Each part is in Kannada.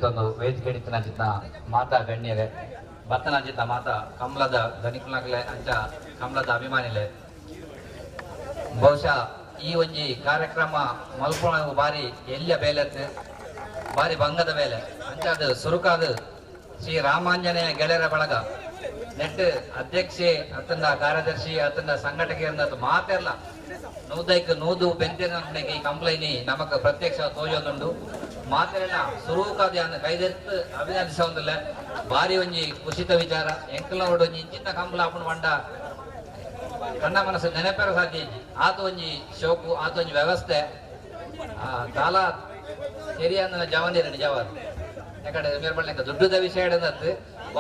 ತಂದು ವೇದಿಕೆ ಹಿಡಿತನಂಚಿದ್ದ ಮಾತಾ ಗಣ್ಯರೇ ಬತ್ತನಂಚಿದ್ದ ಮಾತಾ ಕಮಲದ ಧನಿಕುಲಗಲೆ ಅಂಚ ಕಮಲದ ಅಭಿಮಾನಿಲೆ ಬಹುಶಃ ಈ ಒಂಜಿ ಕಾರ್ಯಕ್ರಮ ಮಲ್ಪುಣ ಬಾರಿ ಎಲ್ಲಿಯ ಬೇಲೆತ್ತು ಬಾರಿ ಭಂಗದ ಬೇಲೆ ಅಂಚಾದ ಸುರುಕಾದ ಶ್ರೀ ರಾಮಾಂಜನೇಯ ಗೆಳೆಯರ ಬಳಗ ನೆಟ್ ಅಧ್ಯಕ್ಷೆ ಅತಂದ ಕಾರ್ಯದರ್ಶಿ ಅತಂದ ಸಂಘಟಕರಿಂದ ಮಾತೆಲ್ಲ ನೂದೈಕ್ ನೂದು ಬೆಂತಿನ ಈ ಕಂಪ್ಲೈನಿ ನಮಕ್ ಪ್ರತ್ಯಕ್ಷ ತೋಜೊಂದುಂಡು ಮಾತೆಲ್ಲ ಸುರೂಕಾದ ಕೈದೆತ್ತು ಅಭಿನಂದಿಸೋದಿಲ್ಲ ಬಾರಿ ಒಂಜಿ ಕುಸಿತ ವಿಚಾರ ಎಂಕಲ ಒಂಜಿ ಇಂಚಿನ ಕಂಪ್ಲ ಅಪ್ಪನ ಬಂಡ ಕಣ್ಣ ಮನಸ್ಸು ನೆನಪೆರ ಸಾಧ್ಯ ಆತ ಒಂಜಿ ಶೋಕು ಆತ ಒಂಜಿ ವ್ಯವಸ್ಥೆ ಕಾಲ ಸರಿಯಾದ ಜವಾನಿರ ನಿಜವಾದ ಯಾಕಂದ್ರೆ ಮೇಲ್ಪಡ್ಲಿಕ್ಕೆ ದುಡ್ಡದ ವಿಷಯ ಹಿಡಿದತ್ತು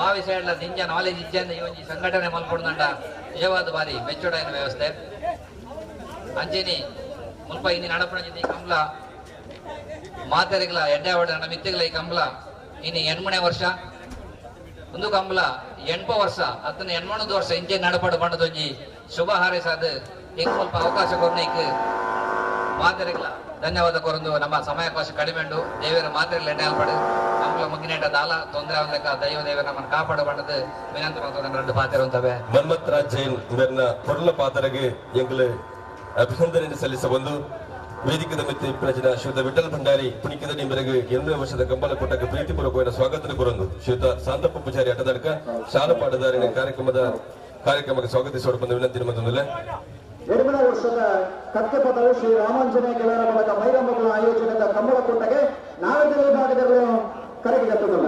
ಆ ವಿಷಯ ನಿಂಜ ನಾಲೆಜ್ ಇಜ್ಜೆ ಈ ಒಂಜಿ ಸಂಘಟನೆ ಮಲ್ಕೊಂಡ ನಿಜವಾದ ಬಾರಿ ಮೆಚ್ಚುಡಾಯಿನ ವ್ಯವಸ್ಥೆ ಅಂಚೆನಿ ಮುಲ್ಪ ಇನ್ನಿ ನಡಪಣ ಈ ಕಂಬಳ ಮಾತೆರೆಗಳ ಎಡ್ಡೆ ಹೊಡ ಮಿತ್ತಿಗಳ ಈ ಕಂಬಳ ಇನ್ನು 8ನೇ ವರ್ಷ ಒಂದು ಕಂಬಳ 8 ವರ್ಷ ಅತನ 8 ವರ್ಷ ಇಂಚೆ ನಡಪಡು ಬಂಡದೊಂಜಿ ಶುಭ ಹಾರೈಸಾದ ಈಗ ಸ್ವಲ್ಪ ಅವಕಾಶ ಕೊರ್ನೈಕ್ ಮಾತೆರೆಗಳ ಧನ್ಯವಾದ ಕೊರಂದು ನಮ್ಮ ಸಮಯಾವಕಾಶ ಕಡಿಮೆ ಉಂಡು ದೇವರ ಮಾತೆರೆಗಳ ಎಡ್ಡೆ ಅಲ್ಪಡು ಕಂಬಳ ಮುಗಿನೇಟ ದಾಲ ತೊಂದರೆ ಆಗಲೆಕ್ಕ ದೈವ ದೇವರ ನಮ್ಮನ್ನು ಕಾಪಾಡು ಬಂಡದು ವಿನಂತಿ ಮಾಡ್ತದೆ 2 ಪಾತೆರೆ ಅಂತವೆ ಮನ್ಮತ್ ರಾಜ್ ಜೈನ್ ಇವರನ್ನ ಪೊರ್ಲ ಪಾತೆರೆಗೆ ಎಂಗ್ಲು ಅಭಿನಂದನೆ ಸಲ್ಲಿಸಬಂದು ವೇದಿಕೆದ ಮಿತ್ರ ಇಪ್ಪನ ಶ್ರೀಯುತ ವಿಠಲ್ ಭಂಡಾರಿ ಪುಣಿಕದ ನಿಮ್ಮರೆಗೆ 8ನೇ ವರ್ಷದ ಕಂಬಳ ಕೊಟ್ಟಕ್ಕೆ ಪ್ರೀತಿಪೂರ್ವಕವಾದ ಸ್ವಾಗತ ಕೋರಂದು ಶ್ರೀಯುತ ಶಾಂತಪ್ಪ ಪೂಜಾರಿ ಅಟದಡ್ಕ ಶಾಲಾ ಪಾಠದಾರಿನ ಕಾರ್ಯಕ್ರಮಕ್ಕೆ ಸ್ವಾಗತಿಸೋಡು ಬಂದ ವಿನಂತಿ ಮತ್ತೊಂದಿಲ್ಲ 8ನೇ ವರ್ಷದ ಕತ್ತೆಪದವು ಶ್ರೀ ರಾಮಾಂಜನೇಯ ಗೆಳೆಯರ ಬಳಗ ಮೈರಂಬಗಳ ಆಯೋಜನೆಯ ಕಂಬಳ ಕೊಟ್ಟಗೆ ನಾವೆಲ್ಲ ಭಾಗದಲ್ಲಿ ಕರೆಗೆ ಕಟ್ಟುವುದಿಲ್ಲ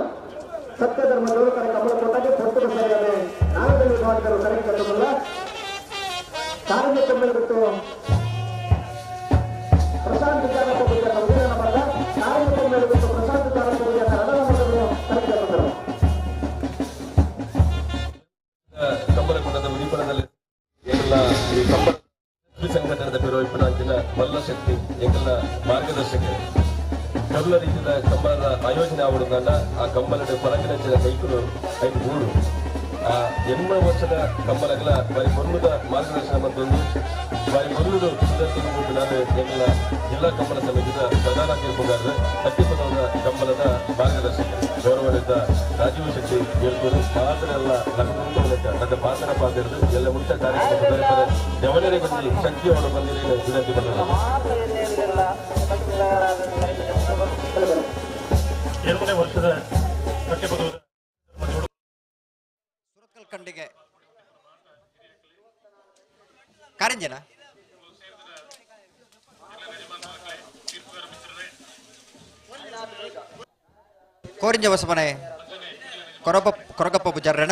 ಸತ್ಯ ಧರ್ಮದವರು ಕರೆ ಕಂಬಳ ಕೊಟ್ಟಗೆ ಪೊಟ್ಟು ಸರಿಯಾದ ನಾವೆಲ್ಲ ಭಾಗದಲ್ಲಿ ಕರೆಗೆ ಕಟ್ಟುವುದಿಲ್ಲ ಕಾರ್ಯ ಕಂಬಳ ಬಿಟ್ಟು ಪ್ರಶಾಂತ್ ವಿಚಾರಪ್ಪ ಬಗ್ಗೆ ಸಂವಿಧಾನ ಮಾಡಿದ ಕಾರ್ಯ ಕಂಬಳ ಬಿಟ್ಟು ಪ್ರಶಾಂತ್ ವಿಚಾರಪ್ಪ ಬಗ್ಗೆ ಕನ್ನಡ ಮಠಗಳು ಕರೆಗೆ ಕಟ್ಟುತ್ತಾರೆ ಕಂಬಳ ಕೊಟ್ಟದ ವಿಧಿಪಣದಲ್ಲಿ ಎಲ್ಲ ಈ ಕಂಬಳ ಸಂಘಟನೆದ ಪೇರು ಇಪ್ಪನಾಂಚಿನ ಮಲ್ಲ ಶಕ್ತಿ ಎಂಕಲ್ಲ ಮಾರ್ಗದರ್ಶಕ ಕರ್ಲ ರೀತಿಯ ಕಂಬಳದ ಆಯೋಜನೆ ಆವಡದಲ್ಲ ಆ ಕಂಬಳದ ಪರಗಿನಂಚಿನ ಕೈಕುಲು 5 ಆ 8 ವರ್ಷದ ಕಂಬಳಗಳ ಬಾರಿ ಮೊದಲದ ಮಾರ್ಗದರ್ಶನ ಮತ್ತೊಂದು ಬಾರಿ ಮೊದಲು ಸುಧಾರಿಸಿಕೊಂಡು ನಾನು ಎಂಕಲ್ಲ ಜಿಲ್ಲಾ ಕಂಬಳ ಸಮಿತಿಯ ಪ್ರಧಾನ ತೀರ್ಪುಗಾರರು ಕಟ್ಟಿಪದದ ಕಂಬಳದ ಮಾರ್ಗದರ್ಶಕ ಗೌರವದ ರಾಜೀವ್ ಶಕ್ತಿ ಹೇಳ್ತಾರೆ ಪಾತ್ರ ಎಲ್ಲ ನನ್ನ ಪಾತ್ರ ಪಾತ್ರ ಎಲ್ಲ ಮುಂಚೆ ಕಾರ್ಯಕ್ರಮ ಯವನರಿಗೆ ಬಂದು ಶಕ್ತಿಯನ್ನು ಬಂದಿರಿ ವಿನಂತಿ ಮಾಡಿದ್ದಾರೆ 8ನೇ ವರ್ಷದ ಕಟ್ಟಿಪದದ ಸುರತ್ಕಲ್ ಕಂಡಿಗೆ ಕಾರಂಜನ ಕೋರಿಂಜ ವಸಮನೆ ಕೊರಗಪ್ಪ ಪೂಜಾರಣ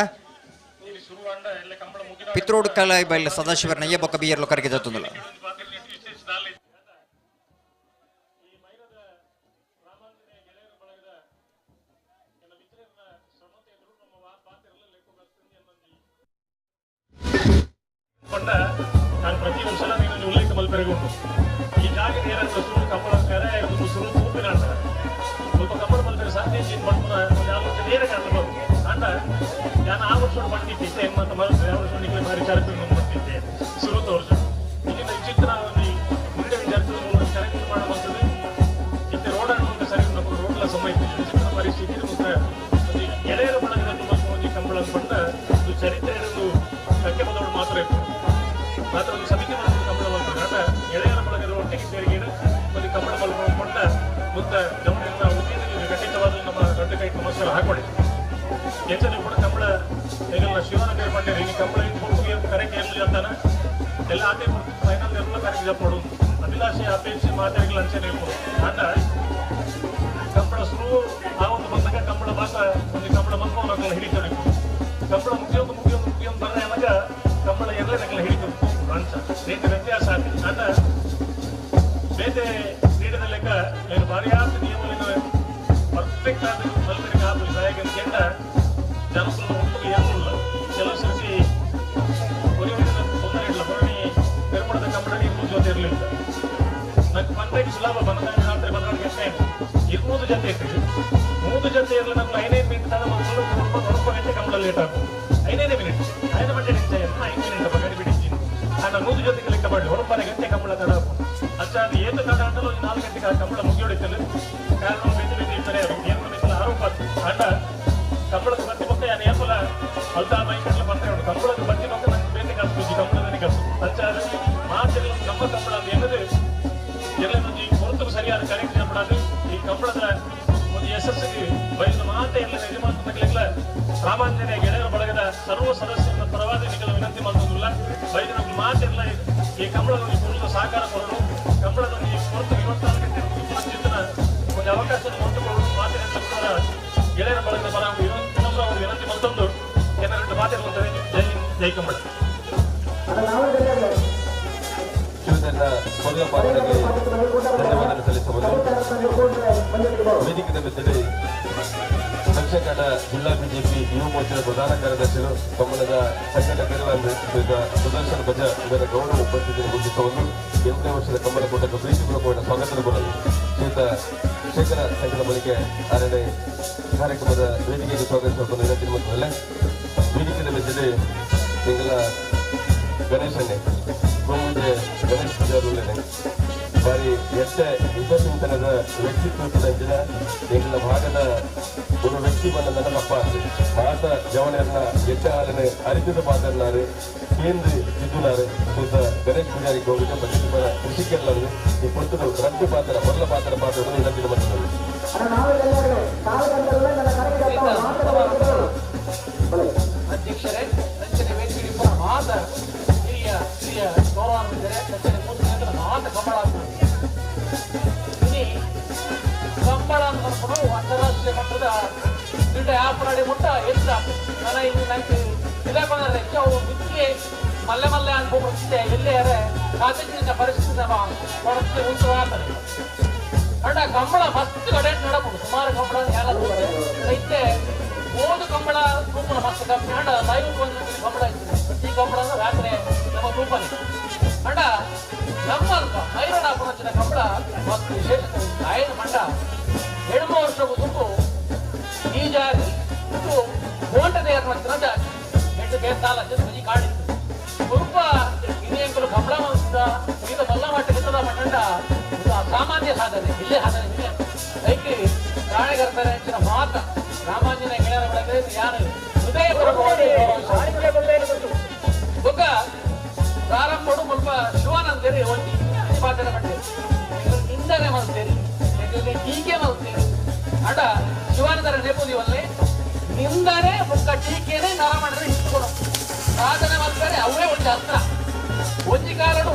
ಪಿತ್ರೋಡು ಕಲೈ ಬೈಲ್ ಸದಾಶಿವರನ ಏ ಬೊಕ್ಕ ಬಿಯರ್ಲು ಕರೆಗೆ ಜತ್ತುಂದಲ್ಲ ನಾನು ಪ್ರತಿ ವರ್ಷ ನೀನು ಉಲ್ಲೇಖ ಮಲ್ಪೆರಗುಂಟು ಈ ಜಾಗ ಏನಾದ್ರು ಸುರು ಕಂಬಳ ಕರೆ ಇರೋದು ಸುರು ತೂಪಿನ ಸ್ವಲ್ಪ ಕಂಬಳ ಮಲ್ಪೆರೆ ಸಾಧ್ಯ ಮಾಡ್ಕೊಂಡು ಒಂದು ಆಲೋಚನೆ ಏನೇ ಕಾಣಬಹುದು ಅಂಡ ನಾನು ಆ ವರ್ಷ ಬಂದಿದ್ದೆ ಏನು ಮಾತ್ರ ಯಾವ ವರ್ಷ ನಿಮಗೆ ಮಾರಿ ಚಾರಿತ್ರೆ ಬಂದಿದ್ದೆ ಸುರು ತೋರ್ಸ ಇಲ್ಲಿಂದ ಚಿತ್ರ ಮುಂದೆ ವಿಚಾರಿಸಿದ ಕಾರ್ಯಕ್ರಮ ಮಾಡುವಂಥದ್ದು ಇತ್ತೆ ರೋಡ್ ಅನ್ನುವಂಥ ಸರಿ ನಮ್ಮ ರೋಡ್ಲ ಸಮಯ ಚಿತ್ರ ಪರಿಸ್ಥಿತಿ ಮತ್ತೆ ಒಂದು ಗೆಳೆಯರ ಬಳಗದಲ್ಲಿ ಒಂದು ಕಂಬಳ ಬಂದ ಒಂದು ಚರಿತ್ರೆ ಇರೋದು ಕಕ್ಕೆ ಬಂದವಳು ಮಾತ್ರ ಇತ್ತು ಮಾತ್ರ ಒಂದು ಸಮಿತಿ ಮಾಡಿದ ಕಂಬಳ ಮಲ್ಪಡ ಗೆಳೆಯರ ಬಳಗದ ಒಟ್ಟಿಗೆ ಸೇರಿಗೆ ಒಂದು ಕಂಬಳ ಮಲ್ಕೊಂಡ ಮುಂದೆ ಗಮನದಿಂದ ಉದ್ಯೋಗದಲ್ಲಿ ಖಂಡಿತವಾದ ನಮ್ಮ ದೊಡ್ಡ ಕೈ ನಮಸ್ಕಾರ ಹಾಕೊಳ್ಳಿ ಹೆಚ್ಚು ಕೂಡ ಕಂಬಳ ಈಗೆಲ್ಲ ಶಿವನಗರ ಪಂಡ್ಯರು ಈ ಕಂಬಳ ಇಟ್ಕೊಂಡು ಕರೆಗೆ ಇರಲಿ ಅಂತಾನೆ ಎಲ್ಲ ಆಟೆ ಫೈನಲ್ ಎಲ್ಲ ಕರೆಗೆ ಜಪ್ಪಡು ಅಭಿಲಾಷೆ ಅಪೇಕ್ಷೆ ಮಾತಾಡಿಗಳು ಅಂಚನೆ ಇರ್ಬೋದು ಅಂಡ ಕಂಬಳ ಶುರು ಆ ಒಂದು ಬಂದಾಗ ಕಂಬಳ ಭಾಗ ಒಂದು ಕಂಬಳ ಮಲ್ಕೊಂಡು ಹಿಡಿತಾರೆ ಕಂಬಳ ಮುಗಿಯೊಂದು ಬರ ನಗ ಕಂಬಳ ಎಲ್ಲ ನಗಲ ಹಿಡಿತು ಅಂಚ ಬೇತೆ ವ್ಯತ್ಯಾಸ ಆಗ್ತದೆ ಅಂಡ ಬೇತೆ ಕ್ರೀಡೆದ ಲೆಕ್ಕ ಏನು ಭಾರಿಯಾದ ನಿಯಮವನ್ನು ಪರ್ಫೆಕ್ಟ್ ಆದ ಮಲ್ಪರಿಗೆ ಆಪಲಿ ಸಹಾಯಕ ಕೆಂಡ ಜನಪದ ಒಟ್ಟಿಗೆ ಯಾರಿಲ್ಲ ಕೆಲವು ಸರ್ತಿ ತೊಂದರೆ ಇಲ್ಲ ಹೊರಡಿ ಪೆರ್ಮಡದ ಕಂಬಳ ಇರ್ಬೋದು ಜೊತೆ ಇರಲಿಲ್ಲ నాకు పంటకి సులభ బంధంగా రాత్రి బంధం గంటే 20 ಜೊತೆ ಇತ್ತು 3 ಜೊತೆ ಇರಲಿ ನಮ್ಗೆ 5 ಮಿನಿಟ್ ತಡ ಬಂದು ಹೊರಪ ಗಂಟೆ ಕಂಬಳ ಲೇಟ್ ಆಗುತ್ತೆ 5 ಮಿನಿಟ್ 5 ಗಂಟೆ ನಿಂಚೆ 5 ಮಿನಿಟ್ ಬಗಡಿ ಬಿಡಿಸಿ ಆಗ 100 ಜೊತೆಗೆ ಲೆಕ್ಕ ಮಾಡಿ ಹೊರಪನೆ ಗಂಟೆ ಕಂಬಳ ತಡ ಅಚ್ಚ ಅದು ಏನು ತಡ ಅಂತಲೂ 4 ಗಂಟೆಗೆ ಕಂಬಳ ಮುಗಿಯೋಡಿತ್ತಲ್ಲ ಕಾರಣ ಬೇರೆ ಬೇರೆ ಇರ್ತಾರೆ ಏನು ಮಿಸಲ 6 ಅಂಡ ಕಂಬಳದ ಬತ್ತಿ ಮತ್ತೆ ಯಾನ ಏಪಲ ಅಲ್ತಾ ಮೈಕಟ್ಲ ಬರ್ತಾ ಉಂಟು ಕಂಬಳದ ಬತ್ತಿ ಮತ್ತೆ ನಂಗೆ ಬೇರೆ ಕಲ್ಪಿಸಿ ಕಂಬಳದಲ್ಲಿ ಕಲ್ಪು ಅಂಚಾದ ಮಾತೆಲ್ಲ ನಮ್ಮ ಕಂಬಳ ಅಂತ ಏನದು ಎಲ್ಲ ಈ ಹೊರತು ಸರಿಯಾದ ಕರೆಕ್ಟ್ ಮಾಡದು ಈ ಕಂಬಳದ ಒಂದು ಯಶಸ್ಸಿಗೆ ಬಯಸಿದ ಮಾತೆ ಎಲ್ಲ ಯಜಮಾನರಿಗೆಲ್ಲ ರಾಮಾಂಜನೇಯ ಗೆಳೆಯರ ಬಳಗದ ಸರ್ವ ಸದಸ್ಯರ ಪರವಾದ ನಿಖಿಲ ವಿನಂತಿ ಮಾಡುವುದಿಲ್ಲ ಬಯಸಿದ ಮಾತೆಲ್ಲ ಈ ಕಂಬಳದಲ್ಲಿ ಪೂರ್ಣ ಸಹಕಾರ ಕೊಡಲು ಕಂಬಳದಲ್ಲಿ ಹೊರತು 24 ಗಂಟೆ ಚಿಂತನ ಒಂದು ಅವಕಾಶ ಹೊಂದಿಕೊಳ್ಳಲು ಮಾತಿನ ಗೆಳೆಯರ ಬಳಗದ ಪರ ಇನ್ನೊಂದು ಅವರು ವಿನಂತಿ ಮತ್ತೊಂದು ಎರಡು ಮಾತಿರುತ್ತದೆ ಜೈ ಜೈ ಕಂಬಳ ಶಿವಸೇನಾ ಮೊದಲ ಪಾತ್ರಕ್ಕೆ ಧನ್ಯವಾದ ಸಲ್ಲಿಸಬಹುದು. ವೇದಿಕೆ ಮೆಚ್ಚಲಿ ದಕ್ಷಿಣ ಕನ್ನಡ ಜಿಲ್ಲಾ ಬಿಜೆಪಿ ಯುವ ಮೋರ್ಚಾದ ಪ್ರಧಾನ ಕಾರ್ಯದರ್ಶಿಗಳು ಕಂಬಳದ ಸಂಘಟಕರು ಸುದರ್ಶನ್ ಭಜ ಇದರ ಗೌರವ ಉಪಸ್ಥಿತಿಯನ್ನು ಗುರುತಿಸುವುದು 8ನೇ ವರ್ಷದ ಕಂಬಳ ಕೂಟಕ್ಕೆ ಪ್ರೀತಿಪೂರ್ವಕವಾದ ಸ್ವಾಗತ ಕೊಡಲು ಶ್ರೀಯುತ ಶೇಖರ ಸಂಘದ ಬಳಿಕೆ 6ನೇ ಕಾರ್ಯಕ್ರಮದ ವೇದಿಕೆಗೆ ಸ್ವಾಗತಿಸುವ ವಿನಂತಿ ಮಾಡುತ್ತಲ್ಲ. ವೇದಿಕೆ ಮೆಚ್ಚಲಿ ತಿಂಗಳ ಗಣೇಶನ್ನೇ ಗೋಮುಂಜೆ ಗಣೇಶ ಪೂಜಾರುಗಳೇ ಬಾರಿ ಎಷ್ಟ ಯುದ್ಧಚಿಂತನದ ವ್ಯಕ್ತಿತ್ವದಂಚಿನ ಎಂಗಳ ಭಾಗದ ಒಂದು ವ್ಯಕ್ತಿ ಬಂದ ನೆನಪಪ್ಪ ಮಾತ ಜವಣರನ್ನ ಎಟ್ಟ ಹಾಲನೆ ಅರಿತದ ಪಾತ್ರನಾರು ಕೇಂದ್ರ ಸಿದ್ದುನಾರು ಸುತ್ತ ಗಣೇಶ್ ಪೂಜಾರಿ ಗೋವಿಂದ ಪ್ರತಿಪರ ಕೃಷಿಕರನ್ನು ಈ ಕೊಟ್ಟರು ರದ್ದು ಪಾತ್ರ ಮೊದಲ ಪಾತ್ರ ವಿನಂತಿ ಮಾಡುತ್ತದೆ. ಅಧ್ಯಕ್ಷರೇ ರಚನೆ ವೇದಿಕೆ ಮಾತ ಹಿರಿಯ ಗೌರವಾನ್ವಿತರೆ ರಚನೆ ಮೂರ್ತಿ ಮಾತ ಕಂಬಳ ಇನಿ ಕಂಬಳ ಅನ್ಕೊಂಡು ಅಂತಾರಾಷ್ಟ್ರೀಯ ಮಟ್ಟದ ಕ್ರೀಡೆ ಆಪರಾಡಿ ಮುಟ್ಟ ಎತ್ತ ನನ್ನ ಇನ್ನು ನಂಗೆ ಇದೇ ಬಂದರೆ ಅವು ಮಿತ್ತಿಗೆ ಮಲ್ಲೆ ಮಲ್ಲೆ ಅನ್ಕೊಂಡ್ಬಿಡ್ತಿದ್ದೆ ಎಲ್ಲೇ ಕಾಲೇಜಿನ ಪರಿಸ್ಥಿತಿ ಕೊಡಕ್ಕೆ ಉಂಟುವಾಗ್ತದೆ ಅಂಡ ಕಂಬಳ ಮಸ್ತ್ ಕಡೆ ನೋಡಬಹುದು ಸುಮಾರು ಕಂಬಳ ಎಲ್ಲ ಐತೆ ಓದು ಕಂಬಳ ರೂಪನ ಮಸ್ತ್ ಕಮ್ಮಿ ಅಂಡ ದೈವಕ್ಕೆ ಒಂದು ಕಂಬಳ ಇರ್ತದೆ ಪ್ರತಿ ಕಂಬಳ ರಾತ್ರಿ ನಮ್ಮ ರೂಪನೆ ಅಂಡ ನಮ್ಮ ಮೈರಣ ಪುನಚಿನ ಕಂಬಳ ಮಸ್ತ್ ವಿಶೇಷತೆ ಆಯ್ನ ಮಂಡ 2 ವರ್ಷ ದುಡ್ಡು ಈ ಜಾತಿ ಇದು ಓಟದ ಮತ್ತಿನ ಜಾತಿ 8 ಕೇಸಾಲ ಜೊತೆ ಕಾಡಿತ್ತು ಸ್ವಲ್ಪ ಇನ್ನೇಂಕಲು ಕಂಬಳ ಈಗ ಮಲ್ಲ ಮಟ್ಟದ ಮಂಡ ಸಾಮಾನ್ಯ ಸಾಧನೆ ಇಲ್ಲೇ ಸಾಧನೆ ಐಕೆ ಕಾಣೆಗರ್ತಾರೆ ಹೆಚ್ಚಿನ ಮಾತ ರಾಮಾಂಜನೇಯ ಗೆಳೆಯರ ಒಳಗೆ ಯಾರು ಹೃದಯಪೂರ್ವಕವಾಗಿ ಒಬ್ಬ ಪ್ರಾರಂಭಡು ಸ್ವಲ್ಪ ಶಿವಾನಂದೇರಿ ಒಂದು ಪ್ರತಿಪಾದನೆ ಮಾಡಿ ನಿಂದನೆ ಮಾಡ್ತೇರಿ ಟೀಕೆ ಮಾಡ್ತೇರಿ ಅಡ ಶಿವಾನಂದರ ನೇಪುದಿವಲ್ಲೇ ನಿಂದನೆ ಒಕ್ಕ ಟೀಕೆನೆ ನರ ಮಾಡಿದ್ರೆ ಇಟ್ಕೊಡು ಸಾಧನೆ ಮಾಡ್ತಾರೆ ಅವೇ ಒಂದು ಅಸ್ತ್ರ ಒಂಜಿ ಕಾರಣ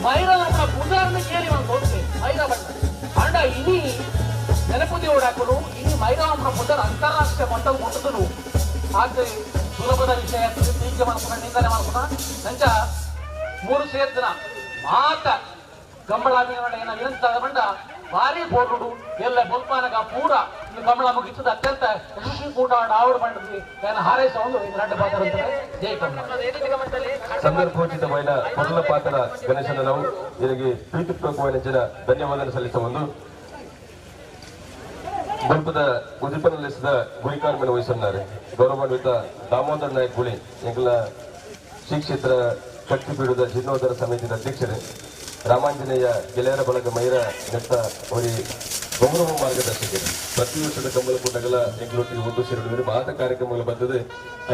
ಮೈರನ ಪುನರ್ನ ಕೇಳಿ ಒಂದು ಹೋಗ್ತೇವೆ ಮೈರ ಬಣ್ಣ ಅಂಡ ಇನಿ ನೆನಪುದಿ ಓಡಾಕಲು ಇನಿ ಮೈರಾಮನ ಪುನರ್ ಅಂತಾರಾಷ್ಟ್ರೀಯ ಮಟ್ಟದ ಮುಟ್ಟದನು ಆದರೆ ಸುಲಭದ ವಿಷಯ ಟೀಕೆ ಮಾಡ್ಕೊಂಡು ನಿಂದನೆ ಮಾಡ್ಕೊಂಡು ನಂಚ 3 ಸೇರ್ತಿನ ಮಾತ ಕಂಬಳಾಭಿನವಣ ಏನ ವಿನಂತ ಬಂಡ ಭಾರಿ ಬೋರ್ಡು ಎಲ್ಲ ಬಲ್ಪಾನಗ ಪೂರ ಈ ಕಂಬಳ ಮುಗಿಸದ ಅತ್ಯಂತ ಯಶಸ್ವಿ ಕೂಟ ಆವಡು ಮಾಡಿದ್ವಿ ನಾನು ಹಾರೈಸ ಒಂದು ನಾಟ್ಯ ಪಾತ್ರ ಅಂತಾರೆ ಜೈ ಕಂಬಳ ಸಂದರ್ಭೋಚಿತమైన ಮೊದಲ ಪಾತ್ರ ಗಣೇಶನ ನಾವು ಇದಕ್ಕೆ ಪ್ರೀತಿಪೂರ್ವಕವಾದ ಧನ್ಯವಾದ ಸಲ್ಲಿಸಬಹುದು. ಗುಲ್ಪದ ಉದಿಪನಲ್ಲಿಸಿದ ಗುರಿಕಾರ್ಮಿನ ವಹಿಸన్నారు ಗೌರವಾನ್ವಿತ ದಾಮೋದರ್ ನಾಯಕ್ ಗುಳಿ ಎಂಗಳ ಶ್ರೀ ಕ್ಷೇತ್ರ ಶಕ್ತಿಪೀಠದ ಜೀರ್ಣೋದ್ಧಾರ ಸಮಿತಿಯ ಅಧ್ಯಕ್ಷರೇ ರಾಮಾಂಜನೇಯ ಗೆಳೆಯರ ಬಳಗ ಮೈರ ನೆಟ್ಟ ಅವರಿ ಗೌರವ ಮಾರ್ಗದರ್ಶಕರು ಪ್ರತಿ ವರ್ಷದ ಕಂಬಳ ಕೂಟಗಳ ಎಂಗಳೊಟ್ಟಿಗೆ ಒಂದು ಸೇರಿದರು ಮಾತ ಕಾರ್ಯಕ್ರಮಗಳು ಬರ್ತದೆ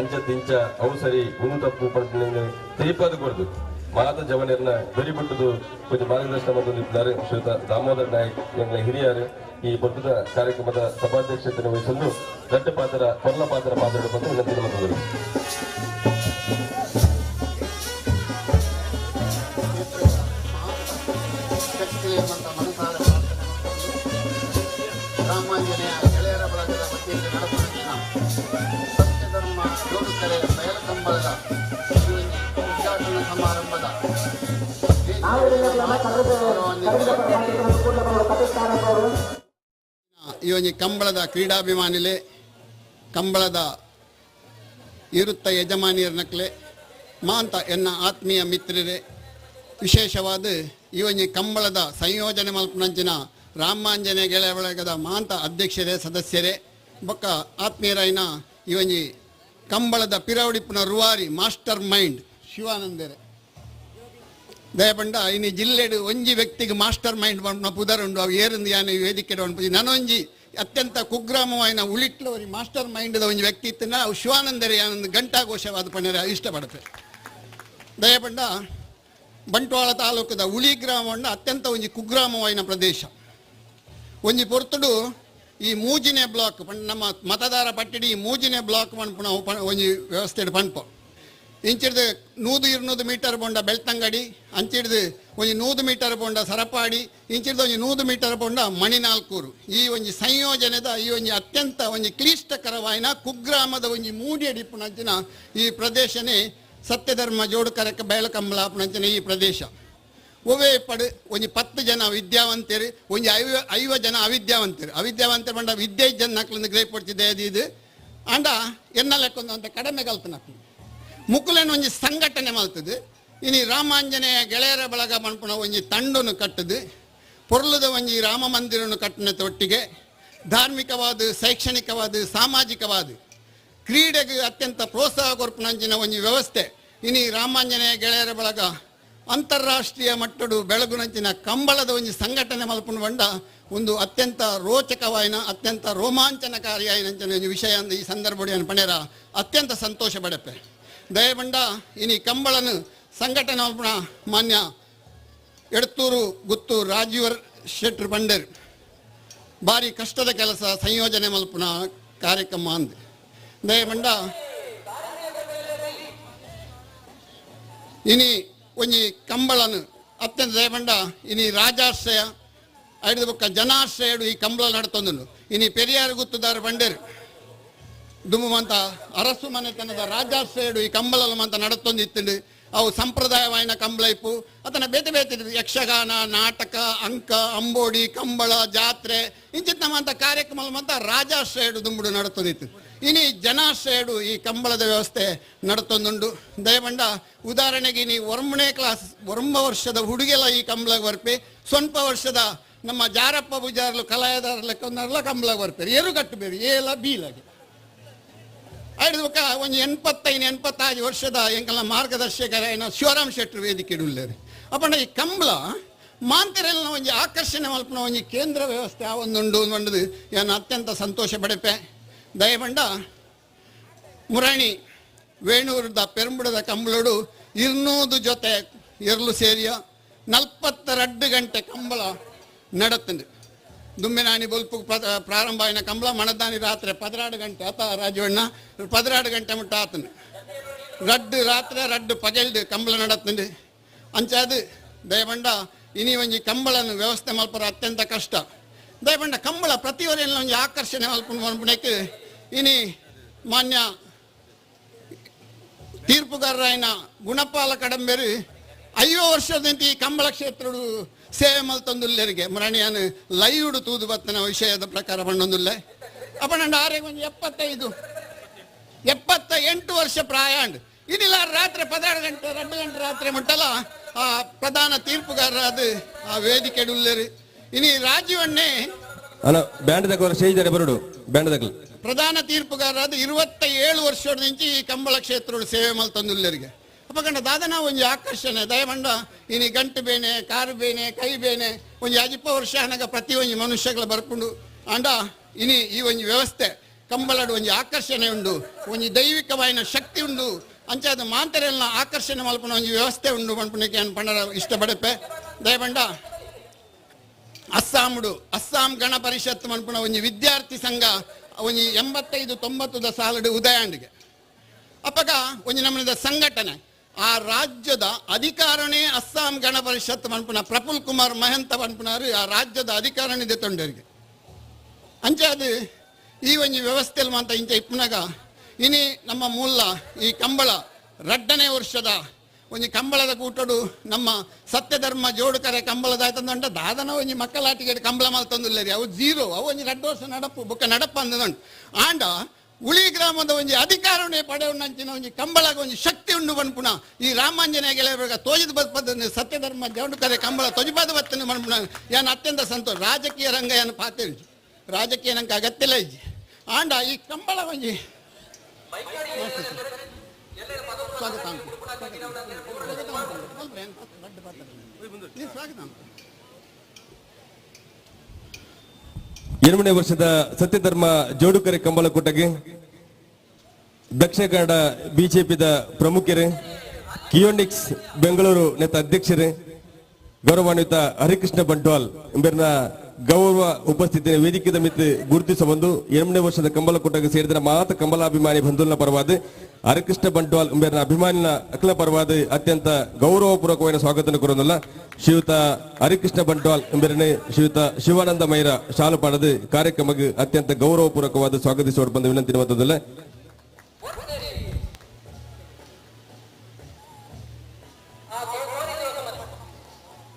ಅಂಚ ಅವು ಸರಿ ಒಂದು ತಪ್ಪು ಪಡ್ತೀನಿ ತೈಪಾದಗೊಡ್ದು ಮಾತ ಜವನರನ್ನ ಬೆರಿಬಿಟ್ಟದು ಕೊಂಚ ಮಾರ್ಗದರ್ಶನ ಬಂದಿದ್ದಾರೆ ಶ್ರೀಯುತ ದಾಮೋದರ್ ನಾಯಕ್ ಎಂಗಳ ಹಿರಿಯರು ಈ ಬರ್ತದ ಕಾರ್ಯಕ್ರಮದ ಸಭಾಧ್ಯಕ್ಷತೆ ವಹಿಸಲು ದೊಡ್ಡ ಪಾತ್ರ ಮೊದಲ ಪಾತ್ರ ಮಾತಾಡುವ ಬಂದು ವಿನಂತಿ ಮಾಡುವರು. ರಾಮಾಂಜನೇಯ ಗೆಳೆಯರ ಬಳಗದ ವತಿಯಿಂದ ನಡೆಸುತ್ತಿನ ಸತ್ಯಧರ್ಮ ಯೋಗಕಲೆ ಬಯಲಕಂಬಳದ ಉದ್ಘಾಟನಾ ಸಮಾರಂಭದ ಈ ಒಂದು ಕಂಬಳದ ಕ್ರೀಡಾಭಿಮಾನಿಲೆ ಕಂಬಳದ ಇರುತ್ತ ಯಜಮಾನಿಯರ್ನಕ್ಲೆ ಮಾಂತ ಎನ್ನ ಆತ್ಮೀಯ ಮಿತ್ರರೇ ವಿಶೇಷವಾದ ಈ ಒಂದು ಕಂಬಳದ ಸಂಯೋಜನೆ ಮಲ್ಪನಂಚಿನ ರಾಮಾಂಜನೇಯ ಗೆಳೆಯ ಬಳಗದ ಮಾಂತ ಅಧ್ಯಕ್ಷರೇ ಸದಸ್ಯರೇ ಬೊಕ್ಕ ಆತ್ಮೀಯರೈನ ಈ ಒಂದು ಕಂಬಳದ ಪಿರವಡಿಪುನ ರುವಾರಿ ಮಾಸ್ಟರ್ ಮೈಂಡ್ ಶಿವಾನಂದರೇ ದಯಪಂಡ ಇನ್ನು ಜಿಲ್ಲೆಡು ಒಂಜಿ ವ್ಯಕ್ತಿಗೆ ಮಾಸ್ಟರ್ ಮೈಂಡ್ ಪಂಡ ಪುದರುಂಡು ಅವು ಏರಿಂದ ಯಾನೆ ವೇದಿಕೆ ನನೊಂಜಿ ಅತ್ಯಂತ ಕುಗ್ರಾಮವಾಯಿನ ಉಳಿಟ್ಲವರಿ ಮಾಸ್ಟರ್ ಮೈಂಡ್ದ ಒಂದು ವ್ಯಕ್ತಿ ಇತ್ತನ ಅವು ಶಿವಾನಂದರಿ ಒಂದು ಘಂಟಾಘೋಷವಾದ ಪಣ್ಣ ಇಷ್ಟಪಡುತ್ತೆ ದಯಪಂಡ ಬಂಟ್ವಾಳ ತಾಲೂಕದ ಉಳಿ ಗ್ರಾಮವನ್ನು ಅತ್ಯಂತ ಒಂದು ಕುಗ್ರಾಮವಾಯಿನ ಪ್ರದೇಶ ಒಂಜಿ ಪೊರ್ತುಡು ಈ ಮೂಜಿನೆ ಬ್ಲಾಕ್ ನಮ್ಮ ಮತದಾರ ಪಟ್ಟಿಡಿ ಈ ಮೂಜಿನೆ ಬ್ಲಾಕ್ ಪಂಪು ನಾವು ಒಂಜಿ ವ್ಯವಸ್ಥೆ ಪಂಪ ಇಂಚಿಡ್ದು 100-200 ಮೀಟರ್ ಬೋಂಡ ಬೆಳ್ತಂಗಡಿ ಅಂಚಿಡ್ದು ಒಂದು 100 ಮೀಟರ್ ಬೋಂಡ ಸರಪಾಡಿ ಇಂಚಿಡ್ದು ಒಂದು 100 ಮೀಟರ್ ಬೋಂಡ ಮಣಿನಾಲ್ಕೂರು ಈ ಒಂದು ಸಂಯೋಜನೆದ ಈ ಒಂದು ಅತ್ಯಂತ ಒಂದು ಕ್ಲಿಷ್ಟಕರವಾಯಿನ ಕುಗ್ರಾಮದ ಒಂದು ಮೂಡಿಯಡಿಪುನಂಚಿನ ಈ ಪ್ರದೇಶನೇ ಸತ್ಯಧರ್ಮ ಜೋಡುಕರಕ್ಕೆ ಬೇಳಕಂಬಲಾಪುನಂಚಿನ ಈ ಪ್ರದೇಶ ಒವೇ ಪಡು ಒಂದು 10 ಜನ ವಿದ್ಯಾವಂತರು ಒಂದು 5 ಜನ ಅವಿದ್ಯಾವಂತರು ಬಂಡ ವಿದ್ಯೆ ಜನ ನಕ್ಲಂದು ಗ್ರೇಪ್ ಕೊಡ್ತಿದ್ದೆ ಇದು ಅಂಡ ಎನ್ನ ಲೆಕ್ಕೊಂದು ಅಂತ ಕಡಿಮೆ ಕಲ್ಪನಕ್ಲು ಮುಕ್ಕುಲೇನು ಒಂಜಿ ಸಂಘಟನೆ ಮಲ್ತದು ಇನಿ ರಾಮಾಂಜನೇಯ ಗೆಳೆಯರ ಬಳಗ ಮನ್ಪುನ ಒಂಜಿ ತಂಡನ್ನು ಕಟ್ಟದು ಪೊರ್ಲದ ಒಂಜಿ ರಾಮ ಮಂದಿರನ್ನು ಕಟ್ಟಿನದ ಒಟ್ಟಿಗೆ ಧಾರ್ಮಿಕವಾದ ಶೈಕ್ಷಣಿಕವಾದ ಸಾಮಾಜಿಕವಾದ ಕ್ರೀಡೆಗೆ ಅತ್ಯಂತ ಪ್ರೋತ್ಸಾಹ ಕೊರ್ಪುನಂಚಿನ ಒಂಜಿ ವ್ಯವಸ್ಥೆ ಇನಿ ರಾಮಾಂಜನೇಯ ಗೆಳೆಯರ ಬಳಗ ಅಂತಾರಾಷ್ಟ್ರೀಯ ಮಟ್ಟಡು ಬೆಳಗುನಂಚಿನ ಕಂಬಳದ ಒಂದು ಸಂಘಟನೆ ಮಲ್ಪುನ ಬಂಡ ಒಂದು ಅತ್ಯಂತ ರೋಚಕವಾಯಿನ ಅತ್ಯಂತ ರೋಮಾಂಚನಕಾರಿಯಾಯಿನಂಚಿನ ಒಂದು ವಿಷಯ ಅಂದ ಈ ಸಂದರ್ಭದಲ್ಲಿ ಪಣೆರ ಅತ್ಯಂತ ಸಂತೋಷ ಪಡೆಪೆ ದಯಬಂಡ ಇನಿ ಕಂಬಳನು ಸಂಘಟನೆ ಮಲ್ಪುನ ಮಾನ್ಯ ಎಡತೂರು ಗುತ್ತು ರಾಜೀವರ್ ಶೆಟ್ರ್ ಬಂಡೇರ್ ಭಾರಿ ಕಷ್ಟದ ಕೆಲಸ ಸಂಯೋಜನೆ ಮಲ್ಪುನ ಕಾರ್ಯಕ್ರಮ ಅಂದೆ ದಯಬಂಡ ಇನಿ ಒಂಜಿ ಕಂಬಳನು ಅತ್ಯಂತ ದಯಬಂಡ ಇನಿ ರಾಜಾಶ್ರಯ ಐದು ಬೊಕ್ಕ ಜನಾಶ್ರಯಡು ಈ ಕಂಬಳ ನಡ್ತೊಂದು ಇನಿ ಪೆರಿಯಾರು ಗುತ್ತುದಾರ ಬಂಡೇರು ದುಮ್ಮಂತ ಅರಸು ಮನೆತನದ ರಾಜಾಶ್ರಯಡು ಈ ಕಂಬಳಲು ಮಂತ ನಡತೊಂದಿತ್ತು ಅವು ಸಂಪ್ರದಾಯವಾಯಿನ ಕಂಬಳ ಇಪ್ಪು ಅತನ ಬೇತೆ ಬೇತೆ ಯಕ್ಷಗಾನ ನಾಟಕ ಅಂಕ ಅಂಬೋಡಿ ಕಂಬಳ ಜಾತ್ರೆ ಇಂಚಿತ್ ನಮ್ಮಂತ ಕಾರ್ಯಕ್ರಮ ಮಂತ ರಾಜಾಶ್ರಯಡು ದುಂಬುಡು ನಡತೊಂದಿತ್ತು ಇನಿ ಜನಾಶ್ರಯಡು ಈ ಕಂಬಳದ ವ್ಯವಸ್ಥೆ ನಡತೊಂದುಂಡು ದಯಬಂಡ ಉದಾಹರಣೆಗೆ ನೀ ಒರಂಬ ವರ್ಷದ ಹುಡುಗೆಲ್ಲ ಈ ಕಂಬಳಗೆ ಬರ್ಪೆ ಸ್ವಲ್ಪ ವರ್ಷದ ನಮ್ಮ ಜಾರಪ್ಪ ಬುಜಾರ್ಲು ಕಲಾಯದಾರ ಲೆಕ್ಕೊಂದಲ್ಲ ಕಂಬಳಗೆ ಬರ್ತಾರೆ ಏರು ಕಟ್ಟಬೇರು ಏಲ ಬೀಲಾಗೆ ಐದು ಬೊಕ್ಕ ಒಂದು 85 ವರ್ಷದ ಎಂಕಲ್ಲ ಮಾರ್ಗದರ್ಶಕರ ಶಿವರಾಮ್ ಶೆಟ್ರು ವೇದಿಕೆ ಇಡುಲ್ಲೇರು ಅಪ್ಪಣ್ಣ ಈ ಕಂಬಳ ಮಾಂತೆರೆಲ್ಲ ಒಂಜಿ ಆಕರ್ಷಣೆ ಮಲ್ಪನ ಒಂಜಿ ಕೇಂದ್ರ ವ್ಯವಸ್ಥೆ ಆ ಒಂದುಂಡು ಒಂಡದು ಏನು ಅತ್ಯಂತ ಸಂತೋಷ ಪಡೆಪೆ ದಯಬಂಡ ಮುರಾಣಿ ವೇಣೂರದ ಪೆರುಂಬುಡದ ಕಂಬಳಡು 200 ಜೊತೆ ಎರಲು ಸೇರಿಯ 42 ಗಂಟೆ ಕಂಬಳ ನಡತ್ತಂಡು ದುಮ್ಮಿನಾಣಿ ಬೊಲ್ಪು ಪ್ರಾರಂಭ ಆಯ್ನ ಕಂಬಳ ಮಣದಾನಿ ರಾತ್ರಿ 16 ಗಂಟೆ ಆತ ರಾಜವಣ್ಣ 16 ಗಂಟೆ ಮುಟ್ಟ ಆತನು ರಡ್ಡು ರಾತ್ರಿ ರಡ್ಡು ಪಗೆಲ್ಡು ಕಂಬಳ ನಡತ್ತಂಡು ಅಂಚಾದು ದಯಬಂಡ ಇನಿ ಒಂಜಿ ಕಂಬಳನ್ನು ವ್ಯವಸ್ಥೆ ಮಲ್ಪರ ಅತ್ಯಂತ ಕಷ್ಟ ದಯಬಂಡ ಕಂಬಳ ಪ್ರತಿವರೆಲ್ಲ ಒಂಜಿ ಆಕರ್ಷಣೆ ಮಲ್ಪುಂಡು ಮನ್ಪುಣಕ್ಕೆ ಇನಿ ಮಾನ್ಯ ತೀರ್ಪುಗಾರರಾಯಿನ ಗುಣಪಾಲ ಕಡಂಬೇರು 5 ವರ್ಷದಂತೆ ಈ ಕಂಬಳ ಕ್ಷೇತ್ರಡು ಸೇವೆ ಮಲ್ತೊಂದುಲ್ಲರಿಗೆ ಮರಣಿಯನು ಲೈವ್ಡು ತೂದು ಬತ್ತನ ವಿಷಯದ ಪ್ರಕಾರ ಬಂದೊಂದುಲ್ಲೆ ಅಪ್ಪಣ್ಣ ಆರೆಗೆ ಒಂದು 78 ವರ್ಷ ಪ್ರಾಯಾಂಡ್ ಇನ್ನಿಲ್ಲ ರಾತ್ರಿ 16 ಗಂಟೆ 2 ಗಂಟೆ ರಾತ್ರಿ ಮುಟ್ಟಲ್ಲ ಆ ಪ್ರಧಾನ ತೀರ್ಪುಗಾರರಾದ ಆ ವೇದಿಕೆ ಉಳ್ಳೇರು ಇನಿ ರಾಜೀವಣ್ಣೆ ಪ್ರಧಾನ ತೀರ್ಪುಗಾರರಾದ 27 ವರ್ಷದ నుంచి ಈ ಕಂಬಳ ಕ್ಷೇತ್ರಡು ಸೇವೆ ಮಲ್ತೊಂದುಲ್ಲರಿಗೆ ಅಪ್ಪಕಂಡ ದಾದನ ಒಂಜಿ ಆಕರ್ಷಣೆ ದಯಮಂಡ ಇನಿ ಗಂಟು ಬೇನೆ ಕಾರು ಬೇನೆ ಕೈ ಬೇನೆ ಒಂಜಿ 10 ವರ್ಷ ಹನಗ ಪ್ರತಿ ಒಂಜಿ ಮನುಷ್ಯಗಳ ಬರ್ಪುಂಡು ಅಂಡ ಇನಿ ಈ ಒಂಜಿ ವ್ಯವಸ್ಥೆ ಕಂಬಳಡು ಒಂಜಿ ಆಕರ್ಷಣೆ ಉಂಡು ಒಂಜಿ ದೈವಿಕವಾಯಿನ ಶಕ್ತಿ ಉಂಡು ಅಂಚಾದ ಮಾಂತರೆಲ್ಲ ಆಕರ್ಷಣೆ ಮಲ್ಪನ ಒಂಜಿ ವ್ಯವಸ್ಥೆ ಉಂಡು ಮನ್ಪುನಕ್ಕೆ ಅನ್ ಪಂಡ ಇಷ್ಟಪಡಪೆ ದಯಮಂಡ ಅಸ್ಸಾಂ ಗಣ ಪರಿಷತ್ ಮನ್ಪುನ ಒಂಜಿ ವಿದ್ಯಾರ್ಥಿ ಸಂಘ ಒಂಜಿ 85-90 ಸಾಲಡು ಉದಯಾಂಡಿಗೆ ಅಪ್ಪಗ ಒಂಜಿ ನಮ್ಮದ ಸಂಘಟನೆ ಆ ರಾಜ್ಯದ ಅಧಿಕಾರನೇ ಅಸ್ಸಾಂ ಗಣ ಪರಿಷತ್ ಮನ್ಪುನ ಪ್ರಫುಲ್ ಕುಮಾರ್ ಮಹಂತ ಮನ್ಪುನಾರು ಆ ರಾಜ್ಯದ ಅಧಿಕಾರಣಿದೆ ತೊಂಡರಿಗೆ ಅಂಚೆ ಅದು ಈ ಒಂಜಿ ವ್ಯವಸ್ಥೆಯಲ್ಲಿ ಮಾತ ಇಂಚ ಇಪ್ಪನಾಗ ಇನಿ ನಮ್ಮ ಮೂಲ ಈ ಕಂಬಳ 2ನೇ ವರ್ಷದ ಒಂಜಿ ಕಂಬಳದ ಕೂಟಡು ನಮ್ಮ ಸತ್ಯಧರ್ಮ ಜೋಡುಕರೆ ಕಂಬಳದ ಆಯ್ತಂದಂಡ ದಾದನ ಒಂಜಿ ಮಕ್ಕಳಾಟಿಗೆ ಕಂಬಳ ಮಲ್ತಂದುಲ್ಲೇರಿ ಅವು 0 ಅವು ಒಂಜಿ 2 ವರ್ಷ ನಡಪು ಬೊಕ್ಕ ನಡಪ ಅಂದಂಡು ಆಂಡ ಉಳಿ ಗ್ರಾಮದ ಒಂಜಿ ಅಧಿಕಾರನೇ ಪಡೆಯುಂಚಿನ ಒಂಜಿ ಕಂಬಳಗ ಒಂಜಿ ಶಕ್ತಿ ಉಂಡು ಬನ್ಪುಣ ಈ ರಾಮಾಂಜನೇಯ ಗೆಳೆಯರ ತೋಜಿದ ಬದ್ಪದ ಸತ್ಯಧರ್ಮ ಜೋಡುಕರೆ ಕಂಬಳ ತೊಜಿಬಾದ ಬತ್ತನೆ ಬನ್ಪುಣ ಯಾನ್ ಅತ್ಯಂತ ಸಂತೋಷ ರಾಜಕೀಯ ರಂಗ ಯಾನು ಪಾತೇಳಿ ರಾಜಕೀಯ ನಂಗೆ ಅಗತ್ಯಲ್ಲ ಇಜ್ಜಿ ಆಂಡ ಈ ಕಂಬಳ ಒಂಜಿ ಸ್ವಾಗತ ಸ್ವಾಗತ 8ನೇ ವರ್ಷದ ಸತ್ಯಧರ್ಮ ಜೋಡುಕರೆ ಕಂಬಳಕೂಟಗೆ ದಕ್ಷಿಣ ಕನ್ನಡ ಬಿಜೆಪಿದ ಪ್ರಮುಖರು ಕಿಯೋನಿಕ್ಸ್ ಬೆಂಗಳೂರು ನೆತ ಅಧ್ಯಕ್ಷರು ಗೌರವಾನ್ವಿತ ಹರಿಕೃಷ್ಣ ಬಂಟ್ವಾಲ್ ಎಂಬರ್ನ ಗೌರವ ಉಪಸ್ಥಿತಿ ವೇದಿಕೆದ ಮಿತ್ತು ಗುರುತಿಸ ಬಂದು 8ನೇ ವರ್ಷದ ಕಂಬಳಕೂಟಕ್ಕೆ ಸೇರಿದ ಮಾತ ಕಂಬಲಾಭಿಮಾನಿ ಬಂಧುಲ್ನ ಪರವಾದ ಹರಿಕೃಷ್ಣ ಬಂಟ್ವಾಲ್ ಎಂಬರ್ನ ಅಭಿಮಾನಿನ ಅಖಿಲ ಪರವಾದ ಅತ್ಯಂತ ಗೌರವಪೂರ್ವಕವಾದ ಸ್ವಾಗತ ಕೊರೋನಲ್ಲ ಶ್ರೀಯುತ ಹರಿಕೃಷ್ಣ ಬಂಟ್ವಾಲ್ ಎಂಬರನೆ ಶ್ರೀಯುತ ಶಿವಾನಂದ ಮೈರ ಶಾಲು ಪಾಡದು ಕಾರ್ಯಕ್ರಮಕ್ಕೆ ಅತ್ಯಂತ ಗೌರವಪೂರ್ವಕವಾದ ಸ್ವಾಗತಿಸುವ ಬಂದ ವಿನಂತಿ ಮತ್ತೊಂದಲ್ಲ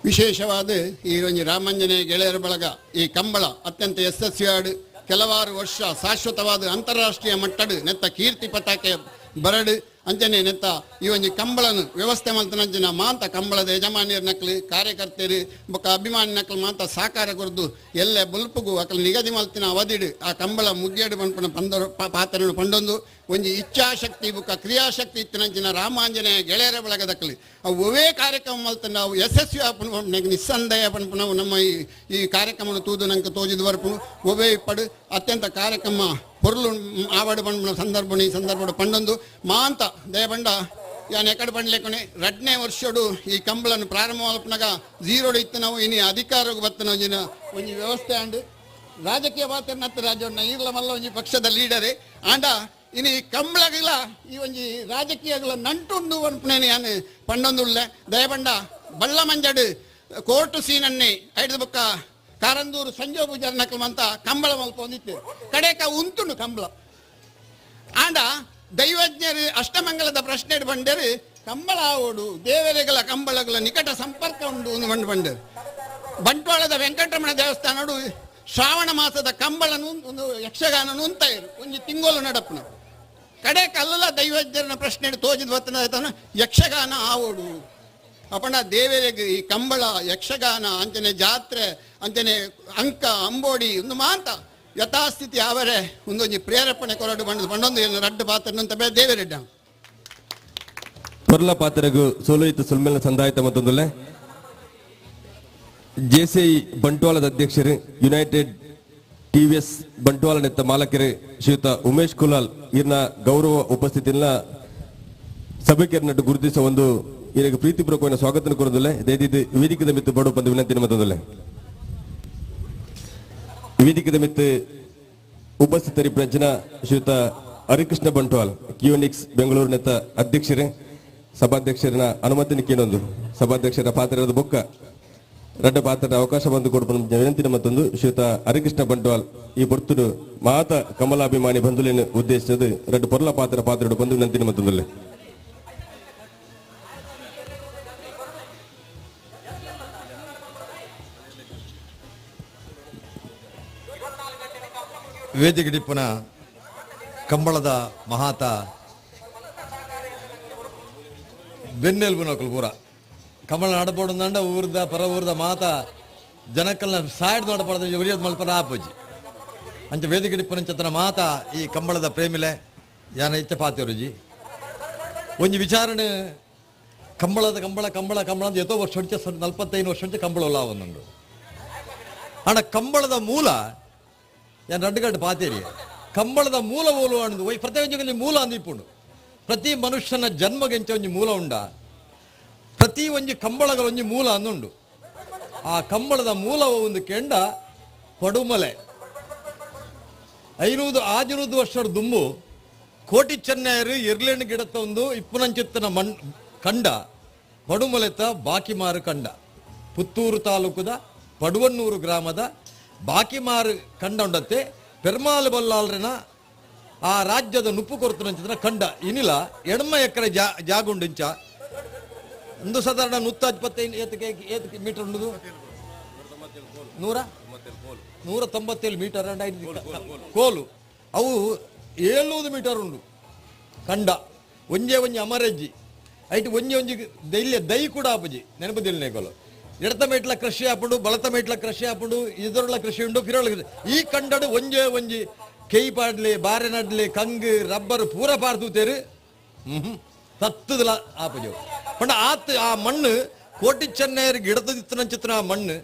ವಿಶೇಷವಾದ ಈ ಒಂದು ರಾಮಾಂಜನೇಯ ಗೆಳೆಯರ ಬಳಗ ಈ ಕಂಬಳ ಅತ್ಯಂತ ಯಶಸ್ವಿಯಾಡು ಕೆಲವಾರು ವರ್ಷ ಶಾಶ್ವತವಾದ ಅಂತಾರಾಷ್ಟ್ರೀಯ ಮಟ್ಟದ ನೆತ್ತ ಕೀರ್ತಿ ಪತಾಕೆ ಬರಡು ಅಂಚನೆ ನೆತ್ತ ಈ ಒಂದು ಕಂಬಳನು ವ್ಯವಸ್ಥೆ ಮಲ್ತನಂಚಿನ ಮಾತ ಕಂಬಳದ ಯಜಮಾನಿಯರ ನಕಲು ಕಾರ್ಯಕರ್ತರು ಬೊಕ್ಕ ಅಭಿಮಾನಿ ನಕಲು ಮಾತ ಸಾಕಾರ ಕೊರದು ಎಲ್ಲೆ ಬುಲ್ಪುಗು ಅಕಲು ನಿಗದಿ ಮಲ್ತಿನ ಅವಧಿಡು ಆ ಕಂಬಳ ಮುಗ್ಗೇಡು ಪಂಪನ ಪಂದರು ಪಾತ್ರನು ಪಂಡೊಂದು ಒಂದು ಇಚ್ಛಾಶಕ್ತಿ ಬುಕ್ಕ ಕ್ರಿಯಾಶಕ್ತಿ ಇತ್ತಿನಂಚಿನ ರಾಮಾಂಜನೇಯ ಗೆಳೆಯರ ಬಳಗದಕ್ಕಲಿ ಅವು ಒವೇ ಕಾರ್ಯಕ್ರಮ ಮಲ್ತನ ನಾವು ಯಶಸ್ವಿ ಆಪಣ ನಿಸ್ಸಂದೇಹ ಪಂಪು ನಾವು ನಮ್ಮ ಈ ಕಾರ್ಯಕ್ರಮ ತೂದು ನಂಗೆ ತೋಜಿದ ಬರ್ಪು ಒವೇ ಇಪ್ಪಡು ಅತ್ಯಂತ ಕಾರ್ಯಕ್ರಮ పొరులు ఆవాడు పండున సందర్భం ఈ సందర్భం పండొందు మా అంత దయబండ యాన్ ఎక్కడ పండలేకొని 2ನೇ ವರ್ಷಡು ಈ ಕಂಬಳನ್ನು ಪ್ರಾರಂಭ ಮಲ್ಪನಾಗ ಜೀರೋಡು ಇತ್ತು ನಾವು ಇನ್ನು ಅಧಿಕಾರಕ್ಕೆ ಬರ್ತನ ಒಂಜಿ ವ್ಯವಸ್ಥೆ ಅಂಡು ರಾಜಕೀಯ ಪಾತ್ರ ರಾಜವನ್ನ ಈಗಲ ಮಲ್ಲ ಒಂಜಿ ಪಕ್ಷದ ಲೀಡರೇ ಆಂಡ ಇನ್ನು ಈ ಕಂಬಳಗಿಲ್ಲ ಈ ಒಂಜಿ ರಾಜಕೀಯಗಳ ನಂಟುಂಡು ಅನ್ಪನೇನು ಯಾನು ಪಂಡೊಂದುಳ್ಳೆ ದಯಬಂಡ ಬಳ್ಳ ಮಂಜಡು ಕೋರ್ಟು ಸೀನನ್ನೇ ಐದು ಬುಕ್ಕ ಕಾರಂದೂರು ಸಂಜೆ ಪೂಜಾರ ನಕಲ್ಮಂತ ಕಂಬಳ ಮಲ್ಪ ಹೊಂದಿತ್ತು ಕಡೆಕ ಉಂಟುಂಡು ಕಂಬಳ ಆಂಡ ದೈವಜ್ಞರು ಅಷ್ಟಮಂಗಲದ ಪ್ರಶ್ನೆ ಬಂಡರು ಕಂಬಳ ಆವೋಡು ದೇವರೆಗಳ ಕಂಬಳಗಳ ನಿಕಟ ಸಂಪರ್ಕ ಉಂಡು ಒಂದು ಬಂಡರು ಬಂಟ್ವಾಳದ ವೆಂಕಟರಮಣ ದೇವಸ್ಥಾನಡು ಶ್ರಾವಣ ಮಾಸದ ಕಂಬಳನು ಒಂದು ಯಕ್ಷಗಾನ ಉಂತಾಯಿರು ಒಂದು ತಿಂಗೋಲು ನಡಪುನ ಕಡೆಕ ಅಲ್ಲ ದೈವಜ್ಞರನ್ನ ಪ್ರಶ್ನೆ ತೋಜಿದ ಹೊತ್ತನ ಯಕ್ಷಗಾನ ಆವೋಡು ಅಪಣ ದೇವರಿಗೆ ಈ ಕಂಬಳ ಯಕ್ಷಗಾನ ಅಂಚನೆ ಜಾತ್ರೆ ಅಂಚನೆ ಅಂಕ ಅಂಬೋಡಿ ಒಂದು ಮಾತ ಯಥಾಸ್ಥಿತಿ ಅವರೇ ಒಂದೊಂದು ಪ್ರೇರೇಪಣೆ ಕೊರಡು ಬಂಡೊಂದು ರಡ್ಡು ಪಾತ್ರ ಅಂತ ದೇವರೆಡ್ಡ ಪೊರ್ಲ ಪಾತ್ರಗೂ ಸೋಲೋಯಿತ ಸುಲ್ಮೇಲ ಸಂದಾಯಿತ ಮತ್ತೊಂದುಲ್ಲೆ ಜೆಸಿಐ ಬಂಟ್ವಾಳದ ಅಧ್ಯಕ್ಷರು ಯುನೈಟೆಡ್ ಟಿವಿಎಸ್ ಬಂಟ್ವಾಳ ನೆತ್ತ ಮಾಲಕರು ಶ್ರೀಯುತ ಉಮೇಶ್ ಕುಲಾಲ್ ಇರ್ನ ಗೌರವ ಉಪಸ್ಥಿತಿನ ಸಭೆಗೆ ನಟ್ಟು ಗುರುತಿಸ ಒಂದು ಇದಕ್ಕೆ ಪ್ರೀತಿಪೂರ್ವಕವಾದ ಸ್ವಾಗತ ಕೊಡೋದಿಲ್ಲ ದಯವಿಟ್ಟು ವೇದಿಕೆದ ಮಿತ್ತು ಬಡು ಬಂದು ವಿನಂತಿ ಮತ್ತೊಂದಿಲ್ಲ ವೇದಿಕೆದ ಮಿತ್ತು ಉಪಸ್ಥಿತರಿ ಪ್ರಜನ ಶ್ರೀಯುತ ಹರಿಕೃಷ್ಣ ಬಂಟ್ವಾಲ್ ಕಿಯೋನಿಕ್ಸ್ ಬೆಂಗಳೂರು ನೆತ್ತ ಅಧ್ಯಕ್ಷರೇ ಸಭಾಧ್ಯಕ್ಷರನ್ನ ಅನುಮತಿ ನಿಕ್ಕೇನೊಂದು ಸಭಾಧ್ಯಕ್ಷರ ಪಾತ್ರದ ಬೊಕ್ಕ ರಡ್ಡ ಪಾತ್ರದ ಅವಕಾಶ ಬಂದು ಕೊಡು ವಿನಂತಿನ ಮತ್ತೊಂದು ಶ್ರೀಯುತ ಹರಿಕೃಷ್ಣ ಬಂಟ್ವಾಲ್ ಈ ಪೊರ್ತುಡು ಮಾತ ಕಮಲಾಭಿಮಾನಿ ಬಂಧುಲಿನ ಉದ್ದೇಶಿಸದು ರಡ್ಡ ಪೊರ್ಲ ಪಾತ್ರ ಬಂದು ವಿನಂತಿನ ಮತ್ತೊಂದಿಲ್ಲ ವೇದಿಕೆ ಡಿಪ್ಪನ ಕಂಬಳದ ಮಹಾತ ಬೆನ್ನೆಲುಬು ನಕಲು ಪೂರ ಕಂಬಳ ನಡಪಡುಂದಂಡ ಊರ್ದ ಪರ ಊರ್ದ ಮಾತ ಜನಕ್ಕಲ್ನ ಸಾಯ್ಡ್ ನಡಪಡ ಉರಿಯೋದು ಮಲ್ಪರ ಆಪೋಜಿ ಅಂಚ ವೇದಿಕೆ ಡಿಪ್ಪನ ಚತನ ಮಾತ ಈ ಕಂಬಳದ ಪ್ರೇಮಿಲೆ ಯಾನ ಇಚ್ಛೆ ಪಾತಿರುಜಿ ಒಂಜಿ ವಿಚಾರಣೆ ಕಂಬಳದ ಕಂಬಳ ಕಂಬಳ ಕಂಬಳ ಅಂತ ಎತ್ತೋ ವರ್ಷ 45 ವರ್ಷ ಕಂಬಳ ಉಲ್ಲ ಒಂದುಂಡು ಆಂಡ ಕಂಬಳದ ಮೂಲ ಯಾನ್ ರಡ್ಡುಗಡ್ಡು ಪಾತೇರಿ ಕಂಬಳದ ಮೂಲ ಮೂಲ ಅನ್ನೋದು ಪ್ರತಿ ಒಂಜಿ ಮೂಲ ಅಂದಿಪ್ಪುಂಡು ಪ್ರತಿ ಮನುಷ್ಯನ ಜನ್ಮಗೆಂಚ ಒಂಜಿ ಮೂಲ ಉಂಡ ಪ್ರತಿ ಒಂಜಿ ಕಂಬಳಗಳ ಒಂಜಿ ಮೂಲ ಅನ್ನುಂಡು ಆ ಕಂಬಳದ ಮೂಲ ಒಂದು ಕೆಂಡ ಪಡುಮಲೆ 500 ವರ್ಷದ ದುಂಬು ಕೋಟಿ ಚೆನ್ನೈರು ಇರ್ಲೆಂಡ್ ಗಿಡತ್ತ ಒಂದು ಇಪ್ಪುನಂಚಿತ್ತನ ಕಂಡ ಪಡುಮಲೆತ ಬಾಕಿಮಾರು ಕಂಡ ಪುತ್ತೂರು ತಾಲೂಕುದ ಪಡುವನ್ನೂರು ಗ್ರಾಮದ ಬಾಕಿಮಾರು ಕಂಡ ಉಂಡತ್ತೆ ಪೆರ್ಮಾಲ್ ಬಲ್ಲಾಲ್ರನ ಆ ರಾಜ್ಯದ ನುಪ್ಪು ಕೊರತನ ಕಂಡ ಇನಿಲ ಎಡಮ ಎಕರೆ ಜಾಗುಂಡಿಂಚ ಒಂದು ಸಾಧಾರಣ 125 ಮೀಟರ್ ಉಂಡು 197 ಮೀಟರ್ ಕೋಲು ಅವು 700 ಮೀಟರ್ ಉಂಡು ಕಂಡ ಒಂಜೆ ಅಮರಜ್ಜಿ ಐಟ್ ಒಂಜಿ ದೈ ಕೂಡ ಆಪಜಿ ನೆನಪದಿಲ್ಲ ಕೋಲು ಎಡತ ಮೇಟ್ಲ ಕೃಷಿ ಆಪುಂಡು ಬಲತ ಮೇಟ್ಲ ಕೃಷಿ ಆಪುಂಡು ಇದರೊಳ ಕೃಷಿ ಉಂಡು ಫಿರೊಳ ಈ ಕಂಡಡು ಒಂಜಿ ಕೆಯಿ ಪಾಡ್ಲಿ ಬಾರೆ ನಡ್ಲಿ ಕಂಗು ರಬ್ಬರ್ ಪೂರ ಪಾರ್ತೂತೇರು ತತ್ತದಲ ಆಪಜು ಪಂಡ ಆತ್ ಆ ಮಣ್ಣು ಕೋಟಿ ಚೆನ್ನೈರಿಗೆ ಇಡದಿತ್ತನ ಚಿತ್ರ ಆ ಮಣ್ಣು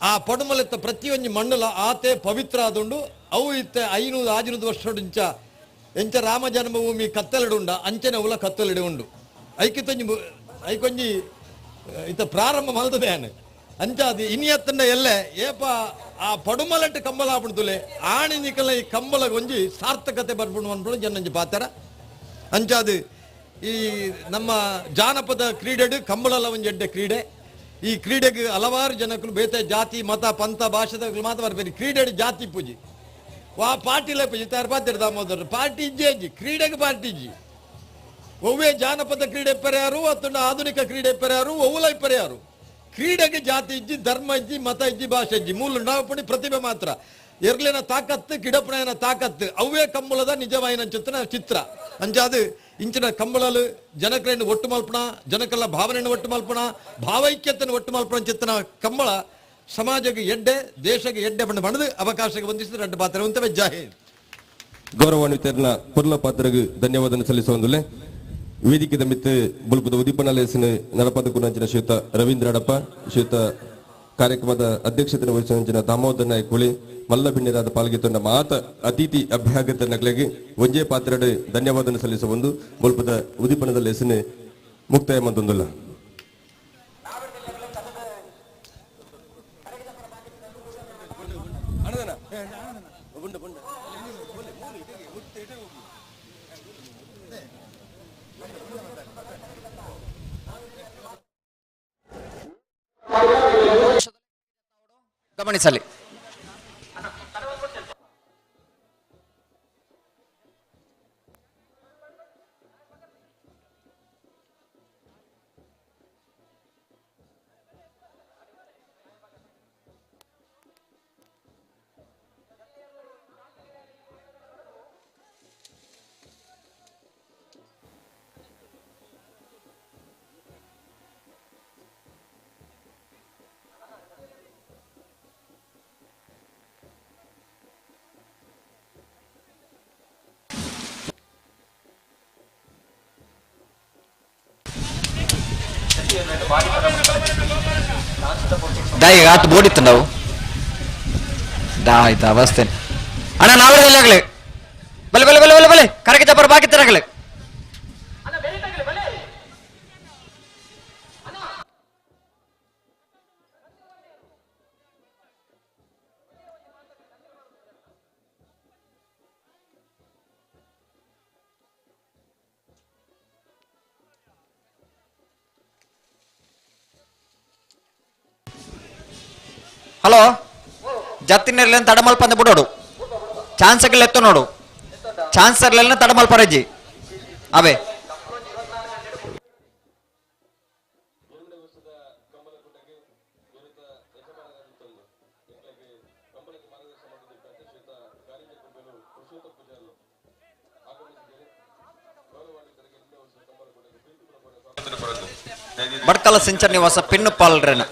ಆ ಪಡುಮಲೆತ್ತ ಪ್ರತಿಯೊಂದು ಮಣ್ಣುಲ ಆತೆ ಪವಿತ್ರ ಆದುಂಡು ಅವು ಇತ್ತೆ 500 ವರ್ಷ ಎಂಚ ರಾಮ ಜನ್ಮಭೂಮಿ ಕತ್ತಲಿಡುಂಡ ಅಂಚನೆ ಉಲ ಕತ್ತಲಿಡು ಉಂಡು ಐಕೊಂಜಿ ಇತ್ತ ಪ್ರಾರಂಭ ಮಲ್ತದೆ ಅಂಚ ಅದು ಇನಿಯತ್ತಂಡ ಎಲ್ಲೆ ಏಪ ಆ ಪಡುಮಲೆಟ್ಟು ಕಂಬಲ ಆಪುಡ್ತುಲೆ ಆಣಿ ನಿಕಲ ಈ ಕಂಬಲ ಒಂಜಿ ಸಾರ್ಥಕತೆ ಬರ್ಬಿಡು ಅನ್ಬಿಡು ಜನಂಜಿ ಪಾತಾರ ಅಂಚ ಅದು ಈ ನಮ್ಮ ಜಾನಪದ ಕ್ರೀಡೆ ಕಂಬಳಲ ಒಂಜಿ ಎಡ್ಡೆ ಕ್ರೀಡೆ ಈ ಕ್ರೀಡೆಗೆ ಹಲವಾರು ಜನಕ್ಕೂ ಬೇತೆ ಜಾತಿ ಮತ ಪಂಥ ಭಾಷೆದ ಮಾತ ಬರ್ಬೇರಿ ಕ್ರೀಡೆ ಜಾತಿ ಪೂಜಿ ವಾ ಪಾರ್ಟಿಲೇ ಪೂಜಿ ತಾರ ಪಾತ್ರ ದಾಮೋದರ ಪಾರ್ಟಿ ಇಜ್ಜಿ ಕ್ರೀಡೆಗೆ ಪಾರ್ಟಿ ಇಜ್ಜಿ ಒವ್ವೇ ಜಾನಪದ ಕ್ರೀಡೆ ಪರ್ಯಾರು ಅತ್ತುಂಡ ಆಧುನಿಕ ಕ್ರೀಡೆ ಪರ್ಯಾರು ಒವ್ವುಲ ಪರ್ಯಾರು ಕ್ರೀಡೆಗೆ ಜಾತಿ ಇಜ್ಜಿ ಧರ್ಮ ಇಜ್ಜಿ ಮತ ಇಜ್ಜಿ ಭಾಷೆ ಇಜ್ಜಿ ಮೂಲ ನಾವಪುಣಿ ಪ್ರತಿಭೆ ಮಾತ್ರ ಎರ್ಲಿನ ತಾಕತ್ತು ಕಿಡಪಣೆಯನ ತಾಕತ್ತು ಅವೇ ಕಂಬಳದ ನಿಜವಾಯಿನ ಚಿತ್ರ ಅಂಚಾದು ಇಂಚಿನ ಕಂಬಳಲು ಜನಕರನ್ನು ಒಟ್ಟು ಮಲ್ಪಣ ಜನಕಲ್ಲ ಭಾವನೆಯನ್ನು ಒಟ್ಟು ಮಲ್ಪಣ ಭಾವೈಕ್ಯತೆಯನ್ನು ಒಟ್ಟು ಮಲ್ಪಣ ಚಿತ್ತನ ಕಂಬಳ ಸಮಾಜಕ್ಕೆ ಎಡ್ಡೆ ದೇಶಕ್ಕೆ ಎಡ್ಡೆ ಬಣ್ಣ ಬಣ್ಣದು ಅವಕಾಶಕ್ಕೆ ಹೊಂದಿಸಿದ ಎರಡು ಪಾತ್ರ ಅಂತವೇ ಜಾಹೀರ್ ಗೌರವಾನ್ವಿತರನ್ನ ಪುರ್ಲ ಪಾತ್ರಗೆ ಧನ್ಯವಾದ ಸಲ್ಲಿಸುವಂದುಲೆ ವೇದಿಕೆ ಮಿತ್ತು ಬುಲ್ಪದ ಉದೀಪನಾಲೇಸನ ನಡಪದ ಕುನಂಚಿನ ಶ್ರೀಯುತ ರವೀಂದ್ರ ಅಡಪ್ಪ ಶ್ರೀಯುತ ಕಾರ್ಯಕ್ರಮದ ಅಧ್ಯಕ್ಷತೆ ವಹಿಸಿದ ದಾಮೋದರ ನಾಯಕ್ ಹುಳಿ ಮಲ್ಲ ಭಿನ್ನರಾದ ಪಾಲ್ಗೆತೊಂಡ ಮಾತ ಅತಿಥಿ ಅಭ್ಯಾಗತ ನಗಲಿಗೆ ಒಂಜೇ ಪಾತ್ರಡೆ ಧನ್ಯವಾದ ಸಲ್ಲಿಸ ಒಂದು ಬುಲ್ಪದ ಉದೀಪನದ ಲೆಸನೆ ಮುಕ್ತಾಯ ಮಂತೊಂದುಲ್ಲ ಗಮನಿಸಲಿ. ಈಗ ಆತು ಬೋಡಿತ್ತು ನಾವು ಆಯ್ತು ಅವಸ್ಥೆ ಅಣ್ಣ ನಾವೇ ಬಲೆ ಬಲೆ ಬಲೆ ಬಲೆ ಬಲೆ ಕರಗೆ ಜಬ್ಬರ ಬಾಕಿ ತರಗಲೆ ಹಲೋ ಜತ್ತಿನ ತಡಮಲ್ಪ ಅಂದ ಬಿಡೋಡು ಚಾನ್ಸರ್ಗಳು ಎತ್ತು ನೋಡು ಚಾನ್ಸರ್ಲೆಲ್ಲ ತಡಮಲ್ಪರಜ್ಜಿ ಅವೇ ಬಡ್ಕಲ ಸಿಂಚರ್ ನಿವಾಸ ಪಿನ್ನು ಪಾಲ್ರೆನ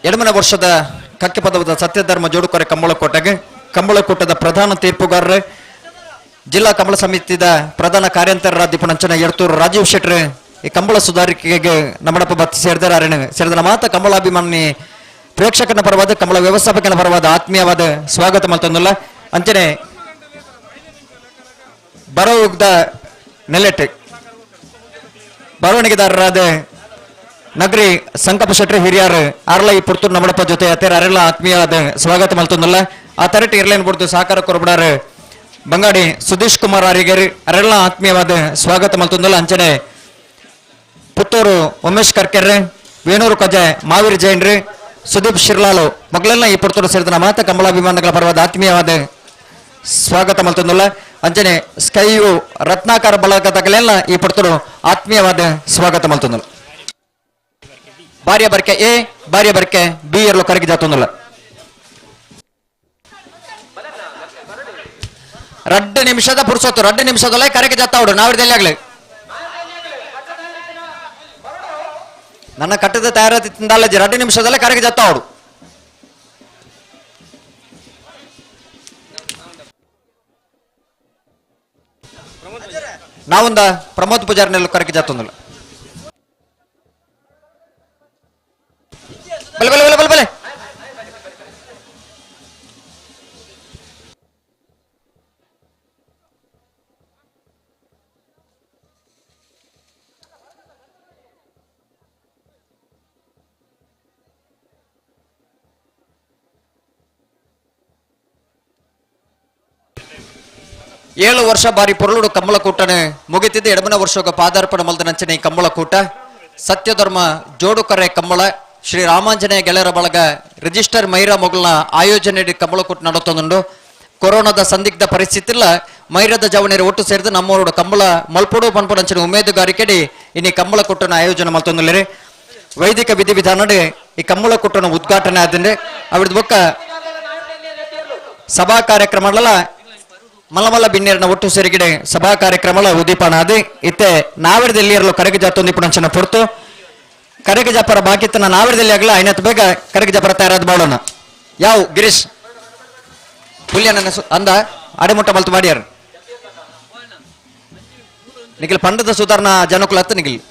ಎಡಮನ ವರ್ಷದ ಕಕ್ಕೆ ಪದವದ ಸತ್ಯಧರ್ಮ ಜೋಡುಕೊರೆ ಕಂಬಳಕೋಟೆಗೆ ಕಂಬಳಕೋಟದ ಪ್ರಧಾನ ತೀರ್ಪುಗಾರರು ಜಿಲ್ಲಾ ಕಂಬಳ ಸಮಿತಿದ ಪ್ರಧಾನ ಕಾರ್ಯಂತರ ದೀಪನಂಚನ ಎಡ್ತೂರು ರಾಜೀವ್ ಶೆಟ್ರ್ ಈ ಕಂಬಳ ಸುಧಾರಿಕೆಗೆ ನಮ್ಮಡಪ್ಪ ಬತ್ತಿ ಸೇರಿದ ಮಾತ ಕಂಬಳಾಭಿಮಾನಿ ಪ್ರೇಕ್ಷಕನ ಪರವಾದ ಕಂಬಳ ವ್ಯವಸ್ಥಾಪಕನ ಪರವಾದ ಆತ್ಮೀಯವಾದ ಸ್ವಾಗತ ಮತ್ತೊಂದಲ್ಲ ಅಂಚನೆ ಬರೋದ ನೆಲೆಟ್ ಬರವಣಿಗೆದಾರರಾದ ನಗರಿ ಸಂಕಪ್ಪ ಶೆಟ್ಟಿ ಹಿರಿಯರು ಅರಳೈ ಪುರ್ತೂರು ನಮ್ಮಡಪ್ಪ ಜೊತೆ ಅತ್ತೇರ ಅರೆಲ್ಲ ಆತ್ಮೀಯವಾದ ಸ್ವಾಗತ ಮಲ್ತೊಂದಲ್ಲ ಆ ತರಟಿ ಇರ್ಲೇನ್ ಬಿಡ್ತು ಸಹಕಾರ ಕೊರಬಡಾರ ಬಂಗಾಡಿ ಸುಧೀಶ್ ಕುಮಾರ್ ಅರಿಗೇರಿ ಅರೆಲ್ಲ ಆತ್ಮೀಯವಾದ ಸ್ವಾಗತ ಮಲ್ತೊಂದಲ್ಲ ಅಂಚನೆ ಪುತ್ತೂರು ಉಮೇಶ್ ಕರ್ಕೆರ್ರೆ ವೇಣೂರು ಕಜೆ ಮಾವೀರ್ ಜೈನ್ರಿ ಸುದೀಪ್ ಶಿರ್ಲಾಲು ಮಗಳೆಲ್ಲ ಈ ಪುರ್ತೂರು ಸೇರಿದ ಮಾತ ಕಂಬಳಾಭಿಮಾನಿಗಳ ಪರವಾದ ಆತ್ಮೀಯವಾದ ಸ್ವಾಗತ ಮಲ್ತೊಂದಲ್ಲ ಅಂಚನೆ ಸ್ಕೈಯು ರತ್ನಾಕರ ಬಳಗದಗಳೆಲ್ಲ ಈ ಪುರ್ತೂರು ಆತ್ಮೀಯವಾದ ಸ್ವಾಗತ ಮಲ್ತೊಂದಲ್ಲ ಭಾರ್ಯ ಬರ್ಕೆ ಎ ಭಾರ್ಯ ಬರ್ಕೆ ಬಿ ಇರ್ಲು ಕರಗಿ ಜಾತೊಂದಲ್ಲ 2 ನಿಮಿಷದ ಪುರುಸೊತ್ತು 2 ನಿಮಿಷದಲ್ಲೇ ಕರಗಿ ಜಾತಾವಡು ನಾವಿರ್ದಲ್ಲಿ ಆಗ್ಲಿ ನನ್ನ ಕಟ್ಟದ ತಯಾರತಿ ತಿಂದಾಲಜಿ 2 ನಿಮಿಷದಲ್ಲೇ ಕರಗಿ ಜಾತಾವಡು ನಾವೊಂದ ಪ್ರಮೋದ್ ಪೂಜಾರಿನೆಲ್ಲ ಕರೆಗೆ ಜಾತೊಂದಿಲ್ಲ ಬಲೆ ಬಲೆ ಬಲೆ ಬಲೆ ಬಲೆ 7 ವರ್ಷ ಬಾರಿ ಪೊರಳುಡು ಕಂಬಳಕೂಟನೆ ಮುಗಿತಿದ್ದ ಎಡಮನ ವರ್ಷಕ್ಕೆ ಪಾದಾರ್ಪಣ ಮಲ್ದನಂಚನೆ ಈ ಕಂಬಳಕೂಟ ಸತ್ಯಧರ್ಮ ಜೋಡುಕರೆ ಕಂಬಳ ಶ್ರೀ ರಾಮಾಂಜನೇಯ ಗೆಳೆಯರ ಬಳಗ ರಿಜಿಸ್ಟರ್ ಮೈರಾ ಮೊಗಲ್ನ ಆಯೋಜನೆ ಕಂಬಳಕೂಟ ನಡತೊಂದುಂಡು ಕೊರೋನಾದ ಸಂದಿಗ್ಧ ಪರಿಸ್ಥಿತಿಲ್ಲ ಮೈರದ ಜವಣಿಯರು ಒಟ್ಟು ಸೇರಿದು ನಮ್ಮೂರು ಕಂಬಳ ಮಲ್ಪುಡು ಪನ್ಪುಡಂಚಿನ ಉಮೇದುಗಾರಿಕೆಡಿ ಇನ್ನಿ ಕಂಬಳಕೂಟನ ಆಯೋಜನೆ ಮಲ್ತೊಂದುಲ್ಲೆರಿ ವೈದಿಕ ವಿಧಿವಿಧಾನಡೆ ಈ ಕಂಬಳಕೂಟನ ಉದ್ಘಾಟನೆ ಆದ್ರೆ ಅವಿಡ ಬೊಕ್ಕ ಸಭಾ ಕಾರ್ಯಕ್ರಮಗಳ ಮಲಮಲ್ಲ ಬಿನ್ನೇರಿನ ಒಟ್ಟು ಸೇರಿಗಿಡೆ ಸಭಾ ಕಾರ್ಯಕ್ರಮಗಳ ಉದ್ದೀಪನ ಅದು ಇತ್ತೆ ನಾವಿರದಲ್ಲಿ ಇರಲು ಕರೆಗೆ ಜಾತೊಂದಿಪುಣಂಚನ ಪೊರ್ತು ಕರೆಗೆ ಜಾಪರ ಬಾಕಿತ್ತನ ನಾವಿರದಲ್ಲಿ ಆಗಲ್ಲ ಐನತ್ ಬೇಗ ಕರೆಗೆ ಜಾಪರ ತಯಾರಾದ ಬಾಳೋಣ ಯಾವ ಗಿರೀಶ್ ಪುಲ್ಯನ ಅಂದ ಅಡೆಮುಟ್ಟ ಮಲ್ತು ಮಾಡ್ಯಾರ ನಿಖಿಲ್ ಪಂಡದ ಸುಧಾರಣಾ ಜನಕುಲ ಹತ್ತು ನಿಖಿಲ್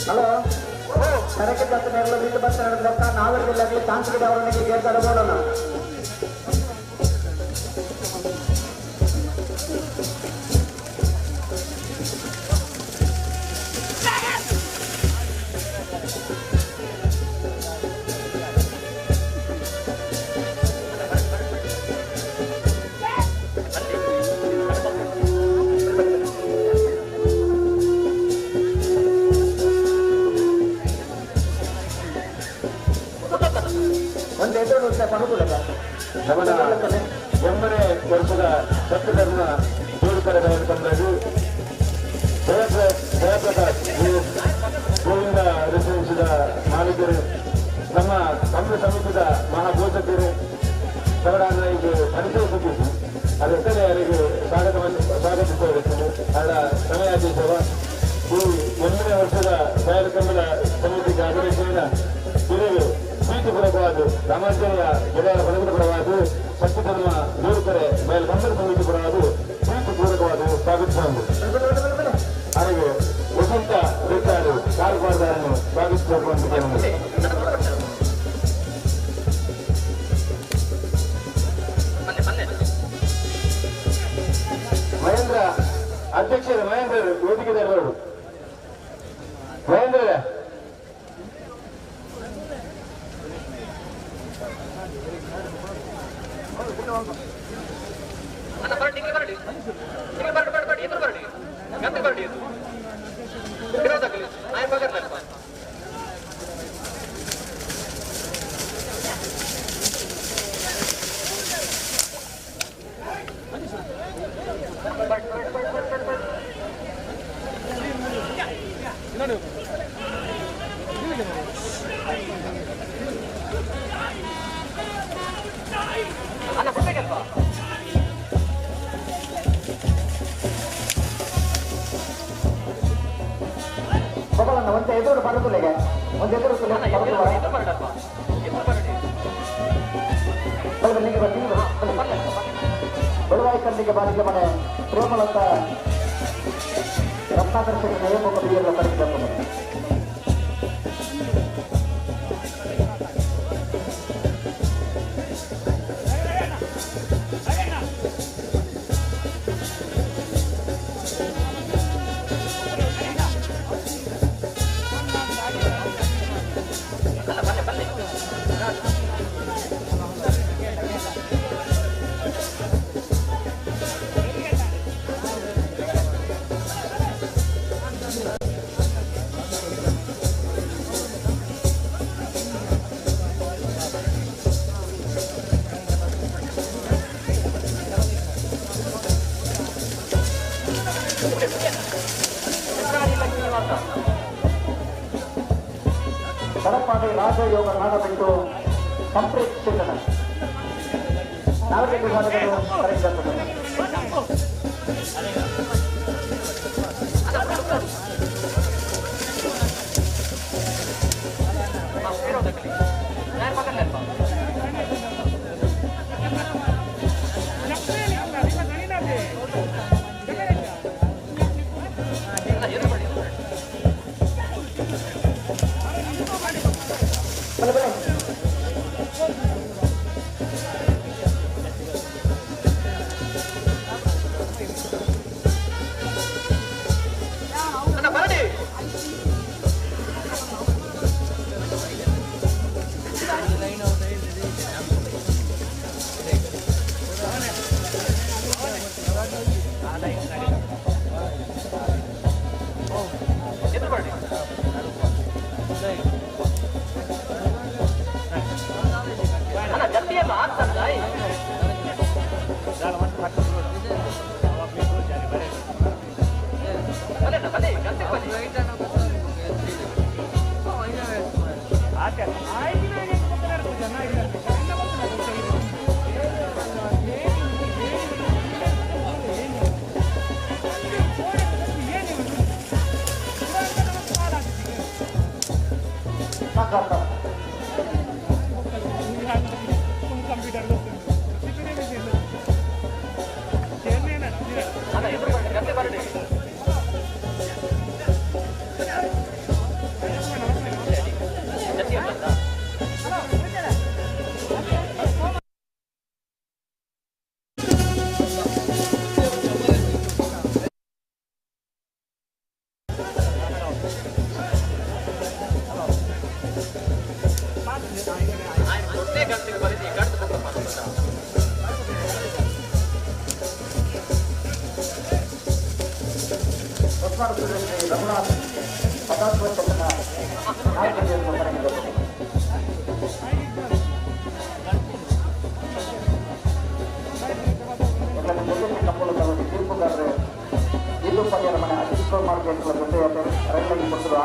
ಹಲೋ ಕರೆಗೆ ಜಾತ್ರೆ ನೆರಳು ಬಿಟ್ಟು ಬರ್ತಾರೆ ನಾವಿರಲಿಲ್ಲ ತಾಂತ್ರಿಕ ಅವರೊಂದಿಗೆ ಕೇಳ್ತಾಡಬೋಡೋಣ ನಮ್ಮನ 8ನೇ ವರ್ಷದ ಸತ್ಯಧರ್ಮ ಜೋಡುಕರೆ ತಂಡವು ಜಯಪ್ರಕಾಶ್ ಗೋವಿಂದ ರೆಸಿಡೆನ್ಸಿದ ಮಾಲೀಕರು ನಮ್ಮ ಕಂಬಳ ಸಮಿತಿದ ಮಹಾಘೋಷಕರು ಅವರನ್ನು ಇದು ಪರಿಚಯಿಸುತ್ತಿದ್ದು ಅದಕ್ಕೆ ಅವರಿಗೆ ಸ್ವಾಗತಿಸಬೇಕು ಅವರ ಸಮಯಾದೇಶವ ಈ 8ನೇ ವರ್ಷದ ಕಾರ್ಯಕ್ರಮದ ಸಮಿತಿಗೆ ಅಭಿನಯಿಸಿದ ಹಿರಿಯರು ಪ್ರೀತಿಪೂರ್ವಕವಾದ ರಾಮಾಂಜನೇಯ ಗೆಳೆಯರ ಬಳಗದ ಸತ್ಯಧರ್ಮ ಜೋಡುಕರೆ ಮೇಲ್ಕಂಬಳ ಸಮಿತಿ ಪರವಾದ ಪ್ರೀತಿಪೂರ್ವಕವಾದ ಸ್ವಾಗತಿಸ ಅತಿಥಿಗಳನ್ನು ಸ್ವಾಗತಿಸಬೇಕು ಅಂತ ಕೇಳಿದೆ. ಮಹೇಂದ್ರ ಅಧ್ಯಕ್ಷರು ಮಹೇಂದ್ರ ವೇದಿಕೆ ತರಬಹುದು. ಮಹೇಂದ್ರ ಒಂದು ಎದುರು ಬರುತ್ತಲಿಗೆ ಒಂದು ಎದುರು ಬೆಳವಾಯಿಕಲ್ಲಿಗೆ ಬಾಲಿಗೆ ಮನೆ ಪ್ರೇಮಲತ ರತ್ನಾಕರ್ಷಕ ನೇಮಕ ಬಿಯಲ್ಲ ಕರೆಕ್ಟ್. ಕಡಪಾಡಿ ರಾಜಯೋಗ ನಾಡಬಿಟ್ಟು ಸಂಪ್ರೇಕ್ಷಿಸನ ನಾಲ್ಕು ವಿಭಾಗಗಳು ಕರೆಕ್ಟಾಗ್ತದೆ.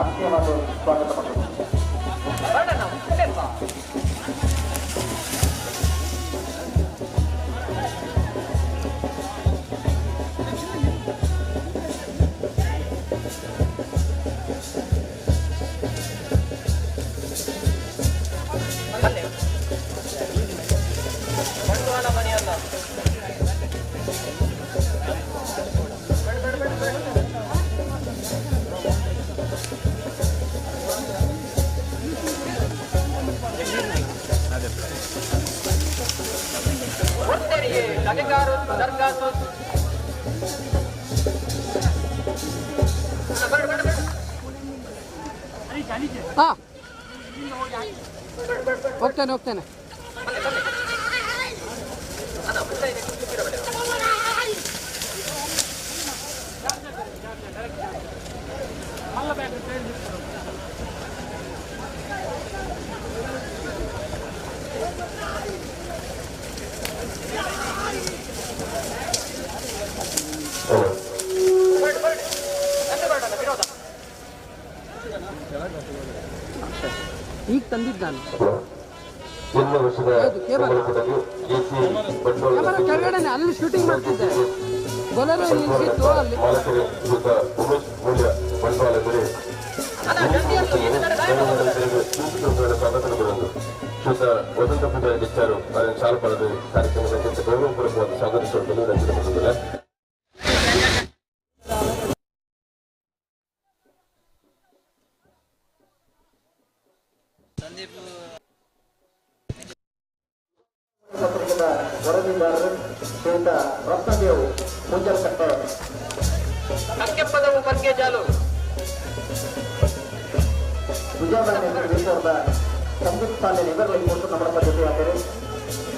ಆತ್ಮೀಯವಾದ ಸ್ವಾಗತ ಪಡೆದರು. ಹಾ ಹೋಗ್ತೇನೆ ಹೋಗ್ತೇನೆ. ಈಗ ತಂದಿದ್ದಾನೆ ಕ್ಯಾಮರಾ ಕೆಳಗಡೆನೆ, ಅಲ್ಲಿ ಶೂಟಿಂಗ್ ಮಾಡ್ತಿದ್ದೆ. ಬೊಲೆರೋ ನಿಲ್ಸಿತ್ತು ಅಲ್ಲಿ. ವಸಂತ ಪೂಜಾರಿ ಇಚ್ಚಾರು ಅವರನ್ನು ಸಾಲು ಪಡೆದು ಕಾರ್ಯಕ್ರಮದ ಗೌರವಪೂರ್ವಕವಾದ ಸ್ವಾಗತಿಸಿಕೊಳ್ಳಲು ರಚಿಸಿಕೊಂಡಿದ್ದಾರೆ. ವರದಿಗಾರರು ಶ್ರೀಯುತ ರತ್ನದೇವ್ ಮುಂಜಲ್ಕಟ್ಟೆ. ಅಂಕೆಪದವು ಬರ್ಗೆ ಜಾಲು ವಿಜಯವಾಡ ಸಂದೀಪ್ ಪಾಂಡೆ ಇವರಲ್ಲಿ ಕೊಟ್ಟು ನಮ್ಮ ಜೊತೆಯಾದರೆ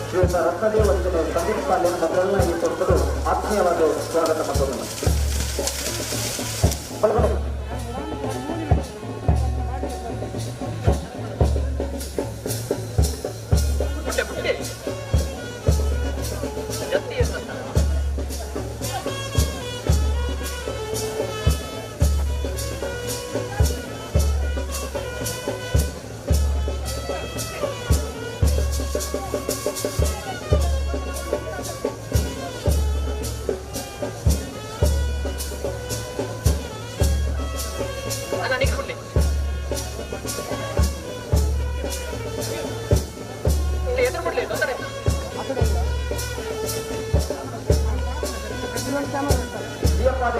ಶ್ರೀಯುತ ರತ್ನದೇವ್ ವಂಚನೆ ಸಂದೀಪ್ ಪಾಂಡೆ ಮಕ್ಕಳನ್ನ ಈ ಕೊಟ್ಟರು ಆತ್ಮೀಯವಾದ ಸ್ವಾಗತ ಮತ್ತೊಂದು.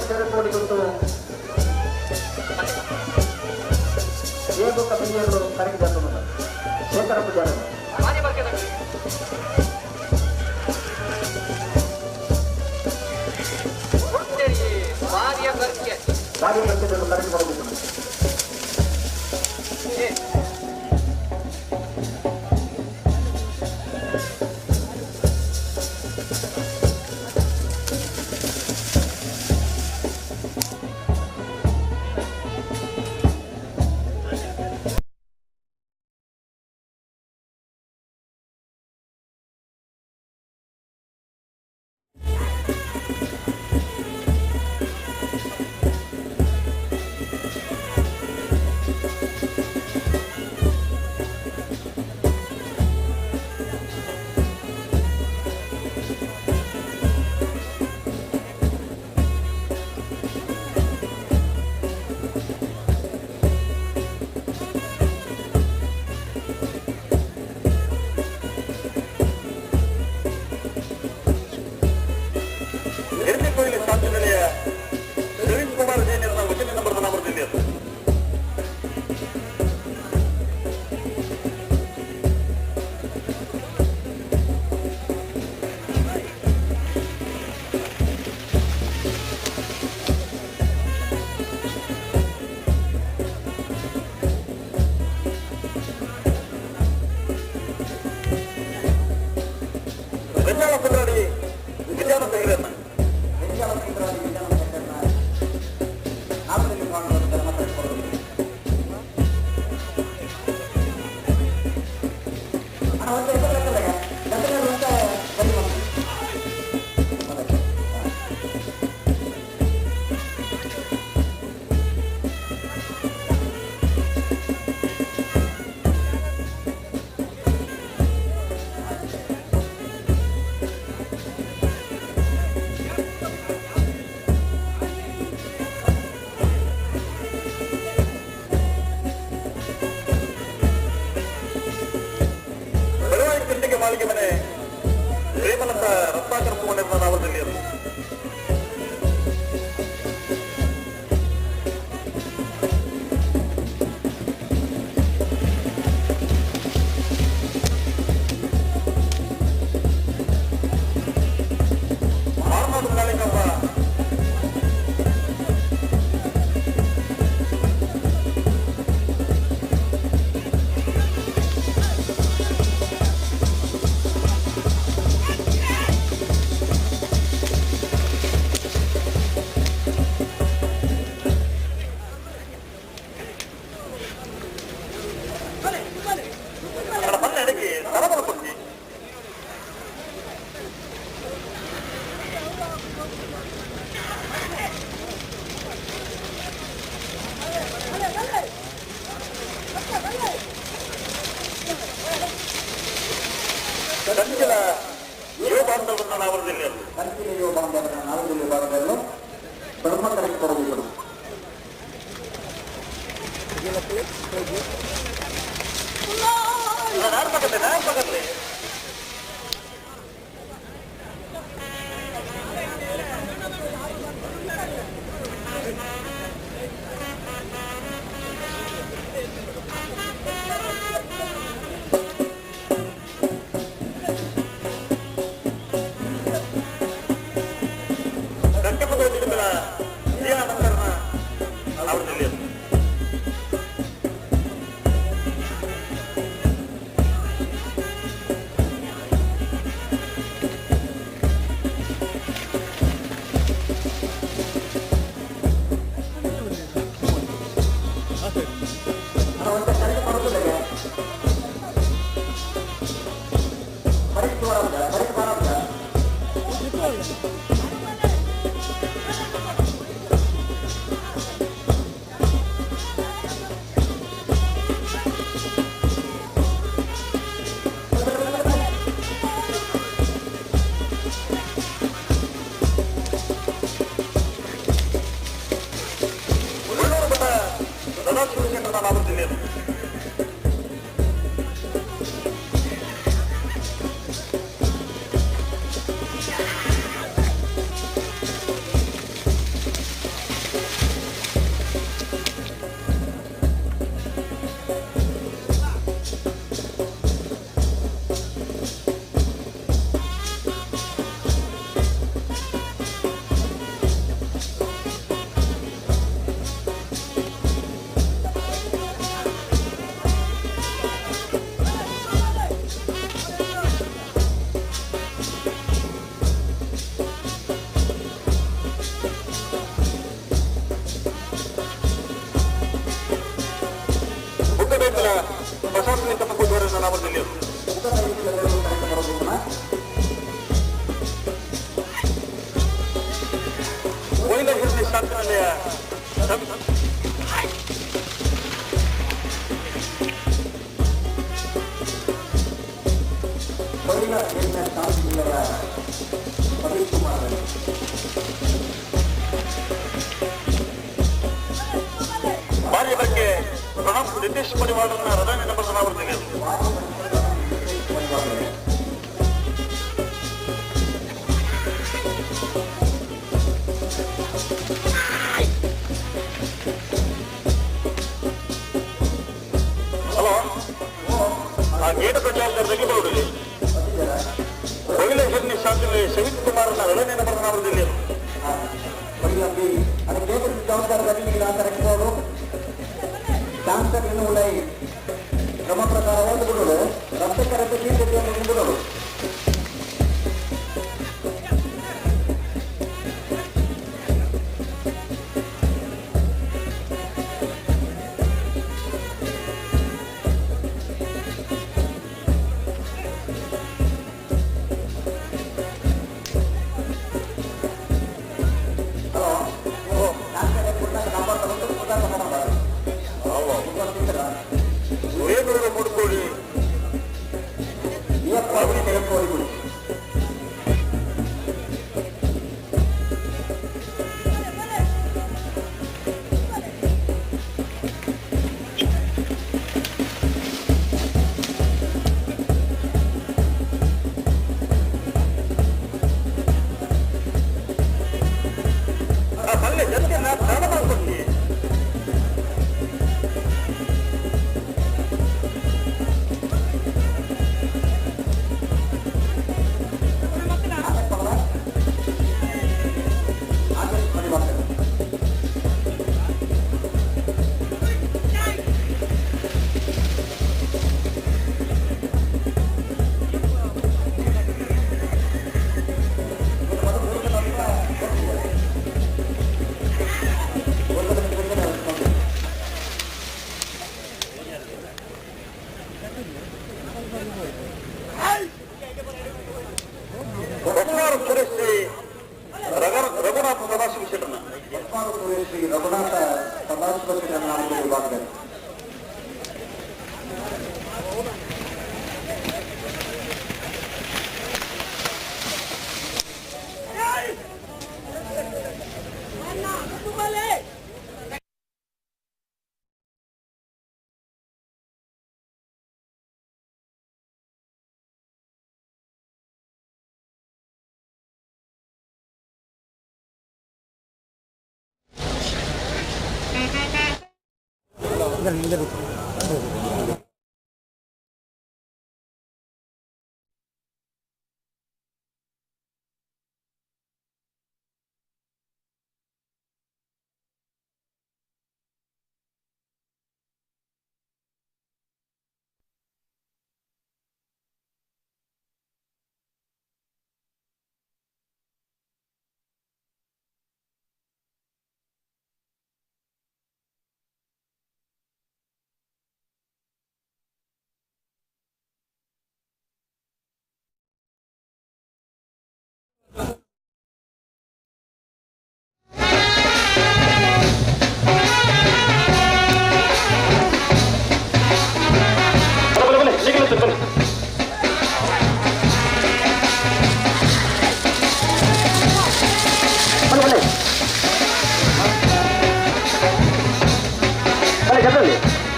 ಸೇರಿಕೊಂಡಿದ್ದು ಹೇಗೂ ಕಪಿಲಿಯರು ಕರೆಗೆ ಶೇಖರ ಪೂಜಾರಿ ಭಾರಿ ಬರ್ತಿದ್ದನ್ನು ಕರೆಗೆ ಬರಬೇಕು. ಕಂಚಿನ ಯುವ ಬಾಂಧವರನ್ನ ನಾವರದಲ್ಲಿ ಕಂಚಿನ ಯುವ ಬಾಂಧವರನ್ನ ನಾವರದಲ್ಲಿ ಭಾಗದಲ್ಲೂ ಬ್ರಹ್ಮಕರಿಗೆ ಕೊಡಬೇಕು. ನಾರ್ಪಕತೆ ಭಾರಿ ಬಗ್ಗೆ ಪ್ರಣಬ್ ನಿತೀಶ್ ಪರಿವಾರನ್ನ ಹೃದಯ ನಂಬರ್ತೀನಿ. ಹಲೋ, ಆ ಗೇಟ್ ಪ್ರಚಾರ ತೆಗಿಬಹುದು. ಒಳ್ಳೆ ಶಾಸಕ ಶಹೀದ್ ಕುಮಾರ್ನ ಹೃದಯ ನಂಬರ್ತೀನಿ. ಕ್ಯಾನ್ಸರ್ ಇನ್ನು ಉಳ್ಳ ಕ್ರಮ ಪ್ರಕಾರ ಒಂದು ಬಿಡೋದು ರಕ್ತಕರತೆ ತೀರ್ಥ ಬಿಡೋದು. ಮೂಡ್ಕೋಳಿ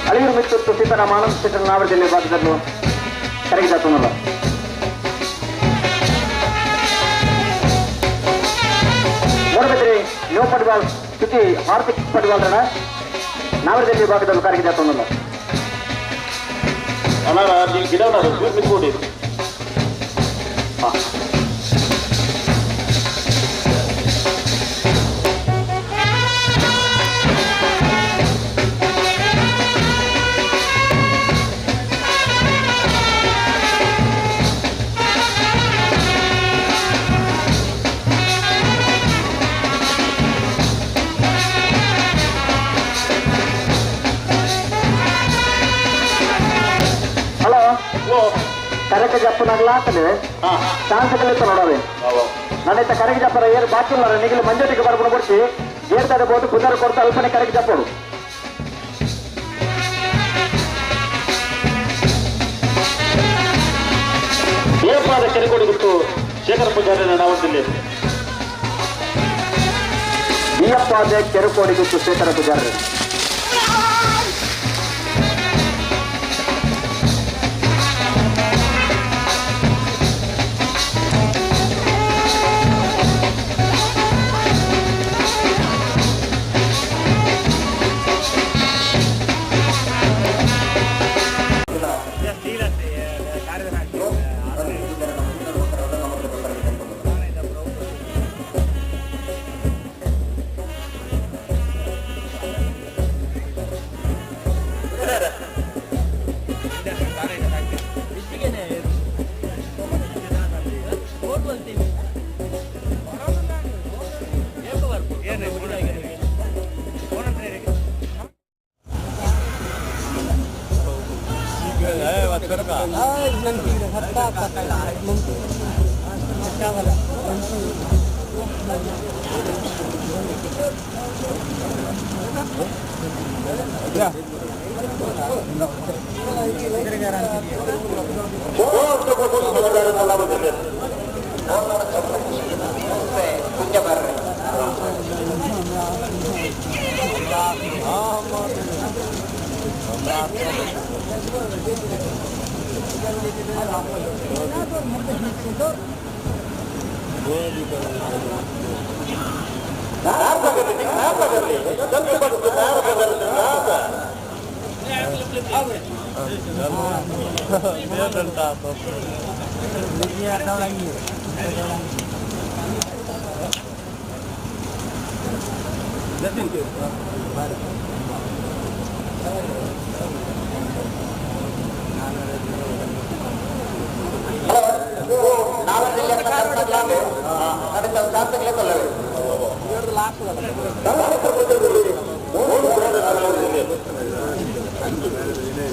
ಅಳಿಯೂರು ಮಿತ್ತೂರು ಸೀತಾರಾಮಾನಂದ ಚಿತ್ರ ನಾವರ ಜಿಲ್ಲೆ ಭಾಗದಲ್ಲೂ ಕರೆಗೆ ಜಾತನಲ್ಲ ನೋಡಬೇಕ್ರಿ ನ್ಯೂ ಪಟ್ವಾಲ್ ಸ್ಥಿತಿ ಆರ್ಥಿಕ ಪಟ್ವಾಲ್ರಣ ನಾವರ ಜಿಲ್ಲೆ ಭಾಗದಲ್ಲೂ ಕರೆಗೆ ಜಾತನಲ್ಲ ಅಣ್ಣ ಗಿಡ ಮಿತ್ಕೊಡಿ ಕರೆಗೆ ಜಪ್ಪನಾಗ್ಲ ಆಗ್ತದೆ ಚಾನ್ಸ್ಗಳಿತ್ತು ನೋಡೋದು ನನ್ನೈತ ಕರೆಗೆ ಜಪ್ಪರ ಏರು ಬಾಕಿ ಇಲ್ಲ ನಿಗಲಿ ಮಂಜಟ್ಟಿಗೆ ಬರ್ಕೊಂಡು ಕೊಡ್ಸಿ ಏರ್ತಾ ಇರಬಹುದು ಪುನರ್ ಕೊಡ್ತಾ ಅಲ್ಪನೆ ಕರೆಗೆ ಜಪ್ಪಡು ಏಪಾದ ಕೆರೆಕೋಡಿ ಬಿಟ್ಟು ಶೇಖರ ಪೂಜಾರಿ ನಾವಲ್ಲಿ ಈಯಪ್ಪಾದ ಕೆರೆಕೋಡಿ ಬಿಟ್ಟು ಶೇಖರ ಪೂಜಾರಿ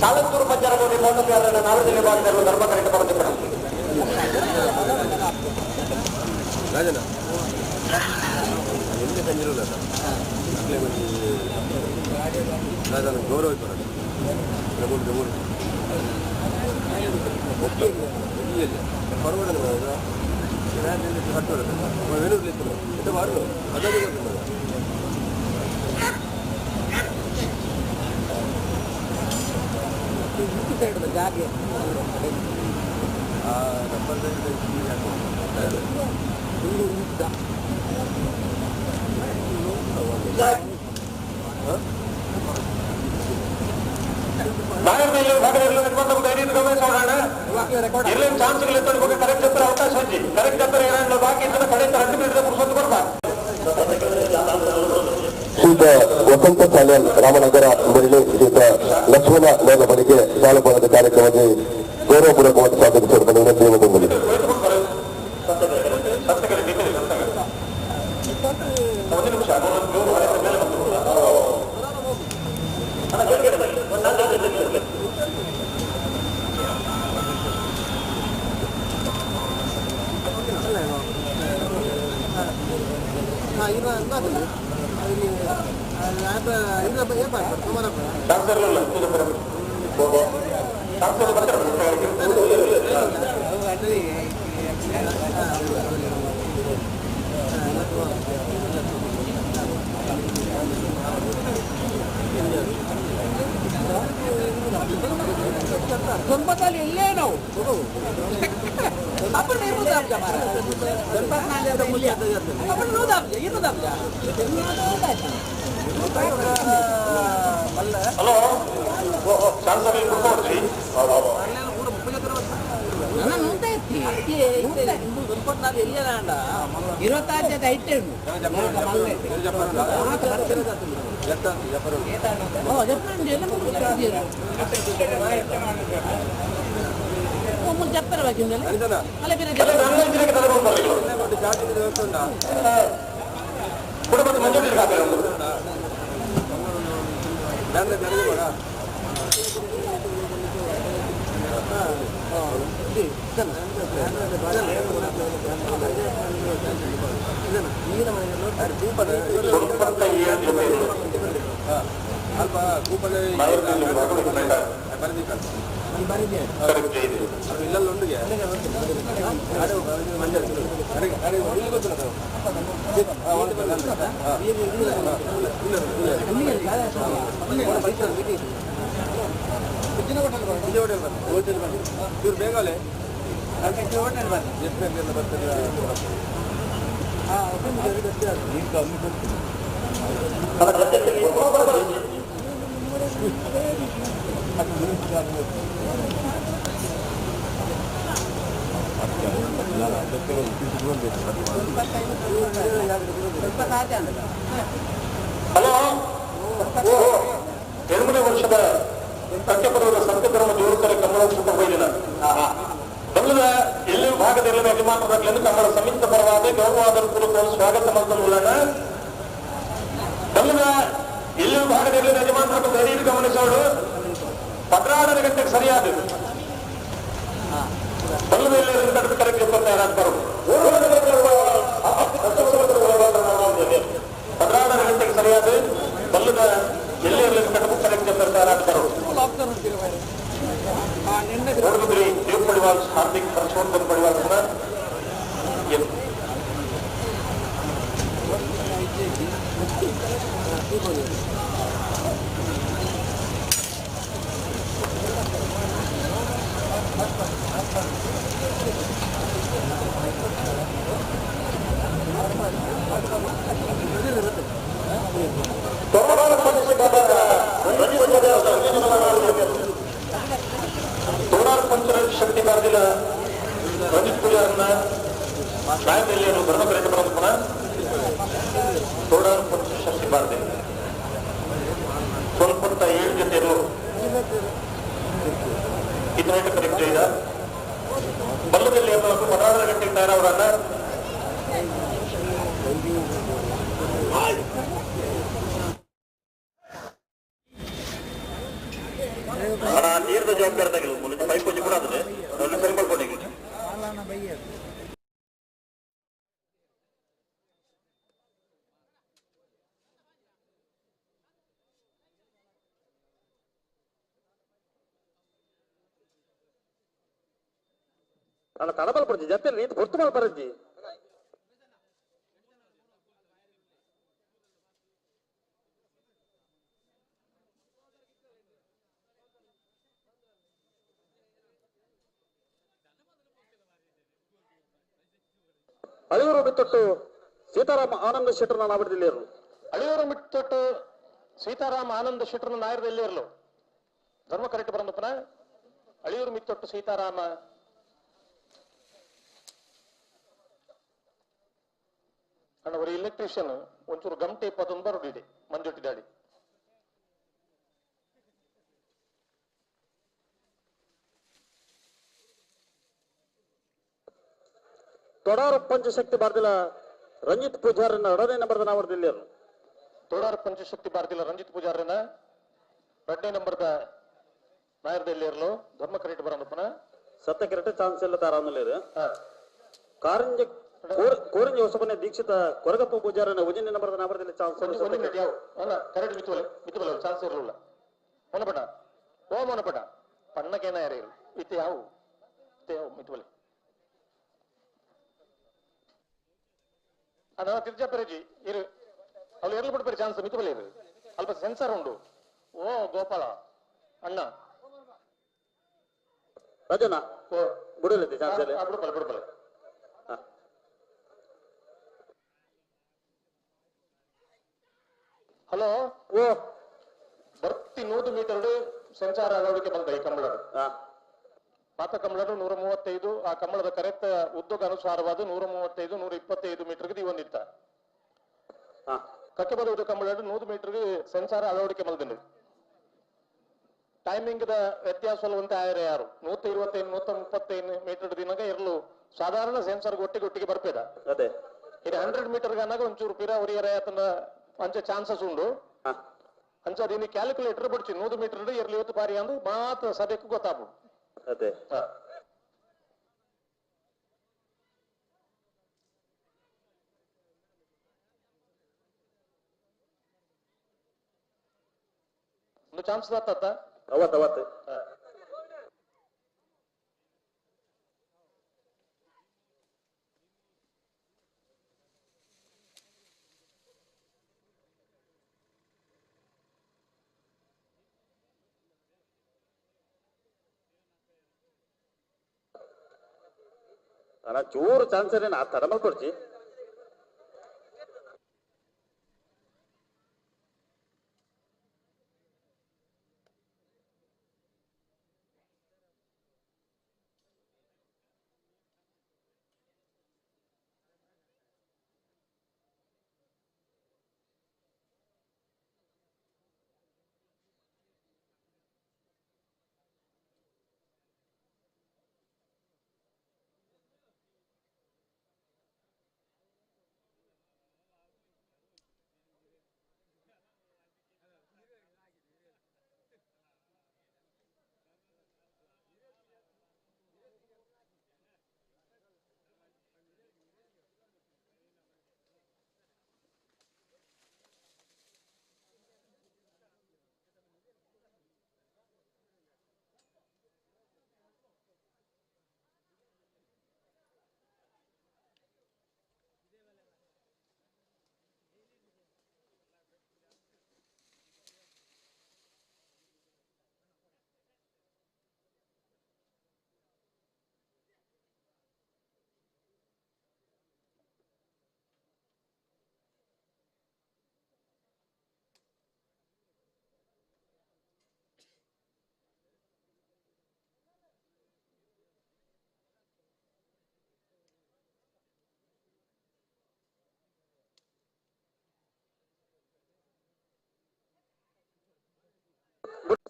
ಸಾಲಂತೂರು ಪಂಚಾರಗೋಡಿ ಮೋಟಗಾರರ ನಾವರದಲ್ಲಿ ಭಾಗದಲ್ಲಿ ಧರ್ಮ ಕರೆಕ್ಟ್ ಬರುತ್ತೆ ರಾಜನ ಎಲ್ಲಿ ತಂದಿರಲ್ಲ ರಾಜನ ಗೌರವ ಪರವಾಡ ಜಾಗೆ ಇಲ್ಲಿ ಭಾಗದಲ್ಲಿ ಇಲ್ಲಿ ಚಾನ್ಸ್ಗಳು ಇತ್ತು ಕರೆಕ್ಟ್ ಹತ್ರ ಅವಕಾಶ ಹಚ್ಚಿ ಕರೆಕ್ಟ್ ಹತ್ರ ಏನಾದ್ರು ಬಾಕಿ ಇದ್ರೆ ಕಡೆ ಹತ್ತು ಮೀಟರ್ ಪುರುಷತ್ತು ಕೊಡ್ಬಾರ್ದು. ಶ್ರೀಯುತ ವಸಂತ ಸಾಲ್ಯಾನ್ ರಾಮನಗರ ಬಳಿ ಶ್ರೀಯುತ ಲಕ್ಷ್ಮಣ ನೇರಬಳಿಗೆ ಸಾಲುಪಾಲದ ಕಾರ್ಯಕ್ರಮಕ್ಕೆ ಗೌರವಪೂರ್ವಕವಾದ ಸ್ವಾಗತಿಸಿದ ವಿನಂತಿ ಬಂದಿದೆ. ಒಂದು ನಿಮಿಷ गणपताली इल्ले ನಾವು आपण नाही होत आमच्या महाराज गणपत नांद्याचा मुली आपण नव्हतं आमच्या येत आमच्या ಹಲೋ ಶಾಸಕರು ಕುತ್ಕೊಳ್ರಿ. ಗಣಪತ್ ನಾಲ್ ಎಲ್ಲೇ ನಾಂಡ 26 ಐತೆ చెప్పారు కుటుంబ మంజూరు కాదు ಇಲ್ಲೆಲ್ಲ ಉಂಡಿಗೆ ಇವ್ರು ಬೇಗಲೆ ಹಲೋ 8ನೇ ವರ್ಷದ ಸತ್ಯಪರ್ವದ ಸತ್ಯಧರ್ಮ ಜೋಡಕರ ಕಮಲೋತ್ಸವ ಬಯಲಿನ ಬಲ್ಲದ ಎಲ್ಲ ಭಾಗದಲ್ಲಿ ಯಜಮಾನರಾಗಲಿ ಕಮಲ ಸಂಯುಕ್ತ ಪರವಾದ ಗೌರವಾದ ಪೂರ್ವಕ ಸ್ವಾಗತ ಮಂತ್ರಗಳನ್ನ ಬಲ್ಲದ ಎಲ್ಲ ಭಾಗದಲ್ಲಿ ಯಜಮಾನರ ಧೈರ್ಯ ಗಮನಿಸೋಡು 16 ಗಂಟೆಗೆ ಸರಿಯಾದ ಬಲ್ಲದಲ್ಲಿ ಕರೆಕ್ಟ್ ತಯಾರಾಗ್ಬಾರು 16 ಗಂಟೆಗೆ ಸರಿಯಾದ ಬಲ್ಲದ ಎಲ್ಲೆಲ್ಲ ಕಟ್ಟಬೇಕು ಕರೆಕ್ಟ್ ತಯಾರಾಗ್ಬಾರು ನೋಡಿದ್ರಿ ದೇವ್ ಪಡಿವಾಲ್ ಹಾರ್ದಿಕ್ ಹರ್ಷವರ್ಧನ್ ಪಡಿವಾಲ್ ಕೂಡ ಶಕ್ತಿ ಬಾರ್ದಿಲ್ಲ ರಂಜಿತ್ ಪೂಜಾರನ್ನ ನ್ಯಾಯದಲ್ಲಿ ಧರ್ಮಕರೆಗೆ ಬರೋದು ಪುನಃ ತೋಡಾರ ಶಕ್ತಿ ಬಾರ್ದೆ ಸ್ವಲ್ಪ 7 ಜೊತೆರು ಇದನ್ನ ಕರೆಕ್ಟ್ ಈಗ ಬಲ್ಲದಲ್ಲಿ 16 ಗಂಟೆಗೆ ತಯಾರವರನ್ನ ನೀರಿನ ಜವಾಬ್ದಾರಿ ಮುಂದೆ ಪೈಪ್ ಕೂಡ ಆದ್ರೆ ಸರಿ ಮಾಡ್ಕೊಂಡಿದ್ದೀವಿ ಅಲ್ಲ ತಡಬಲ್ಪಡ್ತಿ ಜೊತೆ ರೀತಿ ಹೊತ್ತು ಮಾಡ್ಬಾರಜ್ಜಿ ಅಳಿಯೂರು ಬಿತ್ತೊಟ್ಟು ಸೀತಾರಾಮ ಆನಂದ ಶೆಟ್ಟರ್ನ ನಾವಡದಲ್ಲಿ ಇರಲು ಅಳಿಯೂರು ಬಿತ್ತೊಟ್ಟು ಸೀತಾರಾಮ ಆನಂದ ಶೆಟ್ಟರ್ನ ನಾಯರದಲ್ಲಿ ಇರಲು ಧರ್ಮ ಕರೆಕ್ಟ್ ಬರಂದಪ್ಪನ ಅಳಿಯೂರು ಮಿತ್ತೊಟ್ಟು ಸೀತಾರಾಮ ಅಣ್ಣ ஒரு ಎಲೆಕ್ಟ್ರಿಷಿಯನ್ ಒಂಚೂರು ಗಮಟೆ 21 ಬರೋಡಿದೆ ಮಂಜೊಟ್ಟಿದಾಡಿ ತೊಡಾರ ಪಂಚಶಕ್ತಿ ಭಾರತಿಲ ರಂಜಿತ್ ಪೂಜಾರನ್ನ ಎರಡನೇ ನಂಬರ್ದ ನಾವರ್ದಲ್ಲಿ ತೊಡಾರ ಪಂಚಶಕ್ತಿ ಭಾರತಿಲ ರಂಜಿತ್ ಪೂಜಾರನ್ನ ಎರಡನೇ ನಂಬರ್ದ ನಾಯರ್ದಲ್ಲಿ ಇರಲು ಧರ್ಮ ಕರೆಕ್ಟ್ ಬರಂದಪ್ಪನ ಸತ್ಯ ಕರೆಕ್ಟ್ ಚಾನ್ಸ್ ಇಲ್ಲ ತಾರಾವನಲ್ಲಿ ಕಾರಂಜ ಕೋರಂಜಿ ಹೊಸಬನೆ ದೀಕ್ಷಿತ ಕೊರಗಪ್ಪ ಪೂಜಾರನ ಉಜಿನ ನಂಬರ್ದ ನಾವರ್ದಲ್ಲಿ ಚಾನ್ಸ್ ಯಾವ ಅಲ್ಲ ಕರೆಕ್ಟ್ ಮಿತ್ತುವಲ್ಲ ಚಾನ್ಸ್ ಇರಲಿಲ್ಲ ಮೊನಪಟ ಓ ಮೊನಪಟ ಪಣ್ಣಕೇನ ಯಾರು ಇತ್ತೆ ಯಾವ ಮಿತ್ತುವಲೆ ಅಣ್ಣ ತಿರ್ಜಾಪರೆಜಿ ಇರು ಅವ್ರು ಎರ್ಲು ಬಿಡ್ಬೇಡಿ ಚಾನ್ಸ್ ಮಿತ್ತುವಲೆ ಇರು ಅಲ್ಪ ಸೆನ್ಸರ್ ಉಂಡು ಓ ಗೋಪಾಲ ಅಣ್ಣ ರಾಜಣ್ಣ ಓ ಬಿಡಲಿದೆ ಚಾನ್ಸ್ ಬಿಡ್ಬಲ್ಲ ಹಲೋ ಓ ಬರ್ತಿ 100 ಮೀಟರ್ ಸೆನ್ಸಾರ್ ಅಳವಡಿಕೆ ಬಂದ ಈ ಕಮಲ ಪಾತ ಕಮಲರು 135 ಆ ಕಮಲದ ಕರೆಕ್ಟ್ ಉದ್ದಕ್ಕೆ ಅನುಸಾರವಾದ 135 125 ಮೀಟರ್ಗೆ ಒಂದಿತ್ತ ಕಕ್ಕೆ ಬರುವುದು ಕಮಲರು 100 ಮೀಟರ್ಗೆ ಸೆನ್ಸಾರ್ ಅಳವಡಿಕೆ ಮಲ್ದಂಡು ಟೈಮಿಂಗ್ ವ್ಯತ್ಯಾಸ ಅಂತ ಆಯ್ರೆ ಯಾರು 125 135 ಮೀಟರ್ ದಿನಾಗ ಇರಲು ಸಾಧಾರಣ ಸೆನ್ಸಾರ್ ಒಟ್ಟಿಗೆ ಬರ್ಪೇದ ಅದೇ ಇದು 100 ಮೀಟರ್ ಅನ್ನಾಗ ಒಂಚೂರು ಪಿರಾ ಉರಿಯರ ಅಂಚೆ ಚಾನ್ಸಸ್ ಉಂಡು ಅಂಚ దీని ಕ್ಯಾಲ್ಕುಲೇಟರ್ ಬಿಡ್ಚಿ 100 ಮೀಟರ್ ಇರ್ಲಿ 50 ಬಾರಿ ಅಂದು ಮಾತ್ರ ಸದ್ಯಕ್ಕೂ ಗೊತ್ತಾಗ್ಬೋದು ಅದೇ ಒಂದು ಚಾನ್ಸ್ ಆತ ಅವತ್ತು ಅಣ್ಣ ಚೂರು ಚಾನ್ಸ್ ಏನೇನು ಆ ತಡಮಲ್ ಕೊಡ್ಚಿ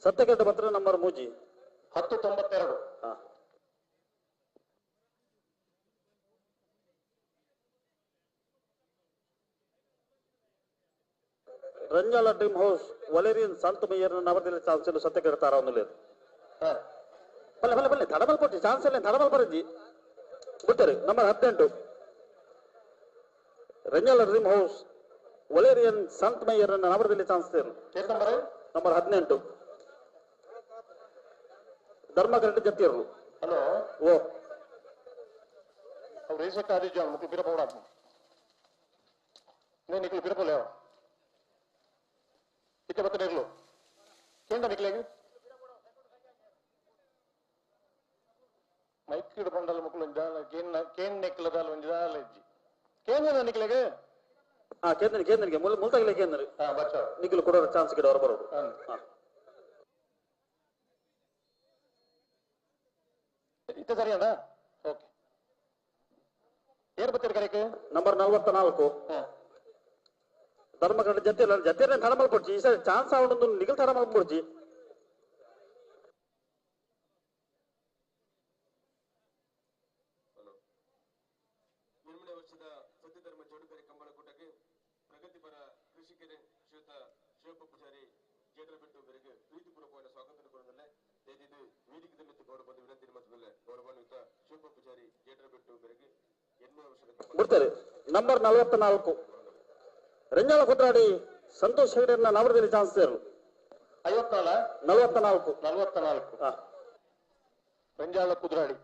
ಸತ್ಯಗಡ್ಡ ಪತ್ರ ನಂಬರ್ ಮೂಜಿ 1092 ರಂಜಾಲ ಡ್ರೀಮ್ ಹೌಸ್ ವಲೇರಿಯನ್ ಸಂತ ಮೇಯರ್ ನವರದಲ್ಲಿ ಚಾನ್ಸ್ ಇಲ್ಲ ಸತ್ಯಗಡ್ಡ ತಾರಾವನು లేదు ಬಲ್ಲೆ ತಡಮಲ್ ಕೊಟ್ಟಿ ಚಾನ್ಸ್ ಇಲ್ಲ ತಡಮಲ್ ಬರಜಿ ಬಿಟ್ಟರೆ ನಂಬರ್ 18 ರಂಜಾಲ ಡ್ರೀಮ್ ಹೌಸ್ ವಲೇರಿಯನ್ ಸಂತ ಮೇಯರ್ ನವರದಲ್ಲಿ ಚಾನ್ಸ್ ಇಲ್ಲ ನಂಬರ್ 18 ಧರ್ಮ ಕರೆಕ್ಟ್ ಜತ್ತಿರು ಹಲೋ ಓ अब रेसे कार्य जाओ मुझे फिर पौड़ा नहीं निकल फिर बोले कितने बता देख लो क्या निकलेगी माइक की डबंडल मुकल जाल केन निकल दाल वंज दाल जी केन ना निकलेगे हां केंद्र के मुल्ता के केंद्र हां बच्चा निकल कोडो चांस के डोर बरोಡು ಇತ್ತೆ ಸರಿ ಅಣ್ಣ ಓಕೆ ಏನ್ ಬರ್ತೀರಿ ಕರೆಗೆ ನಂಬರ್ 44 ಧರ್ಮಗಡ ಜತೆ ತಡ ಮಾಡ್ಕೊಡ್ಚಿ ಈ ಸರಿ ಚಾನ್ಸ್ ಅವನೊಂದು ನಿಗಲ್ ತಡ ಮಾಡ್ಕೊಡ್ಚಿ ನಿರ್ಮೂಲ ವರ್ಷದ ಸತ್ಯಧರ್ಮ ಜೋಡುಕರೆ ಕಂಬಳಕೂಟಕ್ಕೆ ಪ್ರಗತಿಪರ ಕೃಷಿಕರೇ ಶ್ರೀಯುತ ಶಿವಪ್ಪ ಪೂಜಾರಿ ಜೇಡರಬೆಟ್ಟು ಅವರಿಗೆ ಪ್ರೀತಿಪೂರ್ವಕವಾದ ಸ್ವಾಗತ ಕೋರದಲ್ಲೇ ಇದು ವೇದಿಕೆ ಮಿತ್ತು ಗೌರವ ಬಂದು ವಿನಂತಿ ಮತ್ತದಲ್ಲೇ ಗೌರವಾನ್ವಿತ ಶಿವಪ್ಪ ಪೂಜಾರಿ ಜೇಡರಬೆಟ್ಟು ಅವರಿಗೆ 800 ವರ್ಷದ ಬಿಡ್ತಾರೆ ನಂಬರ್ 44 ರಂಜಾಳ ಕುತ್ರಾಡಿ ಸಂತೋಷ್ ಹೆಗಡೆಯನ್ನ ನವರದಲ್ಲಿ ಚಾನ್ಸ್ ಸೇರು 44 ರಂಜಾಳ ಕುದ್ರಾಡಿ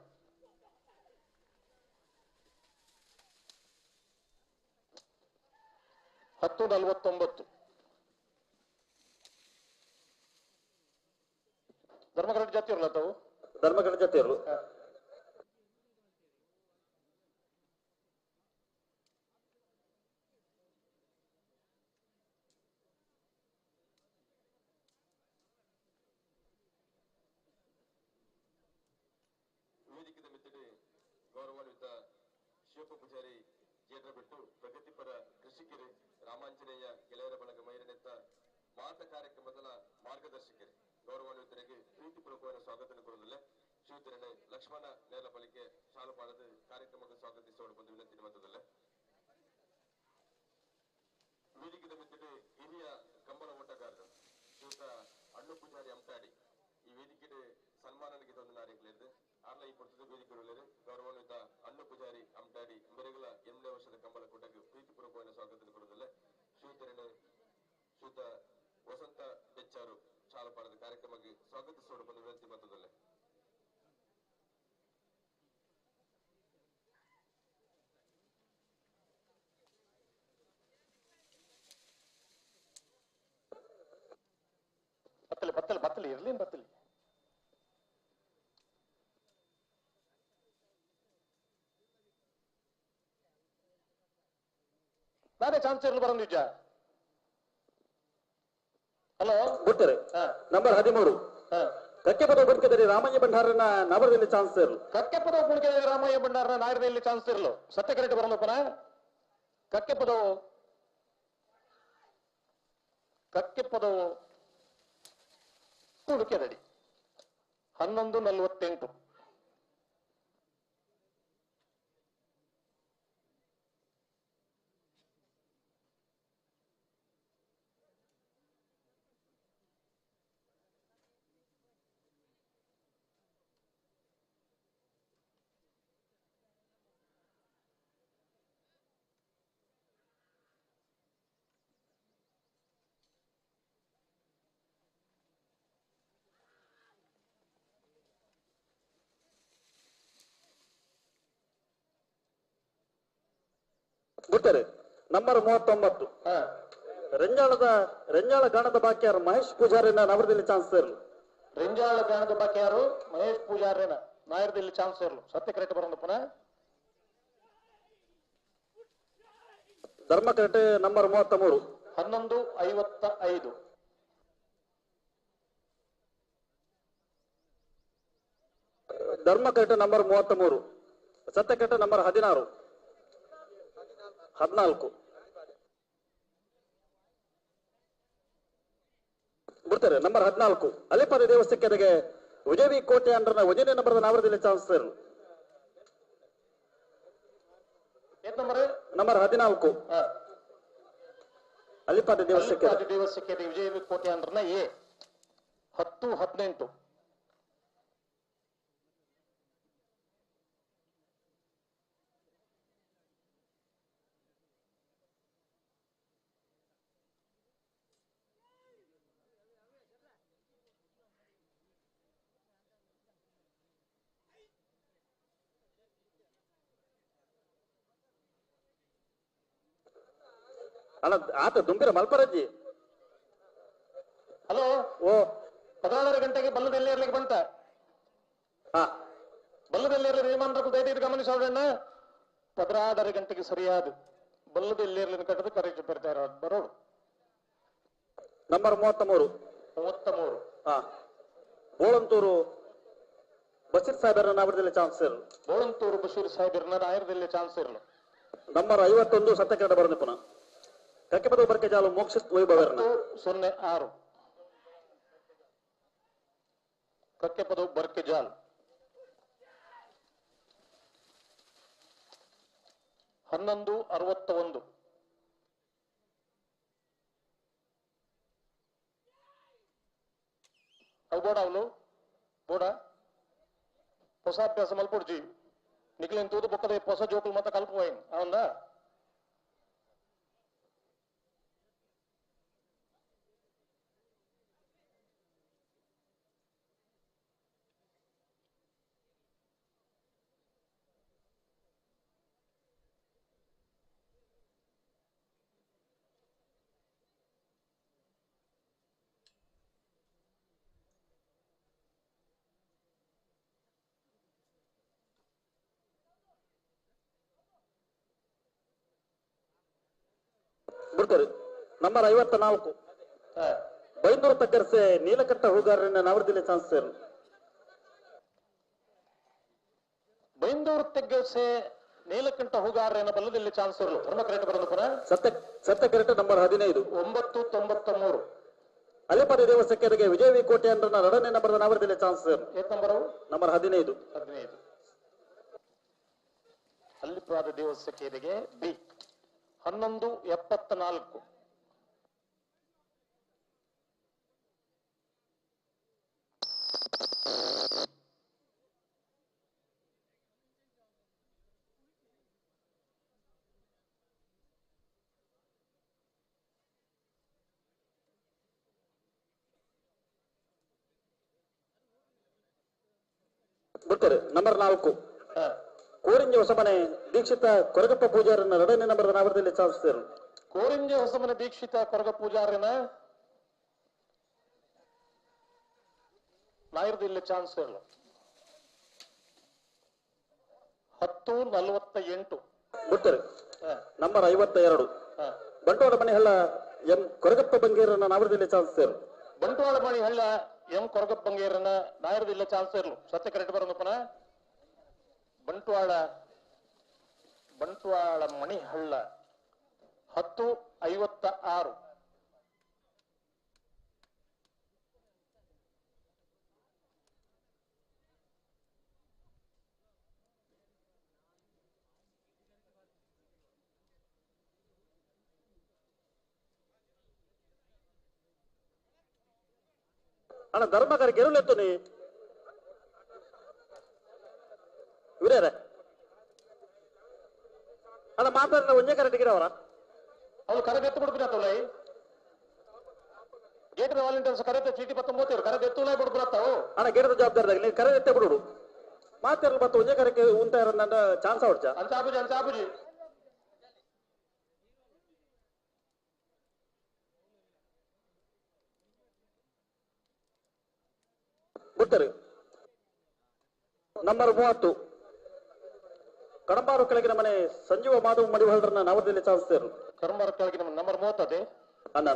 ಹತ್ತು 49 ಧರ್ಮಗಡ ಜಾತಿ ಇರಲ್ಲ ತಾವು ಧರ್ಮಗಡ ಜೊತೆಯರು ವೇದಿಕೆದ ಮಿತ್ತಡೆ ಗೌರವಾನ್ವಿತ ಶಿವಪ್ಪ ಪೂಜಾರಿ ಜೇಡರಬೆಟ್ಟು ಪ್ರಗತಿಪರ ಕೃಷಿಕರೇ ರಾಮಾಂಜನೇಯ ಗೆಳೆಯರ ಬಳಗ ಮೈರನೆತ್ತ ಮಾತ ಕಾರ್ಯಕ್ರಮದ ಮಾರ್ಗದರ್ಶಕರೇ ಗೌರವಾನ್ವಿತರಿಗೆ ಪ್ರೀತಿಪೂರ್ವಕವಾದ ಸ್ವಾಗತ ಕೋರದಲ್ಲೇ ಶ್ರೀಯುತರನೆ ಲಕ್ಷ್ಮಣ ನೇರ ಬಳಿಕೆ ಶಾಲು ಪಾಡದ ಕಾರ್ಯಕ್ರಮಕ್ಕೆ ಸ್ವಾಗತಿಸೋಣ ಬಂದು ವಿನಂತಿ ಮತ್ತದಲ್ಲೇ ವೇದಿಕೆದ ಮಿತ್ತಡೆ ಹಿರಿಯ ಕಂಬಳ ಓಟಗಾರರು ಶ್ರೀಯುತ ಅಣ್ಣು ಪೂಜಾರಿ ಅಮಟಾಡಿ ಈ ವೇದಿಕೆಗೆ ಸನ್ಮಾನಕ್ಕೆ ತಂದು ನಾರಿಗಳಿದ್ದು ಆರ್ಲ ಈ ಪುಸ್ತಕ ವೇದಿಕೆಗಳಲ್ಲಿ ಗೌರವಾನ್ವಿತ ಅಣ್ಣು ಪೂಜಾರಿ ಅಮಟಾಡಿ ಮೆರೆಗಳ 8ನೇ ವರ್ಷದ ಕಂಬಳ ಕೂಟಕ್ಕೆ ಪ್ರೀತಿಪೂರ್ವಕವಾದ ಸ್ವಾಗತ ಕೊಡುವುದಲ್ಲೇ ಶ್ರೀಯುತರನೆ ಶ್ರೀಯುತ ವಸಂತ ಬೆಚ್ಚಾರು ಶಾಲು ಪಾಡದ ಕಾರ್ಯಕ್ರಮಕ್ಕೆ ಸ್ವಾಗತಿಸೋಣ ಬಂದು ವಿನಂತಿ ಮತ್ತದಲ್ಲೇ ಬತ್ತಲಿ ಇರ್ಲಿ ಬತ್ತಲಿ ನಾನೇ ಚಾನ್ಸ್ ಇರಲು ಬರೋ ನಿಜ ಹಲೋ ಬಿಡ್ತಾರೆ ನಂಬರ್ 13 ಕಕ್ಕೆಪದ ಬದುಕಿದರೆ ರಾಮಯ್ಯ ಭಂಡಾರನ ನವರದಲ್ಲಿ ಚಾನ್ಸ್ ಸೇರು ಕಕ್ಕೆಪದ ಕುಣಿಕೆ ರಾಮಯ್ಯ ಭಂಡಾರನ ನಾಯರದಲ್ಲಿ ಚಾನ್ಸ್ ಇರಲು ಸತ್ಯ ಕರೆಕ್ಟ್ ಬರಲ್ಲಪ್ಪನ ಕಕ್ಕೆಪದವು ಕುಣಿಕೆದಡಿ 11:48 ಬಿಡ್ತಾರೆ ನಂಬರ್ 39 ರಂಜಾಳ ಗಾಣದ ಬಾಕ್ಯಾರ ಮಹೇಶ್ ಪೂಜಾರಿನ ನವರದಲ್ಲಿ ಚಾನ್ಸ್ ಸೇರು ರೆಂಜಾಳ ಗಾಣದ ಬಾಕಿಯಾರು ಮಹೇಶ್ ಪೂಜಾರಿನ ನಾಯರದಲ್ಲಿ ಚಾನ್ಸ್ ಇರಲು ಸತ್ಯ ಕರೆಕ್ಟ್ ಬರೋಣ ಪುನಃ ಧರ್ಮಕರಟೆ ನಂಬರ್ 33 11:55 ಧರ್ಮಕರಟೆ ನಂಬರ್ 33 ಸತ್ಯಕಟ್ಟೆ ನಂಬರ್ 14 ಬಿಡ್ತಾರೆ ನಂಬರ್ 14 ಅಲಿಪಾದ ದೇವಸ್ಥಾನಕ್ಕೆ ವಿಜಯವಿ ಕೋಟೆ ಅಂಡ್ರನ ವಜನೆ ನಂಬರ್ ನಾವರದಲ್ಲಿ ಚಾನ್ಸ್ ಸೇರು ನಂಬರ್ 14 ಅಲಿಪಾದ ದೇವಸ್ಥಾನಕ್ಕೆ ವಿಜಯವಿ ಕೋಟೆ ಅಂಡ್ರನ ಎ 10-18 ಅಲ್ಲ ಆತ ದುಂಬಿರ ಮಲ್ಪರಜ್ಜಿ ಹಲೋ ಓ 16 ಗಂಟೆಗೆ ಬಲ್ಲದಲ್ಲಿ ಇರ್ಲಿಕ್ಕೆ ಬಂತ ಬಲ್ಲದಲ್ಲಿ ಇರಲಿ ವಿಮಾನದ ದಯವಿಟ್ಟು ಗಮನಿಸೋದನ್ನ 16 ಗಂಟೆಗೆ ಸರಿಯಾದ ಬಲ್ಲದಲ್ಲಿ ಇರ್ಲಿ ಕಟ್ಟದ ಕರೆಕ್ಟ್ ಬರ್ತಾರೆ ಬರೋಡು ನಂಬರ್ 33 33 ಬೋಳಂತೂರು ಬಶೀರ್ ಸಾಹೇಬರ ನಾವರದಲ್ಲಿ ಚಾನ್ಸ್ ಇರಲು ಬೋಳಂತೂರು ಬಶೀರ್ ಸಾಹೇಬರನ್ನ ನಾಯರದಲ್ಲಿ ಚಾನ್ಸ್ ಇರಲು ನಂಬರ್ 51 ಸತ್ಯಕರಣ ಬರಲಿ ಪುನಃ ಕಕ್ಕೆಪದ ಬರ್ಕೆ ಜಾಲು ಮೋಕ್ಷ ವೈಭವರನ್ನ 06 ಕಕ್ಕೆಪದ ಬರ್ಕೆ ಜಾಲ್ 1161 ಅವು ಬೋಡ ಅವಳು ಬೋಡ ಹೊಸ ಅಭ್ಯಾಸ ಮಲ್ಪೊಡ್ಜಿ ನಿಖಿಲಿನ ತೂದು ಬೊಕ್ಕದ ಹೊಸ ಜೋಕುಲು ಮತ್ತ ಕಲ್ಪೋಯ್ ಅವಂದ ಬಿಡ್ತಾರೆ ನಂಬರ್ 54 ಬೈಂದೂರು ತಕ್ಕರ್ಸೆ ನೀಲಕಂಠ ಹೂಗಾರರನ್ನ ನಾವರದಲ್ಲಿ ಚಾನ್ಸ್ ಇರಲು ಬೈಂದೂರು ತೆಗ್ಗಸೆ ನೀಲಕಂಠ ಹೂಗಾರನ ಬಲ್ಲದಲ್ಲಿ ಚಾನ್ಸ್ ಇರಲು ಧರ್ಮ ಕರೆಕ್ಟ್ ಬರೋದು ಪುನಃ ಸತ್ಯ ಕರೆಕ್ಟ್ ನಂಬರ್ 15 993 ಅಲಿಪದ ದೇವಸ್ಥಕ್ಕೆ ವಿಜಯ ವಿ ಕೋಟೆ ಅಂದ್ರ ಎರಡನೇ ನಂಬರ್ ನಾವರದಲ್ಲಿ ಚಾನ್ಸ್ ಇರಲು ನಂಬರ್ 15 ಅಲ್ಲಿಪಾದ ದೇವಸ್ಥಕ್ಕೆ ಬಿ 1174 ಬಿಡ್ತಾರೆ ನಂಬರ್ 4 ಕೋರಿಂಜ ಹೊಸಮನೆ ದೀಕ್ಷಿತ ಕೊರಗಪ್ಪ ಪೂಜಾರನ್ನ ಎರಡನೇ ನಂಬರ್ ನಾವರದಲ್ಲಿ ಚಾನ್ಸ್ ಇರಲು ಕೋರಿಂಜ ಹೊಸಮನೆ ದೀಕ್ಷಿತ ಕೊರಗ ಪೂಜಾರನ ನಾಯರದಲ್ಲಿ ಚಾನ್ಸ್ ಇರಲು 1048 ಬಿಡ್ತಾರೆ ನಂಬರ್ 52 ಬಂಟ್ವಾಳ ಮನೆ ಹಳ್ಳ ಎಂ ಕೊರಗಪ್ಪ ಬಂಗೇರನ್ನ ನಾವರದಲ್ಲಿ ಚಾನ್ಸ್ ಇರಲು ಬಂಟ್ವಾಳ ಮಣಿ ಹಳ್ಳ ಎಂ ಕೊರಗಪ್ಪ ಬಂಗೇರನ್ನ ನಾಯರದಲ್ಲಿ ಚಾನ್ಸ್ ಇರಲು ಸತ್ಯ ಕರೆಕ್ಟ್ ಬರೋದು ಪುನಃ ಬಂಟ್ವಾಳ ಮಣಿ ಹಳ್ಳ 1056 ಅಣ್ಣ ಧರ್ಮಕರ ಗೆರುಲೆತ್ತು ನೀ ಇವರೇ ಅಣ್ಣ ಮಾತಾಡಿದ ಒಂದೇ ಕರೆ ಟಿಕೆಟ್ ಅವರ ಅವಳು ಕರೆದು ಎತ್ತು ಬಿಡ್ಬಿಡತ್ತವಲ್ಲ ಗೇಟ್ ವಾಲಂಟಿಯರ್ಸ್ ಕರೆತ ಚೀಟಿ 19 ಕರೆದು ಎತ್ತುಲೇ ಬಿಡ್ಬಿಡತ್ತಾವು ಅಣ್ಣ ಗೇಟದ ಜವಾಬ್ದಾರಿದಾಗ ನೀವು ಕರೆ ಎತ್ತೆ ಬಿಡುಡು ಮಾತಾಡಲು ಮತ್ತೆ ಒಂದೇ ಕರೆಗೆ ಉಂಟ ನನ್ನ ಚಾನ್ಸ್ ಹೊಡ್ಚ ಅಂಚಾಬುಜಿ ಬಿಡ್ತಾರೆ ನಂಬರ್ 30 ಕಡಂಬಾರು ಕೆಳಗಿನ ಮನೆ ಸಂಜೀವ ಮಾಧವ ಮಡಿವಾಳರನ್ನ ನಾವರದಲ್ಲಿ ಚಾನ್ಸ್ ಇರಲು ಕಡಂಬಾರು ಕೆಳಗಿನ ನಂಬರ್ 30 ಅದೇ ಅಣ್ಣ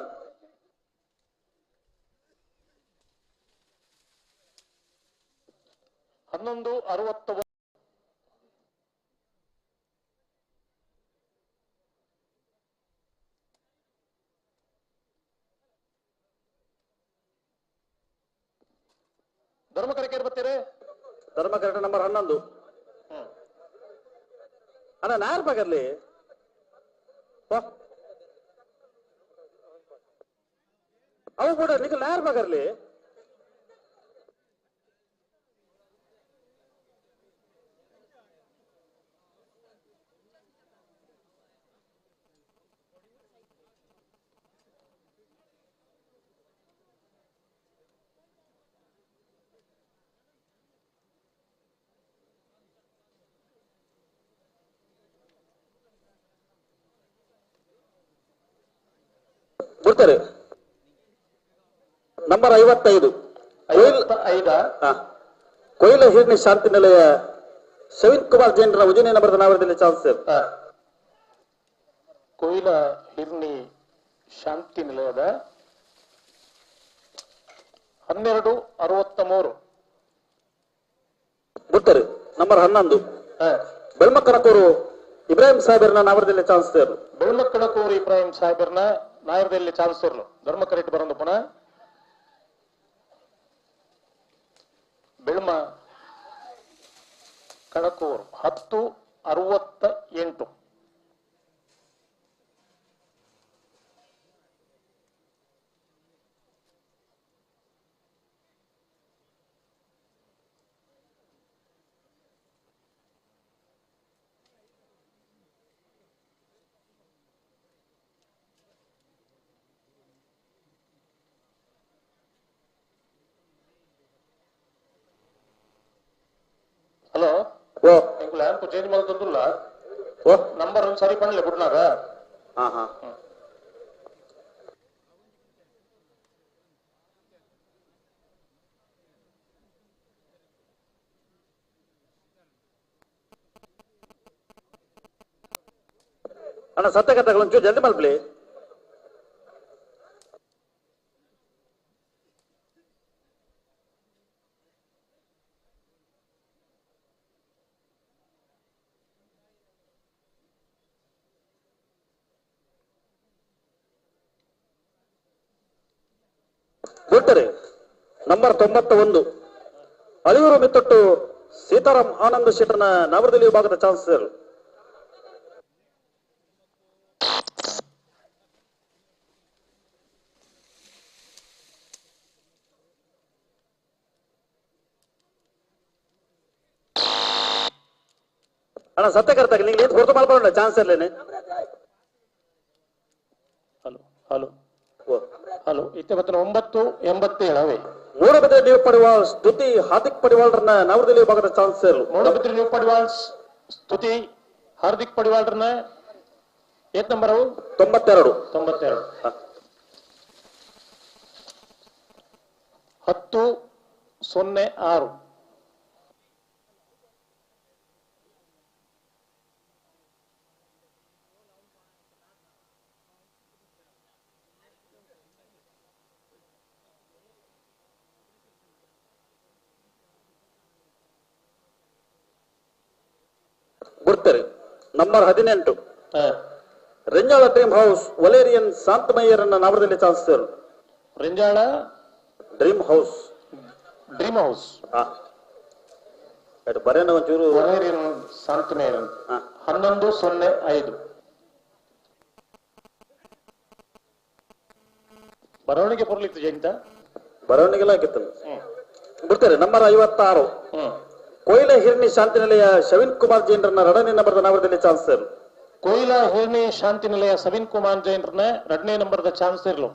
1161 ಧರ್ಮಕರಕ್ಕೆ ಬರ್ತೀರಿ ಧರ್ಮಕರಟ ನಂಬರ್ 11 ಅಣ್ಣ ನಾರ್ ಬಗರ್ಲಿ ಅವು ಕೂಡ ನಿಖಲ್ ನಾರ್ ಬಗರ್ಲಿ ಬಿಡ್ತಾರೆ ನಂಬರ್ 55 ಕೊಯ್ಲ ಹಿರ್ನಿ ಶಾಂತಿ ನಿಲಯ ಶವೀನ್ ಕುಮಾರ್ ಜೈನ್ರ ಉಜನಿ ನಂಬರ್ ನಾವರದಲ್ಲಿ ಚಾನ್ಸ್ ಕೊಯ್ಲ ಹಿರ್ನಿ ಶಾಂತಿ ನಿಲಯದ 1263 ಉತ್ತರ ನಂಬರ್ 11 ಬೆಳ್ಮಕ್ಕನಕೂರು ಇಬ್ರಾಹಿಂ ಸಾಹೇಬರ್ನ ನಾವರದಲ್ಲಿ ಚಾನ್ಸ್ ತೇರು ಬೆಳ್ಮಕ್ಕನಕೂರು ಇಬ್ರಾಹಿಂ ಸಾಹೇಬರ್ನ ನಾಯರದಲ್ಲಿ ಚಾನ್ಸ್ ತೇರ್ಲು ಧರ್ಮ ಕರೆಕ್ಟ್ ಬರೋದು ಪುನಃ ಬೆಳ್ಮ ಕಣಕೂರು 1068 ಹಲೋ ಓ ಲ್ಯಾಂಪ್ ಚೇಂಜ್ ಮಾಡೋದಿಲ್ಲ ಓ ನಂಬರ್ ಒಂದು ಸರಿ ಪಣ್ಲೆ ಬಿಡ್ನಾಗ ಹಾ ಹಾ ಅಣ್ಣ ಸತ್ಯ ಕಥೆಗಳು ಒಂಚೂರು ಜಲ್ದಿ ಮಲ್ಪಲಿ ಬಿಟ್ಟರೆ ನಂಬರ್ 91 ಅಳಿಯೂರು ಮಿತ್ತೊಟ್ಟು ಸೀತಾರಾಮ್ ಆನಂದ್ ಶೆಟ್ಟರ್ನ ನವರದಲ್ಲಿ ವಿಭಾಗದ ಚಾನ್ಸ್ ಅಣ್ಣ ಸತ್ಯ ಕರ್ತಾಗ ನಿಂಗೆ ಹೊರತು ಮಾಡ್ಕೊಳ್ಳ ಚಾನ್ಸ್ ಇರ್ಲೇನೆ ಹಲೋ ಹಲೋ ಹಲೋ ಇತ್ತೆ ಬತ್ತನ 987 ಅವೇ ಮೂಡಬಿದ್ರೆ ನ್ಯೂ ಪಡಿವಾಳ್ ಸ್ತುತಿ ಹಾರ್ದಿಕ್ ಪಡಿವಾಳ್ರನ್ನ ನವರದಲ್ಲಿ ವಿಭಾಗದ ಚಾನ್ಸ್ ಮೂಡಬಿದ್ರೆ ನ್ಯೂ ಪಡಿವಾಳ್ ಸ್ತುತಿ ಹಾರ್ದಿಕ್ ಪಡಿವಾಳ್ರನ್ನ ಏತ್ ನಂಬರ್ ಅವು 92 1006 ಗುರ್ತರೆ number 18 Renjala dream house Valerian ಶಾಂತಮಯ್ಯರನ್ನ ನವರದಲ್ಲಿ ಚಾನ್ಸ್ ರೆಂಜಾಳ ಡ್ರೀಮ್ ಹೌಸ್ ಬರೇನ ಒಂಚೂರು ವಲೇರಿಯನ್ ಶಾಂತಮಯ್ಯ 1105 ಬರವಣಿಗೆ ಬರ್ಲಿತ್ತು ಜಯಂತ ಬರವಣಿಗೆಲ್ಲ ಆಗಿತ್ತು ಬಿಡ್ತಾರೆ ನಂಬರ್ 56 ಕೊಯ್ಲ ಹಿರ್ನಿ ಶಾಂತಿ ನಿಲಯ ಶವಿನ್ ಕುಮಾರ್ ಜೈನ್ರನ್ನ ಎರಡನೇ ನಂಬರ್ದ ನವರದಲ್ಲಿ ಚಾನ್ಸ್ ಕೊಯ್ಲ ಹಿರ್ನಿ ಶಾಂತಿ ನಿಲಯ ಸವಿನ್ ಕುಮಾರ್ ಜೈನ್ರನ್ನ ಎರಡನೇ ನಂಬರ್ದ ಚಾನ್ಸ್ ಇರ್ಲು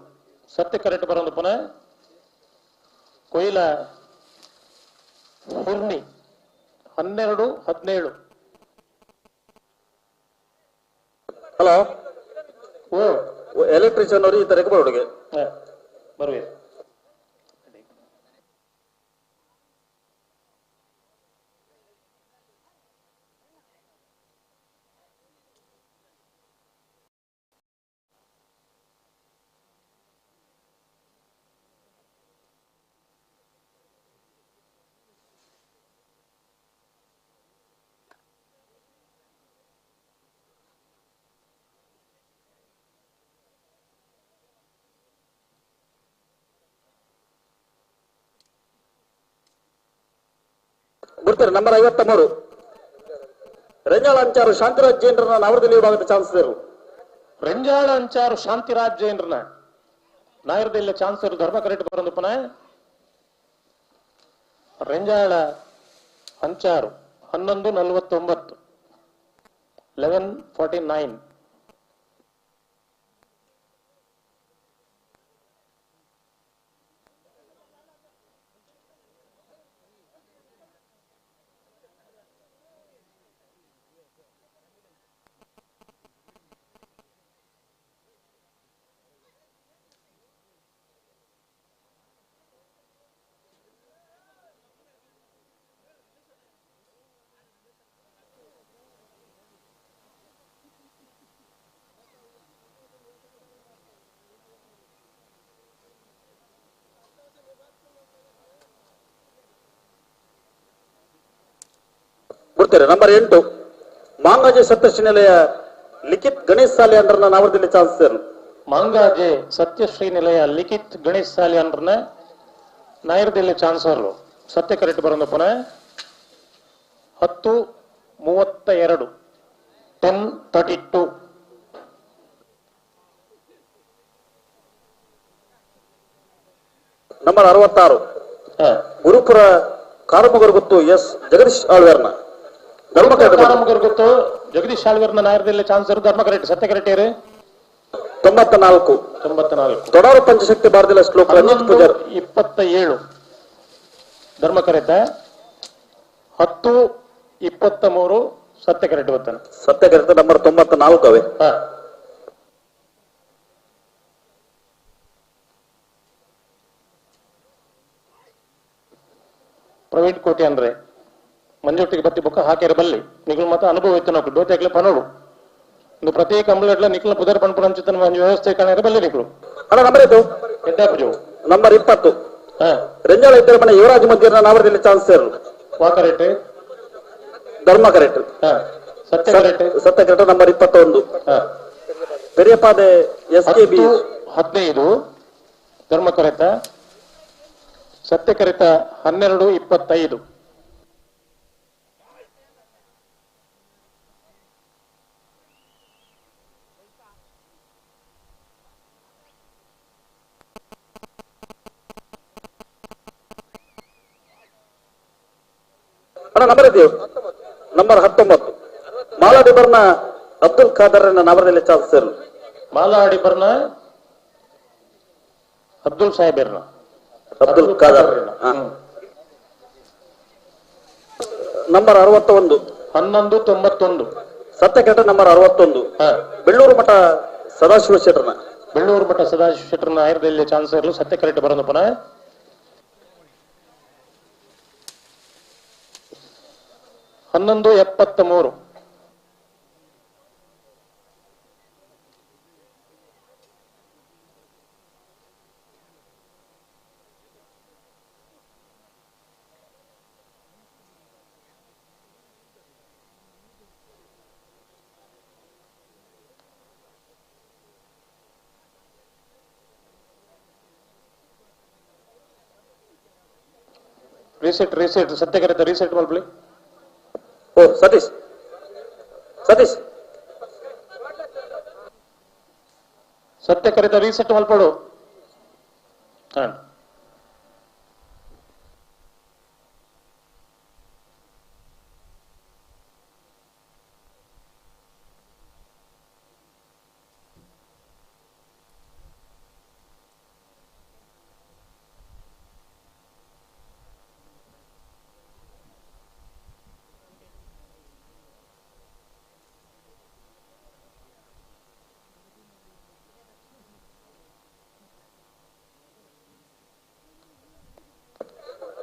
ಸತ್ಯ ಕರೆಕ್ಟ್ ಬರೋದು ಪುನಃ ಕೊಯ್ಲ ಹಿರ್ನಿ 1217 ಹಲೋ ಓ ಎಲೆಕ್ಟ್ರಿಷಿಯನ್ ಅವರು ಈ ತರ ಬರೋಡಿಗೆ ಬರುವೆ ಬಿಡ್ತಾರೆ ನಂಬರ್ 53 ರೆಂಜಾಳ ಅಂಚಾರು ಶಾಂತಿರಾಜ್ ಜೈನ್ರನ್ನ ನವರದಲ್ಲಿ ವಿಭಾಗದ ಚಾನ್ಸ್ ರೆಂಜಾಳ ಅಂಚಾರು ಶಾಂತಿರಾಜ್ ಜೈನ್ರನ್ನ ನಾಯರದಲ್ಲಿ ಚಾನ್ಸ್ ಇರು ಧರ್ಮ ಕರೆಕ್ಟ್ ಬರೋದು ಪುನಃ ರೆಂಜಾಳ ಅಂಚಾರು 1149 1149 ಕೊಡ್ತಾರೆ. ನಂಬರ್ 8 ಮಾಂಗಾಜಿ ಸಪ್ತಶ್ರೀ ನಿಲಯ ಲಿಖಿತ್ ಗಣೇಶ್ ಸಾಲಿ ಅಂಡರ್ನ ನಾವರದಲ್ಲಿ ಚಾನ್ಸ್ ಸರ್. ಮಾಂಗಾಜೆ ಸತ್ಯಶ್ರೀ ನಿಲಯ ಲಿಖಿತ್ ಗಣೇಶ್ ಸಾಲಿ ಅಂಡ್ರನ ನಾಯರದಲ್ಲಿ ಚಾನ್ಸರ್ಲು ಸತ್ಯ ಕರೆಕ್ಟ್ ಬರೋದು ಪುನಃ 10:32 10:32. ನಂಬರ್ 66 ಗುರುಪುರ ಕಾರಮಗರ್ ಗೊತ್ತು ಎಸ್ ಜಗದೀಶ್ ಆಳ್ವೇರ್ನ ಕಾರಮಗರ್ ಗೊತ್ತು ಜಗದೀಶ್ ಆಳ್ವೇರ್ನ ನಾಯರದಲ್ಲಿ ಚಾನ್ಸರ್ ಧರ್ಮ ಕರೆಕ್ಟ್ ಸತ್ಯ ಕರೆಕ್ಟ್ ಏರಿ 94 ತೊಡಾರು ಪಂಚಶಕ್ತಿ ಭಾರತೀಯ ಶ್ಲೋಕ ರಂಜಿತ್ ಪೂಜಾರ್ 27 ಧರ್ಮ ಕರೆಕ್ಟ್ 10:23 ಸತ್ಯ ಕರೆಕ್ಟ್ ಗೊತ್ತಾನೆ ಸತ್ಯ ಕರೆಕ್ಟ್ ನಂಬರ್ 94 ಅವೇ. ಪ್ರವೀಣ್ ಕೋಟೆ ಅಂದ್ರೆ ಮಂಜೊಟ್ಟಿಗೆ ಬತ್ತಿ ಬುಕ್ಕ ಹಾಕಿರ ಬಲ್ಲಿ ನಿಖಲ್ ಮತ ಅನುಭವ ಇತ್ತು ನಾವು ದೋತಿ ಹಾಕ್ಲೆ ಪನೋಡು ಒಂದು ಪ್ರತಿ ಕಂಬಳಡ್ಲ ನಿಖಲ್ ಪುದರ್ ಪಣಪುರ ಅಂಚಿತನ ವ್ಯವಸ್ಥೆ ಕಾಣಿರ ಬಲ್ಲಿ ನಿಖಲು ಅಣ್ಣ ನಂಬರ್ ಇದು ಎಡ್ಡಾಪುಜು ನಂಬರ್ 20 ರಂಜಾಳ ಇದ್ದರ ಮನೆ ಯುವರಾಜ್ ಮಧ್ಯರ ನಾವರದಲ್ಲಿ ಚಾನ್ಸ್ ಸರ್. ವಾ ಕರೆಕ್ಟ್ ಧರ್ಮ ಕರೆಕ್ಟ್ ಸತ್ಯ ಕರೆಕ್ಟ್ ಸತ್ಯ ಕರೆಕ್ಟ್ ನಂಬರ್ 21 ಪೆರಿಯಪಾದೆ SKB 15 ಧರ್ಮ ಕರೆಕ್ಟ್ ಸತ್ಯ ಕರೆಕ್ಟ್ 12:25. ಅಣ್ಣ ನಂಬರ್ ಇದೆಯೋ ನಂಬರ್ 19 ಮಾಲಾಡಿಬರ್ನ ಅಬ್ದುಲ್ ಖಾದರ್ ನಾವರದಲ್ಲಿ ಚಾನ್ಸ್ ಸರ್. ಮಾಲಾಡಿಬರ್ನ ಅಬ್ದುಲ್ ಸಾಹೇಬರ್ನ ಅಬ್ದುಲ್ ಖಾದರ್ ನಂಬರ್ 61 11:91 ಸತ್ಯ ಕರೆಕ್ಟ್ ನಂಬರ್ 61 ಬೆಳ್ಳೂರು ಮಠ ಸದಾಶಿವ ಶೆಟ್ಟರ್ನ ಬೆಳ್ಳೂರು ಮಠ ಸದಾಶಿವ ಶೆಟ್ಟರ್ನ ಆಯುರ್ದಲ್ಲಿ ಚಾನ್ಸ್ ಇರಲು ಸತ್ಯ ಕರೆಕ್ಟ್ ಬರೋದು ಪುನಃ 11:73. ರೀಸೆಟ್ ಸತ್ಯ ಕರೆಕ್ಟ್ ರೀಸೆಟ್ ಮಾಡ್ಬಿಡಿ. ಓ ಸತೀಶ್ ಸತ್ಯ ಕರೆತ ರೀಸೆಟ್ ಮಲ್ಪಡು.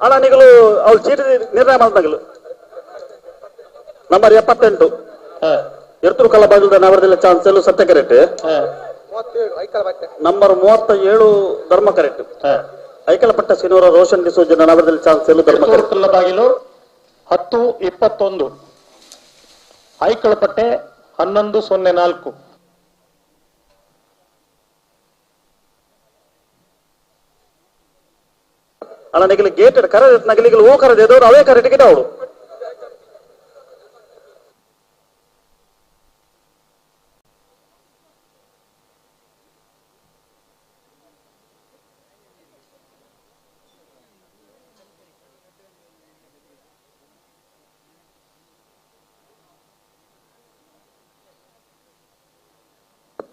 ಅಣ್ಣ ನಿಗಳು ಅವ್ರು ಚೀಟಿ ನಿರ್ಣಯ ಮಾಡಿದಾಗಲು ನಂಬರ್ 78 ಎರ್ತೂರು ಕಲ್ಲ ಬಾಗಿಲದ ನವರದಲ್ಲಿ ಚಾನ್ಸ್ ಎಲ್ಲೂ ಸತ್ಯ ಕರೆಕ್ಟ್ ನಂಬರ್ 37 ಧರ್ಮ ಕರೆಕ್ಟ್ ಐಕಲಪಟ್ಟ ಸಿನೋರ ರೋಷನ್ ಡಿಸೋಜನ ನವರದಲ್ಲಿ ಚಾನ್ಸ್ ಎಲ್ಲೂ ಧರ್ಮ ಕರೆಕ್ಟ್ ಕಲ್ಲ ಬಾಗಿಲು 10:21 ಐಕಳಪಟ್ಟೆ 11:04. ಅಣ್ಣ ನಿಗಲಿ ಗೇಟ್ ಕರೆ ನಗಲಿಗಲು ಹೂ ಕರೆದು ಎದವರು ಅವೇ ಕರೆ ಟಿಕೆಟ್ ಅವಳು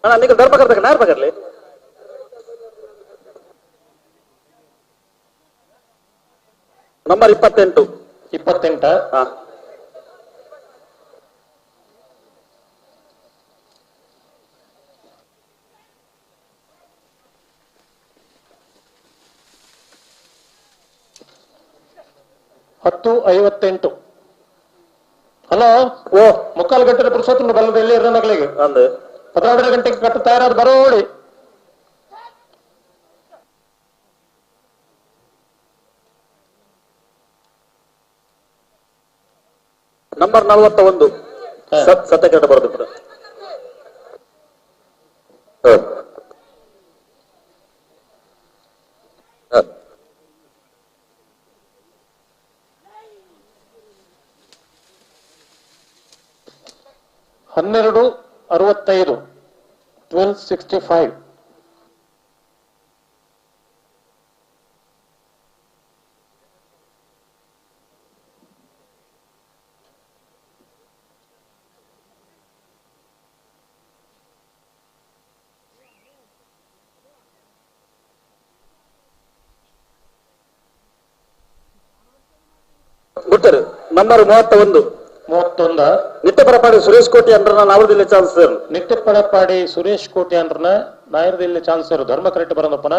ಅಣ್ಣ ನಿಗಲ್ ಧರ್ಮ ಕರ್ತಕ್ಕ ನಾರ್ ಬಗರ್ಲಿ ನಂಬರ್ 28 10:58. ಹಲೋ ಓ ಮುಕ್ಕಾಲು ಗಂಟೆ ಪುರುಷೋತ್ತಮ ಬಲ್ಲದ ಎಲ್ಲಿ ಇರೋ ಮಗಳಿಗೆ 12 ಗಂಟೆಗೆ ಕಟ್ಟು ತಯಾರಾದ ಬರೋಡಿ. ನಂಬರ್ 41 ಸತ್ಯಕರಟ ಬರೋದು ಕೂಡ 1265 1265 ಗುಟ್ಟರು ನಂಬರ್ 31 ನಿತ್ಯಪರಪಾಡಿ ಸುರೇಶ್ ಕೋಟಿ ಅಂಡ್ರನ ನಾವರದಲ್ಲಿ ಚಾನ್ಸರ್ ನಿತ್ಯಪರಪಾಡಿ ಸುರೇಶ್ ಕೋಟಿ ಅಂಡ್ರನ ನಾಯರದಲ್ಲಿ ಚಾನ್ಸರ್ ಧರ್ಮ ಕರೆಕ್ಟ್ ಬರೋದಪ್ಪನ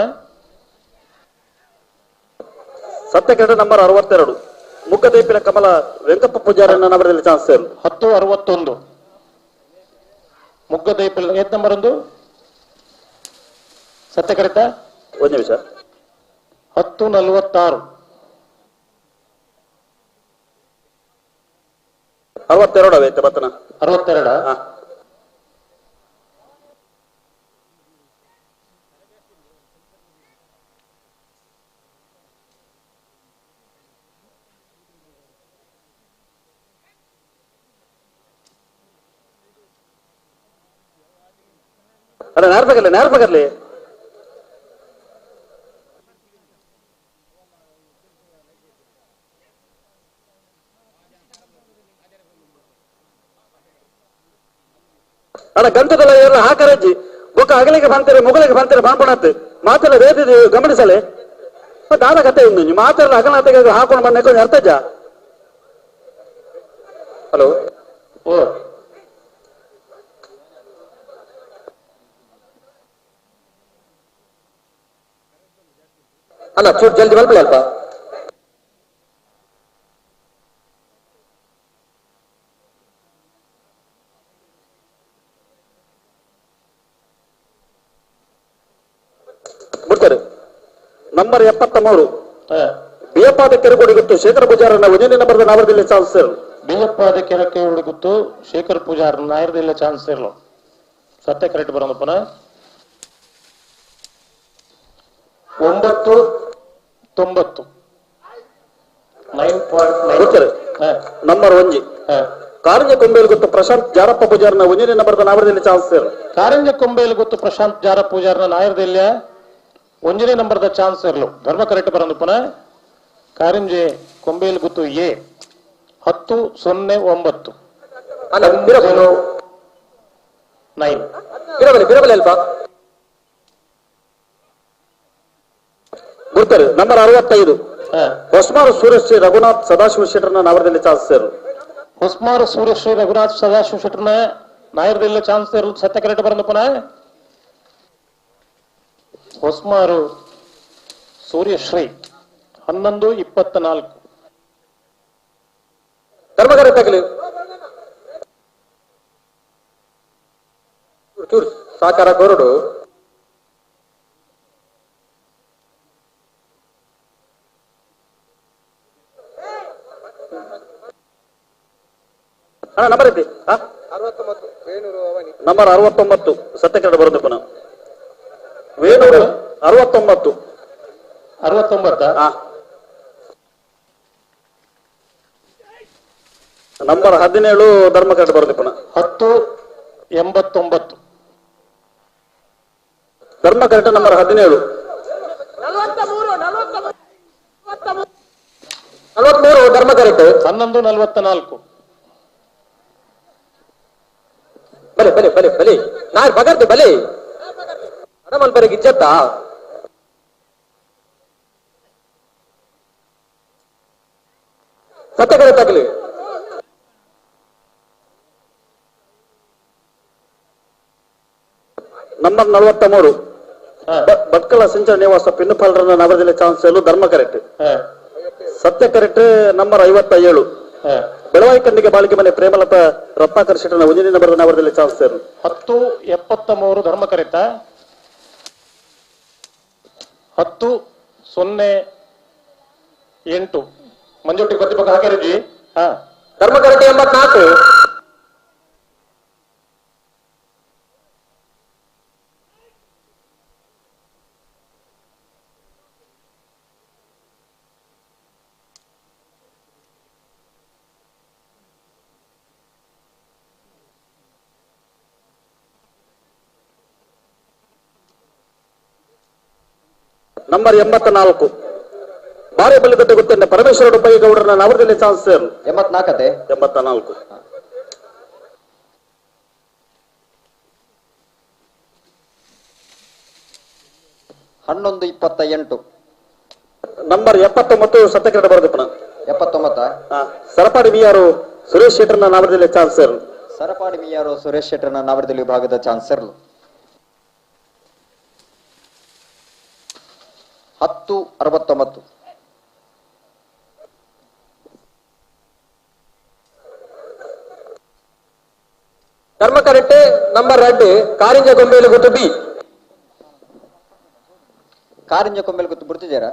ಸತ್ಯಕರಟ ನಂಬರ್ 62 ಮುಖದೈಪಿನ ಕಮಲ ವೆಂಕಪ್ಪ ಪೂಜಾರನ್ನ ನಾವರದಲ್ಲಿ ಚಾನ್ಸರ್ 1061 ಮುಗ್ಗದೈಪಿನ ಏತ್ ನಂಬರ್ 1 ಸತ್ಯಕರಟ ಒಂದು ನಿಮಿಷ 1046 62 ಅವೈತೆ ಬತ್ತನ 62 ಅಲ್ಲ ನೇರ್ಪಗರ್ಲಿ ಅಲ್ಲ ಗಂಟದಲ್ಲ ಎಲ್ಲ ಹಾಕರಜ್ಜಿ ಬೊಕ್ಕ ಅಗಲಿಗೆ ಬಂತಾರೆ ಮುಗಲಿಗೆ ಬಂತಾರೆ ಬಾಂಬಣತ್ ಮಾತೆಲ್ಲ ವೇದಿದು ಗಮನಿಸಲೆ ದಾದ ಕತೆ ಉಂದು ಮಾತೆಲ್ಲ ಅಗಲತೆಗೆ ಹಾಕೊಂಡು ಬಂದ ಅರ್ಥಜ ಹಲೋ ಓ ಅಲ್ಲ ಚೂಟ್ ಜಲ್ದಿ ಬಲ್ಪಲೆ ಅಲ್ಪ ಬಿಡ್ತಾರೆ ನಂಬರ್ 73 ಬಿಯಪ್ಪಾದ ಕೆರೆಗೋಡಿ ಗೊತ್ತು ಶೇಖರ ಪೂಜಾರನ್ನ ಉಜನಿ ನಂಬರ್ದ ನಾವರದಲ್ಲಿ ಚಾನ್ಸರ್ ಬಿಯಪ್ಪಾದ ಕೆರಕ್ಕೆ ಗೊತ್ತು ಶೇಖರ್ ಪೂಜಾರ್ ನಾಯರದಿಲ್ಲ ಚಾನ್ಸ್ ಇರ್ಲು ಸತ್ಯ ಕರೆಕ್ಟ್ ಬರೋದಪ್ಪನ 990 ನಂಬರ್ 1 ಕಾರಂಜ ಕೊಂಬೇಲು ಗೊತ್ತು ಪ್ರಶಾಂತ್ ಜಾರಪ್ಪ ಪೂಜಾರನ ಉಜನಿ ನಂಬರ್ದ ನಾವರದಲ್ಲಿ ಚಾನ್ಸರ್ ಕಾರಂಜ ಕೊಂಬೇಲು ಗೊತ್ತು ಪ್ರಶಾಂತ್ ಜಾರಪ್ಪ ಪೂಜಾರನ ನಾಯರದಿಲ್ಲ ಒಂಜನೇ ನಂಬರ್ದ ಚಾನ್ಸ್ ಇರ್ಲು ಧರ್ಮ ಕರೆಕ್ಟ್ ಬರೋದಪ್ಪನ ಕಾರಂಜೆ ಕೊಂಬೇಲು ಗೊತ್ತು ಎ 1009 ಬಿರಬಲಿ ಅಲ್ಪ ಗುರ್ತಾರೆ ನಂಬರ್ 65 ಹೊಸ್ಮಾರು ಸೂರ್ಯಶ್ರೀ ರಘುನಾಥ್ ಸದಾಶಿವ ಶೆಟ್ಟರ್ನ ನಾವರದಲ್ಲಿ ಚಾನ್ಸರ್ ಹೊಸ್ಮಾರು ಸೂರ್ಯಶ್ರೀ ರಘುನಾಥ್ ಸದಾಶಿವ ಶೆಟ್ಟರ್ನ ನಾಯರದಿಲ್ಲ ಚಾನ್ಸ್ ಇರ್ಲು ಸತ್ಯ ಕರೆಕ್ಟ್ ಬರೋದಪ್ಪನ ಹೊಸ್ಮಾರು ಸೂರ್ಯಶ್ರೀ 1124 ಧರ್ಮಗಾರ ತಗಲಿ ಚೂರು ಸಾಕಾರ ಕೊರಡು ನಂಬರ್ ಐತಿ ನಂಬರ್ 69 ಸತ್ಯಕರಣ ಬರುತ್ತೆ ಪುನಃ ವೇಣೂರು 69 ನಂಬರ್ 17 ಧರ್ಮಕರಣ ಬರುತ್ತೆ ಪುನಃ 1089 ಧರ್ಮಕರಟ ನಂಬರ್ 17 43 ಧರ್ಮಕರಟ 1144 ಬಲೆ ಬಲೆ ಬಲೆ ಬಲೆ ನಾನು ಬಗರ್ದೆ ಬಲೆ ಅಡಮಲ್ ಬರೆಗೆ ಇಜ್ಜತ್ತಾ ಸತ್ಯಕರ ತಗಲಿ ನಂಬರ್ 43 ಭಟ್ಕಳ ಸಿಂಚನ ನಿವಾಸ ಪಿನ್ನುಪಾಲರನ್ನ ನವರದಲ್ಲಿ ಚಾನ್ಸ್ ಧರ್ಮ ಕರೆಕ್ಟ್ ಸತ್ಯ ಕರೆಕ್ಟ್ ನಂಬರ್ 57 ಬೆಳವಾಯಿ ಕಂಡಿಗೆ ಬಾಳಿಕೆ ಮನೆ ಪ್ರೇಮಲತಾ ರತ್ನಾಕರ್ ಶೆಟ್ಟರ್ನ ಉಜಿನಿ ನಂಬರ್ ನವರದಲ್ಲಿ ಚಾನ್ಸ್ 1073 ಧರ್ಮ ಕರೆಕ್ಟ್ 1008 ಮಂಜುಟ್ಟಿ ಪ್ರತಿಭಾ ಹಾಕಿರಜಿ ಧರ್ಮಕರಟೆ 84. ನಂಬರ್ 84 ಬಾರೆ ಬಲಿಗಟ್ಟೆ ಗೊತ್ತೇನೆ ಪರಮೇಶ್ವರ ಉಪ್ಪಯ್ಯಗೌಡರನ್ನ ನವರದಲ್ಲಿ ಚಾನ್ಸ್ 84 84. ಹನ್ನೊಂದು 28 ನಂಬರ್ 79 ಸತ್ಯಕರಣ ಬರೆದಪ್ಪಣ 79 ಸರಪಾಡಿ ಬಿಯಾರು ಸುರೇಶ್ ಶೆಟ್ಟರ್ನ ನವರದಲ್ಲಿ ಚಾನ್ಸ್ ಸರಪಾಡಿ ಬಿಯಾರು ಸುರೇಶ್ ಶೆಟ್ಟರ್ನ ನವರದಲ್ಲಿ ವಿಭಾಗದ ಚಾನ್ಸರ್ 1069 ಧರ್ಮಕರಟ್ಟೆ ನಂಬರ್ 2 ಕಾರಿಂಜ ಗೊಂಬೆಯಲ್ಲಿ ಗೊತ್ತು ಬಿ ಕಾರಿಂಜ ಕೊಂಬೆಲ್ ಗೊತ್ತು ಬಿಡ್ತಿದ್ದೀರಾ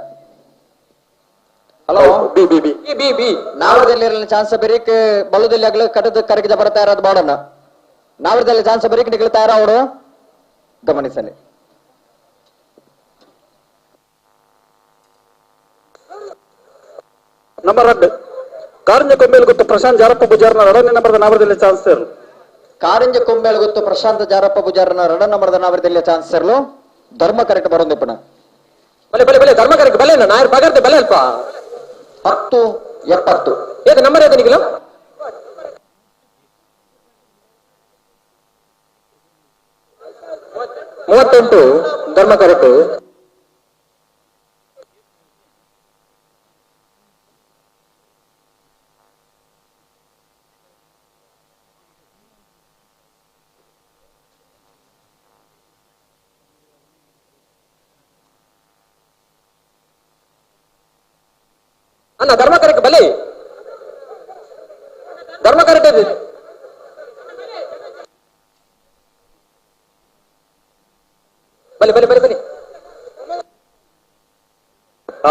hello B B B B B ನಾವರದಲ್ಲಿ ಚಾನ್ಸ್ ಬರೀಕ್ ಬಳುದಲ್ಲಿ ಆಗ್ಲ ಕಟ್ಟದ ಕರಗಿದ ಬರ್ತಾ ಇರೋದು ಬಾಡೋಣ ನಾವರದಲ್ಲಿ ಚಾನ್ಸ್ ಬರೀಕ್ ನಿಗಳ್ತಾ ಇರೋ ಅವಳು ಗಮನಿಸಲಿ ನಂಬರ್ 2 ಕಾರಿಂಜ ಕೊಂಬೆಯಲ್ಲಿ ಗೊತ್ತು ಪ್ರಶಾಂತ್ ಜಾರಪ್ಪ ಬುಜಾರ್ನ 2ನೇ ನಂಬರ್ದ ನಾವರದಲ್ಲಿ ಚಾನ್ಸ್ ಕಾರಿಂಜ ಕೊಂಬೆಲ್ ಗೊತ್ತು ಪ್ರಶಾಂತ್ ಜಾರಪ್ಪ ಬುಜಾರ್ನ 2ನೇ ನಂಬರ್ದ ನಾವರದಲ್ಲಿ ಚಾನ್ಸ್ ಧರ್ಮ ಕರೆಕ್ಟ್ ಬರೋದಿಪ್ಪಣ ಬಲೆ ಬಲೆ ಬಲೆ ಧರ್ಮಕರಕ್ಕೆ ಬಲೆ ನಾಯರ್ ಬಗರ್ದೆ ಬಲೆ ಅಲ್ಪ 1070 ಏದು ನಂಬರ್ ಏದು ನಿಖಿಲ 38 ಧರ್ಮಕರಕ್ಕೆ ಅಲ್ಲ ಧರ್ಮಕರಕ್ಕೆ ಬಲೆ ಧರ್ಮಕರಕ್ಕೆ ಬಲೆ ಬಲೆ ಬಲೆ ಬಲೆ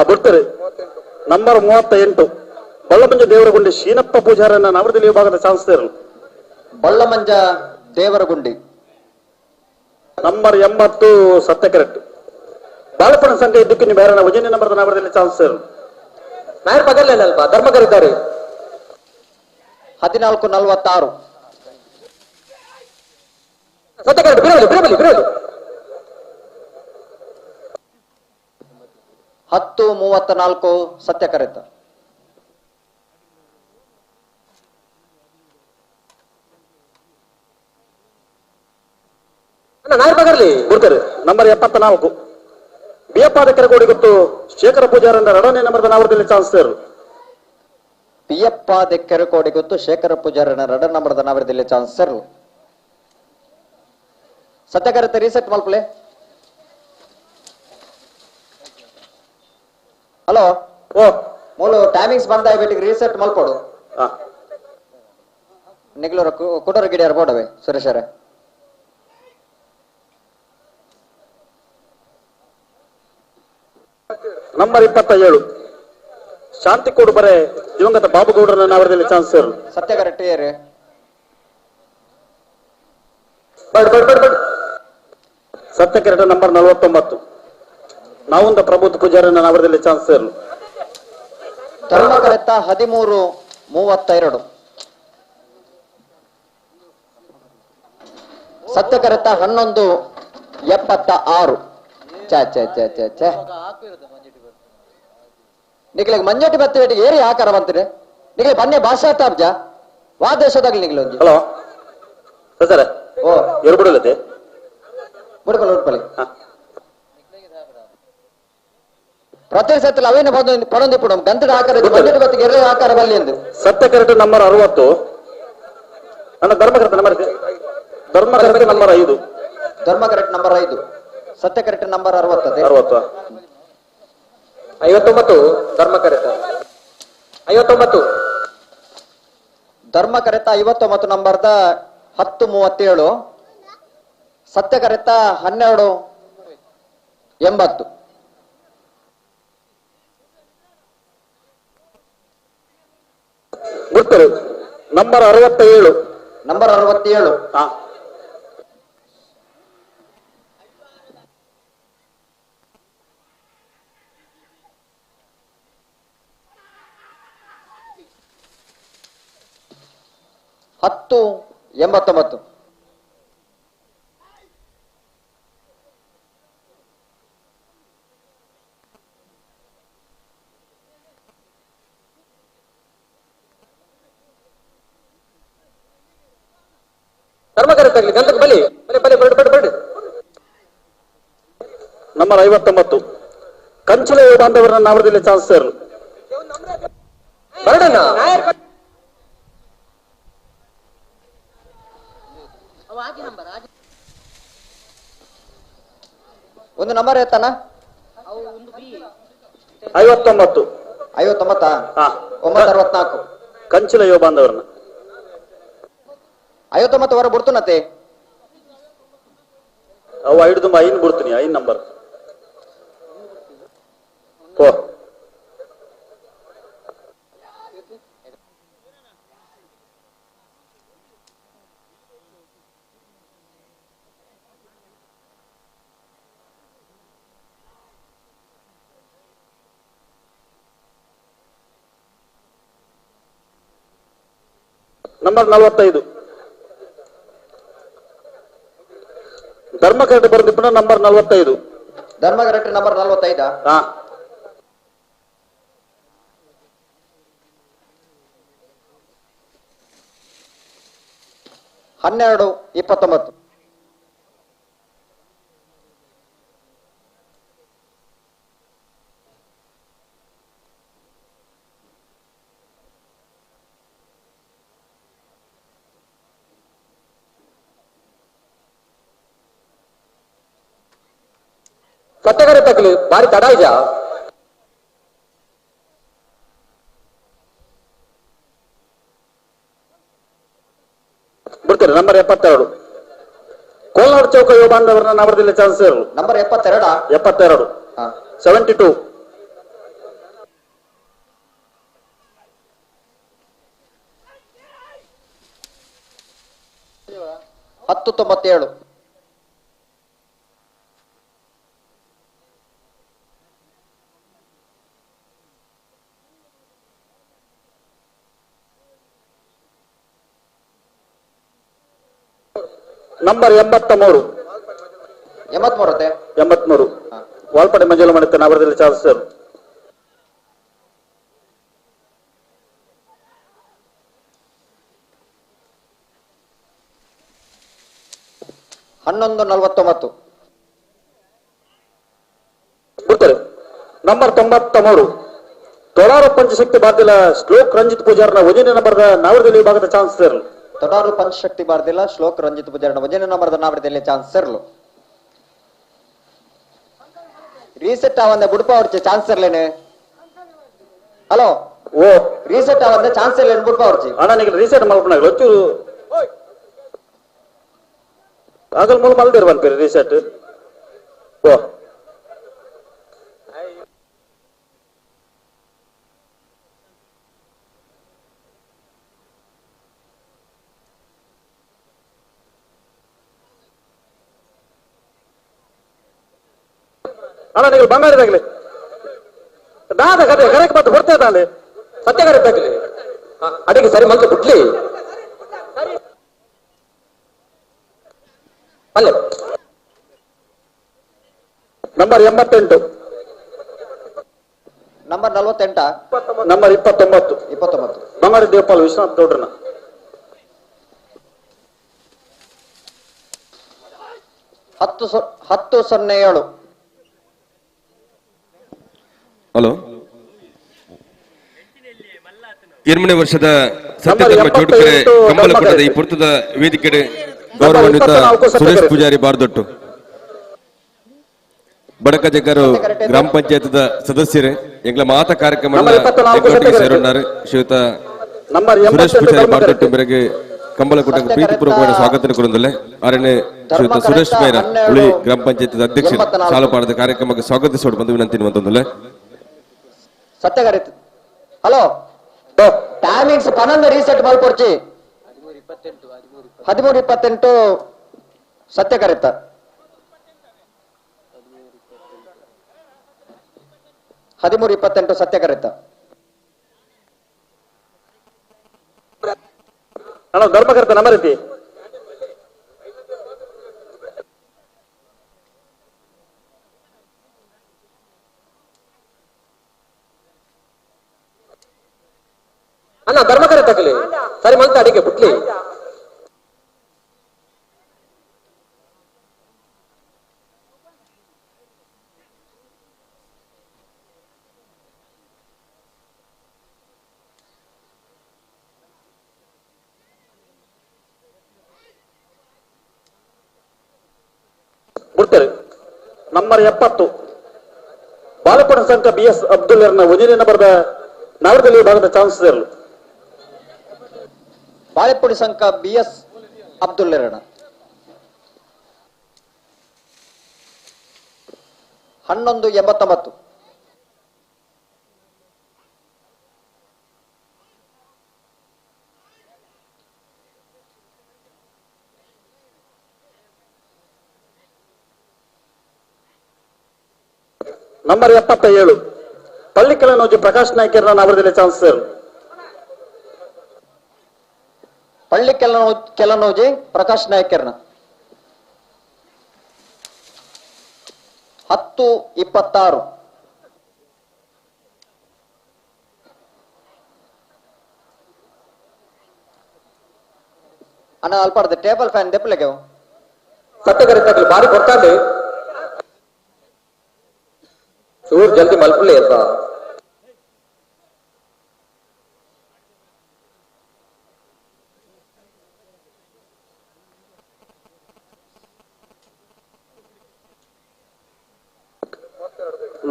ಬಿಡ್ತಾರೆ ನಂಬರ್ 38 ಬಳ್ಳಮಂಜ ದೇವರಗುಂಡಿ ಶೀನಪ್ಪ ಪೂಜಾರನ್ನ ನವರದಲ್ಲಿ ವಿಭಾಗದ ಚಾನ್ಸ್ ಬಳ್ಳಮಂಜ ದೇವರಗುಂಡಿ ನಂಬರ್ 80 ಸತ್ಯ ಕರೆಕ್ಟ್ ಬಾಳಪಣ ಸಂಖ್ಯೆ ಇದ್ದಕ್ಕೆ ನೀವು ಬೇರೆ ವಜನೆ ನಂಬರ್ ನವರದಲ್ಲಿ ಚಾನ್ಸ್ ನಾಯರ್ ಪಗಲ್ಲ ಅಲ್ಪ ಧರ್ಮಕರಿದ್ದಾರೆ 1446 ಸತ್ಯ ಕರೆಕ್ಟ್ ಬಿರಲಿ ಬಿರಲಿ ಬಿರಲಿ 1034 ಸತ್ಯ ಕರೆತ ನಾಯರ್ ಪಗರ್ಲಿ ಬಿಡ್ತಾರೆ ನಂಬರ್ 74 ಬಿಯಪ್ಪಾದ ಕೆರಗೋಡಿ ಗೊತ್ತು ಶೇಖರ ಪೂಜಾರನ್ನ 2ನೇ ನಂಬರ್ದ ನಾವರದಲ್ಲಿ ಚಾನ್ಸ್ ಪಿಯಪ್ಪ ದೆಕ್ಕೆರಕೋಡಿ ಗೊತ್ತು ಶೇಖರ ಪೂಜಾರನ 2ನೇ ನಂಬರ್ದ ನಾವರದಲ್ಲಿ ಚಾನ್ಸ್ ಸತ್ಯ ಕರೆತ ರೀಸೆಟ್ ಮಲ್ಪಲೆ ಹಲೋ ಓ ಮೂಲು ಟೈಮಿಂಗ್ಸ್ ಬಂದ ಬಿಟ್ಟಿಗೆ ರೀಸೆಟ್ ಮಲ್ಪಡು ನಿಗ್ಲೂರ ಕುಡರ ಗಿಡಿಯಾರ ಬೋಡವೆ ಸುರೇಶರ ನಂಬರ್ 27 ಶಾಂತಿಕೋಡು ಬರೆ ದಿವಂಗತ ಬಾಬುಗೌಡರನ್ನ ನಾವರದಲ್ಲಿ ಚಾನ್ಸ್ ಸತ್ಯ ಕರೆಕ್ಟ್ ಏರಿ ಸತ್ಯ ಕರೆಕ್ಟ್ ನಂಬರ್ 49 ನಾವುಂದ ಪ್ರಬುದ್ಧ ಪೂಜಾರನ್ನ ನಾವರದಲ್ಲಿ ಚಾನ್ಸ್ ಧರ್ಮ ಕರೆತ 1332 ಸತ್ಯ ಕರೆತ 1176 ಚ ನಿಖಿಲಿಗೆ ಮಂಜೋಟಿ ಬತ್ತೆ ಏರಿ ಆಕಾರ ಬಂತೀರಿ ನಿಖಿಲಿ ಬನ್ನಿ ಭಾಷಾ ತಾಬ್ಜ ವಾ ದೇಶದಾಗ್ಲಿ ನಿಖಿಲ್ ಒಂದು ಹಲೋ ಸರ್ ಓ ಇವ್ರು ಬಿಡಲತ್ತೆ ಬಿಡ್ಕೊಳ್ಳಿ ಬಿಡ್ಕೊಳ್ಳಿ ಪ್ರತಿ ಸತಿ ಅವೇನು ಪಡೊಂದು ಪುಡ ಗಂಧದ ಆಕಾರ ಮಂಜೋಟಿ ಬತ್ತಿಗೆ ಎರೆ ಆಕಾರ ಬಲ್ಲಿ ಎಂದು ಸತ್ಯ ಕರೆಕ್ಟ್ ನಂಬರ್ 60 ನನ್ನ ಧರ್ಮಕರ್ತ ನಂಬರ್ ನಂಬರ್ 5 ಧರ್ಮ ಕರೆಕ್ಟ್ ನಂಬರ್ 5 ಸತ್ಯ ಕರೆಕ್ಟ್ ನಂಬರ್ 60 59 ಧರ್ಮ ಕರೆಕ್ಟ್ 59 ಧರ್ಮ ಕರೆತ 59 ನಂಬರ್ದ 1037 ಸತ್ಯ ಕರೆತ 1280 ಬಿಡ್ತಾರೆ ನಂಬರ್ 67 ನಂಬರ್ 67 ಹಾ ಹತ್ತು 89 ಧರ್ಮಕರತ್ತಾಗಲಿ ಗಂಧಕ್ಕೆ ಬಲಿ ಬಲಿ ಬಲಿ ಬಡಿ ಬಡಿ ನಂಬರ್ 59 ಕಂಚಲೆ ಬಾಂಧವರನ್ನ ನಾವರದಲ್ಲಿ ಚಾನ್ಸ್ ಸರ್ ಬರಡಣ್ಣ ಒಂದು ನಂಬರ್ ಎತ್ತಾನ 59 59 ಹಾ 964 ಕಂಚಲೆ ಬಾಂಧವರನ್ನ 59 ವರೆ ಬಿಡ್ತುನತ್ತೆ ಅವು ಹಿಡಿದು ಐನ್ ಬಿಡ್ತೀನಿ 5 ನಂಬರ್ ಓ ನಂಬರ್ 45 ಧರ್ಮಕರಟೆ ಬರೆದಿಪ್ಪ ನಂಬರ್ 45 ಧರ್ಮಕರಟೆ ನಂಬರ್ 45 ಹಾ 12-29 ಕಟ್ಟೆಗರೆ ತಕ್ಕಲಿ ಭಾರಿ ತಡ ಇದೆಯಾ ಬಿಡ್ತಾರೆ ನಂಬರ್ 72 ಕೋಲಾರ ಚೌಕ ಯುವ ಬಾಂಧವರನ್ನ ನವರದಲ್ಲಿ ಚಾನ್ಸ್ ಇರಲು ನಂಬರ್ 72 72 72 10-97 ನಂಬರ್ 83 83 ವಾಲ್ಪಡೆ ಮಂಜುಳ ಮಾಡುತ್ತೆ ನವರದಲ್ಲಿ ಚಾನ್ಸ್ ಇರಲು 11-49 ಬಿಡ್ತಾರೆ ನಂಬರ್ 93 ತೊಡಾರು ಪಂಚಶಕ್ತಿ ಬಾರ್ದಿಲ್ಲ ಶ್ಲೋಕ್ ರಂಜಿತ್ ಪೂಜಾರ್ನ ವಜನ ನಂಬರ್ದ ನಾವರದಲ್ಲಿ ವಿಭಾಗದ ಚಾನ್ಸ್ ಇರಲು ತೊಡಾರು ಪಂಚಶಕ್ತಿ ಬಾರ್ದಿಲ್ಲ ಶ್ಲೋಕ್ ರಂಜಿತ್ ಪೂಜಾರನ ವಜನ ನಂಬರ್ದ ನಾವರದಲ್ಲಿ ಚಾನ್ಸ್ ಇರಲು ರೀಸೆಟ್ ಆವಂದ ಬುಡಪ ಅವ್ರಚೆ ಚಾನ್ಸ್ ಇರ್ಲೇನೆ ಹಲೋ ಓ ರೀಸೆಟ್ ಆವಂದ ಚಾನ್ಸ್ ಇರ್ಲೇನೆ ಬುಡಪ ಅವ್ರಚೆ ಅಣ್ಣ ನೀವು ರೀಸೆಟ್ ಮಾಡ್ಬಿಡ ಒಚ್ಚೂರು ಆಗಲ್ ಮೂಲ ಮಲ್ದಿರ್ ಬಂದ್ಪೇರಿ ರೀಸೆಟ್ ಓ ಅಣ್ಣ ನೀವು ಬಂಗಾರದಾಗಲಿ ದಾದ ಕರೆ ಕರೆಕ್ಟ್ ಮತ್ತೆ ಹೊಡ್ತಾ ಇದ್ದಾನೆ ಸತ್ಯ ಕರೆಕ್ಟಾಗಲಿ ಅಡಿಗೆ ಸರಿ ಮಲ್ಕ ಬಿಡ್ಲಿ ಅಲ್ಲೇ ನಂಬರ್ 88 ನಂಬರ್ 48 ನಂಬರ್ 29 ಬಂಗಾರ ದೇವಪಾಲ್ ವಿಶ್ವನಾಥ್ ಗೌಡ್ರನ 10-07 ಹಲೋ 8ನೇ ವರ್ಷದ ಸತ್ಯಧರ್ಮ ಜೋಡುಕೆರೆ ಕಂಬಲಕುಟದ ಈ ಪುರ್ತದ ವೇದಿಕೆ ಗೌರವಾನ್ವಿತ ಸುರೇಶ್ ಪೂಜಾರಿ ಬಾರ್ದೊಟ್ಟು ಬಡಕಜೆಗರು ಗ್ರಾಮ ಪಂಚಾಯತ್ ಸದಸ್ಯರೇ ಎಂಗ್ಲ ಮಾತ ಕಾರ್ಯಕ್ರಮ ಸೇರೋಣಾರು ಶ್ರೀಯುತ ಸುರೇಶ್ ಪೂಜಾರಿ ಬಾರ್ದೊಟ್ಟು ಮೇರೆಗೆ ಕಂಬಲಕುಟಕ್ಕೆ ಪ್ರೀತಿಪೂರ್ವಕವಾದ ಸ್ವಾಗತ ಕೊಡುವುದಿಲ್ಲ ಆರನೇ ಶ್ರೀಯುತ ಸುರೇಶ್ ಮೇರ ಉಳಿ ಗ್ರಾಮ ಪಂಚಾಯತ್ ಅಧ್ಯಕ್ಷರು ಸಾಲಪಾಡದ ಕಾರ್ಯಕ್ರಮಕ್ಕೆ ಸ್ವಾಗತಿಸೋಡು ಬಂದು ವಿನಂತಿ ಮತ್ತೊಂದಿಲ್ಲ ಸತ್ಯಗಾರಿತ್ ಹಲೋ ಟೈಮಿಂಗ್ 6 12 ರೀಸೆಟ್ ಮಲ್ಪೊರ್ಚಿ 13-28 ಸತ್ಯ ಕರೆತ 13-28 ಸತ್ಯ ಕರೆತ ಅಣ್ಣ ಧರ್ಮಕರ್ತ ನಂಬರ್ ಐತಿ ಅಣ್ಣ ಧರ್ಮಕರ್ತ ತಗಲಿ ಸರಿ ಮಲ್ತ ಅಡಿಗೆ ಪುಟ್ಲಿ ಬಿಡ್ತಾರೆ ನಂಬರ್ 70 ಬಾಲಪಡ ಸಂಘ BS ಅಬ್ದುಲ್ಲರ್ನ ಒಜಿನಿನ ಬರೆದ ನವರದಲ್ಲಿ ಭಾಗದ ಚಾನ್ಸಸ್ ಇರಲು ಬಾಳೆಪುಡಿ ಸಂಘ BS ಅಬ್ದುಲ್ಲರಣ 11-89 ನಂಬರ್ 77 ಪಳ್ಳಿಕೆಲನೋಜಿ ಪ್ರಕಾಶ್ ನಾಯ್ಕರ್ನ ನವರದಲ್ಲಿ ಚಾನ್ಸಸ್ ಇರಲು ಪಳ್ಳಿ ಕೆಲನೋಜಿ ಪ್ರಕಾಶ್ ನಾಯ್ಕರ್ನ 10-26 ಅಣ್ಣ ಅಲ್ಪಾಡ್ದೆ ಟೇಬಲ್ ಫ್ಯಾನ್ ದೆಪ್ಪಲೆಗೆ ಸತ್ಯಕರಿತಗಳು ಬಾರಿ ಕೊಡ್ತಾರೆ ಚೂರು ಜಲ್ದಿ ಮಲ್ಪಲೇ ಅಂತ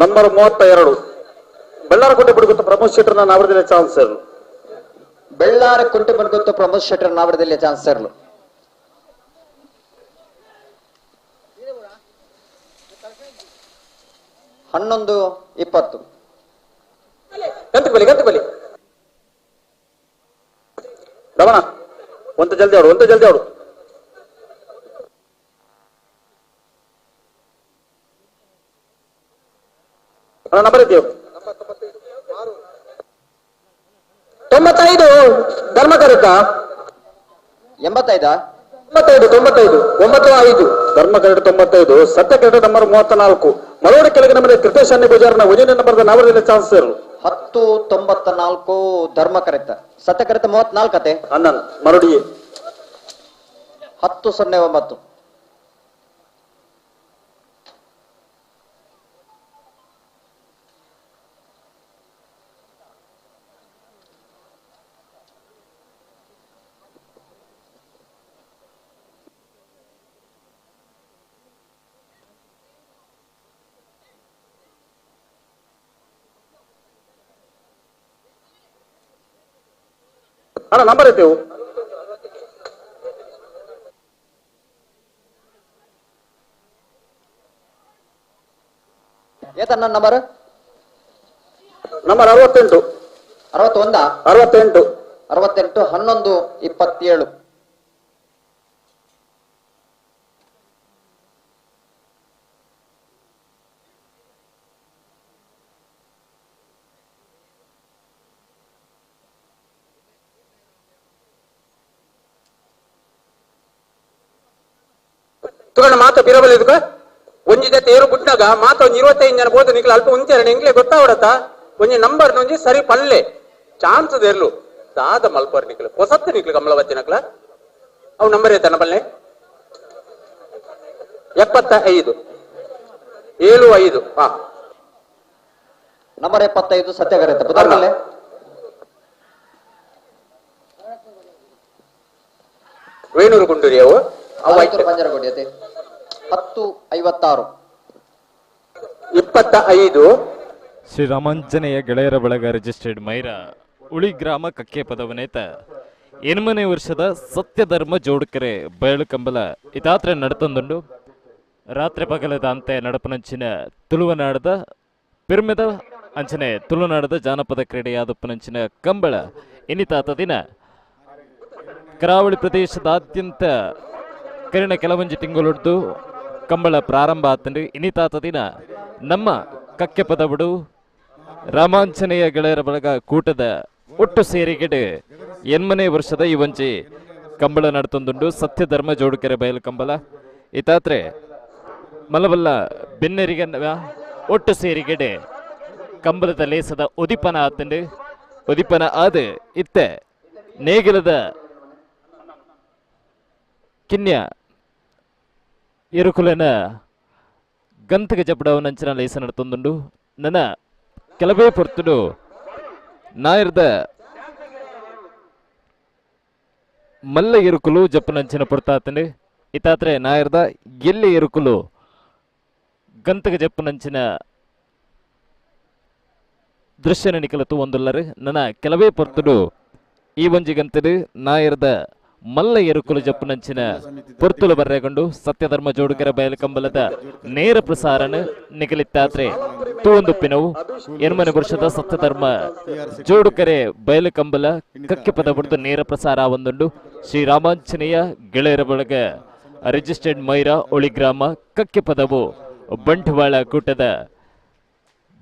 ನಂಬರ್ 32 ಬೆಳ್ಳಾರಕೋಟೆ ಬಿಡುಗುತ್ತ ಪ್ರಮೋದ್ ಶೆಟ್ಟರ್ನ ನಾವರದಲ್ಲಿ ಚಾನ್ಸ್ ಇರಲು ಬೆಳ್ಳಾರ ಕುಂಟೆ ಬನ್ಗೊತ್ತು ಪ್ರಮೋದ್ ಶೆಟ್ಟರ್ ನಾವರದಲ್ಲಿ ಚಾನ್ಸ್ ಇರಲು 11-20 ಗಂತ ಬಲಿ ರಮಣ ಒಂದು ಜಲ್ದಿ ಆಡು ನಂಬರ್ ಇದ್ದೇವೆ 95 ಧರ್ಮಕರಿತ 85 95 ಧರ್ಮಕರಿತ 95 ಸತ್ಯಕರಿತ ನಂಬರ್ 34 ಮಳವಡಿ ಕೆಳಗೆ ನಂಬರ್ ಕೃತೇಶ್ ಅಣ್ಣಿ ಬಜಾರ್ನ ಒಜಿನ ನಂಬರ್ದ ನಾವರದಲ್ಲಿ ಚಾನ್ಸ್ ಇರಲು 10-94 ಧರ್ಮಕರಿತ ಸತ್ಯಕರಿತ 34 ಅತೆ ಅಣ್ಣನ್ ಮರಡಿ 10-09 ಅಣ್ಣ ನಂಬರ್ ಐತೆವು ಏತನ್ನ ನಂಬರ್ 68 61 68 11-27 ತುಗಣ ಮಾತ ಬಿರಬಲ್ ಇದಕ್ಕ ಒಂಜಿದ ತೇರು ಬಿಟ್ಟಾಗ ಮಾತ ಒಂದು 25 ಜನ ಬೋದು ನಿಕ್ಲ ಅಲ್ಪ ಉಂಚೆ ನಿಂಗ್ಲೆ ಗೊತ್ತಾವಡತ್ತ ಒಂಜಿ ನಂಬರ್ ನೊಂಜಿ ಸರಿ ಪಲ್ಲೆ ಚಾನ್ಸ್ ದೇರ್ಲು ದಾದ ಮಲ್ಪರ್ ನಿಕ್ಲ ಹೊಸತ್ತು ನಿಕ್ಲ ಕಮಲ ಬಚ್ಚಿನಕ್ಲ ಅವು ನಂಬರ್ ಐತನ ಬಲ್ಲೆ 75 75 ಹಾ ನಂಬರ್ 75 ಸತ್ಯಕರಿತ ಬುಧಾರ್ಮಲ್ಲೆ ವೇಣೂರು ಗುಂಡೂರಿ ಅವು ಪಂಜರಗೋಡಿ ಅತೆ 10-56 25 ಶ್ರೀರಾಮಾಂಜನೇಯ ಗೆಳೆಯರ ಬಳಗ ರಿಜಿಸ್ಟರ್ಡ್ ಮೈರಾ ಉಳಿ ಗ್ರಾಮ ಕಕ್ಕೆ ಪದವನೇತ 8ನೇ ವರ್ಷದ ಸತ್ಯಧರ್ಮ ಜೋಡುಕೆರೆ ಬಯಲು ಕಂಬಲ ಇತಾತ್ರೆ ನಡತಂದುಂಡು ರಾತ್ರಿ ಪಗಲದ ಅಂತೆ ನಡಪನಂಚಿನ ತುಳುವನಾಡದ ಪಿರ್ಮೆದ ಅಂಚನೆ ತುಳುನಾಡದ ಜಾನಪದ ಕ್ರೀಡೆಯಾದಪ್ಪನಂಚಿನ ಕಂಬಳ ಇನ್ನಿತಾತ ದಿನ ಕರಾವಳಿ ಪ್ರದೇಶದಾದ್ಯಂತ ಕರಿನ ಕೆಲವೊಂಜಿ ತಿಂಗಳೊಡ್ದು ಕಂಬಳ ಪ್ರಾರಂಭ ಆತಂಡು ಇನ್ನಿತಾತ ದಿನ ನಮ್ಮ ಕಕ್ಕೆ ಪದಬಡು ರಾಮಾಂಜನೇಯ ಗೆಳೆಯರ ಬಳಗ ಕೂಟದ ಒಟ್ಟು ಸೇರಿಗೆಡೆ ಎನ್ಮನೆ ವರ್ಷದ ಈ ಒಂಜಿ ಕಂಬಳ ನಡ್ತೊಂದುಂಡು ಸತ್ಯಧರ್ಮ ಜೋಡುಕೆರೆ ಬಯಲು ಕಂಬಳ ಇತಾತ್ರೆ ಮಲಬಲ್ಲ ಬೆನ್ನರಿಗೆ ಒಟ್ಟು ಸೇರಿಗೆಡೆ ಕಂಬಳದ ಲೇಸದ ಉದಿಪನ ಆತಂಡು ಉದಿಪನ ಆದ ಇತ್ತೆ ನೇಗಿಲದ ಕಿನ್ಯ ಇರುಕುಲನ ಗಂತಗ ಜಪಡವನಂಚಿನ ಲೇಸ ನಡ್ತೊಂದುಂಡು ನನ್ನ ಕೆಲವೇ ಪೊರ್ತುಡು ನಾಯರ್ದ ಮಲ್ಲ ಇರುಕುಲು ಜಪ್ಪನಂಚಿನ ಪೊರ್ತಾತಂಡು ಇತಾತ್ರೆ ನಾಯರ್ದ ಎಲ್ಲಿ ಇರುಕುಲು ಗಂತಗ ಜಪ್ಪನಂಚಿನ ದೃಶ್ಯನ ನಿಕಲತು ಒಂದುಲ್ಲರು ನನ್ನ ಕೆಲವೇ ಪೊರ್ತುಡು ಈ ಒಂಜಿ ಗಂತಡು ನಾಯರ್ದ ಮಲ್ಲ ಎರುಕುಲು ಜಪ್ಪನಂಚಿನ ಪೊರ್ತುಲು ಬರ್ರೆಗೊಂಡು ಸತ್ಯಧರ್ಮ ಜೋಡುಕೆರೆ ಬಯಲು ಕಂಬಲದ ನೇರ ಪ್ರಸಾರನ ನಿಗಲಿತ್ತಾತ್ರೆ ತೂಂದುಪ್ಪಿನವು ಎನ್ಮನೆ ವರ್ಷದ ಸತ್ಯಧರ್ಮ ಜೋಡುಕೆರೆ ಬಯಲು ಕಂಬಲ ಕಕ್ಕೆ ಪದ ಬಿಡ್ತು ನೇರ ಪ್ರಸಾರ ಒಂದುಂಡು ಶ್ರೀರಾಮಾಂಜನೇಯ ಗೆಳೆಯರ ಬಳಗ ರಿಜಿಸ್ಟರ್ಡ್ ಮೈರಾ ಒಳಿಗ್ರಾಮ ಕಕ್ಕೆ ಪದವು ಬಂಟ್ವಾಳ ಕೂಟದ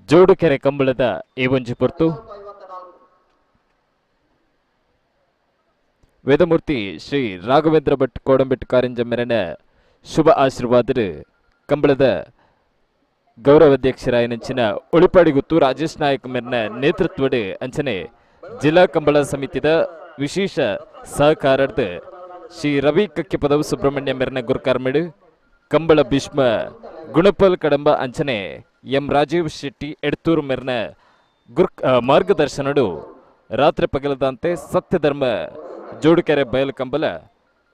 ಜೋಡುಕೆರೆ ಕಂಬಳದ ಈ ಒಂಜಿ ಪೊರ್ತು ವೇದಮೂರ್ತಿ ಶ್ರೀ ರಾಘವೇಂದ್ರ ಭಟ್ ಕೋಡಂಬೆಟ್ಟು ಕಾರಿಂಜ ಮೆರನ ಶುಭ ಆಶೀರ್ವಾದರು ಕಂಬಳದ ಗೌರವಾಧ್ಯಕ್ಷರಾಯನಂಚಿನ ಉಳಿಪಾಡಿಗುತ್ತು ರಾಜೇಶ್ ನಾಯಕ್ ಮೆರನ ನೇತೃತ್ವಡ್ ಅಂಚನೆ ಜಿಲ್ಲಾ ಕಂಬಳ ಸಮಿತಿದ ವಿಶೇಷ ಸಹಕಾರಾರ್ಥ ಶ್ರೀ ರವಿ ಕಕ್ಕೆ ಪದವು ಸುಬ್ರಹ್ಮಣ್ಯ ಮೆರನ ಗುರ್ಕಾರ್ಮೆಡು ಕಂಬಳ ಭೀಷ್ಮ ಗುಣಪಲ್ ಕಡಂಬ ಅಂಚನೆ ಎಂ ರಾಜೀವ್ ಶೆಟ್ಟಿ ಎಡ್ತೂರು ಮೆರನ ಮಾರ್ಗದರ್ಶನಡು ರಾತ್ರಿ ಪಗಲದಂತೆ ಸತ್ಯಧರ್ಮ ಜೋಡುಕೆರೆ ಬಯಲು ಕಂಬಲ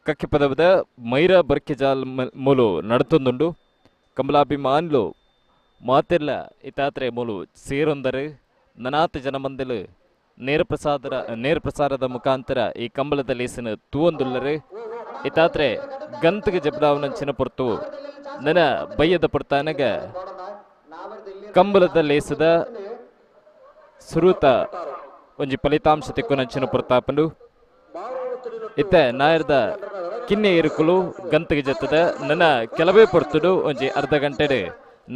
ಕಕ್ಕೆ ಪದವದ ಮೈರಾ ಬರ್ಕೆಜಾಲ್ ಮೂಲು ನಡತೊಂದುಂಡು ಕಂಬಲಾಭಿಮಾನ್ಲು ಮಾತೆಲ್ಲ ಇತಾತ್ರೆ ಮೂಲು ಸೇರೊಂದರೆ ನನಾತ ಜನಮಂದಲು ನೇರ ಪ್ರಸಾರದ ಮುಖಾಂತರ ಈ ಕಂಬಳದ ಲೇಸನ ತೂವೊಂದುಲ್ಲರು ಇತಾತ್ರೆ ಗಂತಗೆ ಜಬ್ಡಾವನಂಚಿನ ಪೊರ್ತು ನನ ಬಯ್ಯದ ಪೊರ್ತಾನಗ ಕಂಬಳದ ಲೇಸದ ಸುರೂತ ಒಂಜಿ ಫಲಿತಾಂಶ ತೆಕ್ಕೊನಂಚಿನ ಪೊರ್ತಾಪಂಡು ಇತ್ತ ನಾಯರ್ದ ಕಿನ್ನೆ ಇರುಕುಲು ಗಂತಗೆ ಜತ್ತದ ನನ್ನ ಕೆಲವೇ ಪೊರ್ತುಡು ಒಂಜಿ ಅರ್ಧ ಗಂಟೆಡೆ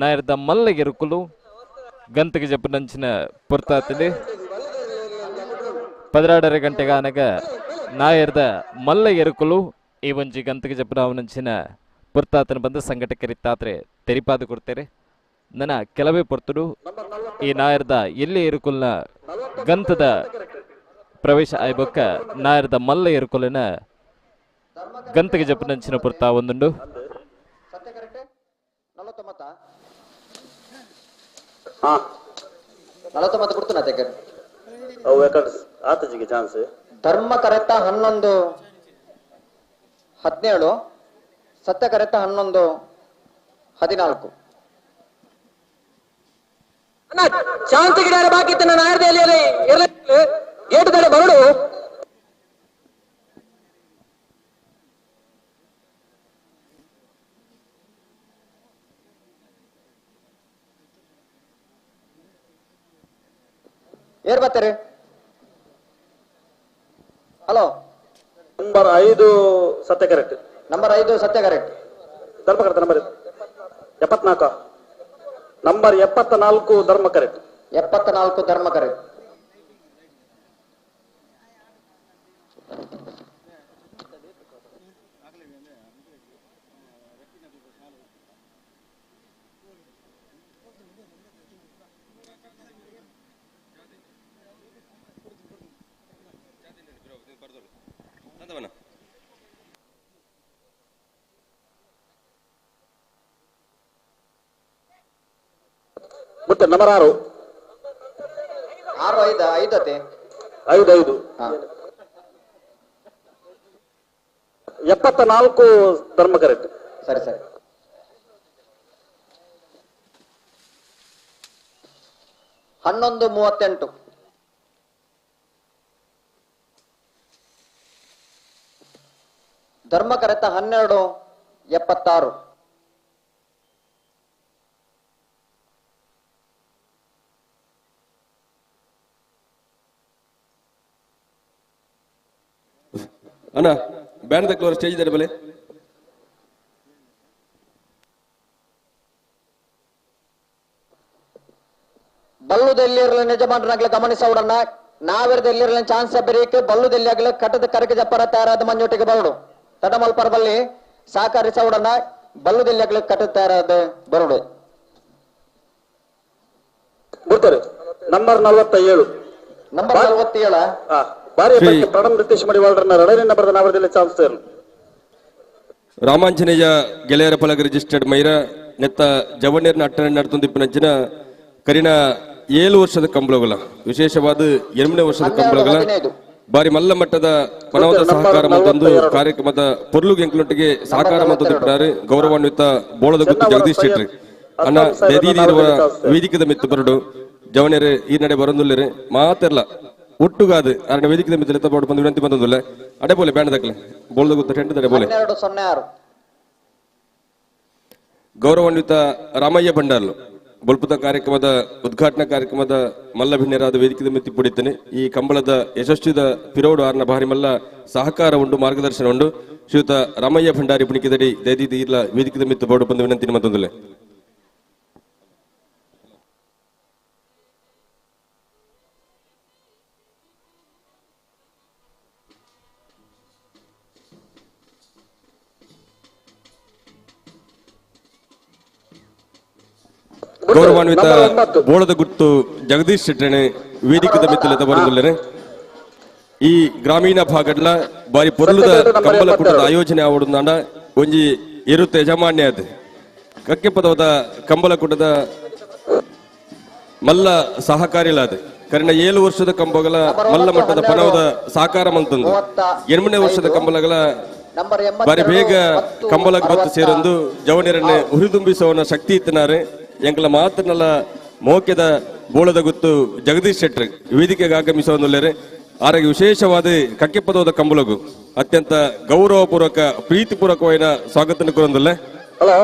ನಾಯರ್ದ ಮಲ್ಲ ಇರುಕುಲು ಗಂತಗೆ ಜಪ್ಪನಂಚಿನ ಪೊರ್ತಾತದೆ 12 ಗಂಟೆಗಾನಗ ನಾಯರ್ದ ಮಲ್ಲ ಎರುಕುಲು ಈ ಒಂಜಿ ಗಂತಗೆ ಜಪ್ಪನಂಚಿನ ಪೊರ್ತಾತನ ಬಂದು ಸಂಘಟಕರಿತ್ತಾತ್ರೆ ತೆರಿಪಾದು ಕೊಡ್ತೇರೆ ನನ್ನ ಕೆಲವೇ ಪೊರ್ತುಡು ಈ ನಾಯರ್ದ ಎಲ್ಲಿ ಇರುಕುಲ್ನ ಗಂತದ ಪ್ರವೇಶ ಆಯ್ಬೊಕ್ಕ ನಾಯರ್ದ ಮಲ್ಲ ಇರುಕುಲಿನ ಗಂತಗೆ ಜಪ್ಪನಂಚಿನ ಪೊರ್ತಾ ಒಂದುಂಡು ಧರ್ಮ ಕರೆತ 11 17 ಸತ್ಯ ಕರೆತ 11 14 ಶಾಂತಿ ಗಿಡ ಬಾಕಿ ತನ್ನ ನಾಯರ್ದಲ್ಲಿ ಏಟು ತಡೆ ಬರಡು ಏರ್ ಬರ್ತಾರೆ. ಹಲೋ ನಂಬರ್ 5 ಸತ್ಯ ಕರೆಕ್ಟ್. ನಂಬರ್ 5 ಸತ್ಯ ಕರೆಕ್ಟ್. ಧರ್ಮಕರ್ತ ನಂಬರ್ 74. ನಂಬರ್ 74 ಧರ್ಮ ಕರೆಕ್ಟ್. 74 ಧರ್ಮ ಕರೆಕ್ಟ್. ಮತ್ತೆ ನಂಬರ್ 6 6 5 ಐದತೆ 5 5 74 ಧರ್ಮ ಕರೆಕ್ಟ್. ಸರಿ ಸರಿ. 11:38 ಧರ್ಮ ಕರೆತ 12:76 11:76 ಅಣ್ಣ ಬ್ಯಾಂಡ್ ತಕ್ಕವರು ಸ್ಟೇಜ್ ಇದ್ದಾರೆ ಬಲೆ. ಬಲ್ಲುದೆಲ್ಲಿರಲಿ ಯಜಮಾನರಾಗ್ಲಿ ಗಮನಿಸೋಡನ್ನ ನಾವಿರದೆಲ್ಲಿರಲಿ ಚಾನ್ಸ್ ಬೆರೀಕೆ ಬಲ್ಲುದೆಲ್ಲಿ ಆಗ್ಲಿ ಕಟ್ಟದ ಕರಕ ಜಪ್ಪರ ತಯಾರಾದ ಮಂಜೊಟ್ಟಿಗೆ ಬರಡು ತಡಮಲ್ಪರ ಬಲ್ಲಿ ಸಹಕರಿಸೋಡನ್ನ ಬಲ್ಲುದೆಲ್ಲಿ ಆಗ್ಲಿ ಕಟ್ಟದ ತಯಾರಾದ ಬರಡು ಬಿಡ್ತಾರೆ. ನಂಬರ್ 47 ನಂಬರ್ 47 ಬಾರಿ ಪ್ರಣಮ್ ರಿತೇಶ್ ಮಡಿವಾಳರನ್ನ ರಣರಿನ ಬರೆದ ನಾವರದಲ್ಲಿ ಚಾನ್ಸ್ ಇರಲಿ. ರಾಮಾಂಜನೇಯ ಗೆಳೆಯರ ಫಲಕ ರಿಜಿಸ್ಟರ್ಡ್ ಮೈರ ನೆತ್ತ ಜವಣ್ಣೀರ್ನ ಅಟ್ಟಣೆ ನಡ್ತೊಂದಿಪ್ಪಿನಂಚಿನ ಕರಿನ 7 ವರ್ಷದ ಕಂಬಳಗಳ ವಿಶೇಷವಾದ 8ನೇ ವರ್ಷದ ಕಂಬಳಗಳ ಬಾರಿ ಮಲ್ಲ ಮಟ್ಟದ ಪನವದ ಸಹಕಾರ ಮತ್ತೊಂದು ಕಾರ್ಯಕ್ರಮದ ಪೊರ್ಲುಗೆ ಎಂಕ್ಲೊಟ್ಟಿಗೆ ಸಹಕಾರ ಮತ್ತೊಂದಿದ್ದಾರೆ ಗೌರವಾನ್ವಿತ ಬೋಳದ ಗುತ್ತು ಜಗದೀಶ್ ಶೆಟ್ಟಿ ಅನ್ನ ಇರುವ ವೇದಿಕೆದ ಮಿತ್ತು ಬರಡು ಜವಣ್ಯರು ಈ ನಡೆ ಬರೊಂದುಲ್ಲೇರೆ ಮಾತೆಲ್ಲ ಒಟ್ಟುಗಾದು ಅರಣ್ಯ ವೇದಿಕೆದ ಮಿತ್ತು ಎತ್ತ ಬಂದು ವಿನಂತಿ ಬಂದೊಂದುಲ್ಲ ಅಡೆ ಬೋಲೆ ಬ್ಯಾಂಡ್ ದಕ್ಲೆ ಬೋಳದ ಗುತ್ತ ಟೆಂಟ್ ದಡೆ ಬೋಲೆ 1206 ಗೌರವಾನ್ವಿತ ರಾಮಯ್ಯ ಭಂಡಾರ್ಲು ಬೊಲ್ಪುತ ಕಾರ್ಯಕ್ರಮದ ಉದ್ಘಾಟನಾ ಕಾರ್ಯಕ್ರಮದ ಮಲ್ಲ ಭಿನ್ನರಾದ ವೇದಿಕೆದ ಮಿತಿ ಪುಡಿತನೆ ಈ ಕಂಬಳದ ಯಶಸ್ವಿದ ಪಿರೋಡು ಆರ್ನ ಭಾರಿ ಮಲ್ಲ ಸಹಕಾರ ಉಂಡು ಮಾರ್ಗದರ್ಶನ ಉಂಡು ಶ್ರೀಯುತ ರಾಮಯ್ಯ ಭಂಡಾರಿ ಪುಣಿಕೆದಡಿ ದೈದಿ ಇಲ್ಲ ವೇದಿಕೆದ ಮಿತ್ತು ಬೋರ್ಡು ಬಂದು ವಿನಂತಿ ಮತ್ತೊಂದುಲೆ ಗೌರವಾನ್ವಿತ ಬೋಳದ ಗುರ್ತು ಜಗದೀಶ್ ಶೆಟ್ಟಣೆ ವೇದಿಕೆದ ಮಿತ್ತಲೆತ ಬರುವುದಿಲ್ಲರೆ ಈ ಗ್ರಾಮೀಣ ಭಾಗಡ್ಲ ಬಾರಿ ಪೊರ್ಲುದ ಕಂಬಲ ಕೂಟದ ಆಯೋಜನೆ ಆವಡುಂದಾಂಡ ಒಂಜಿ ಇರುತ್ತೆ ಯಜಮಾನ್ಯ ಅದು ಕಕ್ಕೆ ಪದವದ ಕಂಬಲ ಕೂಟದ ಮಲ್ಲ ಸಹಕಾರಿಲಾದ ಕರಿನ 7 ವರ್ಷದ ಕಂಬಗಳ ಮಲ್ಲ ಮಟ್ಟದ ಪನವದ ಸಹಕಾರ ಮಂತಂದು 8ನೇ ವರ್ಷದ ಕಂಬಲಗಳ ಬಾರಿ ಬೇಗ ಕಂಬಲಕ್ಕೆ ಬತ್ತು ಸೇರೊಂದು ಜವಣಿಯರನ್ನೇ ಹುರಿದುಂಬಿಸುವನ ಶಕ್ತಿ ಇತ್ತಿನಾರೆ ಎಂಕಲ ಮಾತನಲ್ಲ ಮೋಕ್ಯದ ಬೋಳದ ಗುತ್ತು ಜಗದೀಶ್ ಶೆಟ್ಟಿ ವೇದಿಕೆಗೆ ಆಗಮಿಸುವಲ್ಲರೆ ಆರೋಗ್ಯ ವಿಶೇಷವಾದ ಕಕ್ಕೆ ಪದವದ ಕಂಬಲಗು ಅತ್ಯಂತ ಗೌರವಪೂರ್ವಕ ಪ್ರೀತಿಪೂರ್ವಕವಾದ ಸ್ವಾಗತ ಕೊರೊಂದಲ್ಲ. ಹಲೋ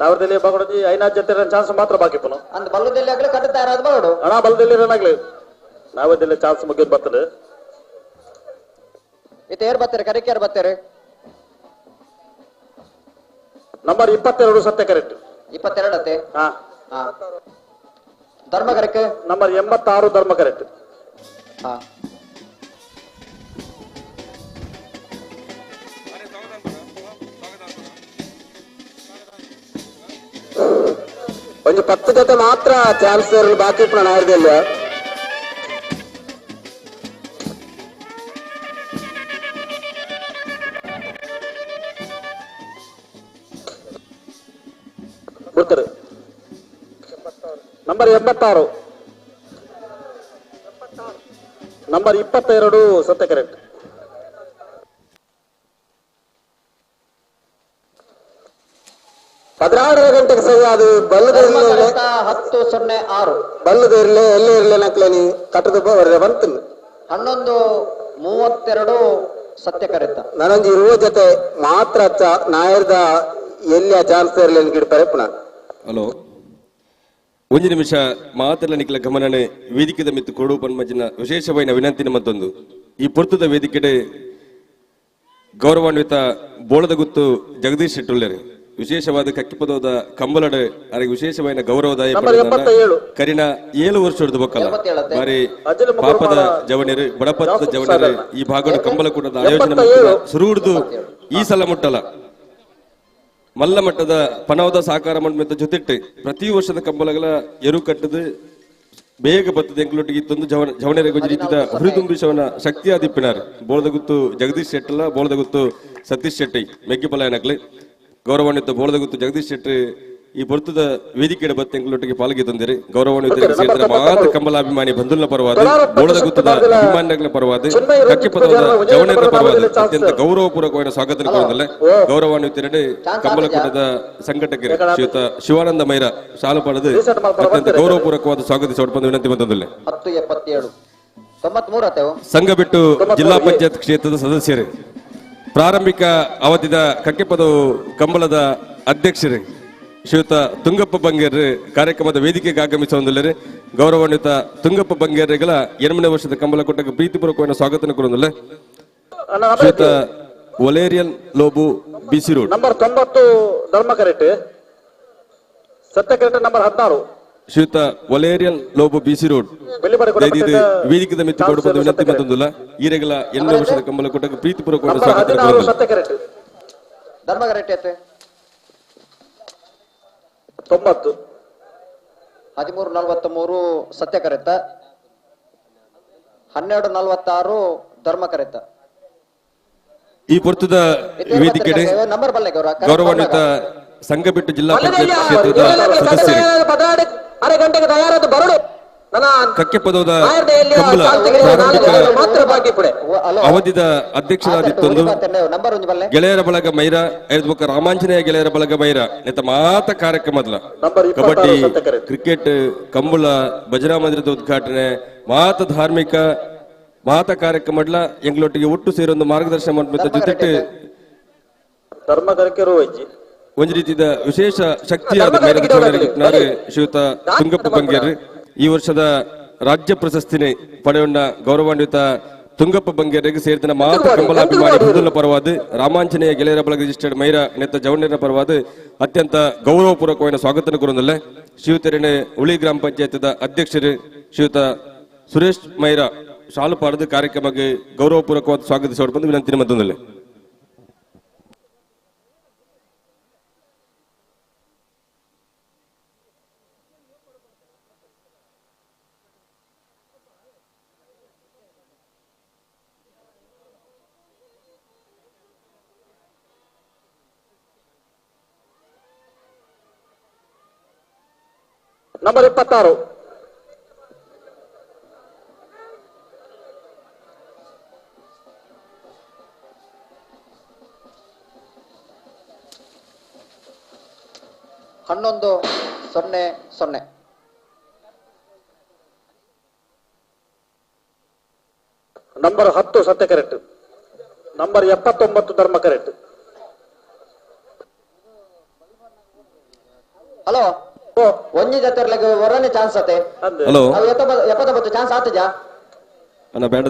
ನಾವರದಲ್ಲಿ ಬಾಗಡಜಿ ಐನಾಜ್ ಜೊತೆ ಚಾನ್ಸ್ ಮಾತ್ರ ಬಾಕಿ ಪುನಃ ಅಂದ ಬಲ್ಲುದೆಲ್ಲಿ ಆಗ್ಲಿ ಕಟ್ಟದ ತಯಾರಾದ ಬರಡು ಅಣ್ಣ ಬಲ್ಲದಲ್ಲಿ ಏನಾಗ್ಲಿ ನಾವದಲ್ಲಿ ಚಾನ್ಸ್ ಮುಗಿದ್ ಬರ್ತದೆ. ಇದು ಏರ್ ಬರ್ತಾರೆ ಕರಿಕೆಯರ್ ಬರ್ತಾರೆ ನಂಬರ್ 22 ಸತ್ಯ ಕರೆಕ್ಟ್ 22 ಅತ್ತೆ ಧರ್ಮ ಕರೆಕ್ಟ್ ನಂಬರ್ 86 ಧರ್ಮ ಕರೆಕ್ಟ್ ಒಂದು 10 ಜೊತೆ ಮಾತ್ರ ಚಾನ್ಸ್ ಬಾಕಿ ಪ್ರಣಾಯದಲ್ಲಿ ಬಿಡ್ತಾರೆ. ನಂಬರ್ 86 ನಂಬರ್ 22 ಸತ್ಯ ಕರೆಕ್ಟ್ 16 ಗಂಟೆಗೆ ಸರಿ ಅದು ಬಲ್ಲದಿರಲಿ 10:06 ಬಲ್ಲದಿರಲಿ ಎಲ್ಲೇ ಇರಲಿ ನಕ್ಲೇನಿ ಕಟ್ಟದ ಬಂತು 11:32 ಸತ್ಯ ಕರೆಕ್ಟ್ ನನಂಜಿ ಇರುವ ಜೊತೆ ಮಾತ್ರ ನಾಯರ್ದ ಎಲ್ಲಿ ಚಾನ್ಸ್ ಇರಲಿ ಗಿಡ್ತಾರೆ ಪುನಃ. ಹಲೋ ಒಂದು ನಿಮಿಷ ಮಾತೆಲ್ಲ ನಿಖಲ ಗಮನನೆ ವೇದಿಕೆದ ಮಿತ್ತು ಕೊಡು ಪನ್ಮಜ್ಜಿನ ವಿಶೇಷವಾದ ವಿನಂತಿನ ಮತ್ತೊಂದು ಈ ಪುರ್ತದ ವೇದಿಕೆಡೆ ಗೌರವಾನ್ವಿತ ಬೋಳದ ಗುತ್ತು ಜಗದೀಶ್ ಶೆಟ್ಟುಳ್ಳರೆ ವಿಶೇಷವಾದ ಕಕ್ಕಿಪದವಾದ ಕಂಬಲಡೆ ಅವರಿಗೆ ವಿಶೇಷವಾದ ಗೌರವದಾಯ ಕರಿನ 7 ವರ್ಷ ಹಿಡಿದು ಬಕ್ಕಲ್ಲ ಬಾರಿ ಪಾಪದ ಜವಣಿಯರು ಬಡಪದ ಜವಣಿಯರು ಈ ಭಾಗದ ಕಂಬಲ ಕೂಟದ ಆಯೋಜನೆ ಶುರು ಹಿಡಿದು ಈ ಸಲ ಮುಟ್ಟಲ್ಲ ಮಲ್ಲ ಮಟ್ಟದ ಪನವದ ಸಹಕಾರ ಮಂಡ ಜೊತೆಟ್ಟು ಪ್ರತಿ ವರ್ಷದ ಕಂಬಲಗಳ ಎರು ಕಟ್ಟದು ಬೇಗ ಬರ್ತದೆ ಎಂಕ್ಲೊಟ್ಟಿಗೆ ಇತ್ತೊಂದು ಜವಣೆರೆ ರೀತಿಯ ಹುರಿದುಂಬಿಸವನ ಶಕ್ತಿ ಆದಿಪ್ಪಿನಾರು ಬೋಳದ ಗುತ್ತು ಜಗದೀಶ್ ಶೆಟ್ಟಲ್ಲ ಬೋಳದ ಗುತ್ತು ಸತೀಶ್ ಶೆಟ್ಟಿ ಮೆಗ್ಗಿಪಲಾಯನಕ್ಲೆ ಗೌರವಾನ್ವಿತ ಬೋಳದ ಗುತ್ತು ಜಗದೀಶ್ ಶೆಟ್ಟಿ ಈ ಬರ್ತದ ವೇದಿಕೆಯ ಬತ್ತ ಎಂಕ್ಲೊಟ್ಟಿಗೆ ಪಾಲ್ಗೆ ತಂದಿರಿ ಗೌರವಾನ್ವಿತ ಮಾತ ಕಂಬಲಾಭಿಮಾನಿ ಬಂಧುಲ್ನ ಪರವಾದ ಬೋಳದ ಗುತ್ತದ ಅಭಿಮಾನಿಗಳ ಪರವಾದ ಕಕ್ಕಿಪದವಾದ ಜವಣೆರ ಪರವಾದ ಅತ್ಯಂತ ಗೌರವಪೂರ್ವಕವಾದ ಸ್ವಾಗತ ಕೊಡೋದಲ್ಲ ಗೌರವಾನ್ವಿತರೆಡೆ ಕಂಬಲಕೂಟದ ಸಂಘಟಕರು ಶ್ರೀಯುತ ಶಿವಾನಂದ ಮೈರ ಶಾಲು ಪಡೆದು ಅತ್ಯಂತ ಗೌರವಪೂರ್ವಕವಾದ ಸ್ವಾಗತಿಸಿ ಹೊರಬಂದು ವಿನಂತಿ ಬಂದೊಂದಿಲ್ಲ. 10:77 ಸಂಘ ಬಿಟ್ಟು ಜಿಲ್ಲಾ ಪಂಚಾಯತ್ ಕ್ಷೇತ್ರದ ಸದಸ್ಯರು ಪ್ರಾರಂಭಿಕ ಅವಧಿದ ಕಕ್ಕೆಪದ ಕಂಬಳದ ಅಧ್ಯಕ್ಷರು ಶ್ರೀಯುತ ತುಂಗಪ್ಪ ಬಂಗೇರ್ ಕಾರ್ಯಕ್ರಮದ ವೇದಿಕೆಗೆ ಆಗಮಿಸುವುದಿಲ್ಲರೆ ಗೌರವಾನ್ವಿತ ತುಂಗಪ್ಪ ಬಂಗೇರಿಗಳ 8ನೇ ವರ್ಷದ ಕಂಬಳ ಕೊಟ್ಟಾಗ ಪ್ರೀತಿಪೂರ್ವಕವಾದ ಸ್ವಾಗತ ಕೊಡೋದಿಲ್ಲ. ಶ್ರೀಯುತ ಒಲೇರಿಯನ್ ಲೋಬು ಬಿಸಿ ರೋಡ್. ನಂಬರ್ 90 ಧರ್ಮ ಕರೆಕ್ಟ್. ಸತ್ಯ ಕರೆಕ್ಟ್ ನಂಬರ್ 16 ಶ್ರೀಯುತ ಒಲೇರಿಯನ್ ಲೋಬು ಬಿಸಿ ರೋಡ್. ಇದು ವೇದಿಕೆದ ಮಿತಿ ಕೊಡುವುದು ವಿನಂತಿ ಮತ್ತೊಂದಿಲ್ಲ. ಈರೆಗಳ 8ನೇ ವರ್ಷದ ಕಂಬಳ ಕೊಟ್ಟಾಗ ಪ್ರೀತಿಪೂರ್ವಕವಾದ ಸ್ವಾಗತ. ಸತ್ಯ ಕರೆಕ್ಟ್ ಧರ್ಮ ಕರೆಕ್ಟ್ ಐತೆ. 90 13:43 ಸತ್ಯ ಕರೆತ. 12:46 ಧರ್ಮ ಕರೆತ. ಈ ಪೊರ್ತದ ವೇದಿಕೆ ನಂಬರ್ ಬಲ್ಲೆ ಗೌರವಾನ್ವಿತ ಸಂಘಬಿಟ್ಟು ಜಿಲ್ಲಾ ಪಂಚಾಯತ್ ಕ್ಷೇತ್ರದ ಸದಸ್ಯರು ಅರೆ ಗಂಟೆಗೆ ತಯಾರಾದ ಬರಡು ಕಕ್ಕೆ ಪದದ ಕಂಬಳ ಪ್ರಾರಂಭಿಕ ಅವಧಿದ ಅಧ್ಯಕ್ಷರಾದಿತ್ತೊಂದು ಗೆಳೆಯರ ಬಳಗ ಮೈರ ಐದು ರಾಮಾಂಜನೇಯ ಗೆಳೆಯರ ಬಳಗ ಮೈರ ನೆತ್ತ ಮಾತ ಕಾರ್ಯಕ್ರಮದಲ್ಲ ಕಬಡ್ಡಿ ಕ್ರಿಕೆಟ್ ಕಂಬಳ ಭಜನಾ ಮಂದಿರದ ಉದ್ಘಾಟನೆ ಮಾತ ಧಾರ್ಮಿಕ ಮಾತ ಕಾರ್ಯಕ್ರಮಡ್ಲ ಎಂಗ್ಲೊಟ್ಟಿಗೆ ಒಟ್ಟು ಸೇರಿ ಒಂದು ಮಾರ್ಗದರ್ಶನ ಮಾಡ್ಬಿಟ್ಟ ಜೊತೆಟ್ಟು ಧರ್ಮಕರಕ್ಕೆ ಒಂದು ರೀತಿಯ ವಿಶೇಷ ಶಕ್ತಿಯಾದ ಶ್ರೀಯುತ ತುಂಗಪ್ಪ ಬಂಗೇರ್ ಈ ವರ್ಷದ ರಾಜ್ಯ ಪ್ರಶಸ್ತಿನೇ ಪಡೆಯೊಂಡ ಗೌರವಾನ್ವಿತ ತುಂಗಪ್ಪ ಬಂಗೇರಿಗೆ ಸೇರಿದ ಮಾತ ಕಂಬಲಾಭಿಮಾನಿ ಹಿಂದುಲ ಪರವಾದ ರಾಮಾಂಜನೇಯ ಗೆಳೆಯರ ಬಳಗ ರಿಜಿಸ್ಟರ್ಡ್ ಮೈರ ನೆತ್ತ ಜವಣ್ಯರ ಪರವಾದ ಅತ್ಯಂತ ಗೌರವಪೂರ್ವಕವಾದ ಸ್ವಾಗತ ಕೊರೊಂದಲ್ಲ ಶ್ರೀಯುತರನೆ ಉಳಿ ಗ್ರಾಮ ಪಂಚಾಯತ್ದ ಅಧ್ಯಕ್ಷರು ಶ್ರೀಯುತ ಸುರೇಶ್ ಮೈರಾ ಶಾಲು ಪಾಡದ ಕಾರ್ಯಕ್ರಮಕ್ಕೆ ಗೌರವಪೂರ್ವಕವಾದ ಸ್ವಾಗತಿಸಿ ಬಂದು ವಿನಂತಿ ಮತ್ತೊಂದಲ್ಲ. ನಂಬರ್ 26 11:00 ನಂಬರ್ 10 ಸತ್ಯ ಕರೆಕ್ಟ್. ನಂಬರ್ 79 ಧರ್ಮ ಕರೆಕ್ಟ್. ಹಲೋ ಒಂಜಿ ಜೊತೆ ಹೊರನೆ ಚಾನ್ಸ್ ಆತೆ. ಹಲೋ 79 ಚಾನ್ಸ್ ಆತಜಾ ಅನ್ನ ಬೇಡ.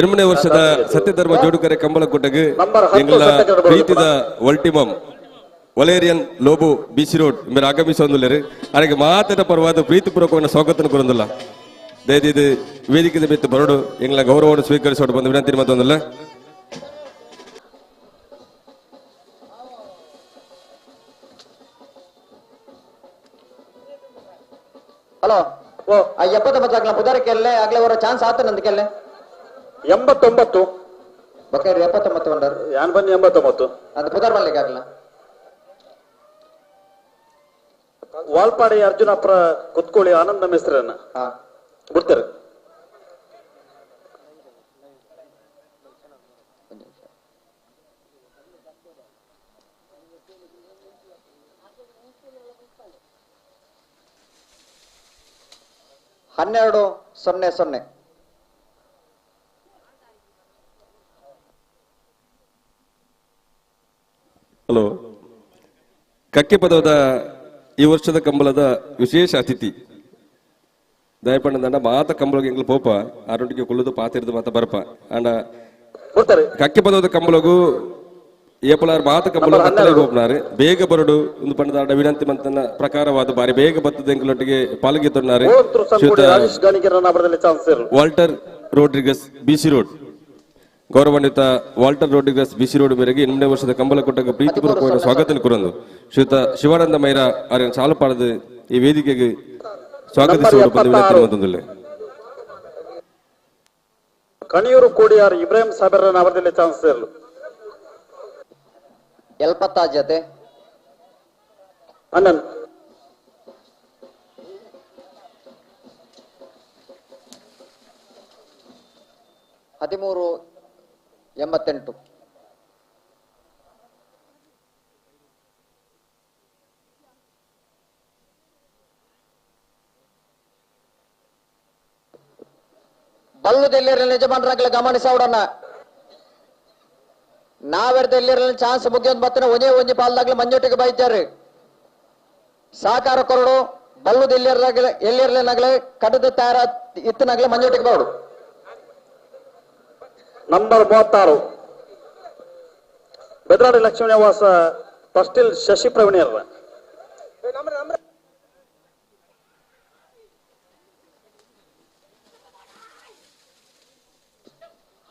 8ನೇ ವರ್ಷದ ಸತ್ಯಧರ್ಮ ಜೋಡುಕರೆ ಕಂಬಳ ಕೊಟ್ಟಗೆ ಎಂಗಳ ಪ್ರೀತಿದ ಒಲ್ಟಿಮಮ್ ಒಲೇರಿಯನ್ ಲೋಬು ಬಿಸಿ ರೋಡ್ ಮೇರೆ ಆಗಮಿಸೊಂದುಲ್ಲೆರು ಅವರಿಗೆ ಮಾತಿನ ಪರವಾದ ಪ್ರೀತಿಪೂರ್ವಕವಾದ ಸ್ವಾಗತ ಕೊರೊಂದಿಲ್ಲ. ದಯದಿದು ವೇದಿಕೆ ಬಿತ್ತು ಬರಡು ಎಂಗಳ ಗೌರವವನ್ನು ಸ್ವೀಕರಿಸೋಡು ಬಂದು ವಿನಂತಿ ಮತ್ತೊಂದಿಲ್ಲ. ಹಲೋ 79 ಆಗ್ಲ ಪುದಾರಕ್ಕೆಲ್ಲೇ ಆಗ್ಲೇ ಅವರ ಚಾನ್ಸ್ ಆತ ನಂದಕ್ಕೆಲ್ಲೇ 89 ಬಕೇರಿ 79 ಬಂದರ್ ಯಾನ್ ಬನ್ನಿ 89 ಅದು ಪುದಾರ್ ಮಲ್ಲಿಗೆ ಆಗ್ಲ ವಾಲ್ಪಾಡಿ ಅರ್ಜುನಪ್ರ ಕುತ್ಕೋಳಿ ಆನಂದ ಮಿಸ್ರನ್ನ ಬಿಡ್ತಾರೆ. ಹನ್ನೆರಡು 00 ಹಲೋ ಕಕ್ಕೆ ಪದದ ಈ ವರ್ಷದ ಕಂಬಳದ ವಿಶೇಷ ಅತಿಥಿ ದಯಪಣ್ಣ ದಂಡ ಮಾತ ಕಂಬಳಗೆ ಎಂಗ್ಲು ಪೋಪ ಆರೊಟ್ಟಿಗೆ ಕೊಲ್ಲುದು ಪಾತಿರ್ದು ಮಾತ ಬರ್ಪ ಅಂಡ ಕಕ್ಕೆ ಪದದ ಕಂಬಳಗೂ ಏಪಲಾರ್ ಮಾತ ಕಂಬಳ ಹೋಗ್ನಾರು ಬೇಗ ಬರಡು ಒಂದು ಪಣ್ಣದ ವಿನಂತಿ ಮಂತನ ಪ್ರಕಾರವಾದ ಬಾರಿ ಬೇಗ ಬತ್ತದ ಎಂಗ್ಲೊಟ್ಟಿಗೆ ಪಾಲ್ಗೆತ್ತೊన్నారు ವಾಲ್ಟರ್ ರೋಡ್ರಿಗಸ್ ಬಿಸಿ ರೋಡ್ ಗೌರವಾನ್ವಿತ ವಾಲ್ಟರ್ ರೋಡ್ರಿಗಸ್ ಬಿಸಿ ರೋಡ್ ಮೇರೆಗೆ 8ನೇ ವರ್ಷದ ಕಂಬಳ ಕೊಟ್ಟಾಗ ಪ್ರೀತಿಪೂರ್ವಕವಾದ ಸ್ವಾಗತ ಕೊರೊಂದು ಶ್ರೀಯುತ ಶಿವಾನಂದ ಮೈರಾ ಅವರನ್ನು ಸಾಲು ಪಾಡದು ಈ ವೇದಿಕೆಗೆ ಸ್ವಾಗತಿಸುವ ಬಂದು ಕಣಿಯೂರು ಕೋಡಿಯಾರ್ ಇಬ್ರಾಹಿಂ ಸಾಬರ್ ಅವರದಲ್ಲಿ ಚಾನ್ಸ್ ಇರಲು ಎಲ್ಪತ್ತ ಜೊತೆ ಅಣ್ಣನ್ 13:88 ಬಲ್ಲುದೆಲ್ಲಿರಲಿ ಯಜಮಾನರಾಗಲಿ ಗಮನಿಸೋಡನ್ನ ನಾವೆರ್ದೆಲ್ಲಿರಲಿ ಚಾನ್ಸ್ ಮುಗಿಯೊಂದು ಬತ್ತನ ಒಂಜಿ ಪಾಲ್ದಾಗ್ಲಿ ಮಂಜೋಟಿಗೆ ಬೈತಾರೆ ಸಹಕಾರ ಕೊರಡು ಬಲ್ಲುದೆಲ್ಲಿರಲಿ ಎಲ್ಲಿರಲಿನಾಗ್ಲಿ ಕಡದ ತಯಾರ ಇತ್ತನಾಗ್ಲಿ ಮಂಜೋಟಿಗೆ ಬಾಡು ನಂಬರ್ 36 ಬೆದ್ರಾಡಿ ಲಕ್ಷ್ಮೀ ನಿವಾಸ ಫಸ್ಟಿಲ್ ಶಶಿ ಪ್ರವೀಣ್ಯರ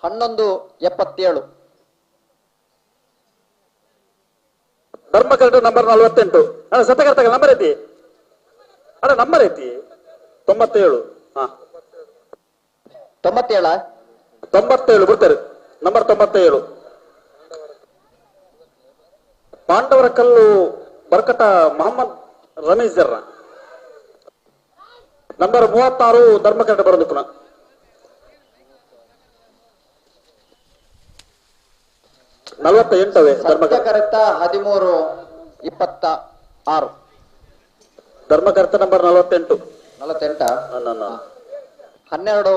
1177 ಧರ್ಮಕರಟ ನಂಬರ್ 48 ಅಣ್ಣ ಸತ್ಯಕರ್ತ ನಂಬರ್ ಐತಿ ಅಣ್ಣ ನಂಬರ್ ಐತಿ 97 ಹಾ 97 ಬಿಡ್ತಾರೆ ನಂಬರ್ 97 ಪಾಂಡವರ ಕಲ್ಲು ಬರ್ಕಟ ಮೊಹಮ್ಮದ್ ರಮೀಜ್ ಜರ್ರ ನಂಬರ್ 36 ಧರ್ಮಕರಟ ಬರೋದು ಪುನಃ 48 ಸತ್ಯಕರ್ತ 1326 ಧರ್ಮಕರ್ತ ನಂಬರ್ 48 12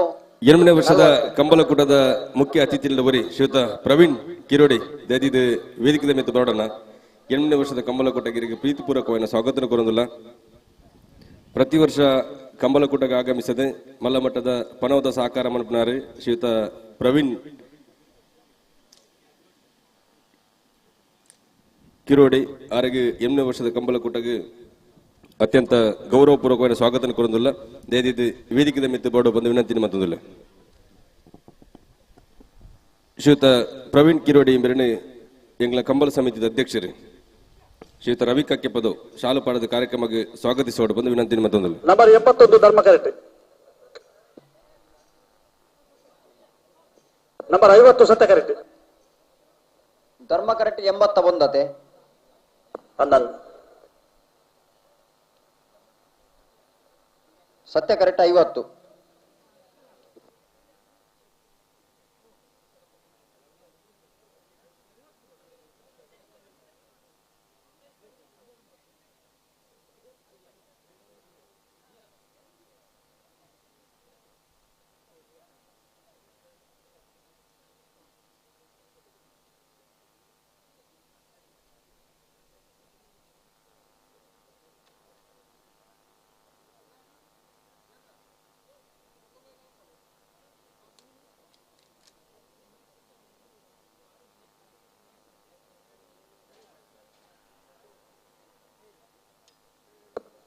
ಎರಡನೇ ವರ್ಷದ ಕಂಬಲಕೂಟದ ಮುಖ್ಯ ಅತಿಥಿಯಿಲ್ಲವರಿ ಶ್ರೀಯುತ ಪ್ರವೀಣ್ ಕಿರೋಡಿ ದಯದಿದ್ದು ವೇದಿಕೆ ಮೇಲೆ ಬರೋಣ. ಎರಡನೇ ವರ್ಷದ ಕಂಬಲಕೂಟಗಿರಿಗೆ ಪ್ರೀತಿಪೂರ್ವಕವಾದ ಸ್ವಾಗತ ಕೋರುವುದಿಲ್ಲ. ಪ್ರತಿ ವರ್ಷ ಕಂಬಲಕೂಟಕ್ಕೆ ಆಗಮಿಸದೆ ಮಲ್ಲಮಟ್ಟದ ಪನವದ ಸಹಕಾರ ಮನಪನಾರೆ ಶ್ರೀಯುತ ಪ್ರವೀಣ್ ಕಿರೋಡಿ ಅವರಿಗೆ ಎರಡನೇ ವರ್ಷದ ಕಂಬಲಕೂಟಕ್ಕೆ ಅತ್ಯಂತ ಗೌರವಪೂರ್ವಕವಾದ ಸ್ವಾಗತ ಕೋರುವುದಿಲ್ಲ. ದಯದಿದ್ದು ವೇದಿಕೆ ಮಿತ್ತು ಬೋರ್ಡು ಬಂದು ವಿನಂತಿ ಮತ್ತೊಂದಿಲ್ಲ. ಶ್ರೀಯುತ ಪ್ರವೀಣ್ ಕಿರೋಡಿ ಎಂಬರನೆ ಎಂಗ್ಲ ಕಂಬಲ ಸಮಿತಿಯ ಅಧ್ಯಕ್ಷರು ಶ್ರೀಯುತ ರವಿ ಕಕ್ಕೆಪದು ಶಾಲು ಪಾಡದ ಕಾರ್ಯಕ್ರಮಕ್ಕೆ ಸ್ವಾಗತಿಸೋಡು ಬಂದು ವಿನಂತಿ ಮತ್ತೊಂದಿಲ್ಲ. ನಂಬರ್ 71 ಧರ್ಮಕರಟೆ ನಂಬರ್ 50 ಸತ್ಯಕರಟೆ ಧರ್ಮಕರಟೆ 81 ಹನ್ನೊಂದು ಸತ್ಯಕರಟೆ 50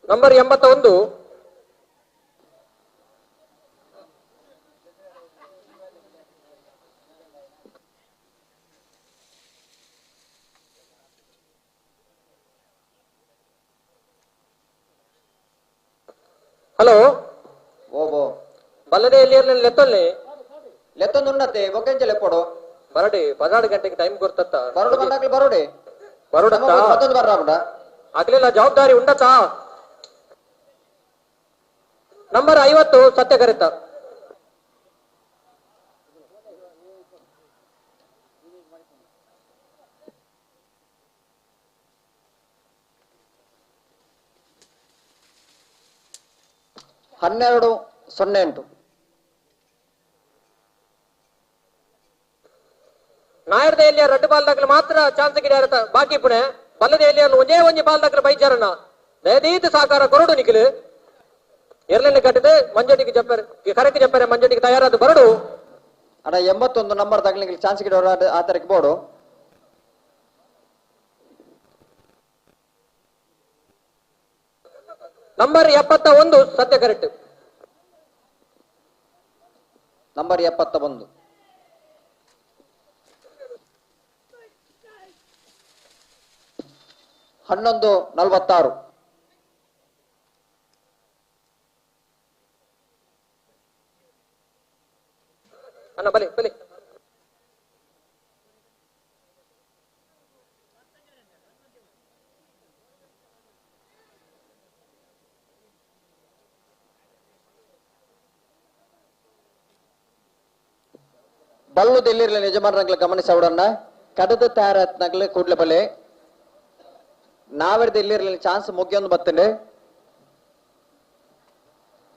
ನಂಬರ್ 81 ಹಲೋ ಓಬೋ ಬಲ್ಲದೆ ಎಲ್ಲಿ ಲೆತ್ತೊಂದು ಉನ್ನತೆ ಬೊಕ್ಕೆಂಚಲೆ ಕೊಡು ಬರಡಿ 12 ಗಂಟೆಗೆ ಟೈಮ್ ಗೊತ್ತತ್ತ ಬರೋಡು ಬಂದಾಗ್ಲಿ ಬರೋಡೆ ಬರೋಡತ್ತ ಮತ್ತೊಂದು ಬರ್ರಾಬಿಡ ಆಗ್ಲಿಲ್ಲ ಜವಾಬ್ದಾರಿ ಉಂಡತಾ ನಂಬರ್ 50 ಸತ್ಯಕರಿತ ಹನ್ನೆರಡು 08 ನಾಯರ್ದೆಯಲ್ಲಿ ರೆಡ್ ಬಾಲ್ ದಾಖಲೆ ಮಾತ್ರ ಚಾನ್ಸ್ ಗಿಡ ಬಾಕಿ ಪುಣೆ ಬಲ್ಲದೆಯಲ್ಲಿ ಒಂದೇ ಒಂಜಿ ಬಾಲ್ ದಾಖಲೆ ಬೈಚಾರನ್ನ ದಯದೀತ್ ಸಾಕಾರ ಕೊರಡು ನಿಖಿಲು ಎರಲಲ್ಲಿ ಕಟ್ಟಿದೆ ಮಂಜಟಿಗೆ ಜಪ್ಪರೆ ಕರೆಕ್ಟ್ ಜಪ್ಪರೆ ಮಂಜಟಿಗೆ ತಯಾರಾದ ಬರಡು ಅಣ್ಣ 81 ನಂಬರ್ ತಗಲಿಕ್ಕೆ ಚಾನ್ಸ್ ಗಿಡವರು ಆ ತರಕ್ಕೆ ಬೋಡು ನಂಬರ್ 71 ಸತ್ಯ ಕರೆಕ್ಟ್ ನಂಬರ್ 71 11:46 ಅಣ್ಣ ಬಲಿ ಬಲಿ ಬಲ್ಲು ದಿಲ್ಲಿರ್ಲಿ ಯಜಮಾನರಂಗ್ಲ ಗಮನಿಸವಡನ್ನ ಕಡದ ತಯಾರತ್ನಗ್ಲೆ ಕೂಡ್ಲೆ ಬಲೆ ನಾವೆರ್ದು ಇಲ್ಲಿರ್ಲಿ ಚಾನ್ಸ್ ಮುಗಿಯೊಂದು ಬತ್ತಂಡೆ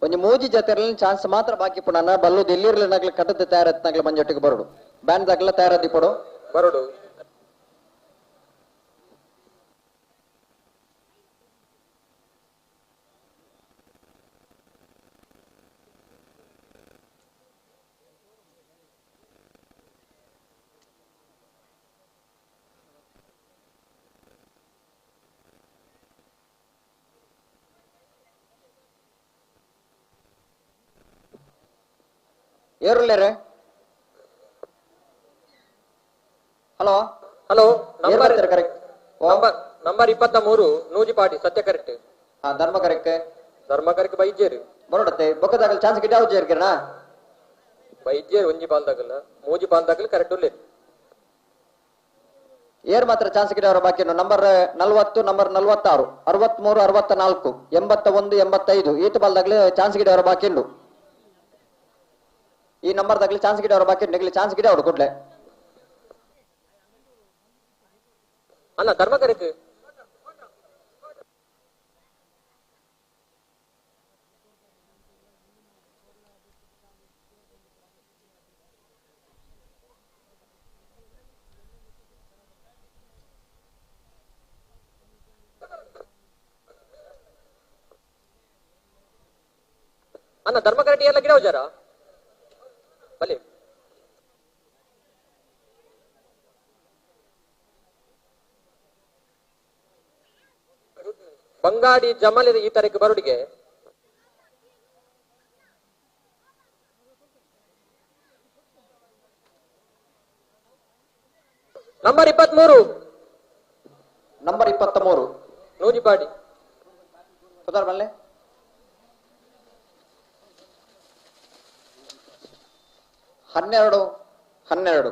ಒಂಜಿ ಮೂಜಿ ಜೊತೆರ್ಲಿ ಚಾನ್ಸ್ ಮಾತ್ರ ಬಾಕಿ ಪುಣನ ಬಲ್ಲು ದಿಲ್ಲಿರ್ಲಿ ನಗ್ಲೆ ಕಡದ ತಯಾರತ್ನಗ್ಲೆ ಮಂಜೊಟ್ಟಿಗೆ ಬರೋಡು ಬ್ಯಾಂಡ್ ದಾಗ್ಲ ತಯಾರದಿ ಪಡು ಬರೋಡು ಏರುಳ್ಳೇರೆ hello hello number correct number 23 Nujipadi ಸತ್ಯ ಕರೆಕ್ಟ್ ಧರ್ಮ ಕರೆಕ್ಟ್ ಬೈಜೇರಿ ಬರೋಡತ್ತೆ ಬೊಕ್ಕದಾಗಲ್ ಚಾನ್ಸ್ ಗಿಡ ಯಾವ್ದು ಸೇರ್ಕಿರಣ ಬೈಜೇರಿ ಒಂಜಿ ಬಾಲ್ದಾಗಲ್ಲ ಮೂಜಿ ಬಾಲ್ದಾಗಲ್ಲ ಕರೆಕ್ಟ್ ಉಳ್ಳೇ ಏರ್ ಮಾತ್ರ ಚಾನ್ಸ್ ಗಿಡ ಅವರ ಬಾಕಿ ನಂಬರ್ 40 ನಂಬರ್ 46 63 64 81 85 ಈತ ಬಾಲ್ದಾಗ್ಲಿ ಚಾನ್ಸ್ ಗಿಡ ಅವರ ಬಾಕಿ ಉಂಡು ಈ ನಂಬರ್ದಾಗ್ಲಿ ಚಾನ್ಸ್ ಗಿಡ ಅವರ ಬಾಕಿ ಉಂಡು ಚಾನ್ಸ್ ಗಿಡ ಅವಡು ಕೊಡ್ಲೆ ಅಲ್ಲ ಧರ್ಮ ಕರೆಕ್ಟ್ ಅನ್ನ ಧರ್ಮ ಕರೆಕ್ಟ್ ಎಲ್ಲ ಗಿಡ ಹೋಜಾರ ಬಲಿ ಬಂಗಾಡಿ ಜಮಲ್ ಈ ತಾರೀಕು ಬರುಡಿಗೆ ನಂಬರ್ 23 ನೂಜಿಪಾಡಿ ಸುಧಾರ್ ಬಲ್ಲೆ 12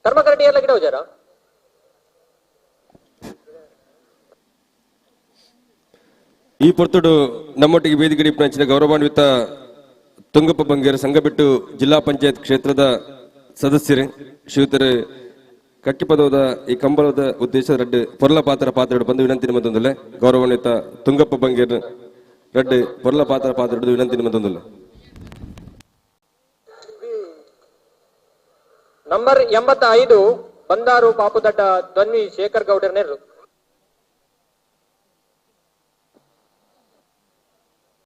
ಧರ್ಮ ಕರೆಕ್ಟ್ ಎಲ್ಲ ಗಿಡ ಹೋಜಾರ ಈ ಪೊರ್ತುಡು ನಮ್ಮೊಟ್ಟಿಗೆ ವೇದಿಕೆ ಪಂಚಿನ ಗೌರವಾನ್ವಿತ ತುಂಗಪ್ಪ ಬಂಗೇರ ಸಂಘಬಿಟ್ಟು ಜಿಲ್ಲಾ ಪಂಚಾಯತ್ ಕ್ಷೇತ್ರದ ಸದಸ್ಯರೇ ಶ್ರೀಯುತರು ಕಕ್ಕಿಪದವದ ಈ ಕಂಬಳದ ಉದ್ದೇಶ ರಡ್ಡು ಪೊರ್ಲ ಪಾತ್ರ ಬಂದು ವಿನಂತಿ ನಿಮ್ಮದೊಂದಲ್ಲ ಗೌರವಾನ್ವಿತ ತುಂಗಪ್ಪ ಬಂಗೇರ್ ರಡ್ಡು ಪೊರ್ಲ ಪಾತ್ರ ವಿನಂತಿ ನಿಮ್ಮದೊಂದಲ್ಲ ನಂಬರ್ 85 ಬಂದಾರು ಪಾಪುದಡ್ಡ ಧ್ವನಿ ಶೇಖರ್ ಗೌಡರ್ ನೆರಳು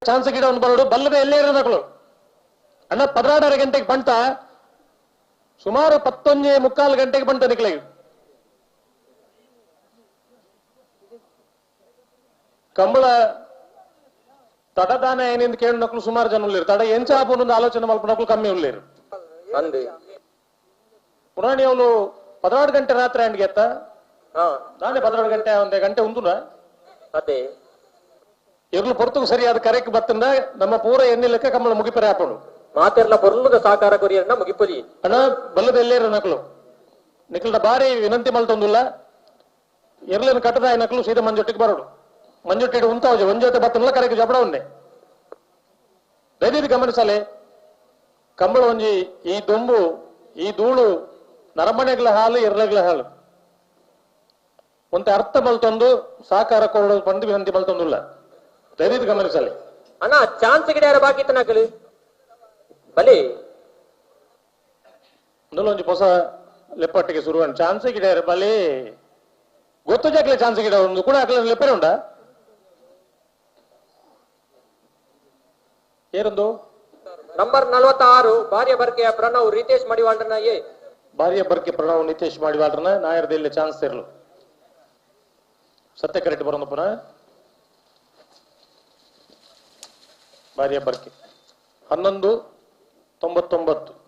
ಚಾನ್ಸ್ ಗಿಡ ಒಂದು ಬರೋಡು ಬಲ್ಲದ ಎಲ್ಲೇ ಇರೋದಕ್ಕಳು ಅಣ್ಣ 16 ಗಂಟೆಗೆ ಬಂಟ ಸುಮಾರು 11:45 ಗಂಟೆಗೆ ಬಂಟ ನಿಕ್ಲೆ ಕಂಬಳ ತಡದಾನ ಏನಿಂದ ಕೇಳಿ ನಕ್ಳು ಸುಮಾರು ಜನ ಉಳ್ಳಿರು ತಡ ಎಂಚ ಆಪೊಂದು ಆಲೋಚನೆ ಮಲ್ಪನಕ್ಳು ಕಮ್ಮಿ ಉಳ್ಳಿರು ಅಂದೆ ಪುರಾಣಿ ಅವಳು 16 ಗಂಟೆ ರಾತ್ರಿ ಅಂಡ್ಗೆ ಎತ್ತ ನಾನೇ 16 ಗಂಟೆ ಒಂದೇ ಗಂಟೆ ಉಂದುನ ಅದೇ ಇರ್ಲು ಪೊರ್ತುಗು ಸರಿಯಾದ ಕರೆಕ್ ಬತ್ತಂದ ನಮ್ಮ ಪೂರ ಎಣ್ಣಿಲಕ್ಕ ಕಮ್ಮಳ ಮುಗಿಪರೆ ಹಾಪಡು ಮಾತೆರ್ಲ ಪೊರ್ಲುದ ಸಾಕಾರ ಕೊರಿಯನ್ನ ಮುಗಿಪುರಿ ಅಣ್ಣ ಬಲ್ಲದ ಎಲ್ಲೇರ ನಕಲು ನಿಕ್ಲದ ಬಾರಿ ವಿನಂತಿ ಮಲ್ತೊಂದುಲ್ಲ ಎರ್ಲಿನ ಕಟ್ಟದ ನಕಲು ಸೀದಾ ಮಂಜೊಟ್ಟಿಗೆ ಬರೋಡು ಮಂಜೊಟ್ಟಿಗೆ ಉಂತಾವಜೆ ಒಂಜೊತೆ ಬತ್ತನಲ್ಲ ಕರೆಕ್ ಜಬಡ ಉಂಡೆ ದಯವಿಟ್ಟು ಗಮನಿಸಲೆ ಕಂಬಳ ಒಂಜಿ ಈ ದೊಂಬು ಈ ಧೂಳು ನರಮನೆಗಳ ಹಾಲು ಎರಳೆಗಳ ಹಾಲು ಒಂತೆ ಅರ್ಥ ಮಲ್ತೊಂದು ಸಾಕಾರ ಕೊರಡು ಬಂದು ವಿನಂತಿ ಮಲ್ತೊಂದುಲ್ಲ ದಯವಿಟ್ಟು ಗಮನಿಸಲಿ ಅಣ್ಣ ಚಾನ್ಸ್ ಗಿಡ ಯಾರ ಬಾಕಿ ಇತ್ತು ನಕಲು ಬಲಿ ಒಂದೊಂದು ಹೊಸ ಲೆಪ್ಪಟ್ಟಿಗೆ ಶುರು ಚಾನ್ಸ್ ಗಿಡ ಬಲಿ ಗೊತ್ತು ಜಾಕ್ಲೆ ಚಾನ್ಸ್ ಗಿಡ ಒಂದು ಕೂಡ ಹಾಕಲ ಲೆಪ್ಪರೆ ಉಂಡ ಏರೊಂದು ನಂಬರ್ 46 ಭಾರ್ಯ ಬರ್ಕೆಯ ಪ್ರಣವ್ ರಿತೇಶ್ ಮಡಿವಾಳ್ರನ ಭಾರ್ಯ ಬರ್ಕೆ ಪ್ರಣವ್ ನಿತೇಶ್ ಮಡಿವಾಳ್ರನ ನಾಯರ್ದಲ್ಲಿ ಚಾನ್ಸ್ ಇರಲು ಸತ್ಯ ಕರೆಕ್ಟ್ ಬರೋದು ಪುನಃ ಭಾರ್ಯ ಬರ್ಕೆ 11:99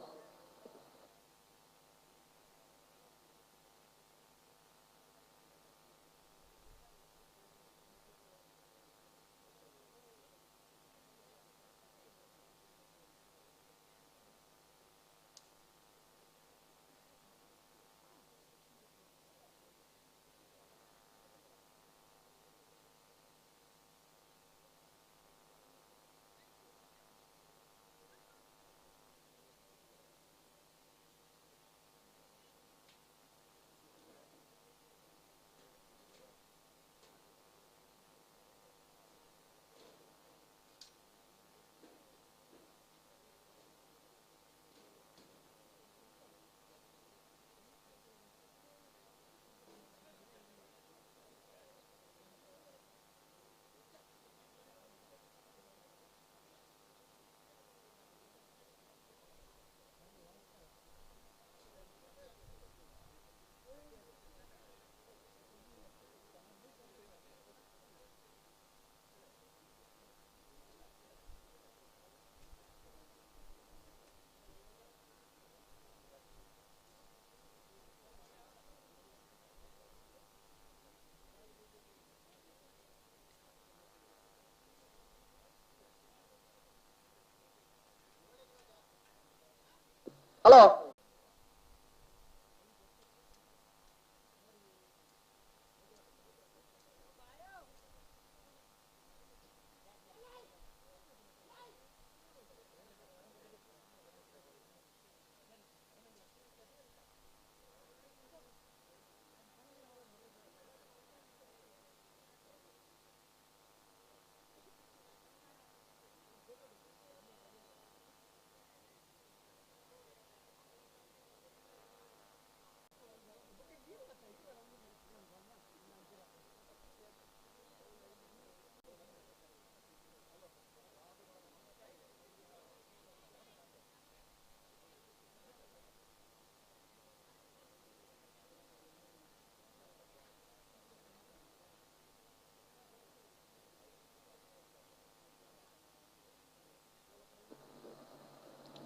ಹಲೋ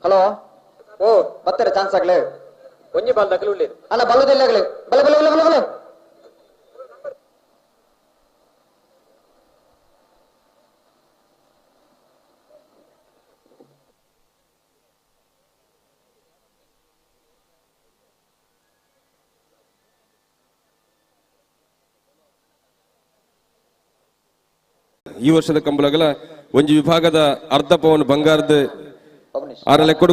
ಹಲೋ ಓ ಬರ್ತಾರೆ ಚಾನ್ಸ್ ಆಗ್ಲಿ ಒಂಜಿ ಬಾಲ್ ದಕ್ಕಲು ಉಳ್ಳೇದು ಅಲ್ಲ ಬಲ್ಲದಲ್ಲಿ ಆಗ್ಲಿ ಬಲ ಬಲ ಬಲ ಬಲ ಬಲ ಈ ವರ್ಷದ ಕಂಬಳಗಳ ಒಂದು ವಿಭಾಗದ ಅರ್ಧ ಪವನ್ ಬಂಗಾರದ ಆರಲೆ ಕೊಡು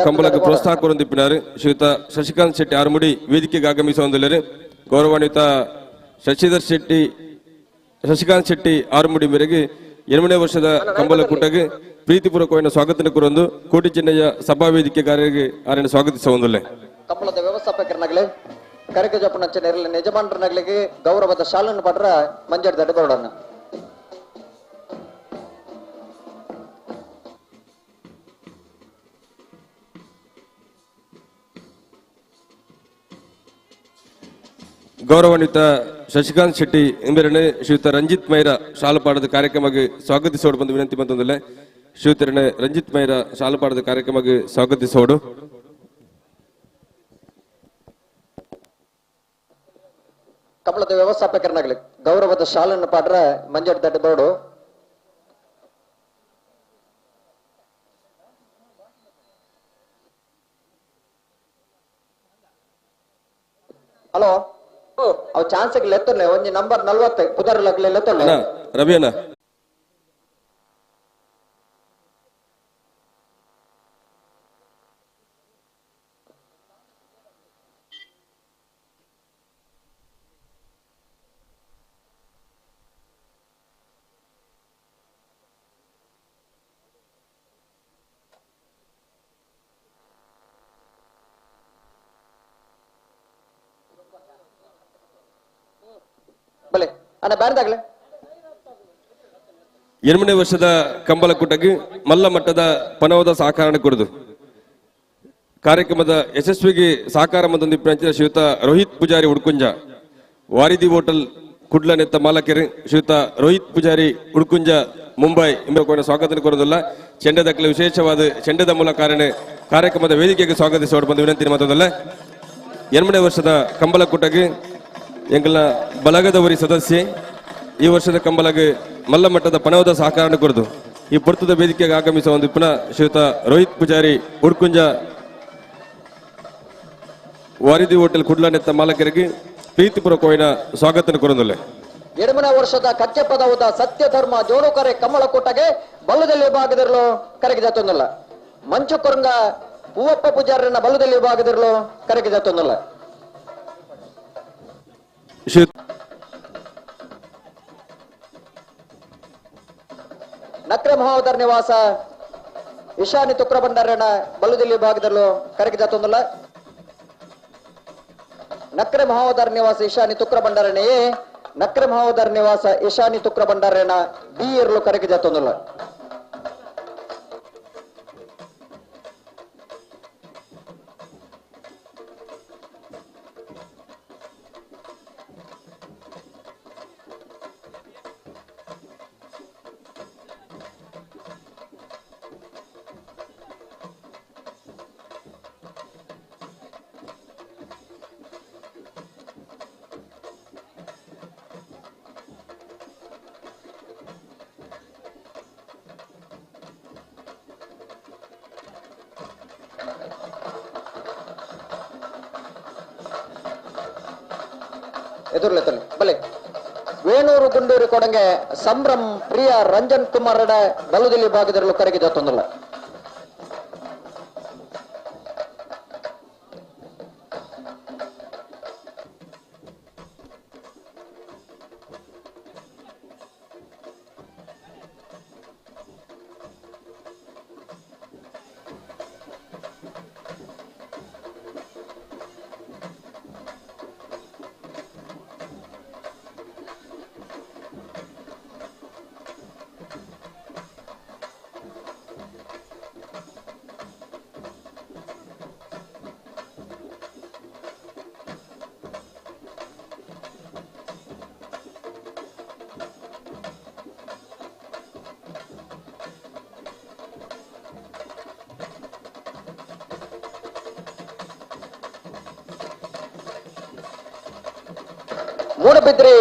ಕಂಬಳಕ್ಕೆ ಪ್ರೋತ್ಸಾಹ ಕೊರೊಂದಿಪ್ಪಿನಾರು ಶ್ರೀಯುತ ಶಶಿಕಾಂತ್ ಶೆಟ್ಟಿ ಆರ್ಮುಡಿ ವೇದಿಕೆಗೆ ಆಗಮಿಸುವಂದಿಲ್ಲರು ಗೌರವಾನ್ವಿತ ಶಶಿಕಾಂತ್ ಶೆಟ್ಟಿ ಆರ್ಮುಡಿ ಮೇರೆಗೆ 8ನೇ ವರ್ಷದ ಕಂಬಳ ಕೂಟಕ್ಕೆ ಪ್ರೀತಿಪೂರ್ವಕವಾದ ಸ್ವಾಗತ ಕೊರೊಂದು ಕೋಟಿ ಚೆನ್ನಯ್ಯ ಸಭಾ ವೇದಿಕೆಗಾರರಿಗೆ ಆರನ್ನು ಸ್ವಾಗತಿಸುವಂದಿಲ್ಲ. ಕಂಬಳದ ವ್ಯವಸ್ಥಾಪಕರನಾಗಲಿ ಕರೆಕೆ ಜಪ್ಪನಂಚ ನೆರಳಿನ ಯಜಮಾನರನಾಗಲಿಗೆ ಗೌರವದ ಶಾಲನ್ನು ಪಡ್ರ ಮಂಜಾಡಿ ದಡ್ಡಬೋಡನ್ನ ಗೌರವಾನ್ವಿತ ಶಶಿಕಾಂತ್ ಶೆಟ್ಟಿ ಎಂಬರನೆ ಶ್ರೀಯುತ ರಂಜಿತ್ ಮೈರಾ ಶಾಲಪಾಡದ ಕಾರ್ಯಕ್ರಮಕ್ಕೆ ಸ್ವಾಗತಿಸೋಡು ಬಂದು ವಿನಂತಿ ಬಂತಂದಿಲ್ಲ. ಶ್ರೀಯುತರನೆ ರಂಜಿತ್ ಮೈರಾ ಶಾಲಪಾಡದ ಕಾರ್ಯಕ್ರಮಕ್ಕೆ ಸ್ವಾಗತಿಸೋಡು. ಕಂಬಳದ ವ್ಯವಸ್ಥಾಪಕರನಾಗಲಿ ಗೌರವದ ಶಾಲನ್ನು ಪಾಡ್ರ ಮಂಜಾಡಿ ದಡ್ಡಬೋಡು. ಹಲೋ ಅವ್ ಚಾನ್ಸ್ ಲೆತ್ತನೆ ಒಂಜಿ ನಂಬರ್ 40 ಪುದರ್ಲಗ್ಲೆ ಲೆತ್ತನೆ ರವಿಯಣ್ಣ ಬಲೆ ಅಣ್ಣ ಬ್ಯಾರದಾಗ್ಲೆ 8ನೇ ವರ್ಷದ ಕಂಬಳ ಕೂಟಕ್ಕೆ ಮಲ್ಲ ಮಟ್ಟದ ಪನವದ ಸಹಕಾರ ಕೊಡುದು ಕಾರ್ಯಕ್ರಮದ ಯಶಸ್ವಿಗೆ ಸಹಕಾರ ಮಂದಿಪ್ಪಿನ ಶ್ರೀಯುತ ರೋಹಿತ್ ಪೂಜಾರಿ ಉಡ್ಕುಂಜ ವಾರಿದಿ ಹೋಟೆಲ್ ಕುಡ್ಲನೆತ್ತ ಮಾಲಕೆರೆ ಶ್ರೀಯುತ ರೋಹಿತ್ ಪೂಜಾರಿ ಉಡ್ಕುಂಜ ಮುಂಬೈ ಎಂಬ ಸ್ವಾಗತ ಕೊಡುವುದಿಲ್ಲ. ಚೆಂಡದಕ್ಕಲು ವಿಶೇಷವಾದ ಚೆಂಡದ ಮೂಲಕ ಕಾರ್ಯಕ್ರಮದ ವೇದಿಕೆಗೆ ಸ್ವಾಗತಿಸೋಡು ಬಂದು ವಿನಂತಿ ಮಾತದಲ್ಲ. 8ನೇ ವರ್ಷದ ಕಂಬಳ ಕೂಟಕ್ಕೆ ಎಂಗಳ ಬಲಗದವರಿ ಸದಸ್ಯೆ ಈ ವರ್ಷದ ಕಂಬಳಗೆ ಮಲ್ಲ ಮಟ್ಟದ ಪನವದ ಸಹಕಾರ ಕೊಡುದು ಈ ಪೊರ್ತದ ವೇದಿಕೆಗೆ ಆಗಮಿಸುವ ಒಂದು ಪುನಃ ಶ್ರೀಯುತ ರೋಹಿತ್ ಪೂಜಾರಿ ಉಡ್ಕುಂಜ ವಾರಿದಿ ಹೋಟೆಲ್ ಕುಡ್ಲನೆತ್ತ ಮಾಲಕರಿಗೆ ಪ್ರೀತಿಪೂರ್ವಕವಾದ ಸ್ವಾಗತ ಕೊರೊಂದಿಲ್ಲ. 8ನೇ ವರ್ಷದ ಕಚ್ಚೆ ಪದವದ ಸತ್ಯ ಧರ್ಮ ಜೋಡುಕರೆ ಕಮಲ ಕೂಟಗೆ ಬಲ್ಲದಲ್ಲಿ ವಿಭಾಗದಿರಲು ಕರೆಗೆ ಜಾತೊಂದಿಲ್ಲ. ಮಂಚು ಕೊರಂಗ ಹೂವಪ್ಪ ಪೂಜಾರನ್ನ ಬಲ್ಲದಲ್ಲಿ ವಿಭಾಗದಿರಲು ಕರೆಗೆ ಜಾತೊಂದಿಲ್ಲ. ನಕ್ರೆ ಮಹೋದರ್ ನಿವಾಸ ಇಶಾನಿ ತುಕ್ರ ಭಂಡಾರಣ ಬಲ್ಲದಲ್ಲಿ ವಿಭಾಗದಲ್ಲೂ ಕರೆಗೆ ಜಾತೊಂದಿಲ್ಲ. ನಕ್ರೆ ಮಹೋದರ್ ನಿವಾಸ ಇಶಾನಿ ತುಕ್ರ ಭಂಡಾರಣೆಯೇ ನಕ್ರೆ ಮಹೋದರ್ ನಿವಾಸ ಇಶಾನಿ ತುಕ್ರ ಭಂಡಾರಣ ಬಿ ಇರಲು ಕರೆಗೆ ಜಾತೊಂದಿಲ್ಲ. ಎದುರ್ಲೆತ್ತನೆ ಬಲೆ ವೇಣೂರು ಗುಂಡೂರು ಕೊಡಂಗೆ ಸಂಭ್ರಮ್ ಪ್ರಿಯ ರಂಜನ್ ಕುಮಾರ್ ಬಲ್ಲುದಿಲ್ಲಿ ಭಾಗದಲ್ಲೂ ಕರೆಗೆ ತೊಂದಲ್ಲ ಮೂಡಬಿದ್ರಿ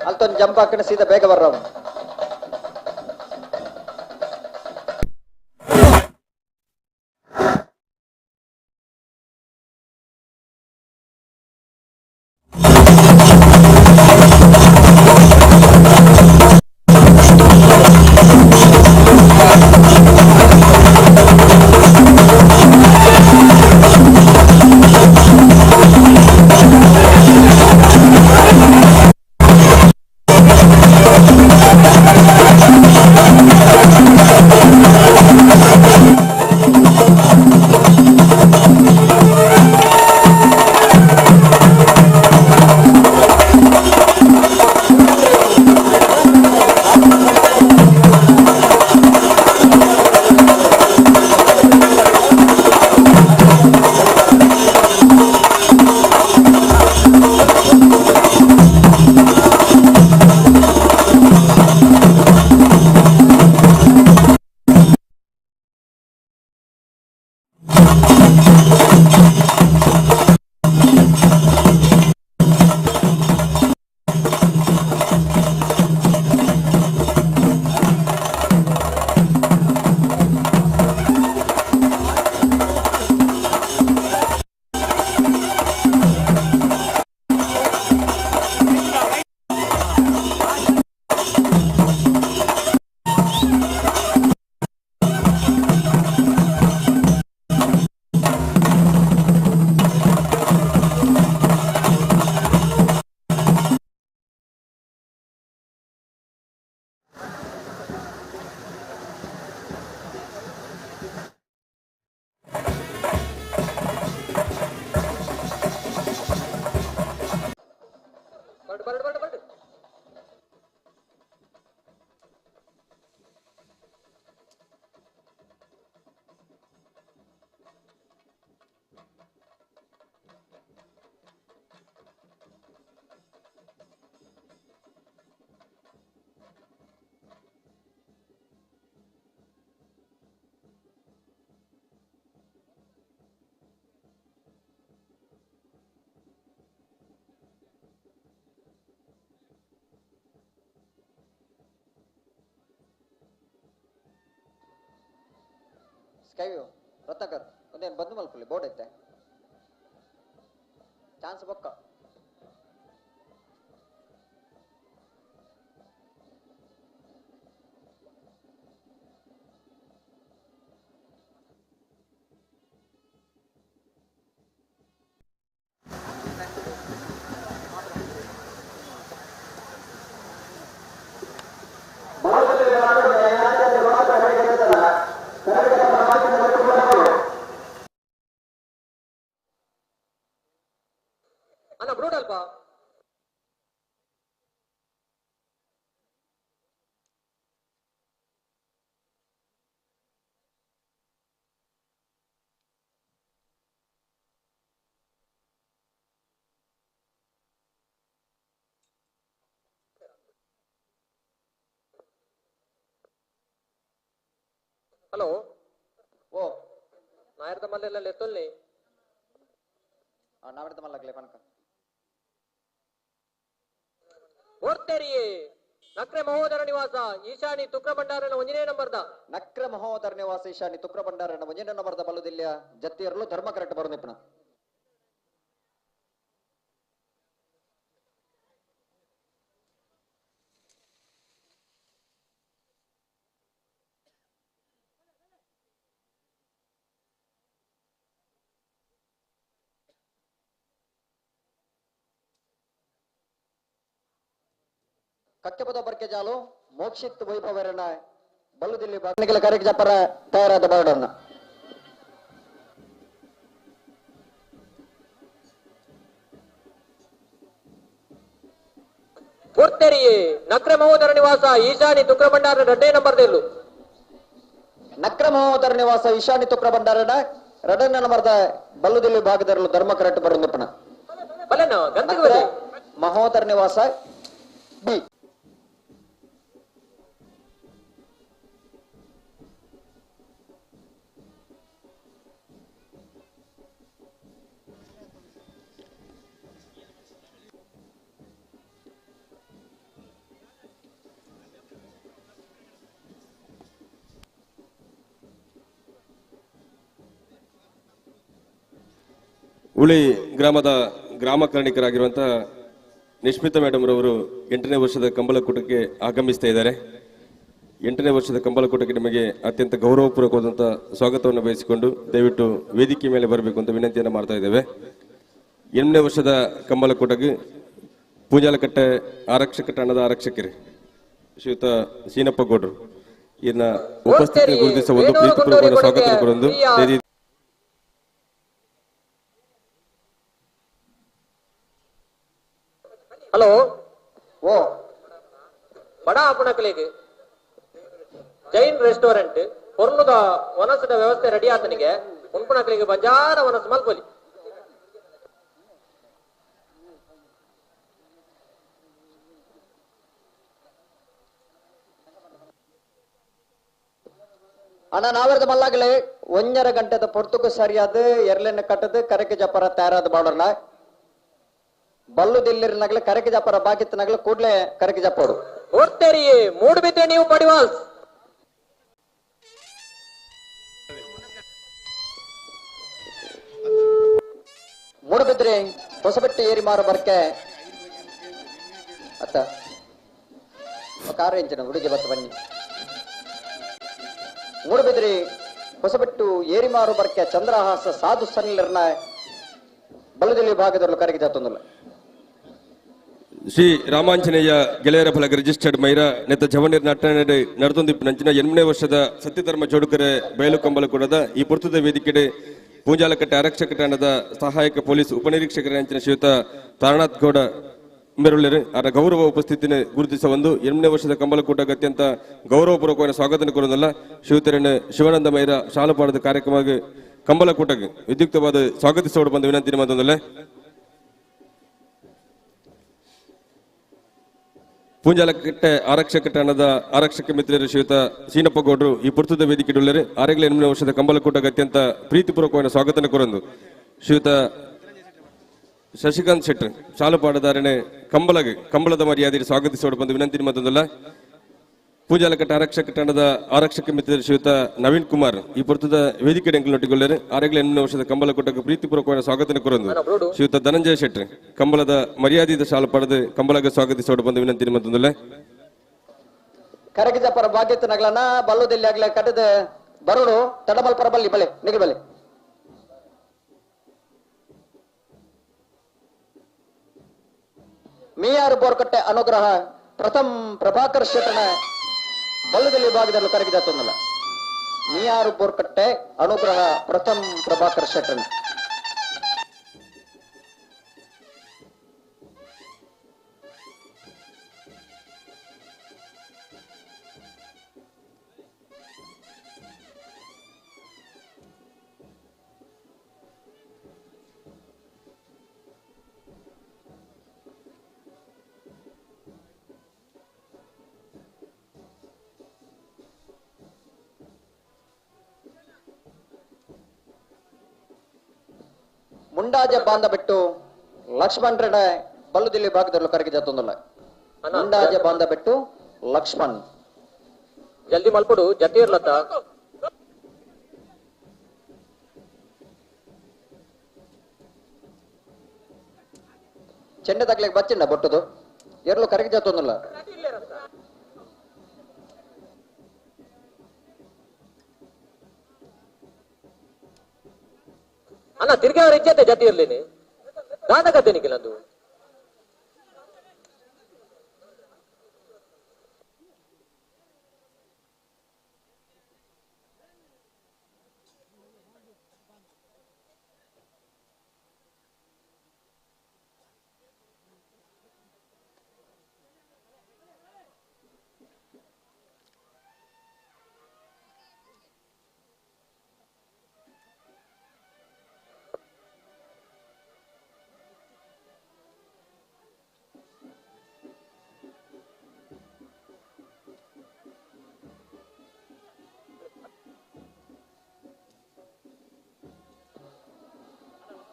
ಅಲ್ತೊಂದು ಜಂಪ್ ಹಾಕಿನ ಸೀದಾ ಬೇಗ ಬರ್ರ ಸ್ಕೈವ್ಯೂ ರತ್ನಾಕರ್ ಒಂದೇನು ಬಂದು ಮಲ್ಕೊಳ್ಳಿ ಬೋರ್ಡ್ ಐತೆ ಚಾನ್ಸ್ ಪಕ್ಕ ಅಣ್ಣ ಬ್ರೂಟಲ್ಪ ಹಲೋ ಓ ನಾಯರ್ದ ಮಲ್ಲೆಲ್ಲ ಎತ್ತೊಲ್ಲಿ ನಾವಿಡ್ದ ಮಲ್ಲಗ್ಲೆ ಪನ್ಕ ಓಡ್ತೇರಿಯೇ ನಕ್ರೆ ಮಹೋದರ ನಿವಾಸ ಈಶಾನಿ ತುಕ್ರ ಭಂಡಾರನ ಒಂಜನೇ ನಂಬರ್ದ ನಕ್ರ ಮಹೋದರ ನಿವಾಸ ಈಶಾನಿ ತುಕ್ರ ಭಂಡಾರನ ಒಂಜನೇ ನಂಬರ್ದ ಬಲ್ಲುದಿಲ್ಲ ಜತ್ತಿಯರಲು ಧರ್ಮ ಕರೆಕ್ಟ್ ಬರೋದಿಪ್ಪಣ ಕಕ್ಕೆಪದ ಬರ್ಕೆ ಜಾಲು ಮೋಕ್ಷಿತ್ ವೈಭವರನ್ನ ಬಲ್ಲುದಿಲ್ಲಿ ಬಾಗಿಲ ಕರೆಗೆ ಜಪ್ಪರ ತಯಾರಾದ ಬಾರ್ಡನ್ನ ಪೂರ್ತೆರಿಯೇ ನಕ್ರೆ ಮಹೋದರ ನಿವಾಸ ಈಶಾನಿ ತುಕ್ರ ಭಂಡಾರ 2ನೇ ನಂಬರ್ದೆಲ್ಲು ನಕ್ರ ಮಹೋದರ ನಿವಾಸ ಈಶಾನಿ ತುಕ್ರ ಭಂಡಾರನ 2ನೇ ನಂಬರ್ದ ಬಲ್ಲುದಿಲ್ಲಿ ಭಾಗದರಲು ಧರ್ಮ ಕರೆಕ್ಟ್ ಬರೋದಿಪ್ಪಣ ಬಲೆನ ಗಂತಗೆ ಮಹೋದರ ನಿವಾಸ ಬಿ ಉಳಿ ಗ್ರಾಮದ ಗ್ರಾಮ ಕರ್ಣಿಕರಾಗಿರುವಂತಹ ನಿಶ್ಮಿತಾ ಮೇಡಮ್ ರವರು 8ನೇ ವರ್ಷದ ಕಂಬಳಕೂಟಕ್ಕೆ ಆಗಮಿಸ್ತಾ ಇದ್ದಾರೆ. 8ನೇ ವರ್ಷದ ಕಂಬಳಕೂಟಕ್ಕೆ ನಿಮಗೆ ಅತ್ಯಂತ ಗೌರವಪೂರ್ವಕವಾದಂತಹ ಸ್ವಾಗತವನ್ನು ಬಯಸಿಕೊಂಡು ದಯವಿಟ್ಟು ವೇದಿಕೆ ಮೇಲೆ ಬರಬೇಕು ಅಂತ ವಿನಂತಿಯನ್ನು ಮಾಡ್ತಾ ಇದ್ದೇವೆ. 8ನೇ ವರ್ಷದ ಕಂಬಳಕೂಟಕ್ಕೆ ಪೂಜಾಲಕಟ್ಟೆ ಆರಕ್ಷಕ ತಂಡದ ಆರಕ್ಷಕರು ಶ್ರೀಯುತ ಸೀನಪ್ಪ ಗೌಡ್ರು ಇನ್ನ ಉಪಸ್ಥಿತಿ ಗುರುತಿಸುವ ಒಂದು ಪ್ರೀತಿಪೂರ್ವಕವಾದ ಸ್ವಾಗತ ಕೊಡೊಂದು ಹಲೋ ಓ ಬಡ ಆಪಣಕಲಿಗೆ ಜೈನ್ ರೆಸ್ಟೋರೆಂಟ್ ಪೊರ್ಲುದ ವನಸದ ವ್ಯವಸ್ಥೆ ರೆಡಿ ಆತನಿಗೆ ಉಂಪಣಕಲಿಗೆ ಬಜಾರ ವನಸ್ ಮಲ್ಪೊಲಿ ಅಣ್ಣ ನಾವೆರ್ದ ಮಲ್ಲಾಗಲೇ 1.5 ಗಂಟೆದ ಪೊರ್ತುಕು ಸರಿಯಾದ ಎರಲೆನ್ನ ಕಟ್ಟದ ಕರೆಕೆ ಜಪ್ಪರ ತಯಾರಾದ ಬಾಡರ್ನ ಬಲ್ಲುದಿಲ್ಲಿರ್ನಾಗ್ಲೆ ಕರೆಕೆ ಜಪ್ಪರ ಬಾಕಿತ್ನಾಗ್ಲೆ ಕೂಡ್ಲೆ ಕರೆಕೆ ಜಪ್ಪೋಡು ಓಡ್ತೇರಿಯೇ ಮೂಡ್ಬಿದ್ದೆ ನೀವು ಪಡಿವಾಲ್ಸ್ ಮೂಡಬಿದ್ರಿ ಹೊಸಬೆಟ್ಟಿ ಏರಿ ಮಾರು ಬರ್ಕೆ ಅತ್ತ ಕಾರು ಎಂಚಿನ ಹುಡುಗಿ ಬತ್ತ ಬನ್ನಿ ಮೂಡಬಿದ್ರಿ ಹೊಸಬೆಟ್ಟು ಏರಿ ಮಾರು ಬರ್ಕೆ ಚಂದ್ರಹಾಸ ಸಾಧು ಸನ್ನಿಲರ್ನ ಬಲ್ಲುದಿಲ್ಲಿ ಭಾಗದಲ್ಲೂ ಕರೆಗೆ ಜಾತೊಂದಿಲ್ಲ ಶ್ರೀ ರಾಮಾಂಜನೇಯ ಗೆಳೆಯರ ಫಲಕ ರಿಜಿಸ್ಟರ್ಡ್ ಮೈರಾ ನೆತ್ತ ಜವನೀರ್ ನಟನೆ ನಡೆದೊಂದಿಪ್ಪು ನಂಚಿನ 8ನೇ ವರ್ಷದ ಸತ್ಯಧರ್ಮ ಜೋಡುಕರೆ ಬಯಲು ಕಂಬಳಕೂಟದ ಈ ಪುರ್ತದ ವೇದಿಕೆಡೆ ಪೂಂಜಾಲಕಟ್ಟೆ ಆರಕ್ಷಕ ತಂಡದ ಸಹಾಯಕ ಪೊಲೀಸ್ ಉಪನಿರೀಕ್ಷಕರ ನಂಚಿನ ಶ್ರೀಯುತ ತಾರನಾಥ್ ಗೌಡ ಮೆರುಳರು ಅವರ ಗೌರವ ಉಪಸ್ಥಿತಿಯನ್ನು ಗುರುತಿಸುವ ಒಂದು 8ನೇ ವರ್ಷದ ಕಂಬಳಕೂಟಕ್ಕೆ ಅತ್ಯಂತ ಗೌರವಪೂರ್ವಕವಾದ ಸ್ವಾಗತ ಕೊಡೋದಲ್ಲ ಶ್ರೀಯುತರನ್ನು ಶಿವಾನಂದ ಮೈರಾ ಶಾಲಪಾಡದ ಕಾರ್ಯಕ್ರಮಕ್ಕೆ ಕಂಬಳಕೂಟಕ್ಕೆ ವಿದ್ಯುಕ್ತವಾದ ಸ್ವಾಗತಿಸೋಡು ಬಂದ ವಿನಂತಿ ಮಾತೊಂದಲ್ಲ ಪೂಂಜಾಲಕಟ್ಟೆ ಆರಕ್ಷಕ ತಂಡದ ಆರಕ್ಷಕ ಮಿತ್ರರು ಶ್ರೀಯುತ ಸೀನಪ್ಪ ಗೌಡ್ರು ಈ ಪುರ್ತದ ವೇದಿಕೆಯುಳ್ಳರು 8ನೇ ವರ್ಷದ ಕಂಬಳಕೂಟಕ್ಕೆ ಅತ್ಯಂತ ಪ್ರೀತಿಪೂರ್ವಕವಾದ ಸ್ವಾಗತ ಕೊರಂದು ಶ್ರೀಯುತ ಶಶಿಕಾಂತ್ ಶೆಟ್ಟರ್ ಶಾಲುಪಾಡದಾರನೆ ಕಂಬಳದ ಮರ್ಯಾದೆ ಸ್ವಾಗತಿಸೋಡು ಬಂದು ವಿನಂತಿ ಮಾತೊಂದಲ್ಲ ಪೂಜಾಲಕಟ್ಟೆ ಆರಕ್ಷಕ ತಂಡದ ಆರಕ್ಷಕ ಮಿತ್ರ ಶ್ರೀಯುತ ನವೀನ್ ಕುಮಾರ್ ಈ ಪುರ್ತದ ವೇದಿಕೆ ನೊಟ್ಟಿಗೊಳ್ಳರು 8ನೇ ವರ್ಷದ ಕಂಬಳಕೂಟಕ್ಕೆ ಪ್ರೀತಿಪೂರ್ವಕವಾದ ಸ್ವಾಗತ ಕೊರಂದು ಶ್ರೀಯುತ ಧನಂಜಯ ಶೆಟ್ಟರ್ ಕಂಬಳದ ಮರ್ಯಾದೆಯಿಂದ ಶಾಲು ಪಡೆದು ಕಂಬಳಕ್ಕೆ ಸ್ವಾಗತಿಸೋಡು ಬಂದು ವಿನಂತಿ ಮಾತೊಂದಲ್ಲ ಕರೆಗೆ ಜಪ್ಪರ ಬಾಧ್ಯತೆ ನಗ್ಲನ ಬಲ್ಲುದಿಲ್ಲಿ ಆಗ್ಲ ಕಟ್ಟದ ಬರೋಡು ತಡಮಲ್ಪರ ಬಲ್ಲಿ ಬಲೆ ನಿಗಲ್ ಬಲೆ ಮೀಯಾರು ಬೋರ್ಕಟ್ಟೆ ಅನುಗ್ರಹ ಪ್ರಥಮ್ ಪ್ರಭಾಕರ್ ಶೆಟ್ಟನ ಬಲ್ಲುದಿಲ್ಲಿ ಭಾಗದಲ್ಲೂ ಕರೆಗೆ ಜಾತೊಂದಿಲ್ಲ ಮೀಯಾರು ಬೋರ್ಕಟ್ಟೆ ಅನುಗ್ರಹ ಪ್ರಥಮ್ ಪ್ರಭಾಕರ್ ಶೆಟ್ಟನ ಮುಂಡಾಜೆ ಬಾಂಧ ಬಿಟ್ಟು ಲಕ್ಷ್ಮಣರನ್ನ ಬಲ್ಲುದಿಲ್ಲಿ ಭಾಗದಲ್ಲೂ ಕರೆಗೆ ಜಾತೊಂದಿಲ್ಲ ಮುಂಡಾಜೆ ಬಾಂಧ ಬಿಟ್ಟು ಲಕ್ಷ್ಮಣ್. ಜಲ್ದಿ ಮಲ್ಪಡು ಜಟ್ಟಿ ಇರ್ಲತ್ತ. ಚೆಂಡೆ ತಗ್ಲಿಕ್ಕೆ ಬಚ್ಚಿಂಡ ಬೊಟ್ಟದು ಎರ್ಲು ಕರೆಗೆ ಜಾತೊಂದಿಲ್ಲ. ಅಣ್ಣ ತಿರ್ಗಿ ಅವ್ರ ಇಜ್ಜತೆ ಜತಿ ಇರ್ಲೇನೆ ದಾದಕತೆ ನಿಖಿಲಂದು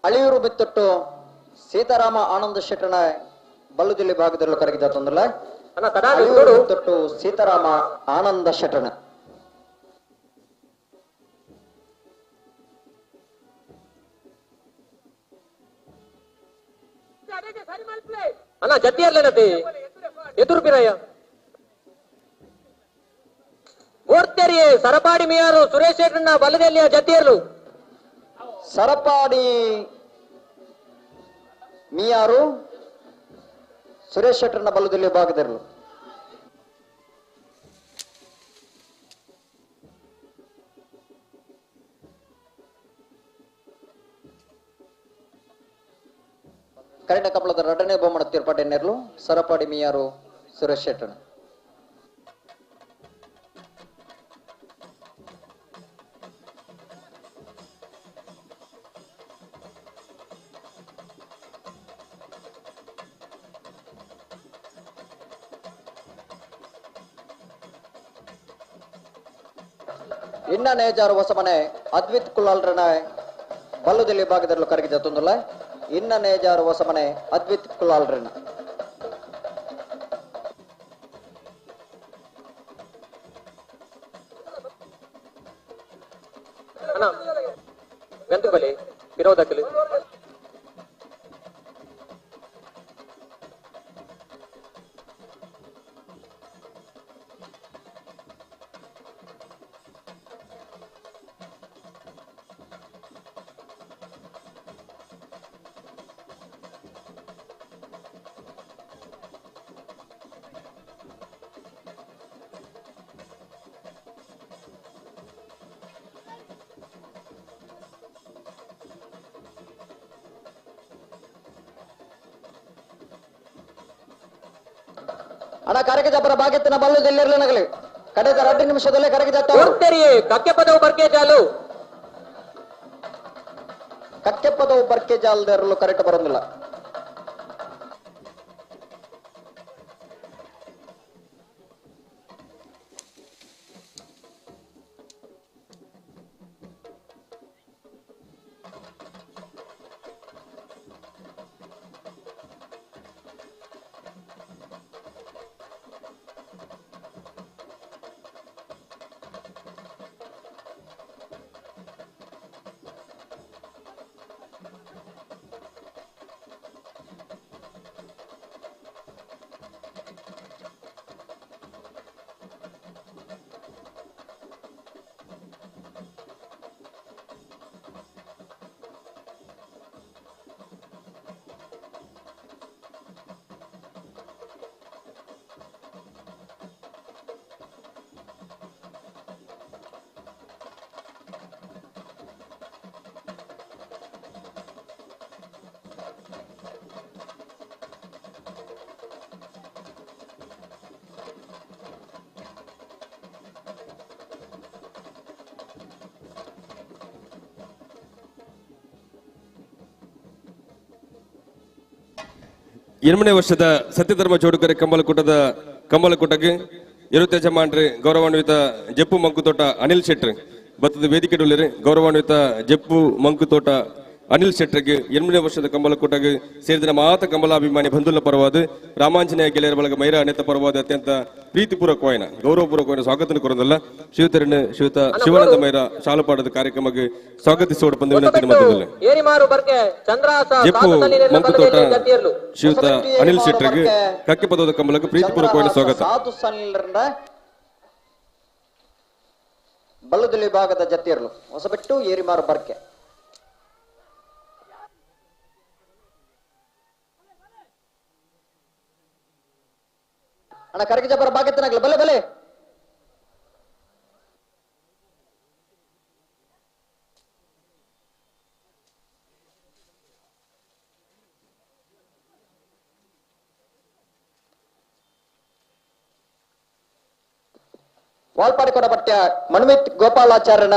ಅಳಿಯೂರು ಬಿತ್ತಟ್ಟು ಸೀತಾರಾಮ ಆನಂದ ಶೆಟ್ಟಣ ಬಲ್ಲುದಿಲ್ಲಿ ಭಾಗದಲ್ಲೂ ಕರಗಿದ ತೊಂದಲ್ಲ. ಅಳಿಯೂರು ಬಿತ್ತಟ್ಟು ಸೀತಾರಾಮ ಆನಂದ ಶೆಟ್ಟಣ. ಅಣ್ಣ ಜತಿ ಅಲ್ಲೇನತಿ ಎದುರು ಬಿರಯ್ಯ ಓಡ್ತೇರಿಯೇ ಸರಪಾಡಿ ಮಿಯಾರು ಸುರೇಶ್ ಶೆಟ್ಟಣ್ಣ ಬಲ್ಲದಲ್ಲಿಯ ಜತಿಯರ್ಲು. ಸರಪಾಡಿ ಮಿಯಾರು ಸುರೇಶ್ ಶೆಟ್ಟರ್ನ ಬಲ್ಲದಲ್ಲಿ ಭಾಗದಿರಲು. ಕರೆಂಡ ಕಪ್ಪಳದ ರಡನೆ ಬೊಮ್ಮನ ತೀರ್ಪಾಟೆನ್ನೆರ್ಲು ಸರಪಾಡಿ ಮಿಯಾರು ಸುರೇಶ್ ಶೆಟ್ಟಣ್ಣ. ಇನ್ನ ನೇಜಾರು ಹೊಸಮನೆ ಅದ್ವಿತ್ ಕುಲಾಲ್ರನ ಬಲ್ಲುದಲ್ಲಿ ಭಾಗದಲ್ಲೂ ಕರಗಿದ ತೊಂದಲ್ಲ. ಇನ್ನ ನೇಜಾರು ಹೊಸಮನೆ ಅದ್ವಿತ್ ಕುಲಾಲ್ರನ. ಗಂತು ಬಲಿ ವಿರೋಧಕಲು ಅಣ್ಣ ಕರೆಗೆ ಜಬ್ಬರ ಭಾಗ್ಯತ್ತಿನ ಬಲ್ಲುದೆಲ್ಲಿರಲಿ ನಗಲಿ ಕಡೆದ 2 ನಿಮಿಷದಲ್ಲೇ ಕರೆಗೆ ಜತ್ತ ಕಕ್ಕೆ ಪದವು ಬರ್ಕೆ ಜಾಲು ಕಕ್ಕೆ ಪದವು ಬರ್ಕೆ ಜಾಲದಿರಲು ಕರೆಕ್ಟ್ ಬರೋದಿಲ್ಲ. ಎರಡನೇ ವರ್ಷದ ಸತ್ಯಧರ್ಮ ಜೋಡುಕರೆ ಕಂಬಲಕೂಟಕ್ಕೆ 20 ಯಜಮಾನ್ರಿ ಗೌರವಾನ್ವಿತ ಜಪ್ಪು ಮಂಕುತೋಟ ಅನಿಲ್ ಶೆಟ್ರಿ ಬತ್ತದ ವೇದಿಕೆ ಗೌರವಾನ್ವಿತ ಜಪ್ಪು ಮಂಕುತೋಟ ಅನಿಲ್ ಶೆಟ್ಟರ್ಗೆ 8ನೇ ವರ್ಷದ ಕಂಬಳಕೂಟಗೆ ಸೇರಿದ ಮಾತ ಕಂಬಲಾಭಿಮಾನಿ ಬಂಧುಲ ಪರವಾದ ರಾಮಾಂಜನೇಯ ಗೆಳೆಯರ ಬಳಗ ಮೈರಾ ಅನೇತ ಪರವಾದ ಅತ್ಯಂತ ಪ್ರೀತಿಪೂರ್ವಕವಾಯಿನ ಗೌರವಪೂರ್ವಕವಾದ ಸ್ವಾಗತ ಕೊರದಲ್ಲ ಶ್ರೀಯುತ ಶಿವಾನಂದ ಮೈರಾ ಶಾಲುಪಾಡದ ಕಾರ್ಯಕ್ರಮಕ್ಕೆ ಸ್ವಾಗತಿಸೋಡ ಬಂದ ವಿನಂತಿ ಮಧ್ಯದಲ್ಲಿ ಜಪ್ಪು ಮಂಕುತೋಟ ಶ್ರೀಯುತ ಅನಿಲ್ ಶೆಟ್ಟರ್ಗೆ ಕಕ್ಕೆ ಪದದ ಕಂಬಳಕ್ಕೆ ಪ್ರೀತಿಪೂರ್ವಕವಾದ ಸ್ವಾಗತ. ಬಲ್ಲದಲ್ಲಿ ಭಾಗದ ಜತ್ತಿಯರ್ಲು ಹೊಸಬೆಟ್ಟು ಏರಿಮಾರು ಬರ್ಕೆ ಅಣ್ಣ ಕರಗಿ ಜಬ್ಬರ ಭಾಗತ್ತಿನಾಗ್ಲ ಬಲೆ ಬಲೆ ವಾಲ್ಪಾಡಿ ಕೊಡಪಟ್ಟ ಮನ್ವಿತ್ ಗೋಪಾಲಾಚಾರ್ಯನ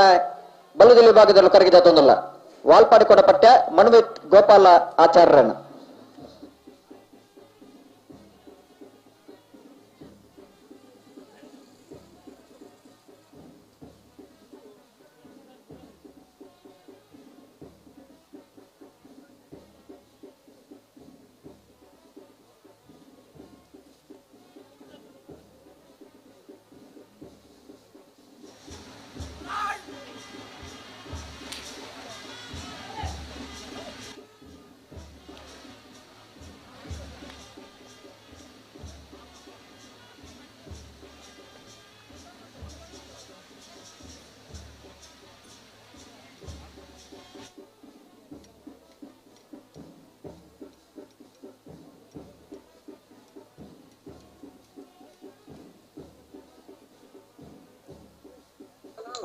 ಬಲ್ಲದಲ್ಲಿ ಭಾಗದಲ್ಲಿ ಕರಗಿದ ತೊಂದಲ್ಲ ವಾಲ್ಪಾಡಿ ಕೊಡಪಟ್ಟ ಮನ್ವಿತ್ ಗೋಪಾಲ ಆಚಾರ್ಯನ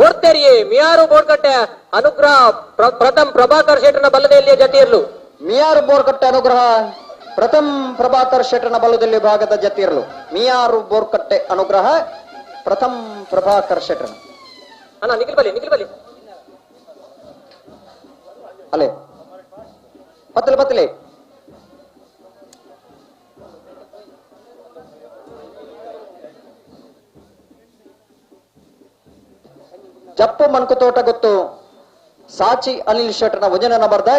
ಗೋಡ್ತೇರಿಯೇ ಮಿಯಾರು ಬೋರ್ಕಟ್ಟೆ ಅನುಗ್ರಹ ಪ್ರಥಮ್ ಪ್ರಭಾಕರ್ ಶೆಟ್ಟರ್ನ ಬಲ್ಲದೆಯಲ್ಲಿಯ ಜತಿಯರ್ಲು ಮಿಯಾರು ಬೋರ್ಕಟ್ಟೆ ಅನುಗ್ರಹ ಪ್ರಥಮ್ ಪ್ರಭಾಕರ್ ಶೆಟ್ಟರ್ನ ಬಲ್ಲದಲ್ಲಿ ಭಾಗದ ಜತಿಯರ್ಲು ಮಿಯಾರು ಬೋರ್ಕಟ್ಟೆ ಅನುಗ್ರಹ ಪ್ರಥಮ್ ಪ್ರಭಾಕರ್ ಶೆಟ್ಟರ್ನ ಅಣ್ಣ ನಿಖಿಲ್ ಬಲಿ ಅಲೆ ಪತ್ತಲೆ ಜಪ್ಪು ಮನ್ಕು ತೋಟ ಗೊತ್ತು ಸಾಚಿ ಅನಿಲ್ ಶೆಟ್ಟರ್ನ ಒಂಜನ ನಂಬರ್ದ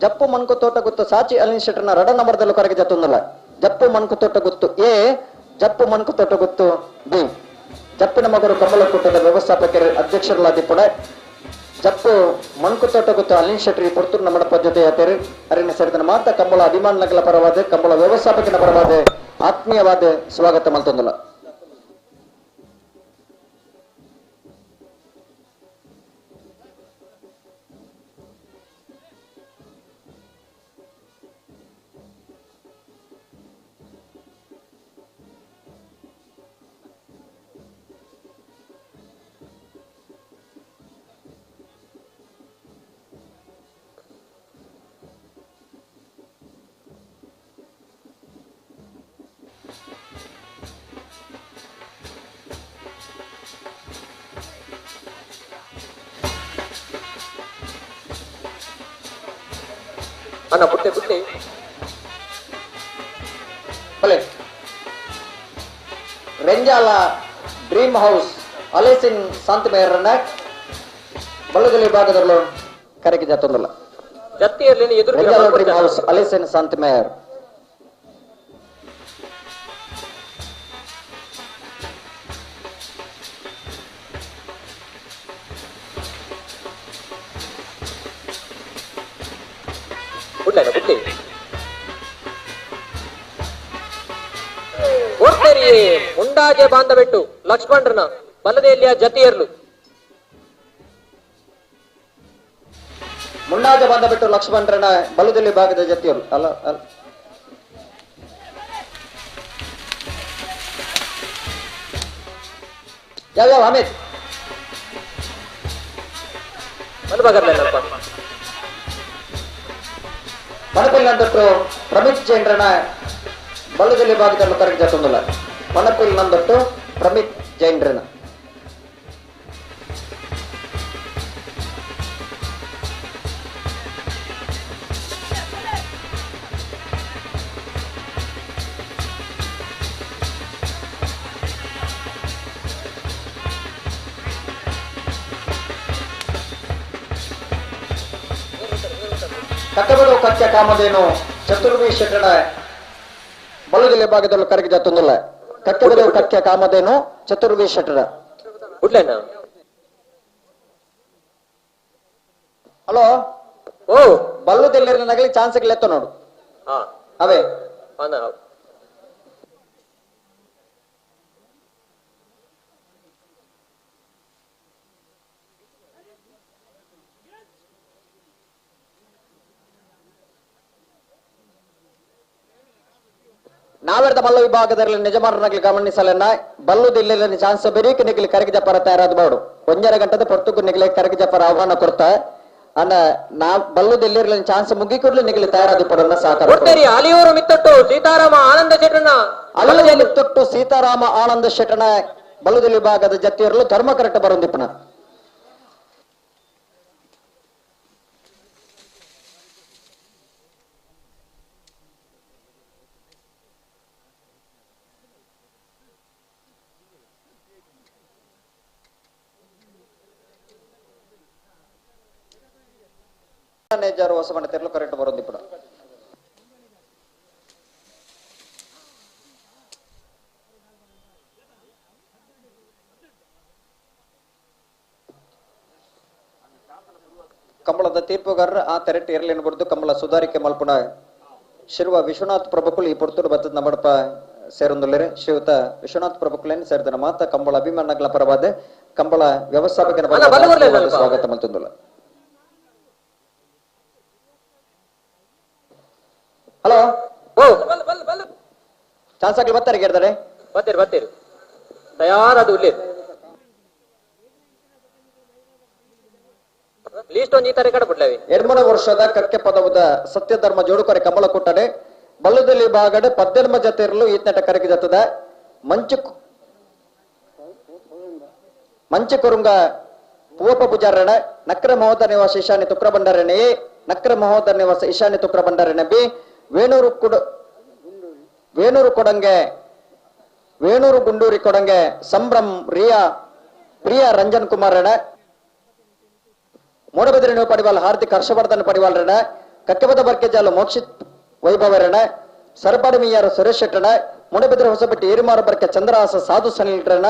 ಜಪ್ಪು ಮನ್ಕು ತೋಟ ಗೊತ್ತು ಸಾಚಿ ಅನಿಲ್ ಶೆಟ್ಟರ್ನ 2 ನಂಬರ್ದಲ್ಲೂ ಕರೆಗೆ ಜತ್ತೊಂದಲ್ಲ ಜಪ್ಪು ಮನ್ಕು ತೋಟ ಗೊತ್ತು ಎ ಜಪ್ಪು ಮನ್ಕು ತೋಟ ಗೊತ್ತು ಬಿ ಜಪ್ಪಿನ ಮಗರು ಕಂಬಳಕೂಟದ ವ್ಯವಸ್ಥಾಪಕರ ಅಧ್ಯಕ್ಷರಲ್ಲಾದಿ ಕೂಡ ಜಪ್ಪು ಮನ್ಕು ತೋಟ ಗೊತ್ತು ಅನಿಲ್ ಶೆಟ್ಟಿ ಪುರ್ತೂರು ನಮ್ಮ ಜೊತೆ ಯಾತೇರು ಅರಿನ ಸೇರಿದ ಮಾತ ಕಂಬಳ ಅಭಿಮಾನಿಗಳ ಪರವಾದ ಕಂಬಳ ವ್ಯವಸ್ಥಾಪಕನ ಪರವಾದ ಆತ್ಮೀಯವಾದ ಸ್ವಾಗತ ಮಲ್ತೊಂದಲ್ಲ. ಅಣ್ಣ ಬುಟ್ಟೆ ಬಲೆ ರೆಂಜಾಲ ಡ್ರೀಮ್ ಹೌಸ್ ಅಲೇಸಿನ್ ಶಾಂತಿ ಮೇಯರ್ನ ಬಳ್ಳದಲ್ಲಿ ಭಾಗದಲ್ಲೂ ಕರೆಗೆ ಜತ್ತೊಂದಲ್ಲ ಜತ್ತಿಯಲ್ಲಿ ರೆಂಜಾಲ ಡ್ರೀಮ್ ಹೌಸ್ ಅಲೇಸಿನ್ ಶಾಂತಿ ಮೇಯರ್ ಮುಂಡಾಜೆ ಬಾಂಧವೆಟ್ಟು ಲಕ್ಷ್ಮಣರನ ಬಲ್ಲದೆಯಲ್ಲಿಯ ಜತಿಯರ್ಲು ಮುಂಡಾಜ ಬಾಂಧವೆಟ್ಟು ಲಕ್ಷ್ಮಣರನ ಬಲದಲ್ಲಿ ಭಾಗದ ಜತಿಯರ್ಲು ಅಲ್ಲ ಯಾವ್ಯಾವ ಅಮಿತ್ ಮಣಪಿಲ್ನಂದಟ್ಟು ಪ್ರಮಿತ್ ಜೈನ್ರನ ಬಲ್ಲದಲ್ಲಿ ಭಾಗದಲ್ಲಿ ಕರೆಗೆ ಜತ್ತೊಂದಲ್ಲ ಮಣಪಿಲ್ನಂದಟ್ಟು ಪ್ರಮಿತ್ ಜೈನ್ರನ ಕಟ್ಟಬಲು ಕಚ್ಚ ಕಾಮಧೇನು ಚತುರ್ವಿ ಶೆಟ್ಟಡ ಬಲುದಿಲೆ ಭಾಗದಲ್ಲಿ ಕರಗಿ ಜತ್ತೊಂದಿಲ್ಲ ಕಟ್ಟಬಲು ಕಚ್ಚ ಕಾಮಧೇನು ಚತುರ್ವಿ ಶೆಟ್ಟಡ ಉಡ್ಲೇನ ಹಲೋ ಓ ಬಲ್ಲುದಿಲ್ಲ ನಗಲಿ ಚಾನ್ಸ್ ಲೆತ್ತ ನೋಡು ಹಾ ಅವೇ ನಾವೆಡ್ದ ಬಲ್ಲ ವಿಭಾಗದಲ್ಲಿ ನಿಜಮಾರನಾಗ್ಲಿ ಗಮನಿಸಲನ್ನ ಬಲ್ಲುದಿಲ್ಲ ಚಾನ್ಸ್ ಬೆರೀಕ್ ನಿಗ್ಲಿ ಕರಗಿ ಜಪ್ಪರ ತಯಾರಾದ ಬಾಡು ಒಂಜರ ಗಂಟದ ಪೊರ್ತುಗು ನಿಗ್ಲಿ ಕರಗಿ ಜಪ್ಪರ ಆಹ್ವಾನ ಕೊಡ್ತ ಅನ್ನ ನಾ ಬಲ್ಲುದಿಲ್ಲ ಚಾನ್ಸ್ ಮುಗಿಕೊಡ್ಲಿ ನಿಗ್ಲಿ ತಯಾರಾದ ಪಡನ್ನ ಸಾಕಾರ ಅಲಿಯೂರು ಮಿತ್ತೊಟ್ಟು ಸೀತಾರಾಮ ಆನಂದ ಶೆಟ್ಟಣ್ಣ ಅಲುವೆ ಮಿತ್ತೊಟ್ಟು ಸೀತಾರಾಮ ಆನಂದ ಶೆಟ್ಟಣ ಬಲ್ಲುದಿಲ್ಲ ವಿಭಾಗದ ಜತ್ತಿಯರಲು ಧರ್ಮ ಕರೆಕ್ಟ್ ಬರುಂದಿಪ್ಪನ ಹೊಸ ಮನೆ ತೆರಲು ಕರೆಕ್ಟ್ ಬರೋದು ఇప్పుడు ಕಂಬಳದ ತೀರ್ಪುಗಾರರು ಆ ತೆರಟೆ ಇರಲಿ ಅನ್ಬಿಡ್ದು ಕಂಬಳ ಸುಧಾರಿಕೆ ಮಲ್ಪುಣ ಶಿರುವ ವಿಶ್ವನಾಥ್ ಪ್ರಭುಕುಲ್ ಈ ಪುರ್ತೂರು ಬತ್ತದ ನಮ್ಮಡಪ ಸೇರೊಂದುಲ್ಲರೆ ಶ್ರೀಯುತ ವಿಶ್ವನಾಥ್ ಪ್ರಭುಕುಲೇನು ಸೇರಿದ ಮಾತ ಕಂಬಳ ಅಭಿಮಾನಗಳ ಪರವಾದ ಕಂಬಳ ವ್ಯವಸ್ಥಾಪಕನ ಸ್ವಾಗತ ಮಲ್ತುಂದುಲ್ಲ ಹಲೋ ಓ ಚಾನ್ಸ್ ಆಗ್ಲಿ ಬರ್ತಾರೆ ಗೆರ್ತಾರೆ ಬರ್ತೀರಿ ತಯಾರಾದ ಉಲ್ಲೇ ಲೀಸ್ಟ್ ಒಂದು ಈ ತರ ಕಡೆ ಬಿಡ್ಲವಿ 2 ವರ್ಷದ ಕಕ್ಕೆ ಪದವದ ಸತ್ಯಧರ್ಮ ಜೋಡುಕರೆ ಕಮಲ ಕೊಟ್ಟಡೆ ಬಲ್ಲದಲ್ಲಿ ಬಾಗಡೆ 18 ಜೊತೆ ಇರಲು ಈತನಟ ಕರಗಿ ಜತ್ತದ ಮಂಚ ಕೊರುಂಗ ಪೂವಪ ಪೂಜಾರಣ ನಕ್ರ ಮಹೋದರ ನಿವಾಸ ಈಶಾನ್ಯ ತುಕ್ರ ಬಂಡಾರಣೆ ನಕ್ರ ಮಹೋದರ ನಿವಾಸ ಈಶಾನ್ಯ ತುಕ್ರ ಬಂಡಾರಣೆ ಬಿ ವೇಣೂರು ಕೊಡಂಗೆ ವೇಣೂರು ಗುಂಡೂರಿ ಕೊಡಂಗೆ ಸಂಭ್ರಮ್ ಪ್ರಿಯ ರಂಜನ್ ಕುಮಾರಣ ಮೂಡಬಿದಿರೆ ನೀವು ಪಡಿವಾಲ್ ಹಾರ್ದಿಕ್ ಹರ್ಷವರ್ಧನ್ ಪಡಿವಾಲ್ರಣ ಕಕ್ಕೆಬದ ಬರ್ಕೆಜಾಲು ಮೋಕ್ಷಿತ್ ವೈಭವರಣ ಸರಪಾಡಿ ಮಿಯಾರು ಸುರೇಶ್ ಶೆಟ್ಟಣ ಮೂಡಬಿದಿರೆ ಹೊಸಬೆಟ್ಟಿ ಏರಿಮಾರು ಬರ್ಕೆ ಚಂದ್ರಹಾಸ ಸಾಧು ಸನಿಲ್ರಣ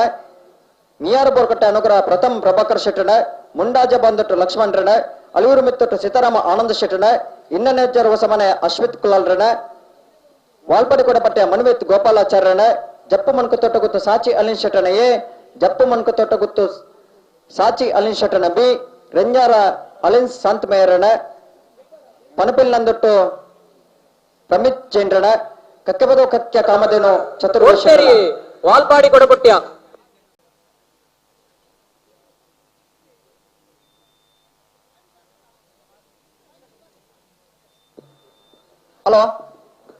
ಮಿಯಾರು ಬೋರ್ಕಟ್ಟೆ ಅನುಗ್ರಹ ಪ್ರಥಮ್ ಪ್ರಭಾಕರ್ ಶೆಟ್ಟಣ ಮುಂಡಾಜ ಬಂದಟ್ಟು ಲಕ್ಷ್ಮಣರಣ ಅಲಿಯೂರು ಮಿತ್ತೊಟ್ಟು ಸೀತಾರಾಮ ಆನಂದ ಶೆಟ್ಟಣ ಇನ್ನನೆಜ್ಜರು ಹೊಸಮನೆ ಅಶ್ವಿತ್ ಕುಲಾಲ್ರಣ ವಾಲ್ಪಡಿ ಕೊಡಪಟ್ಟೆ ಮನ್ವಿತ್ ಗೋಪಾಲಾಚಾರ್ಯಣ ಜಪ್ಪು ಮನ್ಕು ತೊಟ್ಟ ಗುತ್ತು ಸಾಚಿ ಅಲಿನ್ ಶೆಟ್ಟಣ ಎ ಜಪ್ಪು ಮನ್ಕು ತೊಟ್ಟ ಗುತ್ತು ಸಾಚಿ ಅಲಿನ್ ಶೆಟ್ಟಣ ಬಿ ರೆಂಜಾರ ಅಲಿನ್ ಸಂತ್ ಮೇಯರಣ ಪನಪಿಲ್ ನಂದೊಟ್ಟು ಪ್ರಮಿತ್ ಜೈನ್ರಣ ಕಕ್ಕೆಬದು ಕಕ್ಯ ಕಾಮಧೇನು ಚತುರ್ವೇಶ ವಾಲ್ಪಾಡಿ ಕೊಡಪಟ್ಯ ಹಲೋ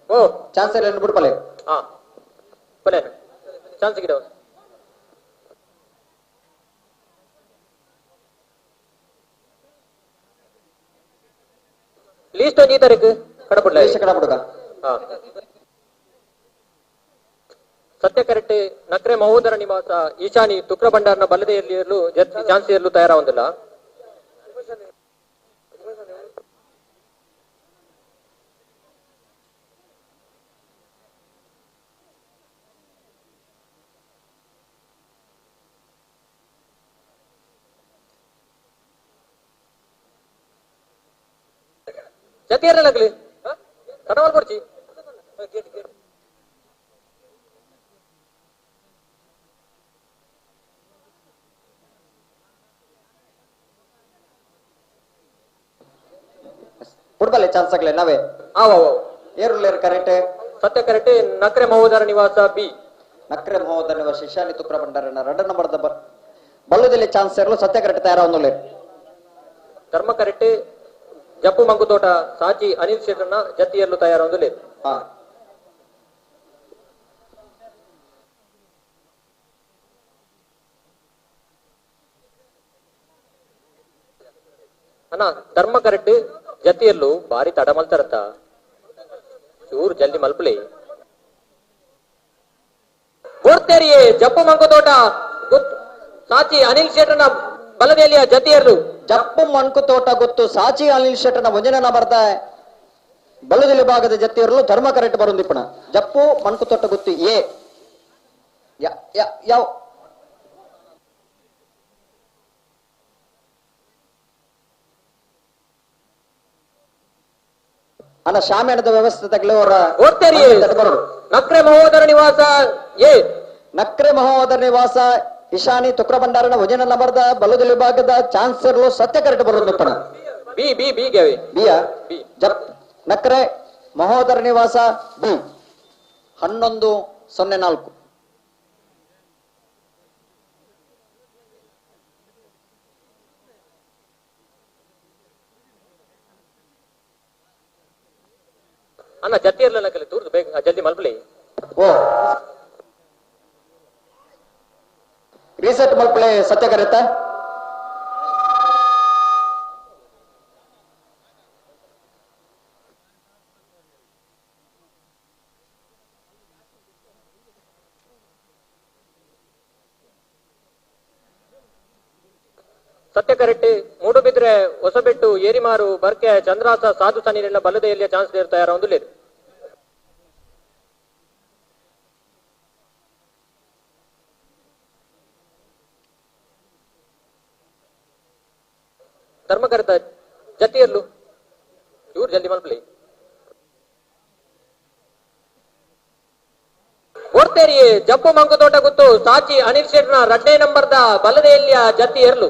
ಓ ಚಾನ್ಸ್ ಇಲ್ಲ ಬಿಡ್ಪಲೆ ಹಾ ಪಲೆ ಚಾನ್ಸ್ ಗಿಡ ಲೀಸ್ಟ್ ಒಂದು ಈ ತಾರೀಕು ಕಡಪಡ್ಲ ಕಡಪಡುಗ ಸತ್ಯ ಕರೆಕ್ಟ್ ನಕ್ರೆ ಮಹೋದರ ನಿವಾಸ ಈಶಾನಿ ತುಕ್ರ ಭಂಡಾರನ ಬಲ್ಲದೆಯಲ್ಲಿರಲು ಚಾನ್ಸ್ ಇರಲು ತಯಾರಾಗುವುದಿಲ್ಲ ಜತಿಯರ लागली ಕಡವಲ್ ಕೊಡ್ಚಿ ಕೊಡ್ಬಲೆ ಚಾನ್ಸ್ ಆಗಲೇ ನಾವೇ ಏರುಲ್ಲೇರು ಕರೆಕ್ಟ್ ಸತ್ಯ ಕರೆಕ್ಟ್ ನಕ್ರೆ ಮಹೋದರ ನಿವಾಸ ಬಿ ನಕ್ರೆ ಮಹೋದರ ನಿವಾಸ ಈಶಾನಿ ತುಕ್ರ ಭಂಡಾರನ 2 ನಂಬರ್ದ ಬಲ್ಲದಲ್ಲಿ ಚಾನ್ಸ್ ಇರಲು ಸತ್ಯ ಕರೆಕ್ಟ್ ತಯಾರಾವೊಂದುಲ್ಲೆ ಧರ್ಮ ಕರೆಕ್ಟ್ ಜಪ್ಪು ಮಂಗುತೋಟ ಸಾಚಿ ಅನಿಲ್ ಶೆಟ್ಟಣ್ಣ ಜತ್ತಿಯಲ್ಲೂ ತಯಾರಾಗುವುದಿಲ್ಲ ಅಣ್ಣ ಧರ್ಮ ಕರೆಕ್ಟ್ ಜತ್ತಿಯಲ್ಲೂ ಬಾರಿ ತಡ ಮಲ್ತಾರತ್ತ ಚೂರು ಜಲ್ದಿ ಮಲ್ಪಲಿ ಗೋರ್ತೇರಿಯೇ ಜಪ್ಪು ಮಂಗುತೋಟ ಸಾಚಿ ಅನಿಲ್ ಶೆಟ್ಟಣ್ಣ ಬಲದೆಯಲ್ಲಿಯ ಜತಿಯರು ಜಪ್ಪು ಮಣ್ಕು ತೋಟ ಗೊತ್ತು ಸಾಚಿ ಅನಿಲ್ ಶೆಟ್ಟನ ಮುಂಜಾನೆ ಬರ್ದ ಬಲ್ಲದಲ್ಲಿ ಭಾಗದ ಜತ್ತಿಯರಲು ಧರ್ಮ ಕರೆಕ್ಟ್ ಬರುಂದಿಪ್ಪಣ ಜಪ್ಪು ಮಣ್ಕು ತೊಟ್ಟ ಗುತ್ತಿ ಎ ಯಾವ ಅನ್ನ ಶಾಮಿಯಾನದ ವ್ಯವಸ್ಥೆ ತಗಲವರ ನಕ್ರೆ ಮಹೋದರ ನಿವಾಸ ಎ ನಕ್ರೆ ಮಹೋದರ ನಿವಾಸ ಇಶಾನಿ ತುಕ್ರ ಭಂಡಾರನ ವಜನ ನಬರ್ದ ಬಲ್ಲದಲ್ಲಿ ಭಾಗದ ಚಾನ್ಸರ್ಲು ಸತ್ಯ ಕರೆಕ್ಟ್ ಬರುಂದಿಪ್ಪಣ ಬಿ ಬಿ ಬಿ ಗೆ ಬಿಯ ಜಪ್ ನಕ್ರೆ ಮಹೋದರ ನಿವಾಸ ಬಿ 1104 ಅನ್ನ ಜತ್ತಿ ಇರ್ಲಿಲ್ಲ ಕಲಿ ತೂರ್ದು ಬೇಗ ಜಲ್ದಿ ಮಲ್ಪಲಿ ಓ ರೀಸೆಟ್ ಮಲ್ಪಲೆ ಸತ್ಯ ಕರೆತ ಸತ್ಯ ಕರೆಕ್ಟ್ ಮೂಡುಬಿದ್ರೆ ಹೊಸಬೆಟ್ಟು ಏರಿಮಾರು ಬರ್ಕೆ ಚಂದ್ರಾಸ ಸಾಧು ಸನ್ನಿಲಿನ ಬಲ್ಲದೆಯಲ್ಲಿ ಚಾನ್ಸ್ ಇರ್ತಾ ಯಾರ ಒಂದು ಲೇರು ಧರ್ಮ ಕರೆತ ಜತಿ ಇರ್ಲು ಇವ್ರು ಜಲ್ದಿ ಮಲ್ಪಲಿ ಓಡ್ತೇರಿ ಜಪ್ಪು ಮಂಕುತೋಟ ಗೊತ್ತು ಸಾಚಿ ಅನಿಲ್ ಶೆಟ್ನ ರಡ್ಡೆ ನಂಬರ್ದ ಬಲ್ಲದೆಯಲ್ಲಿಯ ಜತಿ ಇರ್ಲು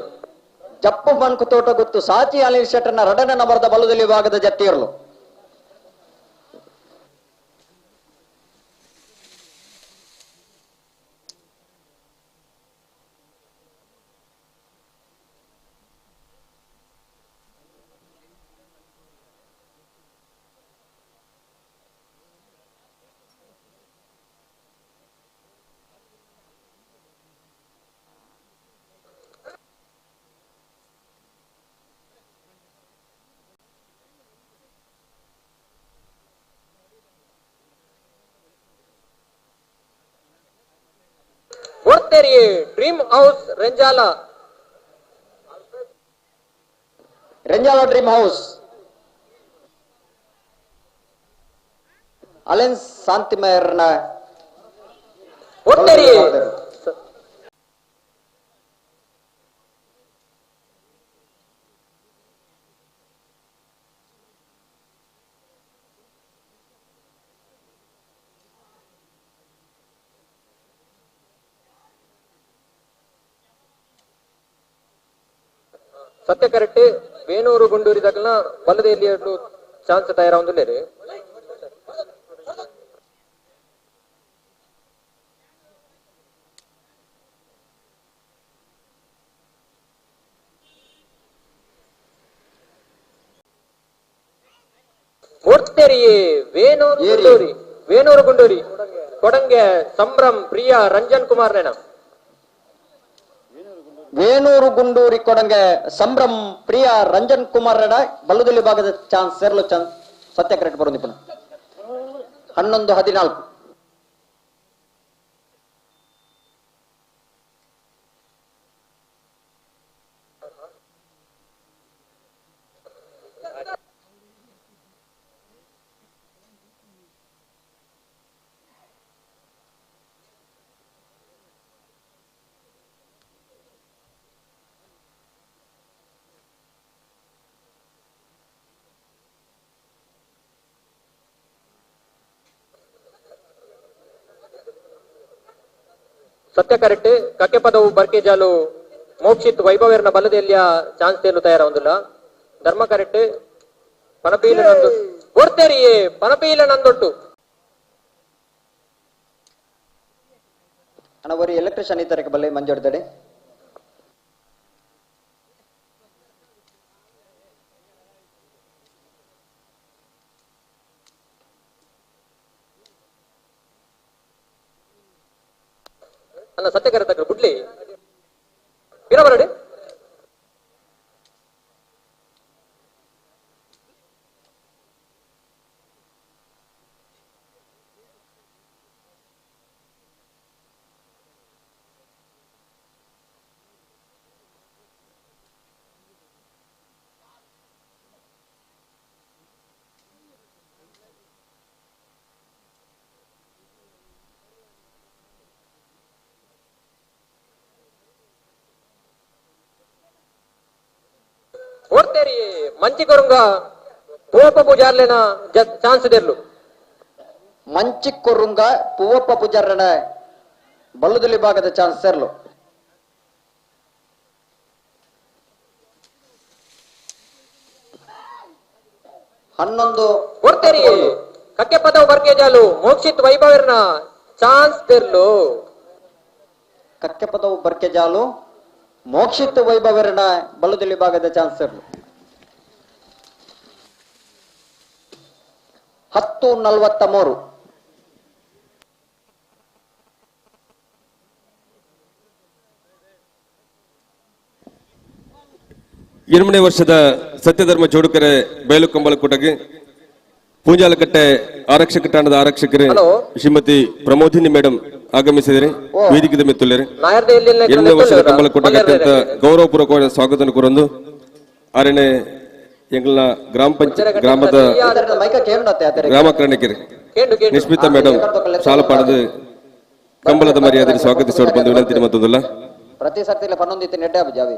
ಜಪ್ಪು ಮನ್ಕು ತೋಟ ಗೊತ್ತು ಸಾಚಿ ಅನಿಲ್ ಶೆಟ್ಟರ್ನ ರಡನ ನಬರದ ಬಲ್ಲದಲ್ಲಿ ಭಾಗದ ಜತ್ತಿಯರ್ಲು ಓಡ್ತೇರಿ dream house Renjala dream house ಅಲೆನ್ಸ್ ಶಾಂತಿಮೇರ್ನ ಓಡ್ತೇರಿ ಸತ್ಯ ಕರೆಕ್ಟ್ ಬೇನೂರು ಗುಂಡೂರಿ ತಗಲ್ನ ಬಲ್ಲದೆಯಲ್ಲಿ ಚಾನ್ಸ್ ತಯಾರ ಒಂದು ಲೇರಿ ಓಡ್ತೇರಿ ವೇಣೂರು ಗುಂಡೂರಿ ಕೊಡಂಗೆ ಸಂಭ್ರಮ್ ಪ್ರಿಯ ರಂಜನ್ ಕುಮಾರ್ ನೇನ ವೇಣೂರು ಗುಂಡೂರಿ ಕೊಡಂಗೆ ಸಂಭ್ರಮ್ ಪ್ರಿಯ ರಂಜನ್ ಕುಮಾರ್ ರೆಡ ಬಲ್ಲದಲ್ಲಿ ಭಾಗದ ಚಾನ್ಸ್ ಸೇರ್ಲು ಚಾನ್ಸ್ ಸತ್ಯ ಕರೆಕ್ಟ್ ಬರುಂದಿಪ್ಪನ 11-14 ಸತ್ಯ ಕರೆಕ್ಟ್ ಕಕ್ಕೆ ಪದವು ಬರ್ಕೆ ಜಾಲು ಮೋಕ್ಷಿತ್ ವೈಭವೇರ್ನ ಬಲ್ಲದೆಲ್ಲಿಯ ಚಾನ್ಸ್ ತೇಲು ತಯಾರ ಒಂದಿಲ್ಲ ಧರ್ಮ ಕರೆಕ್ಟ್ ಪನಪೀಲ ನಂದು ಓಡ್ತೇರಿ ಪನಪೀಲ ನಂದೊಟ್ಟು ಅಣ್ಣವರಿ ಎಲೆಕ್ಟ್ರಿಷಿಯನ್ ಈ ತರಕ್ಕೆ ಬಲ್ಲೆ ಮಂಜೋಡ್ದಡೆ ಅಲ್ಲ ಸತ್ಯ ಕರೆತ ಗುಡ್ಲಿ ಇರಬರಡಿ ಓಡ್ತೇರಿ ಮಂಚಿಕೊರುಂಗ ಪೂವಪ್ಪ ಪೂಜಾರ್ಲೆನ ಚಾನ್ಸ್ ಇದೆರ್ಲು ಮಂಚಿಕೊರುಂಗ ಪೂವಪ್ಪ ಪೂಜಾರನ ಬಲ್ಲುದಲ್ಲಿ ಭಾಗದ ಚಾನ್ಸ್ ಸೇರ್ಲು ಹನ್ನೊಂದು ಓಡ್ತೇರಿ ಕಕ್ಕೆ ಪದವು ಬರ್ಕೆ ಜಾಲು ಮೋಕ್ಷಿತ್ ವೈಭವರ್ನ ಚಾನ್ಸ್ ತೆರ್ಲು ಕಕ್ಕೆ ಪದವು ಬರ್ಕೆ ಜಾಲು ಮೋಕ್ಷಿತ್ ವೈಭವರನ ಬಲ್ಲುದಲ್ಲಿ ಭಾಗದ ಚಾನ್ಸ್ ಸೇರ್ಲು 10:43 ಎರಡನೇ ವರ್ಷದ ಸತ್ಯಧರ್ಮ ಜೋಡುಕರೆ ಬಯಲು ಕಂಬಳಕೂಟಗೆ ಪೂಂಜಾಲಕಟ್ಟೆ ಆರಕ್ಷಕ ಠಾಣದ ಆರಕ್ಷಕರು ಶ್ರೀಮತಿ ಪ್ರಮೋದಿನಿ ಮೇಡಮ್ ಆಗಮಿಸಿದರೆ ವೇದಿಕೆ ಮೆತ್ತುಳ್ಳರೆ ಎರಡನೇ ವರ್ಷದ ಕಂಬಳಕೂಟಕ್ಕೆ ಅತ್ಯಂತ ಗೌರವಪೂರ್ವಕವಾದ ಸ್ವಾಗತ ಕೋರೊಂದು ಆರನೇ ಎಂಗ್ಲ ಗ್ರಾಮದ ಗ್ರಾಮಕರ್ಣಿಕರು ನಿಸ್ಮಿತಾ ಮೇಡಮ್ ಶಾಲ ಪಾಡದು ಕಂಬಳದ ಮರ್ಯಾದೆ ಸ್ವಾಗತಿಸೋಡು ಬಂದು ವಿನಂತಿ ಮತ್ತೊಂದಲ್ಲ ಪ್ರತಿ ಸರ್ತಿ 11 ನೆಡ್ಡೆ ಜಾವಿ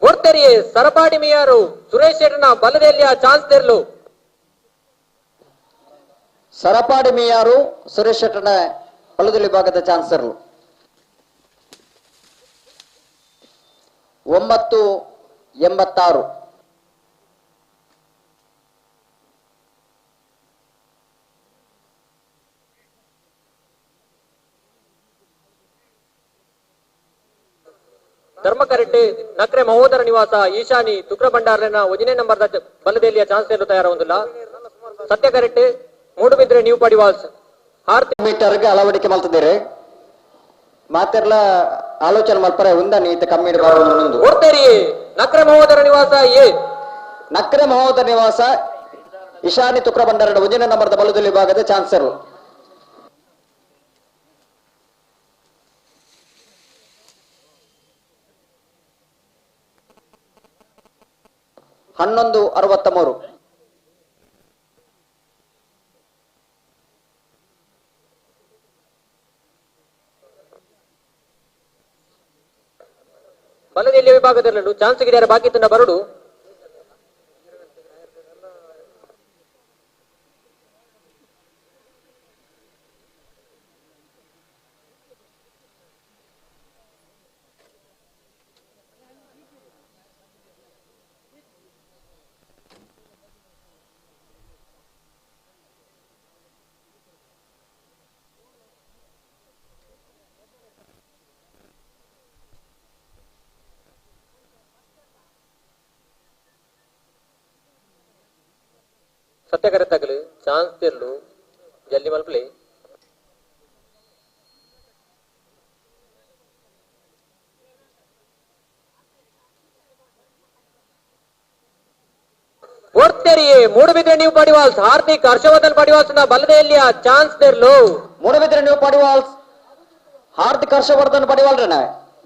ಓಡ್ತೇರಿ ಸರಪಾಡಿ ಮಿಯಾರು ಸುರೇಶ್ ಶೆಟ್ಟನ ಬಲದಲ್ಲಿಯ ಚಾನ್ಸ್ ತೆರ್ಲು ಸರಪಾಡಿ ಮಿಯಾರು ಸುರೇಶ್ ಶೆಟ್ಟನ ಬಲದಲ್ಲಿ ಭಾಗದ ಚಾನ್ಸ್ ತೆರ್ಲು 9:86 ಧರ್ಮಕರೆಡ್ಡಿ ನಕ್ರೆ ಮಹೋದರ ನಿವಾಸ ಈಶಾನಿ ತುಕ್ರ ಭಂಡಾರನ 1ನೇ ನಂಬರ್ದ ಬಲದಲ್ಲಿಯ ಚಾನ್ಸ್ ತೆರ್ಲು ತಯಾರಾಗುವುದಿಲ್ಲ ಸತ್ಯಕರೆಡ್ಡಿ ಮೂಡುಬಿದ್ರೆ ನ್ಯೂ ಪಡಿವಾಲ್ಸ್ ಮೀಟರ್ಗೆ ಅಳವಡಿಕೆ ಮಾಡ್ತಿದ್ದೀರಿ ಮಾತೆಲ್ಲ ಆಲೋಚನೆ ಮಾಡ್ತಾರೆ ಒಂದ ನೀತಿ ಕಮ್ಮಿ ಇಡಬಾರದು ಓಡ್ತೇರಿ ನಕ್ರೆ ಮಹೋದರ ನಿವಾಸ ನಕ್ರೆ ಮಹೋದರ ನಿವಾಸ ಈಶಾನಿ ತುಕ್ರ ಭಂಡಾರನ 1ನೇ ನಂಬರ್ದ ಬಲದಲ್ಲಿ ಭಾಗದ ಚಾನ್ಸ್ ತೆರ್ಲು 11:63 ಬಲದಲ್ಲಿ ವಿಭಾಗದಲ್ಲೂ ಚಾನ್ಸ್ ಗಿಡಿಯಾರ ಬಾಕಿ ತನ್ನ ಬರಡು ಸತ್ಯಕರೆತ್ತಾಗಲು ಚಾನ್ಸ್ ತೆರ್ಲು ಜಲ್ದಿ ಮಲ್ಪಲಿ ಓಡ್ತೇರಿ ಮೂಡುಬಿದ್ರೆ ನ್ಯೂ ಪಡಿವಾಲ್ಸ್ ಹಾರ್ದಿಕ್ ಹರ್ಷವರ್ಧನ್ ಪಡಿವಾಲ್ಸ್ ಬಲದಲ್ಲಿಯ ಚಾನ್ಸ್ ತೆರ್ಲು ಮೂಡುಬಿದ್ರೆ ನ್ಯೂ ಪಡಿವಾಲ್ಸ್ ಹಾರ್ದಿಕ್ ಹರ್ಷವರ್ಧನ್ ಪಡಿವಾಲ್ರನ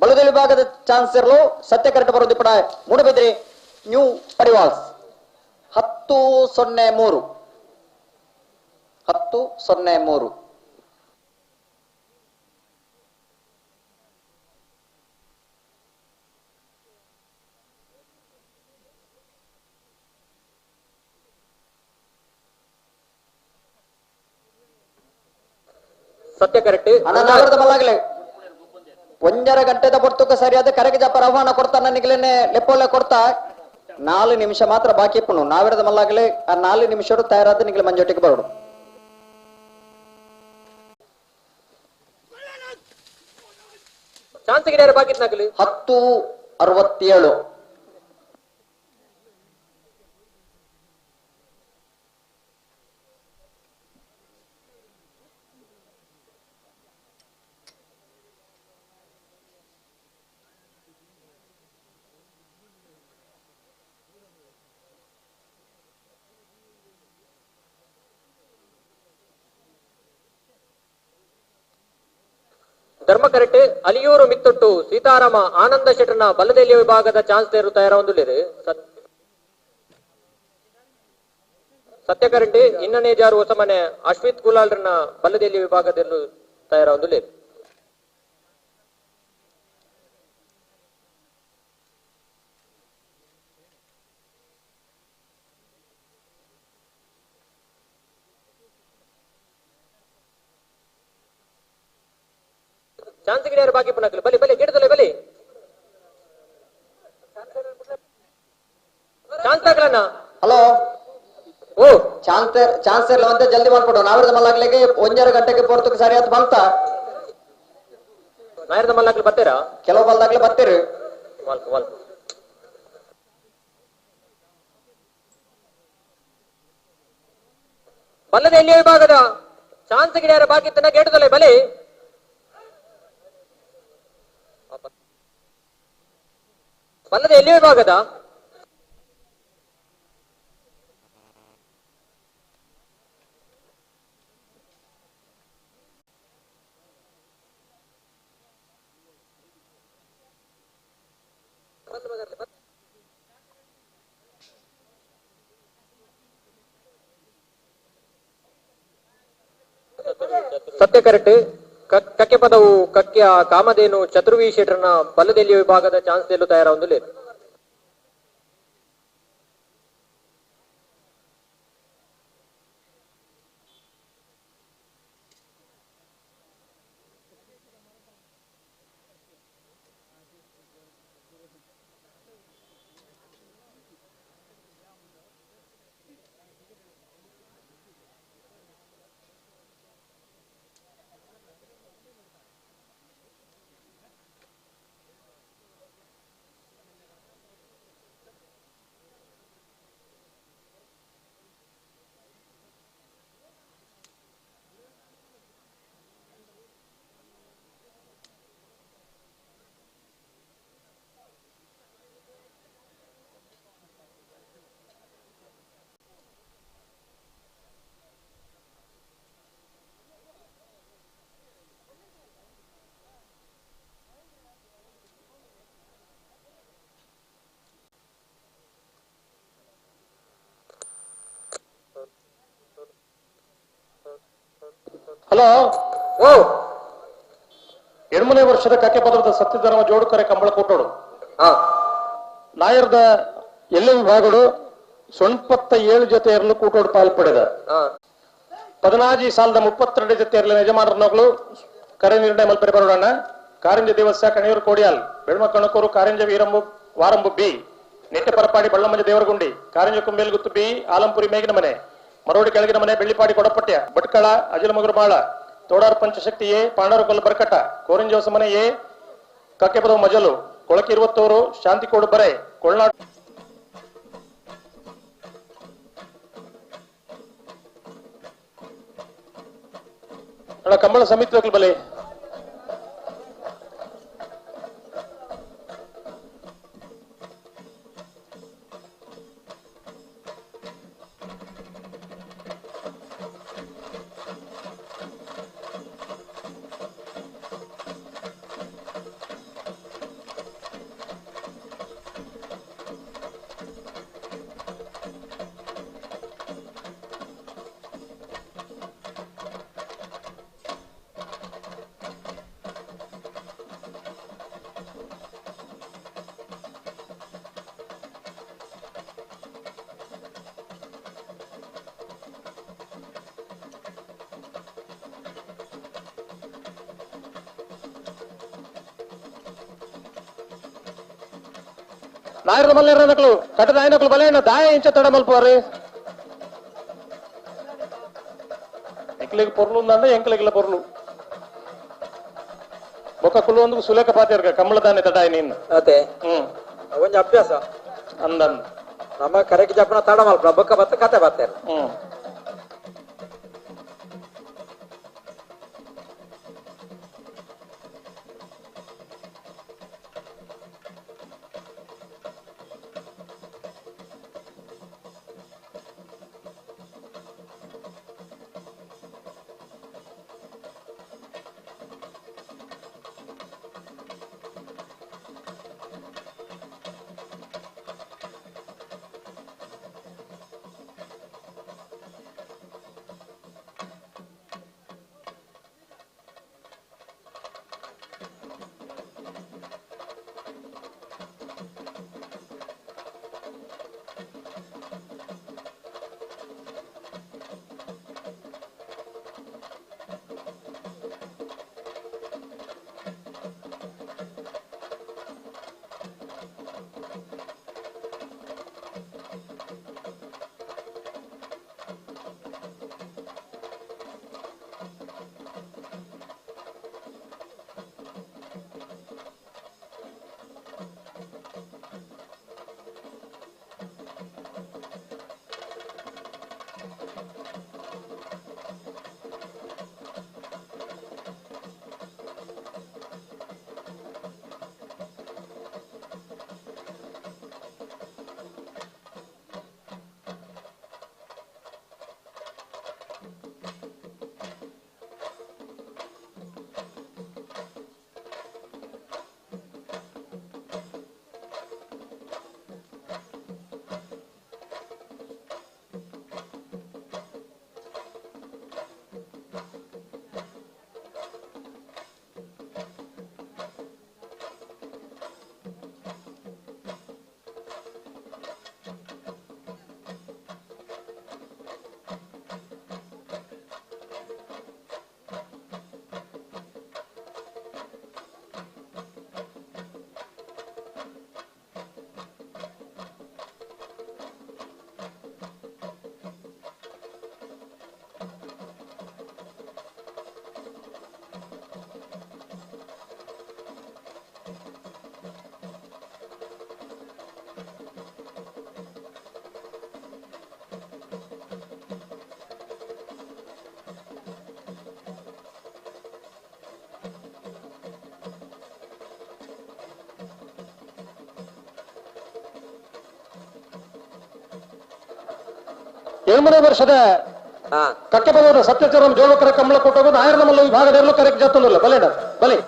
ಬಲದಲ್ಲಿ ಭಾಗದ ಚಾನ್ಸ್ ತೆರ್ಲು ಸತ್ಯಕರೆಟ್ ಬರೋದು ಪಡ ಮೂಡುಬಿದ್ರೆ ನ್ಯೂ ಪಡಿವಾಲ್ಸ್ 10:03 10:03 ಸತ್ಯಕರೆಟ್ ಅನವರದ ಬಲ್ಲಾಗಲೇ 1.5 ಗಂಟೆದ ಬರ್ತುಕ ಸರಿಯಾದ ಕರೆಗೆ ಜಪ್ಪರ ಆಹ್ವಾನ ಕೊಡ್ತಾ ನನಗೆ ಲೆಪ್ಪೊಳ್ಳೆ ಕೊಡ್ತಾ 4 ನಿಮಿಷ ಮಾತ್ರ ಬಾಕಿ ಇಪ್ಪನು ನಾವಿರದ ಮಲ್ಲಾಗಲೇ ಆ 4 ನಿಮಿಷ ತಯಾರಾದ ನಿಗಲೆ ಮಂಜೊಟ್ಟಿಗೆ ಬರೋಡು ಚಾನ್ಸ್ ಗಿಡಿಯಾರ ಬಾಕಿ ನಗಲಿ 10:67 ಧರ್ಮಕರೆಟ್ ಅಲಿಯೂರು ಮಿತ್ತೊಟ್ಟು ಸೀತಾರಾಮ ಆನಂದ ಶೆಟ್ಟರ್ನ ಬಲದಲ್ಲಿಯ ವಿಭಾಗದ ಚಾನ್ಸ್ ತೇರು ತಯಾರೊಂದುಲ್ಲಿರು ಸತ್ಯಕರೆಡ್ಡಿ ಇನ್ನನೇ ಜಾರು ಹೊಸಮನೆ ಅಶ್ವಿತ್ ಕುಲಾಲ್ರನ್ನ ಬಲದಲ್ಲಿಯ ವಿಭಾಗದಲ್ಲೂ ತಯಾರೊಂದುಲ್ಲಿರು ಚಾನ್ಸ್ ಗಿಡ ಬಾಕಿ ಪುನಕ್ಲು ಬಲಿ ಬಲಿ ಗಿಡದಲ್ಲ ಬಲಿ ಚಾನ್ಸ್ ಆಗ್ಲಣ್ಣ. ಹಲೋ ಓ ಚಾನ್ಸ್ ಇರಲ್ಲ ಅಂತ ಜಲ್ದಿ ಮಾಡ್ಕೊಡು. ನಾವಿರದ ಮಲ್ಲಾಗ್ಲಿಗೆ 1.5 ಗಂಟೆಗೆ ಪೋರ್ತಕ್ಕೆ ಸರಿ ಆಯ್ತು ಬಂತ. ನಾಯಿರದ ಮಲ್ಲಾಗ್ಲಿ ಬರ್ತೀರಾ? ಕೆಲವು ಬಲ್ದಾಗ್ಲಿ ಬರ್ತೀರಿ. ಬಲ್ಲದ ಎಲ್ಲಿಯ ವಿಭಾಗದ ಚಾನ್ಸ್ ಗಿಡ ಬಾಕಿ ತನ್ನ ಗಿಡದಲ್ಲ ಬಲಿ ಬಲ್ಲದ ಎಲ್ಲಿಯ ವಿಭಾಗದ ಸತ್ಯ ಕರೆಕ್ಟ್. ಕಕ್ಕೆ ಪದವು ಕಕ್ಕಿಯ ಕಾಮಧೇನು ಚತುರ್ವಿ ಶೆಟ್ರನ ಬಲ್ಲದೆಲ್ಲಿಯ ವಿಭಾಗದ ಚಾನ್ಸ್ ಎಲ್ಲೂ ತಯಾರಾವುದು లేదు. ಹಲೋ ಓ 2ನೇ ವರ್ಷದ ಕಕ್ಕೆ ಪದರದ ಸತ್ಯಧರ್ಮ ಜೋಡುಕರೆ ಕಂಬಳ ಕೂಟೋಡು ನಾಯರ್ದ ಎಲ್ಲೆ ವಿಭಾಗಗಳು 97 ಜೊತೆ ಎರಲು ಕೂಟೋಡು ಪಾಲ್ಪಡೆದ 14 ಸಾಲದ 32 ಜೊತೆ ಎರಲಿನ ಯಜಮಾನರನ್ನಗಳು ಕರೆ ನಿರ್ಣಯ ಮಲ್ಪರೆ ಬರೋಣ. ಕಾರಂಜ ದಿವಸ ಕಣಿಯೂರು ಕೋಡಿಯಾಲ್ ಬೆಳ್ಮ ಕಣಕೂರು ಕಾರಂಜ ವೀರಂಬು ವಾರಂಬು ಬಿ ನೆಟ್ಟೆ ಪರಪಾಡಿ ಬಳ್ಳಮಂಜ ದೇವರಗುಂಡಿ ಕಾರಂಜ ಕುಂಬೇಲ್ಗುತ್ತು ಬಿ ಆಲಂಪುರಿ ಮೇಗಿನ ಮನೆ ಮರೋಡಿ ಕೆಳಗಿನ ಮನೆ ಬೆಳ್ಳಿಪಾಡಿ ಕೊಡಪಟ್ಯ ಭಟ್ಕಳ ಅಜಿಲಮಗುರು ಬಾಳ ತೋಡಾರ್ ಪಂಚಶಕ್ತಿ ಎ ಪಾಂಡವರಕೊಲ್ಲ ಬರ್ಕಟ ಕೋರಿಂಜೋಸ ಮನೆ ಎ ಕಕ್ಕೆಪದವು ಮಜಲು ಕೊಳಕೆ 20 ಶಾಂತಿಕೋಡು ಬರೆ ಕೊಳ್ನಾಡು ಕಂಬಳ ಸಮಿತಿ ಬಲೆ నాయర్ల మల్లెర్రనకులు కట్ట నాయనకులు బలైన దాయ ఇంచ తడ మల్పువారు ఎంకలికి పొరులు ఉందంటే ఎంకలికి పొరులు ఒక కుళ్ళు ಒಂದಕ್ಕೆ ಸುಲೇಖ ಪಾತಿರ್ಗ ಕಮ್ಮಳ ದಾನೆ ತಡ ನೀನು ಅದೇ ಒಂದ್ ಅಭ್ಯಾಸ ಅಂದನ್ ನಮ್ಮ ಕರೆಗೆ ಜಪ್ಪನ ತಡ ಮಲ್ಪ ಬೊಕ್ಕ ಬತ್ತ ಕತೆ ಬರ್ತಾರೆ ಏಳ್ಮನೆ ವರ್ಷದ ಕಕ್ಕೆಪದವರ ಸತ್ಯಚರಂ ಜೋಳಕರ ಕಂಬಳ ಕೊಟ್ಟೋದು ನಾಯರ್ನ ಮಲ್ಲ ವಿಭಾಗದಲ್ಲೂ ಕರೆಕ್ಟ್ ಜತ್ತೊಂದಿಲ್ಲ ಬಲೇಡ ಬಲಿ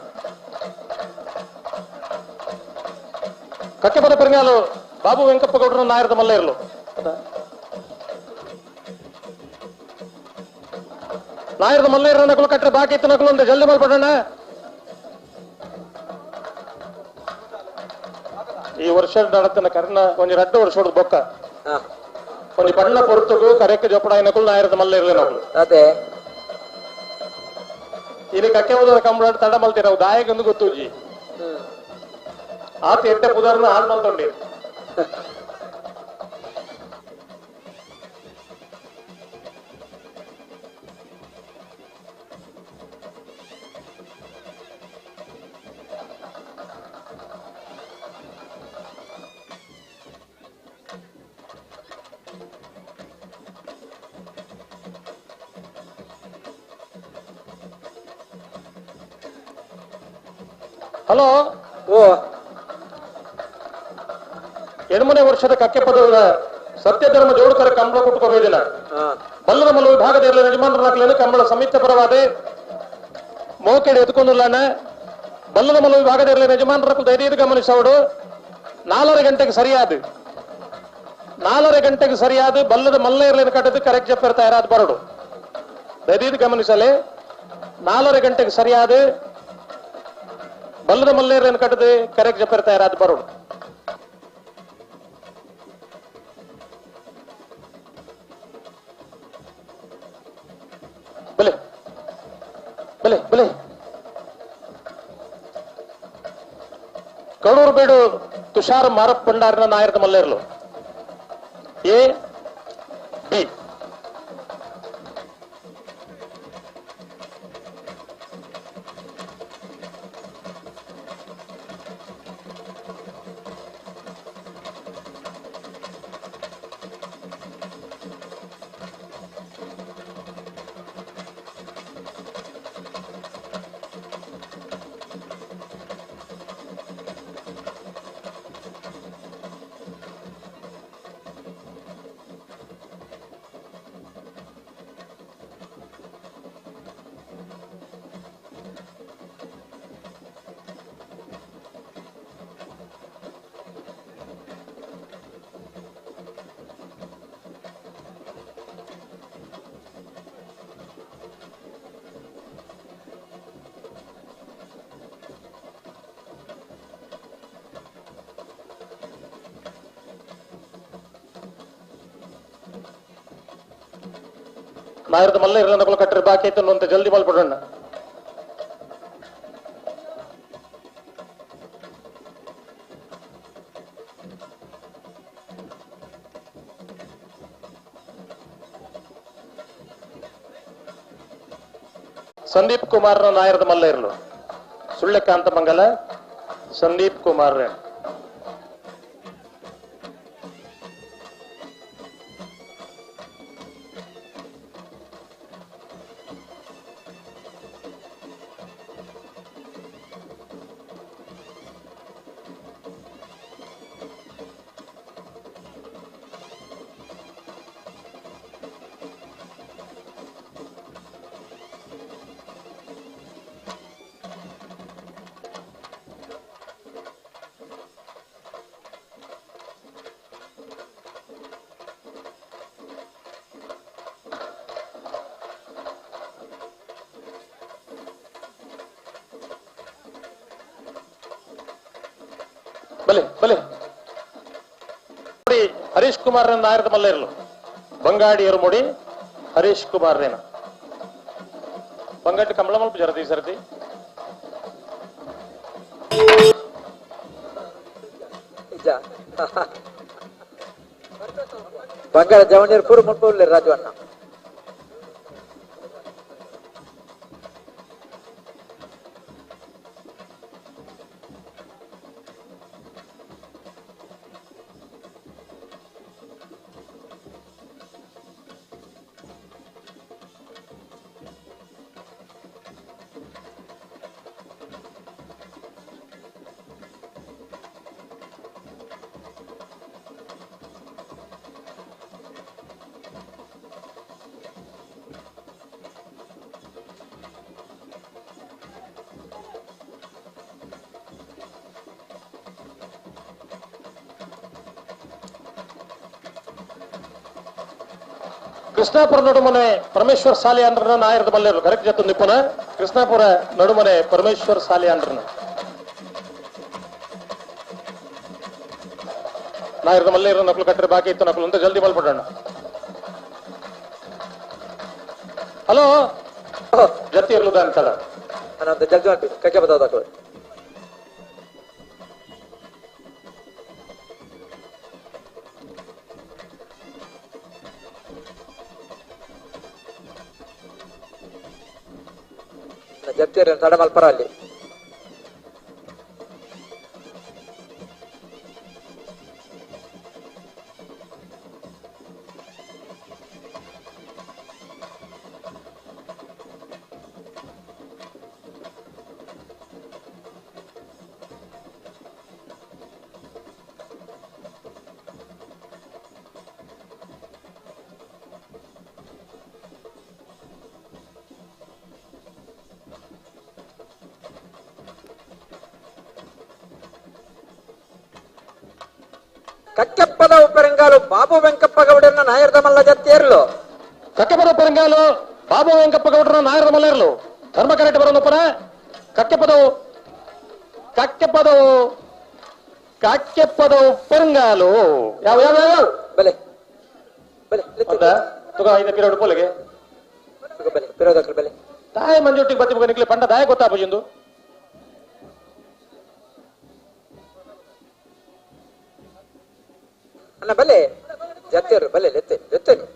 ಕಕ್ಕೆಪದ ಪೆರಿಂಗಾಲು ಬಾಬು ವೆಂಕಪ್ಪ ಗೌಡರು ನಾಯರದ ಮಲ್ಲ ಇರಲು ನಾಯರದ ಮಲ್ಲ ಇರೋ ನಕಲು ಕಟ್ಟರೆ ಬಾಕಿ ಇತ್ತು ನಕಲು ಒಂದು ಜಲ್ದಿ ಮಾಡ್ಬಿಡೋಣ. ಈ ವರ್ಷ ನಡತನ ಕರ್ನ ಒಂಜಿ 2 ವರ್ಷ ಹೊಡೆದು ಬೊಕ್ಕ ಒಂಜಿ ಬಣ್ಣ ಪೊರ್ತುಗು ಕರೆಕ್ಟ್ ಜೋಪಡ ನಕಲು ನಾಯರದ ಮಲ್ಲ ಇರಲಿ ನಕಲು ಅದೇ ಇಲ್ಲಿ ಕಕ್ಕೆ ಹೋದ ಕಂಬಳ ತಡ ಮಲ್ತೀರ ನಾವು ದಾಯಗೊಂದು ಗೊತ್ತೂಜಿ ಆತ ಎಟ್ಟೆ ಪುದಾರ್ನ ಹಾಳು ಮಲ್ತೊಂಡಿ ಹಲೋ ಓ ಎಡಮನೆ ವರ್ಷದ ಕಕ್ಕೆ ಪದದ ಸತ್ಯಧರ್ಮ ಜೋಡುಕರ ಕಂಬಳ ಕೊಟ್ಟುಕೋಬೇದಿಲ್ಲ ಬಲ್ಲದ ಮಲ್ಲ ವಿಭಾಗದ ಯಜಮಾನರಾಗಲೇನು ಕಂಬಳ ಸಂಯುಕ್ತ ಪರವಾದ ಮೋಕೆಡೆ ಎತ್ಕೊಂಡಿಲ್ಲಾನ ಬಲ್ಲದ ಮಲ್ಲ ವಿಭಾಗದ ಯಜಮಾನರ ಧೈರ್ಯದ ಗಮನಿಸೋಡು 4 ಗಂಟೆಗೆ ಸರಿಯಾದ ಬಲ್ಲದ ಮಲ್ಲ ಇರಲೇನು ಕಟ್ಟದು ಕರೆಕ್ಟ್ ಜಪ್ಪಿರ್ತಾ ಯಾರಾದ್ ಬರಡು ಧೈರ್ಯದ ಗಮನಿಸಲೇ 4 ಗಂಟೆಗೆ ಸರಿಯಾದ ಬಲ್ಲದ ಮಲ್ಲ ಇರಲೇನು ಕಟ್ಟದು ಕರೆಕ್ಟ್ ಜಪ್ಪಿರ್ತಾ ಯಾರಾದ್ ಬರಡು ಬಲೆ ಬಲೆ ಬಲೆ ಕಡೂರು ಬೇಡು ತುಷಾರ್ ಮಾರಪ್ ಭಂಡಾರಿನ ನಾಯರದ ಮಲ್ಲ ಇರಲು ಎ ಬಿ ನಾಯರದ ಮಲ್ಲ ಇರಲ್ಲ ಕಟ್ಟರೆ ಬಾಕಿ ಐತೆ ಅಂತ ಜಲ್ದಿ ಮಾಡ್ಬಿಡೋಣ. ಸಂದೀಪ್ ಕುಮಾರ್ನ ನಾಯರದ ಮಲ್ಲ ಇರಲು ಸುಳ್ಳೆಕಾಂತ ಮಂಗಲ ಸಂದೀಪ್ ಕುಮಾರ್ ಬಲೆ ಬಲೆ ಹರೀಶ್ ಕುಮಾರ್ ನಾಯರದ ಮಲ್ಲ ಇರಲು ಬಂಗಾಡಿಯರು ಮುಡಿ ಹರೀಶ್ ಕುಮಾರ್ ರೇನ ಬಂಗಟ್ಟು ಕಮಲ ಮಲ್ಪ ಜರದಿ ಸರ್ದಿ ಬಂಗಾಳ ಜವಣಿಯರು ಪೂರ ಮುನ್ಪುರ್ಲಿ ರಾಜವಣ್ಣ ಕೃಷ್ಣಾಪುರ ನಡುಮನೆ ಪರಮೇಶ್ವರ್ ಸಾಲಿ ಅಂದ್ರನ ನಾಯರದ ಮಲ್ಲೇರು ಕರೆಕ್ಟ್ ಜತ್ತು ನಿಪ್ಪುನ ಕೃಷ್ಣಾಪುರ ನಡುಮನೆ ಪರಮೇಶ್ವರ್ ಸಾಲಿ ಅಂದ್ರನ ನಾಯರದ ಮಲ್ಲೇರು ನಕಲು ಕಟ್ಟರೆ ಬಾಕಿ ಇತ್ತು ನಕಲು ಅಂತ ಜಲ್ದಿ ಮಲ್ಪಡೋಣ. ಹಲೋ ಜತ್ತಿ ಇರ್ಲುದ ಅಂತಲ್ಲ ಜಲ್ದಿ ಮಾಡ್ತೀವಿ ಕಕ್ಕೆ ಬದಾಕ ಜಪ್ತಿಯರ್ ತಡ ಮಲ್ಪರ ಅಲ್ಲಿ కక్కెప్పద ఉప్పరింగాలు బాబు వెంకప్ప గౌడన్న నాయర్ద మల్ల జత్తేర్లు ಕಕ್ಕೆಪದ ಪೆರಂಗಾಲು ಬಾಬು ವೆಂಕಪ್ಪ ಗೌಡ್ರ ನಾಯರದ ಮಲ್ಲೇರ್ಲು ಧರ್ಮ ಕರೆಕ್ಟ್ ಬರೋನಪ್ಪನ ಕಕ್ಕೆಪದವು ಕಕ್ಕೆಪದವು ಕಕ್ಕೆಪದವು ಪೆರಂಗಾಲು ಯಾವ ಯಾವ ಯಾವ ಬಲೆ ಬಲೆ ತುಗ ಐದ ಪಿರೋಡ್ ಪೋಲೆಗೆ ಬಲೆ ಪಿರೋದಕ್ಲು ಬಲೆ ತಾಯಿ ಮಂಜುಟ್ಟಿಗೆ ಬತ್ತಿ ಮುಗ ನಿಕ್ಲಿ ಪಂಡ ದಾಯ ಗೊತ್ತಾಪಜಿಂದು ಅಲ್ಲ ಬಲೆ ಜತ್ತೇರು ಬಲೆ ಲೆತ್ತೆ ಜೊತೆನು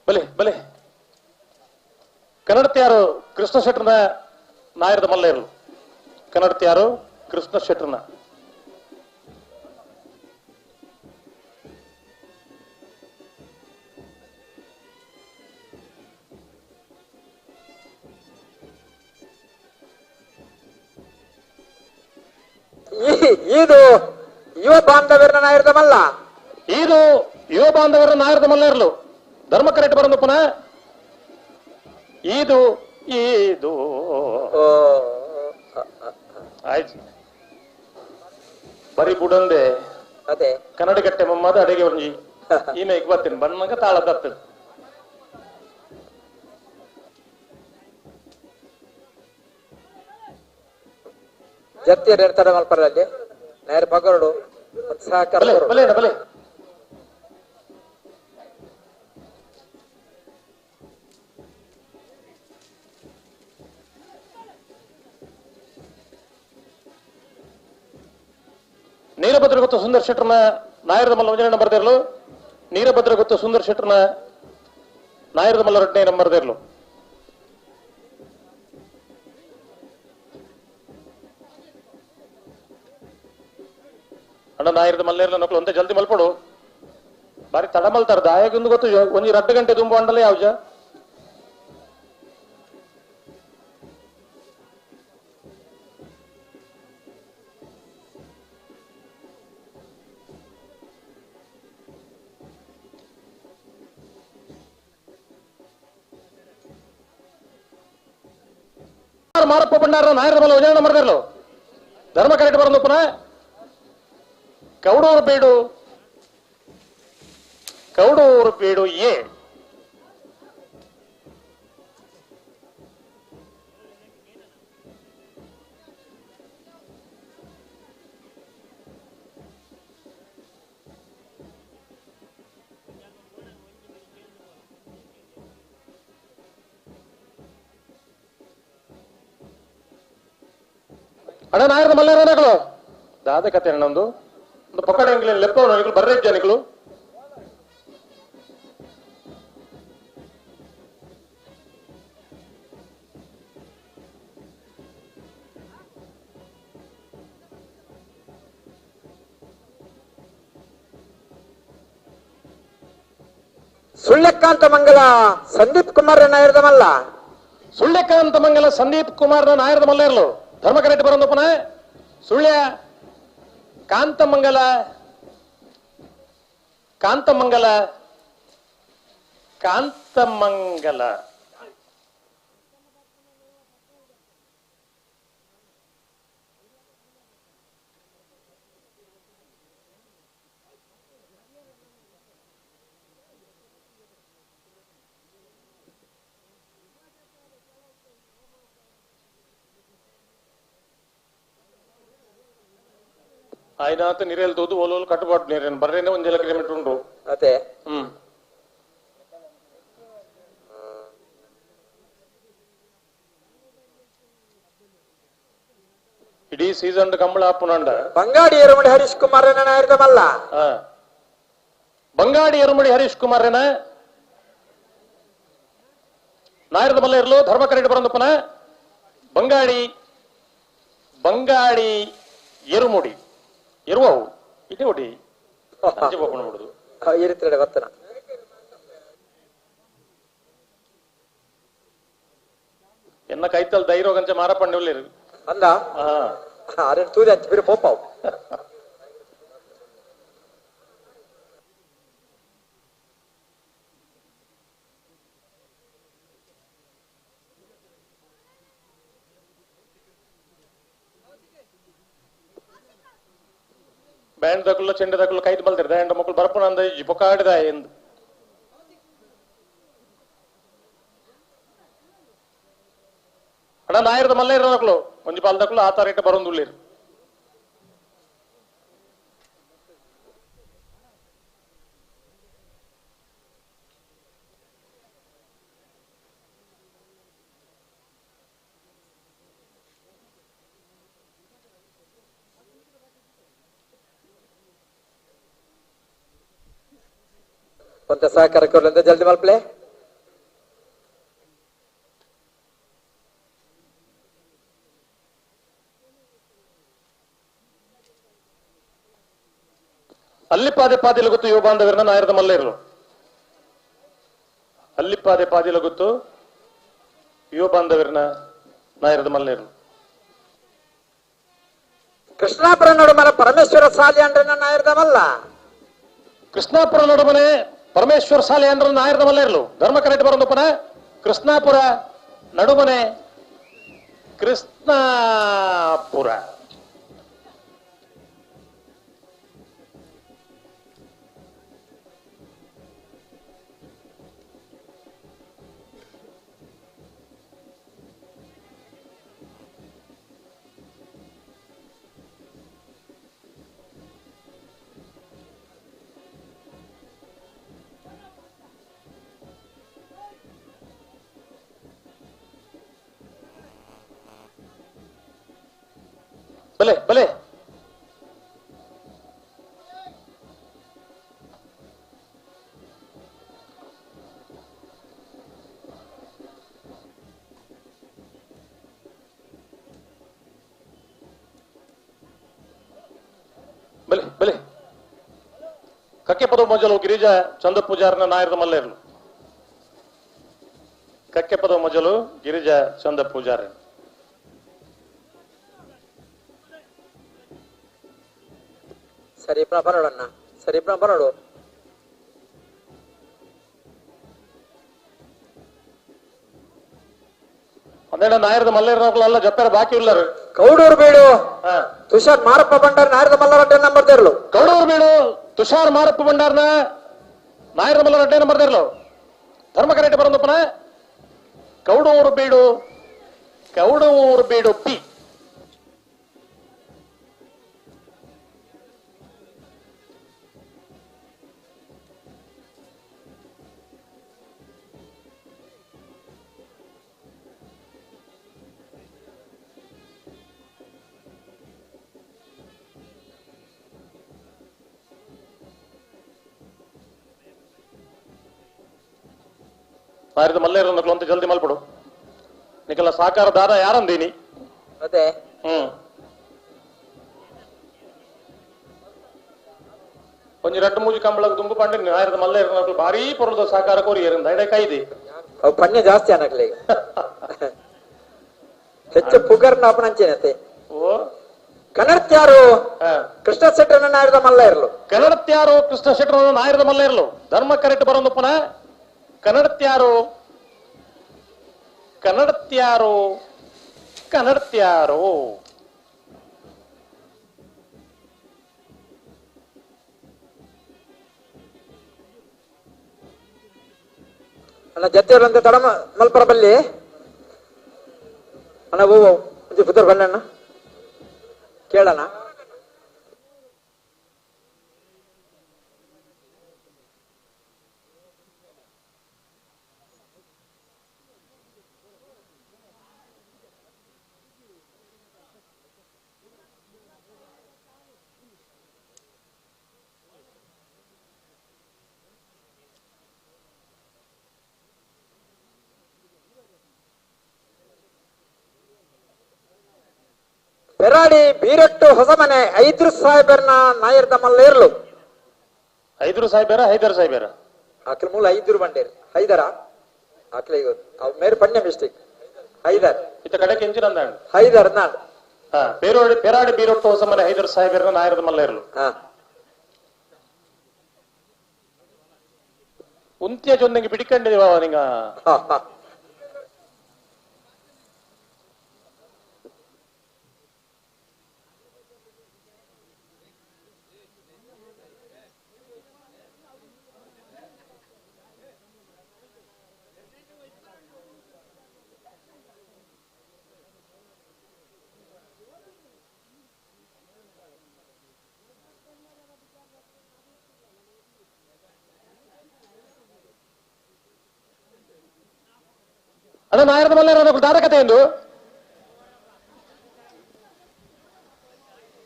ಬಲೆ ಬಲೆ ಕನ್ನಡತ್ಯಾರು ಕೃಷ್ಣ ಶೆಟ್ರನ ನಾಯರದ ಮಲ್ಲೇರು ಕನ್ನಡತ್ಯಾರು ಕೃಷ್ಣ ಶೆಟ್ರನ ಇದು ಯುವ ಬಾಂಧವ್ಯರ ನಾಯರದ ಮಲ್ಲ ಇದು ಯುವ ಬಾಂಧವರ ನಾಯರದ ಮಲ್ಲೇರ್ಲು ಧರ್ಮ ಕರೆಕ್ಟ್ ಬರೋದು ಪುನಃ ಇದು ಇದು ಆಯ್ತು ಬರೀ ಬುಡಂದೆ ಅದೇ ಕನ್ನಡಗಟ್ಟೆ ಮಮ್ಮದ ಅಡಿಗೆ ಒಂಜಿ ಈಮೆ ಈಗ ಬರ್ತೀನಿ ಬಣ್ಣಗ ತಾಳದತ್ತದ ಜತ್ತಿಯರ್ ಇರ್ತಾರೆ ಮಲ್ಪರ ಅಲ್ಲಿ ನಾಯರ್ ಪಗರಡು ಸಹಕಾರ ಬಲೆ ಬಲೆ ನೀರಭದ್ರ ಗೊತ್ತು ಸುಂದರ್ ಶೆಟ್ರನ ನಾಯರದ ಮಲ್ಲ ಒಂಜನೇ ನಂಬರ್ ದೇರ್ಲು ನೀರಭದ್ರ ಗೊತ್ತು ಸುಂದರ್ ಶೆಟ್ರನ ನಾಯರದ ಮಲ್ಲ 2ನೇ ನಂಬರ್ ದೇರ್ಲು ಅಣ್ಣ ನಾಯರದ ಮಲ್ಲೇರ್ಲ ನಕಲು ಒಂದೇ ಜಲ್ದಿ ಮಲ್ಪಡು ಬಾರಿ ತಡ ಮಲ್ತಾರ ದಾಯಗೊಂದು ಗೊತ್ತು ಒಂಜಿ 2 ಗಂಟೆ ತುಂಬ ಅಂಡಲ್ಲ ಯಾವ್ಜ ಮಾರಪ್ಪ ಬಂಡಾರ ನಾಯರದ ಮಲ್ಲ ಒಂಜನೇ ನಂಬರ್ ದೇರ್ಲು ಧರ್ಮ ಕರೆಕ್ಟ್ ಬರೋದು ಪುನಃ ಕೌಡೂರು ಬೀಡು ಎ ಅಣ್ಣ ನಾಯರದ ಮಲ್ಲೇರನಗಳು ದಾದ ಕತೆ ನಮ್ದು ಒಂದು ಪಕ್ಕಡ ಲೆಪ್ಪ ಬರ್ರೆ ಜನಿಗಳು ಸುಳ್ಯಕಾಂತ ಮಂಗಲ ಸಂದೀಪ್ ಕುಮಾರ್ ನಾಯರದ ಮಲ್ಲ ಸುಳ್ಯಕಾಂತ ಮಂಗಲ ಸಂದೀಪ್ ಕುಮಾರ್ ನಾಯರದ ಮಲ್ಲ ಇರಲು ಧರ್ಮ ಕರೆಕ್ಟ್ ಬರೋದಪ್ಪನ ಸುಳ್ಯ ಕಾಂತಮಂಗಲ ಕಾಂತಮಂಗಲ ಕಾಂತಮಂಗಲ ಆಯ್ನಾತ ನೀರೆಲ್ ತೋದು ಓಲೋಲ್ ಕಟ್ಟಬಾರ್ದು ನೀರೇನು ಬರ್ರೇನೆ 1 ಕಿಲೋಮೀಟರ್ ಉಂಟು ಅದೇ ಇಡೀ ಸೀಸನ್ ಕಂಬಳ ಹಾಪುನಂಡ ಬಂಗಾಡಿ ಎರುಮಡಿ ಹರೀಶ್ ಕುಮಾರ್ ನಾಯರದ ಮಲ್ಲ ಬಂಗಾಡಿ ಎರುಮಡಿ ಹರೀಶ್ ಕುಮಾರ್ ನಾಯರದ ಮಲ್ಲ ಇರಲು ಧರ್ಮ ಕರೆಕ್ಟ್ ಬರೋದಪ್ಪನ ಬಂಗಾಡಿ ಎರುಮುಡಿ ಇರುವವು ಇದೇ ಒಡಿ ಅಂಚೆ ಹೋಗೋಣ ಬಿಡುದು ಇರುತ್ತಡೆ ವರ್ತನ ಎನ್ನ ಕೈತಲ್ ಧೈರ್ಯ ಗಂಚ ಮಾರಪಂಡಿ ಒಳ್ಳೆರು ಅಂದ ಅರೆ ತೂದೆ ಅಂಚೆ ಬಿರು ಪೋಪಾವು ಬ್ಯಾಂಡ್ ದಕ್ಕಲು ಚೆಂಡೆ ದಕ್ಕಲು ಕೈದು ಬಲ್ತಿರ್ದ ಹೆಂಡ ಮಕ್ಕಳು ಬರ್ಪನ ಅಂದ ಪೊಕಾಡಿದ ಎಂದು ಅಣ್ಣ ನಾಯರದ ಮಲ್ಲ ಇರೋ ದಕ್ಕಲು ಒಂಜಿ ಪಾಲ್ ದಕ್ಕಲು ಆತ ರೇಟ ಬರೋಂದುಳ್ಳೇರು కొంత సహకార కోర్లంతా జల్ది మల్పలే ಅಲ್ಲಿಪಾದೆ ಪಾದಿಲ ಗೊತ್ತು ಯುವ ಬಾಂಧವರನ್ನ ನಾಯರದ ಮಲ್ಲ ಇರಲು ಅಲ್ಲಿಪಾದೆ ಪಾದಿಲ ಗೊತ್ತು ಯುವ ಬಾಂಧವರನ್ನ ನಾಯರದ ಮಲ್ಲ ಇರಲು ಕೃಷ್ಣಾಪುರ ನಡುಮನ ಪರಮೇಶ್ವರ ಸಾಲಿ ಅಂಡ್ರನ ನಾಯರದ ಮಲ್ಲ ಕೃಷ್ಣಾಪುರ ನಡುಮನೆ ಪರಮೇಶ್ವರ ಸಾಲಿ ಅಂದ್ರ ನಾಯರದ ಮಲ್ಲ ಇರಲು ಧರ್ಮ ಕರೆಕ್ಟ್ ಬರೋದಪ್ಪನ ಕೃಷ್ಣಾಪುರ ನಡುಮನೆ ಕೃಷ್ಣಾಪುರ ಬಲೆ ಬಲೆ ಬಲೆ ಬಲೆ ಕಕ್ಕೆ ಪದ ಮೊಜಲು ಗಿರಿಜಾ ಚಂದ ಪೂಜಾರನ ನಾಯರದ ಮಲ್ಲ ಇರಲು ಕಕ್ಕೆ ಪದ ಮೊಜಲು ಗಿರಿಜಾ ಚಂದ ಪೂಜಾರ ಸರಿ ಬರೋಡಣ್ಣ ಸರಿ ಬರೋಡು ಅಂದೇಣ ನಾಯರದ ಮಲ್ಲೇರಲ್ಲ ಜಪ್ಪರ ಬಾಕಿ ಇಲ್ಲರು ಕೌಡೂರು ಬೀಡು ತುಷಾರ್ ಮಾರಪ್ಪ ಬಂಡಾರ ನಾಯರದ ಮಲ್ಲ ನಂಬರ್ ತೇರ್ಲು ಕೌಡೂರು ಬೀಡು ತುಷಾರ್ ಮಾರಪ್ಪ ಬಂಡಾರ್ನ ನಾಯರದ ಮಲ್ಲ ರಡ್ಡೆ ನಂಬರ್ ತೇರ್ಲು ಧರ್ಮ ಕರೆಕ್ಟ್ ಬರೋದಪ್ಪನ ಕೌಡೂರು ಬೀಡು ಪಿ ನಾಯರದ ಮಲ್ಲೇರನ್ನಕ್ಲು ಅಂತ ಜಲ್ದಿ ಮಲ್ಪಡು ನಿಕ್ಕೆಲ್ಲ ಸಾಕಾರ ದಾದ ಯಾರಂದೀನಿ ಮತ್ತೆ ಒಂಜಿ 2-3 ಕಂಬಳಕ್ಕೆ ತುಂಬು ಪಂಡ ನಾಯರದ ಮಲ್ಲೇರನ್ನಕ್ಲು ಭಾರಿ ಪೊರದ ಸಾಕಾರ ಕೋರಿ ಏರಿಂದ ಎಡೆ ಕೈದಿ ಅವು ಪಣ್ಯ ಜಾಸ್ತಿ ಅನ್ನಕ್ಲೆ ಹೆಚ್ಚು ಪುಗರ್ನ ಅಪನಂಚೇನತೆ ಓ ಕನ್ನಡತ್ಯಾರು ಕೃಷ್ಣ ಶೆಟ್ಟರನ್ನ ನಾಯರದ ಮಲ್ಲ ಇರಲು ಕನ್ನಡತ್ಯಾರು ಕೃಷ್ಣ ಶೆಟ್ಟರನ್ನ ನಾಯರದ ಮಲ್ಲ ಇರಲು ಧರ್ಮ ಕರೆಕ್ಟ್ ಬರೋದಪ್ಪನ ಕನ್ನಡತ್ಯಾರು ಕನ್ನಡತ್ಯಾರು ಕನ್ನಡತ್ಯಾರು ಅಣ್ಣ ಜತ್ತಿಯರಂತ ತಡ ಮಲ್ಪರ ಬಲ್ಲಿ ಅಣ್ಣ ಓ ಪುತ್ತೂರು ಬಣ್ಣಣ್ಣ ಕೇಳಣ್ಣ ಪೆರಾಡಿ ಬೀರಟ್ಟು ಹೊಸಮನೆ 5 ಸಾಹೇಬರ್ನ ನಾಯರ್ದ ಮಲ್ಲ ಇರ್ಲು 5 ಸಾಹೇಬರ ಹೈದರ್ ಸಾಹೇಬರ ಆಕಲ ಮೂಲ 5 ಬಂಡೇರ್ ಹೈದರ ಆಕಲ ಈಗ ಅವ್ ಮೇರೆ ಪಣ್ಯ ಮಿಸ್ಟೇಕ್ ಹೈದರ್ ಇತ್ತ ಕಡೆಗೆ ಎಂಚಿನ ಅಂದಾಣ ಹೈದರ್ ನಾನ್ ಪೆರಾಡಿ ಬೀರಟ್ಟು ಹೊಸಮನೆ ಹೈದರ್ ಸಾಹೇಬರ್ನ ನಾಯರ್ದ ಮಲ್ಲ ಇರ್ಲು ಉಂತ್ಯ ಜೊಂದಿಗೆ ಬಿಡಿಕೊಂಡಿದೀವ ನಿಂಗ ಅದ ನಾಯರದ ಮಲ್ಲ ದಾದ ಕಥೆ ಎಂದು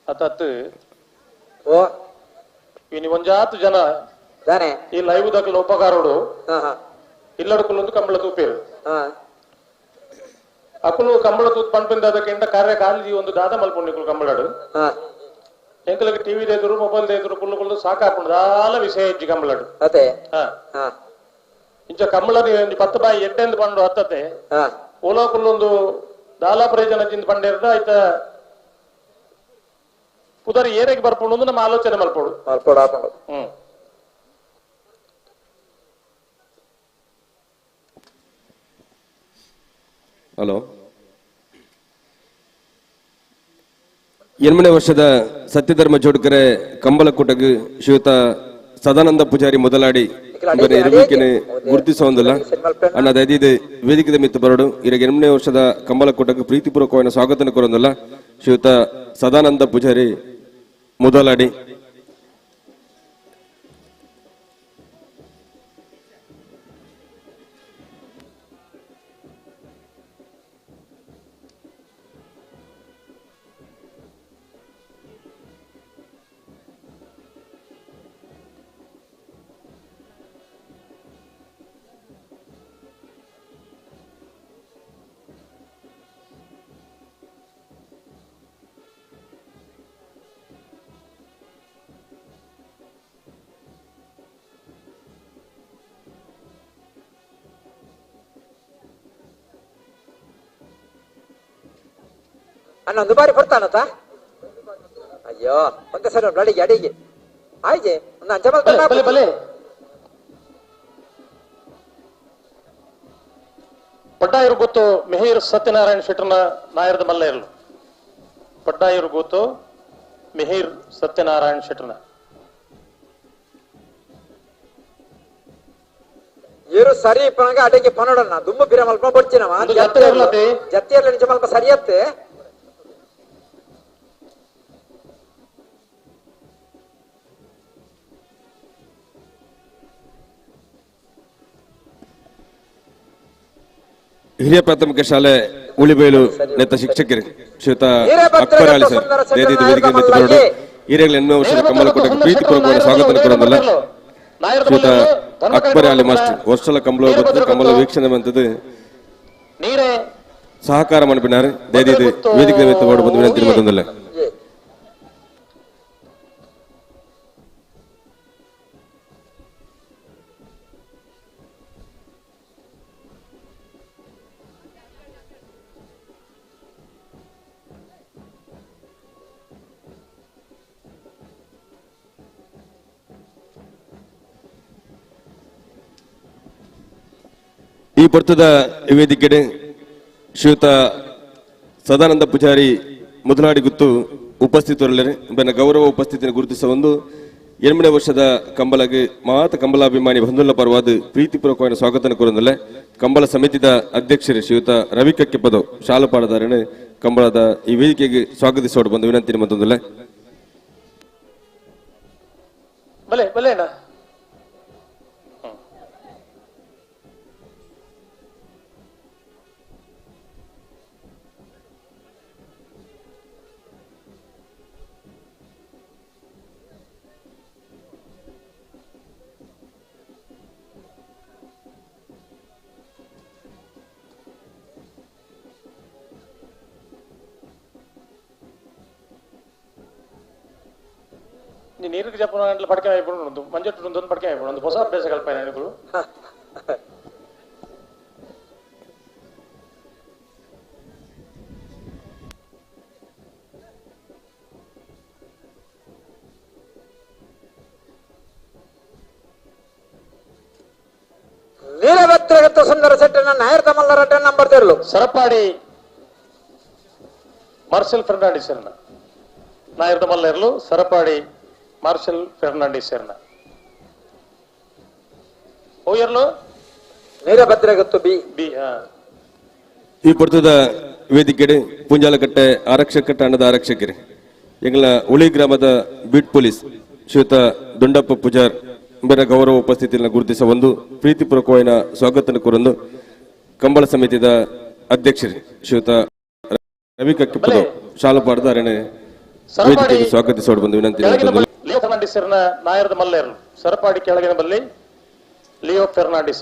ಅತ್ತತ್ತು ಓ ಇನಿ ಒಂಜಾತು ಜನ ಈ ಲೈವ್ ದಕ್ಕಲ ಉಪಕಾರೋಡು ಇಲ್ಲಡಕ್ಕಲೊಂದು ಕಂಬಳ ತೂಪೇರು ಅಕುಲು ಕಂಬಳ ತೂತ್ ಪಂಪಿಂದ ಅದಕ್ಕಿಂತ ಕಾರ್ಯ ಕಾಲಿದಿ ಒಂದು ದಾದ ಮಲ್ಪುಣ್ಣಿಕುಲು ಕಂಬಳಾಡು ಎಂಕಲಕ್ಕೆ ಟಿವಿ ದೇದ್ರು ಮೊಬೈಲ್ ದೇದ್ರು ಕುಲ್ಲು ಸಾಕಾಪುಂಡು ದಾಲ ವಿಷಯ ಇಜ್ಜಿ ಕಂಬಳಾಡು ಅದೇ ಇಂಚ ಕಂಬಳನಿ 10 ಬಾಯಿ ಎಡ್ಡೆಂದು ಪಂಡು ಹತ್ತತೆ ಓಲೋಕುಲ್ಲೊಂದು ದಾಲಾ ಪ್ರಯೋಜನ ಜಿಂದ ಪಂಡಿರ್ದ ಆಯ್ತ ಪುದರ್ ಏರೆಗೆ ಬರ್ಪುಂಡು ನಮ್ಮ ಆಲೋಚನೆ ಮಲ್ಪೋಡು ಹಲೋ 8ನೇ ವರ್ಷದ ಸತ್ಯಧರ್ಮ ಜೋಡ್ಕರೆ ಕಂಬಳಕೂಟಕ್ಕೆ ಶ್ರೀಯುತ ಸದಾನಂದ ಪೂಜಾರಿ ಮೊದಲಾಡಿ ಇರುವಿಕೆನೆ ಗುರುತಿಸೋದಿಲ್ಲ ಅನ್ನದ ಇದು ವೇದಿಕೆ ಮಿತ್ತು ಬರಡು ಇರಗೆ 8ನೇ ವರ್ಷದ ಕಂಬಳಕೂಟಕ್ಕೆ ಪ್ರೀತಿಪೂರ್ವಕವಾದ ಸ್ವಾಗತ ಕೊರೊಂದಿಲ್ಲ ಶ್ರೀಯುತ ಸದಾನಂದ ಪೂಜಾರಿ ಮೊದಲಾಡಿ ಅಣ್ಣ ಒಂದು ಬಾರಿ ಬರ್ತಾನತ್ತ ಅಯ್ಯೋ ಒಂದೇ ಸರಿ ಅಡಿಗೆ ಅಡಿಗೆ ಆಯ್ಕೆ ಒಂದು ಅಂಚ ಪಡ್ಡಾಯರು ಗೊತ್ತು ಮೆಹೀರ್ ಸತ್ಯನಾರಾಯಣ ಶೆಟ್ಟರ್ನ ನಾಯರದ ಮಲ್ಲ ಇರಲು ಪಡ್ಡಾಯರು ಗೊತ್ತು ಮೆಹೀರ್ ಸತ್ಯನಾರಾಯಣ ಶೆಟ್ಟರ್ನ ಏರು ಸರಿ ಪನಗ ಅಡಿಗೆ ಪನೋಡಣ್ಣ ದುಮ್ಮ ಬಿರ ಮಲ್ಪ ಬಡ್ಚಿನವ ಜತ್ತಿಯರ್ಲ ನಿಜ ಮಲ್ಪ ಸರಿಯತ್ತೆ ಹಿರಿಯ ಪ್ರಾಥಮಿಕ ಶಾಲೆ ಉಳಿಬೇಲು ನೆತ್ತ ಶಿಕ್ಷಕರು ಶ್ರೀಯುತ ಅಕ್ಬರ್ ಅಲಿ ಸರ್ ವೇದಿಕೆ ಮಿತ್ತು ಬರಡು ಈರೆಗಳ 8ನೇ ವರ್ಷದ ಕಂಬಳಕೂಟಕ್ಕೆ ಪ್ರೀತಿಪೂರ್ವಕವಾದ ಸ್ವಾಗತ ಕೊರೊಂದಿಲ್ಲ ಶ್ರೀಯುತ ಅಕ್ಬರ್ ಅಲಿ ಮಾಸ್ಟರ್ ವರ್ಷಲ ಕಂಬಳ ಬರ್ತದೆ ಕಂಬಳ ವೀಕ್ಷಣೆ ಬಂತದ್ದು ನೀರೇ ಸಹಕಾರ ಮನ್ಪಿನಾರ್ ದಯದಿದ್ದು ವೇದಿಕೆ ನಿಮಿತ್ತ ಓಡಿ ಬಂದು ವಿನಂತಿ ಮತ್ತೊಂದಲ್ಲ ಈ ಬರ್ತದ ವೇದಿಕೆ ಶ್ರೀಯುತ ಸದಾನಂದ ಪೂಜಾರಿ ಮೊದಲಾಡಿ ಗುತ್ತು ಉಪಸ್ಥಿತರಲ್ಲರೆ ಬೆನ್ನ ಗೌರವ ಉಪಸ್ಥಿತಿಯನ್ನು ಗುರುತಿಸುವ ಒಂದು 8ನೇ ವರ್ಷದ ಕಂಬಲಗೆ ಮಾತ ಕಂಬಲಾಭಿಮಾನಿ ಬಂಧುಲ್ಲ ಪರವಾದ ಪ್ರೀತಿಪೂರ್ವಕವಾದ ಸ್ವಾಗತ ಕೋರನಲ್ಲ ಕಂಬಳ ಸಮಿತಿದ ಅಧ್ಯಕ್ಷರು ಶ್ರೀಯುತ ರವಿ ಕಕ್ಕೆಪದ ಶಾಲು ಪಾಡದಾರನೆ ಕಂಬಳದ ಈ ವೇದಿಕೆಗೆ ಸ್ವಾಗತಿಸೋಡು ಬಂದು ವಿನಂತಿ ಮತ್ತೊಂದಲ್ಲ ಬಲೆ ಬಲೆ ಅಣ್ಣ ನೀರಿಗೆ ಜಪ್ಪನ ಪಡ್ಕೆ ಆಯ್ಬಿಡು ಮಂಜಟ್ಟು ಒಂದು ಪಡ್ಕೆ ಆಯ್ಬಿಡು ಒಂದು ಹೊಸ ಅಭ್ಯಾಸ ಕಲ್ಪನೆ ನೆನಪು ನೀಲಭದ್ರಗತ್ತ ಸುಂದರ ಸೆಟ್ಟನ ನಾಯರ್ ತಮಲ್ಲರ ಟೆನ್ ನಂಬರ್ ತೆರಲು ಸರಪಾಡಿ ಮಾರ್ಷಲ್ ಫೆರ್ನಾಂಡಿಸ್ ನಾಯರ್ ತಮಲ್ಲ ಇರಲು ಸರಪಾಡಿ ಮಾರ್ಷಲ್ ಫೆರ್ನಾಂಡಿಸ್ ಹೋಗಿರ್ಲು ನೀಲಭದ್ರಗತ್ತು ಬಿ ಬಿ ಈ ಪುರ್ತದ ವೇದಿಕೆ ಪುಂಜಾಲಕಟ್ಟೆ ಆರಕ್ಷಕ ಠಾಣದ ಆರಕ್ಷಕರು ಎಂಗಳ ಉಳಿ ಗ್ರಾಮದ ಬೀಟ್ ಪೊಲೀಸ್ ಶ್ರೀಯುತ ದುಂಡಪ್ಪ ಪೂಜಾರ್ ಬೇರೆ ಗೌರವ ಉಪಸ್ಥಿತಿಯನ್ನು ಗುರುತಿಸುವ ಒಂದು ಪ್ರೀತಿಪೂರ್ವಕವಾದ ಸ್ವಾಗತ ಕೋರಲು ಕಂಬಳ ಸಮಿತಿಯ ಅಧ್ಯಕ್ಷರು ಶ್ರೀಯುತ ರವಿ ಕಕ್ಕಿಪದ ಶಾಲು ಪಾಡದಾರನೆ ವೇದಿಕೆಗೆ ಸ್ವಾಗತಿಸೋಡು ಬಂದು ವಿನಂತಿ ಲಿಯೋ ಫೆರ್ನಾಂಡಿಸ್ ನಾಯರದ ಮಲ್ಲ ಇರಲು ಸರಪಾಡಿ ಕೆಳಗಿನ ಬಲ್ಲಿ ಲಿಯೋ ಫೆರ್ನಾಂಡಿಸ್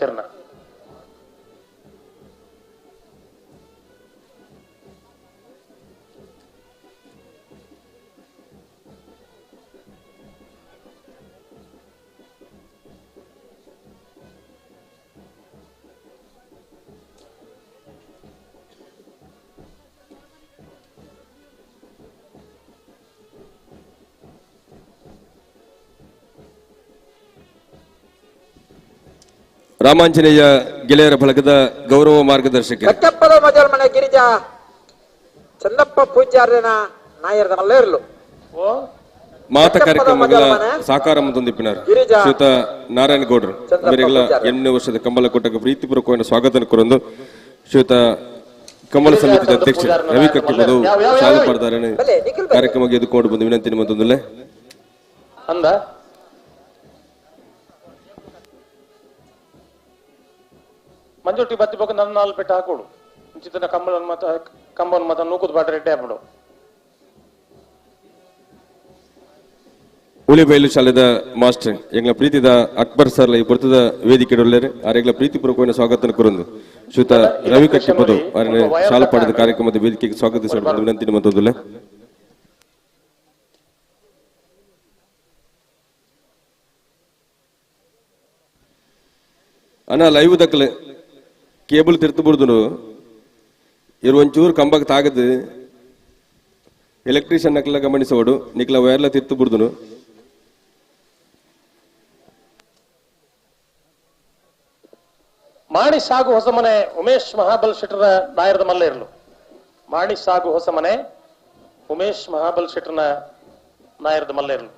ರಾಮಾಂಜನೇಯ ಗೆಳೆಯರ ಬಳಗದ ಗೌರವ ಮಾರ್ಗದರ್ಶಕ ಕಕ್ಕಪ್ಪದ ಮಜಲ್ ಮನೆ ಗಿರಿಜಾ ಚಂದಪ್ಪ ಪೂಜಾರ್ಯನ ನಾಯರದ ಮಲ್ಲ ಇರಲು ಮಾತ ಕಾರ್ಯಕ್ರಮಗಳ ಸಾಕಾರ ತಂದಿಪ್ಪಿನಾರು ಶ್ರೀಯುತ ನಾರಾಯಣ ಗೌಡರು ಇವರಿಗೆಲ್ಲ 8ನೇ ವರ್ಷದ ಕಂಬಳ ಕೊಟ್ಟಕ್ಕೆ ಪ್ರೀತಿಪೂರ್ವಕವಾದ ಸ್ವಾಗತ ಕೋರಲು ಶ್ರೀಯುತ ಕಂಬಳ ಸಮಿತಿಯ ಅಧ್ಯಕ್ಷ ರವಿ ಕಕ್ಕಿಪದು ಶಾಲು ಪಾಡದಾರನೆ ಕಾರ್ಯಕ್ರಮಕ್ಕೆ ಎದುಕೊಂಡು ಬಂದು ವಿನಂತಿ ಮತ್ತೊಂದಲ್ಲೇ ಅಂದ ಮಂಜುಟ್ಟಿ ಬತ್ತಿ ಬೇಕು ನನ್ನ ನಾಲ್ ಪೆಟ್ಟು ಹಾಕೊಡು ಚಿತ್ತನ ಕಂಬನ ಮತ ನೂಕುದು ಬಾಟ ರೆಡ್ಡಿ ಹಾಕ್ಬಿಡು ಉಳಿಬೈಲು ಶಾಲೆದ ಮಾಸ್ಟರ್ ಎಂಗ್ಲ ಪ್ರೀತಿದ ಅಕ್ಬರ್ ಸರ್ಲ ಈ ಬರ್ತದ ವೇದಿಕೆ ಆರೆಗ್ಲ ಪ್ರೀತಿಪೂರ್ವಕವಾದ ಸ್ವಾಗತ ಕೋರೊಂದು ಶ್ರೀಯುತ ರವಿ ಕಕ್ಕಿಪದು ಅವರನ್ನು ಶಾಲು ಪಾಡದ ಕಾರ್ಯಕ್ರಮದ ವೇದಿಕೆಗೆ ಸ್ವಾಗತಿಸಲು ವಿನಂತಿ ಮತ್ತೊಂದಲ್ಲ ಅಣ್ಣ ಲೈವ್ ದಕ್ಕಲೆ ಕೇಬಲ್ ತಿರ್ತು ಬಿಡ್ದು ಇರು ಒಂಚೂರು ಕಂಬಕ್ಕೆ ತಾಗದು ಎಲೆಕ್ಟ್ರಿಷಿಯನ್ ನಕ್ಲ ಗಮನಿಸೋಡು ನಿಕ್ಲ ವೈರ್ಲ ತಿರ್ತು ಬಿಡ್ದು ಮಾಣಿ ಸಾಗು ಹೊಸಮನೆ ಉಮೇಶ್ ಮಹಾಬಲ್ ಶೆಟ್ಟರ್ನ ನಾಯರದ ಮಲ್ಲ ಇರಲು ಮಾಣಿ ಸಾಗು ಹೊಸಮನೆ ಉಮೇಶ್ ಮಹಾಬಲ್ ಶೆಟ್ಟರ್ನ ನಾಯರದ ಮಲ್ಲ ಇರಲು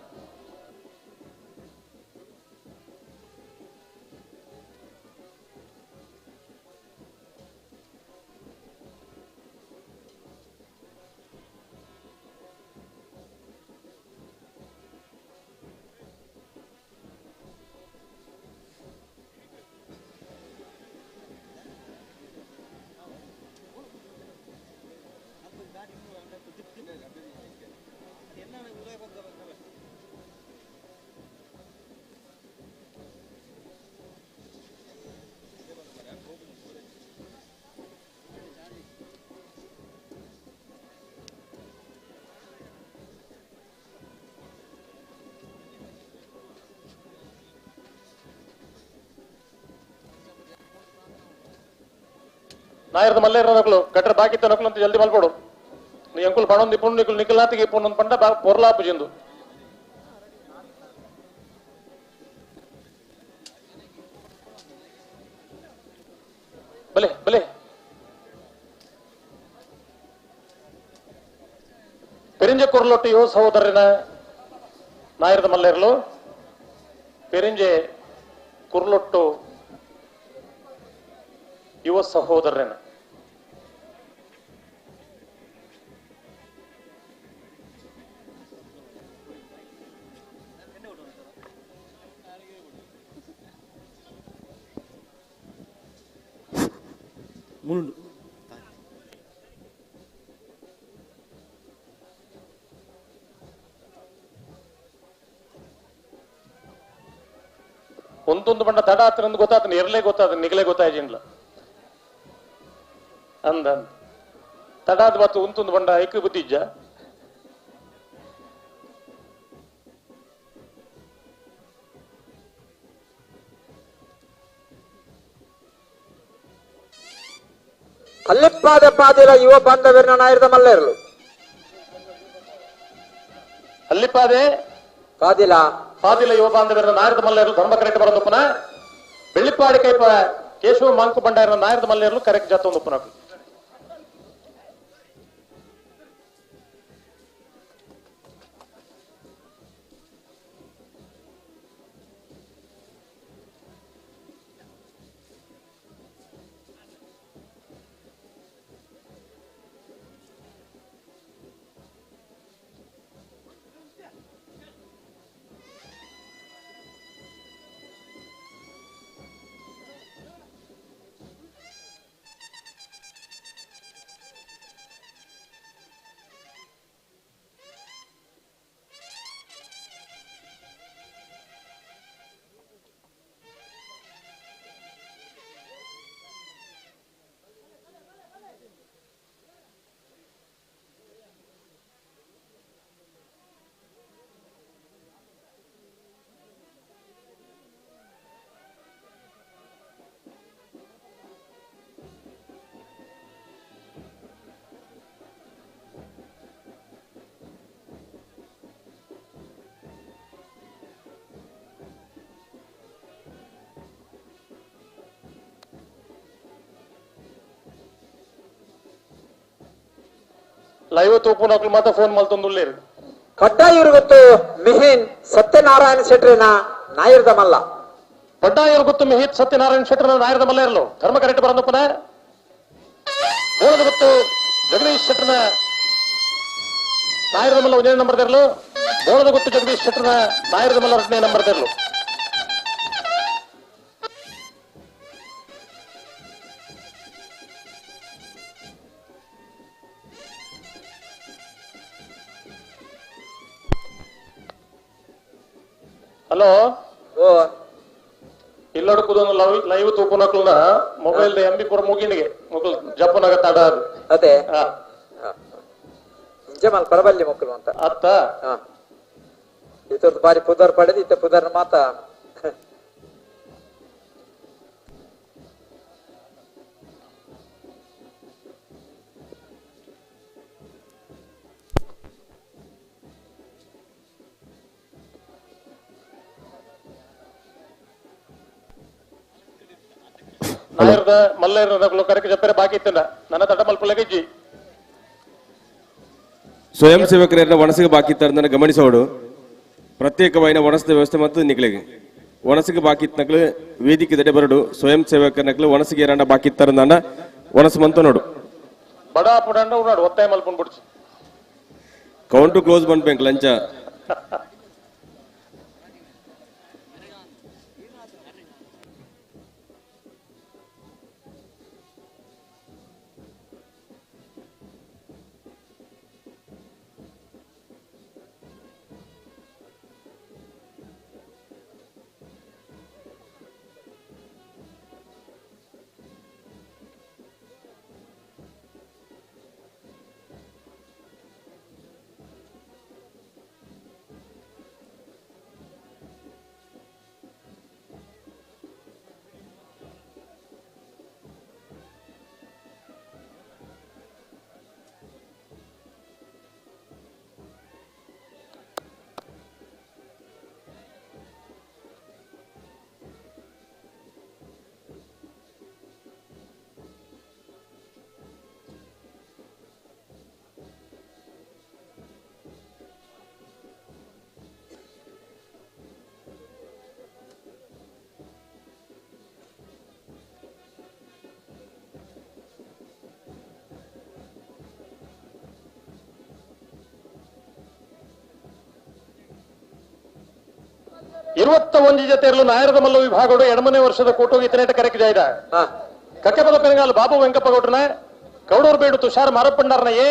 ನಾಯರದ ಮಲ್ಲೇರ ನಕಲು ಕಟ್ರ ಬಾಕಿತ್ತ ನಕಲು ಅಂತ ಜಲ್ದಿ ಮಲ್ಪಡು ನೀ ಅಂಕುಲ್ ಪಣೊಂದು ಇಪ್ಪುಂಡು ನಿಕುಲ್ ನಿಖಿಲಾತಿಗೆ ಇಪ್ಪುಂಡು ಒಂದು ಪಂಡ ಪೊರ್ಲಾಪು ಜಿಂದು ಬಲೆ ಬಲೆ ಪೆರಿಂಜೆ ಕುರ್ಲೊಟ್ಟು ಯುವ ಸಹೋದರನ ನಾಯರದ ಮಲ್ಲೇರ್ಲು ಪೆರಿಂಜೆ ಕುರ್ಲೊಟ್ಟು ಯುವ ಸಹೋದರನ ಮುಂಡು ಒಂದೊಂದು ಬಣ್ಣ ತಡ ಆತನಂದು ಗೊತ್ತಾತನ ಎರಲೇ ಗೊತ್ತಾತ ನಿಗಲೇ ಗೊತ್ತಾಯ್ಜಿನ್ಲ ಅಂದ ತಡಾದ ಬತ್ತು ಉಂತೊಂದು ಬಂಡ ಐಕ್ ಬುದ್ಧಿಜ್ಜ ಅಲ್ಲಿಪ್ಪಾದ ಪಾದಿಲ ಯುವ ಬಾಂಧವ್ಯನ ನಾಯರದ ಮಲ್ಲೇರ್ಲು ಅಲ್ಲಿಪ್ಪಾದೆ ಪಾದಿಲ ಪಾದಿಲ ಯುವ ಬಾಂಧವ್ಯರ ನಾಯರದ ಮಲ್ಲೇರ್ಲು ಧರ್ಮ ಕರೆಕ್ಟ್ ಬರೋದು ಪುನಃ ಬೆಳ್ಳಿಪ್ಪಾಡಿ ಕೈಪ ಕೇಶವ ಮಾಂಕು ಬಂಡಾಯರ ನಾಯರದ ಮಲ್ಲೇರ್ಲು ಕರೆಕ್ಟ್ ಜಾತ ಒಂದು ಪುನಃ ಲೈವ್ ತೂಪು ನಕಲು ಮಾತ್ರ ಫೋನ್ ಮಲ್ತೊಂದುಲ್ಲೇರು ಕಡ್ಡಾಯೂರು ಗೊತ್ತು ಮಿಹಿನ್ ಸತ್ಯನಾರಾಯಣ ಶೆಟ್ರಿನ ನಾಯರದ ಮಲ್ಲ ಪಡ್ಡಾಯೂರು ಗೊತ್ತು ಮಿಹಿತ್ ಸತ್ಯನಾರಾಯಣ ಶೆಟ್ರನ ನಾಯರದ ಮಲ್ಲ ಇರಲು ಧರ್ಮ ಕರೆಕ್ಟ್ ಬರೋದು ಪುನಃ ಬೋಳದ ಗೊತ್ತು ಜಗದೀಶ್ ಶೆಟ್ರನ ನಾಯರದ ಮಲ್ಲ ಒಂದನೇ ನಂಬರ್ ಇರಲು ಬೋಳದ ಗೊತ್ತು ಜಗದೀಶ್ ಶೆಟ್ರನ ನಾಯರದ ಮಲ್ಲ ಎರಡನೇ ನಂಬರ್ ಇರಲು ಹಲೋ ಓ ಇಲ್ಲೊಡಕುದೊಂದು ಲೈವ್ ತೂಪು ನಕಲ್ನ ಮೊಬೈಲ್ ಎಂಬಿ ಪುರ ಮುಗಿನಿಗೆ ಮಕ್ಕಳು ಜಪ್ಪನಾಗ ತಡ ಅದು ಅದೇ ಇಂಜೆ ಮಲ್ ಪರಬಲ್ಲಿ ಮಕ್ಕಳು ಅಂತ ಅತ್ತ ಇತರದ್ದು ಬಾರಿ ಪುದರ್ ಪಡೆದು ಇತ್ತ ಪುದರ್ ಮಾತ ನಾಯರದ ಮಲ್ಲೇರ ನಕಲು ಕರೆಕ್ಟ್ చెప్పారు ಬಾಕಿ ಇತ್ತಂಡ ನನ್ನ ತಡ ಮಲ್ಪಲೆಗೆಜ್ಜಿ ಸ್ವಯಂ ಸೇವಕರ ವನಸಿಗೆ ಬಾಕಿ ಇತ್ತಾರನ್ನ ಗಮನಿಸೋಡು ಪ್ರತ್ಯೇಕವಾದ ವನಸದ ವ್ಯವಸ್ಥೆ ಮತ್ತು ನಿಕ್ಲೆಗೆ ವನಸಿಗೆ ಬಾಕಿ ಇತ್ತನಕ್ಲು ವೇದಿಕೆ ದಡೆ ಬರಡು ಸ್ವಯಂ ಸೇವಕರ ನಕ್ಲು ವನಸಿಗೆ ಎರಡ ಬಾಕಿ ಇತ್ತಾರನ್ನ ವನಸ ಮಂತ ನೋಡು ಬಡ ಪುಡಂಡ ಉನ್ನಾಡು ಒತ್ತಾಯ ಮಲ್ಪನ್ ಬಿಡ್ಚಿ ಕೌಂಟು ಕ್ಲೋಸ್ ಬಂದ್ಬೇಕ್ ಲಂಚ 21 ಜೊತೆಯಲ್ಲೂ ನಾಯರದ ಮಲ್ಲ ವಿಭಾಗಗಳು ಎಡಮನೆ ವರ್ಷದ ಕೋಟು ಇತನೇಟ ಕರೆಕ್ಟ್ ಜಾಯ್ದ ಕಕ್ಕೆಪದ ಪೆನಗಾಲ್ ಬಾಬು ವೆಂಕಪ್ಪ ಗೌಡ್ರನ ಕೌಡೂರು ಬೇಡು ತುಷಾರ್ ಮಾರಪ್ಪಂಡಾರ್ನ ಎ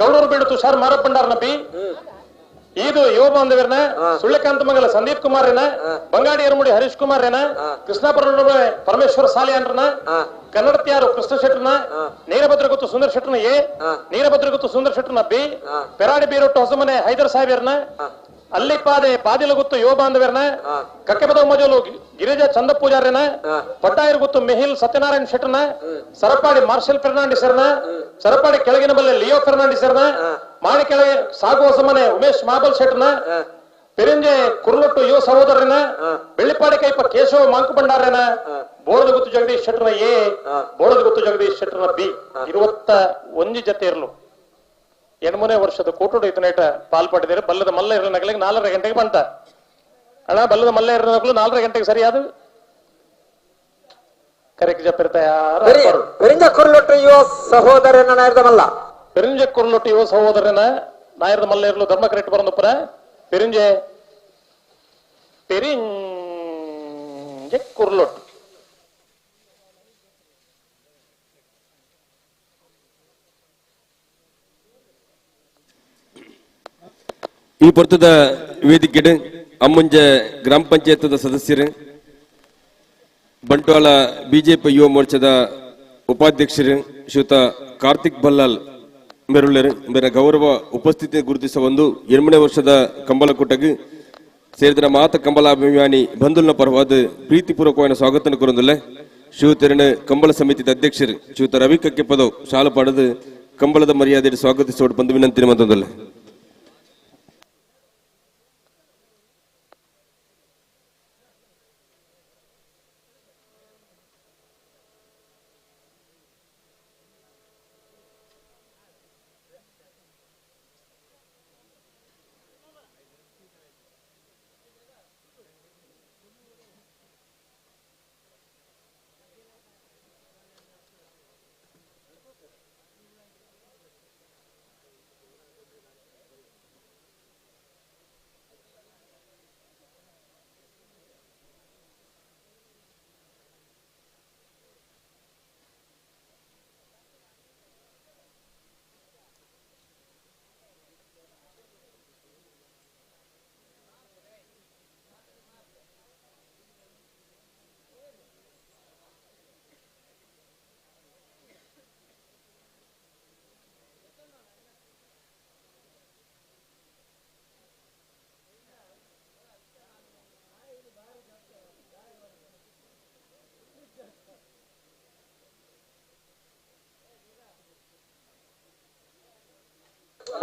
ಕೌಡೂರು ಬೇಡು ತುಷಾರ್ ಮಾರಪ್ಪಂಡಾರ್ನ ಬಿ ಇದು ಯುವ ಬಾಂಧವ್ಯರನ ಸುಳ್ಳೆಕಾಂತ ಮಂಗಲ ಸಂದೀಪ್ ಕುಮಾರ್ನ ಬಂಗಾಡಿ ಎರಮುಡಿ ಹರೀಶ್ ಕುಮಾರ್ನ ಕೃಷ್ಣಾಪುರ ಪರಮೇಶ್ವರ ಸಾಲಿಯಾನ್ರನ ಕನ್ನಡತ್ಯಾರು ಕೃಷ್ಣ ಶೆಟ್ರನ ನೀರಭದ್ರಗುತ್ತು ಸುಂದರ್ ಶೆಟ್ರನ ಎ ನೀರಭದ್ರಗುತ್ತು ಸುಂದರ್ ಶೆಟ್ರನ ಬಿ ಪೆರಾಡಿ ಬೀರೊಟ್ಟು ಹೊಸಮನೆ ಹೈದರ್ ಸಾಹೇಬ್ರನ ಅಲ್ಲಿ ಪಾದಿಲಗುತ್ತು ಯುವ ಬಾಂಧವ್ಯರನ ಕಕ್ಕೆಪದ ಮಜಲು ಗಿರಿಜಾ ಚಂದ ಪೂಜಾರ್ಯನ ಪಟ್ಟಾಯರ್ಗುತ್ತು ಮೆಹಿಲ್ ಸತ್ಯನಾರಾಯಣ ಶೆಟ್ರನ ಸರಪಾಡಿ ಮಾರ್ಷಲ್ ಫೆರ್ನಾಂಡಿಸರ್ನ ಸರಪಾಡಿ ಕೆಳಗಿನ ಬಲ್ಲೆ ಲಿಯೋ ಫೆರ್ನಾಂಡಿಸರ್ನ ಮಾಣಿ ಕೆಳಗೆ ಸಾಗುವ ಸಮನೆ ಉಮೇಶ್ ಮಾಬಲ್ ಶೆಟ್ರನ ಪೆರಿಂಜೆ ಕುರ್ಲೊಟ್ಟು ಯುವ ಸಹೋದರನ Bellipadi ಕೈಪ Keshava Monk ಭಂಡಾರನ ಬೋಳದಗುತ್ತು Jagadish ಶೆಟ್ರನ A ಬೋಳದಗುತ್ತು Jagadish ಶೆಟ್ರನ B 21 ಜೊತೆ ಇರಲು 8ನೇ ವರ್ಷದ ಕೋಟೋಡು ಇತನೇಟ ಪಾಲ್ಪಟ್ಟಿದ್ದಾರೆ. ಬಲ್ಲದ ಮಲ್ಲ ಇರೋ ನಗಲಿಗೆ 4:30 ಗಂಟೆಗೆ ಬಂತ ಅಣ್ಣ ಬಲ್ಲದ ಮಲ್ಲ ಇರೋ ನಗಲು 4:30 ಗಂಟೆಗೆ ಸರಿಯಾದ ಕರೆಕ್ಟ್ ಜಪ್ಪಿರ್ತ ಪೆರಿಂಜ ಕುರ್ಲೊಟ್ಟು ಯುವ ಸಹೋದರನ ನಾಯರದ ಮಲ್ಲ ಪೆರಿಂಜೆ ಕುರ್ಲೊಟ್ಟು ಯುವ ಸಹೋದರನ ನಾಯರದ ಮಲ್ಲ ಇರಲು ಧರ್ಮ ಕರೆಕ್ಟ್ ಬರೋದಪ್ಪರ ಪೆರಿಂಜೆ ಕುರ್ಲೊಟ್ಟು ಈ ಪೊರ್ತದ ವೇದಿಕೆಡು ಅಮ್ಮಂಜ ಗ್ರಾಮ ಪಂಚಾಯತ್ ಸದಸ್ಯರು ಬಂಟ್ವಾಳ ಬಿಜೆಪಿ ಯುವ ಮೋರ್ಚಾದ ಉಪಾಧ್ಯಕ್ಷರು ಶ್ರೀಯುತ ಕಾರ್ತಿಕ್ ಬಲ್ಲಾಲ್ ಮೆರುಳರು ಮೇರ ಗೌರವ ಉಪಸ್ಥಿತಿ ಗುರುತಿಸುವ ಒಂದು 8ನೇ ವರ್ಷದ ಕಂಬಳಕೂಟಕ್ಕೆ ಸೇರಿದ ಮಾತ ಕಂಬಳಾಭಿಮಾನಿ ಬಂಧುಲ್ನ ಪರವಾದ ಪ್ರೀತಿಪೂರ್ವಕವಾದ ಸ್ವಾಗತ ಕೋರುವುದಿಲ್ಲ. ಶ್ರೀಯುತರನ ಕಂಬಳ ಸಮಿತಿಯ ಅಧ್ಯಕ್ಷರು ಶ್ರೀಯುತ ರವಿ ಕಕ್ಕೆಪದವ್ ಶಾಲು ಪಾಡದು ಕಂಬಳದ ಮರ್ಯಾದೆ ಸ್ವಾಗತಿಸೋಡು ಬಂದು ವಿನಂತಿ ಮತ್ತೊಂದಲ್ಲ.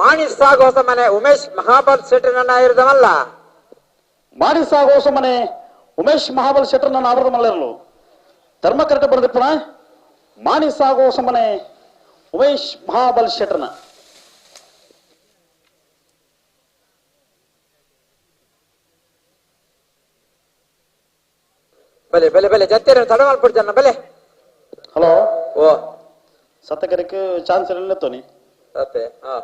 ಮಾಣಿ ಸಾಗೋಸ ಮನೆ ಉಮೇಶ್ ಮಹಾಬಲ್ ಶೆಟ್ರನ ನಾಯರದ ಮಲ್ಲ ಮಾಡಿ ಸಾಗೋಸ ಮನೆ ಉಮೇಶ್ ಮಹಾಬಲ್ ಶೆಟ್ರನ ನಾವರದ ಮಲ್ಲರಲು ಧರ್ಮ ಕರೆಕ್ಟ್ ಬರೆದಿಪ್ಪಣ ಮಾಣಿ ಸಾಗೋಸ ಮನೆ ಉಮೇಶ್ ಮಹಾಬಲ್ ಶೆಟ್ರನ ಬೆಲೆ ಬೆಲೆ ಬೆಲೆ ಜತ್ತೇರ ತಡ ಮಾಡ್ಬಿಡ್ತಾನ ಬೆಲೆ ಹಲೋ ಓ ಸತ್ತಕರಕ್ಕೆ ಚಾನ್ಸ್ ಇರಲಿಲ್ಲ ತೋನಿ ಸತ್ತೆ ಹಾ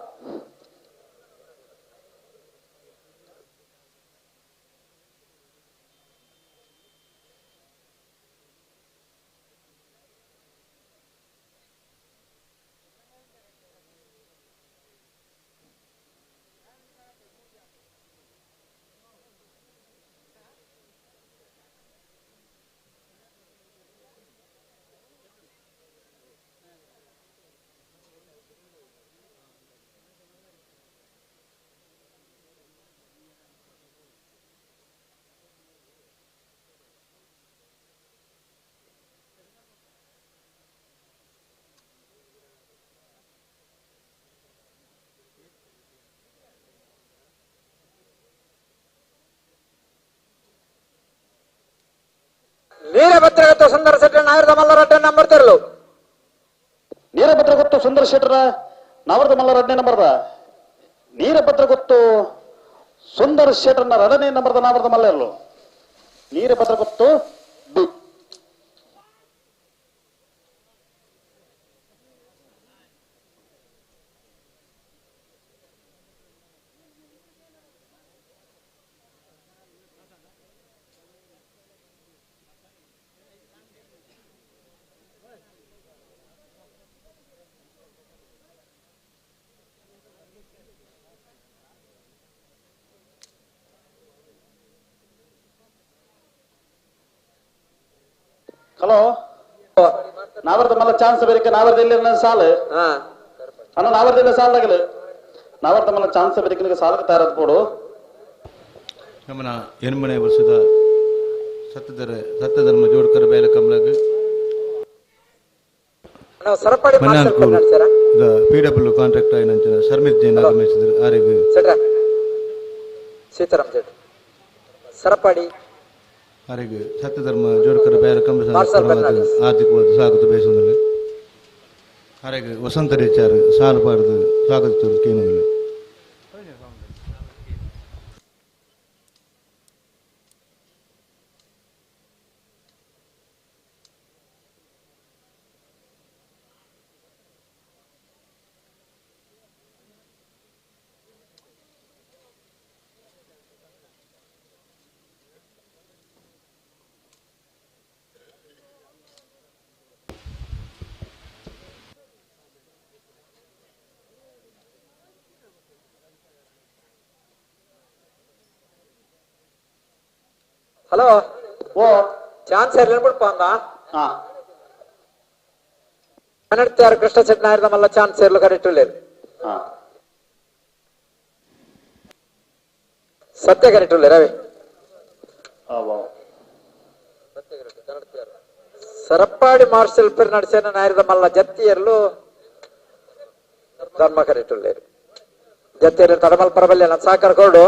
ನೀರಭದ್ರಗತ್ತು ಸುಂದರ ಶೆಟ್ರ ನಾಯರದ ಮಲ್ಲರಡ್ಡೆ ನಂಬರ್ ತೆರಲು ನೀರಭದ್ರಗೊತ್ತು ಸುಂದರ ಶೆಟ್ರ ನಾವರದ ಮಲ್ಲರ 2ನೇ ನಂಬರ್ದ ನೀರಭದ್ರಗೊತ್ತು ಸುಂದರ ಶೆಟ್ರನ 2ನೇ ನಂಬರ್ದ ನಾವರದ ಮಲ್ಲ ಇರಲು ನೀರಭದ್ರಗೊತ್ತು ಬಿ ಹಲೋ ನಾವರ್ದ ಮಲ್ಲ ಚಾನ್ಸ್ ಬೇರೆ ನಾವರ್ದ ಇಲ್ಲಿ ಸಾಲು ಅಣ್ಣ ನಾವರ್ದ ಸಾಲಾಗಲು ನಾವರ್ದ ಮಲ್ಲ ಚಾನ್ಸ್ ಬೇರೆ ಸಾಲಕ್ಕೆ ತಯಾರಾದ ಕೊಡು ನಮ್ಮನ ಎನ್ಮನೆ ವರ್ಷದ ಸತ್ಯಧರ್ಮ ಜೋಡ್ಕರ ಬೇಲೆ ಕಮಲಗ್ PW ಕಾಂಟ್ರಾಕ್ಟ್ ಆಯ್ನಂಚಿನ ಶರ್ಮಿತ್ ಜೈನ್ ಆಗಮಿಸಿದ್ರು ಆರಿಗೆ ಸೀತಾರಾಮ್ ಜೆಟ್ ಸರಪಾಡಿ ಆರಿಗೆ ಸತ್ಯಧರ್ಮ ಜೋಡ್ಕರ ಬೇಲೆ ಕಮಲ ಆರ್ಥಿಕವಾದ ಸ್ವಾಗತ ಬಯಸುವುದಿಲ್ಲ ಆರಿಗೆ ವಸಂತ ರೇಚಾರ್ ಸಾಲು ಪಾಡ್ದು ಸ್ವಾಗತ ಕೇಳುವುದಿಲ್ಲ ಹಲೋ ಓ ಚಾನ್ಸ್ ಬಿಡ್ಪಂಗ ಕನ್ನಡ ಕೃಷ್ಣ ಚಟ್ನಾಯಿರದ ಮಲ್ಲ ಚಾನ್ಸ್ ಇರ್ಲು ಕರೆಕ್ಟ್ ಸತ್ಯ ಕರೆಕ್ಟ್ ರವಿ ಸರಪಾಡಿ ಮಾರ್ಷಲ್ ಪೇರ್ ನಡೆಸೇನ ನಾಯರದ ಮಲ್ಲ ಜತ್ತಿಯರ್ಲು ಧರ್ಮ ಕರೆಕ್ಟ್ ಜತ್ತಿಯರ್ಲು ತಡಮಲ್ ಪರಬಲ್ಯ ನನ್ನ ಸಾಕಾರ ಕೊಡು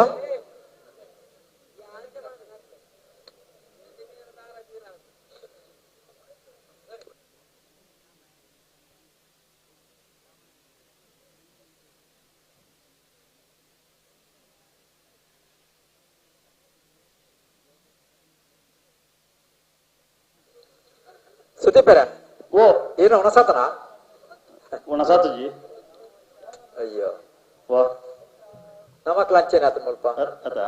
ಸುದೀಪರ ಓ ಏನು ಉಣಸಾತನ ಉಣಸಾತಜಿ ಅಯ್ಯೋ ವಾ ನಮಕ್ ಲಂಚೇನ ಆತ ಮುಲ್ಪ ಅದ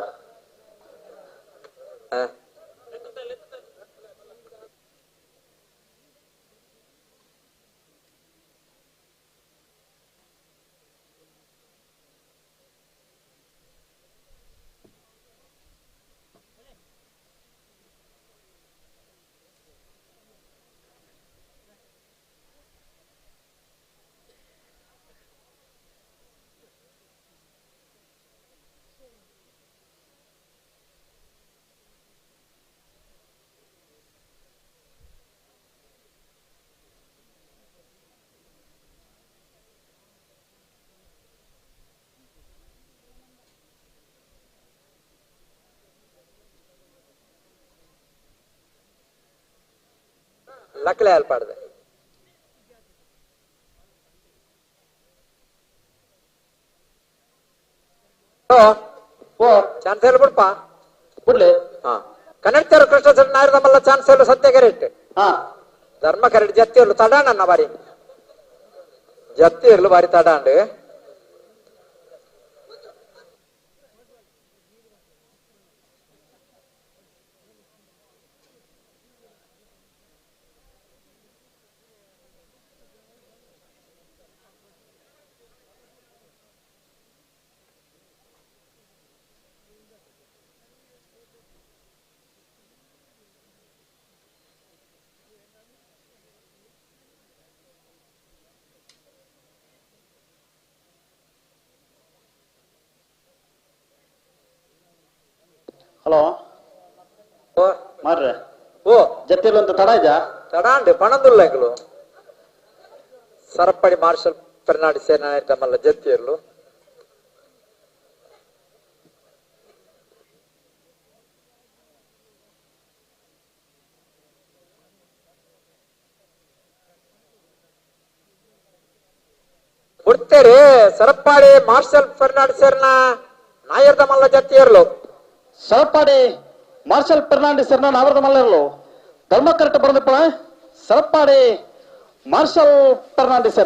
ಲಕ್ಲೆ ಅಲ್ಪಾಡ್ದೆ ಓ ಚಾನ್ಸ್ ಹೇಳಿ ಬಿಡ್ಪ ಬಿಡ್ಲಿ ಹಾ ಕನ್ನಡ ಕೃಷ್ಣ ನಾಯರದ ಮಲ್ಲ ಚಾನ್ಸ್ ಹೇಳು ಸತ್ಯ ಕರೆಕ್ಟ್ ಹಾ ಧರ್ಮ ಕರೆಕ್ಟ್ ಜತ್ತಿ ಇರ್ಲು ತಡಾಣ ಬಾರಿ ಜತ್ತಿ ಇರ್ಲು ಬಾರಿ ತಡಾಂಡು ಹಲೋ ಮಾರ್ರೆ ಓ ಜತ್ತಿರ್ಲು ಅಂತ ತಡ ಇದ್ಯಾ ತಡಾಂಡು ಪಣದುಲ್ಲೆಗಳು ಸರಪಡಿ ಮಾರ್ಷಲ್ ಫೆರ್ನಾಂಡಿಸ್ ಸೇನಾಯಿತ ಮಲ್ಲ ಜತ್ತಿಯರ್ಲು ಬಿಡ್ತೇರಿ ಸರಪಾಡಿ ಮಾರ್ಷಲ್ ಫೆರ್ನಾಂಡಿಸ್ ನಾಯರ್ದ ಮಲ್ಲ ಜತ್ತಿಯರ್ಲು ಸರಪಾಡಿ ಮಾರ್ಷಲ್ ಫೆರ್ನಾಂಡಿಸ್ ನಾವರ್ದ ಮಲ್ಲರ್ಲು ಧರ್ಮ ಕರೆಕ್ಟ್ ಬರೋದಪ್ಪ ಸರಪಾಡಿ ಮಾರ್ಷಲ್ ಫೆರ್ನಾಂಡಿಸ್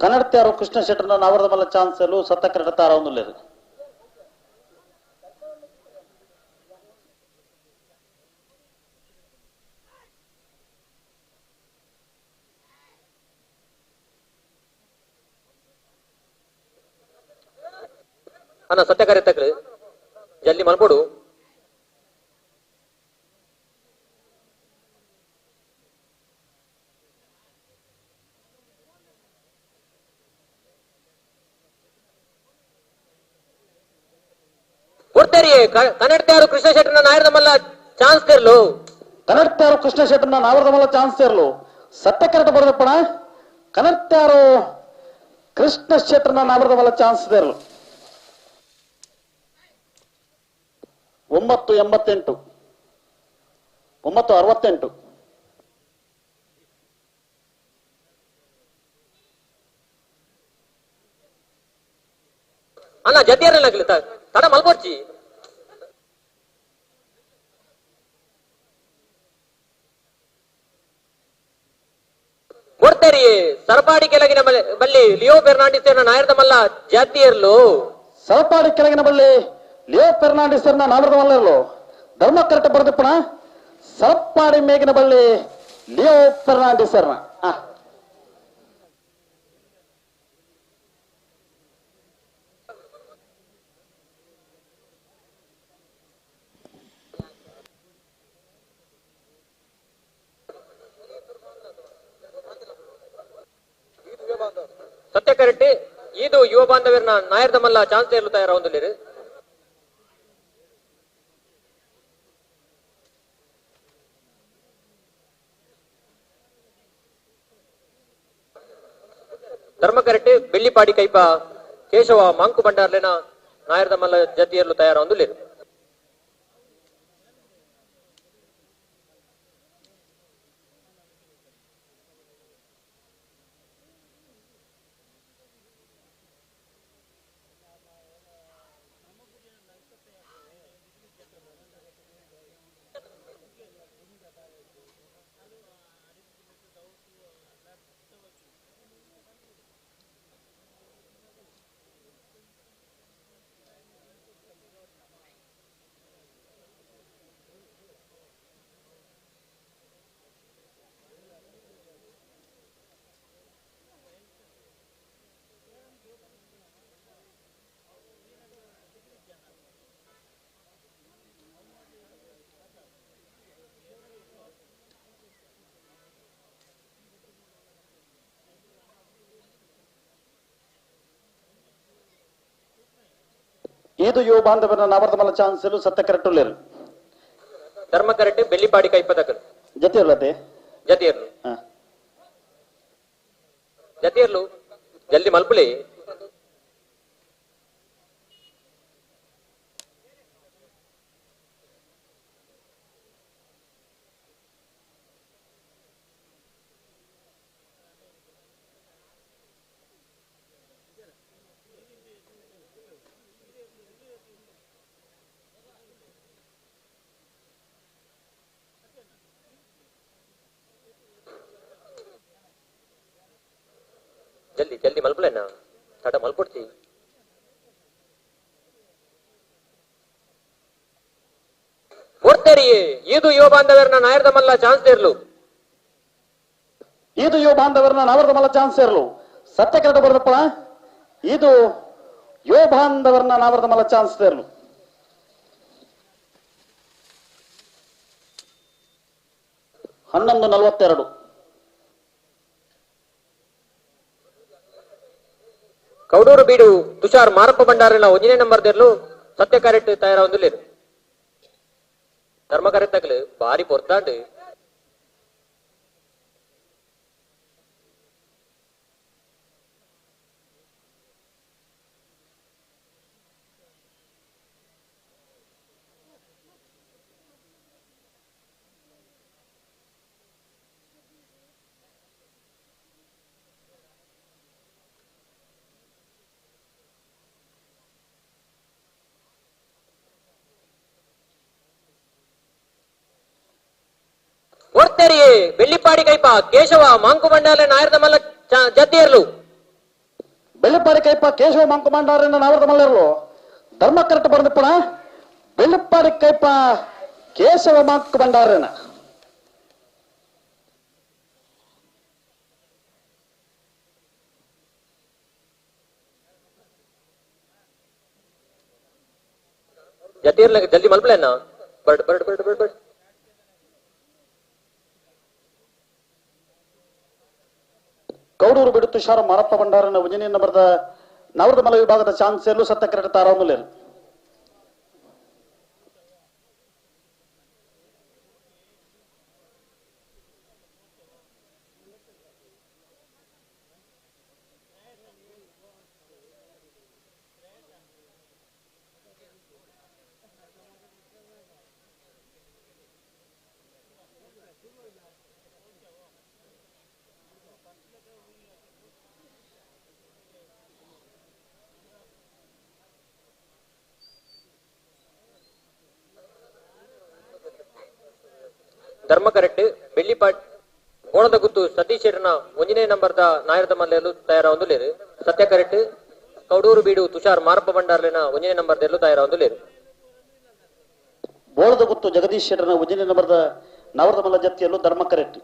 ಕನ್ನಡತ್ಯಾರು ಕೃಷ್ಣ ಶೆಟ್ಟರ್ನ ನಾವರದ ಮಲ್ಲ ಚಾನ್ಸ್ ಎಲ್ಲೂ ಸತ್ತಕ್ಕೆ ತಾರ ಒಂದುಲ್ಲೇರು ಅಣ್ಣ ಸತ್ಯಕಾರ್ಯ ತಕ್ಕಳು ಜಲ್ದಿ ಮಲ್ಬೋಡು. ಕೊಡ್ತೇರಿ ಕನ್ನಡತ್ಯಾರು ಕೃಷ್ಣ ಶೆಟ್ಟರ್ನ ನಾಯರದ ಮಲ್ಲ ಚಾನ್ಸ್ ತೇರ್ಲು. ಕನ್ನಡತ್ಯಾರು ಕೃಷ್ಣ ಶೆಟ್ಟರ್ನ ನಾವರದ ಮಲ್ಲ ಚಾನ್ಸ್ ತೇರ್ಲು ಸತ್ಯ ಕರೆಕ್ಟ್ ಬರೋದಪ್ಪಣ. ಕನ್ನಡತ್ಯಾರು ಕೃಷ್ಣ ಶೆಟ್ಟರ್ನ ನಾವರದ ಮಲ್ಲ ಚಾನ್ಸ್ ತೇರ್ಲು 988 968. ಅಣ್ಣ ಜತಿಯರ್ಲಾಗ್ಲಿ ತಡ ಮಲ್ಬೋಡ್ಚಿ. ಕೊಡ್ತೇರಿ ಸರಪಾಡಿ ಕೆಳಗಿನ ಬಲ್ಲಿ ಲಿಯೋ ಫೆರ್ನಾಂಡಿಸ್ ನಾಯರದ ಮಲ್ಲ ಜಾತಿಯರ್ಲು. ಸರಪಾಡಿ ಕೆಳಗಿನ ಬಲ್ಲಿ ಲಿಯೋ ಫೆರ್ನಾಂಡಿಸ್ ನಾವರದ ಮಲ್ಲ ಧರ್ಮ ಕರೆಕ್ಟ್ ಬರೆದಪ್ಪಣ. ಸರಪಾಡಿ ಮೇಗಿನ ಬಳ್ಳಿ ಲಿಯೋ ಫೆರ್ನಾಂಡಿಸ್ ಸತ್ಯ ಕರೆಕ್ಟ್. ಇದು ಯುವ ಬಾಂಧವ್ಯರನ್ನ ನಾಯರದ ಮಲ್ಲ ಚಾನ್ಸ್ ತೇರ್ಲು ತಯಾರ ಒಂದುಲ್ಲೇರು. ಧರ್ಮ ಕರೆಕ್ಟ್ ಬೆಳ್ಳಿಪಾಡಿ ಕೈಪ ಕೇಶವ ಮಾಂಕು ಬಂಡಾರ್ಲೆನ ನಾಯರದ ಮಲ್ಲ ಜತಿಯರ್ಲು ತಯಾರ ಒಂದುಲ್ಲೇರು. ಇದು ಯುವ ಬಾಂಧವರ ನಾವರದ ಮಲ್ಲ ಚಾನ್ಸ್ ಎಲ್ಲೂ ಸತ್ಯ ಕರೆಕ್ಟ್ ಉಳ್ಳೇರು. ಧರ್ಮ ಕರೆಕ್ಟ್ ಬೆಳ್ಳಿಪಾಡಿ ಕೈಪದಕಲು ಜೊತೆ ಇರ್ಲತ್ತೆ ಜತಿಯರ್ಲು ಜತಿಯರ್ಲು ಜಲ್ದಿ ಮಲ್ಪುಲಿ. ಜಲ್ದಿ ಜಲ್ದಿ ಮಲ್ಪಲೇನ ತಡ ಮಲ್ಪಡ್ತಿ. ಕೊಡ್ತೇರಿ ಇದು ಯುವ ಬಾಂಧವ್ಯರನ್ನ ನಾಯರದ ಮಲ್ಲ ಚಾನ್ಸ್ ತೇರ್ಲು. ಇದು ಯುವ ಬಾಂಧವರನ್ನ ನಾವರದ ಮಲ್ಲ ಚಾನ್ಸ್ ಸೇರ್ಲು ಸತ್ಯ ಕರೆಕ್ಟ್ ಬರೆದಪ್ಪ. ಇದು ಯುವ ಬಾಂಧವರನ್ನ ನಾವರದ ಮಲ್ಲ ಚಾನ್ಸ್ ತೇರ್ಲು. ಹನ್ನೊಂದು 42. ಕೌಡೂರು ಬೀಡು ತುಷಾರ್ ಮಾರಪ್ಪ ಭಂಡಾರನ 1ನೇ ನಂಬರ್ ದೇರ್ಲು ಸತ್ಯ ಕರೆಕ್ಟ್ ತಯಾರ ಒಂದುಲ್ಲೇರು. ಧರ್ಮ ಕರೆಕ್ಟ್ ತಗಲು ಬಾರಿ ಪೊರ್ತಾಂಡು. ಕೊಡ್ತೇರಿ ಬೆಳ್ಳಿಪಾಡಿ ಕೈಪ ಕೇಶವ ಮಾಂಕು ಬಂಡಾಲೆ ನಾಯರದ ಮಲ್ಲ ಜತಿಯರ್ಲು. ಬೆಳ್ಳಿಪ್ಪಾಡಿ ಕೈಪ ಕೇಶವ ಮಂಕುಮಾಂಡಾರನ್ನ ನಾವರದ ಮಲ್ಲರು ಧರ್ಮ ಕರೆಕ್ಟ್ ಬರ್ದಪ್ಪಣ ಬೆಳ್ಳಿಪ್ಪಾಡಿ ಕೈಪ ಕೇಶವ ಮಂಕುಮಾಂಡಾರನ जतीर लगे जल्दी मल ना bird bird bird bird bird Kaudur ಬಿಡು ತುಷಾರ ಮಾರಪ್ಪ ಭಂಡಾರನ ಉಜಿನಿಯನ್ನು ಬರೆದ ನವರದ ಮಲ ವಿಭಾಗದ ಚಾನ್ಸೆಲ್ಲೂ ಸತ್ಯ ಕರೆಕ್ಟ್ ತಾರಾವನು ಧರ್ಮ ಕರೆಕ್ಟ್ ಬೆಳ್ಳಿಪಾಟ್ ಓಣದ ಗುತ್ತು ಸತೀಶ್ ಶೆಟ್ಟರ್ನ ಒಂಜನೇ ನಂಬರ್ದ ನಾಯರದ ಮಲ್ಲೆಲ್ಲೂ ತಯಾರಾವೊಂದುಲ್ಲೇರು ಸತ್ಯ ಕರೆಕ್ಟ್ ಕೌಡೂರು ಬೀಡು ತುಷಾರ್ ಮಾರಪ್ಪ ಭಂಡಾರ್ಲೆನ ಒಂಜನೇ ನಂಬರ್ದೆಲ್ಲೂ ತಯಾರಾವೊಂದುಲ್ಲೇರು ಬೋಳದ ಗುತ್ತು ಜಗದೀಶ್ ಶೆಟ್ಟರ್ನ ಉಜಿನಿ ನಂಬರ್ದ ನವರದ ಮಲ್ಲ ಜತ್ತಿಯಲ್ಲೂ ಧರ್ಮ ಕರೆಕ್ಟ್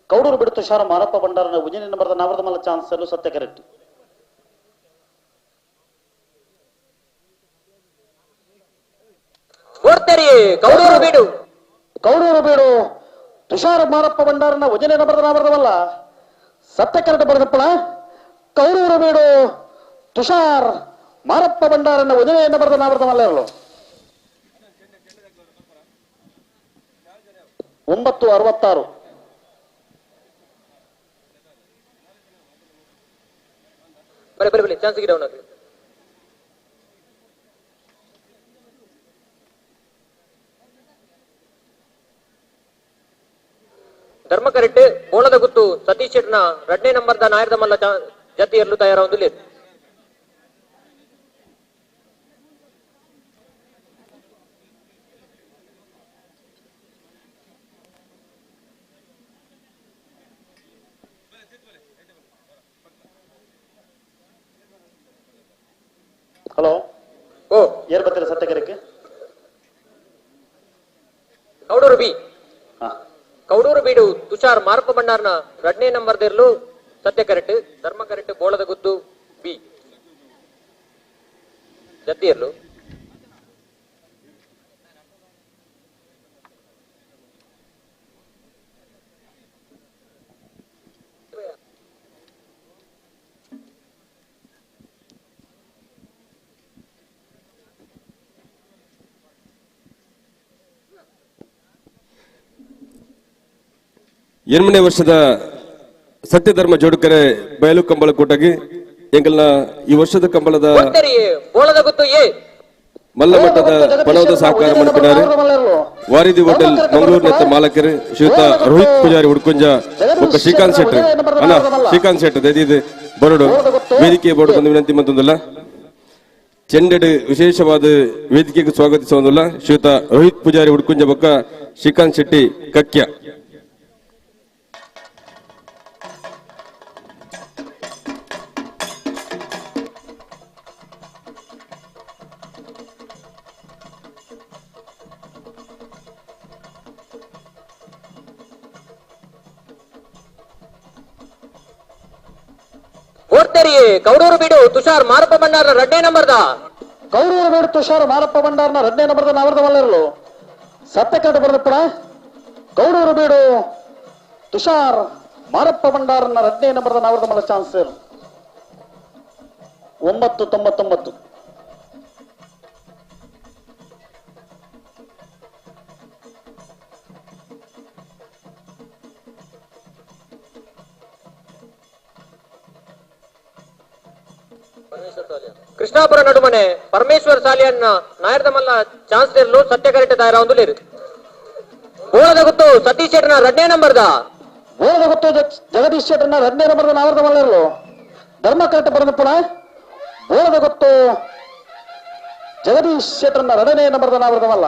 ಕೌಡೂರು ಬಿಡು ತುಷಾರ ಮಾರಪ್ಪ ಭಂಡಾರನ ಉಜಿನಿ ನಂಬರ್ದ ನವರದ ಮಲ್ಲ ಚಾನ್ಸ್ ಅಲ್ಲೂ ಸತ್ಯ ಕರೆಕ್ಟ್ ಕೌಡೂರು ಬೀಡು ಕೌಡೂರು ಬೀಡು ತುಷಾರ ಮಾರಪ್ಪ ಭಂಡಾರನ ಉಜಿನಿ ನಂಬರ್ದ ನವರದವಲ್ಲ ಸತ್ಯ ಕರೆಕ್ಟ್ ಬರೆದಪ್ಪಣ ಕೌಡೂರು ಬೀಡು ತುಷಾರ್ ಮಾರಪ್ಪ ಭಂಡಾರನ ಉಜಿನಿ ನಂಬರ್ದ ನವರದವಲ್ಲ 966 ಬರೇ ಬರೇ ಬರೇ ಚಾನ್ಸ್ ಗೆ ಡೌನ್ ಆಗಿ ಧರ್ಮ ಕರೆಕ್ಟ್ ಬೋಳದ ಗುತ್ತು ಸತೀಶ್ ಶೆಟ್ಟರ್ನ 2ನೇ ನಂಬರ್ದ ನಾಯರದ ಮಲ್ಲ ಜತಿಯಲ್ಲೂ ತಯಾರಾವೊಂದುಲ್ಲೇರು ಹಲೋ ಓ ಏರ್ ಬರ್ತೀರ ಸತ್ಯಕರಕ್ಕೆ ಕೌಡೂರು ಬಿ ಕೌಡೂರು ಬೀಡು ತುಷಾರ್ ಮಾರಪ್ಪ ಭಂಡಾರ್ನ 2ನೇ ನಂಬರ್ದೆಲ್ಲೂ ಸತ್ಯ ಕರೆಕ್ಟ್ ಧರ್ಮ ಕರೆಕ್ಟ್ ಬೋಳದ ಗುತ್ತು ಬಿ ಜತ್ತಿಯಲ್ಲೂ ಎನ್ಮನೇ ವರ್ಷದ ಸತ್ಯಧರ್ಮ ಜೋಡುಕರೆ ಬಯಲು ಕಂಬಳ ಕೂಟಕ್ಕೆ ಎಂಗಲ್ನ ಈ ವರ್ಷದ ಕಂಬಳದ ಮಲ್ಲಮಟ್ಟದ ಪಣವದ ಸಹಕಾರ ಮಾಡ್ತಿದ್ದಾರೆ ವಾರಿದಿ ಹೋಟೆಲ್ ಮಂಗಳೂರಿನ ಮಾಲಕರು ಶ್ರೀಯುತ ರೋಹಿತ್ ಪೂಜಾರಿ ಉಡ್ಕುಂಜ ಒಬ್ಬ ಶ್ರೀಕಾಂತ್ ಶೆಟ್ಟಿ ಅಣ್ಣ ಶ್ರೀಕಾಂತ್ ಶೆಟ್ಟಿ ದಯದಿದೆ ಬರೋಡು ವೇದಿಕೆ ಬೋರ್ಡ್ ಬಂದು ವಿನಂತಿ ಮಂತೊಂದಲ್ಲ ಚೆಂಡೆಡ್ ವಿಶೇಷವಾದ ವೇದಿಕೆಗೆ ಸ್ವಾಗತಿಸುವುದಿಲ್ಲ ಶ್ರೀಯುತ ರೋಹಿತ್ ಪೂಜಾರಿ ಉಡ್ಕುಂಜ ಬೊಕ್ಕ ಶ್ರೀಕಾಂತ್ ಶೆಟ್ಟಿ ಕಕ್ಯ ಕೌಡೂರು ಬೀಡು ತುಷಾರ್ ಮಾರಪ್ಪ ಭಂಡಾರ್ನ 2ನೇ ನಂಬರ್ದ ಕೌಡೂರು ಬೀಡು ತುಷಾರ್ ಮಾರಪ್ಪ ಭಂಡಾರ್ನ 2ನೇ ನಂಬರ್ದ ನಾವರದ ಮಲ್ಲರು ಸತ್ಯ ಕರೆಕ್ಟ್ ಬರೆದಪ್ಪಣ ಕೌಡೂರು ಬೀಡು ತುಷಾರ್ ಮಾರಪ್ಪ ಭಂಡಾರ್ನ 2ನೇ ನಂಬರ್ದ ನಾವರದ ಮಲ್ಲ ಚಾನ್ಸ್ 999 ಕೃಷ್ಣಾಪುರ ನಡುಮನೆ ಪರಮೇಶ್ವರ್ ಸಾಲಿಯನ್ನ ನಾಯರದ ಮಲ್ಲ ಚಾನ್ಸ್ ದೇರ್ಲು ಸತ್ಯ ಕರೆಕ್ಟ್ ತಯಾರಾವೊಂದುಲ್ಲೇರು ಬೋಳದ ಗುತ್ತು ಸತೀಶ್ ಶೆಟ್ಟರ್ನ 2ನೇ ನಂಬರ್ದ ಬೋಳದ ಗುತ್ತು ಜಗದೀಶ್ ಶೆಟ್ಟರ್ನ 2ನೇ ನಂಬರ್ದ ನಾವರದ ಮಲ್ಲರು ಧರ್ಮ ಕರೆಕ್ಟ್ ಬರೆದಪ್ಪಣ ಬೋಳದ ಗುತ್ತು ಜಗದೀಶ್ ಶೆಟ್ಟರ್ನ 2ನೇ ನಂಬರ್ದ ನಾವರದ ಮಲ್ಲ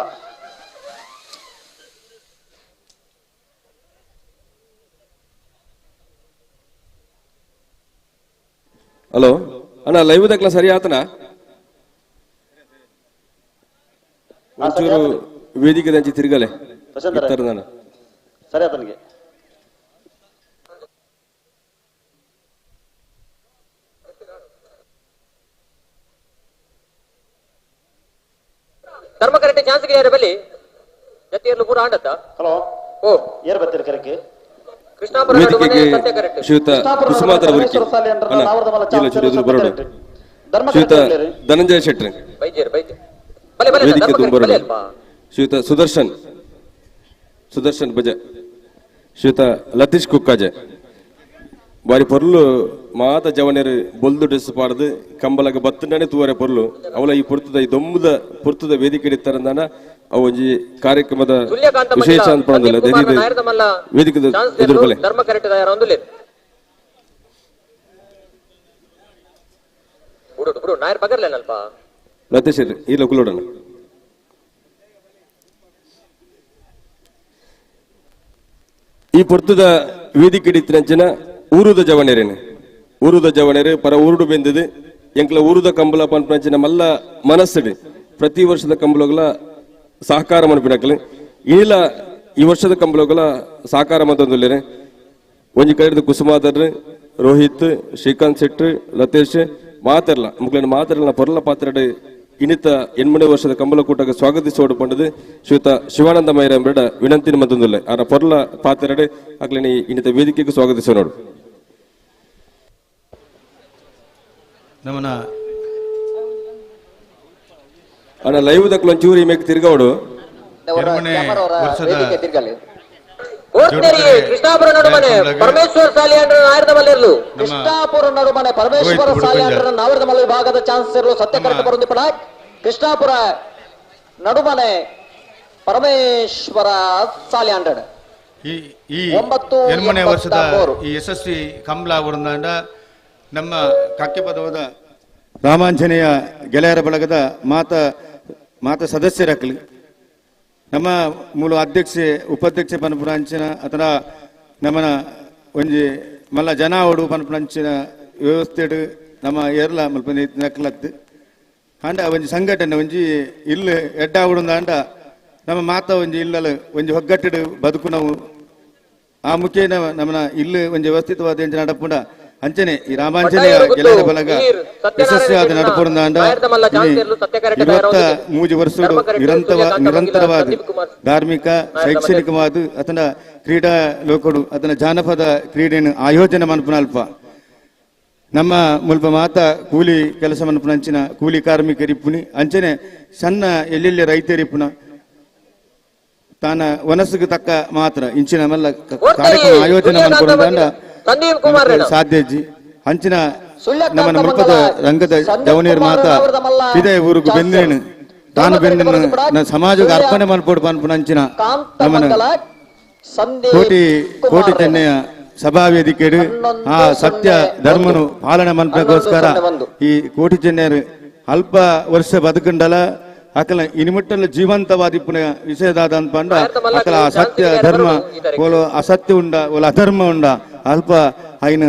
ಹಲೋ ಅಣ್ಣ ಲೈವ್ ದಕ್ಲ ಸರಿ ಆತನ ಒಂಚೂರು ವೇದಿಕೆ ದಂಚಿ ತಿರ್ಗಲೆ ನಾನು ಸರಿ ಆತನಿಗೆ ಧರ್ಮ ಕರೆಕ್ಟ್ ಚಾನ್ಸ್ ಗಿಡ ಬಲ್ಲಿ ಜತಿಯರ್ಲು ಪೂರ ಆಡತ್ತ ಹಲೋ ಓ ಏರ್ ಬರ್ತೀರಿ ಕರೆಕ್ಟ್ ಕೃಷ್ಣಾಪುರ ವೇದಿಕೆಗೆ ಶ್ರೀಯುತ ಕುಸುಮಾಧರ ವರ್ಕಿ ಶ್ರೀಯುತ ಧನಂಜಯ ಶೆಟ್ಟಿ ಬೈಜೇರ್ ಬಲೆ ವೇದಿಕೆ ತುಂಬರು ಶ್ರೀಯುತ ಸುದರ್ಶನ್ ಭಜ ಶ್ರೀಯುತ ಲತೀಶ್ ಕುಕ್ಕಾಜೆ ಬಾರಿ ಪೊರ್ಲು ಮಾತ ಜವನೇರು ಬೊಲ್ದು ಡ್ರೆಸ್ ಪಾಡ್ದು ಕಂಬಲಗ ಬತ್ತನೇ ತೂವರೆ ಪೊರ್ಲು ಅವಳ ಈ ಈ ದೊಮ್ಮದ ಪುರ್ತದ ವೇದಿಕೆ ಇಡ್ತಾರಂದಾನ ಅವು ಒಂಜಿ ಕಾರ್ಯಕ್ರಮದ ವಿಶೇಷ ಅಂತ ಪಡೋದಿಲ್ಲ ವೇದಿಕೆ ಎದುರು ಬಲೆ ಧರ್ಮ ಕರೆಕ್ಟ್ ಯಾರು ಬಿಡು ನಾಯರ್ ಬಗರ್ಲೇನಲ್ಪ ಲತೀಶ್ ಇಲ್ಲ ಕುಲೋಡನ ಈ ಪುರ್ತದ ವೇದಿಕೆ ಇಡಿತ್ತಿನ ಊರುದ ಜವಣೇರು ಪರ ಊರುಡು ಬೆಂದದು ಎಂಕ್ಲ ಊರುದ ಕಂಬಳ ಪಂಪಂಚಿನ ಮಲ್ಲ ಮನಸ್ಸಡಿ ಪ್ರತಿ ವರ್ಷದ ಕಂಬಳಗಳ ಸಹಕಾರ ಮನ್ಪಿನಕ್ಲೆ ಇಲ್ಲ ಈ ವರ್ಷದ ಕಂಬಳಗಳ ಸಹಕಾರ ಮಂತೊಂದುಲ್ಲೇರೆ ಒಂಜಿ ಕಡೆ ಕುಸುಮಾಧರ್ ರೋಹಿತ್ ಶ್ರೀಕಾಂತ್ ಶೆಟ್ಟಿ ಲತೇಶ್ ಮಾತಾಡಲ್ಲ ಪೊರ್ಲ ಪಾತ್ರಡೆ ಇನ್ನಿತ 8ನೇ ವರ್ಷದ ಕಂಬಳ ಕೂಟಕ್ಕೆ ಸ್ವಾಗತಿಸೋಡು ಪಂಡದು ಶ್ರೀಯುತ ಶಿವಾನಂದ ಮೈರ ಎಂಬ ವಿನಂತಿನ ಮಂತೊಂದುಲ್ಲೆ ಆರ ಪೊರ್ಲ ಪಾತ್ರಡೆ ಆಗ್ಲೇ ಇನ್ನಿತ ವೇದಿಕೆಗೆ ಸ್ವಾಗತಿಸೋ ನೋಡು ನಮ್ಮನ ಅಣ್ಣ ಲೈವ್ ದಕ್ಲ ಒಂಚೂರು ಮೇಕ್ ತಿರ್ಗಾವಡು ವರ್ಷದ ಕೃಷ್ಣಾಪುರ ನಡುಮನೆ ಪರಮೇಶ್ವರ ಸಾಲಿಯಾಂಡ್ರ ನಾಯರದ ಮಲ್ಲೆರ್ಲು ಕೃಷ್ಣಾಪುರ ನಡುಮನೆ ಪರಮೇಶ್ವರ ಸಾಲಿಯಾಂಡ್ರ ನಾವರದ ಮಲ್ಲ ವಿಭಾಗದ ಚಾನ್ಸ್ ಇರಲು ಸತ್ಯ ಕರೆಕ್ಟ್ ಬರುಂದಿ ಪಡ ಕೃಷ್ಣಾಪುರ ನಡುಮನೆ ಪರಮೇಶ್ವರ ಸಾಲಿಯಾಂಡ್ರ ಈ 8ನೇ ವರ್ಷದ ಈ ಯಶಸ್ವಿ ಕಂಬಳ ವೃಂದಾಂಡ ನಮ್ಮ ಕಕ್ಕೆಪದವಾದ ರಾಮಾಂಜನೇಯ ಗೆಳೆಯರ ಬಳಗದ ಮಾತ ಸದಸ್ಯರಾಗಲಿ ನಮ್ಮ ಮೂಲ ಅಧ್ಯಕ್ಷೆ ಉಪಾಧ್ಯಕ್ಷೆ ಪನ್ಪುರಾಂಚಿನ ಅಥವಾ ನಮ್ಮನ ಒಂಜಿ ಮಲ್ಲ ಜನ ಓಡು ಪನ್ಪುರಾಂಚಿನ ವ್ಯವಸ್ಥೆ ನಮ್ಮ ಏರ್ಲ ಮಲ್ಪ ನಕ್ಲತ್ತು ಅಂಡ ಒಂಜಿ ಸಂಘಟನೆ ಒಂಜಿ ಇಲ್ಲು ಎಡ್ಡ ಉಡುಂದ ನಮ್ಮ ಮಾತ ಒಂಜಿ ಇಲ್ಲಲು ಒಂಜಿ ಒಗ್ಗಟ್ಟು ಬದುಕು ನಾವು ಆ ಮುಖೇನ ನಮ್ಮನ ಇಲ್ಲು ಒಂಜಿ ವ್ಯವಸ್ಥಿತವಾದ ಎಂಜ ನಡಪುಂಡ ಅಂಚನೆ ಈ ರಾಮಾಂಜನೇಯ ಗೆಳೆಯರ ಬಲಗ ಯಶಸ್ವಿಯಾದ ನಡಪುಂಡ 23 ವರ್ಷ ನಿರಂತರವಾದ ಧಾರ್ಮಿಕ ಶೈಕ್ಷಣಿಕವಾದ ಅತನ ಕ್ರೀಡಾ ಲೋಕಡು ಅತನ ಜಾನಪದ ಕ್ರೀಡೆಯನ್ನು ಆಯೋಜನೆ ಮನ್ಪುನಲ್ಪ ನಮ್ಮ ಮುಲ್ಪ ಮಾತ ಕೂಲಿ ಕೆಲಸ ಮನ್ಪುನಂಚಿನ ಕೂಲಿ ಕಾರ್ಮಿಕರಿಪ್ಪುನಿ ಅಂಚನೆ ಸಣ್ಣ ಎಲ್ಲೆಲ್ಲಿ ರೈತರಿಪ್ಪುನ ತಾನ ವನಸ್ಸಿಗೆ ತಕ್ಕ ಮಾತ್ರ ಇಂಚಿನ ಮಲ್ಲ ಕಾರ್ಯಕ್ರಮ ಆಯೋಜನೆ ಮನ್ಪುಂಡ ಸಾಧ್ಯಜಿ ಅಂಚಿನ ನಮ್ಮ ಮುಲ್ಪದ ರಂಗದ ಜವನೇರು ಮಾತ ಇದೇ ಊರಿಗೆ ಬೆಂದೇನು ತಾನು ಬೆಂದಿನ ಸಮಾಜಕ್ಕೆ ಅರ್ಪಣೆ ಮನ್ಪೋಡು ಪನ್ಪುನಂಚಿನ ನಮ್ಮನ ಕೋಟಿ ಚೆನ್ನಯ ಸಭಾ ವೇದಿಕೆಡು ಆ ಸತ್ಯ ಧರ್ಮನು ಪಾಲನೆ ಮನ್ಪಗೋಸ್ಕರ ಈ ಕೋಟಿ ಚೆನ್ನಯರು ಅಲ್ಪ ವರ್ಷ ಬದುಕಂಡಲ ಅಕಲ ಇನಿಮುಟ್ಟಲು ಜೀವಂತವಾದಿಪ್ಪುನ ವಿಷಯದಾದ ಪಂಡ ಅಕಲ ಸತ್ಯ ಧರ್ಮ ಓಲು ಅಸತ್ಯ ಉಂಡ ಓಲು ಅಧರ್ಮ ಉಂಡ ಅಲ್ಪ ಐನ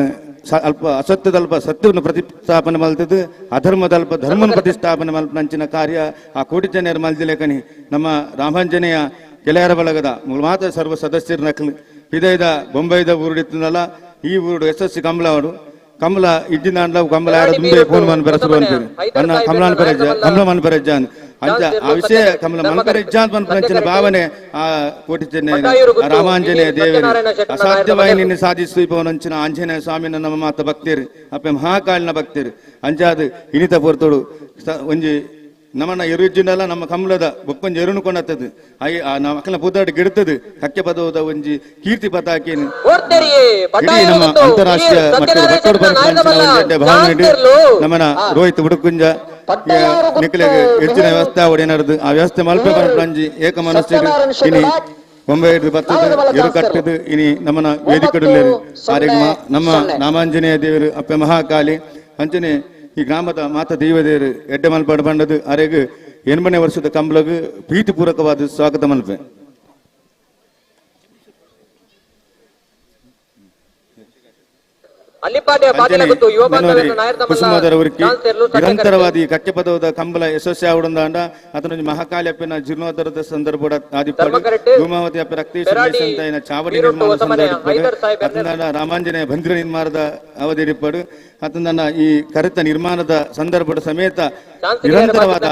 ಅಲ್ಪ ಅಸತ್ಯದಲ್ಪ ಸತ್ಯವನ್ನು ಪ್ರತಿಷ್ಠಾಪನೆ ಮಲ್ತದ್ದು ಅಧರ್ಮದಲ್ಪ ಧರ್ಮನ ಪ್ರತಿಷ್ಠಾಪನೆ ಮಲ್ಪಂಚಿನ ಕಾರ್ಯ ಆ ಕೋಟಿ ಜನರ ಮಲ್ದಿಲೇಕನಿ ನಮ್ಮ ರಾಮಾಂಜನೇಯ ಗೆಳೆಯರ ಬಳಗದ ಮಾತ ಸರ್ವ ಸದಸ್ಯರ ನಕಲು ಇದೈದ ಬೊಂಬೈದ ಊರುಡಿತ್ತನಲ್ಲ ಈ ಊರುಡು ಯಶಸ್ವಿ ಕಂಬಳವಾಡು ಕಮಲ ಇದ್ದಿನ ಕಮಲ ಯಾರು ಮುಂದೆ ಫೋನ್ ಮನ್ ಬೆರಸರು ಅಂತೀವಿ ಅನ್ನ ಕಮಲಾನ್ ಪರೆಜ್ಜ ಕಮಲ ಮನ್ ಪರೆಜ್ಜ ಅಂಚ ಆ ವಿಷಯ ಕಮಲ ಮನ್ ಪರೆಜ್ಜ ಅಂತ ಪಂಚನ ಭಾವನೆ ಆ ಕೋಟಿ ಚೆನ್ನೈ ರಾಮಾಂಜನೇಯ ದೇವರು ಅಸಾಧ್ಯವಾಗಿ ನಿನ್ನೆ ಸಾಧಿಸಿ ಪವನಂಚಿನ ಆಂಜನೇಯ ಸ್ವಾಮಿನ ನಮ್ಮ ಮಾತ ಭಕ್ತಿರು ಅಪ್ಪೆ ಮಹಾಕಾಳಿನ ಭಕ್ತಿರು ಅಂಚಾದ ಇನಿತ ಪೊರ್ತೋಡು ಒಂಜಿ ನಮ್ಮನ್ನ ಎರುಜಿನಲ್ಲ ನಮ್ಮ ಕಮಲದ ಬೊಪ್ಪಂಜಿ ಎರುಣು ಕೊಂಡತ್ತದು ನಮ್ಮ ಮಕ್ಕಳ ಪುದಾಡಿ ಗಿಡತದು ಕಕ್ಕೆ ಪದವದ ಒಂಜಿ ಕೀರ್ತಿ ಪತಾಕೇನು ಇಡೀ ನಮ್ಮ ಅಂತಾರಾಷ್ಟ್ರೀಯ ಮಟ್ಟದ ಭಾವನೆ ನಮ್ಮನ ರೋಹಿತ್ ಹುಡುಕುಂಜ ನಿಖಿಲೆಗೆ ಹೆಚ್ಚಿನ ವ್ಯವಸ್ಥೆ ಒಡೆನರ್ದು ಆ ವ್ಯವಸ್ಥೆ ಮಲ್ಪೆ ಪಂಜಿ ಏಕ ಮನಸ್ಸು ಇನಿ ಬೊಂಬೆ ಬರ್ತದ ಎರು ಕಟ್ಟದು ಇನಿ ನಮ್ಮನ ವೇದಿಕೆಡುಲ್ಲೇರು ಆರೆಗ ನಮ್ಮ ರಾಮಾಂಜನೇಯ ದೇವರು ಅಪ್ಪೆ ಮಹಾಕಾಲಿ ಅಂಚನೆ ಈ ಗ್ರಾಮದ ಮಾತ ದೈವದೇವರು ಎಡ್ಡೆ ಮಲ್ಪಾಡು ಬಂಡದು ಅರೆಗೆ 8ನೇ ವರ್ಷದ ಕಂಬಳgu ಪ್ರೀತಿಪೂರ್ವಕವಾದ ಸ್ವಾಗತ ಮಲ್ಪೆ ಅಲ್ಲಿಪಾಡ್ಯ ಬಾದಿಲಗುತ್ತು ಯುವ ಬಾಂಧವ್ಯನ ನಾಯರ್ದ ಕುಸುಮೋದರವರಿಗೆ ನಿರಂತರವಾದಿ ಕಕ್ಕೆ ಪದವದ ಕಂಬಲ ಯಶಸ್ವಿ ಆವಡಂದಾಂಡ ಅದನ್ನ ಮಹಾಕಾಲಿಯಪ್ಪನ ಜೀರ್ಣೋದ್ಧಾರದ ಸಂದರ್ಭ ಆದಿಪ್ಪಡು ಧೂಮಾವತಿ ಅಪ್ಪ ರಕ್ತೇಶ್ವರ ಚಾವಡಿ ನಿರ್ಮಾಣ ಸಂದರ್ಭ ರಾಮಾಂಜನೇಯ ಬಂದಿರ ನಿರ್ಮಾಣದ ಅವಧಿಪಡು ಅದನ್ನ ಈ ಕರೆತ ನಿರ್ಮಾಣದ ಸಂದರ್ಭದ ಸಮೇತ ನಿರಂತರವಾದ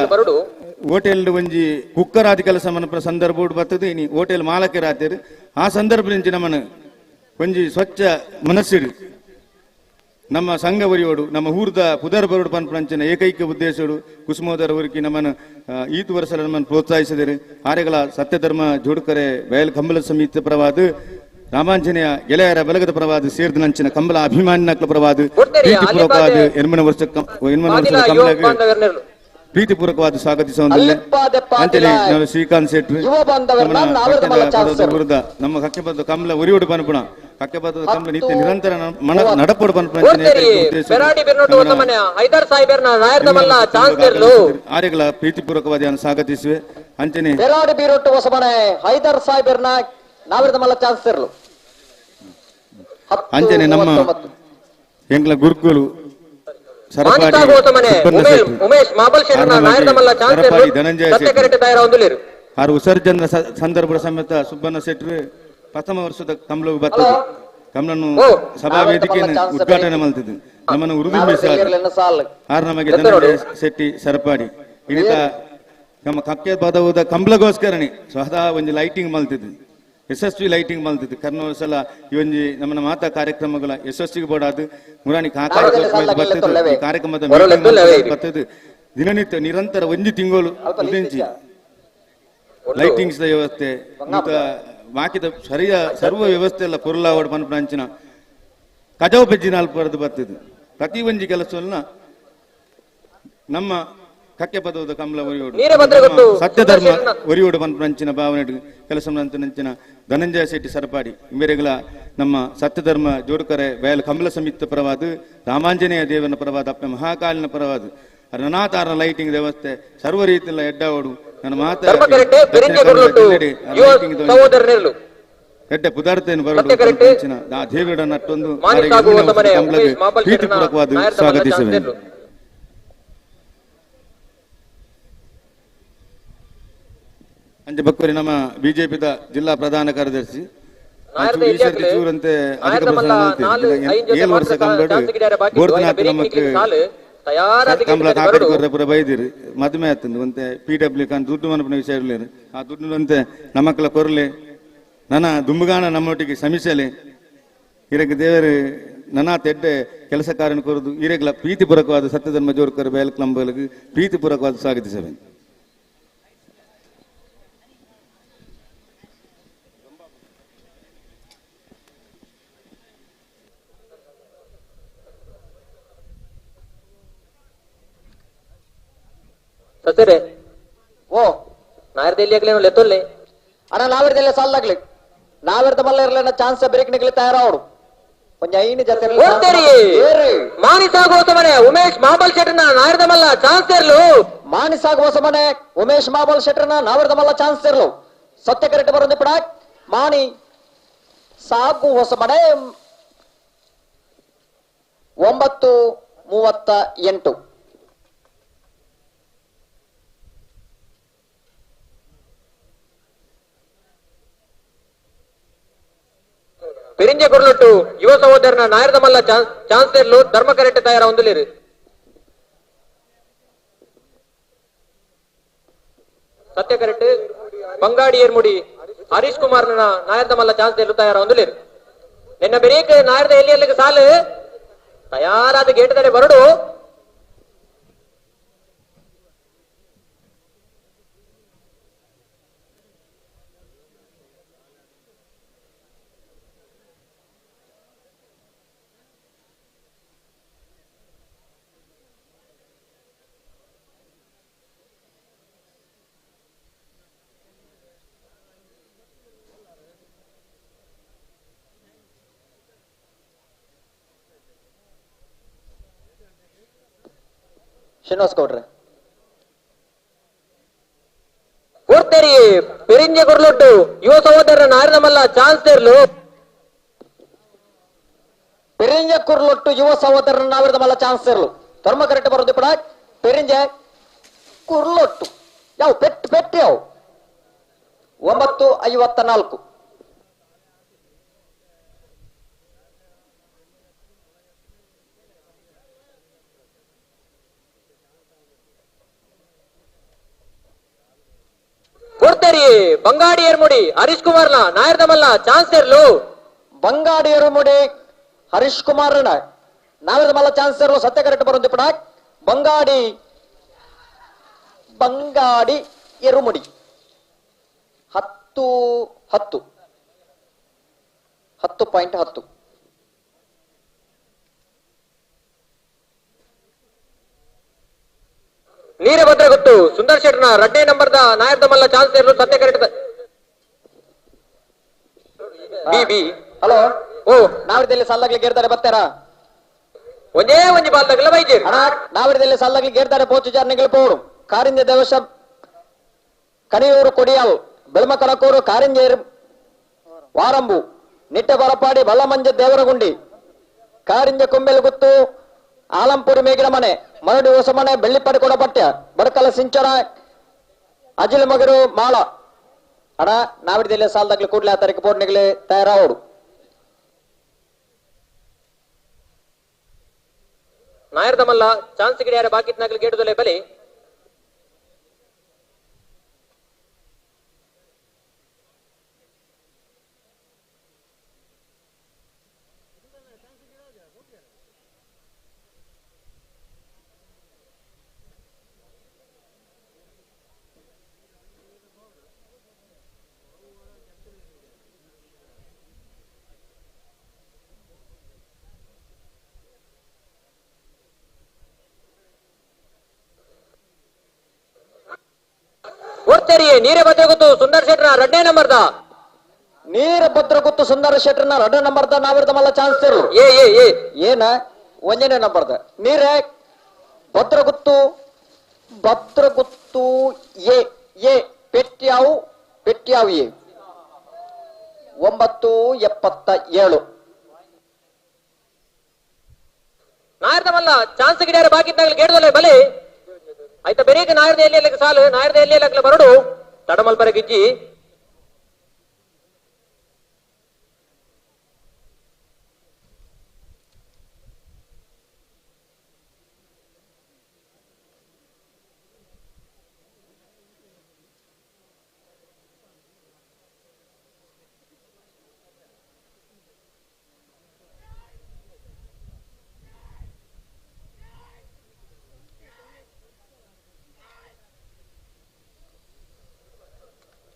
ಹೋಟೆಲ್ ಒಂಜಿ ಕುಕ್ಕರಾದಿ ಕೆಲಸ ಮನಪನ ಸಂದರ್ಭ ಬರ್ತದೆ ಇನಿ ಹೋಟೆಲ್ ಮಾಲಕರಾತಿರು ಆ ಸಂದರ್ಭ నుంచి ನಮ್ಮನ ಒಂಜಿ ಸ್ವಚ್ಛ ಮನಸ್ಸಿಡು ನಮ್ಮ ಸಂಘ ಒರಿಯೋಡು ನಮ್ಮ ಊರ್ದ ಪುದರ್ ಬರೋಡು ಪಂಪಂಚಿನ ಏಕೈಕ ಉದ್ದೇಶಡು ಕುಸುಮೋದರ ಊರಿಗೆ ನಮ್ಮನ್ನು ಈತು ವರ್ಷ ನಮ್ಮನ್ನು ಪ್ರೋತ್ಸಾಹಿಸಿದರು ಆರೆಗಳ ಸತ್ಯಧರ್ಮ ಜೋಡುಕರೆ ಬಯಲು ಕಂಬಲ ಸಮಿತಿ ಪರವಾದ ರಾಮಾಂಜನೇಯ ಗೆಳೆಯರ ಬೆಳಗದ ಪರವಾದ ಸೇರಿದ ನಂಚಿನ ಕಂಬಲ ಅಭಿಮಾನಿನಕ್ಲ ಪರವಾದ ಪ್ರೀತಿಪೂರ್ವಕವಾದ ಎನ್ಮನ ವರ್ಷದ ಕಂಬಲ ಪ್ರೀತಿಪೂರ್ವಕವಾದ ಸ್ವಾಗತಿಸುವಂತೆ ಅಂತೇಳಿ ನಾವು ಶ್ರೀಕಾಂತ್ ಶೆಟ್ಟಿ ವಿರುದ್ಧ ನಮ್ಮ ಕಕ್ಕೆಪದ ಕಂಬಲ ಉರಿಯೋಡು ಪನ್ಪುಣ ಕಕ್ಕೆಪದ ಕಂಬಲ ನಿತ್ಯ ನಿರಂತರ ನಡಪಡು ಪನ್ಪುಣ ಆರೆಗಳ ಪ್ರೀತಿಪೂರ್ವಕವಾದ ಸ್ವಾಗತಿಸುವೆ ಅಂಚನೆ ಅಂಚನೆ ನಮ್ಮ ಎಂಗ್ಲ ಗುರುಗಳು ಆರು ವಿಸರ್ಜನ ಸಂದರ್ಭದ ಸಮೇತ ಸುಬ್ಬಣ್ಣ ಶೆಟ್ರು ಪ್ರಥಮ ವರ್ಷದ ಕಂಬಳವು ಬರ್ತದೆ ಕಂಬಳನ್ನು ಸಭಾ ವೇದಿಕೆಯನ್ನು ಉದ್ಘಾಟನೆ ಮಾಡ್ತಿದ್ದು ನಮ್ಮನ್ನು ಆರು ನಮಗೆ ಧನಂಜಯ ಶೆಟ್ಟಿ ಸರಪಾಡಿ ಇಳಿತ ನಮ್ಮ ಕಕ್ಕೆ ಪದವುದ ಕಂಬಳಗೋಸ್ಕರನೇ ಸ್ವತಃ ಒಂದು ಲೈಟಿಂಗ್ ಮಾಡ್ತಿದ್ದು ಯಶಸ್ವಿ ಲೈಟಿಂಗ್ ಮಾಡ್ತಿದ್ದು ಕರ್ನೋಸಲ ಈ ಒಂದು ನಮ್ಮ ಮಾತಾ ಕಾರ್ಯಕ್ರಮಗಳ ಯಶಸ್ವಿಗೆ ಬೋಡಾದು ಮುರಾಣಿ ಬರ್ತದೆ ಕಾರ್ಯಕ್ರಮದ ಬರ್ತದೆ ದಿನನಿತ್ಯ ನಿರಂತರ ಒಂದು ತಿಂಗಳು ಉದಿಂಚಿ ಲೈಟಿಂಗ್ಸ್ ವ್ಯವಸ್ಥೆ ಬಾಕಿದ ಸರಿಯ ಸರ್ವ ವ್ಯವಸ್ಥೆ ಎಲ್ಲ ಪೊರ್ಲಾವಡ್ ಪಂಚಿನ ಕಜಾವು ಪೆಜ್ಜಿನ ಅಲ್ಪರದು ಬರ್ತದೆ ಪ್ರತಿ ಒಂಜಿ ಕೆಲಸವನ್ನ ನಮ್ಮ ಕಕ್ಕೆ ಪದವದ ಕಮಲ ಒರಿಯೋಡು ಸತ್ಯಧರ್ಮ ಒರಿಯೋಡು ಪಂಚಿನ ಭಾವನೆ ಕೆಲಸ ನಂಚಿನ ಧನಂಜಯ ಶೆಟ್ಟಿ ಸರಪಾಡಿ ಮೇರೆಗಳ ನಮ್ಮ ಸತ್ಯಧರ್ಮ ಜೋಡುಕರೆ ಬಯಲು ಕಮಲ ಸಮಿತಿ ಪರವಾದ ರಾಮಾಂಜನೇಯ ದೇವನ ಪರವಾದ ಅಪ್ಪ ಮಹಾಕಾಲಿನ ಪರವಾದ ರನಾತಾರ ಲೈಟಿಂಗ್ ವ್ಯವಸ್ಥೆ ಸರ್ವ ರೀತಿಯ ಎಡ್ಡಾವಡು ನನ್ನ ಮಾತಾ ಎಡ್ಡೆ ಪದಾರ್ಥವನ್ನು ಬರಡು ಆ ದೇವಿಡ ನಟ್ಟೊಂದು ಪ್ರೀತಿಪೂರ್ವಕವಾದ ಸ್ವಾಗತಿಸುವೆ ಅಂಜೆ ಬಕ್ಕೂರಿ ನಮ್ಮ ಬಿಜೆಪಿದ ಜಿಲ್ಲಾ ಪ್ರಧಾನ ಕಾರ್ಯದರ್ಶಿ ಚೂರಂತೆ ಏಳು ವರ್ಷ ಗೋರ್ಧನಾಥ್ ನಮಕ್ ಕಂಬಳ ಕಾಕಡಿ ಪುರ ಬೈದಿರು ಮದುವೆ ಆತಂದು ಒಂತೆ PW ಕಾನ್ ದುಡ್ಡು ಮನಪನ ವಿಷಯ ಇರ್ಲೇರು ಆ ದುಡ್ಡು ಅಂತೆ ನಮ್ಮಕ್ಕಳ ಕೊರ್ಲೆ ನನ್ನ ದುಂಬುಗಾಣ ನಮ್ಮೊಟ್ಟಿಗೆ ಶ್ರಮಿಸಲೆ ಇರಕ್ಕೆ ದೇವರು ನನ್ನ ತೆಡ್ಡೆ ಕೆಲಸ ಕಾರ್ಯ ಕೊರದು ಇರೆಗ್ಲ ಪ್ರೀತಿಪೂರ್ವಕವಾದ ಸತ್ಯಧರ್ಮ ಜೋರ್ಕರ್ ಬಯಲು ಕಂಬಗಳಿಗೆ ಪ್ರೀತಿಪೂರ್ವಕವಾದ ಸ್ವಾಗತಿಸಬೇಕು. ಸಸರೆ ಓ ನಾಯರ್ದಲ್ಲಿ ಆಗ್ಲೇನು ಲೆತ್ತೊಲ್ಲೆ ಅಣ್ಣ ನಾವಿರ್ದೆಲ್ಲ ಸಾಲಾಗ್ಲಿ ನಾವಿರ್ದ ಮಲ್ಲ ಇರ್ಲ ಚಾನ್ಸ್ ಬ್ರೇಕ್ ನಿಗ್ಲಿ ತಯಾರಾವಡು ಕೊಂಚ ಐನು ಜೊತೆ ಮಾನಿಸಾಗೋಸ ಮನೆ ಉಮೇಶ್ ಮಾಬಲ್ ಶೆಟ್ರನ ನಾವಿರ್ದ ಮಲ್ಲ ಚಾನ್ಸ್ ಇರ್ಲು ಮಾನಿಸಾಗೋಸ ಮನೆ ಉಮೇಶ್ ಮಾಬಲ್ ಶೆಟ್ರನ ನಾವಿರ್ದ ಮಲ್ಲ ಚಾನ್ಸ್ ಇರ್ಲು ಸತ್ಯ ಕರೆಕ್ಟ್ ಬರೋದು ಪಡ ಮಾನಿ ಸಾಗು ಹೊಸ ಮನೆ 9:38 ಪಿರಿಂಜೆ ಕೊರ್ಲೊಟ್ಟು ಯುವ ಸಹೋದರನ ನಾಯರ್ದ ಮಲ್ಲ ಚಾನ್ಸಲರ್ಲು ಧರ್ಮ ಕರೆಕ್ಟ್ ತಯಾರ ಹೊಂದಲಿರು ಸತ್ಯ ಕರೆಕ್ಟ್ ಬಂಗಾಡಿ ಏರ್ಮುಡಿ ಹರೀಶ್ ಕುಮಾರ್ನ ನಾಯರ್ದ ಮಲ್ಲ ಚಾನ್ಸಲರ್ಲು ತಯಾರ ಹೊಂದಲಿರು ನಿನ್ನ ಬೆರೀಕ್ ನಾಯರ್ದ ಎಲ್ಲಿಯಲ್ಲಿಗೆ ಸಾಲು ತಯಾರಾದ ಗೇಟ್ ದರೆ ಬರಡು ಶ್ರೀನಿವಾಸ್ ಗೌಡ್ರೆ ಕೊಡ್ತೇರಿ ಪೆರಿಂಜೆ ಕೊರ್ಲೊಟ್ಟು ಯುವ ಸಹೋದರನ ನಾಯರ್ದ ಮಲ್ಲ ಚಾನ್ಸ್ ತೆರ್ಲು ಪೆರಿಂಜ ಕುರ್ಲೊಟ್ಟು ಯುವ ಸಹೋದರನ ನಾವಿರದ ಮಲ್ಲ ಚಾನ್ಸ್ ಇರಲು ಧರ್ಮ ಕರೆಕ್ಟ್ ಬರೋದು ಕೂಡ ಪೆರಿಂಜ ಕುರ್ಲೊಟ್ಟು ಯಾವ ಪೆಟ್ಟು ಯಾವ 9:54. ಕೊಡ್ತೇರಿ ಬಂಗಾಡಿ ಏರ್ಮುಡಿ ಹರೀಶ್ ಕುಮಾರ್ನ ನಾಯರ್ದ ಮಲ್ಲ ಚಾನ್ಸ್ ಇರ್ಲು ಬಂಗಾಡಿ ಏರ್ಮುಡಿ ಹರೀಶ್ ಕುಮಾರ್ನ ನಾವಿರದ ಮಲ್ಲ ಚಾನ್ಸ್ ಇರಲು ಸತ್ಯ ಕರೆಕ್ಟ್ ಬರೋದು ಕೂಡ ಬಂಗಾಡಿ ಎರುಮುಡಿ 10.10. ನೀರಭದ್ರ ಗೊತ್ತು ಸುಂದರ್ ಶೆಟ್ನ 2ನೇ ನಂಬರ್ದ ನಾಯರ್ದ ಮಲ್ಲ ಚಾನ್ಸ್ ಇರಲು ಸತ್ಯ ಕರೆಕ್ಟ್ ಬಿ ಹಲೋ ಓ ನಾವಿರದಲ್ಲಿ ಸಾಲಾಗ್ಲಿ ಗೇರ್ತಾರೆ ಬರ್ತಾರಾ ಒಂದೇ ಒಂಜಿ ಬಾಲ್ದಾಗಲ ಬೈಜೇರಿ ನಾವಿರದಲ್ಲಿ ಸಾಲಾಗ್ಲಿ ಗೇರ್ತಾರೆ ಪೋಚು ಜಾರ್ನಿಗಳು ಪೋಡು ಕಾರಿಂಜ ದೇವಶ ಕನಿಯೂರು ಕೊಡಿಯಾಲ್ ಬೆಳಮಕನಕೂರು ಕಾರಿಂಜೇರ್ ವಾರಂಬು ನಿಟ್ಟೆ ಬರಪಾಡಿ ಬಲ್ಲಮಂಜ ದೇವರಗುಂಡಿ ಕಾರಿಂಜ ಕೊಂಬೆಲು ಗುತ್ತು ಆಲಂಪುರಿ ಮೇಗಿನ ಮನೆ ಮರಡಿ ಹೊಸಮನೆ ಬೆಳ್ಳಿಪಾಡಿ ಕೊಡಪಟ್ಯ ಬಡಕಲ ಸಿಂಚನ ಅಜಿಲ್ ಮಗರು ಮಾಳ ಅಣ್ಣ ನಾವಿಡದಲ್ಲಿ ಸಾಲದಾಗ್ಲಿ ಕೂಡ್ಲೆ ಆ ತಾರೀಕು ಪೋಟ್ನಿಗ್ಲಿ ತಯಾರಾವಡು ನಾಯರ್ದ ಮಲ್ಲ ಚಾನ್ಸ್ ಗಿಡಿಯಾರ ಬಾಕಿತ್ನಾಗ್ಲಿ ಗೇಟುದಲೆ ಬಲಿ ನೀರೇ ಭದ್ರ ಗೊತ್ತು ಸುಂದರ್ ಶೆಟ್ರ 2ನೇ ನಂಬರ್ದ ನೀರ ಭದ್ರ ಗೊತ್ತು ಸುಂದರ ಶೆಟ್ರನ 2ನೇ ನಂಬರ್ದ ನಾವಿರದ ಮಲ್ಲ ಚಾನ್ಸ್ ಇರು ಏನ 1ನೇ ನಂಬರ್ದ ನೀರೇ ಭದ್ರ ಗೊತ್ತು ಎ ಪೆಟ್ಯಾವು ಎ 9:77. ನಾಯರ್ದ ಮಲ್ಲ ಚಾನ್ಸ್ ಗಿಡಿಯಾರ ಬಾಕಿತ್ನಾಗ್ಲಿ ಗೇಟುದಲೆ ಬಲಿ ಆಯ್ತಾ ಬೆರೀಗ ನಾಯರ್ದ ಎಲ್ಲಿ ಸಾಲು ನಾಯರ್ದ ಎಲ್ಲಿ ಬರಡು ತಡಮಲ್ಪರ ಗಿಜ್ಜಿ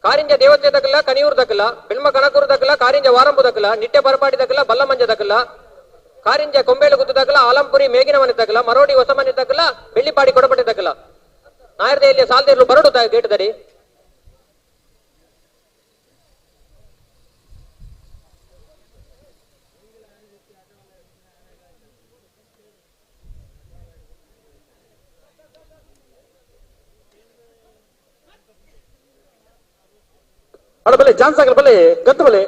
ಕಾರಿಂಜ ದೇವತೆ ದಕ್ಕಲ ಕನಿಯೂರ್ ದಕ್ಕಲ ಬಿಲ್ಮ ಕಣಕೂರು ದಕ್ಕಲ ಕಾರಿಂಜ ವಾರಂಬು ದಕ್ಕಲ ನಿಟ್ಟೆ ಬರಪಾಡಿ ದಕ್ಕಲ ಬಲ್ಲಮಂಜ ದಕ್ಕಲ ಕಾರಿಂಜ ಕೊಂಬೇಲು ಗುತ್ತು ದಕ್ಕಲ ಆಲಂಪುರಿ ಮೇಗಿನ ಮನೆ ದಕ್ಕಲ ಮರೋಡಿ ಹೊಸ ಮನೆ ದಕ್ಕಲ ಬೆಳ್ಳಿಪಾಡಿ ಕೊಡಪಟ್ಟೆ ದಕ್ಕಲ ನಾಯರ್ದೆಯಲ್ಲಿ ಸಾಲ್ದಿರ್ಲು ಬರಡು ಗೇಟುದಡಿ ಅಡ ಬಲೆ ಚಾನ್ಸ್ ಆಗಲ್ಲ ಬಲೆ ಗತ್ತು ಬಲೆ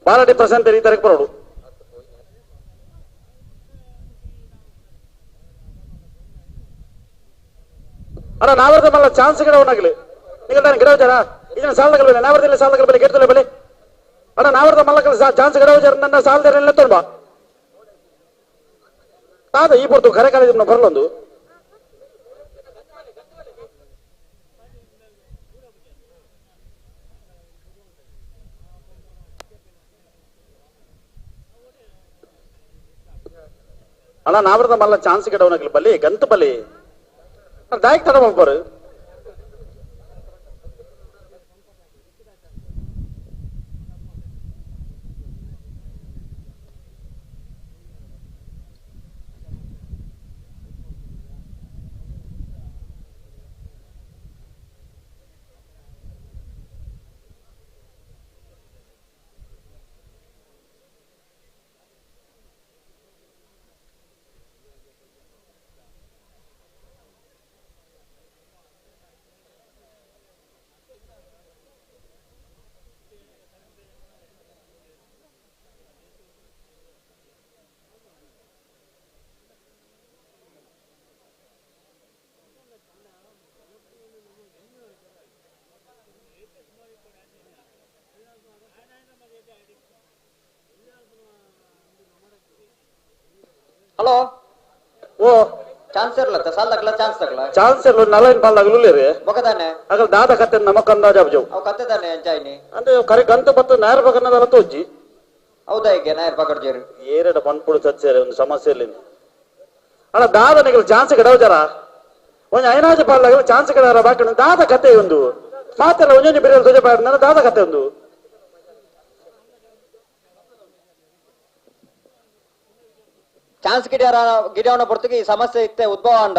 ಬಾಲಡಿ ಪ್ರಶಾಂತ್ ಈ ತರಕ್ಕೆ ಬರೋಡು ಅಡ ನಾವರ್ದ ಮಲ್ಲ ಚಾನ್ಸ್ ಗಿಡ ಉಣ್ಣಾಗಲಿ ಈಗ ನಾನು ಗಿಡ ಹೋಚಾರ ಇದನ್ನ ಸಾಲದ ಬಲೆ ನಾವರ್ದಲ್ಲಿ ಸಾಲದ ಬಲೆ ಗೆಡ್ತಲೆ ಬಲೆ ಅಡ ನಾವರ್ದ ಮಲ್ಲ ಚಾನ್ಸ್ ಗಿಡ ಹೋಚಾರ ನನ್ನ ಸಾಲದ ತೊಂಬ ಆದ ಈ ಪೊರ್ತು ಕರೆ ಕಾಲೇಜ್ ಬರಲೊಂದು ಅಣ್ಣ ನಾವ್ರದ ಮಲ್ಲ ಚಾನ್ಸ್ ಗಿಡವನಾಗಲಿ ಬಲ್ಲಿ ಗಂತ ಬಲ್ಲಿ ಡೈರೆಕ್ಟ್ ತಡ ಮಾಡ್ಬೋರು ಹಲೋ ಓ ಚಾನ್ಸ್ ಇರ್ಲತ್ತ ಸಾಲ ತಗಲ ಚಾನ್ಸ್ ತಗಲ ಚಾನ್ಸ್ ಇಲ್ಲ ನಲೈನ್ ಪಾಲ್ ಆಗಲಿರಿ ಮೊಕದಾನೆ ಅಗಲ್ ದಾದ ಕತ್ತೆ ನಮಕ್ ಅಂದಾಜ ಅಬ್ಜವು ಅವು ಕತ್ತೆದಾನೆ ಎಂಚಾಯ್ನಿ ಅಂದ್ರೆ ಕರೆ ಗಂತ ಬತ್ತು ನೇರ ಬಗನ್ನದಲ್ಲ ತೋಜಿ ಹೌದಾ ಈಗ ನಾಯರ್ ಪಕಡ್ಜೇರಿ ಏರೆಡ ಪಂಪುಡು ಚಚ್ಚೇರಿ ಒಂದು ಸಮಸ್ಯೆ ಇಲ್ಲ ಅಣ್ಣ ದಾದನಿಗೆ ಚಾನ್ಸ್ ಗಿಡವ ಜರ ಒಂದು ಐನಾಜು ಪಾಲಾಗಲು ಚಾನ್ಸ್ ಗಿಡ ಬಾಕಿ ದಾದ ಕತೆ ಒಂದು ಮಾತೆಲ್ಲ ಒಂಜೊಂಜಿ ಬೇರೆ ಧ್ವಜ ಪಾಡ ದಾದ ಕತೆ ಒಂದು ಚಾನ್ಸ್ ಗಿಡವನ ಪೊರ್ತಿಗೆ ಈ ಸಮಸ್ಯೆ ಇತ್ತೆ ಉದ್ಭವ ಅಂಡ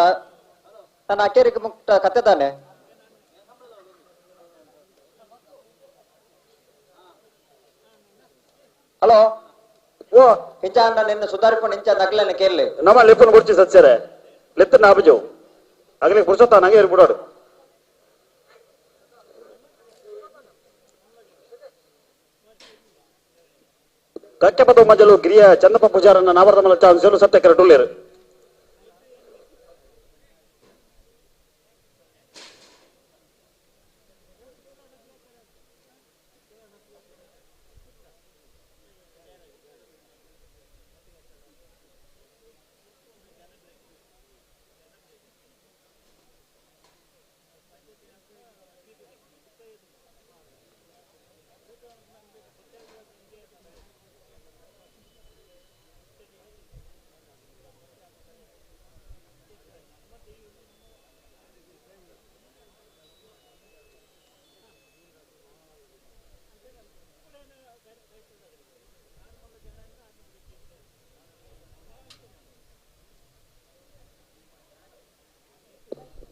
ನನ್ನ ಅಕ್ಕೇರಿಗೆ ಮುಕ್ತ ಕತ್ತೆದಾನೆ ಹಲೋ ಓ ಇಂಚ ಅಂಡ ನಿನ್ನ ಸುಧಾರಿಕೊಂಡು ಇಂಚ ನಗ್ಲೇನೆ ಕೇಳಲಿ ನಮ್ಮ ಲೆಪ್ಪನ ಗುರ್ಚಿ ಸಚ್ಚಾರೆ ಲೆತ್ತ ನಾಬಜವು ಅಗಲಿ ಪುರ್ಸತ್ತ ನಂಗೆ ಇರ್ಬಿಡೋಡು ಕಕ್ಕೆಪದ ಮಜಲು ಗಿರಿಯ ಚಂದಪ್ಪ ಪೂಜಾರನ್ನ ನಾವರದ ಮಲ ಚಾನ್ಸಲು ಸತ್ಯಕರ ಟುಳ್ಳೇರು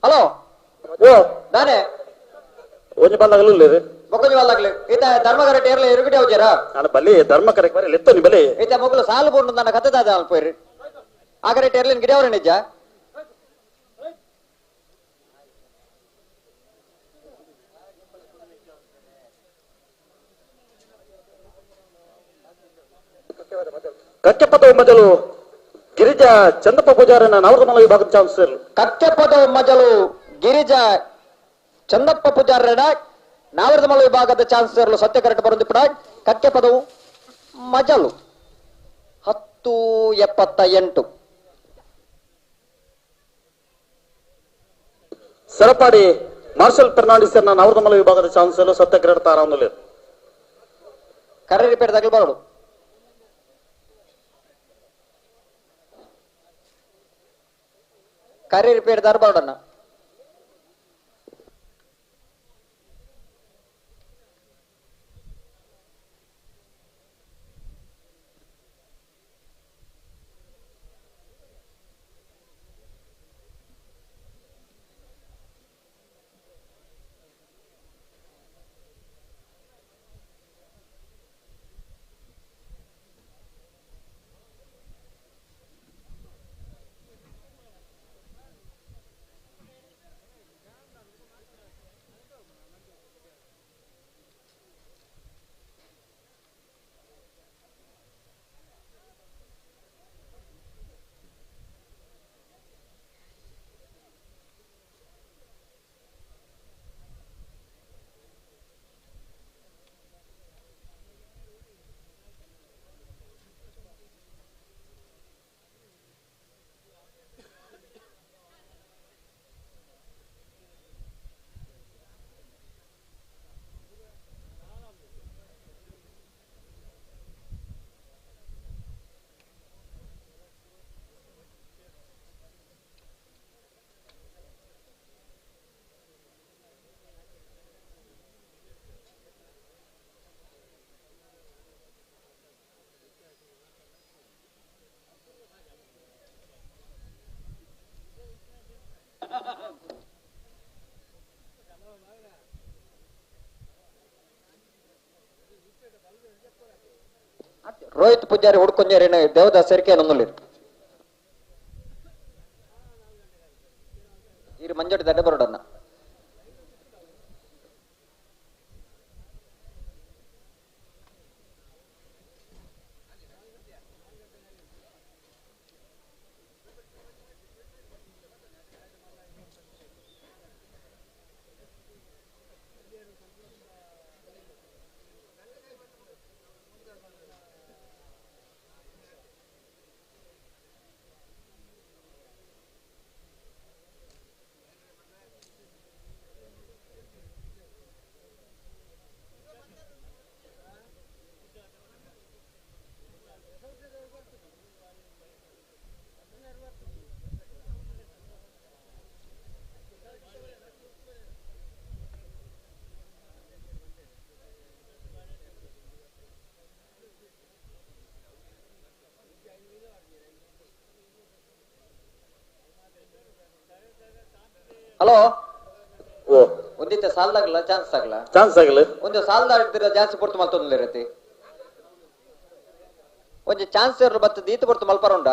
ಹಲೋ ಓ ನಾನೇ ಒಂಜಿ ಪಾಲಾಗಲು ಮೊಕ್ಕಜಿ ವಾಲಾಗ್ಲಿ ಈತ ಧರ್ಮಗರಟೆ ಇರ್ಲಿ ಇರುಗಡೆ ಹೋಗ್ಯಾರ ನಾನು ಬಲ್ಲಿ ಧರ್ಮ ಕರೆಕ್ ಬರೀ ಲೆತ್ತ ನಿ ಬಲಿ ಈತ ಮೊಗ್ಲು ಸಾಲು ಬೋಂಡು ನನ್ನ ಕತ್ತೆದಾದ ಅಲ್ಪೋಯ್ರಿ ಆಗರಟೆ ಇರ್ಲಿನ್ ಗಿಡವ್ರ ನಿಜ ಕಕ್ಕೆಪದ ಮಜಲು ಗಿರಿಜಾ ಚಂದಪ್ಪ ಪೂಜಾರನ್ನ ನಾವರದ ಮಲ ವಿಭಾಗದ ಚಾನ್ಸ್ ಕಕ್ಕೆಪದ ಮಜಲು ಗಿರಿಜಾ ಚಂದಪ್ಪ ಪೂಜಾರನ ನಾವರದ ಮಲ ವಿಭಾಗದ ಚಾನ್ಸ್ ಇರಲು ಸತ್ಯ ಕರೆಕ್ಟ್ ಬರೋದು ಕೂಡ ಕಕ್ಕೆಪದವು ಮಜಲು 10:78 ಸರಪಾಡಿ ಮಾರ್ಷಲ್ ಫೆರ್ನಾಂಡಿಸ್ ನಾವರದ ಮಲ ವಿಭಾಗದ ಚಾನ್ಸ್ ಸತ್ಯ ಕರೆಕ್ಟ್ ತಾರಾವಲ್ಲಿ ಕರೆ ರಿಪೇರ್ ತಗಲ್ ಬರೋಡು ಕರೆ ರಿಪೇರ್ ದಾರ ಬರೋಡನ್ನ ರೋಹಿತ್ ಪೂಜಾರಿ ಹುಡ್ಕೊಂಜೇರೇನು ದೇವದಾಸ್ ಸೇರಿಕೆ ನೊಂದುಲ್ಲಿ ಇರು ಮಂಜೋಟಿ ದಡ್ಡ ಬರೋಡನ್ನ ಹಲೋ ಓ ಒಂದಿತ್ತ ಸಾಲದಾಗಲ್ಲ ಚಾನ್ಸ್ ಆಗಲ್ಲ ಚಾನ್ಸ್ ಆಗಲ್ಲ ಒಂದು ಸಾಲದಾಡಿದ್ರೆ ಜಾಸ್ತಿ ಪೊರ್ತು ಮಲ್ತೊಂದು ಇರತ್ತೆ ಒಂಜಿ ಚಾನ್ಸ್ ಇರಲು ಬತ್ತದ ಈತ ಪೊರ್ತು ಮಲ್ಪರ ಉಂಡ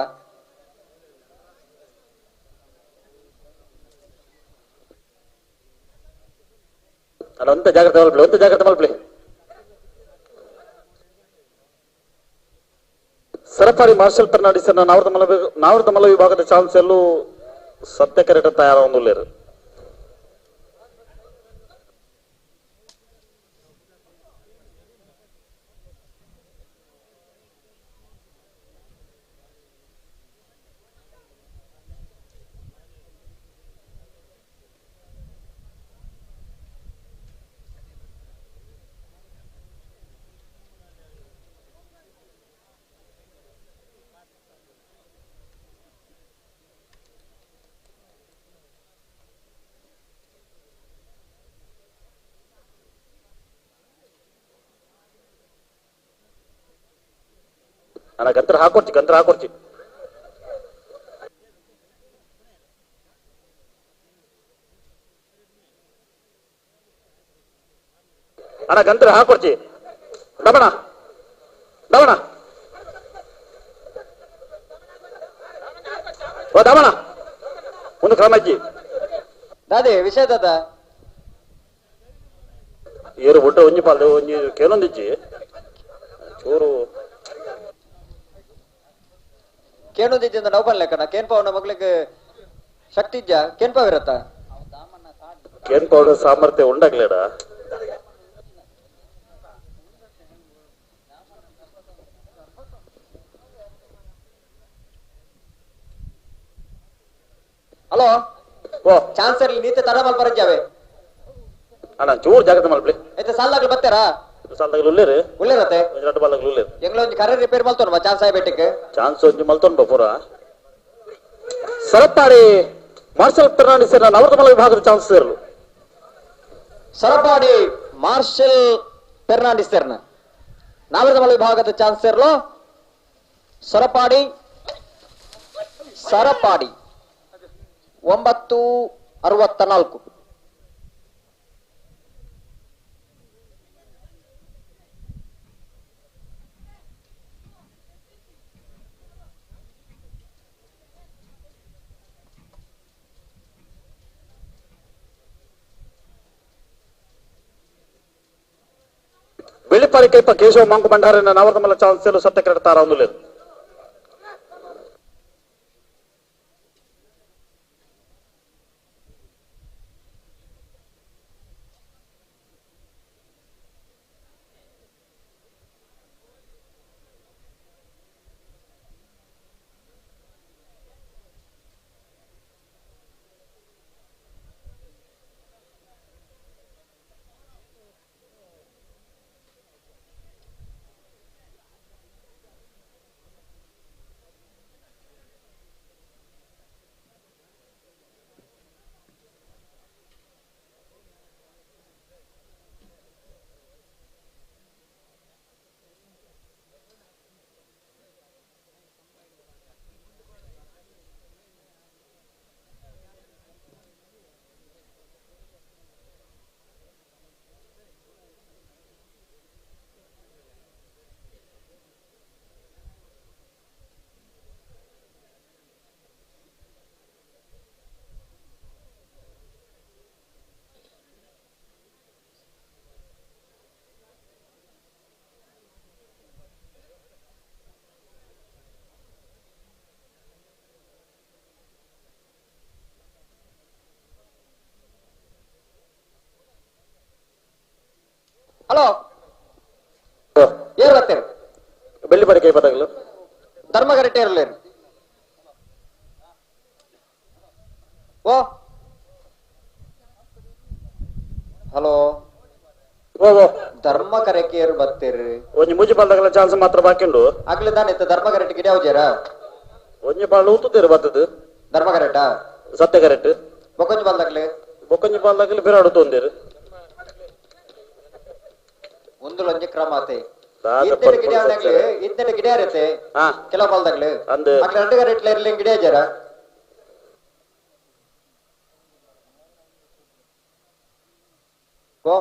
ಅಲ್ಲ ಒಂತ ಜಾಗ್ರತೆ ಮಲ್ಪಲೆ ಸರಪಾರಿ ಮಾರ್ಷಲ್ ಫರ್ನಾಂಡಿಸ್ ನಾವರ್ತ ಮಲ್ಲ ವಿಭಾಗದ ಚಾನ್ಸ್ ಎಲ್ಲೂ ಸತ್ಯ ಕರೆಕ್ಟ್ ತಯಾರೊಂದುಲ್ಲೇರು ಅಣ್ಣ ಗಂತ್ರ ಹಾಕೊಡ್ತಿ ಅಣ್ಣ ಗಂತ್ರ ಹಾಕೊಡ್ತಿ ದಮಣ ಓ ದಮಣ ಒಂದು ಕ್ರಮಜ್ಜಿ ದಾದೆ ವಿಷಯ ದಾದ ಏರು ಊಟ ಒಂಜಿ ಪಾಲ್ದೆ ಒಂಜಿ ಕೇನೊಂದಿಜ್ಜಿ ಚೂರು ಕೇಣುದಿದ್ದಿಂದ ನಾವು ಬರ್ಲೆಕ್ಕನ ಕೇನ್ಪಾವನ ಮಗ್ಳಿಗೆ ಶಕ್ತಿ ಇದ್ಯಾ ಕೇನ್ಪಾವ್ ಇರತ್ತ ಕೇನ್ಪಾವನ ಸಾಮರ್ಥ್ಯ ಉಂಡಾಗ್ಲೇಡ ಹಲೋ ಓ ಚಾನ್ಸ್ ಇರ್ಲಿ ನೀತೆ ತರ ಮಲ್ಪರ ಜಾವೆ ಅಣ್ಣ ಚೂರು ಜಾಗ್ರತೆ ಮಲ್ಪಲಿ ಐತೆ ಸಾಲಾಗ್ಲಿ ಬತ್ತಾರಾ ಸಾಲ್ದಾಗಲು ಉಳ್ಳೇರಿ ಉಳ್ಳೇರತ್ತೆ ಎರಡು ಬಾಲ್ದಾಗಲು ಉಳ್ಳೇರಿ ಎಂಗ್ಲ ಒಂಜಿ ಕರೆ ರಿಪೇರ್ ಮಲ್ತೋಣ ಚಾನ್ಸ್ ಆಯ್ಬೇಟಿಗೆ ಚಾನ್ಸ್ ಒಂಜಿ ಮಲ್ತೊನ್ ಪೂರ ಸರಪಾಡಿ ಮಾರ್ಷಲ್ ಫರ್ನಾಂಡಿಸ್ ನವರತ್ನ ವಿಭಾಗದ ಚಾನ್ಸ್ ಇರಲು ಸರಪಾಡಿ ಮಾರ್ಷಲ್ ಫೆರ್ನಾಂಡಿಸ್ ನವರತ್ನ ವಿಭಾಗದ ಚಾನ್ಸ್ ಇರಲು ಸರಪಾಡಿ 964 ಬೆಳ್ಳಿಪಾಡಿ ಕೈಪ ಕೇಶವ ಮಾಂಕು ಭಂಡಾರನ ನವರತ್ನ ಚಾನ್ಸ್ ಇರಲು ಸತ್ಯ ಕರೆಕ್ಟ್ ತಾರ ಒಂದು లేదు ಹಲೋ ಏನ್ ಬರ್ತೀರಿ ಬೆಳ್ಳಿಪಾಡಿ ಕೈ ಪದಾಗಲು ಧರ್ಮಗರಟೆ ಇರಲೇನು ಓ ಹಲೋ ಧರ್ಮಕರೆಕೆಯರು ಬರ್ತೀರಿ ಒಂಜಿ ಮೂಜಿ ಪಾಲ್ದಾಗಲ ಚಾನ್ಸ್ ಮಾತ್ರ ಬಾಕಿಂಡು ಆಗ್ಲಿ ತಾನೆ ಧರ್ಮಗರಟೆ ಗಿಡ ಯಾವ್ದಾರ ಒಂಜಿ ಪಾಲ್ ಊತುತ್ತೀರಿ ಬರ್ತದ ಧರ್ಮಗರಟ ಸತ್ಯ ಕರೆಕ್ಟ್ ಬೊಕೊಂಜಿ ಪಾಲ್ದಾಗ್ಲಿ ಬೊಕೊಂಜಿ ಪಾಲ್ದಾಗಲಿ ಬಿರಾಡು ತೊಂದಿರಿ ಒಂದು ಲಂಜ ಕ್ರಮ ಆತೆ ಇದ್ದ ಗಿಡ ಇರುತ್ತೆ ಕೆಲವು ಪಾಲ್ದಾಗ್ಲಿ ಅಟ್ಲ 2 ರೇಟ್ಲ ಇರ್ಲಿ ಗಿಡ ಜರ ಗೋ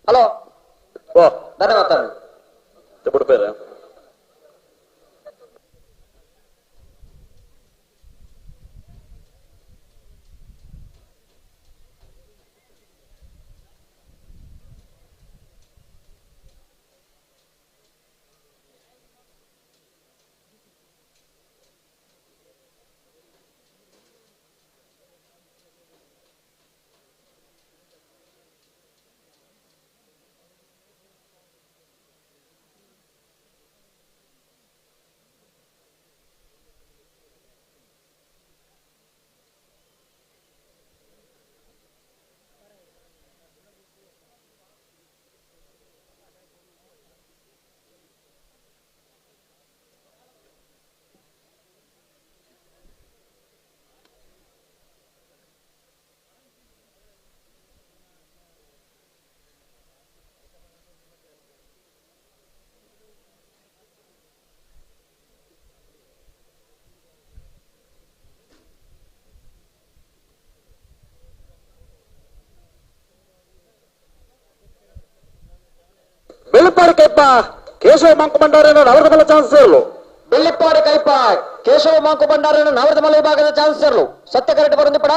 హలో ధన్యవాదాలు చెప్పడు పేరు ಬೆಳ್ಳಿಪ್ಪಾಡಿ ಕೈಪ ಕೇಶವ ಮಂಕು ಭಂಡಾರನ ನವರದಮಲ್ಲ ಚಾನ್ಸರ್ಲು ಬೆಳ್ಳಿಪ್ಪಾಡಿ ಕೈಪ ಕೇಶವ ಮಂಕು ಭಂಡಾರನ ನವರದಮಲ್ಲ ವಿಭಾಗದ ಚಾನ್ಸರ್ಲು ಸತ್ಯ ಕರೆಕ್ಟ್ ಬರುಂದು ಪಡ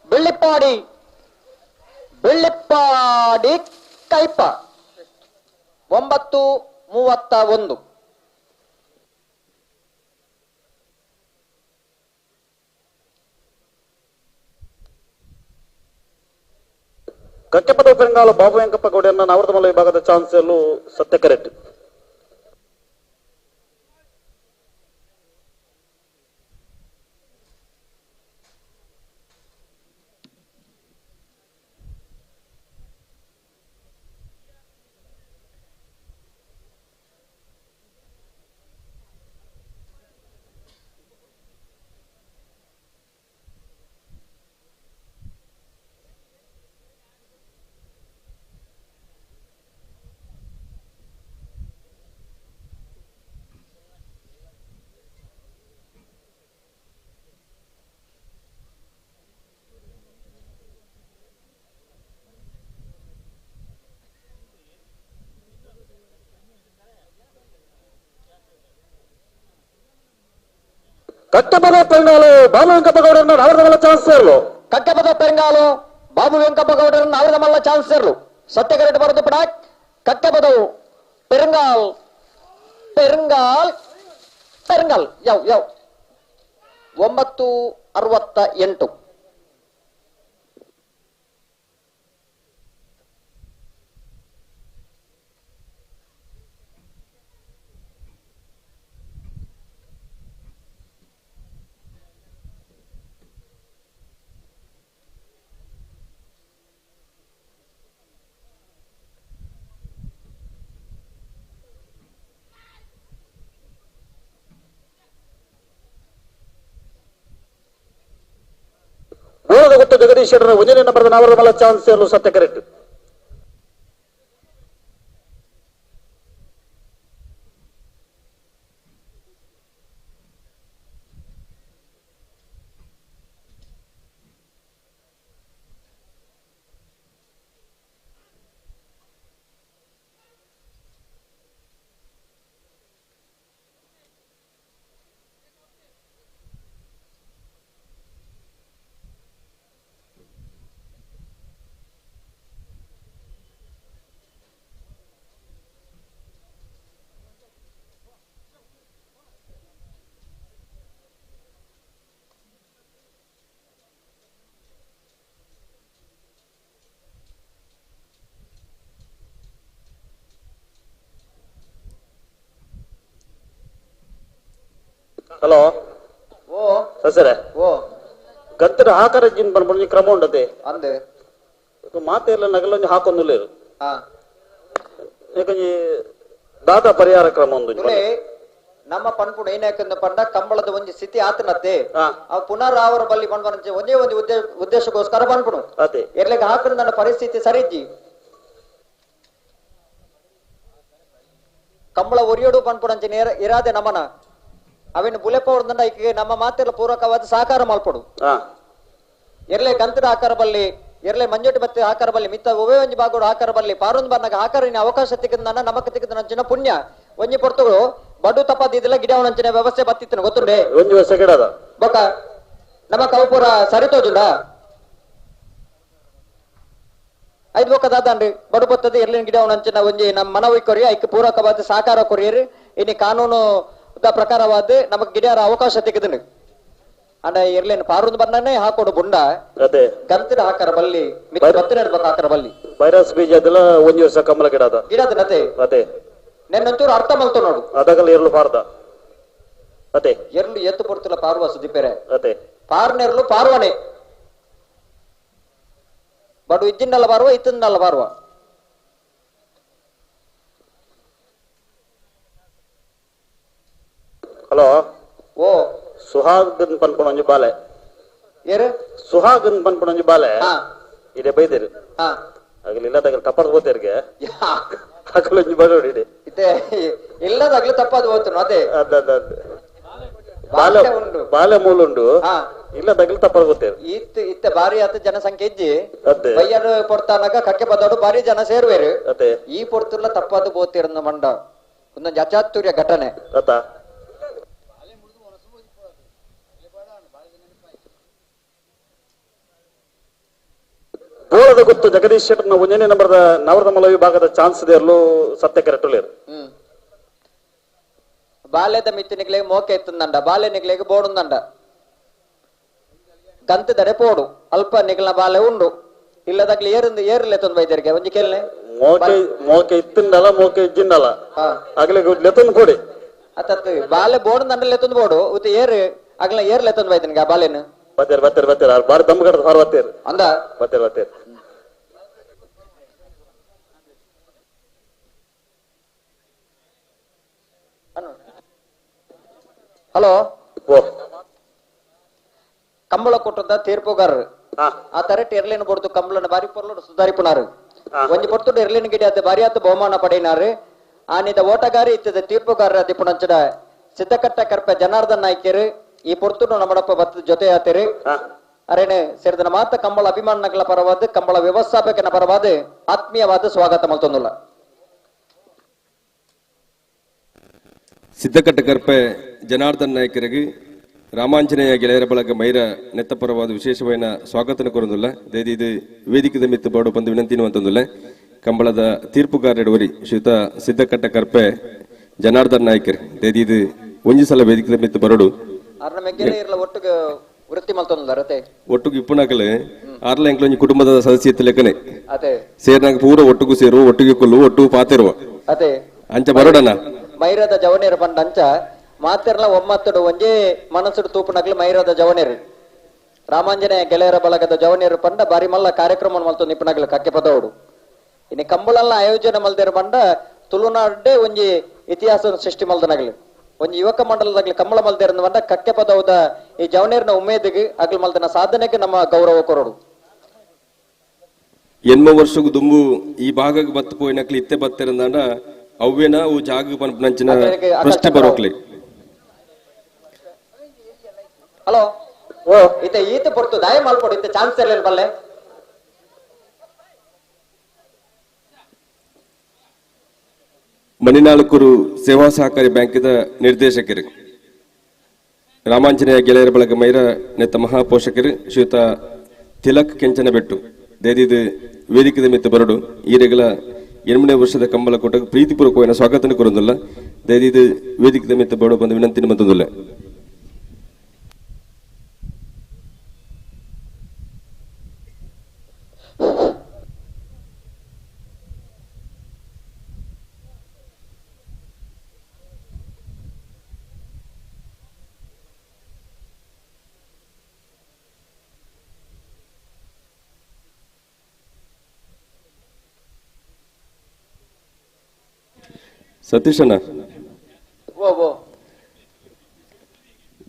ಬೆಳ್ಳಿಪ್ಪಾಡಿ ಕೈಪ 9:31 ಕಕ್ಕೆಪದ ಪೆರಂಗಾಲ ಬಾಬು ವೆಂಕಪ್ಪ ಗೌಡರನ್ನ ನವರದಮಲ್ಲ ವಿಭಾಗದ ಚಾನ್ಸರ್ಲು ಸತ್ಯ ಕರೆಕ್ಟ್ కట్టపద పెరంగాలు బాబు వెంకప్ప గౌడరನ್ನ నవరదమల్ల ಚಾನ್ಸರ್ಲು ಕಟ್ಟಪದ ಪೆರಂಗಾಲು ಬಾಬು ವೆಂಕಪ್ಪ ಗೌಡರನ್ನ ನವರದಮಲ್ಲ ಚಾನ್ಸರ್ಲು ಸತ್ಯ ಕರೆಕ್ಟ್ ಬರುದು ಪಡ ಕಟ್ಟಪದವು ಪೆರಂಗಾಲ್ ಯಾವ 9:68 ಜಗದೀಶ್ ಒಂದನೇ ನಂಬರ್ ನವರದಮಲ್ಲ ಚಾನ್ಸರ್ಲು ಸತ್ಯ ಕರೆಕ್ಟ್ ಹಲೋ ಓ ಸಸರೆ ಓ ಗಂತರ ಹಾಕರ ಜಿನ್ ಬಂದ್ಬಿಟ್ಟು ಕ್ರಮ ಉಂಡತೆ ಅಂದೆ ಮಾತೆಲ್ಲ ನಗಲೊಂದು ಹಾಕೊಂದುಲ್ಲೇರು ಹಾ ಯಾಕಂದ್ರೆ ದಾದ ಪರಿಹಾರ ಕ್ರಮ ಒಂದು ತುಲೆ ನಮ್ಮ ಪನ್ಪುಣ ಏನಾಕಂದ ಪಂಡ ಕಂಬಳದ ಒಂಜಿ ಸ್ಥಿತಿ ಆತನತ್ತೆ ಅವ್ ಪುನರ್ ಅವರ ಬಲ್ಲಿ ಬಂದ್ಬಂಚೆ ಒಂದೇ ಒಂದು ಉದ್ದೇಶಕ್ಕೋಸ್ಕರ ಬಂದ್ಬಿಡು ಅದೇ ಎರ್ಲೆಗೆ ಹಾಕಿದ ನನ್ನ ಪರಿಸ್ಥಿತಿ ಸರಿಜ್ಜಿ ಕಂಬಳ ಒರಿಯೋಡು ಪನ್ಪುಣಂಚೆ ಇರಾದೆ ನಮನ ಅವಿನ ಬುಲೆಪ ಹೊಡೆದ ಈಕೆ ನಮ್ಮ ಮಾತೆಲ್ಲ ಪೂರಕವಾದ ಸಹಕಾರ ಮಲ್ಪಡು ಎರ್ಲೆ ಗಂತದ ಆಕಾರ ಬಲ್ಲಿ ಎರ್ಲೆ ಮಂಜೋಟಿ ಬತ್ತೆ ಆಕಾರ ಬಲ್ಲಿ ಮಿತ್ತ ಒವೇ ಒಂಜಿ ಬಾಗೋಡು ಆಕಾರ ಬಲ್ಲಿ ಪಾರೊಂದು ಬನ್ನಾಗ ಆಕಾರಿನ ಅವಕಾಶ ತಿಕ್ಕದ ನಮಕ್ ತಿಕ್ಕದ ನಂಚಿನ ಪುಣ್ಯ ಒಂಜಿ ಪೊರ್ತುಗಳು ಬಡು ತಪ್ಪದಿದ್ದೆಲ್ಲ ಗಿಡ ನಂಚಿನ ವ್ಯವಸ್ಥೆ ಬತ್ತಿತ್ತನ ಗೊತ್ತುಂಡೆ ಒಂದು ವರ್ಷ ಗಿಡದ ಬೊಕ ನಮ್ಮ ಕೌಪುರ ಸರಿತೋಜುಂಡ ಐದು ಬೊಕ್ಕ ದಾದಾನ್ರಿ ಬಡು ಬತ್ತದ ಎರ್ಲಿನ ಗಿಡ ನಂಚಿನ ಒಂಜಿ ನಮ್ಮ ಮನವಿ ಕೊರಿ ಐಕ್ ಪೂರಕವಾದ ಸಹಕಾರ ಕೊರಿಯರಿ ಇನ್ನು ಕಾನೂನು ಪ್ರಕಾರವಾದ ನಮಗ್ ಗಿಡರ ಅವಕಾಶ ತೆಗೆದನು ಅಂಡ ಎರ್ಲೇನು ಪಾರುಂದು ಬಣ್ಣನೇ ಹಾಕೋಡು ಬುಂಡ ಅದೇ ಗಂತಿನ ಹಾಕರ ಬಲ್ಲಿ ಮಿತ್ರ ಬತ್ತಿನ ಇಡ್ಬೇಕು ಹಾಕರ ಬಲ್ಲಿ ವೈರಸ್ ಬೀಜ ಅದೆಲ್ಲ ಒಂದು ವರ್ಷ ಕಮಲ ಗಿಡದ ಗಿಡದ ನತೆ ಅದೇ ನೆನ್ನಂಚೂರು ಅರ್ಥ ಮಲ್ತು ನೋಡು ಅದಗಲ್ಲ ಇರಲು ಪಾರ್ದ ಅದೇ ಎರ್ಲು ಎತ್ತು ಪಡ್ತಿಲ್ಲ ಪಾರುವ ಸುದಿಪೇರೆ ಅದೇ ಪಾರ್ನೆರ್ಲು ಪಾರ್ವನೆ ಬಡು ಇಜ್ಜಿನಲ್ಲ ಪಾರುವ ಇತ್ತಿನಲ್ಲ ಪಾರುವ ಹಲೋ ಓ ಸುಹಾಗನ್ ಪನ್ಪುಣಂಜಿ ಬಾಲೆ ಏರು ಸುಹಾಗನ್ ಪನ್ಪುಣಂಜಿ ಬಾಲೆ ಇಡೆ ಬೈದೇರು ಆಗಲಿಲ್ಲ ತಗಲ್ ತಪ್ಪದ ಹೋತೇರ್ಗೆ ಹಕಲೊಂಜಿ ಬರೋಡಿ ಇಡೆ ಇತ್ತೆ ಇಲ್ಲದಾಗ್ಲೂ ತಪ್ಪದು ಹೋಗ್ತು ಅದೇ ಬಾಲೆ ಬಾಲೆ ಮೂಲುಂಡು ಇಲ್ಲ ತಗಲ್ ತಪ್ಪದ ಹೋತೇರು ಇತ್ತೆ ಬಾರಿ ಆತ ಜನಸಂಖ್ಯೆ ಇಜ್ಜಿ ಬಯ್ಯರು ಪೊಡ್ತಾನಾಗ ಕಕ್ಕೆ ಬದೋಡು ಬಾರಿ ಜನ ಸೇರುವೇರು ಅದೇ ಈ ಪೊಡ್ತಿರ್ಲ ತಪ್ಪದು ಬೋತಿರಂದ ಮಂಡ ಒಂದೊಂದು ಅಚಾತುರ್ಯ ಘಟನೆ ಅತಾ ಬೋಳದ ಗೊತ್ತು ಜಗದೀಶ್ ಶೆಟ್ಟರ್ನ ಒಂದನೇ ನಂಬರ್ದ ನವರದ ಮಲ ವಿಭಾಗದ ಚಾನ್ಸ್ ಇದೆಯಲ್ಲೂ ಸತ್ಯ ಕರೆಕ್ಟುಲೇರು ಬಾಲ್ಯದ ಮಿತ್ತಿನಿಗ್ಲೆಗೆ ಮೋಕೆ ಎತ್ತಂದಂಡ ಬಾಲ್ಯ ನಿಗ್ಲೆಗೆ ಬೋಡುಂದಂಡ ಕಂತಿದರೆ ಪೋಡು ಅಲ್ಪ ನಿಗ್ಲ ಬಾಲ್ಯ ಉಂಡು ಇಲ್ಲದಾಗ್ಲಿ ಏರ್ಲೆ ತೊಂದ್ ಬೈದರಿಗೆ ಒಂಜಿ ಕೇಳ್ನೆ ಮೋಕೆ ಇತ್ತಿಂಡಲ್ಲ ಮೋಕೆ ಇಜ್ಜಿಂಡಲ್ಲ ಆಗ್ಲೇ ಲೆತ್ತೊಂದು ಕೊಡಿ ಅತ್ತತ್ತು ಬಾಲ್ಯ ಬೋಡುಂದಂಡ ಲೆತ್ತೊಂದು ಬೋಡು ಉತ್ತಿ ಆಗ್ಲ ಏರ್ಲೆ ತೊಂದ್ ಬೈದನಿಗೆ ಆ ಬಾಲ್ಯನು ಬತ್ತೇರ್ ಬಾರಿ ದಮ್ ಕಡದ ಹೊರ ಬತ್ತೇರ್ ಅಂದ ಬತ್ತೇರ್ ಹಲೋ ಕಂಬಳ ಕೊಟ್ಟದ ತೀರ್ಪುಗಾರರು ಆ ತರಟ್ ಎರ್ಲಿನ ಬಡ್ದು ಕಂಬಳನ ಬಾರಿ ಪೊರ್ಲು ಸುಧಾರಿಪುನಾರು ಒಂಜಿ ಪೊರ್ತುಡು ಎರ್ಲಿನ ಗಿಡ ಅದ ಬಾರಿ ಆತ ಬಹುಮಾನ ಪಡೆಯಿನಾರು ಆನಿದ ಓಟಗಾರಿ ಇತ್ತದ ತೀರ್ಪುಗಾರರ ದಿಪ್ಪುಣಂಚದ ಸಿದ್ದಕಟ್ಟ ಕರ್ಪೆ ಜನಾರ್ದನ್ ನಾಯ್ಕರು ಈ ಪೊರ್ತುಡು ನಮ್ಮಡಪ್ಪ ಬತ್ತದ ಜೊತೆ ಆತೇರು ಅರೇನೆ ಸೇರಿದ ಮಾತ ಕಂಬಳ ಅಭಿಮಾನಗಳ ಪರವಾದ ಕಂಬಳ ವ್ಯವಸ್ಥಾಪಕನ ಪರವಾದ ಆತ್ಮೀಯವಾದ ಸ್ವಾಗತ ಮಲ್ತೊಂದುಲ್ಲ ಸಿದ್ದಕಟ್ಟ ಕರ್ಪೆ ಜನಾರ್ದನ್ ನಾಯಕರಿಗೆ ರಾಮಾಂಜನೇಯ ಗೆಳೆಯರ ಬಳಗ ಮೈರ ನೆತ್ತಪರವಾದ ವಿಶೇಷವಾದ ಸ್ವಾಗತನ ಕೊರೊಂದುಲ್ಲ ದೇದಿ ಇದು ವೇದಿಕೆ ಮಿತ್ತು ಬಾಡು ಬಂದು ವಿನಂತಿನ ಅಂತಂದುಲ್ಲ ಕಂಬಳದ ತೀರ್ಪುಗಾರರವರಿ ಶ್ರೀಯುತ ಸಿದ್ದಕಟ್ಟ ಕರ್ಪೆ ಜನಾರ್ದನ್ ನಾಯಕರ್ ದೇದಿ ಇದು ಒಂಜಿ ಸಲ ವೇದಿಕೆ ಮಿತ್ತು ಬರಡು ಒಟ್ಟಿಗೆ ವೃತ್ತಿ ಮಲ್ತೊಂದುಲ್ಲ ಒಟ್ಟಿಗೆ ಇಪ್ಪುನಾಕಲೆ ಆರ್ಲ ಎಂಕ್ಲೊಂಜಿ ಕುಟುಂಬದ ಸದಸ್ಯತೆ ಲೆಕ್ಕನೆ ಅದೇ ಸೇರ್ನಾಗ ಪೂರ ಒಟ್ಟಿಗೂ ಸೇರು ಒಟ್ಟಿಗೆ ಕೊಲ್ಲು ಒಟ್ಟು ಪಾತಿರುವ ಅದೇ ಅಂಚ ಬರೋಡನ ಮೈರದ ಜವನೇರು ಪಂಡ ಅಂಚ ಮಾತಿರ್ಲ ಒಮ್ಮತ್ತಡು ಒಂಜೇ ಮನಸ್ಸುಡು ತೂಪುನಗ್ಲು ಮೈರದ ಜವನೇರು ರಾಮಾಂಜನೇಯ ಗೆಳೆಯರ ಬಳಗದ ಜವನೇರು ಪಂಡ ಬಾರಿ ಮಲ್ಲ ಕಾರ್ಯಕ್ರಮ ಮಲ್ತೊಂದು ಇಪ್ಪನಗ್ಲು ಕಕ್ಕೆ ಪದವಡು ಇನ್ನು ಕಂಬಳಲ್ಲ ಆಯೋಜನೆ ಮಲ್ದೇರು ಪಂಡ ತುಳುನಾಡೆ ಒಂಜಿ ಇತಿಹಾಸ ಸೃಷ್ಟಿ ಮಲ್ದನಗ್ಲು ಒಂಜಿ ಯುವಕ ಮಂಡಲದಾಗ್ಲಿ ಕಂಬಳ ಮಲ್ದೇರು ಪಂಡ ಕಕ್ಕೆ ಪದವದ ಈ ಜವನೇರಿನ ಉಮೇದಿಗೆ ಆಗ್ಲಿ ಮಲ್ದನ ಸಾಧನೆಗೆ ನಮ್ಮ ಗೌರವ ಕೊರೋಡು ಎನ್ಮ ವರ್ಷಗೂ ದುಂಬು ಈ ಭಾಗಕ್ಕೆ ಬತ್ತ ಪೋಯಿನಕ್ಲಿ ಇತ್ತೆ ಬತ್ತಿರಂದಾಂಡ ಅವ್ವೇನ ಅವು ಜಾಗ ಪಂಪನಂಚಿನ ಪ್ರಶ್ನೆ ಬರೋಕ್ಲಿ ಹಲೋ ಓ ಇತ್ತೆ ಈತ ಪೊರ್ತು ದಯ ಮಲ್ಪಡು ಇತ್ತೆ ಚಾನ್ಸ್ ಇರ್ಲಿಲ್ಲ ಬಲ್ಲೆ ಮಣಿನಾಳಕೂರು ಸೇವಾ ಸಹಕಾರಿ ಬ್ಯಾಂಕಿದ ನಿರ್ದೇಶಕರು ರಾಮಾಂಜನೇಯ ಗೆಳೆಯರ ಬಳಗ ಮೈರ ನೆತ್ತ ಮಹಾಪೋಷಕರು ಶ್ರೀಯುತ ತಿಲಕ್ ಕೆಂಚನಬೆಟ್ಟು ದೇದಿದು ವೇದಿಕೆ ಮಿತ್ತು ಬರಡು ಈರೆಗಳ 8ನೇ ವರ್ಷದ ಕಂಬಳ ಕೊಟ್ಟಕ್ಕೆ ಪ್ರೀತಿಪೂರ್ವಕವಾದ ಸ್ವಾಗತನ ಕೊರೊಂದುಲ್ಲ ದೇದಿದು ವೇದಿಕೆ ಮಿತ್ತು ಬರಡು ಬಂದು ವಿನಂತಿನ ಬಂತಂದುಲ್ಲ ಸತೀಶಣ್ಣ ಓ ಓ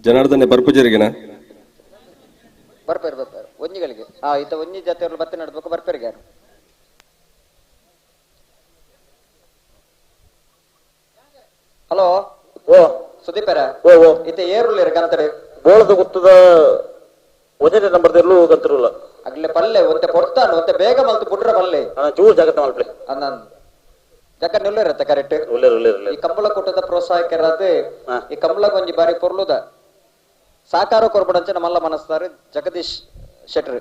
ಜನಾರ್ದನೆ ಬರ್ಪುಜರಿಗೆನ ಬರ್ಪೇರು ಒಂಜಿಗಳಿಗೆ ಈತ ಒಂಜಿ ಜಾತಿಯವ್ರು ಬತ್ತೆ ನಡ್ಬೇಕು ಬರ್ಪೇರಿಗೆ ಯಾರು ಹಲೋ ಓ ಸುದೀಪರ ಓ ಓ ಈತ ಏರುಳ್ಳಿರ ಗಂತಡೆ ಬೋಳದ ಗೊತ್ತದ ಒಜನೆ ನಂಬರ್ದೆಲ್ಲೂ ಗಂತಿರಲ್ಲ ಅಗ್ಲೆ ಪಲ್ಲೆ ಒಂತೆ ಕೊಡ್ತಾನು ಒಂತೆ ಬೇಗ ಮಲ್ತು ಬುಡ್ರ ಪಲ್ಲೆ ಚೂರು ಜಾಗತ್ತ ಮಲ್ಪೆ ಅಂದ್ ಜಕ್ಕ ನಿಲ್ಲುತ್ತೆ ಕರೆಕ್ಟ್ ಈ ಕಂಬಳ ಕೊಟ್ಟದ ಪ್ರೋತ್ಸಾಹಕರಾದ ಈ ಕಂಬಳ ಕೊಂಚಿ ಬಾರಿ ಪೊರ್ಲುದ ಸಾಕಾರ ಕೊರ್ಬಡಂಚ ನಮ್ಮಲ್ಲ ಮನಸ್ತಾರ ಜಗದೀಶ್ ಶೆಟ್ರ್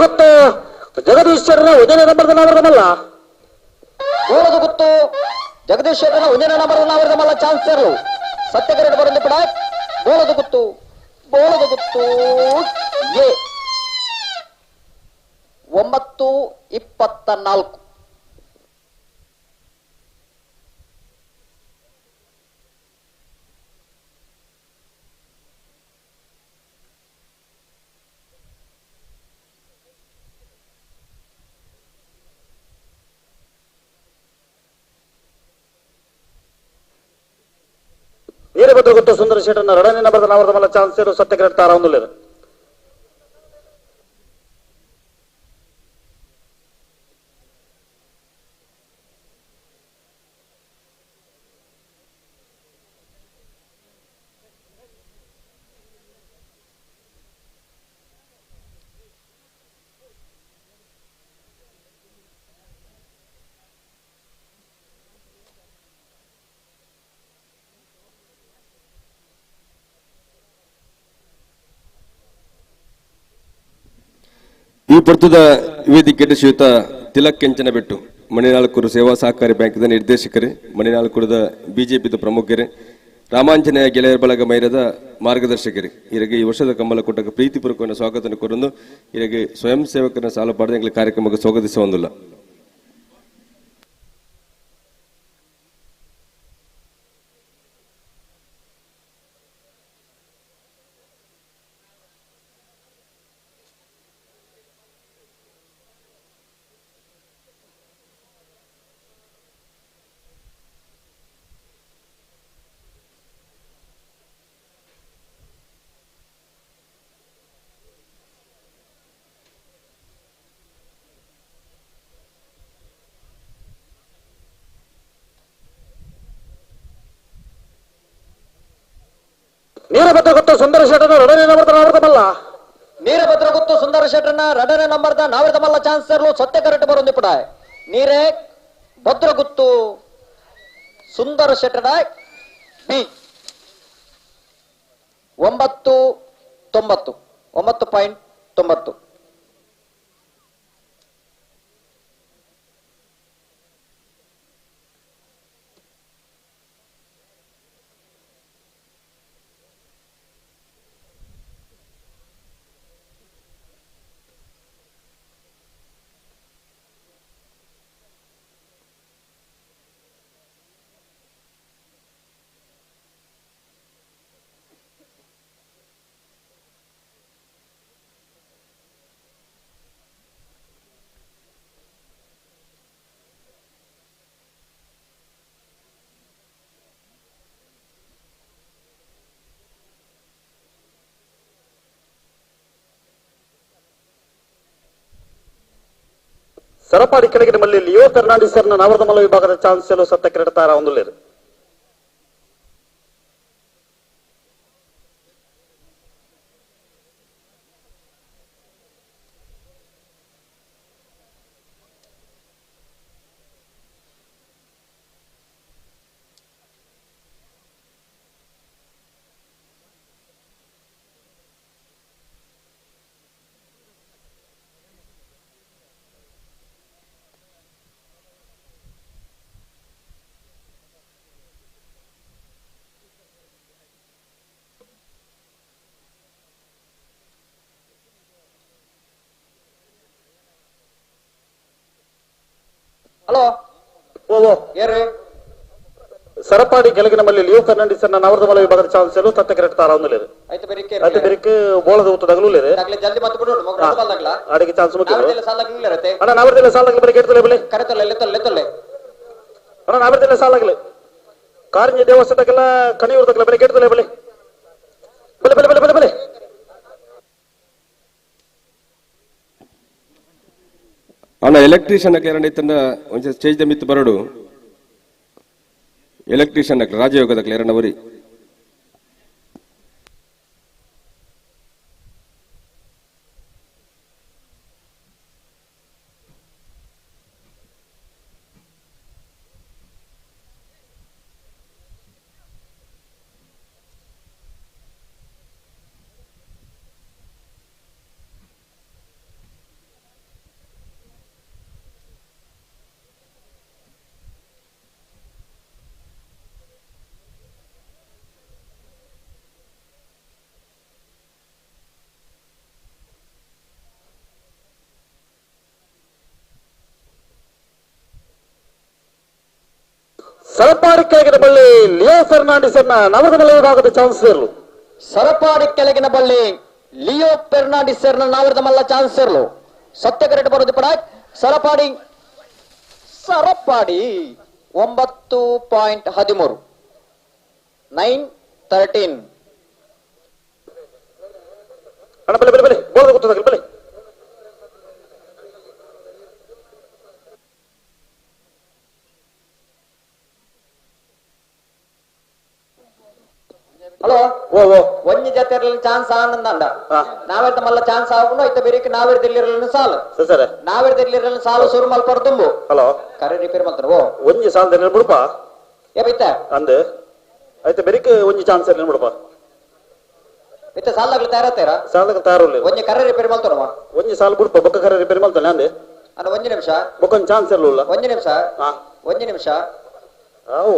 ಗೊತ್ತು ಜಗದೀಶ್ವರನ ಉದಯನ ನಂಬರ್ದಲ್ಲ ಊರದು ಗೊತ್ತು ಜಗದೀಶ್ವರನ ಉದಯನ ನಂಬರ್ದಲ್ಲ ಚಾನ್ಸ್ ಇರಲು ಸತ್ಯಕರಣ ಬರಂದು ಕೂಡ ಬೋಳದು ಗೊತ್ತು ಎ 9:24 ವೀರಭದ್ರ ಗೊತ್ತು ಸುಂದರ ಶೆಟ್ಟನ ಎರಡನೇ ನಂಬರ್ದ ಚಾನ್ಸ್ ಇರೋ ಸತ್ಯಕರಣ ತಾರ ಒಂದು ಈ ಪರ್ತದ ವೇದಿಕೆಯ ಶ್ರೀಯುತ ತಿಲಕ್ ಕೆಂಚನಬೆಟ್ಟು ಮಣಿನಾಲ್ಕೂರು ಸೇವಾ ಸಹಕಾರಿ ಬ್ಯಾಂಕ್ದ ನಿರ್ದೇಶಕರು ಮಣಿನಾಲ್ಕೂರದ ಬಿಜೆಪಿದ ಪ್ರಮುಖರು ರಾಮಾಂಜನೇಯ ಗೆಳೆಯರ ಬಳಗ ಮೈರದ ಮಾರ್ಗದರ್ಶಕರು ಇವರಿಗೆ ಈ ವರ್ಷದ ಕಂಬಳ ಕೂಟಕ್ಕೆ ಪ್ರೀತಿಪೂರ್ವಕವನ್ನು ಸ್ವಾಗತ ಕೋರನ್ನು ಇವರಿಗೆ ಸ್ವಯಂ ಸೇವಕರನ್ನ ಸಾಲ ಪಡೆದ ಎಂಗಳ ಕಾರ್ಯಕ್ರಮಕ್ಕೆ ಸ್ವಾಗತಿಸುವಂದಿಲ್ಲ. ನೀರಭದ್ರ ಗೊತ್ತು ಸುಂದರ ಶೆಟ್ಟನ ಎರಡನೇ ನಂಬರ್ದಲ್ಲ ನೀರಭದ್ರ ಗೊತ್ತು ಸುಂದರ ಶೆಟ್ಟನ ಎರಡನೇ ನಂಬರ್ದ ನಾವಿರ್ದಮಲ್ಲ ಚಾನ್ಸ್ ಇರಲು ಸತ್ಯ ಕರೆಕ್ಟ್ ಬರೋದು ಪುಡ ನೀರೇ ಭದ್ರ ಗೊತ್ತು ಸುಂದರ ಶೆಟ್ಟನ ಬಿ 9.90 ಸರಪಾಡಿ ಕೆಳಗಿನ ಮಲ್ಲಿ ಲಿಯೋ ಫೆರ್ನಾಂಡಿಸ್ ಸರ್ನ ನವರದಮಲ್ಲ ವಿಭಾಗದ ಚಾನ್ಸ್ ಎಲ್ಲೋ ಸತ್ಯಕರಣ ತಾರ ಒಂದು ಹಲೋ ಓ ಏರ್ರಿ ಸರಪಾಡಿ ಕೆಳಗಿನ ಮಲ್ಲಿ ಲಿಯೋ ಫರ್ನಾಂಡಿಸ್ ಅನ್ನ ನವರದ ಮಲ ವಿಭಾಗದ ಚಾನ್ಸರು ತತ್ತ ಕರೆಕ್ಟ್ ತಾರಾವಂದಲೇರು అయితే బెరికి అయితే బెరికి బోళద ఉత్తదగలులేరు దాగ్లే జల్ది మత్తు బిడు మొగ రెండు బాల్ దాగ్లా ఆడికి ಚಾನ್ಸ್ ಮುಗಿದು ನಾವರ್ದೆಲ್ಲ ಸಾಲಾಗ್ಲಿಲ್ಲರತೆ ಅಣ್ಣ ನಾವರ್ದೆಲ್ಲ ಸಾಲಾಗಲಿ ಬರೀ ಕೇಳ್ತಲೇ ಬಲೆ ಕರೆತೊಲ್ಲೆ ಲೆತ್ತೊಲ್ಲೆ ಅಣ್ಣ ನಾವರ್ದೆಲ್ಲ ಸಾಲಾಗಲಿ ಕಾರಿಂಜ ದೇವಸ್ಥಾನಕ್ಕೆಲ್ಲ ಕಣಿಯೂರ್ದಕ್ಕೆಲ್ಲ ಬರೀ ಕೇಳ್ತಲೇ ಬಲೆ ಬಲೆ ಬಲೆ ಬಲೆ ಬಲೆ ಬಲೆ ಅಣ್ಣ ಎಲೆಕ್ಟ್ರಿಷಿಯನ್ ಎರಡೈತನ್ನ ಒಂಚೂರು ಸ್ಟೇಜ್ ದ ಮಿತ್ತು ಬರಡು ಎಲೆಕ್ಟ್ರಿಷಿಯನ್ ರಾಜಯೋಗದಕ್ಕೆ ಎರಡವರಿ ಸರಪಾಡಿ ಕೆಳಗಿನ ಬಳ್ಳಿ ಲಿಯೋ ಫೆರ್ನಾಂಡಿಸ್ ಅನ್ನ ನವರದ ಮಲ ವಿಭಾಗದ ಚಾನ್ಸ್ ಇರಲು ಸರಪಾಡಿ ಕೆಳಗಿನ ಬಳ್ಳಿ ಲಿಯೋ ಫೆರ್ನಾಂಡಿಸ್ ನಾವರದ ಮಲ್ಲ ಚಾನ್ಸ್ ಇರಲು ಸತ್ಯ ಕರೆಕ್ಟ್ ಬರೋದು ಪಡ ಸರಪಾಡಿ 9.13 9:13 ಅಣ್ಣ ಬಲೆ ಬಲೆ ಬಲೆ ಬೋಳದ ಗೊತ್ತದಾಗಲಿ ಬಲೆ ಹಲೋ ಓ ಒಂಜಿ ಜೊತೆ ಚಾನ್ಸ್ ಆನಂದ ನಾವೆತ್ತ ಮಲ್ಲ ಚಾನ್ಸ್ ಆಗುನು ಐತ ಬೇರೆ ನಾವೆರ್ದಿಲ್ಲಿರಲ್ಲ ಸಾಲು ಸರ್ ನಾವೆರ್ದಿಲ್ಲಿರಲ್ಲ ಸಾಲು ಶುರು ಮಲ್ಪರ್ ತುಂಬು ಹಲೋ ಕರೆ ರಿಪೇರ್ ಮಾಡ್ತಾರ ಓ ಒಂಜಿ ಸಾಲದ ಬಿಡಪ್ಪ ಏ ಬೈತ ಅಂದೆ ಐತೆ ಬೆರಿಕೆ ಒಂಜಿ ಚಾನ್ಸ್ ಇರಲಿ ಬಿಡಪ್ಪ ಇತ್ತ ಸಾಲಾಗ್ಲಿ ತಯಾರತ್ತೇರ ಸಾಲದ ತಾರಲ್ಲ ಒಂಜಿ ಕರೆ ರಿಪೇರ್ ಮಾಡ್ತಾನವ ಒಂಜಿ ಸಾಲ ಬಿಡಪ್ಪ ಬೊಕ್ಕ ಕರೆ ರಿಪೇರ್ ಮಾಡ್ತಾನೆ ಅಂದೆ ಅನ್ನ ಒಂಜಿ ನಿಮಿಷ ಬೊಕ್ಕ ಚಾನ್ಸ್ ಇರಲಿಲ್ಲ ಒಂಜಿ ನಿಮಿಷ ಆವು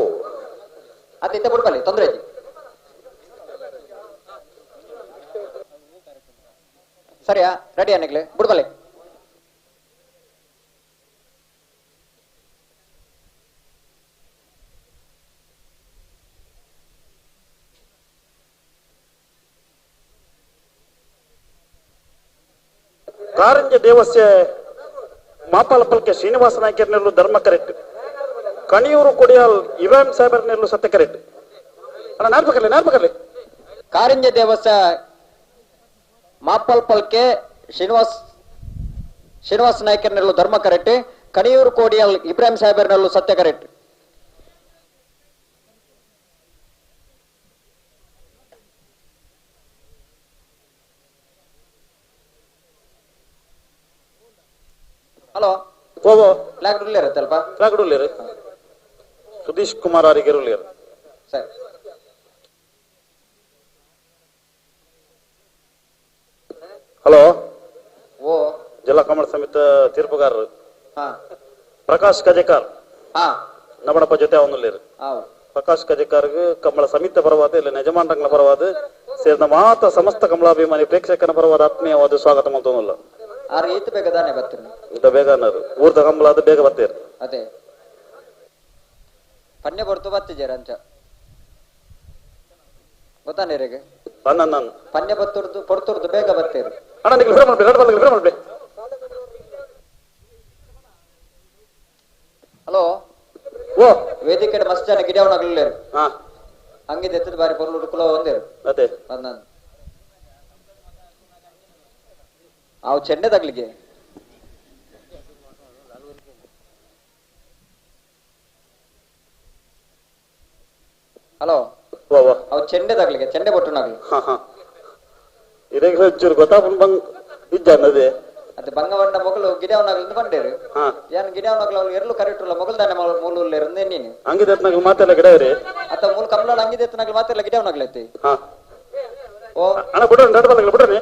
ಅತ್ತ ಇತ್ತ ಬಿಡ್ಬಲ್ಲಿ ತೊಂದ್ರೆ ಐತಿ ಸರಿಯಾ ರೆಡಿ ಅನ್ನಗ್ಲಿ ಬಿಡ್ಬಲ್ಲಿ ಕಾರಂಜ ದೇವಸ್ಯ ಮಾಪಾಲ ಪಲ್ಕೆ ಶ್ರೀನಿವಾಸ ನಾಯ್ಕರ್ನೆಲ್ಲು ಧರ್ಮ ಕರೆಕ್ಟ್ ಕಣಿಯೂರು ಕೊಡಿಯಾಲ್ ಇವಾಮ್ ಸಾಹೇಬರ್ನೆಲ್ಲು ಸತ್ಯ ಕರೆಕ್ಟ್ ಅಣ್ಣ ನಾರ್ಪಕರ್ಲಿ ಕಾರಿಂಜ ದೇವಸ್ಯ ಮಾಪಲ್ ಪಲ್ಕೆ ಶ್ರೀನಿವಾಸ ನಾಯ್ಕರ್ನೆಲ್ಲು ಧರ್ಮ ಕರೆಕ್ಟ್ ಕಣಿಯೂರು ಕೋಡಿಯಲ್ ಇಬ್ರಾಹಿಂ ಸಾಹೇಬರ್ನೆಲ್ಲು ಸತ್ಯ ಕರೆಕ್ಟ್ ಹಲೋ ಓವೋ ಫ್ಲಾಗ್ ಇರುತ್ತೆ ಅಲ್ಪ ಫ್ಲಾಗ್ ಉಳ್ಳೇರು ಸುದೀಶ್ ಕುಮಾರ್ ಆರಿಗೆ ಉಳ್ಳೇರು ಸರಿ ಹಲೋ ಓ ಜಿಲ್ಲಾ ಕಮಲ ಸಮಿತ ತೀರ್ಪುಗಾರರು ಹಾ ಪ್ರಕಾಶ್ ಕಜೆಕಾರ್ ಹಾ ನಮ್ಮನಪ್ಪ ಜೊತೆ ಅವನುಳ್ಳೇರು ಹೌದು ಪ್ರಕಾಶ್ ಕಜೆಕಾರ್ಗೆ ಕಮಲ ಸಮಿತ ಪರವಾದ ಇಲ್ಲ ಯಜಮಾನರಂಗಳ ಪರವಾದ ಸೇರಿದ ಮಾತ ಸಮಸ್ತ ಕಮಲಾಭಿಮಾನಿ ಪ್ರೇಕ್ಷಕನ ಪರವಾದ ಆತ್ಮೀಯವಾದ ಸ್ವಾಗತ ಮಾಡ್ತೋನಲ್ಲ ಆರು ಈತ ಬೇಗ ತಾನೇ ಬರ್ತೀನಿ ಇಂತ ಬೇಗ ಅನ್ನೋದು ಊರ್ದ ಕಂಬಳ ಅದು ಬೇಗ ಬರ್ತೀರಿ ಅದೇ ಪನ್ನೆ ಬರ್ತು ಬರ್ತಿದ್ದೀರ ಅಂತ ಗೊತ್ತಾ ನೀರಿಗೆ ನಾನು ಪನ್ನೆ ಬರ್ತುರ್ದು ಪೊರ್ತುರ್ದು ಬೇಗ ಬರ್ತೀರಿ ಅಣ್ಣ ನೀವು ವಿವರ ಮಾಡ್ಬೇಕು ಹಲೋ ಓ ವೇದಿಕೆ ಮಸ್ತ್ ಜನ ಗಿಡವನಾಗ್ಲಿಲ್ಲ ಹಾ ಹಂಗಿದ ಎತ್ತದ ಬಾರಿ ಪೊರ್ಲು ಹುಡುಕಲೋ ಒಂದೇರು ಅದೇ ನಾನು ಅವು ಚೆನ್ನದಾಗ್ಲಿಗೆ ಹಲೋ ಅವು ಚೆಂಡೆದಾಗ್ಲಿಗೆ ಚೆಂಡೆ ಬೊಟ್ಟುನಾಗ್ಲಿ ಇದಾಗ ಹೆಚ್ಚೂರು ಗೊತ್ತಾಪನ್ ಬಂಗ್ ಇಜ್ಜ ಅನ್ನದೇ ಅದು ಬಂಗವಣ್ಣ ಮೊಗಲು ಗಿಡವನಾಗ್ಲಿ ಬಂಡೇರು ಏನ್ ಗಿಡವನಾಗ್ಲಿ ಅವ್ರು ಎರಲು ಕರೆಕ್ಟಲ್ಲ ಮೊಗಲ್ ದಾನೆ ಮೂಲೂಲ್ಲ ಇರಂದೇ ನೀನು ಹಂಗಿದತ್ನಾಗ ಮಾತೆಲ್ಲ ಗಿಡ ಇರಿ ಅತ್ತ ಮೂಲ ಕಮಲ ಹಂಗಿದೆತ್ತನಾಗ್ಲಿ ಮಾತೆಲ್ಲ ಗಿಡವನಾಗ್ಲಿ ಐತಿ ಓ ಅಣ್ಣ ಬಿಡ್ರಿ ನಡ್ಬಲ್ಲ ಬಿಡ್ರಿ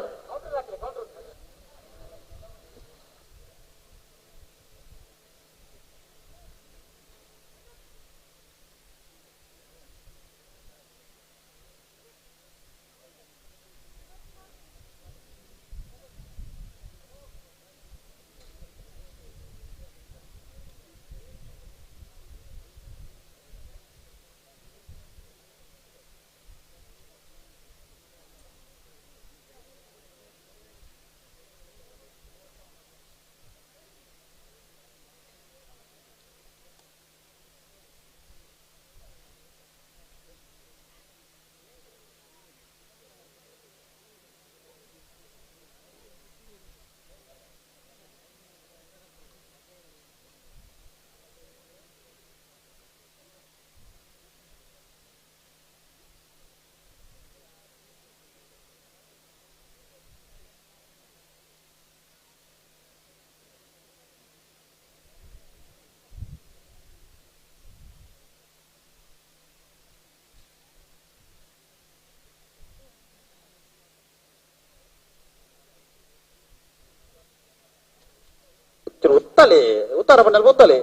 ಮುತ್ತಲಿ ಉತ್ತರ ಬಂಡಲ್ ಮುತ್ತಲಿ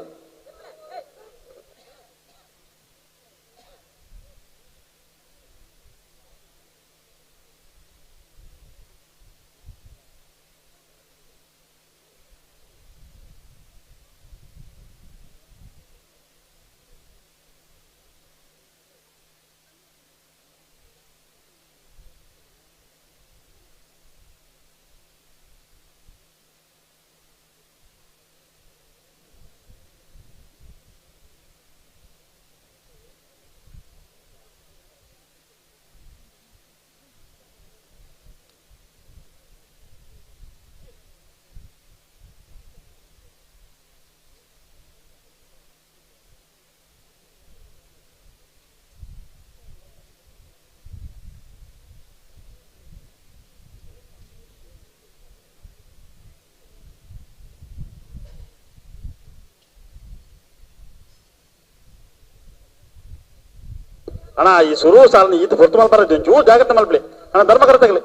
ಅಣ್ಣ ಈ ಶುರು ಸಾಲ ಈತ ಹೊರತು ಮಲ್ಪಾರ ಚೂರು ಜಾಗ್ರತೆ ಮಲ್ಪಲಿ ಅಣ್ಣ ಧರ್ಮಕರ ತಗಲಿ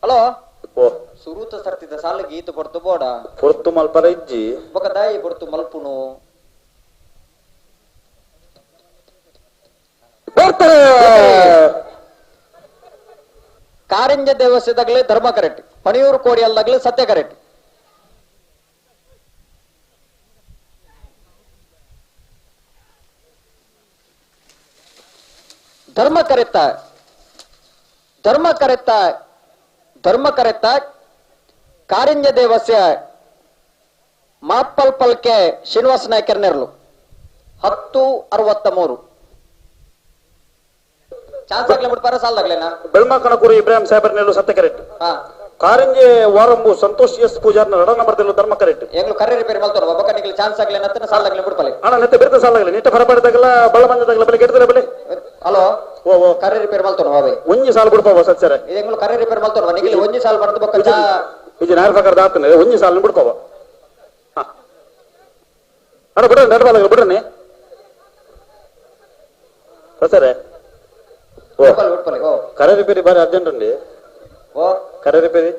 ಹಲೋ ಓ ಸುರೂತ ಸರ್ತಿದ ಸಾಲ ಗೀತು ಪೊರ್ತು ಬೋಡ ಹೊರತು ಮಲ್ಪಾರ ಇಜ್ಜಿ ಬೊಕ ದಾಯಿ ಪೊರ್ತು ಮಲ್ಪುನು ಕಾರಿಂಜ ದೇವಸ್ಥಾನದಾಗಲೇ ಧರ್ಮ ಕರೆಕ್ಟ್ ಪಣಿಯೂರು ಕೋಡಿಯಲ್ದಾಗಲೇ ಸತ್ಯ ಕರೆಕ್ಟ್ ಧರ್ಮ ಕರೆತ್ತ ಧರ್ಮ ಕರೆತ್ತ ಧರ್ಮ ಕರೆತ್ತ ಕಾರಿಂಜ ದೇವಸ್ಯ ಮಾಪ್ಪಲ್ ಪಲ್ಕೆ ಶ್ರೀನಿವಾಸ ನಾಯ್ಕರ್ ನೆರಳು 1063 ಚಾನ್ಸ್ ಆಗ್ಲೇ ಬಿಡ್ಪಾರ ಸಾಲ್ದಾಗ್ಲೇನಾ ಬೆಳ್ಮಕನಕೂರು ಇಬ್ರಾಹಿಂ ಸಾಹೇಬರ್ ನೆರಳು ಸತ್ಯ ಕರೆಕ್ಟ್ ಕಾರಿಂಜೆ ವಾರಂಬು ಸಂತೋಷ್ ಎಸ್ ಪೂಜಾರ್ನ ರಡ ನಂಬರ್ದಲ್ಲೂ ಧರ್ಮ ಕರೆಕ್ಟ್ ಎಂಗ್ಲು ಕರೆ ರಿಪೇರಿ ಮಲ್ತಾರ ಒಬ್ಬ ನಿಗ್ಲಿ ಚಾನ್ಸ್ ಆಗ್ಲೇ ನತ್ತನ ಸಾಲ್ದಾಗ್ಲೇ ಬಿಡ್ಪಲೆ ಅಣ್ಣ ನೆತ್ತ ಬಿರ್ತ ಸಾಲಾಗಲಿ ನಿಟ್ಟ ಫರಪಡದಾಗಲ್ಲ ಬಳ ಬಂದದಾಗಲ್ಲ ಬೆಲೆ ಕೆಡ್ತಲೆ ಬೆಲೆ ಹಲೋ ಓ ಓ ಕರೆ ರಿಪೇರಿ ಮಲ್ತಾರ ಬಾಬೆ ಒಂಜಿ ಸಾಲ ಬಿಡ್ಪಾವ ಸತ್ಸರ ಇದು ಎಂಗ್ಲು ಕರೆ ರಿಪೇರಿ ಮಲ್ತಾರ ನಿಗ್ಲಿ ಒಂಜಿ ಸಾಲ್ ಬರ್ತದ ಬೊಕ್ಕ ಚಾ ಇದು ನಾಯರ್ ಪ್ರಕಾರ ದಾತನೆ ಒಂಜಿ ಸಾಲ ಬಿಡ್ಪಾವ ಅಣ್ಣ ಬಿಡ್ರಿ ನಡ್ಬಾಲ ಬಿಡ್ರಿ ಸತ್ಸರೆ ಕರೆ ರಿಪೇರಿ ಬಾರಿ ಅರ್ಜೆಂಟ್ ಉಂಡಿ ಓ ಕರೆ ರಿಪೇರಿ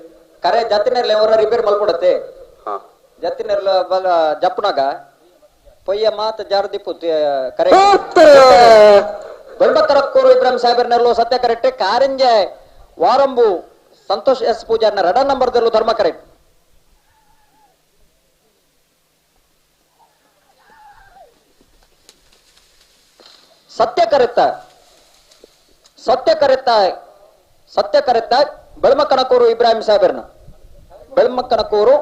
ಕರೆ ಜತ್ತಿನೆರ್ಲೆ ಅವರ ರಿಪೇರಿ ಮಲ್ಪಡತ್ತೆ ಜತ್ತಿನೆರ್ಲ ಜಪ್ಪನಾಗ ಪೊಯ್ಯ ಮಾತ ಜಾರದಿಪ್ಪು ಕರೆ ಬೆಳ್ಬತ್ತರಕ್ಕೂರು ಇಬ್ರಾಹಿಂ ಸಾಹೇಬರ್ ನೆರಳು ಸತ್ಯ ಕರೆಕ್ಟ್ ಕಾರಿಂಜೆ ವಾರಂಬು ಸಂತೋಷ್ ಎಸ್ ಪೂಜಾರ್ನ ರಡ ನಂಬರ್ದಲ್ಲೂ ಧರ್ಮ ಕರೆಕ್ಟ್ ಸತ್ಯ ಕರೆತ್ತ ಸತ್ಯ ಕರೆತ್ತ ಸತ್ಯ ಕರೆತ್ತ ಬೆಳ್ಮಕ್ಕನಕೂರು ಇಬ್ರಾಹಿಂ ಸಾಹೇಬರ್ನ ಬೆಳ್ಮಕ್ಕನಕೂರು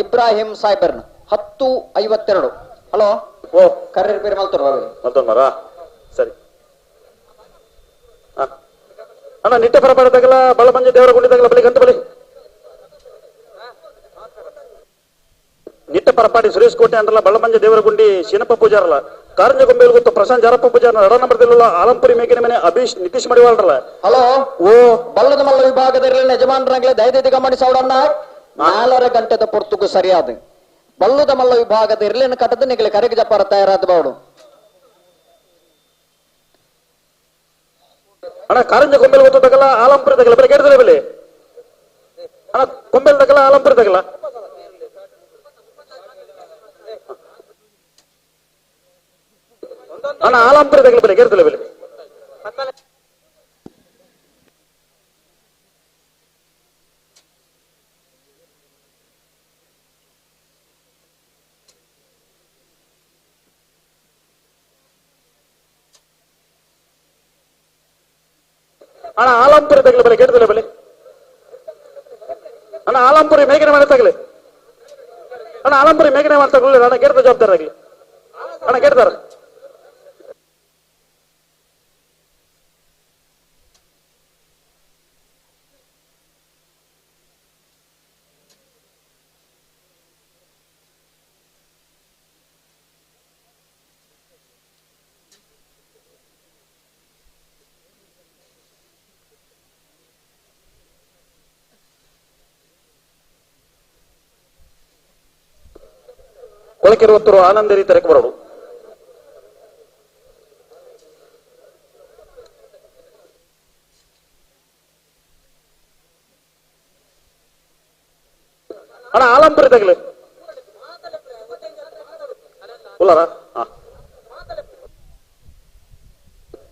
ಇಬ್ರಾಹಿಂ ಸಾಹೇಬರ್ನ 1052 ಹಲೋ ಓ ಕರೆ ರಿಪೇರಿ ಮಲ್ತಾರ ಮಲ್ತೋನ್ ಮರ ಸರಿ ಅಣ್ಣ ನಿಟ್ಟ ಫರಪಡದಾಗಲ್ಲ ಬಳ ಮಂಜ ದೇವರ ಗುಂಡಿದಾಗಲ್ಲ ಬಲಿ ಗಂಟು ಬಲಿ ನಿಟ್ಟ ಪರಪಾಡಿ ಸುರೇಶ್ ಕೋಟೆ ಅಂದ್ರಲ್ಲ ಬಳ್ಳಮಂಜ ದೇವರ ಗುಂಡಿ ಶಿನಪ್ಪ ಪೂಜಾರಲ್ಲ ಕಾರಂಜ ಗೊಂಬೆಲ್ ಗೊತ್ತು ಪ್ರಶಾಂತ್ ಜಾರಪ್ಪ ಪೂಜಾರ ರಡ ನಂಬರ್ದಿಲ್ಲ ಆಲಂಪುರಿ ಮೇಕಿನ ಮನೆ ಅಭೀಶ್ ನಿತೀಶ್ ಮಡಿವಾಳ್ರಲ್ಲ ಹಲೋ ಓ ಬಲ್ಲದ ಮಲ್ಲ ವಿಭಾಗದಲ್ಲಿ ಯಜಮಾನರಾಗಲೇ ದಯದಿದ್ದ ಗಮನಿಸೋಡನ್ನ 4 ಗಂಟೆದ ಪೊರ್ತುಗು ಸರಿಯಾದ ಬಲ್ಲದ ಮಲ್ಲ ವಿಭಾಗದ ಇರ್ಲಿನ ಕಟ್ಟದ ನಿಗಲಿ ಕರೆಗೆ ಜಪ್ಪಾರ ತಯಾರಾದ ಬಾಡು ಅಣ್ಣ ಕಾರಂಜ ಗೊಂಬೆಲ್ ಗೊತ್ತದಾಗಲ್ಲ ಆಲಂಪುರಿ ತಗಲ್ಲ ಬೆಲೆ ಕೇಳಿದ್ರೆ ಬೆಲೆ ಅಣ್ಣ ಗೊಂಬೆಲ್ ತಗಲ್ಲ ಆಲಂಪುರಿ ತಗಲ್ಲ ಅಣ್ಣ ಆಲಂಪುರಿ ತಗಲ್ಲ ಬೆಲೆ ಕೇಳ್ತಿಲ್ಲ ಬೆಲೆ ಅಣ್ಣ ಆಲಂಪುರಿ ತಗಲಿ ಬೆಲೆ ಕೇಳ್ತಿಲ್ಲ ಬೆಲೆ ಅಣ್ಣ ಆಲಂಪುರಿ ಮೇಘನೆ ಮಾಡಿ ತಗಲಿ ಅಣ್ಣ ಆಲಂಪುರಿ ಮೇಘನೆ ಮಾಡಿ ತಗೊಳ್ಳಿ ಅಣ್ಣ ಕೇಳ್ತ ಜವಾಬ್ದಾರ ಆಗ್ಲಿ ಅಣ್ಣ ಕೇಳ್ತಾರ ಕೊಳಕೆರುವತ್ತೂರು ಆನಂದರಿ ತೆರಕ್ಕೆ ಬರೋಡು. ಅಣ್ಣ ಆಲಂಪುರಿ ತಗಲಿ ಉಲ್ಲಾರ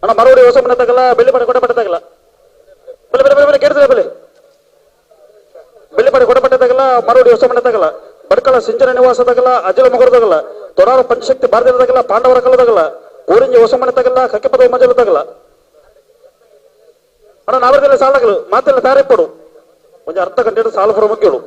ಅಣ್ಣ ಮರವಡಿ ಹೊಸ ಮನೆ ತಗಲ್ಲ ಬೆಳ್ಳಿಪಡೆ ಕೊಡಪಟ್ಟೆ ತಗಲ್ಲ ಬೆಲೆ ಬೆಲೆ ಬೆಲೆ ಬೆಲೆ ಕೇಳಿದ್ರೆ ಬೆಲೆ ಬೆಳ್ಳಿಪಡೆ ಕೊಡಪಟ್ಟೆ ತಗಲ್ಲ ಮರವಡಿ ಹೊಸ ಮನೆ ತಗಲ್ಲ ಬಡ್ಕಳ ಸಿಂಚನ ನಿವಾಸ ತಗಲ್ಲ ಅಜಲ ಮೊಗರು ತಗಲ್ಲ ತೊಡಾರ ಪಂಚಶಕ್ತಿ ಭಾರತೀಯ ತಗಲ್ಲ ಪಾಂಡವರ ಕಲ್ಲ ತಗಲ್ಲ ಊರಿಂಜಿ ಹೊಸ ಮನೆ ತಗಲ್ಲ ಕಕ್ಕೆ ಪದವಿ ಮಜಲು ತಗಲ್ಲ ಅಣ್ಣ ನಾವರದೆಲ್ಲ ಸಾಲಗಳು ಮಾತೆಲ್ಲ ತಾರಿಪಡು ಒಂದು ಅರ್ಧ ಗಂಟೆ ಸಾಲ ಬರೋ ಮುಖ್ಯಳು.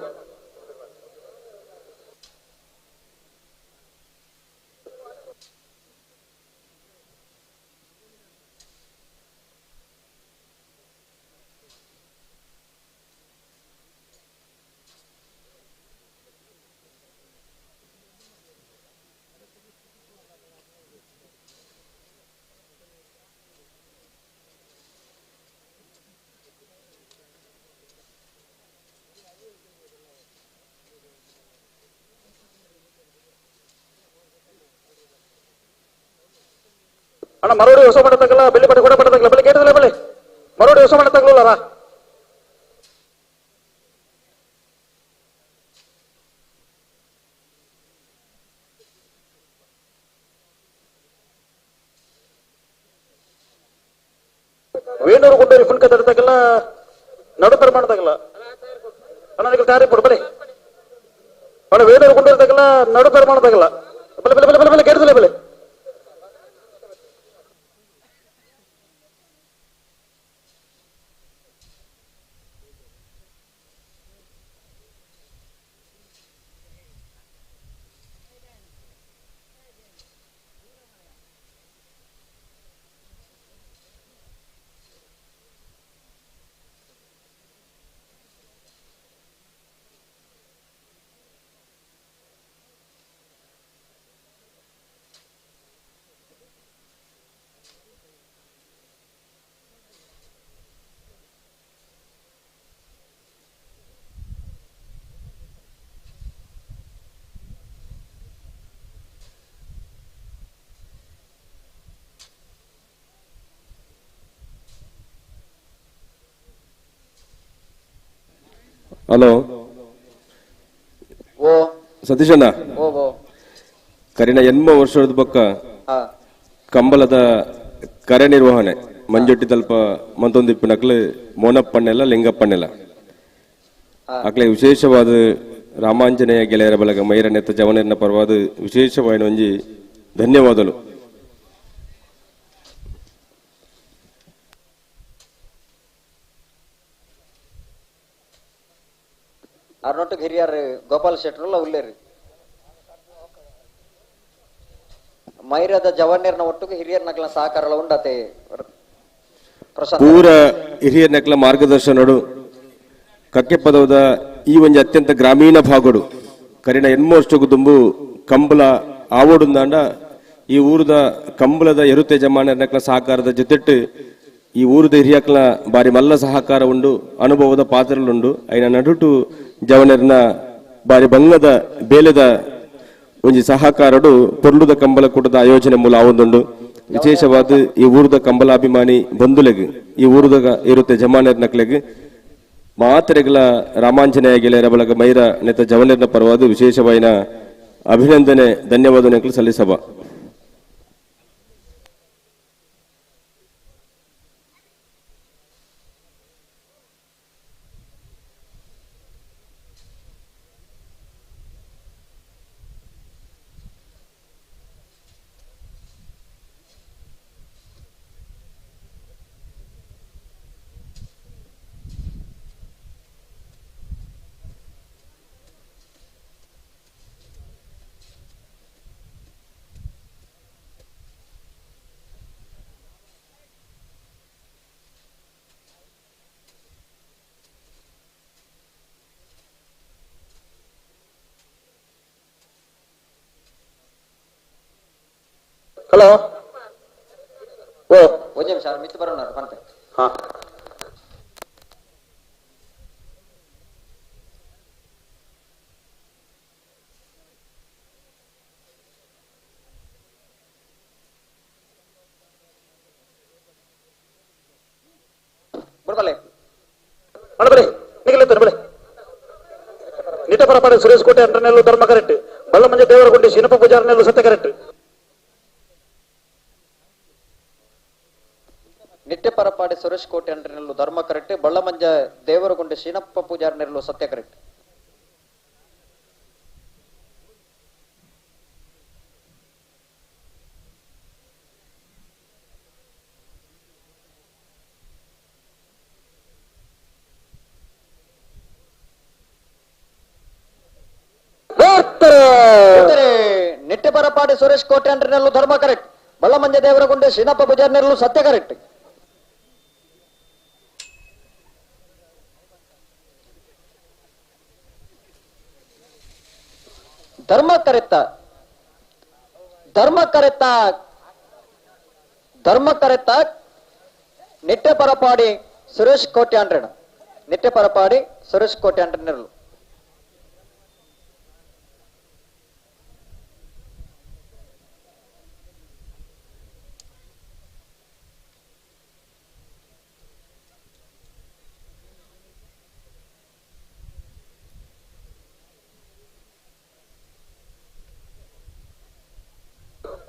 ಅಣ್ಣ ಮರವಡಿ ಹೊಸ ಮನೆ ತಗಲ್ಲ ಬೆಳ್ಳಿಪಡೆ ಕೊಡಪಟ್ಟೆ ತಗಲ್ಲ ಬೆಲೆ ಕೇಳಿದ್ರೆ ಬೆಲೆ ಮರವಡಿ ಹೊಸ ಮನೆ ತಗಲಲ್ಲ ವೇಣೂರು ಗುಡ್ಡೂರಿ ಫುಲ್ಕ ತಡತಗಲ್ಲ ನಡು ಪ್ರಮಾಣ ತಗಲ್ಲ ಅಣ್ಣ ನಿಮಗೆ ತಯಾರಿ ಕೊಡು ಬೆಲೆ ಅಣ್ಣ ವೇಣೂರು ಗುಡ್ಡೂರಿ ತಗಲ್ಲ ನಡು ಪ್ರಮಾಣ ತಗಲ್ಲ ಬೆಲೆ ಬೆಲೆ ಬೆಲೆ ಬೆಲೆ ಬೆಲೆ ಕೇಳಿದ್ರೆ ಬೆಲೆ ಹಲೋ ಓ ಸತೀಶಣ್ಣ ಓ ಕರಿನ ಎನ್ಮ ವರ್ಷದ ಬೊಕ್ಕ ಕಂಬಲದ ಕಾರ್ಯನಿರ್ವಹಣೆ ಮಂಜೊಟ್ಟಿ ತಲ್ಪ ಮಂತೊಂದಿಪ್ಪು ನಕ್ಲು ಮೋನಪ್ಪಣ್ಣೆಲ್ಲ ಲಿಂಗಪ್ಪಣ್ಣೆಲ್ಲ ಅಕ್ಲೆ ವಿಶೇಷವಾದ ರಾಮಾಂಜನೇಯ ಗೆಳೆಯರ ಬಳಗ ಮೈರನೆತ್ತ ಜವನರ್ನ ಪರವಾದ ವಿಶೇಷವಾದ ಒಂಜಿ ಧನ್ಯವಾದಗಳು. ಅರ್ನೊಟ್ಟಿಗೆ ಹಿರಿಯರು ಗೋಪಾಲ್ ಶೆಟ್ರಲ್ಲ ಉಳ್ಳೇರಿ ಮೈರದ ಜವನ್ಯರ್ನ ಒಟ್ಟಿಗೆ ಹಿರಿಯರ್ ನಕಲ ಸಹಕಾರ ಉಂಡತೆ ಪೂರ ಹಿರಿಯರ್ ನಕಲ ಮಾರ್ಗದರ್ಶನಡು ಕಕ್ಕೆ ಪದವದ ಈ ಒಂದು ಅತ್ಯಂತ ಗ್ರಾಮೀಣ ಭಾಗಡು ಕರಿನ ಎನ್ಮೋಷ್ಟು ತುಂಬು ಕಂಬಳ ಆವೋಡುಂದಾಂಡ ಈ ಊರದ ಕಂಬಳದ ಎರುತೆ ಜಮಾನರ್ ನಕಲ ಸಹಕಾರದ ಜೊತೆಟ್ಟು ಈ ಊರದ ಹಿರಿಯಕ್ಲ ಬಾರಿ ಮಲ್ಲ ಸಹಕಾರ ಉಂಡು ಅನುಭವದ ಪಾತ್ರలుండు ಐನ ನಡುಟು ಜವನರ್ನ ಬಾರಿ ಬಂಗದ ಬೇಲೆದ ಒಂಜಿ ಸಹಕಾರಡು ಪೊರ್ಲುದ ಕಂಬಳ ಕೂಟದ ಆಯೋಜನೆ ಮೂಲ ಆವೊಂದುಂಡು ವಿಶೇಷವಾದ ಈ ಊರದ ಕಂಬಲಾಭಿಮಾನಿ ಬಂಧುಲೆಗ್ ಈ ಊರದ ಇರುತ್ತೆ ಜಮಾನರ್ ನಕ್ಲೆಗ್ ಮಾತರೆಗಳ ರಾಮಾಂಜನೇಯ ಗೆಳೆಯರ ಬಳಗ ಮೈರ ನೆತ್ತ ಜವನರ್ನ ಪರವಾದ ವಿಶೇಷವಾದ ಅಭಿನಂದನೆ ಧನ್ಯವಾದ ಸಲ್ಲಿಸಬ. ಹಲೋ ಓ ಒಂದು ನಿಮಿಷ ಮಿತ್ತು ಬರೋಣ ಬಂತೆ ಹಾ ಕೊಡ್ಬಲೆ ಅಣ್ಣ ಬರೀ ನಿಗಲಿತ್ತು ಬರೀ ನಿಟಪರಪಾಡಿ ಸುರೇಶ್ ಕೋಟೆ ಅಂಟನೆಲ್ಲು ಧರ್ಮ ಕರೆಕ್ಟ್ ಬಳ್ಳಮಂಜ ದೇವರಗುಂಡಿ ಶಿನಪ ಪೂಜಾರನೆಲ್ಲು ಸತ್ಯ ಕರೆಕ್ಟ್ ನಿಟ್ಟೆ ಪರಪಾಡಿ ಸುರೇಶ್ ಕೋಟೆ ಅಂಟನೆಲ್ಲು ಧರ್ಮ ಕರೆಕ್ಟ್ ಬಳ್ಳಮಂಜ ದೇವರಗುಂಡಿ ಶೀನಪ್ಪ ಪೂಜಾರನೆಲ್ಲು ಸತ್ಯ ಕರೆಕ್ಟ್ ನಿಟ್ಟೆ ಪರಪಾಡಿ ಸುರೇಶ್ ಕೋಟೆ ಅಂಟನೆಲ್ಲು ಧರ್ಮ ಕರೆಕ್ಟ್ ಬಳ್ಳಮಂಜ ದೇವರಗುಂಡಿ ಶೀನಪ್ಪ ಪೂಜಾರನೆಲ್ಲು ಸತ್ಯ ಕರೆಕ್ಟ್ ಧರ್ಮ ಕರೆತ್ತ ನಿಟ್ಟೆ ಪರಪಾಡಿ ಸುರೇಶ್ ಕೋಟೆ ಅಂಡ್ರೆಣ ನಿಟ್ಟೆ ಪರಪಾಡಿ ಸುರೇಶ್ ಕೋಟೆ ಅಂಡ್ರೆನರು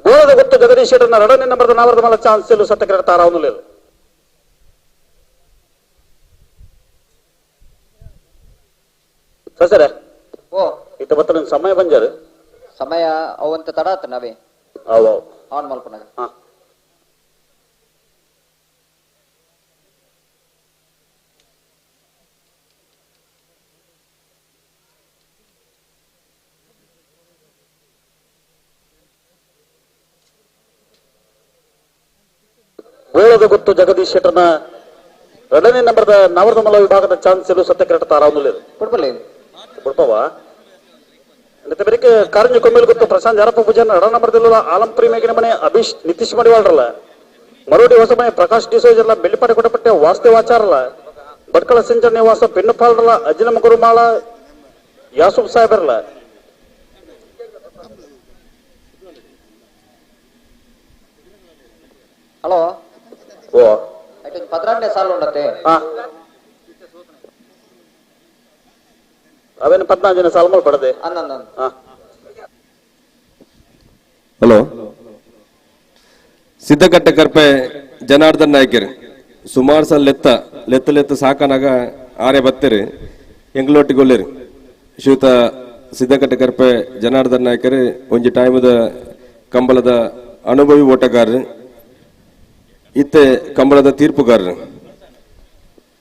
ಗೋಳದ ಗೊತ್ತು ಜಗದೀಶ್ ಶೆಟ್ಟರ್ನ ಎರಡನೇ ನಂಬರ್ದ ನಾವರದ ಮೇಲೆ ಚಾನ್ಸ್ ಇಲ್ಲ ಸತ್ಯ ಕರೆಕ್ಟ್ ತಾರಾವನು లేదు ಸರ್ ಓ ಇತ್ತ ಬತ್ತ ಸಮಯ ಬಂಜಾರು ಸಮಯ ಅವಂತ ತಡ ಆತ ನಾವೇ ಅವ ಆನ್ ಮಲ್ಪನಾಗ ಗೋಳದ ಗೊತ್ತು ಜಗದೀಶ್ ಶೆಟ್ಟರ್ನ ಎರಡನೇ ನಂಬರ್ದ ನವರದಮಲ ವಿಭಾಗದ ಚಾನ್ಸ್ ಇಲ್ಲ ಸತ್ಯ ಕರೆಕ್ಟ್ ತಾರಾವನು లేదు ಕೊಡ್ಬಲ್ಲ ಕೊಡ್ಪವಾ ಮತ್ತೆ ಬರೀಕೆ ಕಾರಂಜಿ ಕೊಮ್ಮೇಲೆ ಗೊತ್ತು ಪ್ರಶಾಂತ್ ಜಾರಪ್ಪ ಪೂಜಾರ ಎರಡ ನಂಬರ್ದಿಲ್ಲ ಆಲಂಪುರಿ ಮೇಗಿನ ಮನೆ ಅಭಿಷ್ ನಿತೀಶ್ ಮಡಿವಾಳ್ರಲ್ಲ ಮರೋಡಿ ಹೊಸ ಮನೆ ಪ್ರಕಾಶ್ ಡಿಸೋಜರ್ಲ ಬೆಳ್ಳಿಪಾಡಿ ಕೊಟ್ಟಪಟ್ಟೆ ವಾಸ್ತವಾಚಾರಲ್ಲ ಭಟ್ಕಳ ಸಿಂಚನ ನಿವಾಸ ಪೆಣ್ಣುಪಾಳ್ರಲ್ಲ ಅಜ್ಜಿನ ಮಗುರುಮಾಳ ಯಾಸೂಫ್ ಸಾಹೇಬರ್ಲ ಹಲೋ ಓ అయితే 14ನೇ ಸಾಲ ఉండతే ಅವೇನು 14 ಜನ ಸಾಲ ಪಡದೆ ಹಲೋ ಸಿದ್ದಕಟ್ಟೆ ಕರ್ಪೆ ಜನಾರ್ದನ್ ನಾಯ್ಕರ್ ಸುಮಾರು ಸಲ ಲೆತ್ತ ಸಾಕನಾಗ ಆರೆ ಬತ್ತರು ಎಂಗ್ಲೊಟ್ಟಿಗೊಳ್ಳಿರು ಶ್ರೀಯುತ ಸಿದ್ದಕಟ್ಟೆ ಕರ್ಪೆ ಜನಾರ್ದನ್ ನಾಯ್ಕರ್ ಒಂಜಿ ಟೈಮದ ಕಂಬಳದ ಅನುಭವಿ ಓಟಗಾರರು ಇತ್ತೆ ಕಂಬಳದ ತೀರ್ಪುಗಾರರು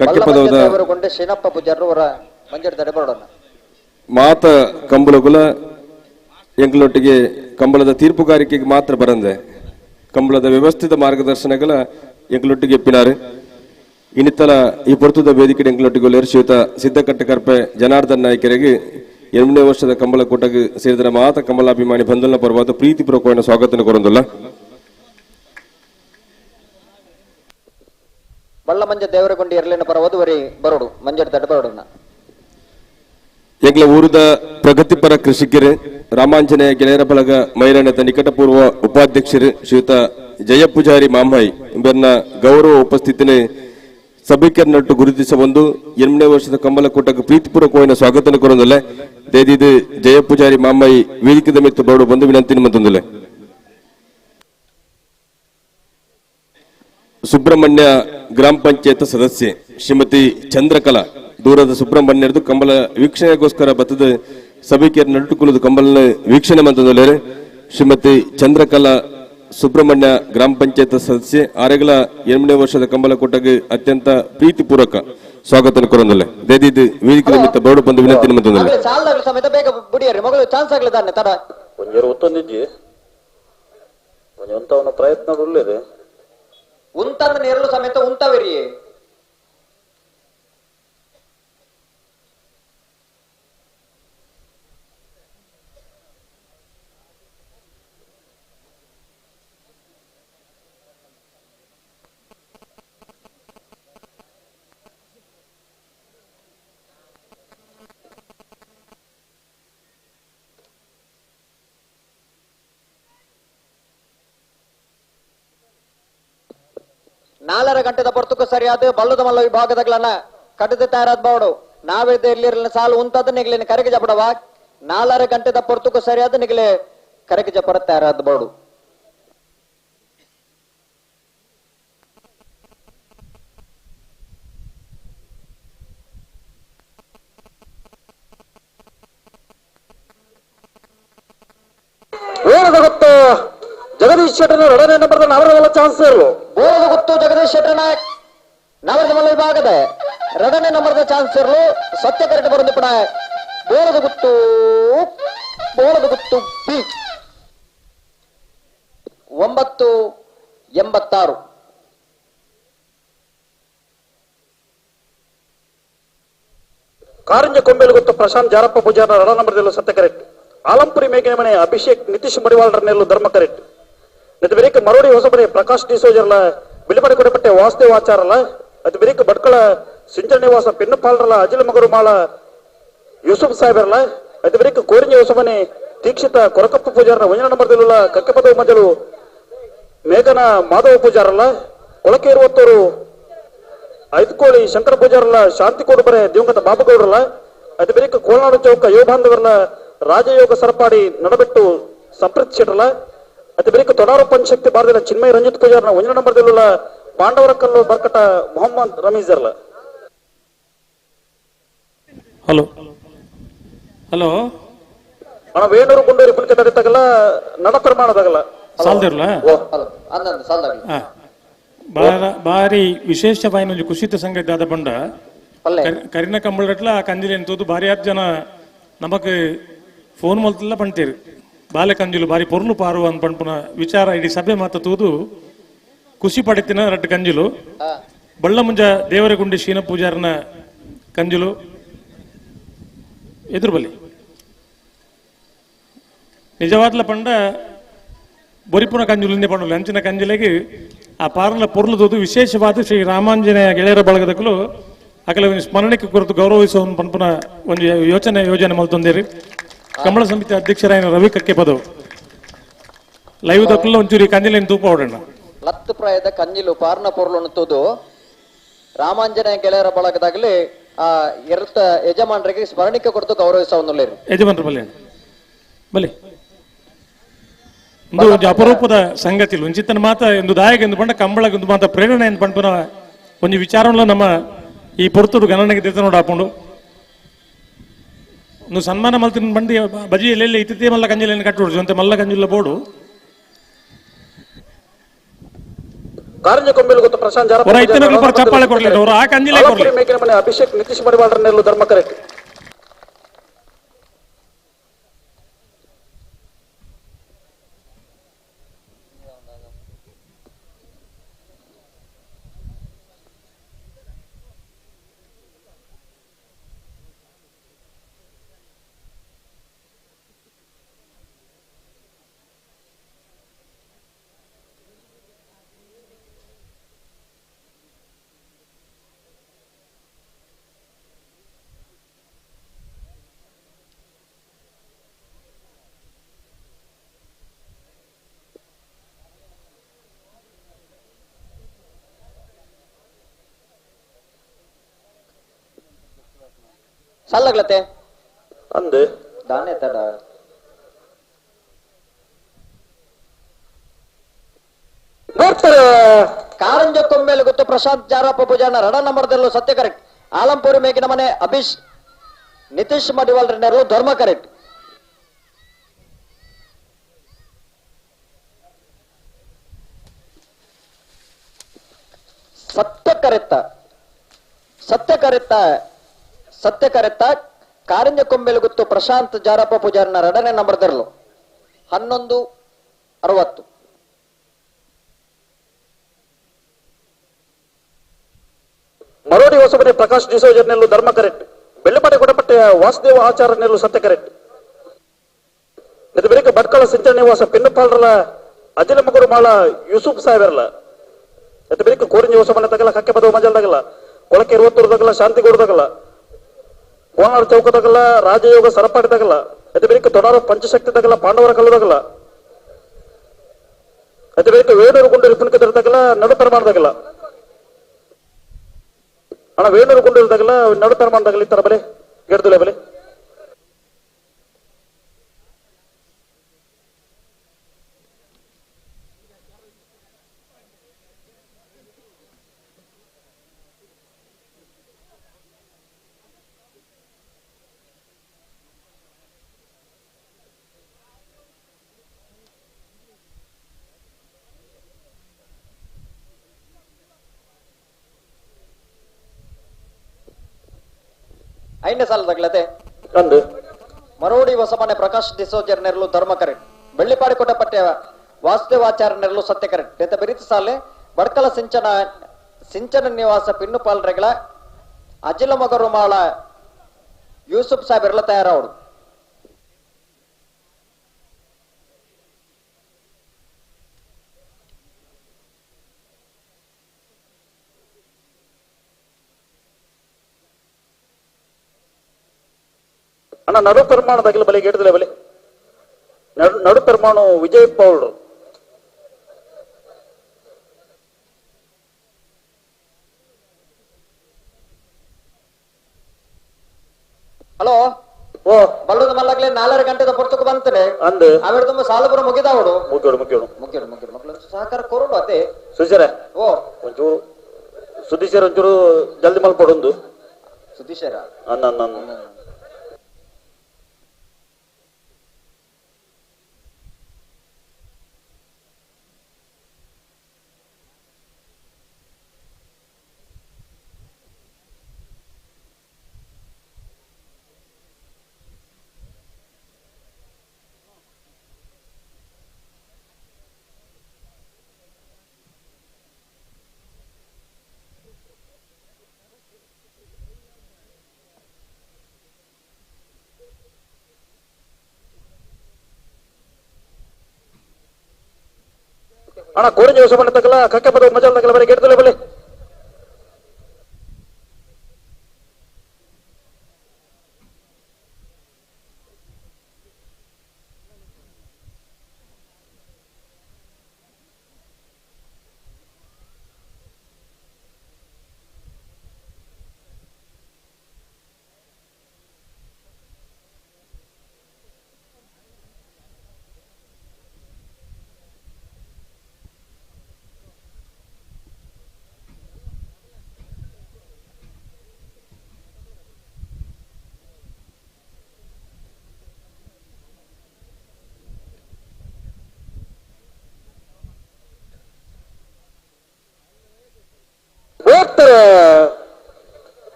ಕಕ್ಕೆ ಪದವದ ಶೀನಪ್ಪ ಪೂಜಾರರು ಅವರ ಮಂಜಡ್ ತಡೆಬರೋಣ ಮಾತ ಕಂಬಳಗುಲ ಎಂಗ್ಲೊಟ್ಟಿಗೆ ಕಂಬಳದ ತೀರ್ಪುಗಾರಿಕೆಗೆ ಮಾತ್ರ ಬರಂದೆ ಕಂಬಳದ ವ್ಯವಸ್ಥಿತ ಮಾರ್ಗದರ್ಶನಗಳ ಎಂಗ್ಲೊಟ್ಟಿಗೆ ಎಪ್ಪಿನಾರು ಇನ್ನಿತ್ತಲ ಈ ಪೊರ್ತುದ ವೇದಿಕೆ ಎಂಗ್ಲೊಟ್ಟಿಗೆ ಶ್ರೀಯುತ ಸಿದ್ದಕಟ್ಟೆ ಕರ್ಪೆ ಜನಾರ್ದನ್ ನಾಯ್ಕರಿಗೆ 8ನೇ ವರ್ಷದ ಕಂಬಳ ಕೂಟಕ್ಕೆ ಸೇರಿದ ಮಾತ ಕಂಬಳಾಭಿಮಾನಿ ಬಂಧುಗಳ ಪರವಾದ ಪ್ರೀತಿಪೂರ್ವಕವಾದ ಸ್ವಾಗತ ಕೊರೊಂದುಲ್ಲ ಬಳ್ಳಮಂಜ ದೇವರಗುಂಡಿ ಎರಲಿನ ಪರವಾದ ವರಿ ಬರೋಡು ಮಂಜಡ್ ತಡೆಬರೋಣ ಎಂಗ್ಲ ಊರದ ಪ್ರಗತಿಪರ ಕೃಷಿಕರು ರಾಮಾಂಜನೇಯ ಗೆಳೆಯರ ಬಳಗ ಮೈರಾಣದ ನಿಕಟಪೂರ್ವ ಉಪಾಧ್ಯಕ್ಷರು ಶ್ರೀಯುತ ಜಯಪೂಜಾರಿ ಮಾಂಬಾಯಿ ಇವರನ್ನ ಗೌರವ ಉಪಸ್ಥಿತಿನೇ ಸಭಿಕರನಟ್ಟು ಗುರುತಿಸಬಂದು 8ನೇ ವರ್ಷದ ಕಂಬಳ ಕೂಟಕ್ಕೆ ಪ್ರೀತಿಪೂರ್ವಕವಾದ ಸ್ವಾಗತ ಕೊರೊಂದುಲ್ಲ ದೇದಿದು ಜಯಪೂಜಾರಿ ಮಾಂಬಾಯಿ ವೇದಿಕೆ ಮಿತ್ತು ಬರೋಡು ಬಂದು ವಿನಂತಿ ಮಂತೊಂದುಲ್ಲ ಸುಬ್ರಹ್ಮಣ್ಯ ಗ್ರಾಮ ಪಂಚಾಯತ್ ಸದಸ್ಯೆ ಶ್ರೀಮತಿ ಚಂದ್ರಕಲಾ ದೂರದ ಸುಬ್ರಹ್ಮಣ್ಯರದು ಕಂಬಳ ವೀಕ್ಷಣೆಗೋಸ್ಕರ ಬತ್ತದ ಸಭಿಕರ ನಟುಕುಲದ ಕಂಬಳ ವೀಕ್ಷಣೆ ಮಂತಂದೊಲ್ಲೇರೆ ಶ್ರೀಮತಿ ಚಂದ್ರಕಲಾ ಸುಬ್ರಹ್ಮಣ್ಯ ಗ್ರಾಮ ಪಂಚಾಯತ್ ಸದಸ್ಯೆ ಆರೆಗಳ 8ನೇ ವರ್ಷದ ಕಂಬಳ ಕೂಟಕ್ಕೆ ಅತ್ಯಂತ ಪ್ರೀತಿಪೂರ್ವಕ ಸ್ವಾಗತ ಕೊರೊಂದುಲ್ಲ ದೇದಿದು ವೇದಿಕೆ ನಿಮಿತ್ತ ಬರೋಡು ಬಂದು ವಿನಂತಿ ಮಂತಂದೊಲ್ಲೆ ಸಾಲದಾಗ ಸಮೇತ ಬೇಗ ಬುಡಿಯರಿ ಮಗಳು ಚಾನ್ಸ್ ಆಗ್ಲಿದ್ದಾನೆ ತಡ ಒಂಜೇರು ಒತ್ತೊಂದಿಜ್ಜಿ ಒಂಜೊಂತವನ ಪ್ರಯತ್ನ ಉಳ್ಳೇದೆ ಉಂತಂದ ನೆರಳು ಸಮೇತ ಉಂತವೆರಿಯೇ 4 ಗಂಟೆದ ಪೊರ್ತುಕು ಸರಿಯಾದ ಬಲ್ಲದ ಮಲ್ಲ ವಿಭಾಗದಗಳನ್ನ ಕಟ್ಟಿದ ತಯಾರಾದ ಬೋಡು ನಾವಿದ್ದ ಇಲ್ಲಿರಲಿನ ಸಾಲು ಉಂಟದ ನಿಗಲಿನ ಕರೆಗೆ ಜಪಡವ 4 ಗಂಟೆದ ಪೊರ್ತುಕು ಸರಿಯಾದ ನಿಗಲೆ ಕರೆಗೆ ಜಪಡ ತಯಾರಾದ ಬೋಡು ಬೋರದ ಗೊತ್ತು ಜಗದೀಶ್ ಶೆಟ್ಟರ್ 2ನೇ ನಂಬರ್ದ ನವರದಲ್ಲ ಚಾನ್ಸ್ ಇರಲು ಬೋರದ ಗೊತ್ತು ಜಗದೀಶ್ ಶೆಟ್ಟರ್ ನಾಯಕ್ ನವರದ ಮಲ್ಲ ವಿಭಾಗದ 2ನೇ ನಂಬರ್ದ ಚಾನ್ಸ್ ಇರಲು ಸತ್ಯ ಕರೆಕ್ಟ್ ಬರೋದು ಪಡ ಬೋರದ ಗೊತ್ತು ಬಿ 986 ಕಾರಂಜ ಕೊಂಬೇಲು ಗೊತ್ತು ಪ್ರಶಾಂತ್ ಜಾರಪ್ಪ ಪೂಜಾರ 2 ನಂಬರ್ದಲ್ಲೂ ಸತ್ಯ ಕರೆಕ್ಟ್ ಆಲಂಪುರಿ ಮೇಘನೆ ಮನೆ ಅಭಿಷೇಕ್ ನಿತೀಶ್ ಮಡಿವಾಳರನ್ನೆಲ್ಲೂ ಧರ್ಮ ಕರೆಕ್ಟ್ ಅದು ಬೇರೆ ಮರೋಡಿ ಹೊಸಬನೆ ಪ್ರಕಾಶ್ ಡಿಸೋಜರ್ಲ ಬಿಳಿಮಡಿ ಕೊಡಪಟ್ಟೆ ವಾಸುದೇವ ಆಚಾರಲ್ಲ ಅದು ಬೇರೆ ಬಡ್ಕಳ ಸಿಂಚನ ನಿವಾಸ ಪಿನ್ನಪಾಲ್ರಲ್ಲ ಅಜಿಲ್ ಮಗರು ಮಾಳ ಯೂಸುಫ್ ಸಾಹೇಬರಲ್ಲ ಅದು ಬೇರೆ ಕೋರಿಂಜ ಹೊಸಬನೆ ದೀಕ್ಷಿತ ಕೊರಕಪ್ಪ ಪೂಜಾರನ 1 ನಂಬರ್ದಲ್ಲ ಕಕ್ಕೆಪದವು ಮಜಲು ಮೇಘನ ಮಾಧವ ಪೂಜಾರಲ್ಲ ಕೊಳಕೆ 20 ಐದ್ಕೋಳಿ ಶಂಕರ ಪೂಜಾರಲ್ಲ ಶಾಂತಿ ಕೋಡುಬರೆ ದಿವಂಗತ ಬಾಬುಗೌಡ್ರಲ್ಲ ಅದು ಬೇರೆ ಕೋಳನಾಡು ಚೌಕ ಯುವಬಾಂಧವರಲ್ಲ ರಾಜಯೋಗ ಸರಪಾಡಿ ನಡಬೆಟ್ಟು ಸಂಪ್ರೀತ್ ಶೆಟ್ರಲ್ಲ ಅದು ಬೇರೆ ತೊಡಾರು ಪಂಚಶಕ್ತಿ ಭಾರತದ ಚಿನ್ಮಯ ರಂಜಿತ್ ಪೂಜಾರ್ನ 1 ನಂಬರ್ದಲ್ಲ ಪಾಂಡವರ ಕಲ್ಲು ಬರ್ಕಟ ಮೊಹಮ್ಮದ್ ರಮೀಜರ್ಲ ಹಲೋ ಹಲೋ ಅಣ್ಣ ವೇಣೂರು ಗುಂಡೂರು ಪುಲ್ಕೆ ತಡಿತಾಗಲ್ಲ ನಡ ಪ್ರಮಾಣದಾಗಲ್ಲ ಸಾಲ್ದಿರ್ಲ ಬಾರಿ ವಿಶೇಷವಾಯಿನ ಒಂದು ಕುಸಿತ ಸಂಗತಿ ಆದ ಬಂಡ ಕರಿನ ಕಂಬಳಟ್ಲ ಆ ಕಂಜಿಲೇನು ತೋದು ಭಾರಿ 10 ಜನ ನಮಕ್ ಫೋನ್ ಮಲ್ತೆಲ್ಲ ಪಂಟೇರು ಬಾಲೆ ಕಂಜುಲು ಬಾರಿ ಪೊರ್ಲು ಪಾರು ಅಂತ ಪಂಪನ ವಿಚಾರ ಇಡೀ ಸಭೆ ಮಾತ ತೂದು ಖುಷಿ ಪಡಿತಿನ 2 ಕಂಜುಲು ಬಳ್ಳ ಮುಂಜ ದೇವರಗುಂಡಿ ಶೀನ ಪೂಜಾರನ ಕಂಜುಲು ಎದುರು ಬಲಿ ನಿಜವಾದ್ಲ ಪಂಡ ಬೊರಿಪುನ ಕಂಜುಲಿಂದೆ ಪಂಡಲು ಅಂಚಿನ ಕಂಜಲೆಗೆ ಆ ಪಾರನ ಪೊರ್ಲು ತೋದು ವಿಶೇಷವಾದ ಶ್ರೀ ರಾಮಾಂಜನೇಯ ಗೆಳೆಯರ ಬಳಗದಕ್ಕಲು ಅಕಲ ಸ್ಮರಣಕ್ಕೆ ಕುರಿತು ಗೌರವಿಸುವ ಪಂಪನ ಒಂದು ಯೋಜನೆ ಮಲ್ತೊಂದೇರಿ ಕಮಲ ಸಮಿತಿ ಅಧ್ಯಕ್ಷರಾಯನ ರವಿ ಕಕ್ಕೆಪದವು ಲೈವ್ ದಕ್ಕಲು ಒಂಚೂರಿ ಕಂಜಿಲೇನು ತೂಪ ಹೊಡೋಣ ಲತ್ತು ಪ್ರಾಯದ ಕಂಜಿಲು ಪಾರ್ನ ಪೊರ್ಲು ತೂದು ರಾಮಾಂಜನೇಯ ಗೆಳೆಯರ ಬಳಗದಾಗಲಿ ಆ ಇರುತ್ತ ಯಜಮಾನರಿಗೆ ಸ್ಮರಣಿಕೆ ಕೊಡ್ತು ಗೌರವಿಸುವ ಯಜಮಾನ್ರ ಬಲ್ಲೆ ಬಲೆ ಒಂದು ಅಪರೂಪದ ಸಂಗತಿ ಒಂಚಿತ್ತನ ಮಾತ ಒಂದು ದಾಯಕ ಎಂದು ಬಂಡ ಕಂಬಳಗ ಒಂದು ಮಾತ ಪ್ರೇರಣೆ ಎಂದು ಪಂಪನ ಒಂದು ವಿಚಾರವನ್ನು ನಮ್ಮ ಈ ಪೊರ್ತುಡು ಗಣನೆಗೆ ತೆತ್ತ ನೋಡ ಹಾಕೊಂಡು ಒಂದು ಸನ್ಮಾನ ಮಲ್ತಿನ ಬಂದು ಬಜಿ ಎಲ್ಲೆಲ್ಲ ಇತ್ತಿತ್ತೇ ಮಲ್ಲ ಕಂಜಿಲೆಯನ್ನು ಕಟ್ಟುಡು ಅಂತ ಮಲ್ಲ ಕಂಜಿಲ್ಲ ಬೋಡು ಕಾರಂಜ ಕೊಂಬೇಲು ಗೊತ್ತು ಪ್ರಶಾಂತ್ ಜಾರಪ್ಪ ಚಪ್ಪಾಳೆ ಕೊಡ್ಲಿಲ್ಲ ಅವರು ಆ ಕಂಜಿಲೆ ಮೇಘನೆ ಮನೆ ಅಭಿಷೇಕ್ ನಿತೀಶ್ ಮಡಿವಾಳರನ್ನೆಲ್ಲೂ ಧರ್ಮ ಕರೆಕ್ಟ್ ಸಲ್ಲಗ್ಲತೆ ಅಂದೆ ದಾನೆ ತಡ ಕಾರಂಜ ಕೊಂಬೇಲು ಗೊತ್ತು ಪ್ರಶಾಂತ್ ಜಾರಪ್ಪ ಪೂಜಾನ 2 ನಂಬರ್ದಲ್ಲೂ ಸತ್ಯ ಕರೆಕ್ಟ್ ಆಲಂಪುರಿ ಮೇಗಿನ ಮನೆ ನಿತೀಶ್ ಮಡಿವಾಳರನ್ನೆಲ್ಲೂ ಧರ್ಮ ಕರೆಕ್ಟ್ ಸತ್ಯ ಕರೆತ್ತ ಕಾರಂಜ ಕೊಂಬೇಲು ಗೊತ್ತು ಪ್ರಶಾಂತ್ ಜಾರಪ್ಪ ಪೂಜಾರನ 2ನೇ ನಂಬರ್ದಲ್ಲೂ 1160 ಮರೋಡಿ ಹೊಸಬನೆ ಪ್ರಕಾಶ್ ಡಿಸೋಜರ್ನೆಲ್ಲೂ ಧರ್ಮ ಕರೆಕ್ಟ್ ಬೆಳ್ಳಪಡೆ ಕೊಡಪಟ್ಟೆ ವಾಸುದೇವ ಆಚಾರನೆಲ್ಲೂ ಸತ್ಯ ಕರೆಕ್ಟ್ ಇದು ಬೇರೆ ಬಡ್ಕಳ ಸಿಂಚನ ನಿವಾಸ ಪಿನ್ನಪಾಲ್ರಲ್ಲ ಅಜಿಲ ಮಗರು ಮಾಳ ಯೂಸುಫ್ ಸಾಹೇಬರಲ್ಲ ಇದು ಬೇರೆ ಕೋರಿಂಜ ಹೊಸಬನೆ ತಗಲ್ಲ ಕಕ್ಕೆಪದವು ಮಜಲ್ದಾಗಲ್ಲ ಕೊಳಕೆ 20 ಶಾಂತಿಗೌಡದಾಗಲ್ಲ ಕೋನಾರ್ ಚೌಕದಾಗಲ್ಲ ರಾಜಯೋಗ ಸರಪಾಡಿದಾಗಲ್ಲ ಅದು ಬೇರೆ ತೊಡಾರ ಪಂಚಶಕ್ತಿ ತಗಲ್ಲ ಪಾಂಡವರ ಕಲ್ಲದಾಗಲ್ಲ ಅದು ಬೇರೆ ವೇಣೂರು ಗುಂಡೂರು ಪುಲ್ಕೆ ತರದಾಗಲ್ಲ ನಡು ಪ್ರಮಾಣದಾಗಲ್ಲ ಅಣ್ಣ ವೇಣೂರು ಕೊಂಡಿರ್ದಾಗಲ್ಲ ನಡುತರ ಮಾಡ್ದಾಗಲ್ಲ ಈ ತರ ಬೆಲೆ ಗೆಡ್ದುಲೆ ಬೆಲೆ ಐದನೇ ಸಾಲದಾಗ್ಲತೆ ಅಂದು ಮರೋಡಿ ಹೊಸಮನೆ ಪ್ರಕಾಶ್ ಡಿಸೋಜರ್ ನೆರಲು ಧರ್ಮ ಕರೆಕ್ಟ್ ಬೆಳ್ಳಿಪಾಡಿ ಕೊಟ್ಟಪಟ್ಟೆ ವಾಸುದೇವಾಚಾರ ನೆರಲು ಸತ್ಯ ಕರೆಕ್ಟ್ ಅಂತ ಬರೀತ ಸಾಲೆ ಬಡ್ಕಲ ಸಿಂಚನ ನಿವಾಸ ಪಿನ್ನುಪಾಲ್ರೆಗಳ ಅಜಿಲ ಮಗರು ಮಾಳ ಯೂಸುಫ್ ಸಾಹೇಬ್ ಎಲ್ಲ ತಯಾರವಡು ಅಣ್ಣ ನಡು ಪೆರ್ಮಾಣದಾಗಲ ಬಲೆ ಗೆಡ್ದುಲೆ ಬೆಲೆ ನಡು ಪೆರ್ಮಾಣು ವಿಜಯ್ ಪೌಡ್ರು ಹಲೋ ಓ ಬಲ್ಲದ ಮಲ್ಲಾಗ್ಲೇ 4 ಗಂಟೆದ ಪುರ್ತಕ ಬಂತನೆ ಅಂದು ಆಮೇಲೆ ತುಂಬ ಸಾಲಪುರ ಮುಗಿದಾವಡು ಮುಗಿಯೋಡು ಮಕ್ಕಳು ಸಹಕಾರ ಕೊರೋಡು ಅದೇ ಸುಶೀರ ಓ ಒಂಚೂರು ಸುದೀಶರ್ ಒಂಚೂರು ಜಲ್ದಿ ಮಲ್ಪಡೊಂದು ಸುದೀಶರ ಅನ್ನ ಅಣ್ಣ ಕೋರಿಂಜ ಹೊಸ ಮನೆ ತಗಲ ಕಕ್ಕೆ ಪದ ಮಜಲ್ ತಗಲ ಬರೀ ಗೆಡ್ದುಲೆ ಬೆಲೆ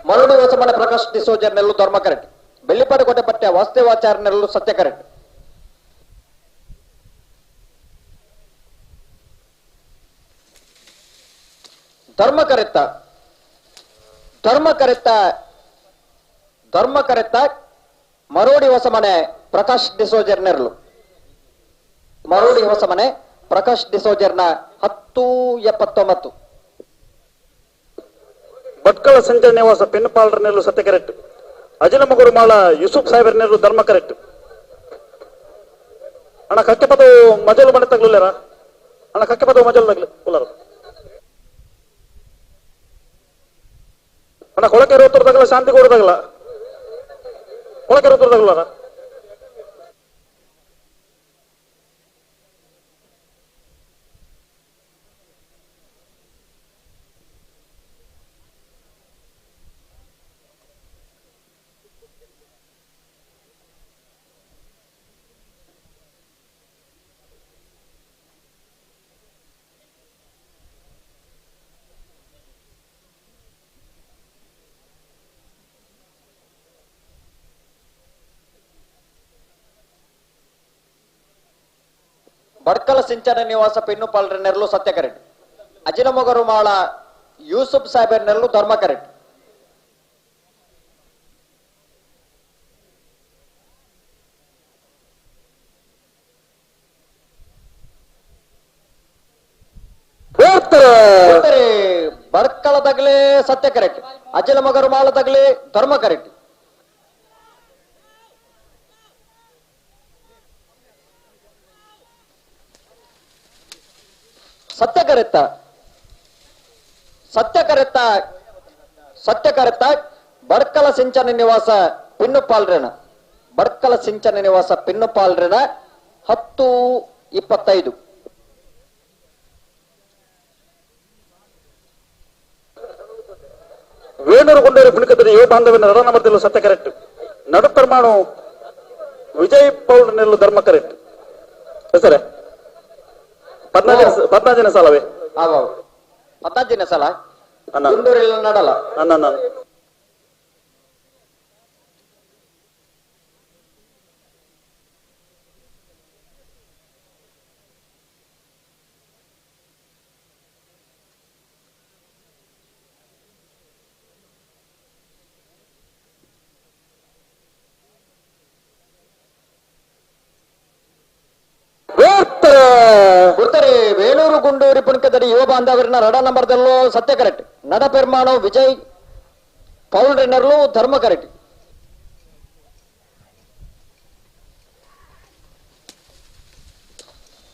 ಮರಡಿ ಹೊಸಮನೆ ಪ್ರಕಾಶ್ ಡಿಸೋಜರ್ ನೆರಳು ಧರ್ಮ ಕರೆಕ್ಟ್ ಬೆಳ್ಳಿಪಾಡಿ ಕೋಟೆ ಪಟ್ಟೆ ವಾಸುದೇವಾಚಾರ ನೆರಳು ಸತ್ಯ ಕರೆಕ್ಟ್ ಧರ್ಮ ಕರೆತ್ತ ಮರೋಡಿ ಹೊಸಮನೆ ಪ್ರಕಾಶ್ ಡಿಸೋಜರ್ ನೆರಳು ಮರೋಡಿ ಹೊಸಮನೆ ಪ್ರಕಾಶ್ ಡಿಸೋಜರ್ನ 1079 ಭಟ್ಕಳ ಸಂಜೆ ನಿವಾಸ ಪೆನ್ನುಪಾಲ್ರ ನೆರಳು ಸತ್ಯ ಕರೆಕ್ಟ್ ಅಜಿಲ ಮಗುರು ಮಾಳ ಯೂಸುಫ್ ಸಾಹೇಬರ್ ನೆರಳು ಧರ್ಮ ಕರೆಕ್ಟ್ ಅಣ್ಣ ಕಕ್ಕೆ ಪದ ಮಜಲು ಮನೆ ತಗ್ಲಿಲ್ಲರ ಅಣ್ಣ ಕಕ್ಕೆ ಪದ ಮಜಲು ತಗ್ಲಿ ಉಲ್ಲರ ಅಣ್ಣ ಕೊಳಕೆ ರೋತರದಾಗಲ್ಲ ಶಾಂತಿ ಕೊಡದಾಗಲ್ಲ ಕೊಳಕೆ ರೋತರದಾಗಲ್ಲ ಬಡ್ಕಲ ಸಿಂಚನ ನಿವಾಸ ಪೆನ್ನುಪಾಲ್ರ ನೆರಳು ಸತ್ಯ ಕರೆಕ್ಟ್ ಅಜಿಲ ಮಗರು ಮಾಳ ಯೂಸುಫ್ ಸಾಹೇಬರ್ ನೆರಳು ಧರ್ಮ ಕರೆಕ್ಟ್ ಬಡ್ಕಳದಾಗ್ಲೇ ಸತ್ಯ ಕರೆಕ್ಟ್ ಅಜಿಲ ಮಗರು ಮಾಳದಾಗ್ಲೇ ಧರ್ಮ ಕರೆಕ್ಟ್ ಸತ್ಯ ಕರೆತ್ತ ಸತ್ಯಕರೆತ್ತ ಬಡ್ಕಲ ಸಿಂಚನ ನಿವಾಸ ಪಿನ್ನುಪಾಲ್ರೆನ ಬಡ್ಕಲ ಸಿಂಚನ ನಿವಾಸ ಪಿನ್ನುಪಾಲ್ರೆನ 10:25. ವೇಣೂರು ಗುಂಡೂರು ಪುಣಿಕದಲ್ಲಿ ಯುವ ಬಾಂಧವ್ಯ ರಡ ನಂಬರ್ ಸತ್ಯ ಕರೆಕ್ಟ್ ನಡು ಪರಮಾಣು ವಿಜಯ್ ಪೌಲ್ ನೆಲ್ಲು ಧರ್ಮ ಕರೆಕ್ಟ್ ಸರ್ 15 ಸಾಲವೇ 15 ಸಾಲ ಗುಂಡೂರಿಲ್ಲ ನಡಲ್ಲ ಅನ್ನ ವೇಣೂರು ಗುಂಡೂರಿ ಪುಣಿಕದಡಿ ಯುವ ಬಾಂಧವರಿನ ರಡ ನಂಬರ್ದಲ್ಲೂ ಸತ್ಯ ಕರೆಕ್ಟ್ ನಡ ಪೆರ್ಮಾಣು ವಿಜಯ್ ಪೌಲ್ ರೆನ್ನರ್ಲು ಧರ್ಮ ಕರೆಕ್ಟ್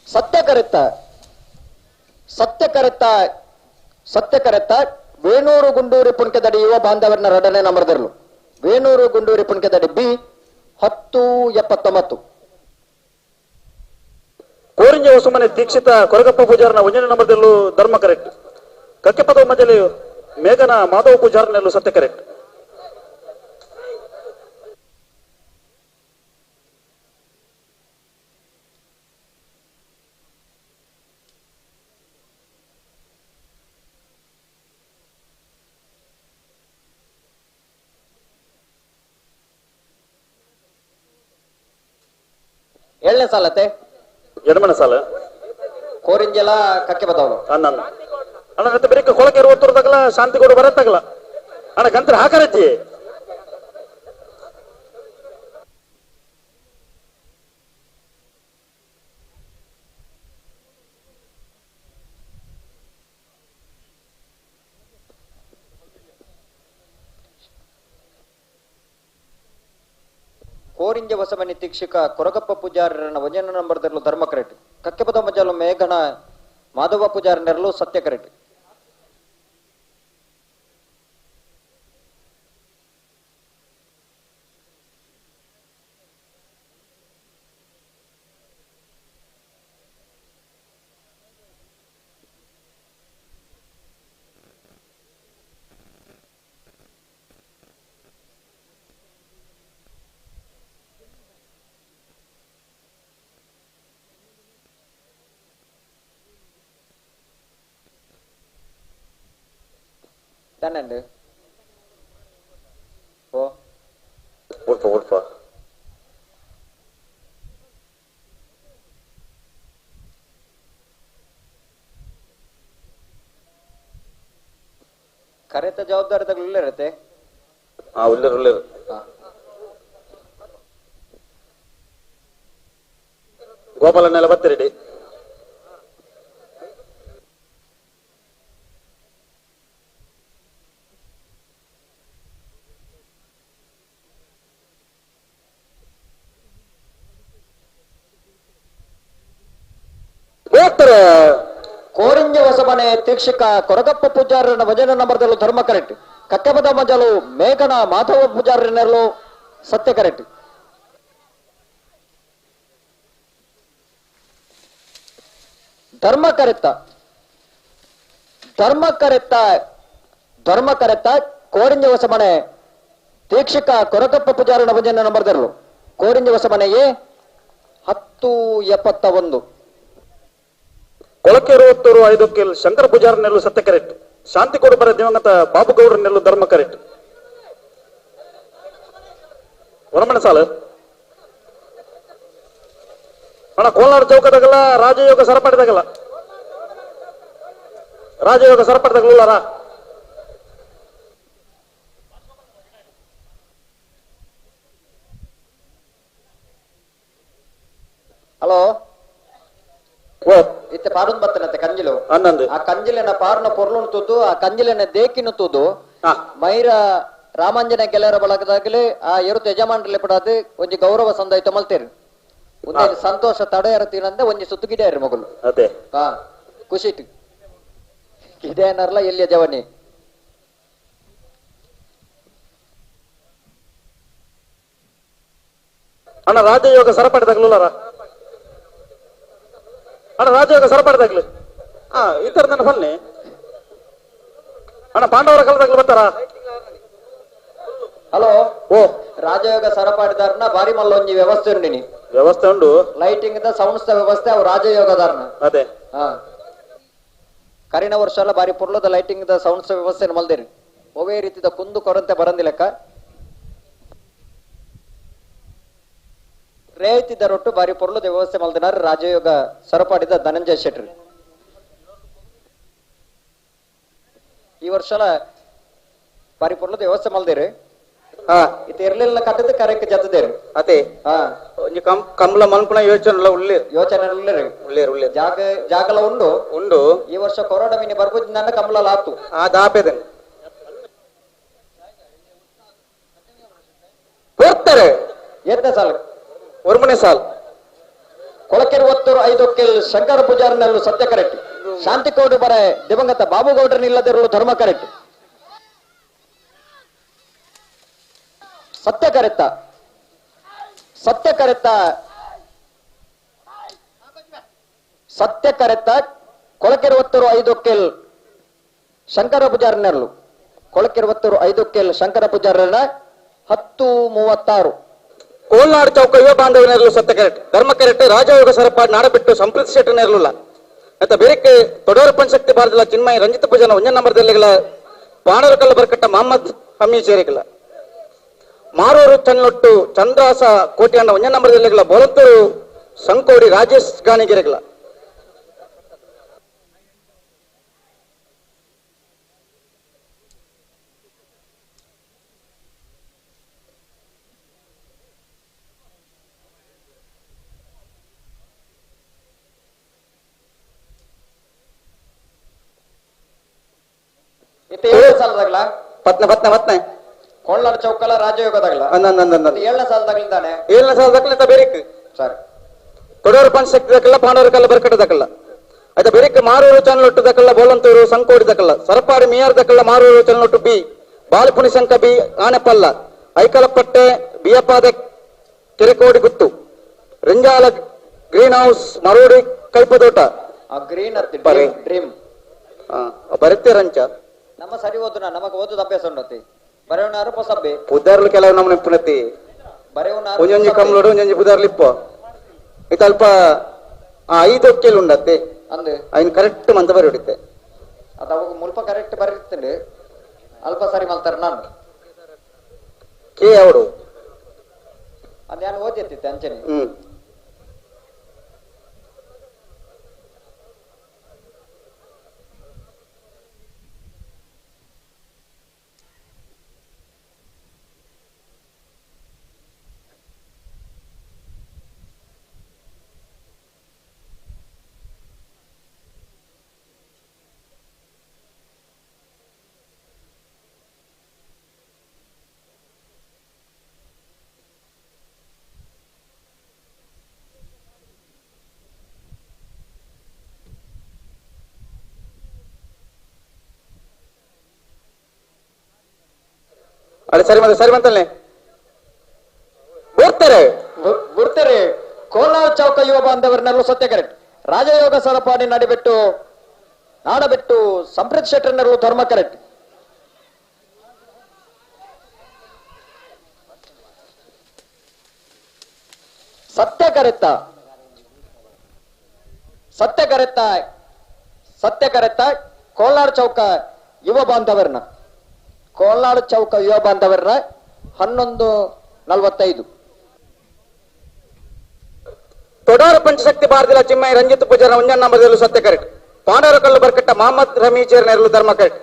ಸತ್ಯ ಕರೆತ್ತ ವೇಣೂರು ಗುಂಡೂರಿ ಪುಣಿಕದಡಿ ಯುವ ಬಾಂಧವರಿನ ರಡನೇ ನಂಬರ್ದಲ್ಲೂ ವೇಣೂರು ಗುಂಡೂರಿ ಪುಣಿಕದಡಿ ಬಿ 10:79. ಕೋರಿಂಜ ಹೊಸಮನೆ ದೀಕ್ಷಿತ ಕೊರಗಪ್ಪ ಪೂಜಾರನ 1ನೇ ನಂಬರ್ದಲ್ಲೂ ಧರ್ಮ ಕರೆಕ್ಟ್ ಕಕ್ಕೆಪದ ಮಧ್ಯದಲ್ಲಿ ಮೇಘನ ಮಾಧವ ಪೂಜಾರನಲ್ಲೂ ಸತ್ಯ ಕರೆಕ್ಟ್ ಏಳನೇ ಸಾಲತೆ ಎಡಮಣ ಸಾಲ ಕೋರಿಂಜಲ ಕಕ್ಕೆ ಬದವನು ಅಣ್ಣ ಬರೀ ಕೊಳಕೆ ಓದ್ತಿರ್ದಾಗಲ್ಲ ಶಾಂತಿ ಕೂಡ ಬರತ್ತಾಗಲ್ಲ ಅಣ್ಣ ಗಂತ್ರ ಹಾಕರಜ್ಜಿ ಕೋರಿಂಜ ಹೊಸಮನಿ ದೀಕ್ಷಿಕ ಕೊರಗಪ್ಪ ಪೂಜಾರನ 1ನೇ ನಂಬರ್ದಲ್ಲೂ ಧರ್ಮ ಕರೆಕ್ಟ್ ಕಕ್ಕೆಪದ ಮಜಲು ಮೇಘನ ಮಾಧವ ಪೂಜಾರನಲ್ಲೂ ಸತ್ಯ ಕರೆಕ್ಟ್ தானே ஓ ಓಡ್ಪ ಕರೆತ ಜವಾಬ್ದಾರಿ ತಗೊಳ್ಳೇ ಇರುತ್ತೆ ಉಳ್ಳೇರು ಗೋಪಾಲನ್ನೆಲ್ಲ ಬತ್ತಿರೆಡಿ ಕೋರಿಂಜ ಹೊಸಮನೆ ದೀಕ್ಷಿಕ ಕೊರಗಪ್ಪ ಪೂಜಾರನ 1ನೇ ನಂಬರ್ದಲ್ಲೂ ಧರ್ಮ ಕರೆಕ್ಟ್ ಕಕ್ಕೆಪದ ಮಜಲು ಮೇಘನ ಮಾಧವ ಪೂಜಾರನಲ್ಲೂ ಸತ್ಯ ಕರೆಕ್ಟ್ ಧರ್ಮ ಕರೆತ್ತ ಕೋರಿಂಜ ಹೊಸಮನೆ ದೀಕ್ಷಿಕ ಕೊರಗಪ್ಪ ಪೂಜಾರನ 1ನೇ ನಂಬರ್ದಲ್ಲೂ ಕೋರಿಂಜ ಹೊಸಮನೆಯೇ 10:71. ಕೊಳಕೆ 65 ಶಂಕರ ಪೂಜಾರನೆಲ್ಲೂ ಸತ್ಯ ಕರೆಕ್ಟ್ ಶಾಂತಿ ಕೊಡುಬರ ದಿವಂಗತ ಬಾಬು ಗೌಡ್ರನೆಲ್ಲೂ ಧರ್ಮ ಕರೆಕ್ಟ್ ವರಮಣ ಸಾಲು ಅಣ್ಣ ಕೋಲಾರ ಚೌಕದಾಗಲ್ಲ ರಾಜಯೋಗ ಸರಪಡಿದಾಗಲ್ಲ ಹಲೋ ಇತ್ತೆ ಪಾರುನ್ ಬತ್ತನತ್ತೆ ಕಂಜಿಲು ಆ ಕಂಜಿಲಿನ ಪಾರ್ನ ಪೊರ್ಲುನ್ ತುದ್ದು ಆ ಕಂಜಿಲಿನ ದೇಕಿನ ತುದ್ದು ಮೈರ ರಾಮಾಂಜನ ಗೆಳೆಯರ ಬಳಗದಾಗಲಿ ಆ ಎರುತ್ತು ಯಜಮಾನ್ರಲ್ಲಿ ಪಡಾದು ಒಂಜಿ ಗೌರವ ಸಂದಾಯಿತ ಮಲ್ತೇರಿ ಒಂದೇ ಸಂತೋಷ ತಡೆಯರತೀನಂದ ಒಂಜಿ ಸುತ್ತುಗಿಡ ಮಗಳು ಅದೇ ಖುಷಿ ಇದೇನರ್ಲ ಎಲ್ಲಿಯ ಜವನಿ ಅಣ್ಣ ರಾಜಯೋಗ ಸರಪಡೆದಾಗ್ಲಲ್ಲ ಅಣ್ಣ ರಾಜಯೋಗ ಸರಪಡೆದಾಗ್ಲಿ ಈ ತರ ನನ್ನ ಬನ್ನಿ ಅಣ್ಣ ಪಾಂಡವರ ಕಾಲದಾಗ್ಲಿ ಬರ್ತಾರ ಹಲೋ ಓ ರಾಜಯೋಗ ಸರಪಾಡಿದಾರನ ಬಾರಿ ಮಲ್ಲ ಒಂಜಿ ವ್ಯವಸ್ಥೆ ಉಂಡಿನಿ ವ್ಯವಸ್ಥೆ ಉಂಡು ಲೈಟಿಂಗ್ ಸೌಂಡ್ಸ್ ವ್ಯವಸ್ಥೆ ಅವು ರಾಜಯೋಗದಾರನ ಅದೇ ಹಾ ಕರಿನ ವರ್ಷ ಎಲ್ಲ ಬಾರಿ ಪುರ್ಲದ ಲೈಟಿಂಗ್ ಸೌಂಡ್ಸ್ ವ್ಯವಸ್ಥೆ ಮಲ್ದೇರಿ ಒವೇ ರೀತಿದ ಕುಂದು ಕೊರಂತೆ ಬರಂದಿಲೆಕ್ಕ ರೇತಿದ್ದರೊಟ್ಟು ಬಾರಿ ಪುರ್ಲದ ವ್ಯವಸ್ಥೆ ಮಲ್ದಿನಾರ ರಾಜಯೋಗ ಸರಪಾಡಿದ ಧನಂಜಯ ಶೆಟ್ಟಿ ಈ ವರ್ಷ ಬಾರಿ ಪುರ್ಲದ ವ್ಯವಸ್ಥೆ ಮಲ್ದೇರಿ ಇದು ಇರ್ಲಿಲ್ಲ ಕಟ್ಟದ ಕಾರ್ಯಕ್ಕೆ ಜತದೇರಿ ಅದೇ ಕಂಬಳ ಮಲ್ಪುಣ ಯೋಚನೆ ಉಳ್ಳಿ ಯೋಚನೆ ಉಳ್ಳೇರಿ ಜಾಗಲ ಉಂಡು ಉಂಡು ಈ ವರ್ಷ ಕೊರೋನಾ ಮೀನಿ ಬರ್ಬೋದು ನನ್ನ ಕಂಬಳ ಆತು ಆ ದಾಪೆದೆ ಬರ್ತಾರೆ ಎತ್ತನೇ ಸಾಲ ಒರ್ಮನೆ ಸಾಲ್ ಕೊಳಕೆರೆ ಒತ್ತೂರು 5 ಕೆಲ್ ಶಂಕರ ಪೂಜಾರನಲ್ಲೂ ಸತ್ಯ ಕರೆಕ್ಟ್ ಶಾಂತಿಕೋಡು ಬರ ದಿವಂಗತ ಬಾಬುಗೌಡರನಿಲ್ಲದಿರಲು ಧರ್ಮ ಕರೆಕ್ಟ್ ಸತ್ಯ ಕರೆತ್ತ ಕೊಳಕೆರೆ ಒತ್ತೂರು 5 ಕೆಲ್ ಶಂಕರ ಪೂಜಾರನಲ್ಲೂ ಕೊಳಕೆರೆ ಒತ್ತೂರು 5 ಕೆಲ್ ಶಂಕರ ಪೂಜಾರನ 10:36 ಕೋಲ್ನಾಡು ಚೌಕ ಯುವ ಬಾಂಧವನೆರಲು ಸತ್ಯ ಕರೆಕ್ಟ್ ಧರ್ಮ ಕರೆಕ್ಟ್ ರಾಜಯೋಗ ಸರಪಾಡ್ ನಾಡಬಿಟ್ಟು ಸಂಪ್ರೀತಿ ಶೆಟ್ಟನೆರಲಿಲ್ಲ ಅಂತ ಬೇರೆಕ್ಕೆ ತೊಡೋರ ಪಂಚಶಕ್ತಿ ಭಾರತದ ಚಿನ್ಮಯ ರಂಜಿತ ಪೂಜನ 1 ನಂಬರ್ದಲ್ಲಿಗಳ ಪಾಣರ ಕಲ್ಲ ಬರ್ಕಟ್ಟ ಮೊಹಮ್ಮದ್ ಹಮೀದ್ ಸೇರಿಗಳ ಮಾರೂರು ಚನ್ನೊಟ್ಟು ಚಂದ್ರಾಸ ಕೋಟಿಯಣ್ಣ 1 ನಂಬರ್ದಲ್ಲಿಗಳ ಬೋಲತ್ತೂರು ಸಂಕೋಡಿ ರಾಜೇಶ್ ಗಾಣಿಗೆರೆಗಳ ಪತ್ನೆ ಕೊಳ್ಳಾರ ಚೌಕಲ ರಾಜಯೋಗದಾಗಲ 7ನೇ ಸಾಲದಾಗಲಿಂದಾನೆ 7ನೇ ಸಾಲದಾಗಲಿಂದ ಬೇರೆಕ್ ಸರಿ ಕೊಡೋರು ಪಂಚಶಕ್ತಿ ದಕ್ಕಲ್ಲ ಪಾಂಡವರ ಕಲ್ಲ ಬರ್ಕಟ್ಟ ದಕ್ಕಲ್ಲ ಆಯ್ತಾ ಬೇರೆಕ್ ಮಾರೂರು ಚನ್ನೊಟ್ಟು ದಕ್ಕಲ್ಲ ಬೋಲಂತೂರು ಸಂಕೋಡಿ ದಕ್ಕಲ್ಲ ಸರಪಾಡಿ ಮಿಯಾರ್ ದಕ್ಕಲ್ಲ ಮಾರೂರು ಚನ್ನೊಟ್ಟು ಬಿ ಬಾಲಪುಣಿ ಸಂಕ ಬಿ ಆನೆಪಲ್ಲ ಐಕಲಪಟ್ಟೆ ಬಿಯಪಾದ ಕೆರೆಕೋಡಿ ಗುತ್ತು ರಿಂಜಾಲ ಗ್ರೀನ್ ಹೌಸ್ ಮರೋಡಿ ಕೈಪದೋಟ ಗ್ರೀನ್ ಡ್ರೀಮ್ ಬರುತ್ತೆ ರಂಚ ನಮ್ಮ ಸರಿ ಓದುನ ನಮಗ ಓದುದ ಅಭ್ಯಾಸ ಉಂಡತಿ ಬರೆವನಾರು ಪೊಸಬ್ಬೆ ಪುದಾರ್ಲು ಕೆಲವು ನಮ್ಮನೆ ಪುನತಿ ಬರೆವನಾರು ಒಂಜೊಂಜಿ ಕಮ್ಲೋಡು ಒಂಜೊಂಜಿ ಪುದಾರ್ಲಿಪ್ಪ ಇದು ಅಲ್ಪ 5 ಕೆಲ್ ಉಂಡತ್ತೆ ಅಂದೆ ಐನ್ ಕರೆಕ್ಟ್ ಮಂತ ಬರಿ ಹೊಡಿತೆ ಅದು ಅವಾಗ ಮುಲ್ಪ ಕರೆಕ್ಟ್ ಬರೀತಂಡೆ ಅಲ್ಪ ಸರಿ ಮಲ್ತಾರ ನಾನು ಕೆ ಅವಡು ಅದ್ಯಾನು ಓದಿತ್ತಿತ್ತೆ ಅಂಚನೆ ಅಡೆ ಸರಿ ಮಂತಲ್ನೆ ಬರ್ತಾರೆ ಕೋಲಾರ ಚೌಕ ಯುವ ಬಾಂಧವರನ್ನೆಲ್ಲೂ ಸತ್ಯ ಕರೆಕ್ಟ್ ರಾಜಯೋಗ ಸರಪಾಡಿ ನಾಡಬಿಟ್ಟು ಸಂಪ್ರೀತ್ ಶೆಟ್ಟರ್ನೆರಳು ಧರ್ಮ ಕರೆಕ್ಟ್ ಸತ್ಯ ಕರೆತ್ತ ಕೋಲಾರ ಚೌಕ ಯುವ ಬಾಂಧವರನ್ನ 11:45 ತೊಡಾರ ಪಂಚಶಕ್ತಿ ಭಾರತದ ಚಿಮ್ಮೈ ರಂಜಿತ್ ಪೂಜಾರ 1 ನಂಬರ್ದಲ್ಲೂ ಸತ್ಯ ಕರೆಕ್ಟ್ ಪಾಂಡವರ ಕಲ್ಲು ಬರ್ಕಟ್ಟ ಮೊಹಮ್ಮದ್ ರಮೀಚೇರ್ ನೆರಳು ಧರ್ಮ ಕರೆಕ್ಟ್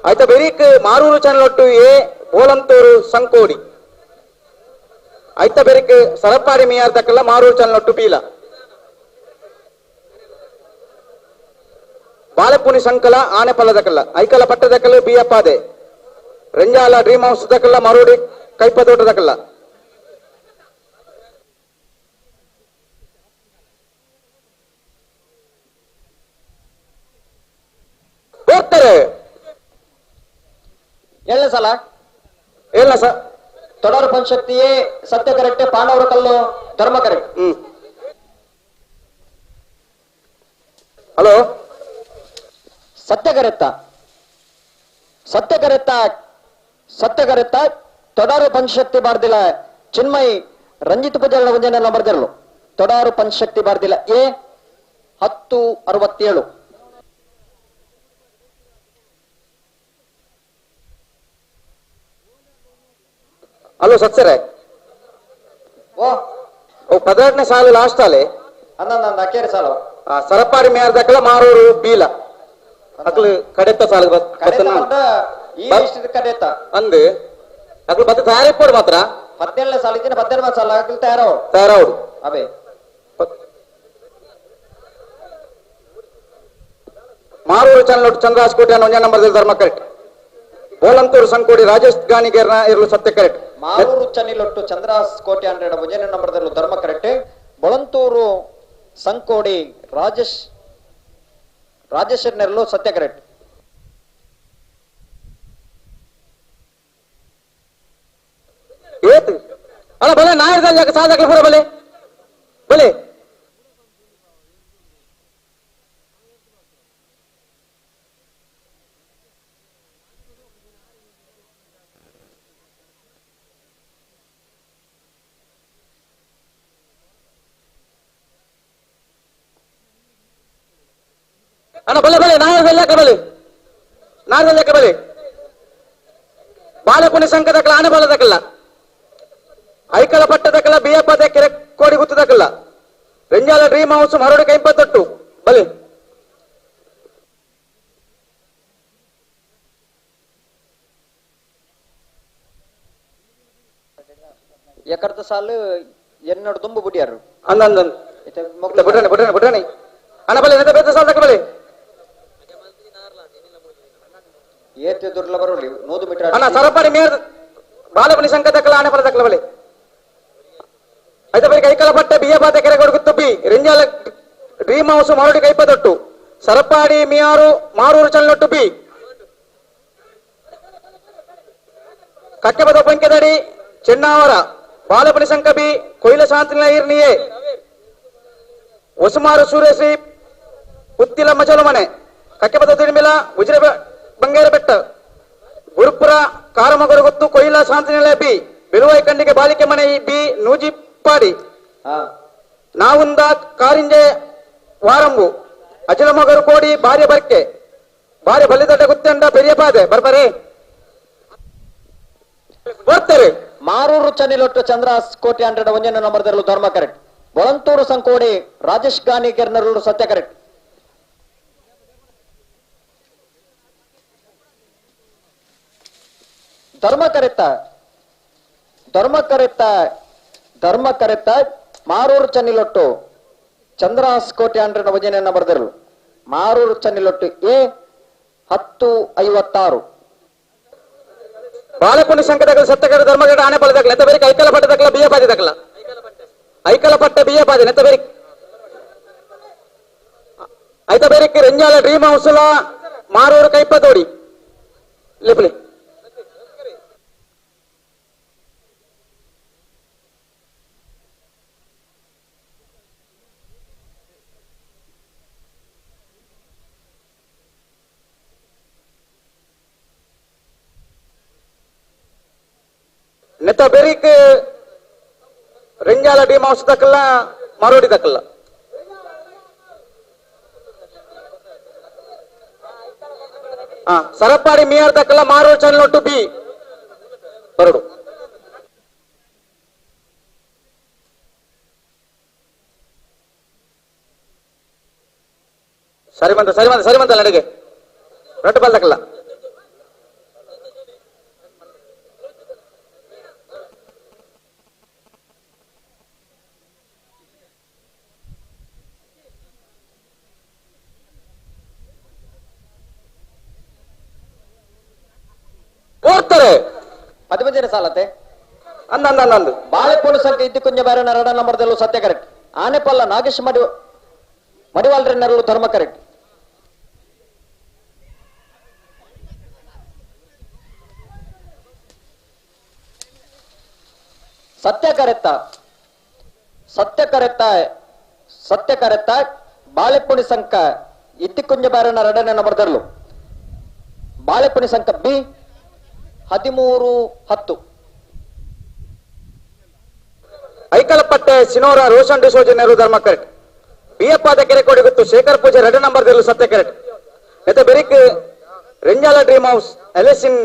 ಆಯ್ತಾ ಬೆರೀಕ್ ಮಾರೂರು ಚನ್ನಲೊಟ್ಟು ಎ ಬೋಲಂತೂರು ಸಂಕೋಡಿ ಆಯ್ತಾ ಬೆರೀಕ್ ಸರಪಾಡಿ ಮಿಯಾರ್ ದಕ್ಕಲ್ಲ ಮಾರೂರು ಚನ್ನಲೊಟ್ಟು ಬೀಲ ಬಾಲಪುನಿ ಸಂಕಲ ಆನೆಪಲ್ಲ ದಕ್ಕಲ್ಲ ಐಕಲ ಪಟ್ಟ ದಕ್ಕಲ್ಲ ಬಿಯಪ್ಪಾದೆ ರಂಜಾಲ ಡ್ರೀಮ್ ಹೌಸ್ ದಕ್ಕಲ್ಲ ಮರೋಡಿ ಕೈಪದೋಟ ದಕ್ಕಲ್ಲ ಓದ್ತಾರೆ ಏಳನೇ ಸಲ ಇಲ್ಲ ಸರ್ ತೊಡರು ಪಂಚಶಕ್ತಿಯೇ ಸತ್ಯ ಕರೆಕ್ಟ್, ಪಾಂಡವರ ಕಲ್ಲು ಧರ್ಮ ಕರೆಕ್ಟ್. ಹಲೋ ಸತ್ಯ ಕರೆಕ್ಟ ತೊಡಾರು ಪಂಚಶಕ್ತಿ ಬಾರ್ದಿಲ್ಲ ಚಿನ್ಮಯ್ ರಂಜಿತ್ ಪೂಜಾರ ಮುಂಜಾನೆಲ್ಲ ಬರ್ದಿರಲು ತೊಡಾರು ಪಂಚಶಕ್ತಿ ಬಾರ್ದಿಲ್ಲ ಎ 1067. ಹಲೋ ಸತ್ಸರೇ ಓ 18ನೇ ಸಾಲು ಲಾಸ್ಟ್ ಅಲ್ಲಿ ಅಂದ ಅಕ್ಕೇರಿ ಸಾಲು ಸರಪಾಡಿ ಮೇಯರ್ ದಕ್ಕಲ ಮಾರೂರು ಬೀಲ ಅಕ್ಲು ಕಡೆತ್ತ ಸಾಲು ಈ ಇಷ್ಟ ಕಡೆತ್ತ ಅಂದು ಅಕ್ಲು ಬತ್ತ ತಯಾರಿಪ್ಪೋಡು ಮಾತ್ರ 17ನೇ ಸಾಲ ಇದ್ದೀನಿ 17ನೇ ಸಾಲ ಆಗ್ಲಿ ತಯಾರವಡು ಅವೇ ಮಾರೂರು ಚಾನಲ್ ಚಂದ್ರಾಸ್ ಕೋಟೆ ಅನ್ನೋ ನಂಬರ್ದಲ್ಲಿ ಧರ್ಮ ಕರೆಕ್ಟ್. ಬೋಲಂತೂರು ಸಂಕೋಡಿ ರಾಜೇಶ್ ಗಾಣಿಗೇರ್ನ ಇರಲು ಸತ್ಯ ಕರೆಕ್ಟ್. ಮಾರೂರು ಚನ್ನಿಲೊಟ್ಟು ಚಂದ್ರಾಸ್ ಕೋಟೆ 100 ಮುಂಜಾನೆ ನಂಬರ್ದಲ್ಲೂ ಧರ್ಮ ಕರೆಕ್ಟ್. ಬೊಳಂತೂರು ಸಂಕೋಡಿ ರಾಜೇಶ್ವರನೆರಲು ಸತ್ಯ ಕರೆಕ್ಟ್. ಏತು ಅಲ್ಲ ಬಲೆ ನಾಯರ್ದಲ್ಲಿ ಯಾಕೆ ಸಾಧಾಕ ಪೂರ ಬಲೆ ಬಲೆ ಅಣ್ಣ ಬಲೆ ಬಲೆ ನಾಯರ್ದಲ್ಲಿ ಯಾಕೆ ಬಲೆ ನಾಯರ್ದಲ್ಲಿ ಯಾಕೆ ಬಲೆ ಬಾಲಕುಣಿ ಸಂಘದಕ್ಕಲ್ಲ ಆನೆ ಬಾಲದಕ್ಕಲ್ಲ ಐಕಲ ಪಟ್ಟದಕ್ಕಲ್ಲ ಬಿಯಪ್ಪದ ಕೆರೆ ಕೋಡಿ ಗುತ್ತದಕ್ಕಲ್ಲ ರೆಂಜಾಲ ಡ್ರೀಮ್ ಹೌಸ್ ಮರಡಿ ಕೈಂಪತ್ತಟ್ಟು ಬಲೆ ಎಕರ್ದ ಸಾಲು ಎನ್ನೋಡು ತುಂಬು ಬಿಡಿಯಾರು ಅಂದಂದ ಬಿಟ್ರಾಣಿ ಬಿಟ್ರಾಣಿ ಬಿಟ್ರಾಣಿ ಅಣ್ಣ ಬಲೆ ಎಂತ ಬೇತ ಸಾಲ ಬಲೆ ಏತಿ ದುರ್ಲ ಬರೋಲಿ 100 ಮೀಟರ್ ಅಣ್ಣ ಸರಪಾಡಿ ಮೇರ್ ಬಾಲಕುಣಿ ಸಂಘದಕ್ಕಲ್ಲ ಆನೆ ಬಾಲದಕ್ಕಲ್ಲ ಬಲೆ అయితే మరి ఐకల పట్ట బియ్యపాత కెరగొడుకు తుబ్బి రెంజాల డ్రీమ్ హౌస్ మరొడి కైపదొట్టు సరపాడి మియారు మారూరు చల్లొట్టు బి కక్కెపద పొంకెదడి చెన్నావర బాలపని సంకబి కొయిల శాంతిల ఇర్నియే ಒಸುಮಾರು ಸೂರ್ಯಶ್ರೀ ಉತ್ತಿಲ ಮಚಲಮನೆ ಕಕ್ಕೆಪದ ತಿರುಮಿಲ ಉಜಿರ ಬಂಗೇರ ಬೆಟ್ಟ ಗುರುಪುರ ಕಾರಮಗೊರಗೊತ್ತು ಕೊಯಿಲ ಶಾಂತಿನಿಲಯ ಬಿ ಬಿರುವೈ ಕಂಡಿಗೆ ಬಾಲಿಕೆ ಮನೆ ಬಿ ನೂಜಿ ಪಾಡಿ ನಾವುಂದ ಕಾರಿಂಜೆ ವಾರಂಬು ಅಚಲ ಮಗರು ಕೋಡಿ ಭಾರ್ಯ ಬರ್ಕೆ ಭಾರ್ಯ ಬಲ್ಲಿದಡ್ಡ ಗುತ್ತಂಡ ಪೆರಿಯ ಪಾದೆ ಬರ್ಬರೆ ಬರ್ತಾರೆ ಮಾರೂರು ಚನ್ನಿಲೊಟ್ಟು ಚಂದ್ರಾಸ್ ಕೋಟೆ 100 ಒಂಜನ ನಂಬರ್ದಲ್ಲೂ ಧರ್ಮ ಕರೆಕ್ಟ್. ಬೊಳಂತೂರು ಸಂಕೋಡಿ ರಾಜೇಶ್ ಗಾಣಿಗೇರ್ನರು ಸತ್ಯ ಕರೆಕ್ಟ್. ಧರ್ಮ ಕರೆತ್ತ ಮಾರೂರು ಚನ್ನಿಲೊಟ್ಟು ಚಂದ್ರಾಸ್ ಕೋಟೆ 100 ಒಂಜನ ನಂಬರ್ದಲ್ಲೂ ಮಾರೂರು ಚನ್ನಿಲೊಟ್ಟು ಎ 1056. ಬಾಲಕುಣಿ ಸಂಕಟಗಳ ಸತ್ತಗಡ ಧರ್ಮಗಡ ಆನೆ ಬಲದಕ್ಕಲ ಎತ್ತ ಬೇರೆ ಐಕಲ ಪಟ್ಟದಕ್ಕಲ ಬಿಯ ಪಾದಿ ದಕ್ಕಲ ಐಕಲ ಪಟ್ಟ ಬಿಯ ಪಾದಿ ನೆತ್ತ ಬೇರೆ ಐತ ಬೇರೆಕ್ಕೆ ರೆಂಜಾಲ ಡ್ರೀಮ್ ಹೌಸ್ಲ ಮಾರೂರು ಕೈಪದೋಡಿ ಲಿಪ್ಲಿ ನೆತ್ತ ಬೆರಿಕ್ ರೆಂಜಾಲ ಡ್ರೀಮ್ ಹೌಸ್ ದಕ್ಕಲ್ಲ ಮರೋಡಿ ದಕ್ಕಲ್ಲ ಸರಪಾಡಿ ಮಿಯಾರ್ ದಕ್ಕಲ್ಲ ಮಾರೋಡ್ ಚನ್ನೊಟ್ಟು ಬಿ ಬರಡು ಸರಿ ಬಂತ ನಡೆಗೆ ರಟ್ಟು ಬಾಲ್ ದಕ್ಕಲ್ಲ ಓದ್ತಾರೆ 15ನೇ ಸಾಲತೆ ಅಂದಂದು ಬಾಳೆಪೋಣ ಸಂಖ್ಯೆ ಇದ್ದು ಕುಂಜ ಬೇರೆ 2 ನಂಬರ್ದಲ್ಲೂ ಸತ್ಯ ಕರೆಕ್ಟ್. ಆನೆಪಲ್ಲ ನಾಗೇಶ್ ಮಡಿವಾಲ್ರೆನ್ನರಲ್ಲೂ ಧರ್ಮ ಕರೆಕ್ಟ್. ಸತ್ಯ ಕರೆತ್ತ ಬಾಳೆಪುಣಿ ಸಂಕ ಇತ್ತಿಕುಂಜ ಬಾರನ 2ನೇ ನಂಬರ್ದರ್ಲು ಬಾಳೆಪುಣಿ ಸಂಕ ಬಿ 13-10 ಐಕಲಪಟ್ಟೆ ಸಿನೋರ ರೋಷನ್ ಡಿಸೋಜ ನೆರು ಧರ್ಮ ಕರೆಕ್ಟ್ ಬಿಯಪ್ಪಾದ ಕೆರೆ ಕೊಡಿ ಗೊತ್ತು ಶೇಖರ್ ಪೂಜೆ 2 ನಂಬರ್ದರ್ಲು ಸತ್ಯ ಕರೆಕ್ಟ್ ನೆತ ಬೆರಿಕ್ ರೆಂಜಾಲ ಡ್ರೀಮ್ ಹೌಸ್ ಎಲೆಸಿನ್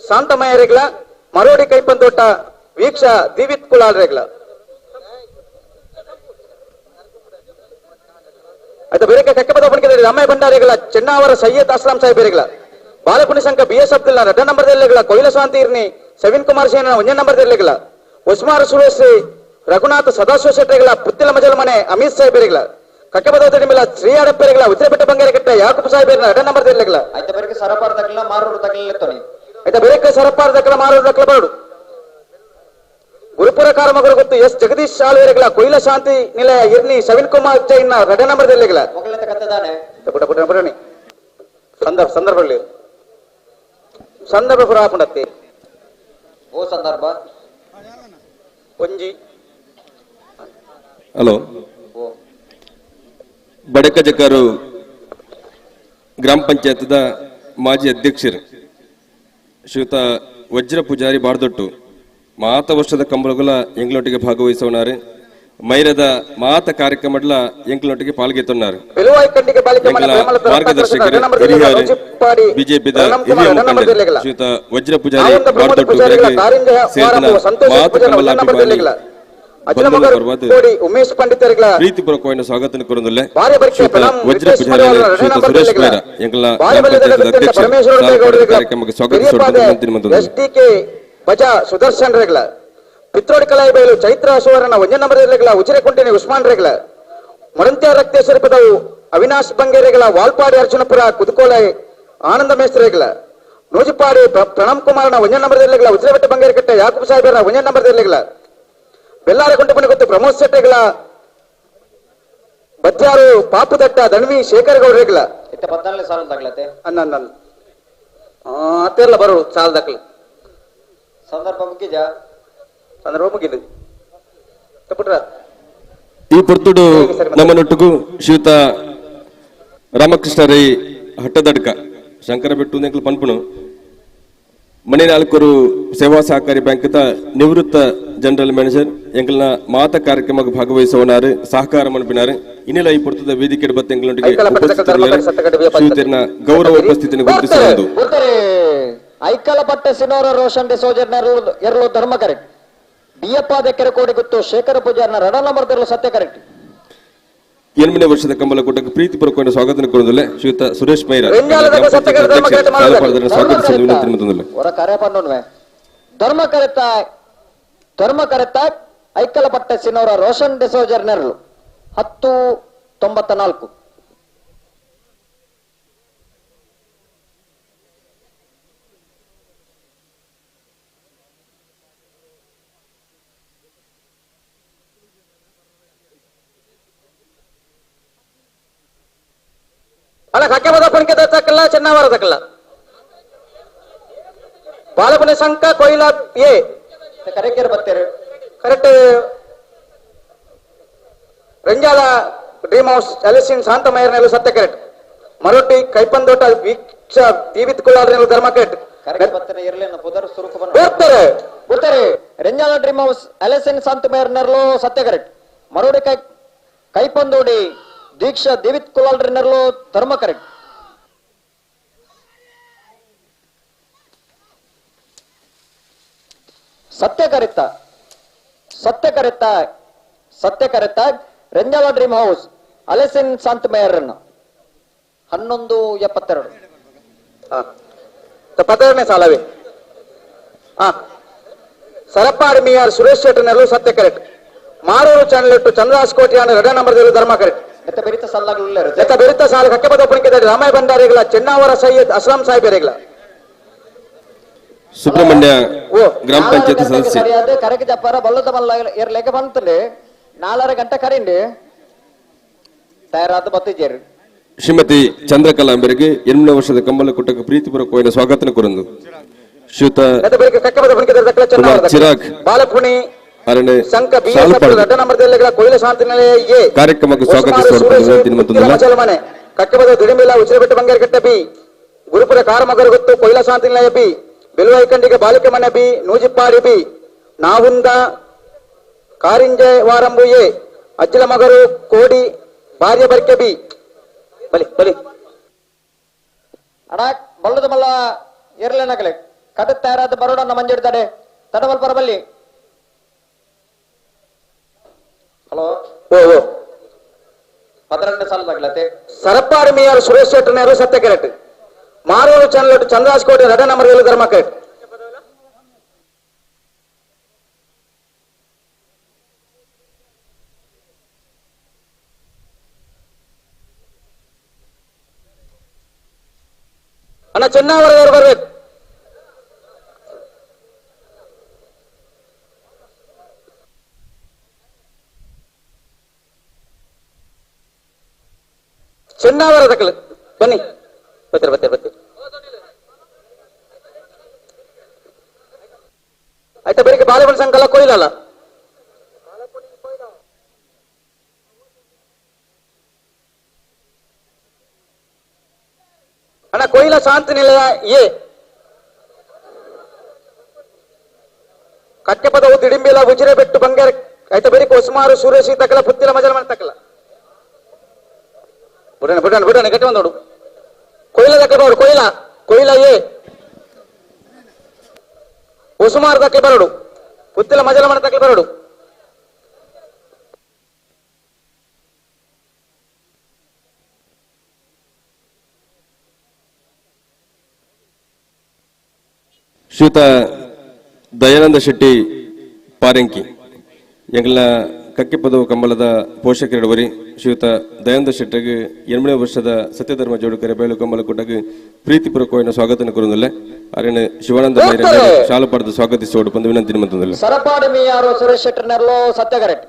ಶಾಂತಮಯ ರೇಗ್ಲ ಮರೋಡಿ ಕೈಪಂತೋಟ ವೀಕ್ಷ ದಿವಿತ್ ಕುಲಾಲ್ ರೇಗ್ಲ అయితే ಬೇರೆ ಕಕ್ಕಪದ ಪಣಿಕೆ ಅಮ್ಮಯ್ಯ ಭಂಡಾರಿಗಳ ಚೆನ್ನಾವರ ಸೈಯದ್ ಆಶ್ರಮ್ ಸಾಹೇಬ್ ಬೇರೆಗಳ ಬಾಲಪುಣಿ ಸಂಘ BS ಅಬ್ದುಲ್ಲಾ 2 ನಂಬರ್ದಲ್ಲಿಗಳ ಕೊಯ್ಲ ಶಾಂತಿ ಇರ್ನಿ ಸವಿನ್ ಕುಮಾರ್ ಸೇನ 1 ನಂಬರ್ದಲ್ಲಿಗಳ ಉಸ್ಮಾರ್ ಸುರೇಶ್ ರಘುನಾಥ್ ಸದಾಶಿವ ಶೆಟ್ಟಿಗಳ ಪುತ್ತಿಲ ಮಜಲ್ ಮನೆ ಅಮಿತ್ ಸಾಹೇಬ್ ಬೇರೆಗಳ ಕಕ್ಕಪದ ತಿಡಿಮಿಲ ಶ್ರೀ ಅಡಪ್ಪೆರೆಗಳ ಉತ್ತರಪೆಟ್ಟ ಬಂಗಾರ ಕಟ್ಟ ಯಾಕೂಬ್ ಸಾಹೇಬ್ ಬೇರೆ 2 ನಂಬರ್ದಲ್ಲಿಗಳ అయితే ಬೇರೆ ಸರಪಾರ ದಕ್ಕಲ ಮಾರೂರು ದಕ್ಕಲ ತೋನಿ అయితే ಬೇರೆ ಸರಪಾರ ದಕ್ಕಲ ಮಾರೂರು ದಕ್ಕಲ ಬಾಡು ಗುರುಪುರ ಕಾರಮಗರು ಗೊತ್ತು ಎಸ್ ಜಗದೀಶ್ ಶಾಲೆಗಳ ಕೊಯ್ಲ ಶಾಂತಿ ನಿಲಯ ಇರ್ನಿ ಸವಿನ್ ಕುಮಾರ್ ಜೈನ್ 2 ನಂಬರ್ದಲ್ಲಿಗಳ ಮೊಗಲತೆ ಕತ್ತದಾನೆ ಪುಟ ಪುಟ ಬರಣಿ ಸಂದರ್ಭದಲ್ಲಿ ಸಂದರ್ಭ ಪುರಾಪುಂಡತ್ತೆ ಓ ಸಂದರ್ಭ ಒಂಜಿ ಹಲೋ ಬಡಕಜಕರು ಗ್ರಾಮ ಪಂಚಾಯತ್ದ ಮಾಜಿ ಅಧ್ಯಕ್ಷರು ಶ್ರೀಯುತ ವಜ್ರ ಪೂಜಾರಿ ಬಾರ್ದೊಟ್ಟು ಮಾತ ವರ್ಷದ ಕಂಬಳಗಳ ಎಂಗ್ಲೊಟ್ಟಿಗೆ ಭಾಗವಹಿಸುವನಾರು ಮೈರದ ಮಾತ ಕಾರ್ಯಕ್ರಮಡ್ಲ ಎಂಕ್ಲೊಟ್ಟಿಗೆ ಪಾಲ್ಗೊಳ್ಳುತ್ತಾರೆ ಮಾರ್ಗದರ್ಶಕರು ಹಿರಿಯರು ಬಿಜೆಪಿದ ಹಿರಿಯ ಮುಖಂಡರು ಶ್ರೀಯುತ ವಜ್ರ ಪೂಜಾರಿ ಬಾರ್ದೊಟ್ಟು ಸೇರಿದ ಮಾತ ಕಂಬಲಾಭಿಮಾನಿ ಉಮೇಶ್ ಪಂಡಿತರಿಗಳ ಪ್ರೀತಿಪೂರ್ವಕವಾದ ಸ್ವಾಗತ ಕೋರುವುದಿಲ್ಲ ಶ್ರೀಯುತ ವಜ್ರ ಪೂಜಾರಿ ಶ್ರೀಯುತ ಸುರೇಶ್ ಬೇರ ಎಂಗಳ ಕಾರ್ಯಕ್ರಮಕ್ಕೆ ಸ್ವಾಗತ ಎಸ್ಡಿಕೆ ಬಜಾ ಸುದರ್ಶನ್ ರೇಗ್ಲ ಪಿತ್ರೋಡಿ ಕಲಾಯಿ ಬಯಲು ಚೈತ್ರ ಸುವರ್ಣ 1 ನಂಬರ್ದಲ್ಲಿಗಳ ಉಜಿರೆಕುಂಟಿನಿ ಉಸ್ಮಾನ್ ರೇಗ್ಲ ಮರಂತ್ಯ ರಕ್ತೇಶ್ವರಿ ಪದವು ಅವಿನಾಶ್ ಬಂಗೇರೆಗಳ ವಾಲ್ಪಾಡಿ ಅರ್ಜುನಪುರ ಕುದುಕೋಲೈ ಆನಂದ ಮೇಸ್ತ್ರೇಗ್ಲ ನೂಜಿಪಾಡಿ ಪ್ರಣಮ್ ಕುಮಾರ್ನ 1 ನಂಬರ್ದಲ್ಲಿಗಳ ಉಜಿರೆಬೆಟ್ಟ ಬಂಗೇರಿ ಕಟ್ಟೆ ಯಾಕೂಬ್ ಸಾಹೇಬರ 1 ನಂಬರ್ದಲ್ಲಿಗಳ ಬೆಲ್ಲಾರ ಕುಂಟಪಣಿ ಗೊತ್ತು ಪ್ರಮೋದ್ ಶೆಟ್ಟಿಗಳ ಬದ್ಯಾರು ಪಾಪುದಟ್ಟ ದಣ್ವಿ ಶೇಖರ್ ಗೌಡ್ರೇಗ್ಲ ಇತ್ತ 14 ಸಾಲ ದಾಖಲಾತೆ ಅನ್ನ ಅತ್ತೆಲ್ಲ ಬರೋದು ಸಾಲ ದಾಖಲೆ ಸಂದರ್ಭ ಮುಗಿದ ಸಂದರ್ಭ ಮುಗಿದು ತಪ್ಪುಟ್ರ ಈ ಪುರ್ತುಡು ನಮ್ಮನೊಟ್ಟಿಗೂ ಶ್ರೀಯುತ ರಾಮಕೃಷ್ಣ ರೈ ಹಟ್ಟದಡ್ಕ ಶಂಕರ ಬೆಟ್ಟು ನೆಂಕಲ್ ಪನ್ಪುಣು ಮನೆ ನಾಲ್ಕರು ಸೇವಾ ಸಹಕಾರಿ ಬ್ಯಾಂಕ್ದ ನಿವೃತ್ತ ಜನರಲ್ ಮ್ಯಾನೇಜರ್ ಎಂಕಲ್ನ ಮಾತ ಕಾರ್ಯಕ್ರಮಕ್ಕೆ ಭಾಗವಹಿಸುವನಾರು ಸಹಕಾರ ಮನ್ಪಿನಾರು ಇನ್ನೆಲ್ಲ ಈ ಪುರ್ತದ ವೇದಿಕೆ ಬತ್ತ ಎಂಗಳೊಟ್ಟಿಗೆ ಶ್ರೀಯುತನ ಗೌರವ ಉಪಸ್ಥಿತಿಯನ್ನು ಗುರುತಿಸುವುದು ಐಕಲಪಟ್ಟೆ ಸಿನೋರ ರೋಷನ್ ಡಿಸೋಜರ್ ಎರಲು ಧರ್ಮ ಕರೆಕ್ಟ್ ಬಿಯಪ್ಪಾದ ಕೆರೆ ಕೋಡಿ ಗೊತ್ತು ಶೇಖರ ಪೂಜಾರ್ನ 2 ನಂಬರ್ದಲ್ಲೂ ಸತ್ಯ ಕರೆಕ್ಟ್ 8ನೇ ವರ್ಷದ ಕಂಬಳ ಕೂಟಕ್ಕೆ ಪ್ರೀತಿಪೂರ್ವಕವಾದ ಸ್ವಾಗತ ಕೋರುವುದಿಲ್ಲ ಶ್ರೀಯುತ ಸುರೇಶ್ ಮೈರ ಹೊರ ಕರೆ ಪಣ್ಣುವೆ ಧರ್ಮ ಕರೆತ್ತ ಐಕಲಪಟ್ಟೆ ಸಿನೋರ ರೋಷನ್ ಡಿಸೋಜರ್ ನೆರಳು 10-94 ಅಲ್ಲ ಕಕ್ಕೆಬದ ಪಣಿಕೆ ದಕ್ಕಲ್ಲ ಚೆನ್ನವರ ದಕ್ಕಲ್ಲ ಬಾಲಪುಣಿ ಸಂಕ ಕೊಯ್ಲ ಎ ಕರೆಕ್ಟ್ ಬರ್ತಾರೆ ಕರೆಕ್ಟ್ ರೆಂಜಾಲ ಡ್ರೀಮ್ ಹೌಸ್ ಎಲೆಸಿನ್ ಶಾಂತಮಯರ್ನೆಲ್ಲ ಸತ್ಯ ಕರೆಕ್ಟ್ ಮರೊಟ್ಟಿ ಕೈಪಂದೋಟ ವೀಕ್ಷ ತೀವಿತ್ ಕುಳ್ಳಾರ್ನೆಲ್ಲ ಧರ್ಮ ಕರೆಕ್ಟ್ ಬರ್ತಾರೆ ರೆಂಜಾಲ ಡ್ರೀಮ್ ಹೌಸ್ ಎಲೆಸಿನ್ ಶಾಂತಮಯರ್ನೆಲ್ಲ ಸತ್ಯ ಕರೆಕ್ಟ್ ಮರೋಡಿ ಕೈಪಂದೋಡಿ ದೀಕ್ಷಾ ದೇವಿತ್ ಕುಲಾಲ್ರನ್ನರ್ಲು ಧರ್ಮ ಕರೆಕ್ಟ್ ಸತ್ಯ ಕರೆತ್ತ ರೆಂಜಾಲ ಡ್ರೀಮ್ ಹೌಸ್ ಅಲೆಸಿನ್ ಶಾಂತ ಮೇಯರ್ನ 1172 17ನೇ ಸಾಲವೇ ಸರಪಾಡಿ ಮಿಯಾರ್ ಸುರೇಶ್ ಶೆಟ್ಟರ್ನೆಲ್ಲೂ ಸತ್ಯ ಕರೆಕ್ಟ್ ಮಾರೂರು ಚಾನೆಲ್ ಇಟ್ಟು ಚಂದ್ರಾಸ್ ಕೋಟಿಯಾನ 2 ನಂಬರ್ದಲ್ಲಿ ಧರ್ಮ ಕರೆಕ್ಟ್ ಬೆರಿತ ಸಾಲ ಕಕ್ಕೆಪದ ಪುಣಿಕೆ ರಾಮಯ್ಯ ಭಂಡಾರಿಗಳ ಚೆನ್ನಾವರ ಸೈಯದ್ ಅಸ್ಲಾಂ ಸಾಹೇಬರೇಗಳ ಸುಬ್ರಹ್ಮಣ್ಯ ಗ್ರಾಮ ಪಂಚಾಯತ್ ಸದಸ್ಯ ಕರೆಗೆ ಜಪ್ಪಾರ ಬಲ್ಲದ ಮಲ್ಲ ಲೆಕ್ಕ ಬಂತಂడి 4 ಗಂಟೆ ಕರಿಂಡಿ ತಯಾರಾದ ಬತ್ತಿದ್ದೀರಿ ಶ್ರೀಮತಿ ಚಂದ್ರಕಲಾ ಅವರಿಗೆ 8ನೇ ವರ್ಷದ ಕಂಬಳ ಕೂಟಕ್ಕೆ ಪ್ರೀತಿಪೂರ್ವಕವಾದ ಸ್ವಾಗತ ಕೋರುವುದು ಶ್ರೀಯುತ ಚಿರಾಗ್ ಬಾಲಪುಣಿ ಅರಣ್ಯ ಸಂಘ ಬಿ ಸಾಲು ಪಡೆದು ರೆಡ್ಡ ನಂಬರ್ ಕೊಯ್ಲು ಶಾಂತಿ ನಿಲಯ ಎ ಕಾರ್ಯಕ್ರಮಕ್ಕೆ ಸ್ವಾಗತಿಸುವ ಮನೆ ಕಟ್ಟೆಬದ ದಿಡಿಮಿಲ್ಲ ಉಸಿರುಬೆಟ್ಟು ಬಂಗೇರಕಟ್ಟೆ ಬಿ ಗುರುಪುರ ಕಾರಮಗರು ಗೊತ್ತು ಕೊಯ್ಲ ಶಾಂತಿ ನಿಲಯ ಬಿ ಬೆಲುವೈಕಂಡಿಗೆ ಬಾಲಿಕೆ ಮನೆ ಬಿ ನೂಜಿಪ್ಪಾಡಿ ಬಿ ನಾವುಂದ ಕಾರಿಂಜೆ ವಾರಂಬು ಎ ಅಜ್ಜಲ ಮಗರು ಕೋಡಿ ಭಾರ್ಯ ಬರಿಕೆ ಬಿ ಬಲಿ ಬಲಿ ಅಣ್ಣ ಬಲ್ಲದ ಮಲ್ಲ ಏರ್ಲೇನಾಗಲಿ ಕಟ್ಟ ತಯಾರಾದ ಬರೋಡನ್ನ ಮಂಜಿಡ್ತಾರೆ ತಡವಲ್ ಬರಬಲ್ಲಿ ಹಲೋ ಓ ಓ 12ನೇ ಸಾಲದಾಗ್ಲತೆ ಸರಪ್ಪಾಡಿ ಮೇಯರ್ ಸುರೇಶ್ ಶೆಟ್ಟರ್ನೇರು ಸತ್ಯ ಕೆರೆಟ್ ಮಾರೂರು ಚಾನಲ್ ಚಂದ್ರಾಜ್ ಕೋಟೆ ರೆಡ್ಡ ನಂಬರ್ ಧರ್ಮ ಕೆರೆಟ್ ಅಣ್ಣ ಚೆನ್ನವರದವರು ಬರ್ಬೇಕು ಚೆನ್ನವರ ತಕ್ಕಲು ಬನ್ನಿ ಬರ್ತೀರಿ ಆಯ್ತಾ ಬೆಳಿಗ್ಗೆ ಬಾಲೆಬಲ್ ಸಂಕಲ ಕೊಯ್ಲಲ್ಲ ಅಣ್ಣ ಕೊಯ್ಲ ಶಾಂತಿ ನಿಲಯ ಎ ಕಟ್ಟೆಪದವು ದಿಡಿಂಬಿಲ ಉಜಿರೆ ಬೆಟ್ಟು ಬಂಗಾರ ಆಯ್ತಾ ಬೆಳಿಗ್ಗೆ ಹೊಸಮಾರು ಸೂರ್ಯಸಿ ತಕ್ಕಲ ಪುತ್ತಿಲ ಮಜಲ ಮನೆ ತಕ್ಕಲ ಬಿಡೋಣ ಗಟ್ಟಿ ಬಂದೋಡು ಕೊಯ್ಲ ತಕ್ಕ ನೋಡು ಕೊಯ್ಲ ಎ ಹೊಸಮಾರು ತಕ್ಕ ಬರಡು ಪುತ್ತಿಲ ಮಜಲ ಮನೆ ತಕ್ಕ ಬರಡು ಶ್ರೀಯುತ ದಯಾನಂದ ಶೆಟ್ಟಿ ಪಾರಂಕಿ ಎಂಗ್ಲ ಕಕ್ಕೆಪದವು ಕಂಬಳದ ಪೋಷಕರಿಡುವರಿ ಶ್ರೀಯುತ ದಯಾನಂದ ಶೆಟ್ಟಿಗೆ 8ನೇ ವರ್ಷದ ಸತ್ಯಧರ್ಮ ಜೋಡುಕರೆ ಬೇಳು ಕಂಬಳ ಕೂಟಕ್ಕೆ ಪ್ರೀತಿಪೂರ್ವಕವಾದ ಸ್ವಾಗತ ಕೊರುವುದಿಲ್ಲ ಅರಣ್ಯ ಶಿವಾನಂದ ಶಾಲು ಪಡೆದು ಸ್ವಾಗತಿಸುವುದು ಒಂದು ವಿನಂತಿ ನಿಮ್ಮಂತಂದಿಲ್ಲ ಸರಪಾಡಿ ಮೀಯಾರು ಸುರೇಶ್ ಶೆಟ್ಟರ್ನರ್ಲು ಸತ್ಯ ಕರೆಕ್ಟ್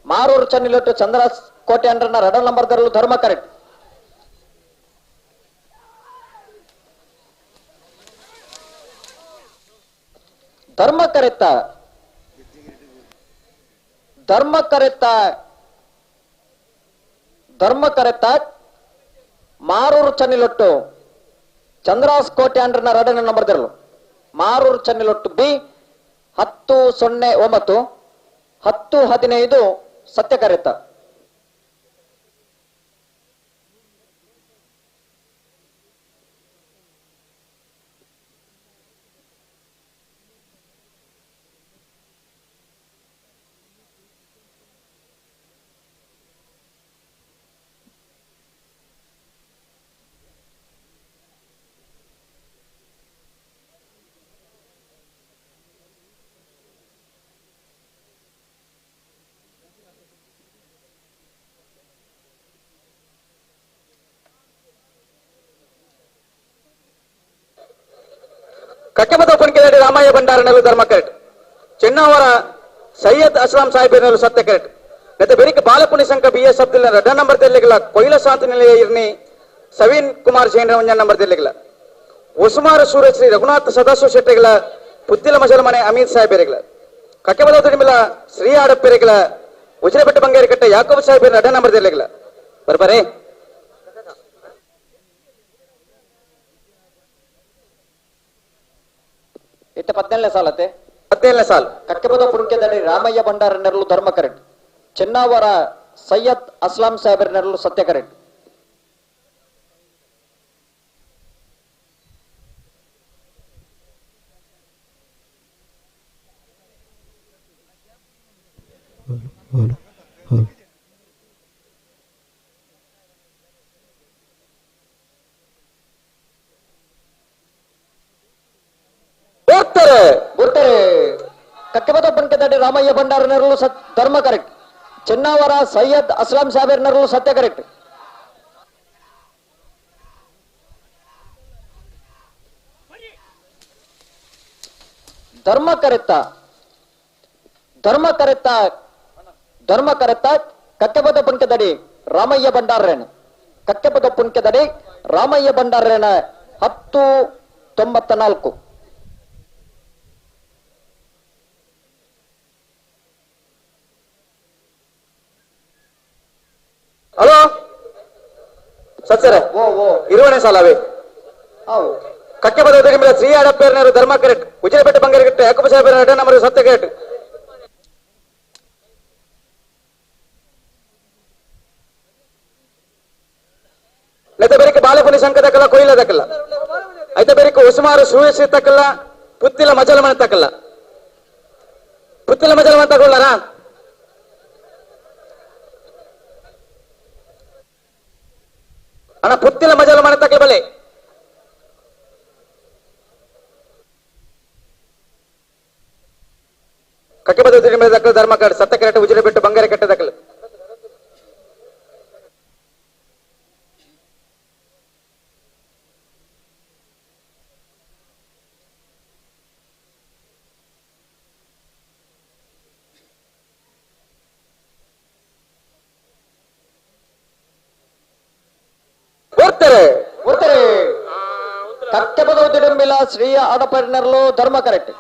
ಮಾರೂರು ಚನ್ನಿಲೊಟ್ಟು ಚಂದ್ರಾಸ್ ಕೋಟೆ ಅಂಡ್ರನ ರೆಡ ನಂಬರ್ ದರ್ಲು ಧರ್ಮ ಕರೆಕ್ಟ್ ಧರ್ಮ ಕರೆತ್ತ ಮಾರೂರು ಚನ್ನಿಲೊಟ್ಟು ಚಂದ್ರಾಸ್ ಕೋಟೆ ಅಂಡ್ರನ ರೆಡ ನಂಬರ್ ದರ್ಲು ಮಾರೂರು ಚನ್ನಿಲೊಟ್ಟು ಬಿ 1009 1015 ಸತ್ಯ ಕರೆತ್ತ ಕಟ್ಟೆಬದ ಪುಣಿಕೆದಾಡಿ ರಾಮಯ್ಯ ಭಂಡಾರನಲ್ಲೂ ಧರ್ಮ ಕರೆಕ್ಟ್ ಚೆನ್ನವರ ಸೈಯದ್ ಅಸ್ಲಾಂ ಸಾಹೇಬನಲ್ಲೂ ಸತ್ಯ ಕರೆಕ್ಟ್ ಮತ್ತೆ ಬೆರಿಕೆ ಬಾಲಪುಣಿ ಸಂಘ BS ಅಬ್ದುಲ್ ರೆಡ್ಡ ನಂಬರ್ ತೆಲ್ಲಿಗಿಲ್ಲ ಕೊಯ್ಲ ಶಾಂತಿ ನಿಲಯ ಇರ್ನಿ ಸವೀನ್ ಕುಮಾರ್ ಜೈನ್ ಒಂಜ ನಂಬರ್ ತೆಲ್ಲಿಗಿಲ್ಲ ಉಸ್ಮಾರ್ ಸೂರಜ್ ಶ್ರೀ ರಘುನಾಥ್ ಸದಾಶಿವ ಶೆಟ್ಟಿಗಳ ಪುತ್ತಿಲ ಮಜಲ ಮನೆ ಅಮೀತ್ ಸಾಹೇಬರಿಗಳ ಕಟ್ಟೆಬದ ತಿಡಿಮಿಲ ಶ್ರೀ ಆಡಪ್ಪೆರಿಗಳ ಉಜಿರೆಬೆಟ್ಟ ಬಂಗೇರಿ ಕಟ್ಟೆ ಯಾಕೋಬ್ ಸಾಹೇಬರ ರೆಡ್ಡ ನಂಬರ್ ತೆಲ್ಲಿಗಿಲ್ಲ ಬರ್ಬರೇ ಇತ್ತ 17ನೇ ಸಾಲತೆ 17ನೇ ಸಾಲ್ ಕಕ್ಕೆಬದ ಪುಣಿಕೆದಾಡಿ ರಾಮಯ್ಯ ಭಂಡಾರನರ್ಲು ಧರ್ಮ ಕರೆಕ್ಟ್ ಚೆನ್ನವರ ಸೈಯದ್ ಅಸ್ಲಾಂ ಸಾಹೇಬರನರ್ಲು ಸತ್ಯ ಕರೆಕ್ಟ್ ಬರ್ತಾರೆ ಕಕ್ಕೆಬದ ಪುಣಿಕೆದಾಡಿ ರಾಮಯ್ಯ ಭಂಡಾರನರ್ಲು ಧರ್ಮ ಕರೆಕ್ಟ್ ಚೆನ್ನವರ ಸೈಯದ್ ಅಸ್ಲಾಂ ಸಾಹೇಬರನರ್ಲು ಸತ್ಯ ಕರೆಕ್ಟ್ ಧರ್ಮ ಕರೆತ್ತ ಕಕ್ಕೆಬದ ಪುಣಿಕೆದಾಡಿ ರಾಮಯ್ಯ ಭಂಡಾರರೇನ ಕಕ್ಕೆಬದ ಪುಣಿಕೆದಾಡಿ ರಾಮಯ್ಯ ಭಂಡಾರರೇನ 1094 ಸತ್ಸರ ಇರುವನೇ ಸಾಲವೇ ಕಕ್ಕೆ ಪದ ಉದ್ಯೋಗ ಶ್ರೀ ಅಡಪ್ಪೇರ್ನರು ಧರ್ಮ ಕರೆಕ್ಟ್ ಉಜಿರಪೇಟೆ ಬಂಗಾರ ಗಿಟ್ಟ ಯಾಕಪ್ಪ ಸಾಹೇಬರ ಅಡ್ಡ ನಂಬರ್ ಸತ್ಯ ಕರೆಕ್ಟ್ లేకపోతే బరికి బాలపల్లి సంఖ దక్కల కొయిల దక్కల అయితే బరికి ఉస్మారు సూయసి తక్కల పుత్తిల మజలమని తక్కల పుత్తిల మజలమని తక్కలరా అన్న పుత్తిల మజలమని తక్కల బలే కక్కి పద్ధతి మీద దక్కల ధర్మకాడు సత్య కరెక్ట్ ఉజిర పెట్టు బంగార కట్ట దక్కల ಕಕ್ಕೆಪದೌದಿಡಂಬಿಲ ಶ್ರೀಯ ಆಡಪರಿನರ್ಲು ಧರ್ಮ ಕರೆಕ್ಟ್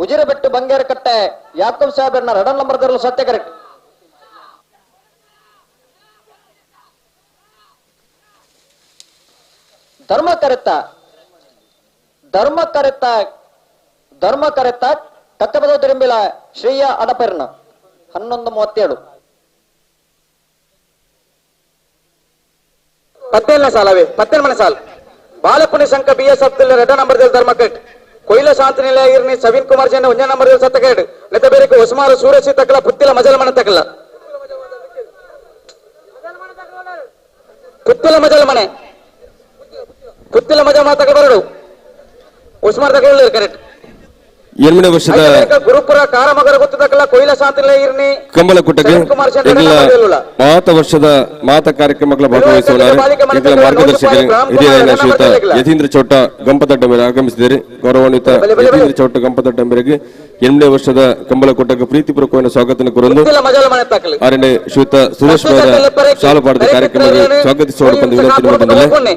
ಉಜಿರಬೆಟ್ಟು ಬಂಗೇರ ಕಟ್ಟೆ ಯಾಕೂಬ್ ಸಾಹೇಬರ್ನ ರಡನ್ ನಂಬರ್ ದರ್ಲು ಸತ್ಯ ಕರೆಕ್ಟ್ ಧರ್ಮ ಕರೆತ್ತ ಕಕ್ಕೆಪದೌದಿಡಂಬಿಲ ಶ್ರೀಯ ಆಡಪರಿನ 11:37 17ನೇ ಸಾಲವೇ 17ನೇ ಸಾಲ ಬಾಲಪುಣಿ ಸಂಘ BS ಅಬ್ದುಲ್ ರೆಡ್ಡ ನಂಬರ್ ಧರ್ಮ ಕಟ್ ಕೊಯ್ಲ ಶಾಂತಿ ನಿಲಯ ಇರ್ನಿ ಸವೀನ್ ಕುಮಾರ್ ಜನ 1 ನಂಬರ್ ಸತ್ತ ಕಟ್ ನೆತ ಬೇರೆ ಉಸ್ಮಾರು ಸೂರಸಿ ತಕಲ ಪುತ್ತಿಲ ಮಜಲ್ ಮನೆ ತಕಲ ಪುತ್ತಿಲ ಮಜಲ್ ಮನೆ ತಕ ಬರಡು ಉಸ್ಮಾರ್ ತಕ ಕರೆಕ್ಟ್ 8ನೇ ವರ್ಷದ ಗುರುಪುರ ಕಾರಮಗರ ಗೊತ್ತದಕ್ಕಲ್ಲ ಕೊಯ್ಲ ಶಾಂತಿ ನಿಲಯ ಇರ್ನಿ ಕಂಬಲಕುಟಗೆ ಮಾತ ವರ್ಷದ ಮಾತ ಕಾರ್ಯಕ್ರಮಗಳ ಭಾಗವಹಿಸುವವರು ಮಾರ್ಗದರ್ಶಕರು ಹಿರಿಯ ಶ್ರೀಯುತ ಯತೀಂದ್ರ ಚೌಟ ಗಂಪತಡ್ಡ ಮೇಲೆ ಆಗಮಿಸಿದ್ದಾರೆ ಗೌರವಾನ್ವಿತ ಯತೀಂದ್ರ ಚೌಟ ಗಂಪತಡ್ಡ ಮೇರೆಗೆ 8ನೇ ವರ್ಷದ ಕಂಬಲಕುಟಕ್ಕೆ ಪ್ರೀತಿಪೂರ್ವಕವಾದ ಸ್ವಾಗತ ಕೋರಲು 6ನೇ ಶ್ರೀಯುತ ಸುರೇಶ್ ಶಾಲು ಪಾಡದ ಕಾರ್ಯಕ್ರಮಕ್ಕೆ ಸ್ವಾಗತಿಸುವ ಒಂದು ವಿನಂತಿ ಮಾಡಿದ್ದಾರೆ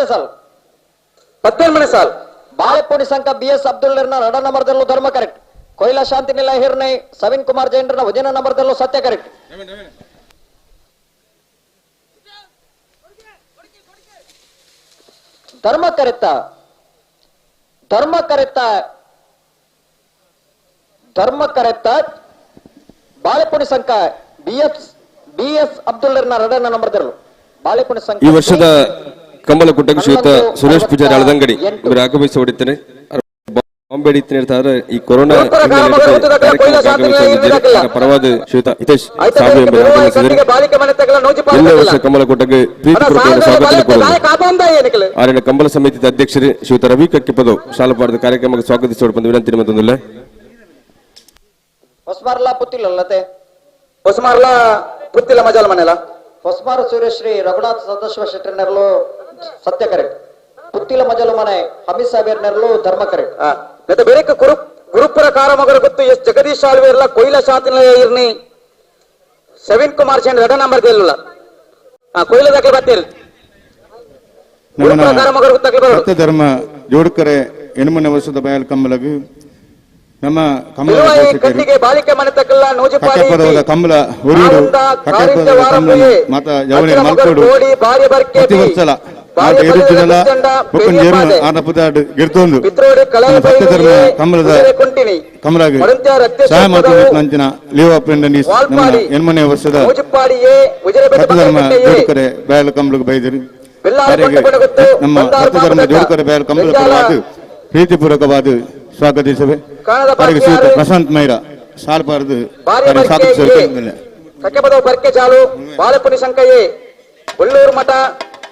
ಸಾಲ್ 17ನೇ ಸಾಲ್ ಬಾಳೆಪುಡಿ ಸಂಘ BS ಅಬ್ದುಲ್ ರಡ ನಂಬರ್ ದಲ್ಲೂ ಧರ್ಮ ಕರೆಕ್ಟ್ ಕೊಯ್ಲಾ ಶಾಂತಿ ನಿಲಯ ಹಿರ್ನೈ ಸವೀನ್ ಕುಮಾರ್ ಜೈನ್ರನ 1 ನಂಬರ್ ದಲ್ಲೂ ಸತ್ಯ ಕರೆಕ್ಟ್ ಧರ್ಮ ಕರೆತ್ತ ಬಾಳೆಪುಡಿ ಸಂಘ BS ಅಬ್ದುಲ್ ರಡ ನಂಬರ್ ದಲ್ಲೂ ಬಾಳೆಪುಡಿ ಸಂಘ ಈ ವರ್ಷದ ಕಂಬಲಕುಟ್ಟಕ್ಕೆ ಶ್ರೀಯುತ ಸುರೇಶ್ ಪೂಜಾರಿ ಅಳದಂಗಡಿ ಇವರು ಆಗಮಿಸಿ ಹೊಡಿತಾರೆ ಬಾಂಬೆ ಹಿಡಿತಾರೆ ಈ ಕೊರೋನಾ ಪರವಾದ ಶ್ರೀಯುತ ಹಿತೇಶ್ ಸಾಬು ಎಂಬ ಆಗಮಿಸಿದ್ದಾರೆ 8ನೇ ವರ್ಷ ಕಂಬಲಕುಟ್ಟಕ್ಕೆ ಪ್ರೀತಿಪೂರ್ವಕ ಸ್ವಾಗತ 6ನೇ ಕಂಬಲ ಸಮಿತಿ ಅಧ್ಯಕ್ಷರು ಶ್ರೀಯುತ ರವಿ ಕಕ್ಕಿಪದೋ ಶಾಲಪಾಡದ ಕಾರ್ಯಕ್ರಮಕ್ಕೆ ಸ್ವಾಗತಿಸಿ ಬಂದು ವಿನಂತಿ ಮತ್ತೊಂದಿಲ್ಲ ಹೊಸಮಾರ್ಲಾ ಪುತ್ತಿಲ ಮಜಾಲ ಮನೆಲ ಹೊಸಮಾರು ಸುರೇಶ್ ಶ್ರೀ ರಘುನಾಥ್ ಸದಾಶಿವ ಶೆಟ್ಟರ್ನರ್ಲು ಸತ್ಯ ಕರೆಕ್ಟ್ ಪುತ್ತಿಲ ಮಜಲು ಮನೆ ಹಮೀದ್ ಸಾಬೇರ್ನರ್ಲು ಧರ್ಮ ಕರೆಕ್ಟ್ ನೆತ ಬೇರೆಕ ಗುರುಪುರ ಕಾರಮಗರ ಗೊತ್ತು ಎಸ್ ಜಗದೀಶ್ ಆಳ್ವೇರ್ಲ ಕೊಯ್ಲ ಶಾಂತಿ ನಿಲಯ ಇರ್ನಿ ಸವೀನ್ ಕುಮಾರ್ ಜೈನ್ ರಡ ನಂಬರ್ ದೇಲ್ಲ ಕೊಯ್ಲ ದಾಖಲೆ ಬರ್ತೀರಿ ಗುರುಪುರ ಕಾರಮಗರ ಗೊತ್ತಾಗಲಿ ಸತ್ಯ ಧರ್ಮ ಜೋಡ್ಕರೆ 8ನೇ ವರ್ಷದ ಬಯಲ್ ಕಂಬಲಗು ನಮ್ಮ ಕಟ್ಟಿಗೆ ಬಾಲಿಕೆ ಮನೆ ತಕ್ಕಲ್ಲ ನೋಜಿಪಾಡಿ ಕಂಬಲ ಉರಿಡು ಮಾತ ಜವಳಿ ಮಲ್ಕೋಡು ಪ್ರತಿ ವರ್ಷಲ ಆಟ ಎದುರಿಸಿದಲ್ಲ ಒಕ್ಕನ್ ಜೇರು ಆಟ ಪುದಾಡು ಗೆರ್ತೊಂದು ಸತ್ಯ ಧರ್ಮ ಕಂಬಲದ ಕಮಲಾಗಿ ಸಹಾಯ ಮಾಡ್ಕೊಂಡು ನಂಚಿನ ಲೀವ್ ಅಪ್ ಇಂಡನೀಸ್ ನಮ್ಮ 8ನೇ ವರ್ಷದ ಸತ್ಯ ಧರ್ಮ ಜೋಡ್ಕರೆ ಬಯಲ್ ಕಂಬಲಕ್ಕೆ ಬೈದಿರಿ ನಮ್ಮ ಸತ್ಯ ಧರ್ಮ ಜೋಡ್ಕರೆ ಬಯಲ್ ಕಂಬಲ ಪರವಾದ ಪ್ರೀತಿಪೂರ್ವಕವಾದ ಸ್ವಾಗತಿಸುವೆ ಶ್ರೀಯುತ ಪ್ರಶಾಂತ್ ಮೈರಾ ಸಾಲ್ಪಾರ್ದು ಕಕ್ಕೆಪದ ಬರ್ಕೆ ಚಾಲು ಬಾಳೆಪುಡಿ ಸಂಕಯ್ಯೆ ಉಳ್ಳೂರು ಮಠ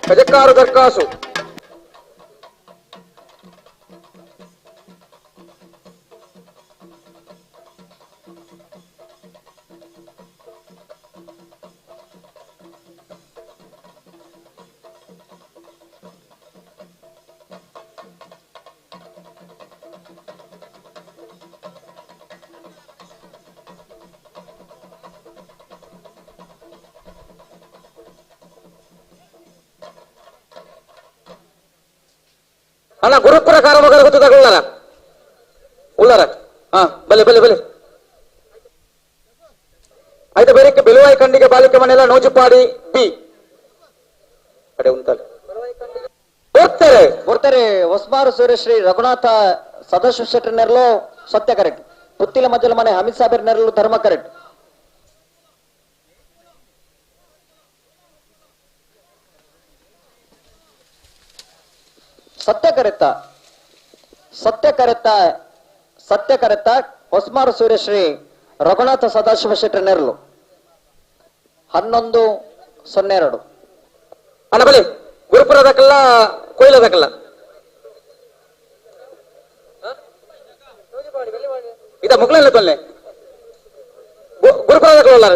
ಕಜಕ್ಕಾರು ದರ್ಕಾಸು ಅಣ್ಣ ಗುರುಪ್ರಕಾರ ಮಗರ ಗೊತ್ತದಾಗ ಉಳ್ಳಾರ ಹಾ ಬಲೆ ಬಲೆ ಬಲೆ అయితే ಬೇರೆಕ್ಕೆ ಬೆಲುವಾಯಿ ಕಂಡಿಗೆ ಬಾಲಿಕೆ ಮನೆಯಲ್ಲ ನೋಜುಪಾಡಿ ಬಿ ಕಡೆ ಉಂಟಲ್ಲ ಬರ್ತಾರೆ ಹೊಸ್ಮಾರು ಸೂರ್ಯಶ್ರೀ ರಘುನಾಥ ಸದಾಶಿವ ಶೆಟ್ಟಿ ನೆರಳು ಸತ್ಯ ಕರೆಕ್ಟ್ ಪುತ್ತಿಲ ಮಜ್ಜಲ ಮನೆ ಹಮೀದ್ ಸಾಬೀರ್ ನೆರಳು ಧರ್ಮ ಕರೆಕ್ಟ್ ಸತ್ಯ ಕರೆತ್ತ ಹೊಸ್ಮಾರು ಸೂರ್ಯಶ್ರೀ ರಘುನಾಥ ಸದಾಶಿವ ಶೆಟ್ಟಿ ನೆರಳು 11-02 ಅಣ್ಣ ಬಲಿ ಗುರುಪುರದಕ್ಕಲ್ಲ ಕೊಯ್ಲದಕ್ಕಲ್ಲ ಇದ ಮುಗ್ಲಲ್ಲ ತೊಲ್ಲೆ ಗುರುಪುರದಕ್ಕಲ್ಲ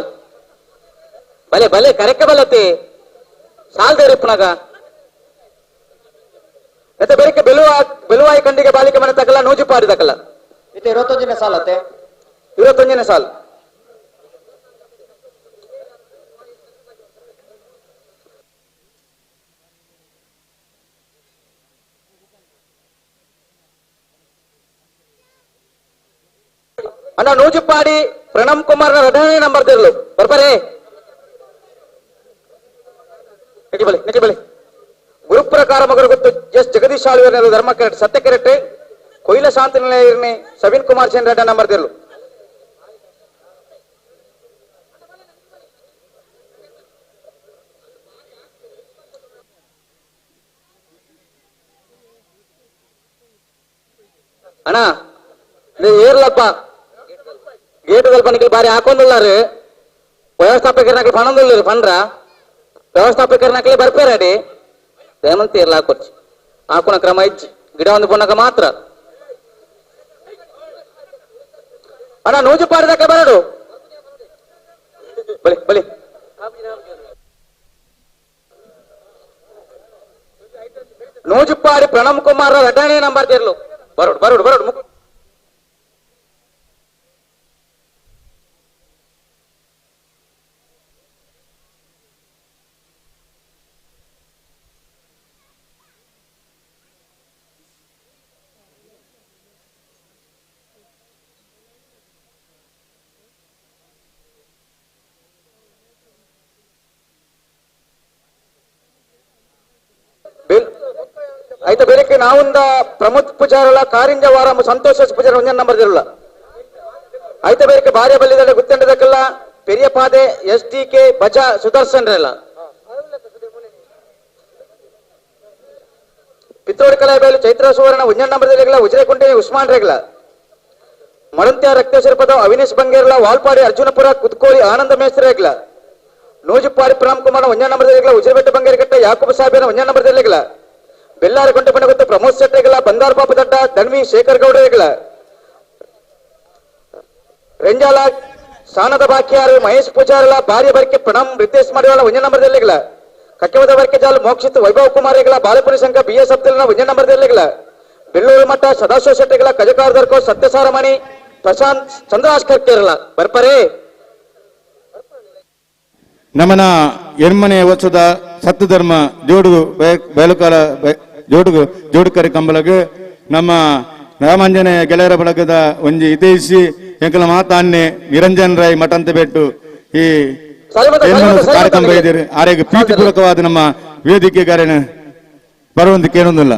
ಬಲೆ ಬಲೆ ಕರೆಕ್ಕ ಬಲತ್ತಿ ಸಾಲ್ದೇರಿಪ್ಪನಾಗ ಮತ್ತೆ ಬೇರೆಕ್ಕೆ ಬೆಲುವಾಯಿ ಕಂಡಿಗೆ ಬಾಲಿಕೆ ಮನೆ ತಕ್ಕಲ್ಲ ನೂಜುಪಾಡಿ ತಕ್ಕಲ್ಲ ಇದು 21ನೇ ಸಾಲತ್ತೆ 21ನೇ ಸಾಲು ಅಣ್ಣ ನೂಜುಪಾಡಿ ಪ್ರಣಮ್ ಕುಮಾರ್ನ 2ನೇ ನಂಬರ್ ತಿರ್ಲು ಬರ್ಬರೇ ನಿಖಿ ಬಲಿ ಗುರುಪ್ರಕಾರ ಮಗರು ಗೊತ್ತು ಎಸ್ ಜಗದೀಶ್ ಆಳ್ವೇರ್ ಧರ್ಮ ಕೆರೆಟ್ ಸತ್ಯ ಕೆರೆಟ್ ಕೊಯ್ಲ ಶಾಂತಿ ನಿಲಯ ಸವಿನ್ ಕುಮಾರ್ ಸೇನ್ 2ನೇ ನಂಬರ್ ತಿರ್ಲು ಅಣ್ಣ ಏರ್ಲಪ್ಪ ಗೇಟ್ ಪಣಿಗೆ ಬಾರಿ ಹಾಕೊಂಡುಳ್ಳಾರು ವ್ಯವಸ್ಥಾಪಕರನಾಗ್ಲಿ ಪಣಂದುಳ್ಳರು ಪಂಡ್ರ ವ್ಯವಸ್ಥಾಪಕರನಾಗ್ಲಿ ಬರ್ಪೇರಾಡಿ ದೇಮಂತಿ ಇರ್ಲ ಹಾಕೊಚ್ಚಿ ಹಾಕೋಣ ಕ್ರಮ ಇಚ್ಚಿ ಗಿಡ ಒಂದು ಪೊನ್ನಕ ಮಾತ್ರ ಅಣ್ಣ ನೂಜು ಪಾಡಿದಕ್ಕೆ ಬರಡು ಬಲಿ ಬಲಿ ನೂಜುಪಾಡಿ ಪ್ರಣಮ್ ಕುಮಾರ್ 2ನೇ ನಂಬರ್ ತಿರ್ಲು ಬರೋಡು ಬರೋಡು ಬರೋಡು అయితే ಬೇರೆಕ್ಕೆ ನಾವುಂದ ಪ್ರಮೋದ್ ಪೂಜಾರಲ ಕಾರಿಂಜ ವಾರಂ ಸಂತೋಷ ಪೂಜಾರ 1ನೇ ನಂಬರ್ ಇರಲ್ಲ అయితే ಬೇರೆಕ್ಕೆ ಭಾರ್ಯ ಬಲ್ಲಿದಡೆ ಗುತ್ತಂಡದಕ್ಕೆಲ್ಲ ಪೆರಿಯ ಪಾದೆ ಎಸ್ಟಿಕೆ ಬಜಾ ಸುದರ್ಶನ್ ರೆಲ್ಲ ಪಿತ್ರೋಡಿ ಕಲಾಬೇಲು ಚೈತ್ರ ಸುವರ್ಣ 1ನೇ ನಂಬರ್ ರೆಲ್ಲ ಉಜಿರೆಕುಂಟೆ ಉಸ್ಮಾನ್ ರೆಗ್ಲ ಮಳಂತ್ಯ ರಕ್ತೇಶ್ವರ ಪದ ಅವಿನೇಶ್ ಬಂಗೇರ್ಲ ವಾಲ್ಪಾಡಿ ಅರ್ಜುನಪುರ ಕುತ್ಕೋಳಿ ಆನಂದ ಮೇಸ್ತ್ರ ರೆಗ್ಲ ನೂಜುಪಾಡಿ Pranam Kumar 1ನೇ number ರೆಗ್ಲ ಉಜಿರೆಬೆಟ್ಟ ಬಂಗೇರಿಕಟ್ಟ Yakub ಸಾಹೇಬನ 1ನೇ number ರೆಗ್ಲ ಬೆಲ್ಲಾರ Conte ಪಣ ಗೊತ್ತು ಪ್ರಮೋದ್ ಶೆಟ್ಟಿಗಳ ಬಂಗಾರ ಪಾಪ ದಡ್ಡ ಧನ್ವಿ ಶೇಖರ್ ಗೌಡರಿಗಳ ರೆಂಜಾಲ ಸಾನದ ಬಾಕಿಯಾರು ಮಹೇಶ್ ಪೂಜಾರಲ ಭಾರ್ಯ ಬರಿಕೆ ಪ್ರಣಮ್ ರಿತೇಶ್ ಮಾಡಿವಾಳ 1ನೇ ನಂಬರ್ ರೆಗ್ಲ ಕಕ್ಕೆವದ ಬರ್ಕೆ ಜಾಲ್ ಮೋಕ್ಷಿತ್ ವೈಭವ್ ಕುಮಾರ್ ರೆಗ್ಲ ಬಾಲಪುರಿ ಸಂಘ BS ಅಬ್ದುಲ್ನ 1ನೇ ನಂಬರ್ ರೆಗ್ಲ ಬೆಳ್ಳೂರು ಮಠ ಸದಾಶಿವ ಶೆಟ್ಟಿಗಳ ಕಜಕಾರ ದರ್ಕೋ ಸತ್ಯಸಾರಮಣಿ ಪ್ರಶಾಂತ್ ಚಂದ್ರಾಸ್ಕರ್ ಕೇರಳ ಬರ್ಪರೇ ನಮನ ಎರ್ಮನೆ ವರ್ಷದ ಸತ್ಯಧರ್ಮ ಜೋಡುಗು ಬಯಲುಕಾಲ ಜೋಡುಕರೆ ಕಂಬಲಗ್ ನಮ್ಮ ರಾಮಾಂಜನೇಯ ಗೆಳೆಯರ ಬಳಗದ ಒಂಜಿ ಹಿತೈಷಿ ಎಂಕಲ ಮಾತಾನ್ನೆ ನಿರಂಜನ್ ರಾಯ್ ಮಠ ಅಂತ ಬಿಟ್ಟು ಈ ಕಾರ್ಯಕ್ರಮ ಇದ್ದೀರಿ ಆರೆಗೆ ಪ್ರೀತಿಪೂರ್ವಕವಾದ ನಮ್ಮ ವೇದಿಕೆಗಾರನ ಬರುವಂತ ಕೇಳೋದಿಲ್ಲ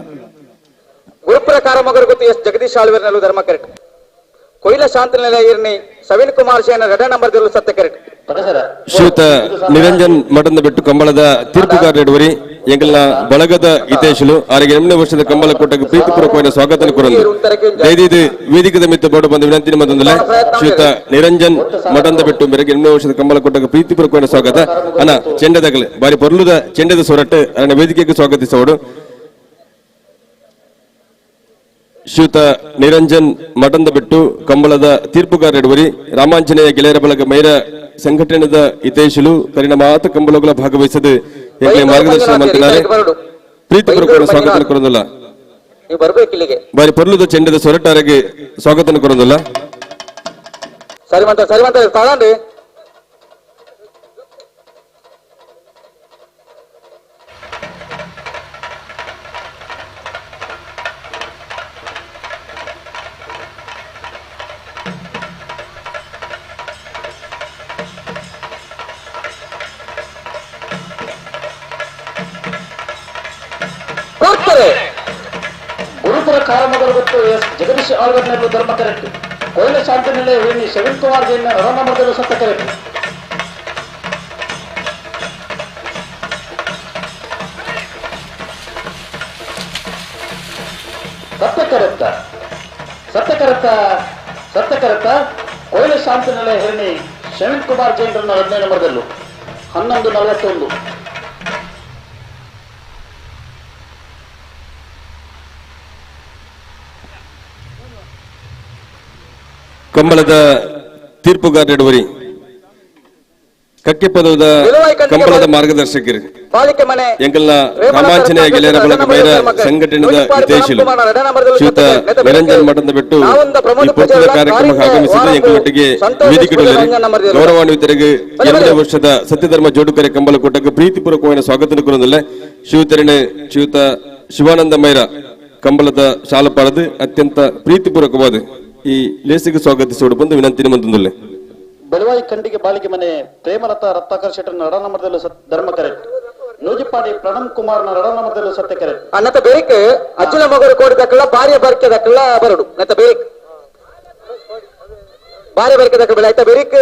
ಗುರುಪ್ರಕಾರ ಮಗರು ಗೊತ್ತು ಎಸ್ ಜಗದೀಶ್ ಆಳ್ವೇರ್ನಲ್ಲೂ ಧರ್ಮ ಕರೆಕ್ಟ್ ಕೊಯ್ಲ ಶಾಂತಿ ನಿಲಯ ಇರ್ನಿ ಸವಿನ್ ಕುಮಾರ್ ಸೇನ 2ನೇ ನಂಬರ್ ದಿರಲು ಸತ್ಯ ಕರೆಕ್ಟ್ ಶ್ರೀಯುತ ನಿರಂಜನ್ ಮಠದ ಬಿಟ್ಟು ಕಂಬಳದ ತೀರ್ಪುಗಾರರಿ ಎಂಕಲ್ನ ಬಳಗದ ಹಿತೇಶಲು ಆರಿಗೆ 8ನೇ ವರ್ಷದ ಕಂಬಳ ಕೊಟ್ಟಕ್ಕೆ ಪ್ರೀತಿಪೂರ್ವಕವಾದ ಸ್ವಾಗತ ಕೊರಲು ದಯವಿದು ವೇದಿಕದ ಮಿತ್ತ ಬೋರ್ಡು ಬಂದು ವಿನಂತಿ ಮತ್ತೊಂದಲ್ಲ ಶ್ರೀಯುತ ನಿರಂಜನ್ ಮಠದ ಬಿಟ್ಟು ಮೇರೆಗೆ 8ನೇ ವರ್ಷದ ಕಂಬಳ ಕೊಟ್ಟಕ್ಕೆ ಪ್ರೀತಿಪೂರ್ವಕವಾದ ಸ್ವಾಗತ ಅನ ಚೆಂಡದಗಲು ಬಾರಿ ಪೊರ್ಲುದ ಚೆಂಡದ ಸೊರಟ್ಟು ಅನ್ನ ವೇದಿಕೆಗೆ ಸ್ವಾಗತಿಸೋಡು ಶ್ರೀಯುತ ನಿರಂಜನ್ ಮಠದ ಬಿಟ್ಟು ಕಂಬಳದ ತೀರ್ಪುಗಾರರಿ ರಾಮಾಂಜನೇಯ ಗೆಳೆಯರ ಬಳಗ ಮೈರ ಸಂಘಟನೆದ ಹಿತೈಷಿಲು ಕರಿನ ಮಾತ ಕಂಬಳಗಳ ಭಾಗವಹಿಸದು ಮಾರ್ಗದರ್ಶನ ಮಾಡ್ತಿದ್ದಾರೆ ಪ್ರೀತಿಪೂರ್ವಕ ಸ್ವಾಗತ ಕೊರೊಂದಿಲ್ಲ ಬಾರಿ ಪೊರ್ಲುದ ಚೆಂಡದ ಸೊರಟಾರಿಗೆ ಸ್ವಾಗತ ಕೊರೊಂದಿಲ್ಲ ಸರಿವಂತ ತಗೊಂಡ್ರಿ ಕಾರಣಗಳು ಗೊತ್ತು ಎಸ್ ಜಗದೀಶ್ ಆಳ್ಗಡ್ನೆರಲು ಧರ್ಮ ಕರೆಕ್ಟ್ ಕೊಯ್ಲ ಶಾಂತಿನಿಲೆ ಹೇಳಿ ಶವಿನ್ ಕುಮಾರ್ ಜೈನ್ ರಣನಂಬರದಲ್ಲೂ ಸತ್ಯ ಕರೆಕ್ಟ್ ಸತ್ಯ ಕರೆಕ್ಟ ಕೊಯ್ಲ ಶಾಂತಿನಿಲೆ ಹೇಳಿ ಶವಿನ್ ಕುಮಾರ್ ಜೈನ್ 15 ನಂಬರದಲ್ಲೂ 11:41 ಕಂಬಳದ ತೀರ್ಪುಗಾರ ನಡುವರಿ ಕಕ್ಕೆ ಪದದ ಕಂಬಳದ ಮಾರ್ಗದರ್ಶಕರು ಎಂಕಲ್ನ ರಾಮಾಂಜನೇಯ ಗೆಳೆಯರ ಬಳಗ ಮೈರ ಸಂಘಟನೆದ ಹಿತೈಷಿಗಳು ಶ್ರೀಯುತ ನಿರಂಜನ್ ಮಠದ ಬಿಟ್ಟು ಈ ಪೂರ್ತಿದ ಕಾರ್ಯಕ್ರಮಕ್ಕೆ ಆಗಮಿಸಿದ್ದು ಎಂಕಲೊಟ್ಟಿಗೆ ವೇದಿಕೆಗಳಲ್ಲಿ ಗೌರವಾನ್ವಿತರಿಗೆ 2ನೇ ವರ್ಷದ ಸತ್ಯಧರ್ಮ ಜೋಡುಕರೆ ಕಂಬಳ ಕೂಟಕ್ಕೆ ಪ್ರೀತಿಪೂರ್ವಕమైన ಸ್ವಾಗತ ಕೊಡುವುದಿಲ್ಲ ಶ್ರೀಯುತ ಶಿವಾನಂದ ಮೈರ ಕಂಬಳದ ಶಾಲಪಾಡದು ಅತ್ಯಂತ ಪ್ರೀತಿಪೂರ್ವಕವಾದ ಈ ಲೇಸಿಗೆ ಸ್ವಾಗತಿಸೋಡು ಬಂದು ವಿನಂತಿ ಮಂತಂದುಲ್ಲೆ ಬೆಳವಾಯಿ ಕಂಡಿಗೆ ಬಾಳಿಗೆ ಮನೆ ಪ್ರೇಮಲತಾ ರತ್ನಾಕರ್ ಶೆಟ್ಟರ್ನ ರಣನಂಬರದಲ್ಲೂ ಧರ್ಮ ಕರೆಕ್ಟ್ ನೂಜಿಪಾಡಿ ಪ್ರಣಮ್ ಕುಮಾರ್ನ ರಣನಂಬರದಲ್ಲೂ ಸತ್ಯ ಕರೆಕ್ಟ್ ಅನ್ನತ ಬೇಕ್ ಅಜ್ಜಲ ಮಗರು ಕೋಡಿದಕ್ಕಲ್ಲ ಭಾರ್ಯ ಬರ್ಕೆದಕ್ಕಲ್ಲ ಬರಡು ನತ ಬೇಕ್ ಭಾರ್ಯ ಬರ್ಕೆದಕ್ಕ ಬೆಳೆ ಆಯ್ತಾ ಬೇರಿಕ್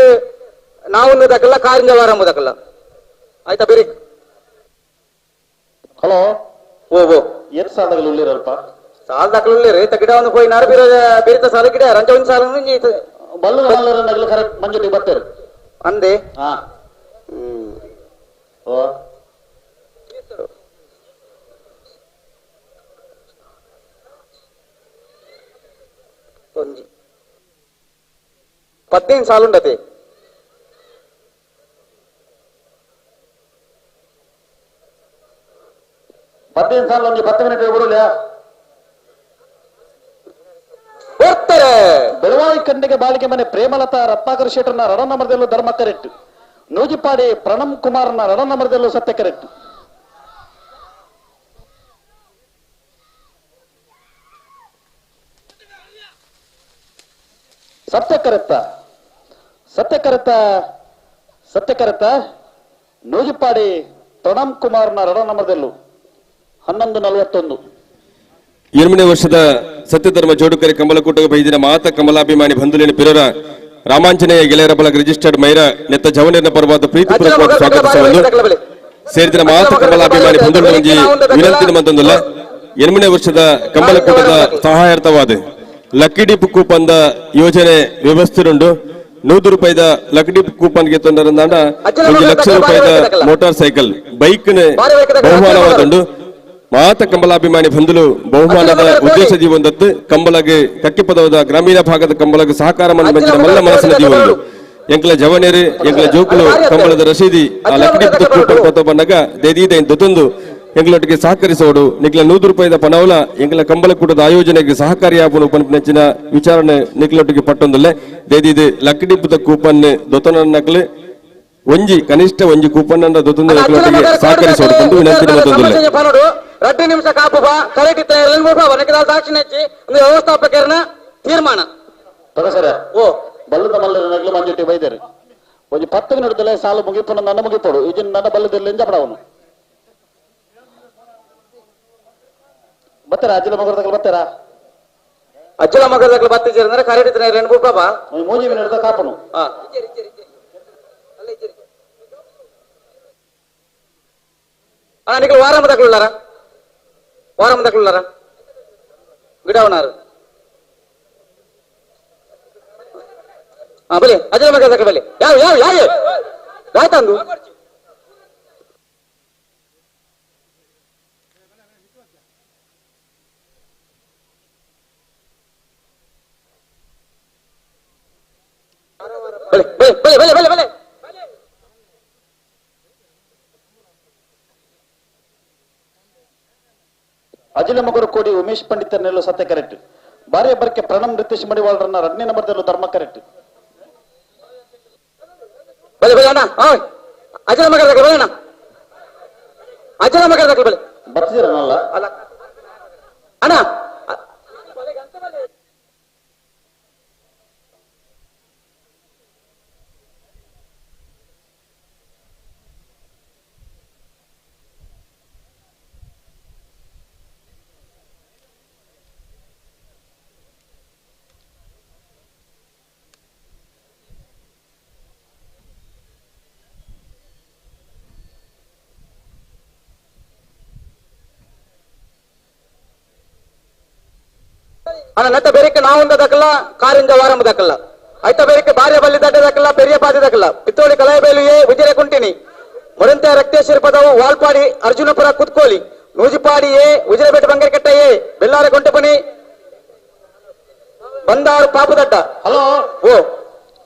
ನಾವು ದಕ್ಕಲ್ಲ ಕಾರಿಂದ ವಾರಂಬುದಕ್ಕಲ್ಲ ಆಯ್ತಾ ಬೇರಿಕ್ ಹಲೋ ಓ ಏನ್ ಸಾಲದಲ್ಲಿ ಉಳ್ಳಿರಲ್ಪ ಸಾಲ ದಾಖಲೆ ರೈತ ಗಿಡವನ್ನು ಹೋಗಿ ನಾರು ಬೇರಿತ ಸಾಲ ಗಿಡ ರಂಜ ಒಂದು ಸಾಲ ಬಲ್ಲು ನಗಲು ಕರೆಕ್ಟ್ ಮಂಜುಟಿ ಬರ್ತಾರೆ ಅಂದೆ ಹಾ ಓ ಒಂಜಿ 15 ಸಾಲು ಉಂಡತೆ ಸಾಲು ಒಂದು 10 ಮಿನಿಟ್ ಬಿಡಲ್ಲ ಬೆಳವಾಯಿ ಕಂಡಿಗೆ ಬಾಳಿಗೆ ಮನೆ ಪ್ರೇಮಲತಾ ರತ್ನಾಕರ್ ಶೆಟ್ಟರ್ನ ರಣನಂಬರದಲ್ಲೂ ಧರ್ಮ ಕರೆಕ್ಟ್ ನೂಜಿಪಾಡಿ ಪ್ರಣಮ್ ಕುಮಾರ್ನ ರಣನಂಬರದಲ್ಲೂ ಸತ್ಯ ಕರೆಕ್ಟ್ ಸತ್ಯ ಕರೆಕ್ಟ ನೂಜಿಪಾಡಿ ಪ್ರಣಮ್ ಕುಮಾರ್ನ ರಣನಂಬರದಲ್ಲೂ 11:41 8ನೇ ವರ್ಷದ ಸತ್ಯಧರ್ಮ ಜೋಡುಕರೆ ಕಂಬಳಕೂಟಕ್ಕೆ ಬೈದಿನ ಮಾತ ಕಮಲಾಭಿಮಾನಿ ಬಂಧುಲಿನ ಪಿರರ ರಾಮಾಂಜನೇಯ ಗೆಳೆಯರ ಬಳಗ ರಿಜಿಸ್ಟರ್ಡ್ ಮೈರ ನೆತ್ತ ಜವನಿನ ಪರವಾದ ಪ್ರೀತಿಪೂರ್ವಕವಾದ ಸ್ವಾಗತಿಸುವುದು ಸೇರಿದ ಮಾತ ಕಮಲಾಭಿಮಾನಿ ಬಂಧುಗಳ ವಿನಂತಿನ ಮಂತಂದುಲ್ಲ 8ನೇ ವರ್ಷದ ಕಂಬಳಕೂಟದ ಸಹಾಯಾರ್ಥವಾದ ಲಕ್ಕಿ ಡಿಪ್ ಕೂಪನ್ ಯೋಜನೆ ವ್ಯವಸ್ಥೆರುಂಡು 100 ರೂಪಾಯಿದ ಲಕ್ಕಿ ಡಿಪ್ ಕೂಪನ್ ಗೆ ತೊಂದರಂದಾಂಡ 1 ಲಕ್ಷ ರೂಪಾಯಿದ ಮೋಟಾರ್ ಸೈಕಲ್ ಬೈಕ್ ಬಹುಮಾನವಾದುಂಡು ಮಾತ ಕಂಬಲಾಭಿಮಾನಿ ಬಂಧುಲು ಬಹುಮಾನದ ಉದ್ದೇಶ ಜೀವನದತ್ತು ಕಂಬಳಗೆ ಕಕ್ಕೆ ಪದವದ ಗ್ರಾಮೀಣ ಭಾಗದ ಕಂಬಳಗೆ ಸಹಕಾರ ಮಂದಿನ ಮಲ್ಲ ಮನಸ್ಸಿನ ಜೀವನ ಎಂಕಲ ಜವನೇರು ಎಂಕಲ ಜೋಕುಲು ಕಂಬಳದ ರಸೀದಿ ಆ ಲಕ್ಕಡಿ ಕೂಪನ್ ಪತ ಬಂದಾಗ ದೇದೀದ ದೊತ್ತೊಂದು ಎಂಗಳೊಟ್ಟಿಗೆ ಸಹಕರಿಸೋಡು ನಿಕ್ಲ 100 ರೂಪಾಯಿದ ಪಣವಲ ಎಂಕಲ ಕಂಬಳಕೂಟದ ಆಯೋಜನೆಗೆ ಸಹಕಾರಿಯಾಪನು ಉಪನೆಚ್ಚಿನ ವಿಚಾರಣೆ ನಿಕ್ಲೊಟ್ಟಿಗೆ ಪಟ್ಟೊಂದಲ್ಲೇ ದೇದೀದು ಲಕ್ಕಡಿ ಕೂಪನ್ ದೊತ್ತನಕ್ಲು ಕನಿಷ್ಠ ಒಂಜಿ ಕೂಪನ್ ಅನ್ನ ದೊತ್ತೊಂದು ಎಂಗಳೊಟ್ಟಿಗೆ ಸಹಕರಿಸೋಡು ಬಂದು ವಿನಂತಿ ಮಂತಂದುಲ್ಲೆ 2 ನಿಮಿಷ ಕಾಪುವ ಕರೆಕ್ಟ್ ಸಾಕ್ಷಿನಚ್ಚಿ ಒಂದು ವ್ಯವಸ್ಥಾಪಕರನ ತೀರ್ಮಾನ ಸರ ಓ ಬಲ್ಲದ ಮಲ್ಲ ನಗಲು ಮಂಜುಟಿ ಬೈದರು ಒಂದು 10 ನಿಮಿಷದಲ್ಲೇ ಸಾಲು ಮುಗಿಪು ನನ್ನ ಮುಗಿಪೋಡು ಇದನ್ನ ನನ್ನ ಬಲ್ಲದಲ್ಲಿ ಎಂಜಪಡವನು ಬರ್ತಾರ ಅಜ್ಜಲ ಮಗರದಾಗ ಬರ್ತಾರ ಅಜ್ಜಲ ಮಗರದಾಗ ಬರ್ತಿದ್ದೀರಂದ್ರೆ ಕರೆಕ್ಟ್ 2 ರೂಪಾಯಿ ಬಾ ಮೂಜಿ ಮಿನಿಟ್ ಕಾಪನು అన్న నీకు వారం దగ్గరున్నారా గిడ ఉన్నారు బలి అజల మగ దగ్గర బలి రాయితందు బలి బలి బలి బలి బలి ಅಜಿಲ ಮಗರು ಕೋಡಿ ಉಮೇಶ್ ಪಂಡಿತರನ್ನೆಲ್ಲೂ ಸತ್ಯ ಕರೆಕ್ಟ್ ಭಾರ್ಯ ಬರ್ಕೆ ಪ್ರಣಮ್ ರಿತೇಶ್ ಮಡಿವಾಳರನ್ನ 2ನೇ ನಂಬರ್ದಲ್ಲೂ ಧರ್ಮ ಕರೆಕ್ಟ್ ಬಲೆ ಬಲೆ ಅಣ್ಣ ಅಜಲ ಮಗರ ಬಲೆ ಅಣ್ಣ ಅಜಲ ಮಗರ ಬಲೆ ಬರ್ತಿದ್ದೀರಲ್ಲ ಅಣ್ಣ ಅಣ್ಣ ನೆತ್ತ ಬೇರೆಕ್ಕೆ ನಾವುಂದ ದಕ್ಕಲ್ಲ ಕಾರಿಂದ ವಾರಂ ದಕ್ಕಲ್ಲ ಐತ ಬೇರೆಕ್ಕೆ ಬಾರ್ಯ ಬಲ್ಲಿ ದಡ್ಡ ದಕ್ಕಲ್ಲ ಪೆರಿಯ ಪಾದಿ ದಕ್ಕಲ್ಲ ಪಿತ್ತೋಳಿ ಕಲಾಯಬೇಲಿಯೇ ಉಜಿರೆ ಕುಂಟಿನಿ ಮೊರಂತೆ ರಕ್ತೇಶ್ವರ ಪದವು ವಾಲ್ಪಾಡಿ ಅರ್ಜುನಪುರ ಕುತ್ಕೋಲಿ ನೂಜಿಪಾಡಿಯೇ ಉಜಿರೆಬೇಟ ಬಂಗರಕಟ್ಟೆಯೇ ಬೆಲ್ಲಾರ ಗೊಂಟೆಪನಿ ಬಂದಾರು ಪಾಪದಡ್ಡ. ಹಲೋ ಓ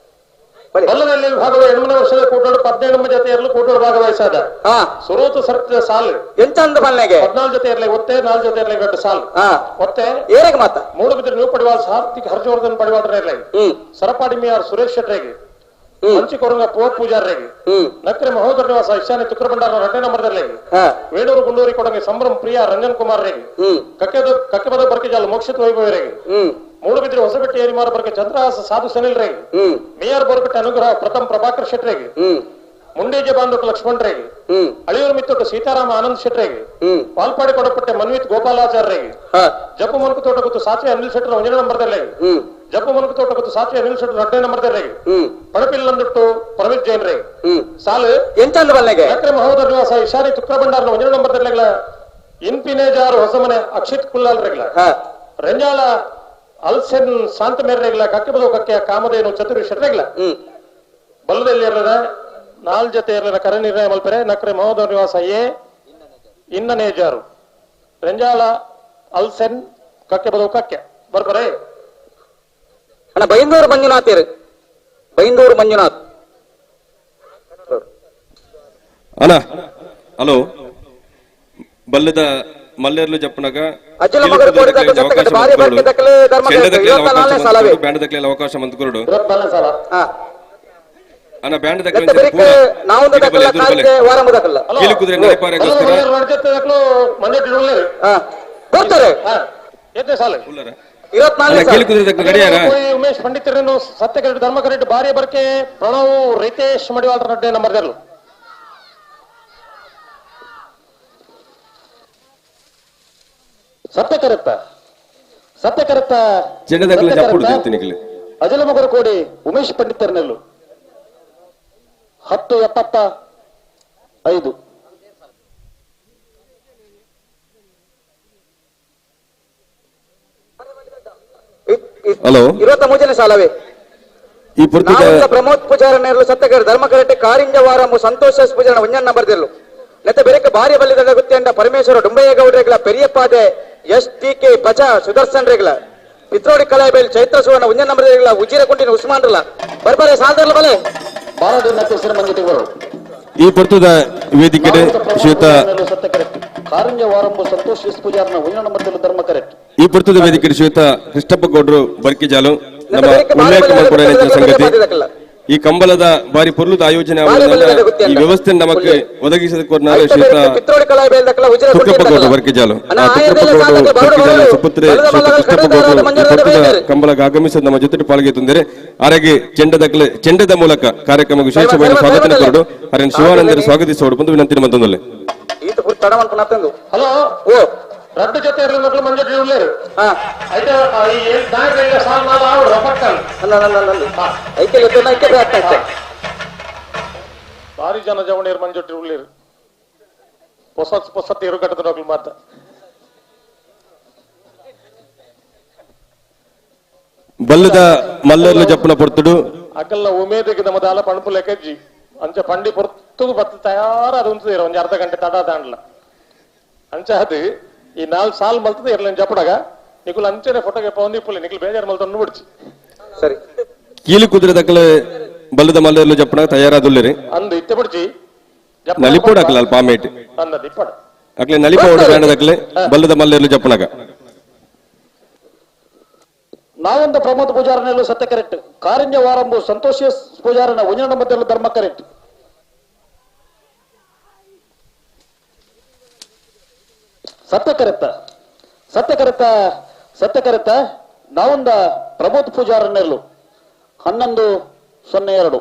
ಬಲ್ಲದಲ್ಲಿ ಭಾಗವ 8ನೇ ವರ್ಷದ ಕೂಟೋಡು 17 ಜೊತೆಯಲ್ಲೂ ಕೂಟೋಡು ಭಾಗವಹಿಸಾದ ಸುರೋತು ಸರ್ತ ಸಾಲು ಎಂಚಂದ ಬಲ್ನೆಗೆ 14 ಜೊತೆ ಇರಲಿ ಒತ್ತೆ 4 ಜೊತೆ ಇರಲಿ ಗಡ್ಡ ಸಾಲು ಒತ್ತೆ ಏರಗೆ ಮಾತ ಮೂಡು ಬಿದ್ರೆ ನೀವು ಪಡಿವಾಳ ಸಾರ್ಥಿಕ ಹರ್ಷವರ್ಧನ್ ಪಡಿವಾಳ್ರ ಇರಲಿ ಸರಪಾಡಿ ಮಿಯಾರ್ ಸುರೇಶ್ ಶೆಟ್ರಿಗೆ ಮಂಚಿ ಕೊರಂಗ ಪೋರ್ ಪೂಜಾರ್ರಿಗೆ ನಕ್ರೆ ಮಹೋದರ ನಿವಾಸ ಇಶಾನಿ ತುಕ್ರ ಭಂಡಾರ 2ನೇ ನಂಬರ್ದಲ್ಲಿ ವೇಣೂರು ಗುಂಡೂರಿ ಕೊಡಂಗೆ ಸಂಭ್ರಮ್ ಪ್ರಿಯಾ ರಂಜನ್ ಕುಮಾರ್ ರೇಗಿ ಕಕ್ಕೆಬದ ಬರ್ಕಿಜಾಲ್ ಮೋಕ್ಷಿತ್ ವೈಭವರಿಗೆ ಮೂಡುಬಿದ್ರೆ ಹೊಸಬೆಟ್ಟಿ ಏರಿಮಾರ ಬರ್ಕೆ ಚಂದ್ರಹಾಸ ಸಾಧು ಸನಿಲ್ ರೇಗಿ ಮೇಯರ್ ಬೋರ್ಬಿಟ್ಟ ಅನುಗ್ರಹ ಪ್ರಥಮ್ ಪ್ರಭಾಕರ್ ಶೆಟ್ರೇಗಿ ಮುಂಡೇಜೆ ಬಾಂಧುಕ್ ಲಕ್ಷ್ಮಣ್ ರೇಗಿ ಅಳಿಯೂರು ಮಿತ್ತೊಟ್ಟು ಸೀತಾರಾಮ ಆನಂದ್ ಶೆಟ್ರೇಗಿ ಪಾಲ್ಪಾಡಿ ಕೊಡಪಟ್ಟೆ ಮನ್ವಿತ್ ಗೋಪಾಲಾಚಾರ್ಯ ರೇಗಿ ಜಪ್ಪು ಮನಕು ತೋಟ ಗೊತ್ತು ಸಾಚೆ ಅನಿಲ್ ಶೆಟ್ರ 1ನೇ ನಂಬರ್ದಲ್ಲಿ ಜಪ್ಪು ಮನಕು ತೋಟ ಗೊತ್ತು ಸಾಚೆ ಅನಿಲ್ ಶೆಟ್ರ 2ನೇ ನಂಬರ್ದಲ್ಲಿ ಪಡಪಿಲ್ ನಂದುಟ್ಟು ಪರಮಿತ್ ಜೈನ್ ರೇಗಿ ಸಾಲು ಎಂಚಂದ ಬಲ್ನೆಗೆ ನಕ್ರೆ ಮಹೋದರ ನಿವಾಸ ಇಶಾನಿ ತುಕ್ರ ಭಂಡಾರ 1ನೇ ನಂಬರ್ದಲ್ಲಿ ಇನ್ಪಿನೇಜಾರು ಹೊಸಮನೆ ಅಕ್ಷಿತ್ ಕುಲ್ಲಾಲ್ ರೇಗ್ಲ ರಂಜಾಳ ಅಲ್ಸೆನ್ ಶಾಂತ ಮೇರೆಗ್ಲ ಕಕ್ಕೆ ಬದು ಕಕ್ಕೆ ಕಾಮಧೇನು ಚತುರ್ ಶೆಟ್ರೆಗ್ಲ ಬಲ್ಲದಲ್ಲಿ ಇರಲದ 4 ಜೊತೆ ಇರಲಿನ ಕರೆ ನಿರ್ಣಯ ಮಲ್ಪರೆ ನಕ್ರೆ ಮಹೋದರ ನಿವಾಸ ಎ ಇನ್ನನೇಜಾರು ರಂಜಾಳ ಅಲ್ಸೆನ್ ಕಕ್ಕೆ ಬದು ಕಕ್ಕೆ ಬರ್ಬರೇ ಅಣ್ಣ ಬೈಂದೂರು ಮಂಜುನಾಥ್ ಇರು ಬೈಂದೂರು ಮಂಜುನಾಥ್ ಅಣ್ಣ ಹಲೋ ಬಲ್ಲದ ಮಲ್ಲೇರ್ಲು ಜಪ್ಪನಾಗ ಅಜ್ಜಲ ಮಗರು ಕೋಡಿದಕ್ಕೆ ಸತ್ತಕಟ ಬಾರಿ ಬರ್ಕೆ ದಕ್ಕಲೆ ಧರ್ಮಕ್ಕೆ 24ನೇ ಸಾಲವೇ ಬ್ಯಾಂಡ್ ದಕ್ಕಲೆ ಅವಕಾಶ ಮಂತ್ಕೊರಡು 24ನೇ ಸಾಲ ಅಣ್ಣ ಬ್ಯಾಂಡ್ ನೆತ್ತ ದಕ್ಕಲೆ ಬೇರೆಕ್ಕೆ ನಾವುಂದ ದಕ್ಕಲ್ಲ ಕಾಲಿಗೆ ವಾರಂ ದಕ್ಕಲ್ಲ ಕೀಲು ಕುದುರೆ ನಡಿಪಾರೆಗೋಸ್ಕರ ನಡಜತ್ತೆ ದಕ್ಕಲು ಮಂಜಟ್ ಇಡಲೇ ಬರ್ತಾರೆ ಎತ್ತೆ ಸಾಲ 24ನೇ ಕೀಲು ಕುದುರೆ ದಕ್ಕ ಗಡಿಯಾರ ಉಮೇಶ್ ಪಂಡಿತರನ್ನು ಸತ್ಯಕರೆಟ್ ಧರ್ಮಕರೆಟ್ ಬಾರಿ ಬರ್ಕೆ ಪ್ರಣವ್ ರಿತೇಶ್ ಮಡಿವಾಳ್ರ 2ನೇ ನಂಬರ್ದಲ್ಲಿ ಸತ್ಯಕರತ್ತ ಚೆನ್ನದಕ್ಕಲೆ ಜಪ್ಪುಡು ತಿರ್ತಿನಿಕಲೆ ಅಜಲ ಮಗರ ಕೋಡಿ ಉಮೇಶ್ ಪಂಡಿತರ್ನೆಲ್ಲು 10:75 ಹಲೋ 23ನೇ ಸಾಲವೇ ಈ ಪುರ್ತದ ಪ್ರಮೋದ್ ಪೂಜಾರ ನೇರಲು ಸತ್ಯಕರ ಧರ್ಮಕರೆಟ್ ಕಾರಿಂಜ ವಾರಮು ಸಂತೋಷ ಪೂಜಾರ 1ನೇ ನಂಬರ್ದೆಲ್ಲು ನೆತ್ತ ಬೇರೆಕ್ಕೆ ಬಾರಿ ಬಲ್ಲಿದ ಗುತ್ತಿಯಂಡ ಪರಮೇಶ್ವರ ಡುಂಬಯ್ಯಗೌಡ್ರೆಗ್ಲ ಪೆರಿಯಪ್ಪಾದೆ STK ಬಚ ಸುದರ್ಶನ್ ರೇಗ್ಲ ಪಿತ್ರೋಡಿ ಕಲಾಯಬೇಲ್ ಚೈತ್ರ ಸುವರ್ಣ 1ನೇ ನಂಬರ್ದೆಗ್ಲ ಉಜಿರೆ ಕುಂಟಿನ ಉಸ್ಮಾನ್ ರಲ್ಲ ಬರ್ಬರೆ ಸಾಲ್ದರ್ಲ ಬಲೆ ಬಾರದಿಂದ ಹೆಸರು ಮಂಜಿಟಿಗಳು ಈ ಪುರ್ತದ ವೇದಿಕೆ ಶ್ವೇತ ಸತ್ಯಕರೆಟ್ ಕಾರಿಂಜ ವಾರಂಬು ಸಂತೋಷ್ ಪೂಜಾರ್ನ 1ನೇ ನಂಬರ್ದೆಲ್ಲು ಧರ್ಮಕರೆಟ್ ಈ ಪುರ್ತದ ವೇದಿಕೆ ಶ್ವೇತ ಕೃಷ್ಣಪ್ಪ ಗೌಡ್ರು ಬರ್ಕಿಜಾಲು ನಮ್ಮ ಉಲ್ಲೇಖ ಮಾಡಿಕೊಡೋ ಸಂಗತಿ ಈ ಕಂಬಲದ ಬಾರಿ ಪೊರ್ಲುದ ಆಯೋಜನೆ ಈ ವ್ಯವಸ್ಥೆ ನಮಗೆ ಒದಗಿಸಿದ ಕೊರ್ನಾರು ಶ್ವೇತ ತುಕ್ಕಪ್ಪ ಗೌಡ್ರು ಬರ್ಕಿಜಾಲು ಸುಪುತ್ರೆ ಕೃಷ್ಣಪ್ಪ ಗೌಡ್ರು ಕಂಬಲಕ್ಕೆ ಆಗಮಿಸಿದ ನಮ್ಮ ಜೊತೆ ಪಾಲ್ಗೆ ತಂದರೆ ಆರೆಗೆ ಚೆಂಡದ ಮೂಲಕ ಕಾರ್ಯಕ್ರಮ ವಿಶೇಷವಾಗಿ ಸ್ವಾಗತ ಕೊರಡು ಅರನ್ ಶಿವಾನಂದರ ಸ್ವಾಗತಿಸೋಡು ಬಂದು ವಿನಂತಿ ಮತ್ತೊಂದಲ್ಲೇ ಹಲೋ ಓ 2 ಜೊತೆ ಇರಲಿ ಮಕ್ಕಳು ಮಂಜಟ್ ಇಡಲೇರು అయితే ఈ దాని సాల్ నాల ఆవుడు పక్కన ಐಕೆ ಗೊತ್ತನ ಐಕೆ ಆಗ್ತಾ ಭಾರಿ ಜನ ಜವಣೀರು ಮಂಜಟ್ ಇಡಲೇರು ಹೊಸ ಇರು ಕಟ್ಟದ ಮಕ್ಕಳು ಮಾತ ಬಲ್ಲದ ಮಲ್ಲರ್ಲು ಜಪ್ಪನ ಪೊರ್ತುಡು ಅಕಲ್ಲ ಉಮೇದಿಗೆ ನಮ್ಮ ದಾಲ ಪಣಪು ಲೆಕ್ಕಜ್ಜಿ ಅಂಚ ಪಂಡಿ ಪೊರ್ತುಗು ಬತ್ತ ತಯಾರ ಅದು ಉಂಟು ಒಂದು ಅರ್ಧ ಗಂಟೆ ತಡ ದಾಂಡ್ಲ ಅಂಚ ಅದು ಈ 4 ಸಾಲ್ ಮಲ್ತದ ಇರ್ಲೇನ್ ಜಪ್ಪಡಾಗ ನಿಕುಲ್ ಅಂಚನೆ ಫೋಟೋಗೆ ಪೌಂದಿ ಪುಲಿ ನಿಕುಲ್ ಬೇಜಾರು ಮಲ್ತನ್ನು ಬಿಡ್ಚಿ ಸರಿ ಕೀಲು ಕುದುರೆ ದಕ್ಕಲೆ ಬಲ್ಲದ ಮಲ್ಲರ್ಲು ಜಪ್ಪನ ತಯಾರಾದುಲ್ಲೇರಿ ಅಂದು ಇತ್ತೆ ಬಿಡ್ಚಿ ನಲಿಪೋಡ ಅಕಲ ಪಾಮೇಟ್ ಅನ್ನದ ಇಪ್ಪಡ ಅಕಲೆ ನಲಿಪೋಡ ಬ್ಯಾಂಡ್ ದಕ್ಕಲೆ ಬಲ್ಲದ ಮಲ್ಲರ್ಲು ಜಪ್ಪನಾಗ ನಾವೊಂದು ಪ್ರಮೋದ್ ಪೂಜಾರನೆಲ್ಲು ಸತ್ಯಕರೆಟ್ ಕಾರಿಂಜ ವಾರಂಬು ಸಂತೋಷ ಪೂಜಾರನ 1ನೇ ನಂಬರ್ದೆಲ್ಲು ಧರ್ಮಕರೆಟ್ ಸತ್ಯಕರೆತ್ತ ನಾವೊಂದ ಪ್ರಮೋದ್ ಪೂಜಾರನೆಲ್ಲು 11:02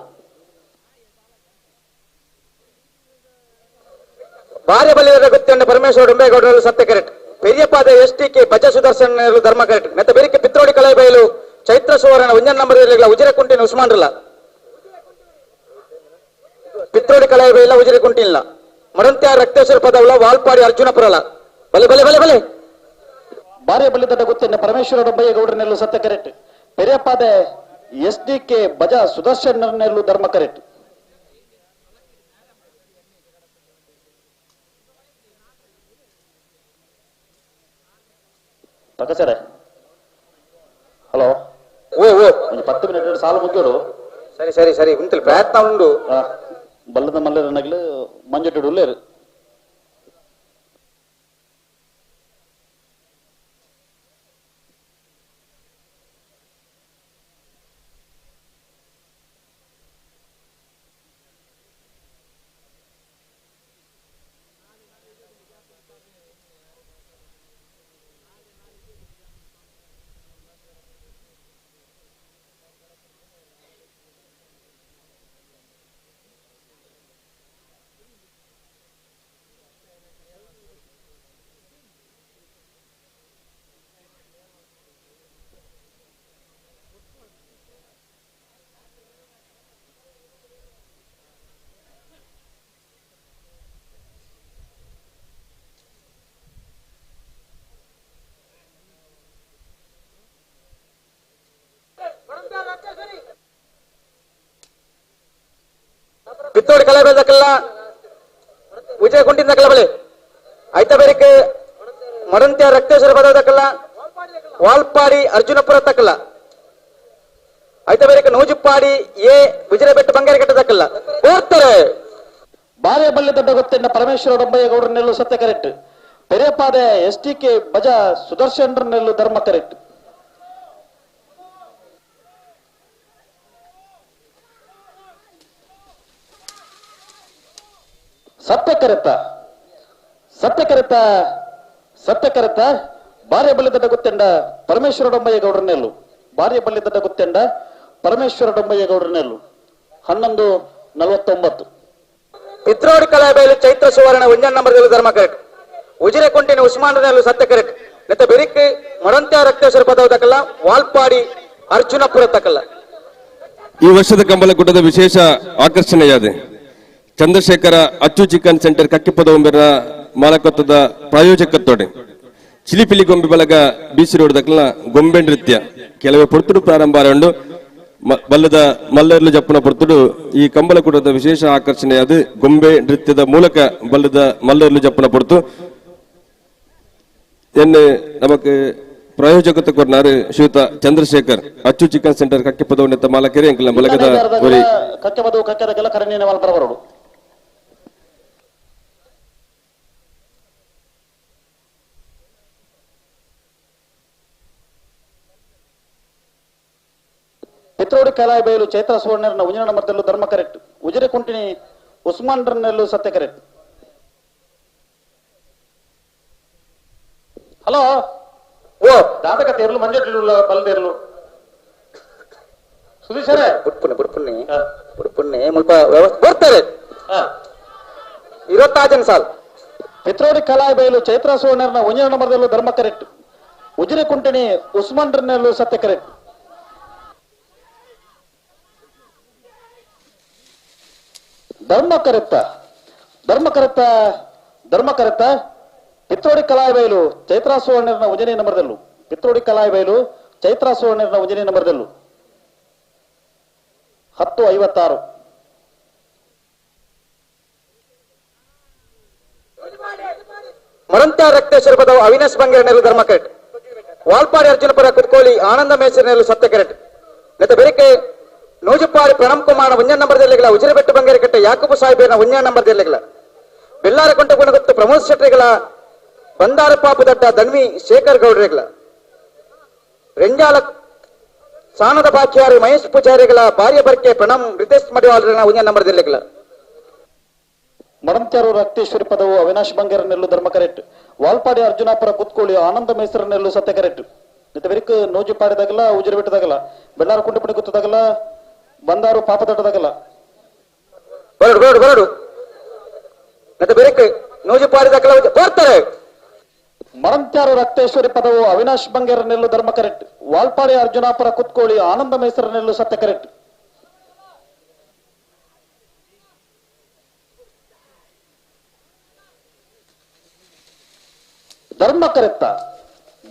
ಬಾರಿ ಬಲಿದ ಗುತ್ತಿಯಂಡ ಪರಮೇಶ್ವರ ಡುಂಬೇಗೌಡರು ಸತ್ಯಕರೆಟ್ ಪೆರಿಯಪ್ಪಾದ STK ಬಜ ಸುದರ್ಶನ್ ಧರ್ಮಕರೆಟ್ ನೆತ್ತ ಬೇರೆಕ್ಕೆ ಪಿತ್ರೋಡಿ ಕಲಾಯಬೈಲು ಚೈತ್ರ ಸುವರ್ಣ 1ನೇ ನಂಬರ್ದೆಲ್ಲ ಉಜಿರೆ ಕುಂಟಿನ ಉಸ್ಮಾನ್ ರಲ್ಲ ಪಿತ್ರೋಡಿ ಕಲಾಯಬೈಲ ಉಜಿರೆ ಕುಂಟಿಲ್ಲ ಮರಂತ್ಯ ರಕ್ತೇಶ್ವರ ಪದವಲ ವಾಲ್ಪಾಡಿ ಅರ್ಜುನಪುರಲ ಬಲೆ ಬಲೆ ಬಲೆ ಬಲೆ ಬಾರಿಯ ಬಲ್ಲಿದಡ್ಡ ಗೊತ್ತಿನ ಪರಮೇಶ್ವರ ಡೊಂಬಯ್ಯ ಗೌಡರನೆಲ್ಲು ಸತ್ಯ ಕರೆಕ್ಟ್ ಪೆರಿಯಪ್ಪಾದೆ SDK ಬಜಾ ಸುದರ್ಶನರ್ನೆಲ್ಲು ಧರ್ಮ ಕರೆಕ್ಟ್ ಸರ ಹಲೋ ಓ ಓ ಒಂದು 10 ಮಿನಿಟ್ ಸಾಲು ಮುಗಿಯೋಡು ಸರಿ ಸರಿ ಸರಿ ಉಂಟು ಪ್ರಯತ್ನ ಉಂಡು ಬಲ್ಲದ ಮಲ್ಲರನಗಲು ಮಂಜುಟ್ಟು ಉಳ್ಳೇರು ಪಿತ್ತೋಡಿ ಕಲೆ ಬೆಳೆದಕ್ಕಲ್ಲ ವಿಜಯ ಕುಂಟಿಂದಕ್ಕಲ್ಲ ಬಳಿ ಐತ ಬೇರಿಕೆ ಮಡಂತ್ಯ ರಕ್ತೇಶ್ವರ ಬದಕಲ್ಲ ವಾಲ್ಪಾಡಿ ಅರ್ಜುನಪುರ ತಕ್ಕಲ್ಲ ಐತ ಬೇರಿಕೆ ನೂಜಿಪ್ಪಾಡಿ ಎ ವಿಜಯ ಬೆಟ್ಟ ಬಂಗಾರಿ ಕಟ್ಟದಕ್ಕಲ್ಲ ಓದ್ತಾರೆ ಬಾರಿಯ ಬಲ್ಲಿದಡ್ಡ ಗೊತ್ತಿನ ಪರಮೇಶ್ವರ ಡೊಂಬಯ್ಯ ಗೌಡರನೆಲ್ಲು ಸತ್ಯ ಕರೆಕ್ಟ್ ಪೆರಿಯಪ್ಪಾದೆ SDK ಬಜಾ ಸುದರ್ಶನರ್ನೆಲ್ಲು ಧರ್ಮ ಕರೆಕ್ಟ್ ಸತ್ಯ ಕರೆತ ಬಾರಿಯ ಬಲ್ಲಿದಡ್ಡ ಗೊತ್ತಿಂಡ ಪರಮೇಶ್ವರ ಡೊಂಬಯ್ಯ ಗೌಡರನೆಲ್ಲು ಬಾರಿಯ ಬಲ್ಲಿದಡ್ಡ ಗೊತ್ತಿಂಡ ಪರಮೇಶ್ವರ ಡೊಂಬಯ್ಯ ಗೌಡರನೆಲ್ಲು 11:49 ಪಿತ್ರೋಡಿ ಕಲಾಬೈಲು ಚೈತ್ರ ಸುವರ್ಣ ಒಂಜನ್ ನಂಬರ್ ಧರ್ಮ ಕರೆಕ್ಟ್ ಉಜಿರೆ ಕೊಂಟಿನ ಉಸ್ಮಾನನೆಲ್ಲು ಸತ್ಯ ಕರೆಕ್ಟ್ ನೆತ್ತ ಬೆರಿಕ್ ಮಡಂತ್ಯ ರಕ್ತೇಶ್ವರ ಪದವು ತಕ್ಕಲ್ಲ ವಾಲ್ಪಾಡಿ ಅರ್ಜುನಪುರ ತಕ್ಕಲ್ಲ ಈ ವರ್ಷದ ಕಂಬಳಕೂಟದ ವಿಶೇಷ ಆಕರ್ಷಣೆಯಾದೆ ಚಂದ್ರಶೇಖರ ಅಚ್ಚು ಚಿಕನ್ ಸೆಂಟರ್ ಕಕ್ಕಿಪದವಂಬೆರ ಮಾಲಕತ್ವದ ಪ್ರಾಯೋಜಕತ್ವಡೆ ಚಿಲಿಪಿಲಿ ಗೊಂಬೆ ಬಳಗ ಬೀಸಿ ರೋಡ್ ದಕ್ಕಲ ಗೊಂಬೆ ನೃತ್ಯ ಕೆಲವೇ ಪುರ್ತುಡು ಪ್ರಾರಂಭ ಆರಂಡು ಬಲ್ಲದ ಮಲ್ಲರ್ಲು ಜಪ್ಪನ ಪುರ್ತುಡು ಈ ಕಂಬಳಕೂಟದ ವಿಶೇಷ ಆಕರ್ಷಣೆಯಾದ ಗೊಂಬೆ ನೃತ್ಯದ ಮೂಲಕ ಬಲ್ಲದ ಮಲ್ಲರ್ಲು ಜಪ್ಪನ ಪುರ್ತು ಎನ್ನು ನಮಕ್ ಪ್ರಾಯೋಜಕತ್ವ ಕೊಡ್ನಾರು ಶ್ರೀಯುತ ಚಂದ್ರಶೇಖರ್ ಅಚ್ಚು ಚಿಕನ್ ಸೆಂಟರ್ ಕಕ್ಕಿಪದವನೆತ್ತ ಮಾಲಕೆರೆ ಎಂಕಲ ಬಲಗದ ಒರಿ ಕಕ್ಕೆಬದು ಕಕ್ಕೆದಕ್ಕೆಲ್ಲ ಕರಣ್ಯನ ಬರಬರೋಡು ಪಿತ್ರೋಡಿ ಕಲಾಬೈಲು ಚೈತ್ರ ಸುವರ್ಣರನ್ನ ಉಜಿನ ನಂಬರ್ದಲ್ಲೂ ಧರ್ಮ ಕರೆಕ್ಟ್ ಉಜಿರೆ ಕುಂಟಿನಿ ಉಸ್ಮಾನ್ರನ್ನಲ್ಲೂ ಸತ್ಯ ಕರೆಕ್ಟ್ ಹಲೋ ಓ ದಾದಕ ತೇರ್ಲು ಮಂಜಟ್ಟಿಲ್ಲ ಬಲ್ದೇರ್ಲು ಸುದೀಶರೇ ಬುಡ್ಪುಣ್ಣೆ ಮುಲ್ಪ ವ್ಯವಸ್ಥೆ ಬರ್ತಾರೆ 26 ಸಾಲ್ ಪಿತ್ರೋಡಿ ಕಲಾಬೈಲು ಚೈತ್ರ ಸುವರ್ಣರನ್ನ ಉಜಿನ ನಂಬರ್ದಲ್ಲೂ ಧರ್ಮ ಕರೆಕ್ಟ್ ಉಜಿರೆ ಕುಂಟಿನಿ ಉಸ್ಮಾನ್ರನ್ನಲ್ಲೂ ಸತ್ಯ ಕರೆಕ್ಟ್ ಧರ್ಮಕರೆತ್ತ ಪಿತ್ರೋಡಿ ಕಲಾಬೈಲು ಚೈತ್ರ ಸುವರ್ಣರನ್ನ ಉಜನೆ ನಂಬರ್ದಲ್ಲೂ ಪಿತ್ರೋಡಿ ಕಲಾಬೈಲು ಚೈತ್ರ ಸುವರ್ಣರನ್ನ ಉಜನೆ ನಂಬರ್ದಲ್ಲೂ 10:56 ಮಡಂತ್ಯ ರಕ್ತೇಶ್ವರ ಪದವು ಅವಿನಾಶ್ ಬಂಗೇರನೆಲ್ಲು ಧರ್ಮ ಕರೆಕ್ಟ್ ವಾಲ್ಪಾಡಿ ಅರ್ಜುನಪುರ ಕುತ್ಕೋಳಿ ಆನಂದ ಮೇಸರ್ನೆಲ್ಲು ಸತ್ಯ ಕರೆಕ್ಟ್ ನೆತ್ತ ಬೆರಿಕೆ ನೂಜುಪಾಡಿ ಪ್ರಣಮ್ ಕುಮಾರ ಒಂಜನ್ ನಂಬರ್ ದೆಲ್ಲಿಗಳ ಉಜಿರೆ ಬೆಟ್ಟ ಬಂಗೇರಿ ಕಟ್ಟೆ ಯಾಕೂಬ್ ಸಾಹೇಬನ ಒಂಜನ್ ನಂಬರ್ ದೆಲ್ಲಿಗಳ ಬೆಲ್ಲಾರ ಕೊಂಟ ಗುಣಗುತ್ತು ಪ್ರಮೋದ್ ಶೆಟ್ರಿಗಳ ಬಂದಾರ ಪಾಪು ದಟ್ಟ ಧನ್ವಿ ಶೇಖರ್ ಗೌಡ್ರಿಗಳ ರೆಂಜಾಲ ಸಾಣದ ಬಾಕ್ಯಾರಿ ಮಹೇಶ್ ಪೂಜಾರಿಗಳ ಭಾರ್ಯ ಬರ್ಕೆ ಪ್ರಣಮ್ ರಿತೇಶ್ ಮಡಿವಾಲ್ರನ ಒಂಜನ್ ನಂಬರ್ ದೆಲ್ಲಿಗಳ ಮಡಂತ್ಯಾರು ರಕ್ತೇಶ್ವರಿ ಪದವು ಅವಿನಾಶ್ ಬಂಗೇರನೆಲ್ಲು ಧರ್ಮ ಕರೆಕ್ಟ್ ವಾಲ್ಪಾಡಿ ಅರ್ಜುನಾಪುರ ಕುತ್ಕೋಳಿ ಆನಂದ ಮೇಸರನೆಲ್ಲು ಸತ್ಯ ಕರೆಕ್ಟ್ ನೆತ್ತ ಬೆರಿಕ್ ನೂಜುಪಾಡಿದಾಗಲ್ಲ ಉಜಿರೆ ಬೆಟ್ಟದಾಗಲ್ಲ ಬೆಲ್ಲಾರ ಕುಂಟಪುಡಿ ಕುತ್ತದಾಗಲ್ಲ ಬಂದಾರು ಪಾಪದಟ್ಟದಾಗಲ್ಲ ಬರಡು ಮತ್ತೆ ಬೆರಿಕ್ ನೂಜುಪಾಡಿದಾಗಲ್ಲ ಬರ್ತಾರೆ ಮಡಂತ್ಯಾರು ರಕ್ತೇಶ್ವರಿ ಪದವು ಅವಿನಾಶ್ ಬಂಗೇರನೆಲ್ಲು ಧರ್ಮ ಕರೆಕ್ಟ್ ವಾಲ್ಪಾಡಿ ಅರ್ಜುನಾಪುರ ಕುತ್ಕೋಳಿ ಆನಂದ ಮೇಸರನೆಲ್ಲು ಸತ್ಯ ಕರೆಕ್ಟ್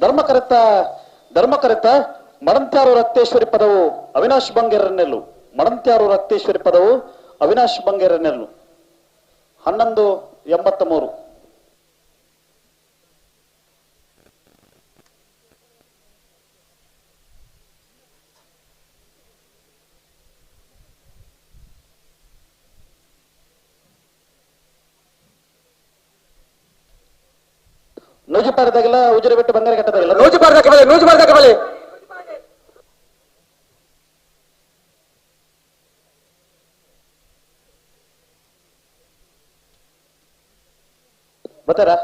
ಧರ್ಮಕರೆತ ಮಡಂತ್ಯಾರು ರಕ್ತೇಶ್ವರಿ ಪದವು ಅವಿನಾಶ್ ಬಂಗೇರನೆಲ್ಲು. ಮಡಂತ್ಯಾರು ರಕ್ತೇಶ್ವರಿ ಪದವು ಅವಿನಾಶ್ ಬಂಗೇರನೆಲ್ಲು. 11:83. ನೂಜು ಪಾರದಾಗಲ್ಲ ಉಜಿರೆ ಬಿಟ್ಟು ಬಂಗಾರ ಕಟ್ಟದಾಗಲ್ಲ ನೂಜು ಪಾರದಕ್ಕೆ ಬಲೆ ಬರ್ತಾರಾ?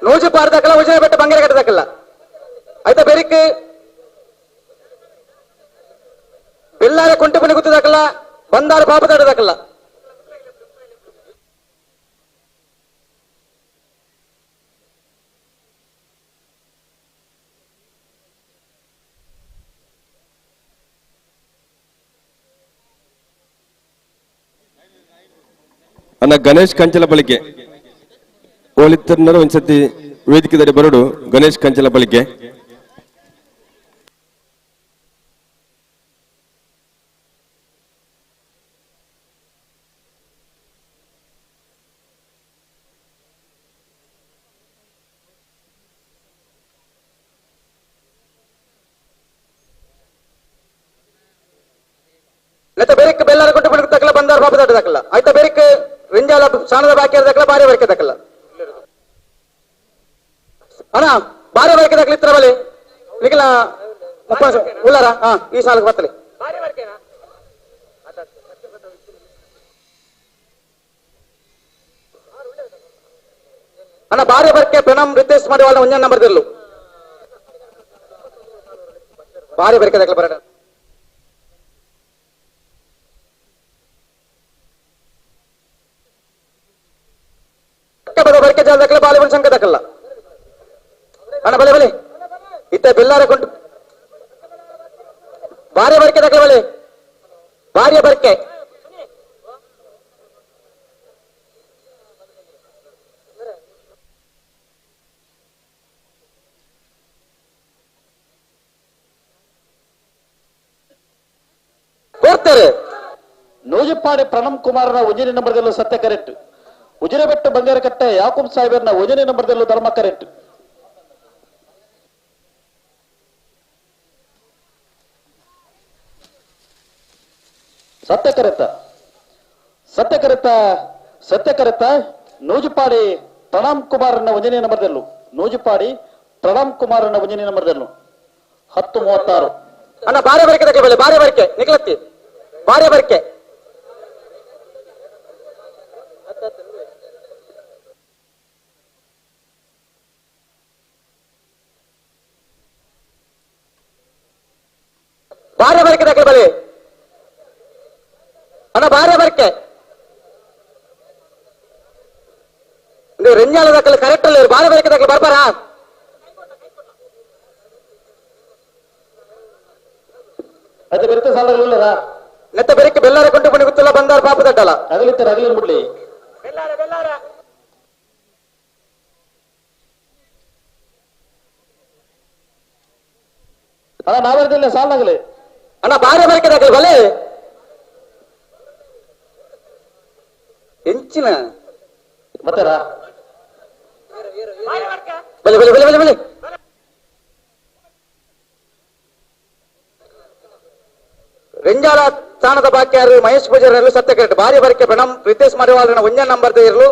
ನೂಜು ಪಾರದಕ್ಕಲ್ಲ ಉಜಿರೆ ಬಿಟ್ಟು ಬಂಗಾರ ಕಟ್ಟದಕ್ಕಲ್ಲ ಆಯ್ತಾ ಬೇರಿಕ್ ಬೆಲ್ಲಾರೆ ಕೊಂಟೆ ಪಣಿ ಗುತ್ತದಕ್ಕಲ್ಲ ಬಂದಾರ ಪಾಪ ತಡದಕ್ಕಲ್ಲ ಅನ್ನ ಗಣೇಶ್ ಕಂಚಲ ಬಳಿಕೆ ಹೋಲಿತರ್ನರು ಒಂದ್ಸತಿ ವೇದಿಕೆದಲ್ಲಿ ಬರಡು. ಗಣೇಶ್ ಕಂಚಲ ಬಳಿಕೆ ಬೇರೆ ಬೆಲ್ಲಾರ ಕೊಂಟೆ ಪಣಿ ಗುತ್ತಕ್ಕಲ್ಲ ಬಂದಾರ ಪಾಪ ತಡದಕ್ಕಲ್ಲ ಆಯ್ತಾ ಬೇರೆ ರಿಂಜಾಲ ಸಾಣದ ಬಾಕಿ ಇರದಕ್ಕಲ್ಲ ಬಾರಿ ಬರ್ಕೆದಕ್ಕಲ್ಲ ಅಣ್ಣ ಬಾರಿ ಬರ್ಕೆದಕ್ಕಲ್ಲ ಇತ್ರ ಬಲೆ ನಿಖಿಲ ಉಳ್ಳಾರ ಈ ಸಾಲಕ್ಕೆ ಬರ್ತಲೆ ಅಣ್ಣ ಬಾರಿ ಬರ್ಕೆ ಪ್ರಣಮ್ ರಿತೇಶ್ ಮಾಡಿ వాళ్ళ ಒಂದೇ ನಂಬರ್ ದಿರ್ಲು ಬಾರಿ ಬರ್ಕೆದಕ್ಕಲ್ಲ ಬರಡ ಬರ್ಕೆ ಜಾಲದಕ್ಕಲ್ಲ ಬಾಲಿವುಡ್ ಸಂಘ ದಕ್ಕಲ್ಲ ಅಣ್ಣ ಬಲೆ ಬಲೆ ಇತ್ತ ಬೆಲ್ಲಾರ ಕೊಂಡು ಭಾರ್ಯ ಬರ್ಕೆ ದಕ್ಕಲ್ಲ ಬಲೆ ಭಾರ್ಯ ಬರ್ಕೆ ಕೋರ್ತಾರೆ. ನೂಜುಪಾಡಿ ಪ್ರಣಮ್ ಕುಮಾರನ ಉಜಿರೆ ನಂಬರ್ದಲ್ಲೂ ಸತ್ಯ ಕರೆಕ್ಟ್. ಉಜಿರೆ ಬೆಟ್ಟು ಬಂಗಾರಕಟ್ಟೆ ಯಾಕೂಬ್ ಸಾಹೇಬರ್ನ ಉಜಿರೆ ನಂಬರ್ದಲ್ಲೂ ಧರ್ಮ ಕರೆಕ್ಟ್. ಸತ್ಯಕರೆತ ನೂಜುಪಾಡಿ ಪ್ರಣಮ್ ಕುಮಾರನ ಉಜಿರೆ ನಂಬರ್ದಲ್ಲೂ 10:36. ಅಣ್ಣ ಬಾರೆ ಬರ್ಕೆ ದಕ್ಕೆ ಬೆಲೆ ಬಾರೆ ಬರ್ಕೆ ನಿಕ್ಲತ್ತಿ ಬಾರೆ ಬರ್ಕೆ ಬಾರೆ ಬರ್ಕೆ ದಕ್ಕೆ ಬೆಲೆ ಅಣ್ಣ ಬಾರೆ ಬರ್ಕೆ ನೀವು ರೆಂಜಾಲ ದಕ್ಕಲ್ಲ ಕರೆಕ್ಟ್ ಅಲ್ಲ ಬಾರೆ ಬರ್ಕೆ ದಕ್ಕೆ ಬರ್ಬಾರಾ ಅದು ಬೆರೆತ ಸಾಲಗಳಿಲ್ಲ ನೆತ್ತ ಬೆರಕ್ಕೆ ಬೆಲ್ಲಾರ ಕೊಂಟು ಪಣಿ ಗೊತ್ತಿಲ್ಲ ಬಂದಾರ ಪಾಪ ತಟ್ಟಲ್ಲ ಅಗಲಿತ್ತಾರೆ ಅಗಲಿ ಬಿಡ್ಲಿ ಅಣ್ಣ ನಾವೆಲ್ಲ ಸಾಲಾಗಲಿ ಅಣ್ಣ ಬಾರೆ ಬರ್ಕೆದಾಗಲಿ ಬಲೆ ಹೆಂಚಿನ ಮತ್ತಾರ ಬಲೆ ಬಲೆ ಬಲೆ ಬಲೆ ಬಲೆ ರೆಂಜಾಳ ಸ್ಥಾನದ ಬಾಕ್ಯಾರು ಮಹೇಶ್ ಪೂಜಾರಲ್ಲೂ ಸತ್ಯ ಕರೆಕ್ಟ್ ಭಾರಿ ಬರ್ಕೆ ಪ್ರಣಮ್ ರಿತೇಶ್ ಮಾಡಿವಾಳನ ಒಂದೇ ನಂಬರ್ ಇರಲು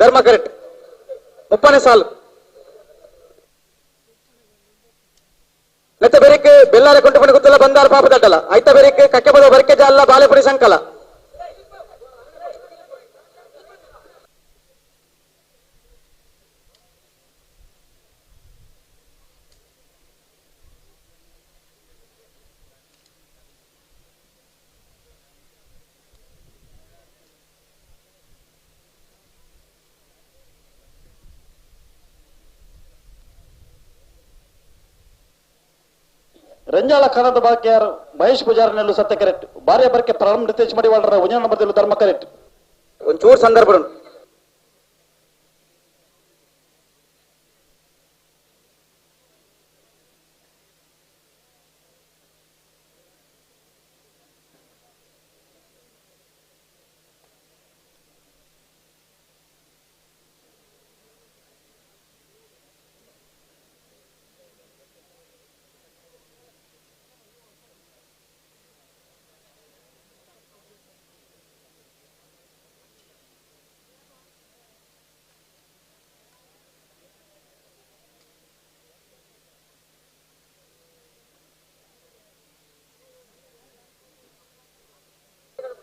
ಧರ್ಮ ಕರೆಕ್ಟ್ 30ನೇ ಸಾಲು ನೆತ್ತ ಬೆರಿಕೆ ಬೆಲ್ಲಾರ ಕೊಂಟು ಪಣಿ ಗೊತ್ತಿಲ್ಲ ಬಂದಾರ ಪಾಪ ತಟ್ಟಲ್ಲ ಆಯ್ತಾ ಬೆರಿಕೆ ಕಕ್ಕೆ ಬದ ಬರ್ಕೆ ಜಾಲ ಬಾಲೆಪುರಿ ಸಂಕಲ ರಂಜಾಳ ಖಾನದ ಬಾಕ್ಯಾರ್ ಮಹೇಶ್ ಪೂಜಾರ್ ನೆಲ್ಲು ಸತ್ಯ ಕರೆಕ್ಟ್ ಬಾರಿಯ ಬರ್ಕೆ ಪ್ರಾರಂಭ ನಿತೇಶ್ ಮಡಿವಾಳರ ಉಜನ ನಂಬರ್ ಧರ್ಮ ಕರೆಕ್ಟ್ ಒಂಚೂರು ಸಂದರ್ಭ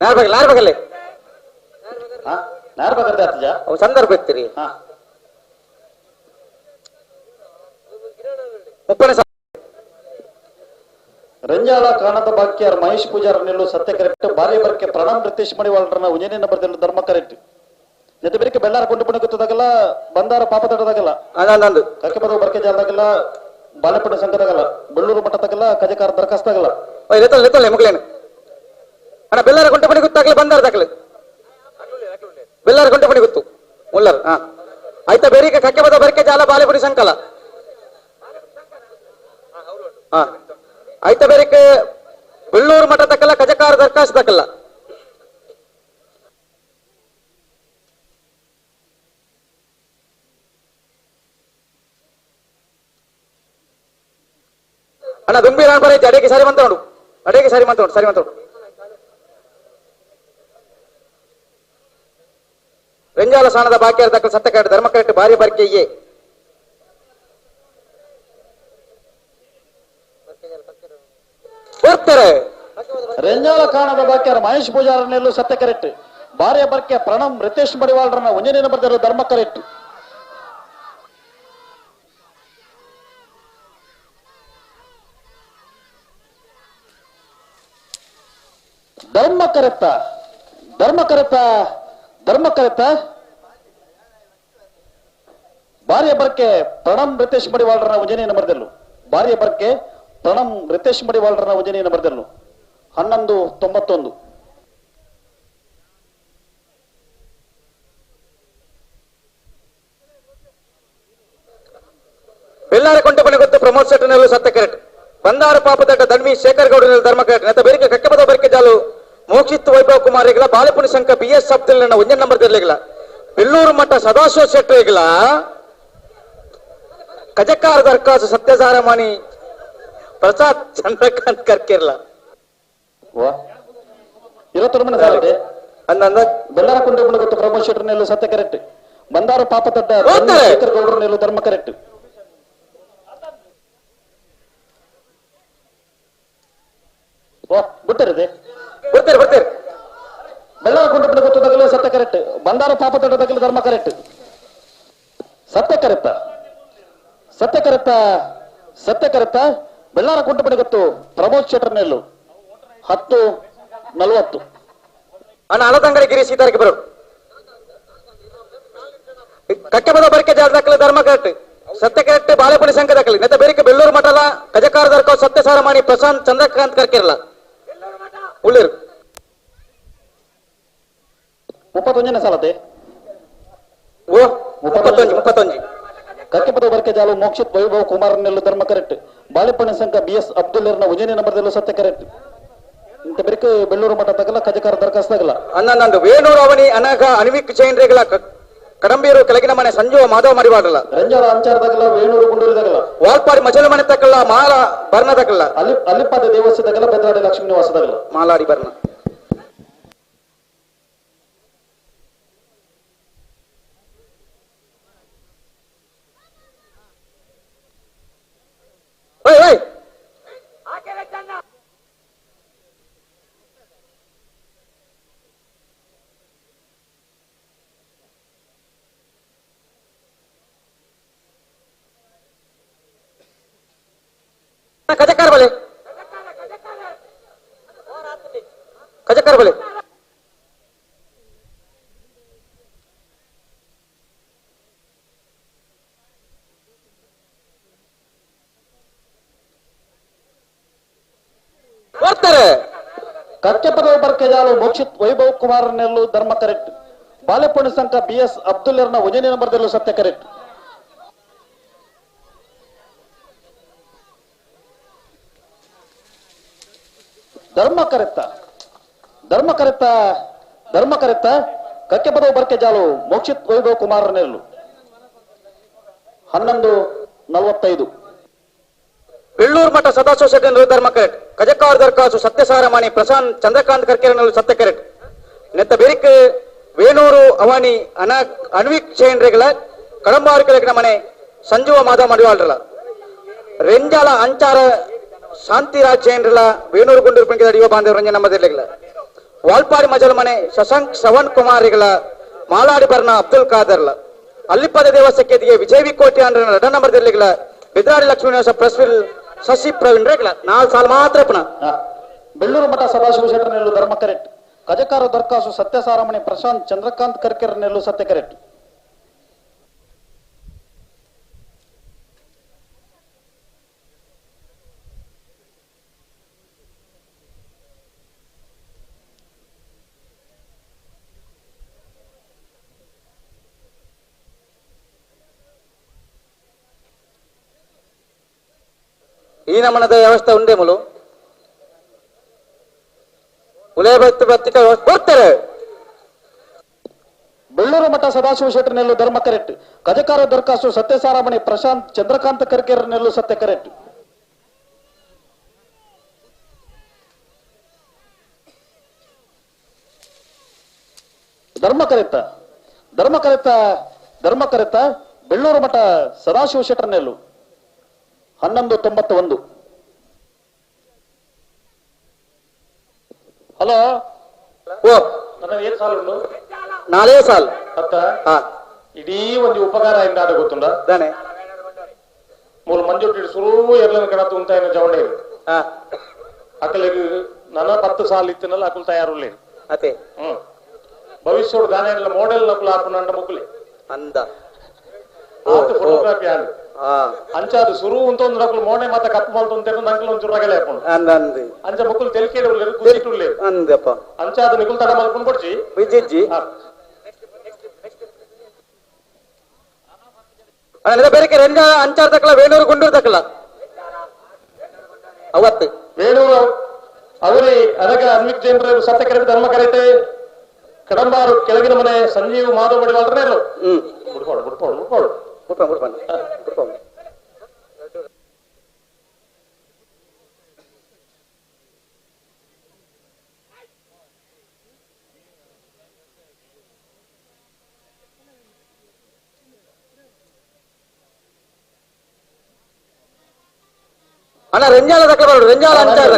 ನಾರ್ಬೇಕಲ್ಲಿ ಸಂದರ್ಭ ಇರ್ತೀರಿ ರಂಜಾಳ ಕಾಣದ ಬಾಕ್ಯಾರ್ ಮಹೇಶ್ ಪೂಜಾರ್ ನೆಲ್ಲು ಸತ್ಯ ಕರೆಕ್ಟ್ ಬಾರಿ ಬರ್ಕೆ ಪ್ರಣಾಮ್ ನಿತೇಶ್ ಮಡಿವಾಳರನ್ನ ಉಜನೆ ನಂಬರ್ ಧರ್ಮ ಕರೆಕ್ಟ್ ಜೊತೆ ಬೇರೆ ಬೆಳ್ಳಾರ ಕೊಂಡು ಪುಣ ಗೊತ್ತದಾಗಲ್ಲ ಬಂದಾರ ಪಾಪ ತಡದಾಗಲ್ಲ ನಂದು ಕಕ್ಕೆ ಬದ ಬರ್ಕೆ ಜಾಲದಾಗಲ್ಲ ಬಾಲೆಪುಣ ಸಂಘದಾಗಲ್ಲ ಬೆಳ್ಳೂರು ಮಠದಾಗಲ್ಲ ಕಜಕಾರ ದರ್ಖಾಸ್ತಾಗಲ್ಲ ಲೆತ್ತಲೆ ಮಗಳೇನು ಅಣ್ಣ ಬೆಲ್ಲಾರ ಗುಂಟೆ ಪಣಿ ಗೊತ್ತಾಗ್ಲಿ ಬಂದಾರ ದಾಖಲೆ ಬೆಲ್ಲಾರ ಗುಂಟೆ ಪಣಿ ಗೊತ್ತು ಮುಲ್ಲರ್ ಆಯ್ತಾ ಬೇರೆ ಕಕ್ಕೆ ಬದ ಬರ್ಕೆ ಜಾಲ ಬಾಲೆಪುಡಿ ಸಂಕಲ ಆಯ್ತಾ ಬೇರೆ ಬೆಳ್ಳೂರು ಮಠ ತಕ್ಕಲ್ಲ ಕಜಕಾರ ದರ್ಖಾಸ್ ತಕ್ಕಲ್ಲ ಅಣ್ಣ ದುಂಬಿ ನಾನು ಬರೈತೆ ಅಡಿಗೆ ಸರಿ ಮಂತ ನೋಡು ಅಡಿಗೆ ಸರಿ ಮಂತ ನೋಡು ಸರಿ ಮಂತ ನೋಡು ರಂಜಾಲ ಸಾಣದ ಬಾಕ್ಯಾರ ದಕ್ಕಲ್ ಸತ್ತಕಾಡು ಧರ್ಮ ಕರೆಕ್ಟ್ ಭಾರಿ ಬರ್ಕೆಯೇ ಬರ್ತಾರೆ ರಂಜಾಳ ಕಾಣದ ಬಾಕ್ಯಾರ ಮಹೇಶ್ ಪೂಜಾರ ನೆಲ್ಲು ಸತ್ಯ ಕರೆಕ್ಟ್ ಬಾರಿಯ ಬರ್ಕೆ ಪ್ರಣಮ್ ರಿತೇಶ್ ಮಡಿವಾಳರನ್ನ ಉಂಜನೆ ನಂಬರ್ ಧರ್ಮ ಕರೆಕ್ಟ್ ಧರ್ಮ ಕರೆಕ್ಟ ಧರ್ಮ ಕರೆಕ್ಟ ಧರ್ಮ ಕರೆಕ್ಟ ಬಾರಿಯ ಬರ್ಕೆ ಪ್ರಣಮ್ ರಿತೇಶ್ ಮಡಿವಾಳರನ್ನ ಉಂಜನೆ ನಂಬರ್ದಲ್ಲು ಬಾರಿಯ ಬರ್ಕೆ ಪ್ರಣಮ್ ರಿತೇಶ್ ಮಡಿವಾಳರನ್ನ ಉಂಜನೆ ನಂಬರ್ದಲ್ಲು 1191 ಬೆಲ್ಲಾರ ಕೊಂಟೆ ಪಣಿ ಗೊತ್ತು ಪ್ರಮೋದ್ ಶೆಟ್ಟನಲ್ಲೂ ಸತ್ಯ ಕರೆಕ್ಟ್ ಬಂದಾರ ಪಾಪದಡ್ಡ ಧನ್ವಿ ಶೇಖರ್ ಗೌಡನಲ್ಲಿ ಧರ್ಮ ಕರೆಕ್ಟ್ ನೆತ್ತ ಬೇರೆ ಕಕ್ಕೆಪದ ಬರ್ಕೆ ಜಾಲು ಮೋಕ್ಷಿತ್ ವೈಭವ್ ಕುಮಾರಿಗಳ ಬಾಲೆಪುಣಿ ಸಂಘ BS ಅಬ್ದುಲ್ ಒಂಜನ ನಂಬರ್ ತಿರ್ಲಿಗಳ ಬೆಳ್ಳೂರು ಮಠ ಸದಾಶಿವ ಶೆಟ್ಟರಿಗಳ ಕಜಕಾರ ದರ್ಖಾಸು ಸತ್ಯಸಾರಮಾನಿ ಪ್ರಸಾದ್ ಚಂದ್ರಕಾಂತ್ ಕರ್ಕಿರ್ಲ ಇರತ್ತೊಂಬನ ಸಾಲದೆ ಅಂದ ಬೆಳ್ಳಾರ ಕೊಂಡೆ ಪಣಿ ಗೊತ್ತು ಪ್ರಮೋದ್ ಶೆಟ್ಟರ್ನೆಲ್ಲು ಸತ್ಯ ಕರೆಕ್ಟ್ ಬಂದಾರ ಪಾಪದಡ್ಡ ಶೇಖರ್ ಗೌಡರನೆಲ್ಲು ಧರ್ಮ ಕರೆಕ್ಟ್ ಬಿಟ್ಟರಿದೆ ಬರ್ತೀರಿ ಬೆಳ್ಳಾರ ಕೊಂಡೆ ಪಣಿ ಗೊತ್ತದಾಗಲೇ ಸತ್ಯ ಕರೆಕ್ಟ್ ಬಂದಾರ ಪಾಪದಡ್ಡದಾಗಲೇ ಧರ್ಮ ಕರೆಕ್ಟ್ ಸತ್ಯ ಕರೆಕ್ಟ ಸತ್ಯ ಕರೆಕ್ಟ ಸತ್ಯ ಕರೆಕ್ಟ ಬೆಳ್ಳಾರ ಕೊಂಡೆ ಪಣಿ ಗೊತ್ತು ಪ್ರಮೋದ್ ಶೆಟ್ಟರ್ನೆಲ್ಲು 10:40 ಅಣ್ಣ ಅಳದಂಗಡಿ ಗಿರಿ ಸೀತಾರಕ್ಕೆ ಬರು ಕಕ್ಕೆ ಬದ ಬರ್ಕೆ ಜಾಲ ದಾಖಲೆ ಧರ್ಮ ಕರೆಕ್ಟ್ ಸತ್ಯ ಕರೆಕ್ಟ್ ಬಾಲೆಪುಣಿ ಸಂಘ ದಾಖಲೆ ನೆತ್ತ ಬೇರೆ ಬೆಳ್ಳೂರು ಮಠಲ ಕಜಕಾರ ದರ್ಖಾಸ್ ಸತ್ಯಸಾರಮಾನಿ ಪ್ರಶಾಂತ್ ಚಂದ್ರಕಾಂತ್ ಕರ್ಕಿರ್ಲ ಉಳ್ಳಿರು 31ನೇ ಸಾಲದೆ ಓ 31 ಕಕ್ಕೆಪದ ಬರ್ಕೆ ಜಾಲು ಮೋಕ್ಷಿತ್ ವೈಭವ್ ಕುಮಾರನೆಲ್ಲು ಧರ್ಮ ಕರೆಕ್ಟ್ ಬಾಳೆಪಣಿ ಸಂಘ BS ಅಬ್ದುಲ್ಲರ್ನ ಉಜನೆ ನಂಬರ್ದಲ್ಲೂ ಸತ್ಯ ಕರೆಕ್ಟ್ ಇಂತ ಬೆರಕೆ ಬೆಳ್ಳೂರು ಮಠ ತಗಲ ಕಜಕಾರ ದರ್ಖಾಸ್ತಾಗಲ್ಲ ಅನ್ನಂದು ವೇಣೂರು ಅವನಿ ಅನಘ ಅಣಿವಿಕ್ ಚೈನ್ರೇಗಳ ಕಡಂಬೀರು ಕೆಳಗಿನ ಮನೆ ಸಂಜುವ ಮಾಧವ ಮಾಡಿವಾಡಲ್ಲ ರಂಜಾಳ ಅಂಚಾರದಾಗಲ್ಲ ವೇಣೂರು ಗುಂಡೂರಿದಾಗಲ್ಲ ವಾಲ್ಪಾಡಿ ಮಜಲ ಮನೆ ತಕ್ಕಲ್ಲ ಮಾಲ ಬರ್ಣದಾಗಲ್ಲ ಅಲ್ಲಿಪಾದ ದೇವಸ್ಥಾನದಾಗಲ್ಲ ಬೆದ್ರಾಡಿ ಲಕ್ಷ್ಮೀ ನಿವಾಸದಾಗಲ್ಲ ಮಾಲಾಡಿ ಬರ್ಣ कजकार बोले कजकार बोले ಕಕ್ಕೆ ಪದವಿ ಬರ್ಕೆಜಾಲು ಮೋಕ್ಷಿತ್ ವೈಭವ್ ಕುಮಾರ್ ನೆಲ್ಲು ಧರ್ಮ ಕರೆಕ್ಟ್. ಬಾಲೆಪುಣಿ ಸಂಘ BS ಅಬ್ದುಲ್ಲರ್ನ ಉಜನೆ ನಂಬರ್ದಲ್ಲೂ ಸತ್ಯ ಕರೆಕ್ಟ್. ಧರ್ಮ ಕರೆತ್ತ ಕಕ್ಕೆ ಪದವು ಬರ್ಕೆ ಜಾಲು ಮೋಕ್ಷಿತ್ ವೈಭವ್ ಕುಮಾರ್ ನೆಲ್ಲು 11:45. ಬೆಳ್ಳೂರು ಮಠ ಸದಾಶಿವ ಶೆಟ್ಟಿ ಧರ್ಮ ಕರೆಕ್ಟ್. ಕಜಕ್ಕಾರ್ ದರ್ಕಾಸು ಸತ್ಯಸಾರಮಣಿ ಪ್ರಶಾಂತ್ ಚಂದ್ರಕಾಂತ್ ಕರ್ಕೆರನಲ್ಲೂ ಸತ್ಯ ಕರೆಕ್ಟ್. ನೆತ್ತ ಬೆರಿಕ್ ವೇಣೂರು ಅವನಿ ಅನ್ವಿಕ್ ಚೇಂದ್ರೆಗಳ ಕಡಂಬಾರು ಕೆಳಗಿನ ಮನೆ ಸಂಜೀವ ಮಾಧವ ಮಡಿವಾಳ್ರಲ್ಲ ರೆಂಜಾಲ ಅಂಚಾರ ಶಾಂತಿರಾಜ್ ಚೇಂದ್ರಲ ವೇಣೂರು ಗುಂಡೂರು ಪಂಕಿದ ಯುವ ಬಾಂಧವ ರಂಜನ ನಂಬರ್ದಿರ್ಲಿಲ್ಲ ವಾಲ್ಪಾಡಿ ಮಜಲ್ ಮನೆ ಶಶಾಂಕ್ ಶ್ರವಣ್ ಕುಮಾರಿಗಳ ಮಾಲಾಡಿ ಬರ್ನ ಅಬ್ದುಲ್ ಖಾದರ್ಲ ಅಲ್ಲಿಪದ ದೇವಸ್ಥಕ್ಕೆ ವಿಜಯವಿ ಕೋಟಿ ಅಂದ್ರೆ ರಡ ನಂಬರ್ದಿರ್ಲಿಲ್ಲ ಬಿದ್ರಾಡಿ ಲಕ್ಷ್ಮೀ ನಿವಾಸ ಪ್ರೆಸ್ವಿಲ್ ಶಶಿ ಪ್ರವೀಣ್ ರೇಗ್ಲ 4 ಸಾಲ ಮಾತ್ರ ಪುನಃ. ಬೆಳ್ಳೂರು ಮಠ ಸದಾಶಿವ ಶೆಟ್ಟರ್ ನೆಲ್ಲು ಧರ್ಮ ಕರೆಕ್ಟ್. ಕಜಕಾರ ದರ್ಕಾಸು ಸತ್ಯಸಾರಮಣಿ ಪ್ರಶಾಂತ್ ಚಂದ್ರಕಾಂತ್ ಕರ್ಕೆರ್ ನೆಲ್ಲು ಸತ್ಯ ಕರೆಕ್ಟ್. ಈ ನಮನದ ವ್ಯವಸ್ಥೆ ಉಂಡೆ ಮುಲು ಬರ್ತಾರೆ. ಬೆಳ್ಳೂರು ಮಠ ಸದಾಶಿವ ಶೆಟ್ಟರ್ ನೆಲ್ಲು ಧರ್ಮ ಕರೆಕ್ಟ್. ಕಜಕಾರ ದರ್ಕಾಸು ಸತ್ಯಸಾರಮಣಿ ಪ್ರಶಾಂತ್ ಚಂದ್ರಕಾಂತ್ ಕರ್ಕೆರ್ ನೆಲ್ಲು ಸತ್ಯ ಕರೆಕ್ಟ್. ಧರ್ಮ ಕರೆತ್ತ ಬೆಳ್ಳೂರು ಮಠ ಸದಾಶಿವ ಶೆಟ್ಟರ್ ನೆಲ್ಲು 11:91. ಹಲೋ ನನ್ನ ಏನ್ ಸಾಲ ಉಂಟು? 4 ಸಾಲ ಇಡೀ ಒಂದು ಉಪಕಾರ ಎಂದಾದ ಗೊತ್ತುಂಡ ತಾನೆ ಮೂಲ ಮಂಜುಟ್ಟಿ ಸುರು ಎರ್ಲನ ಕಡತು ಅಂತ ಏನೋ ಜವಣೆ ಅಕಲಿಗೆ ನನ್ನ 10 ಸಾಲ ಇತ್ತಿನಲ್ಲ ಅಕುಲ್ ತಯಾರುಲ್ಲೇ ಅತೆ ಭವಿಷ್ಯದ ಗಾನ ಎಲ್ಲ ಮೋಡೆಲ್ ನಕುಲ ಆಪನಂಡ ಮುಕುಲೆ ಅಂದ ಫೋಟೋಗ್ರಾಫಿ ಆನ್ ಅಂಚಾದು ಸುರು ಅಂತ ಒಂದು ನಕುಲು ಮೋನೆ ಮತ್ತೆ ಕತ್ ಮಾಲ್ತು ಅಂತ ನಂಕಲ್ ಒಂಚೂರು ರಗಲೆ ಹಾಕೊಂಡು ಅಂದಂದಿ ಅಂಚ ಮುಕುಲು ತೆಲ್ಕೇಡೆ ಉಳ್ಳೇರು ಕುಸಿಟುಳ್ಳೇ ಅಂದಪ್ಪ ಅಂಚಾದು ನಿಕುಲ್ ತಡ ಮಲ್ಕೊಂಡು ಕೊಡ್ಚಿ ವಿಜಿಜ್ಜಿ ಬೇರೆ ರೆಂಜ ಅಂಚಾರ್ ತಕ್ಕಲ ವೇಣೂರು ಗುಂಡೂರು ತಕ್ಕಲ ಅವತ್ತು ವೇಣೂರು ಅವರೇ ಅದಕ್ಕೆ ಅನ್ವಿಕ್ ಜೈನರು ಸತ್ಯ ಕರೆದು ಧರ್ಮ ಕರೆತೆ ಕಡಂಬಾರು ಕೆಳಗಿನ ಮನೆ ಸಂಜೀವ್ ಮಾಧವ ಮಡಿವಾಳ್ರೆ ಬಿಡ್ಕೊಂಡು ಅಣ್ಣ ರೆಂಜಾಲ ತಕ್ಕ ಬರೋಡು ರೆಂಜಾಲ ಅಂಚಾರ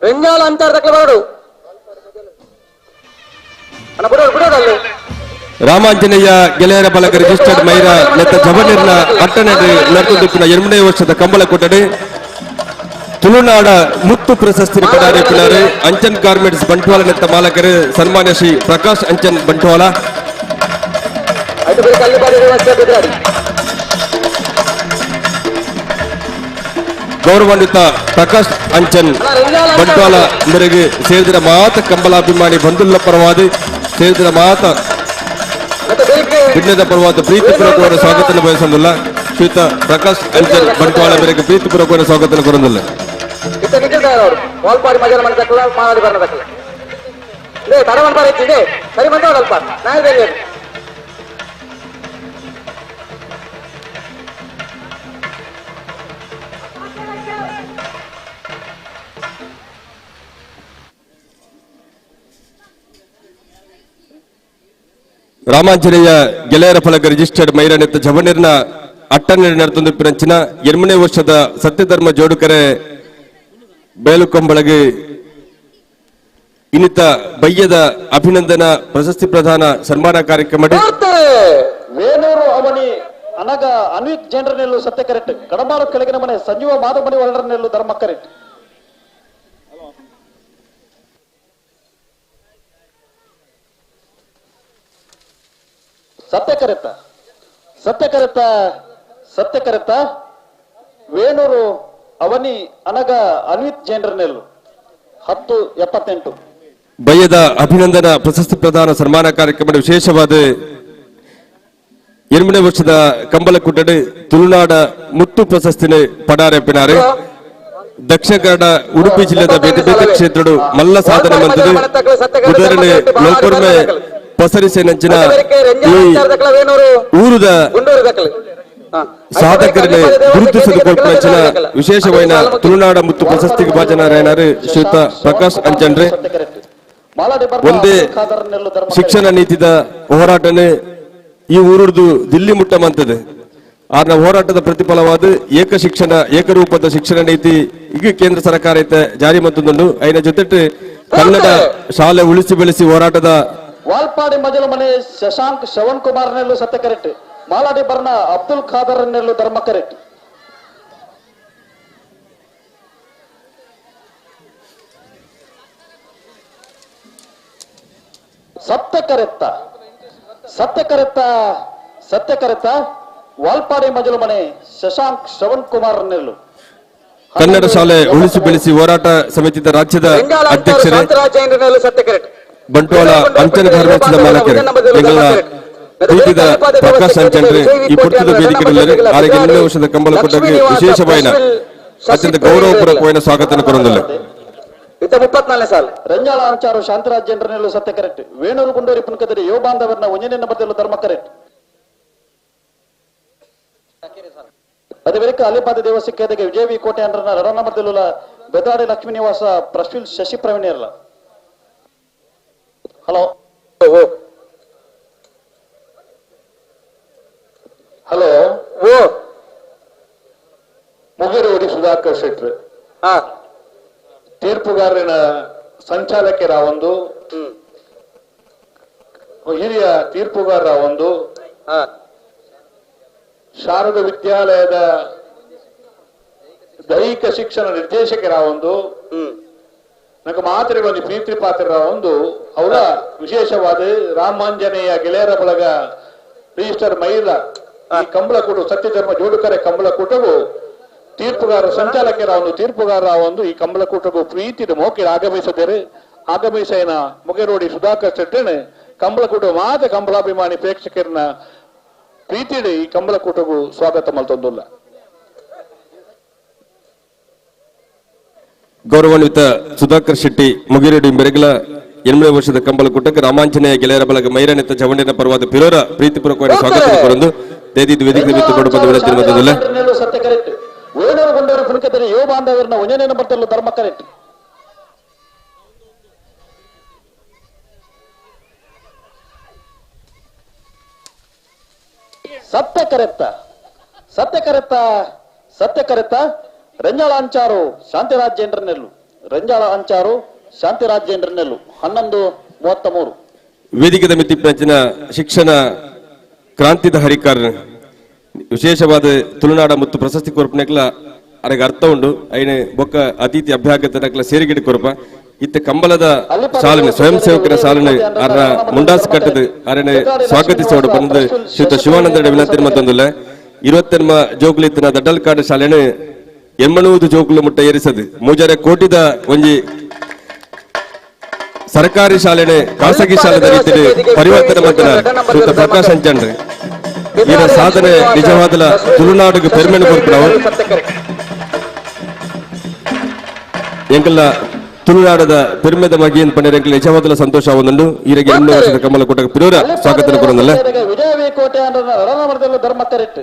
ರೆಂಜಾಲ ಅಂಚಾರ ತಕ್ಕ ಬರೋಡು ಅಣ್ಣ ಬಿಡೋಡು ರಾಮಾಂಜನೇಯ ಗೆಳೆಯರ ಬಳಗ ರಿಜಿಸ್ಟರ್ಡ್ ಮೈರ ನೆತ್ತ ಜವನೀರ್ನ ಪಟ್ಟಣದ ನರ್ತುದಿಪ್ಪಿನ 2ನೇ ವರ್ಷದ ಕಂಬಳ ಕೊಠಡಿ ತುಳುನಾಡ ಮುತ್ತು ಪ್ರಶಸ್ತಿ ಪಡೆದಿದ್ದಾರೆ ಅಂಚನ್ ಗಾರ್ಮೆಂಟ್ಸ್ ಬಂಟ್ವಾಳ ನೆತ್ತ ಮಾಲಕರು ಸನ್ಮಾನ್ಯ ಶ್ರೀ ಪ್ರಕಾಶ್ ಅಂಚನ್ ಬಂಟ್ವಾಳ ಗೌರವಾನ್ವಿತ ಪ್ರಕಾಶ್ ಅಂಚನ್ ಬಂಟ್ವಾಳ ಮೇರೆಗೆ ಸೇರಿದ ಮಾತ ಕಂಬಲಾಭಿಮಾನಿ ಬಂಧುಲ್ಲ ಪರವಾದಿ ಸೇರಿದ ಮಾತ ಭಿನ್ನದ ಪರವಾದ ಪ್ರೀತಿಪೂರ್ವಕವಾದ ಸ್ವಾಗತ ಬಯಸಲಿಲ್ಲ ಶ್ರೀಯುತ ಪ್ರಕಾಶ್ ಅಂಚನ್ ಬಂಟ್ವಾಳ ಮೇರೆಗೆ ಪ್ರೀತಿಪೂರ್ವಕವಾದ ಸ್ವಾಗತ ಕೊರಲಿಲ್ಲ ವಾಲ್ಪಾಡಿ ಮಜಲ ಮನೆ ತಕ್ಕಲ ಮಾಲಾಡಿ ಬರ್ನ ತಕ್ಕಲ ಇದೆ ತಡವನ್ ಬಾರ ಇತ್ತಿದೆ ಸರಿ ಬಂದ ಅಲ್ಪ ನಾಳೆ ರಾಮಾಂಜನೇಯ ಗೆಳೆಯರ ಫಲಕ ರಿಜಿಸ್ಟರ್ಡ್ ಮೈರಾನೆತ್ತ ಜವನೀರ್ನ ಅಟ್ಟನೆ ನಡೆತೊಂದಿಪ್ಪಿನಂಚಿನ 2ನೇ ವರ್ಷದ ಸತ್ಯಧರ್ಮ ಜೋಡುಕರೆ ಬೇಲುಕೊಂಬಳಗೆ ಇನ್ನಿತ ಬಯ್ಯದ ಅಭಿನಂದನಾ ಪ್ರಶಸ್ತಿ ಪ್ರದಾನ ಸನ್ಮಾನ ಕಾರ್ಯಕ್ರಮ ವೇಣೂರು ಅವನಿ ಅನಗ ಅನ್ವಿಕ್ ಜೈನರ್ ನೆಲ್ಲು ಸತ್ಯ ಕರೆಕ್ಟ್. ಕಡಂಬಾರು ಕೆಳಗಿನ ಮನೆ ಸಂಜೀವ ಮಾಧವ ಮಡಿವಾಳ್ರ ನೆಲ್ಲು ಧರ್ಮ ಕರೆಕ್ಟ್. ಸತ್ಯ ಕರೆತ್ತ ವೇಣೂರು ಅವನಿ ಅನಗ ಅನ್ವಿತ್ ಜೈನರ್ ನೆಲ್ಲು 10:78. ಬಯ್ಯದ ಅಭಿನಂದನಾ ಪ್ರಶಸ್ತಿ ಪ್ರದಾನ ಸನ್ಮಾನ ಕಾರ್ಯಕ್ರಮದ ವಿಶೇಷವಾದ 8ನೇ ವರ್ಷದ ಕಂಬಳಕುಟ್ಟಡೆ ತುಳುನಾಡ ಮುತ್ತು ಪ್ರಶಸ್ತಿನ ಪಡಾರೆಪ್ಪಿನಾರೆ ದಕ್ಷಿಣ ಕನ್ನಡ ಉಡುಪಿ ಜಿಲ್ಲೆದ ಬೇತೆ ಬೇತೆ ಕ್ಷೇತ್ರಡು ಮಲ್ಲ ಸಾಧನೆ ಮಂತದು ಉದಾಹರಣೆ ಲೋಕರ್ಮೆ ಪಸರಿಸೇನಂಚಿನ ಈ ಊರುದ ಸಾಧಕರನ್ನೇ ಗುರುತಿಸಲು ಕೊಲ್ಪಂಚಿನ ವಿಶೇಷವಾದ ತುಳುನಾಡ ಮುತ್ತು ಪ್ರಶಸ್ತಿಗೆ ಭಾಜನರಾಯನಾರು ಶ್ರೀಯುತ ಪ್ರಕಾಶ್ ಅಂಚಂಡ್ರೆ ಒಂದೇ ಶಿಕ್ಷಣ ನೀತಿದ ಹೋರಾಟನೇ ಈ ಊರುದು ದಿಲ್ಲಿ ಮುಟ್ಟ ಮಂತದೆ ಆರ್ನ ಹೋರಾಟದ ಪ್ರತಿಫಲವಾದ ಏಕ ಶಿಕ್ಷಣ ಏಕರೂಪದ ಶಿಕ್ಷಣ ನೀತಿ ಈಗ ಕೇಂದ್ರ ಸರ್ಕಾರ ಜಾರಿ ಮಂತುಂಡು ಐನ ಜೊತೆ ಕನ್ನಡ ಶಾಲೆ ಉಳಿಸಿ ಬೆಳೆಸಿ ಹೋರಾಟದ ವಾಲ್ಪಾಡಿ ಮಜಲು ಮನೆ ಶಶಾಂಕ್ ಶ್ರವಣ್ ಕುಮಾರ್ ನೆಲ್ಲು ಸತ್ಯ ಕರೆಕ್ಟ್ ಮಾಲಾಡಿ ಬರ್ನ ಅಬ್ದುಲ್ ಖಾದರ್ ನೆಲ್ಲು ಧರ್ಮ ಕರೆಕ್ಟ್ ಸತ್ಯ ಕರೆತ್ತ ವಾಲ್ಪಾಡಿ ಮಜಲು ಮನೆ ಶಶಾಂಕ್ ಶ್ರವಣ್ ಕುಮಾರ್ ನೆಲ್ಲು ಕನ್ನಡ ಶಾಲೆ ಉಳಿಸಿ ಬೆಳೆಸಿ ಹೋರಾಟ ಸಮಿತಿದ ರಾಜ್ಯದ ಅಧ್ಯಕ್ಷರೇ ಬಂಟ್ವಾಳ ಅಂಚನೆ ಧಾರವಾಡದ ಮಾಲಕರೇ ಎಂಗಳ ಪ್ರೀತಿದ ಪ್ರಕಾಶ್ ಅಂಚಂಡ್ರೆ ಈ ಪುಟ್ಟದ ವೇದಿಕೆಯಲ್ಲಿ 8ನೇ ವರ್ಷದ ಕಂಬಳಕುಟ್ಟಗೆ ವಿಶೇಷವಾದ ಅತ್ಯಂತ ಗೌರವಪೂರ್ವಕವಾದ ಸ್ವಾಗತ ಕೊರೊಂದಿಲ್ಲ 34 ಸಾಲ ರಂಜಾಳ ಅಂಚಾರು ಶಾಂತರಾಜ್ ಜನರಲ್ಲು ಸತ್ಯ ಕರೆಕ್ಟ್ ವೇಣೂರು ಗುಂಡೂರಿ ಪುನ್ಕದರಿ ಯುವ ಬಾಂಧವರನ್ನ 1ನೇ ನಂಬರ್ದಲ್ಲೂ ಧರ್ಮ ಕರೆಕ್ಟ್ ಅದೇ ಬಳಿಕ ಅಲಿಪಾದ ದೇವಸ್ಥಕ್ಕೆ ವಿಜಯವಿ ಕೋಟೆ ಅಂಡ್ರನ 2 ನಂಬರ್ದಲ್ಲೂ ಬೆದಾಡಿ ಲಕ್ಷ್ಮೀ ನಿವಾಸ ಪ್ರಶ್ವಿಲ್ ಶಶಿ ಪ್ರವೀಣ್ ಇರಲ್ಲ ಹಲೋ ಹಲೋ ಮುಗಿರೋಡಿ ಸುಧಾಕರ್ ಶೆಟ್ರು ತೀರ್ಪುಗಾರನ ಸಂಚಾಲಕರ ಒಂದು ಹಿರಿಯ ತೀರ್ಪುಗಾರ ಒಂದು ಶಾರದಾ ವಿದ್ಯಾಲಯದ ದೈಹಿಕ ಶಿಕ್ಷಣ ನಿರ್ದೇಶಕರ ಒಂದು ನನಗೆ ಮಾತ್ರ ಒಂದು ಪ್ರೀತಿ ಪಾತ್ರ ಒಂದು ಅವರ ವಿಶೇಷವಾದ ರಾಮಾಂಜನೇಯ ಗೆಳೆಯರ ಬಳಗ ರಿಜಿಸ್ಟರ್ ಮೈಲ ಈ ಕಂಬಳಕೂಟು ಸತ್ಯಧರ್ಮ ಜೋಡುಕರೆ ಕಂಬಳಕೂಟವು ತೀರ್ಪುಗಾರ ಸಂಚಾಲಕರ ಒಂದು ತೀರ್ಪುಗಾರ ಒಂದು ಈ ಕಂಬಳಕೂಟಗೂ ಪ್ರೀತಿದ ಮೋಕೆ ಆಗಮಿಸೇನ ಮುಗೇರೋಡಿ ಸುಧಾಕರ್ ಶೆಟ್ಟನೆ ಕಂಬಳಕೂಟ ಮಾತ ಕಂಬಳಾಭಿಮಾನಿ ಪ್ರೇಕ್ಷಕರನ್ನ ಪ್ರೀತಿಡಿ ಈ ಕಂಬಳಕೂಟಗೂ ಸ್ವಾಗತ ಮಲ್ತೊಂದುಲ್ಲ ಗೌರವಾನ್ವಿತ ಸುಧಾಕರ್ ಶೆಟ್ಟಿ ಮುಗಿರೇಡಿ ಮೆರಗಲ 8ನೇ ವರ್ಷದ ಕಂಬಳಕೂಟಕ್ಕೆ ರಾಮಾಂಜನೇಯ ಗೆಳೆಯರ ಬಳಗ ಮೈರಾನೆತ್ತ ಚವಂಡಿನ ಪರವಾದ ಪಿರೋರ ಪ್ರೀತಿಪೂರ್ವಕವಾದ ಸ್ವಾಗತ ಕೊರಂದು ದೇದಿದ್ದು ವೇದಿಕೆ ಬಿತ್ತು ಕೊಡು ಬಂದ ವಿನಂತಿ ಮತದಲ್ಲ ಸತ್ಯ ಕರೆಕ್ಟ್ ವೇಣೂರು ಗುಂಡೂರಿ ಪುನ್ಕದರಿ ಯುವ ಬಾಂಧವರನ್ನ 1ನೇ ನಂಬರ್ದಲ್ಲೂ ಧರ್ಮ ಕರೆಕ್ಟ್ ಸತ್ಯ ಕರೆತ್ತ ರಂಜಾಳ ಅಂಚಾರು ಶಾಂತಿರಾಜೇಂದ್ರ ನೆಲ್ಲು 11:33 ವೇದಿಕೆದ ಮಿತಿಪ್ಪಂಚಿನ ಶಿಕ್ಷಣ ಕ್ರಾಂತಿದ ಹರಿಕಾರ ವಿಶೇಷವಾದ ತುಳುನಾಡ ಮತ್ತು ಪ್ರಶಸ್ತಿ ಕೊರಪನೆಕ್ಲ ಅರೆಗೆ ಅರ್ಥ ಉಂಡು ಐನೆ ಬೊಕ್ಕ ಅತಿಥಿ ಅಭ್ಯಾಗತನಕ್ಲ ಸೇರಿಗಿಡಿ ಕೊರಪ ಇತ್ತ ಕಂಬಳದ ಸಾಲನೆ ಸ್ವಯಂ ಸೇವಕರ ಸಾಲನೆ ಅರ ಮುಂಡಾಸ್ ಕಟ್ಟದ ಅರನೆ ಸ್ವಾಗತಿಸೋಡು ಬಂದ ಶ್ರೀಯುತ ಶಿವಾನಂದ ವಿನಂತಿ ಮತ್ತೊಂದುಲ್ಲ 20 ಜೋಗುಲಿತ್ತಿನ ದಡ್ಡಲ್ಕಾಡು ಶಾಲೆನೆ 80 ಜೋಗುಲು ಮುಟ್ಟ ಏರಿಸದು ಮೂಜಾರೆ ಕೋಟಿದ ಒಂಜಿ ಸರ್ಕಾರಿ ಶಾಲೆನೆ ಖಾಸಗಿ ಶಾಲೆದ ರೀತಿಯಲ್ಲಿ ಪರಿವರ್ತನೆ ಮಾಡಿದ ಶ್ರೀಯುತ ಪ್ರಕಾಶ್ ಅಂಚಂಡ್ರೆ ಈನ ಸಾಧನೆ ನಿಜವಾದ ತುಳುನಾಡಿಗೆ ಪೆರ್ಮೆನು ಕೊಡ್ತಾವು ಎಂಕಲ್ಲ ತುಳುನಾಡದ ಪೆರ್ಮೆದ ಮಗಿಯನ್ ಪಂಡ ಎಂಕಲ್ಲ ನಿಜವಾದ ಸಂತೋಷ ಒಂದುಂಡು ಈರಿಗೆ 8ನೇ ವರ್ಷದ ಕಂಬಳಕೂಟ ಪಿರೋರ ಸ್ವಾಗತ ಕೊಡೋದಲ್ಲ ವಿಜಯವಿ ಕೋಟೆ ಅಂಡ್ರನ ಧರ್ಮ ಕರೆಕ್ಟ್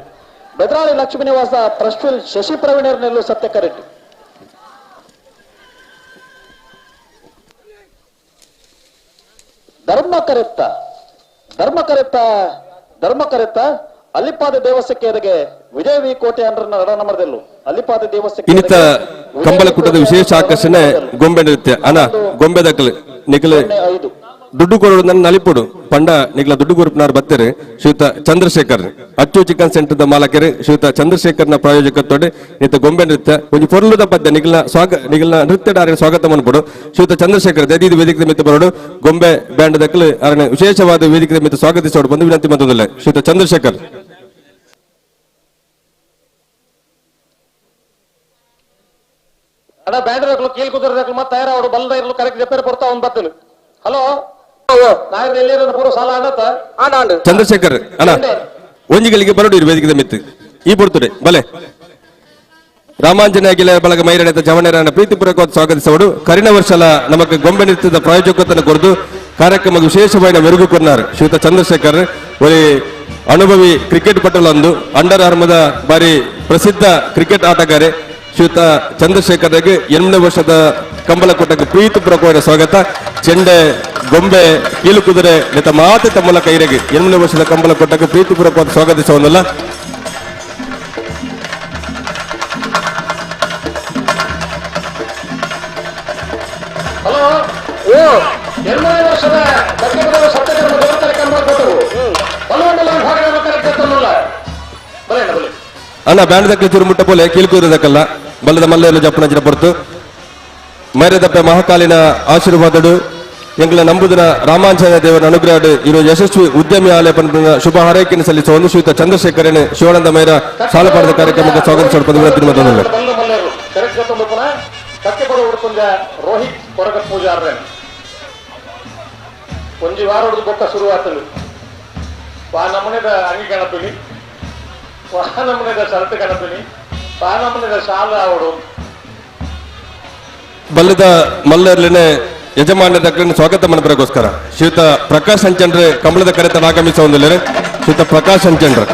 ಬೆದ್ರಾಳಿ ಲಕ್ಷ್ಮೀ ನಿವಾಸ ಪ್ರಶ್ವಿಲ್ ಶಶಿ ಪ್ರವೀಣರ್ ನೆಲ್ಲು ಸತ್ಯ ಕರೆಕ್ಟ್ ಧರ್ಮ ಕರೆತ್ತ ಅಲ್ಲಿಪಾದ ದೇವಸ್ಥಕ್ಕೆ ವಿಜಯವಿ ಕೋಟೆ ಅಂಡ್ರನ 2 ನಂಬರ್ದಲ್ಲೂ ಅಲ್ಲಿಪಾದ ದೇವಸ್ಥಕ್ಕೆ ಇನ್ನಿತ ಕಂಬಳಕೂಟದ ವಿಶೇಷ ಆಕರ್ಷಣೆ ಗೊಂಬೆ ನೃತ್ಯ ಅನ ಗೊಂಬೆ ದಕ್ಕಲು ನಿಖಲು ದುಡ್ಡು ಕೊಡೋದು ನನ್ನ ನಲಿಪುಡು ಪಂಡ ನಿಗ್ಲ ದುಡ್ಡು ಕೊರಪನಾರ್ ಬತ್ತರೆ ಶ್ರೀಯುತ ಚಂದ್ರಶೇಖರ್ ಅಚ್ಚು ಚಿಕನ್ ಸೆಂಟರ್ದ ಮಾಲಕರು ಶ್ರೀಯುತ ಚಂದ್ರಶೇಖರ್ನ ಪ್ರಾಯೋಜಕತ್ವಡೆ ನಿತ್ತ ಗೊಂಬೆ ನೃತ್ಯ ಒಂದು ಪೊರ್ಲುದ ಪದ್ಯ ನಿಗಲ್ನ ನೃತ್ಯದ ಸ್ವಾಗತ ಮನ್ಪಡು ಶ್ರೀಯುತ ಚಂದ್ರಶೇಖರ್ ದಯದಿ ವೇದಿಕೆ ಮಿತ್ತ ಬರೋಡು ಗೊಂಬೆ ಬ್ಯಾಂಡ್ ದಕ್ಕಲು ಅರಣ ವಿಶೇಷವಾದ ವೇದಿಕೆ ಮಿತ್ತ ಸ್ವಾಗತಿಸೋಡು ಬಂದು ವಿನಂತಿ ಮತ್ತೊಂದಿಲ್ಲ ಶ್ರೀಯುತ ಚಂದ್ರಶೇಖರ್ ಅಣ್ಣ ಬ್ಯಾಂಡ್ರಗಳು ಕೀಲ್ ಕುದುರೆ ಮತ್ತೆ ತಯಾರಾಡು ಬಲ್ಲದ ಇರಲು ಕರೆಕ್ಟ್ ಜಪ್ಪೇರು ಬರ್ತಾ ಒಂದು ಬರ್ತೇನೆ. ಹಲೋ ನಾಯರ್ ಎಲ್ಲಿರೋ ಪೂರ್ವ ಸಾಲ ಆಡತ್ತ ಆಂಡ ಚಂದ್ರಶೇಖರ್ ಅಣ್ಣ ಒಂಜಿಗಳಿಗೆ ಬರಡು ವೇದಿಕೆ ಮಿತ್ತು ಈ ಬಿಡ್ತುಡೆ ಬಲೆ ರಾಮಾಂಜನೇಯ ಗೆಳೆಯರ ಬಳಗ ಮೈರಾಡದ ಜವಣರನ್ನ ಪ್ರೀತಿಪೂರ್ವಕವಾಗಿ ಸ್ವಾಗತಿಸೋಡು ಕರಿನ ವರ್ಷಲ ನಮಗೆ ಗೊಂಬೆ ನೃತ್ಯದ ಪ್ರಾಯೋಜಕತ್ವವನ್ನು ಕೊರದು ಕಾರ್ಯಕ್ರಮ ವಿಶೇಷವಾಗಿ ಮೆರುಗು ಕೊన్నారు ಶ್ರೀಯುತ ಚಂದ್ರಶೇಖರ್ ಒಳ್ಳೆ ಅನುಭವಿ ಕ್ರಿಕೆಟ್ ಪಟುಲೊಂದು ಅಂಡರ್ ಆರ್ಮದ ಬಾರಿ ಪ್ರಸಿದ್ಧ ಕ್ರಿಕೆಟ್ ಆಟಗಾರೆ ಶ್ರೀಯುತ ಚಂದ್ರಶೇಖರ್ಗೆ 8ನೇ ವರ್ಷದ ಕಂಬಳ ಕೊಟ್ಟಕ್ಕೆ ಪ್ರೀತಿಪೂರ್ವಕವಾದ ಸ್ವಾಗತ ಚೆಂಡೆ ಗೊಂಬೆ ಕೀಲು ಕುದುರೆ ನೆತ ಮಾತೆ ಮೂಲಕ ಇರೆಗೆ 8ನೇ ವರ್ಷದ ಕಂಬಳ ಕೊಟ್ಟಕ್ಕೆ ಪ್ರೀತಿಪೂರ್ವಕವಾದ ಸ್ವಾಗತಿಸೋನಲ್ಲ. ಹಲೋ ಓ 8ನೇ ವರ್ಷದ ಕರ್ನಾಟಕದ ಸತ್ಯಧರ್ಮ ದೇವತರ ಕಂಬಳ ಕೊಟ್ಟರು ಬಲವಂತಲ ಭಾಗದ ಕಾರ್ಯಕ್ರಮವಲ್ಲ ಬಲೆ ಬಲೆ ಅಣ್ಣ ಬ್ಯಾಂಡ್ದಕ್ಕೆ ಚೂರು ಮುಟ್ಟ ಪೋಲೆ ಕೀಳ್ಕೂರದಕ್ಕಲ್ಲ ಬಲ್ಲದ ಮಲ್ಲೆಲ್ಲ ಜಪ್ಪನ ಹೊರತು ಮೈರದಪ್ಪ ಮಹಾಕಾಲಿನ ಆಶೀರ್ವಾದಡು ಎಂಗಳ ನಂಬುದಿನ ರಾಮಾಂಜನೇಯ ದೇವರ ಅನುಗ್ರಹ ಇರೋ ಯಶಸ್ವಿ ಉದ್ಯಮಿ ಆಲಯ ಪಂಪನ ಶುಭ ಹಾರೈಕೆಯನ್ನು ಸಲ್ಲಿಸುವ ಒಂದು ಶ್ರೀಯುತ ಚಂದ್ರಶೇಖರನ್ ಶಿವಾನಂದ ಮೈರ ಸಾಲಪಾಡದ ಕಾರ್ಯಕ್ರಮಕ್ಕೆ ಸ್ವಾಗತಿಸಲ್ಪದ ವಿನಂತಿ ಮತ್ತೊಂದು ಕರೆಕ್ಟ್ ಗೊತ್ತೊಂದು ಕಕ್ಕೆ ಪದ ಹುಡುಕೊಂಡ ರೋಹಿತ್ ಕೊರಗ ಪೂಜಾರ್ರೆ ಒಂಜಿ ವಾರ ಹುಡುಗ ಬೊಕ್ಕ ಶುರುವಾತಲು ವಾ ನಮೂನೆದ ಅಂಗಿ ಕಣಪಿನಿ ವಾ ನಮೂನೆದ ಶರ್ಟ್ ಕಣಪಿನಿ ವಾ ನಮೂನೆದ ಶಾಲ ಅವಡು ಬಲ್ಲದ ಮಲ್ಲೆರ್ಲಿನ ಯಜಮಾನರ ಸ್ವಾಗತ ಮನಪರಗೋಸ್ಕರ ಶ್ರೀಯುತ ಪ್ರಕಾಶ್ ಅಂಚಂಡ್ರೆ ಕಂಬಳದ ಕರೆತ ಆಗಮಿಸುವ ಒಂದು ಶ್ರೀಯುತ ಪ್ರಕಾಶ್ ಅಂಚಂಡ್ರೆ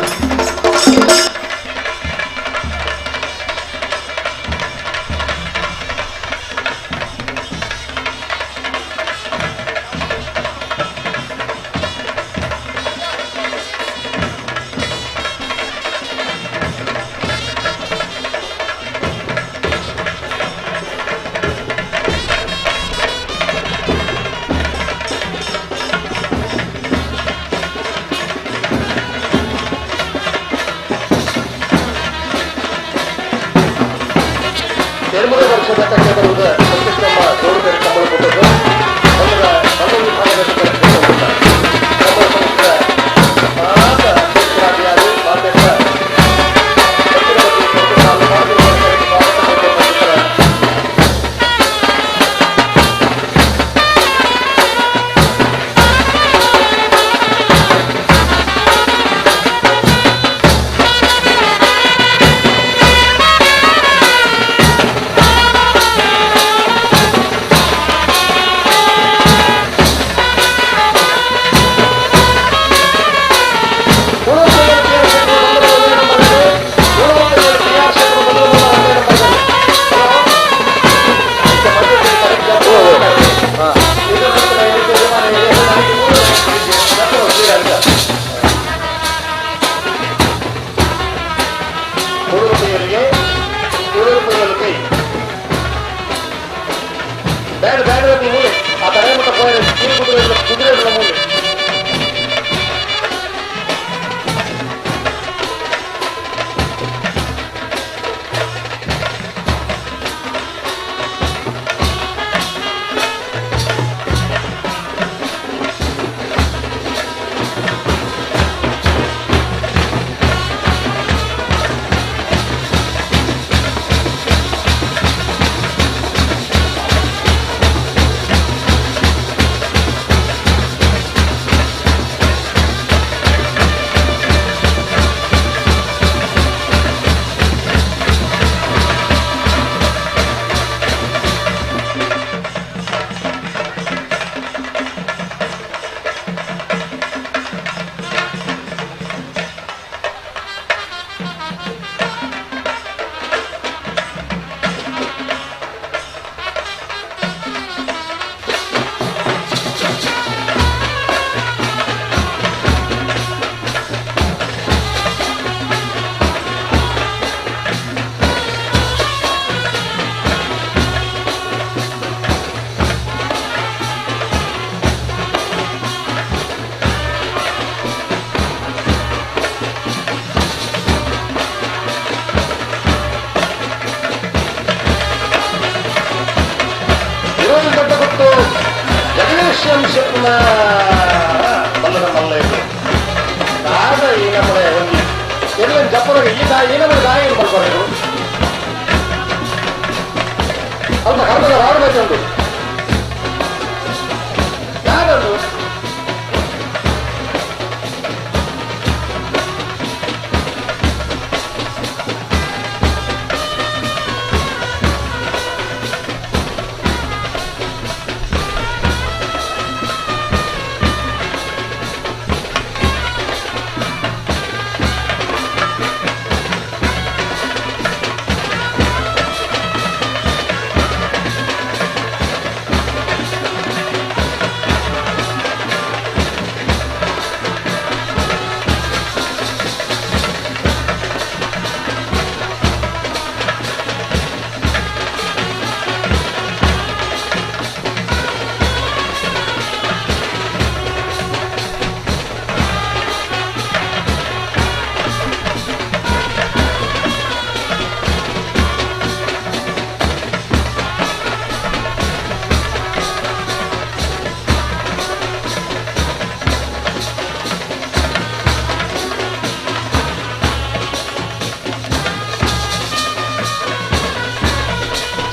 ಅಲ್ಪ ಕರ್ಕೊಂಡು ರಾಡು ಬಗ್ಗೆ ಉಂಟು ಯಾರು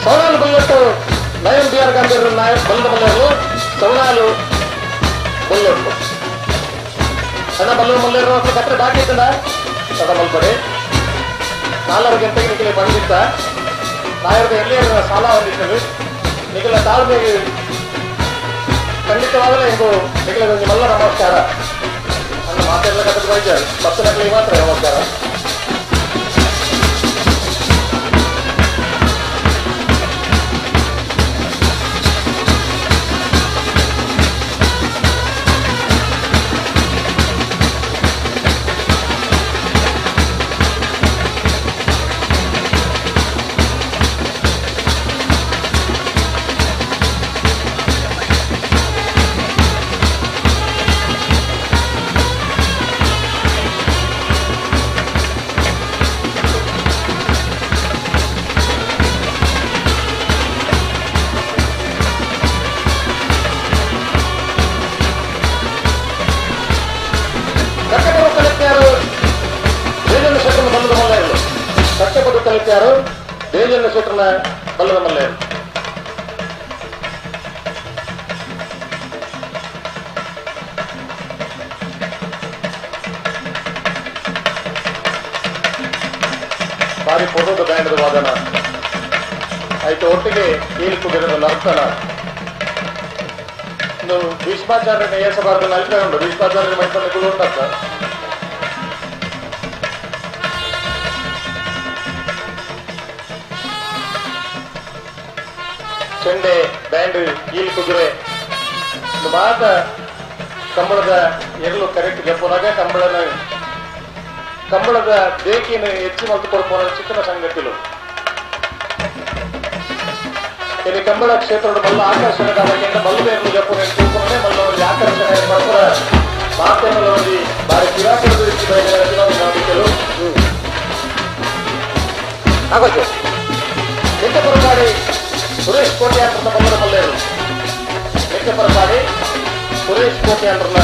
సవనాలు బుల్లెట్ నయం బిఆర్ గంభీర్ నాయక్ బల్ల మల్లేరు సవనాలు బుల్లెట్ ಅಣ್ಣ ಬಲ್ಲೂರು ಮಲ್ಲೇರು ಕಟ್ಟರೆ ಬಾಕಿ ಇತ್ತಂಡ ಕಟ ಮಲ್ಪಡೆ 4 ಗಂಟೆಗೆ ನಿಖಿಲೆ ಬಂದಿತ್ತ ನಾಯರದ ಎಲ್ಲಿ ಸಾಲ ಹೊಂದಿದ್ದೇವೆ ನಿಖಿಲ ತಾಳ್ಮೆಗೆ ಖಂಡಿತವಾಗಲೇ ಇಂದು ನಿಖಿಲ ಮಲ್ಲ ನಮಸ್ಕಾರ ಅನ್ನ ಮಾತೆಲ್ಲ ಕಟ್ಟದ ಬೈಜ ಮತ್ತೆ ನಕಲಿ ಮಾತ್ರ ನಮಸ್ಕಾರ ಬೇಜನ್ನ ಸೂತ್ರನ ಬಲ್ಲದ ಮಲ್ಲೆ ಭಾರಿ ಫೋಟೋದ ಬ್ಯಾಂಡ್ ವಾದನ ಆಯ್ತು ಒಟ್ಟಿಗೆ ಕೀಲಿಕುದಿರದ ನರ್ತನ ಇನ್ನು ಭೀಷ್ಮಾಚಾರ್ಯ ನೇಯಸಬಾರದು ನಲ್ಪೆ ಉಂಟು ಭೀಷ್ಮಾಚಾರ್ಯ ಮೈಸೂರು ಉಂಟಂತ ಚೆಂಡೆ ಬ್ಯಾಂಡ್ ಕೀಲಿ ಕುದುರೆ ಮಾತ ಕಂಬಳದ ಎರಲು ಕರೆಕ್ಟ್ ಜಪ್ಪನಾಗ ಕಂಬಳದ ಬೇಕಿನ ಹೆಚ್ಚು ಮಲ್ತು ಕೊಡ್ಪೋನ ಚಿಕ್ಕನ ಸಂಗತಿಲು ಇಲ್ಲಿ ಕಂಬಳ ಕ್ಷೇತ್ರದ ಮಲ್ಲ ಆಕರ್ಷಣೆ ಮಲ್ಲದ ಎರಲು ಜಪ್ಪನ ತಿಳ್ಕೊಂಡೆ ಮಲ್ಲವರಿಗೆ ಆಕರ್ಷಣೆ ಮಾಡ್ತಾರ ಮಾತೇನಲ್ಲವರಿಗೆ ಬಾರಿ ಕಿರಾಟದ ರೀತಿ ನಂಬಿಕೆಲು ಆಗೋದು ನಿತ್ಯಪುರಗಾಡಿ ಸುರೇಶ್ ಕೋಟೆ ಅಂತ ಬಲ್ಲದ ಮಲ್ಲೇರು ನಿತ್ಯಪುರಗಾಡಿ ಸುರೇಶ್ ಕೋಟೆ ಅಂದ್ರನ್ನ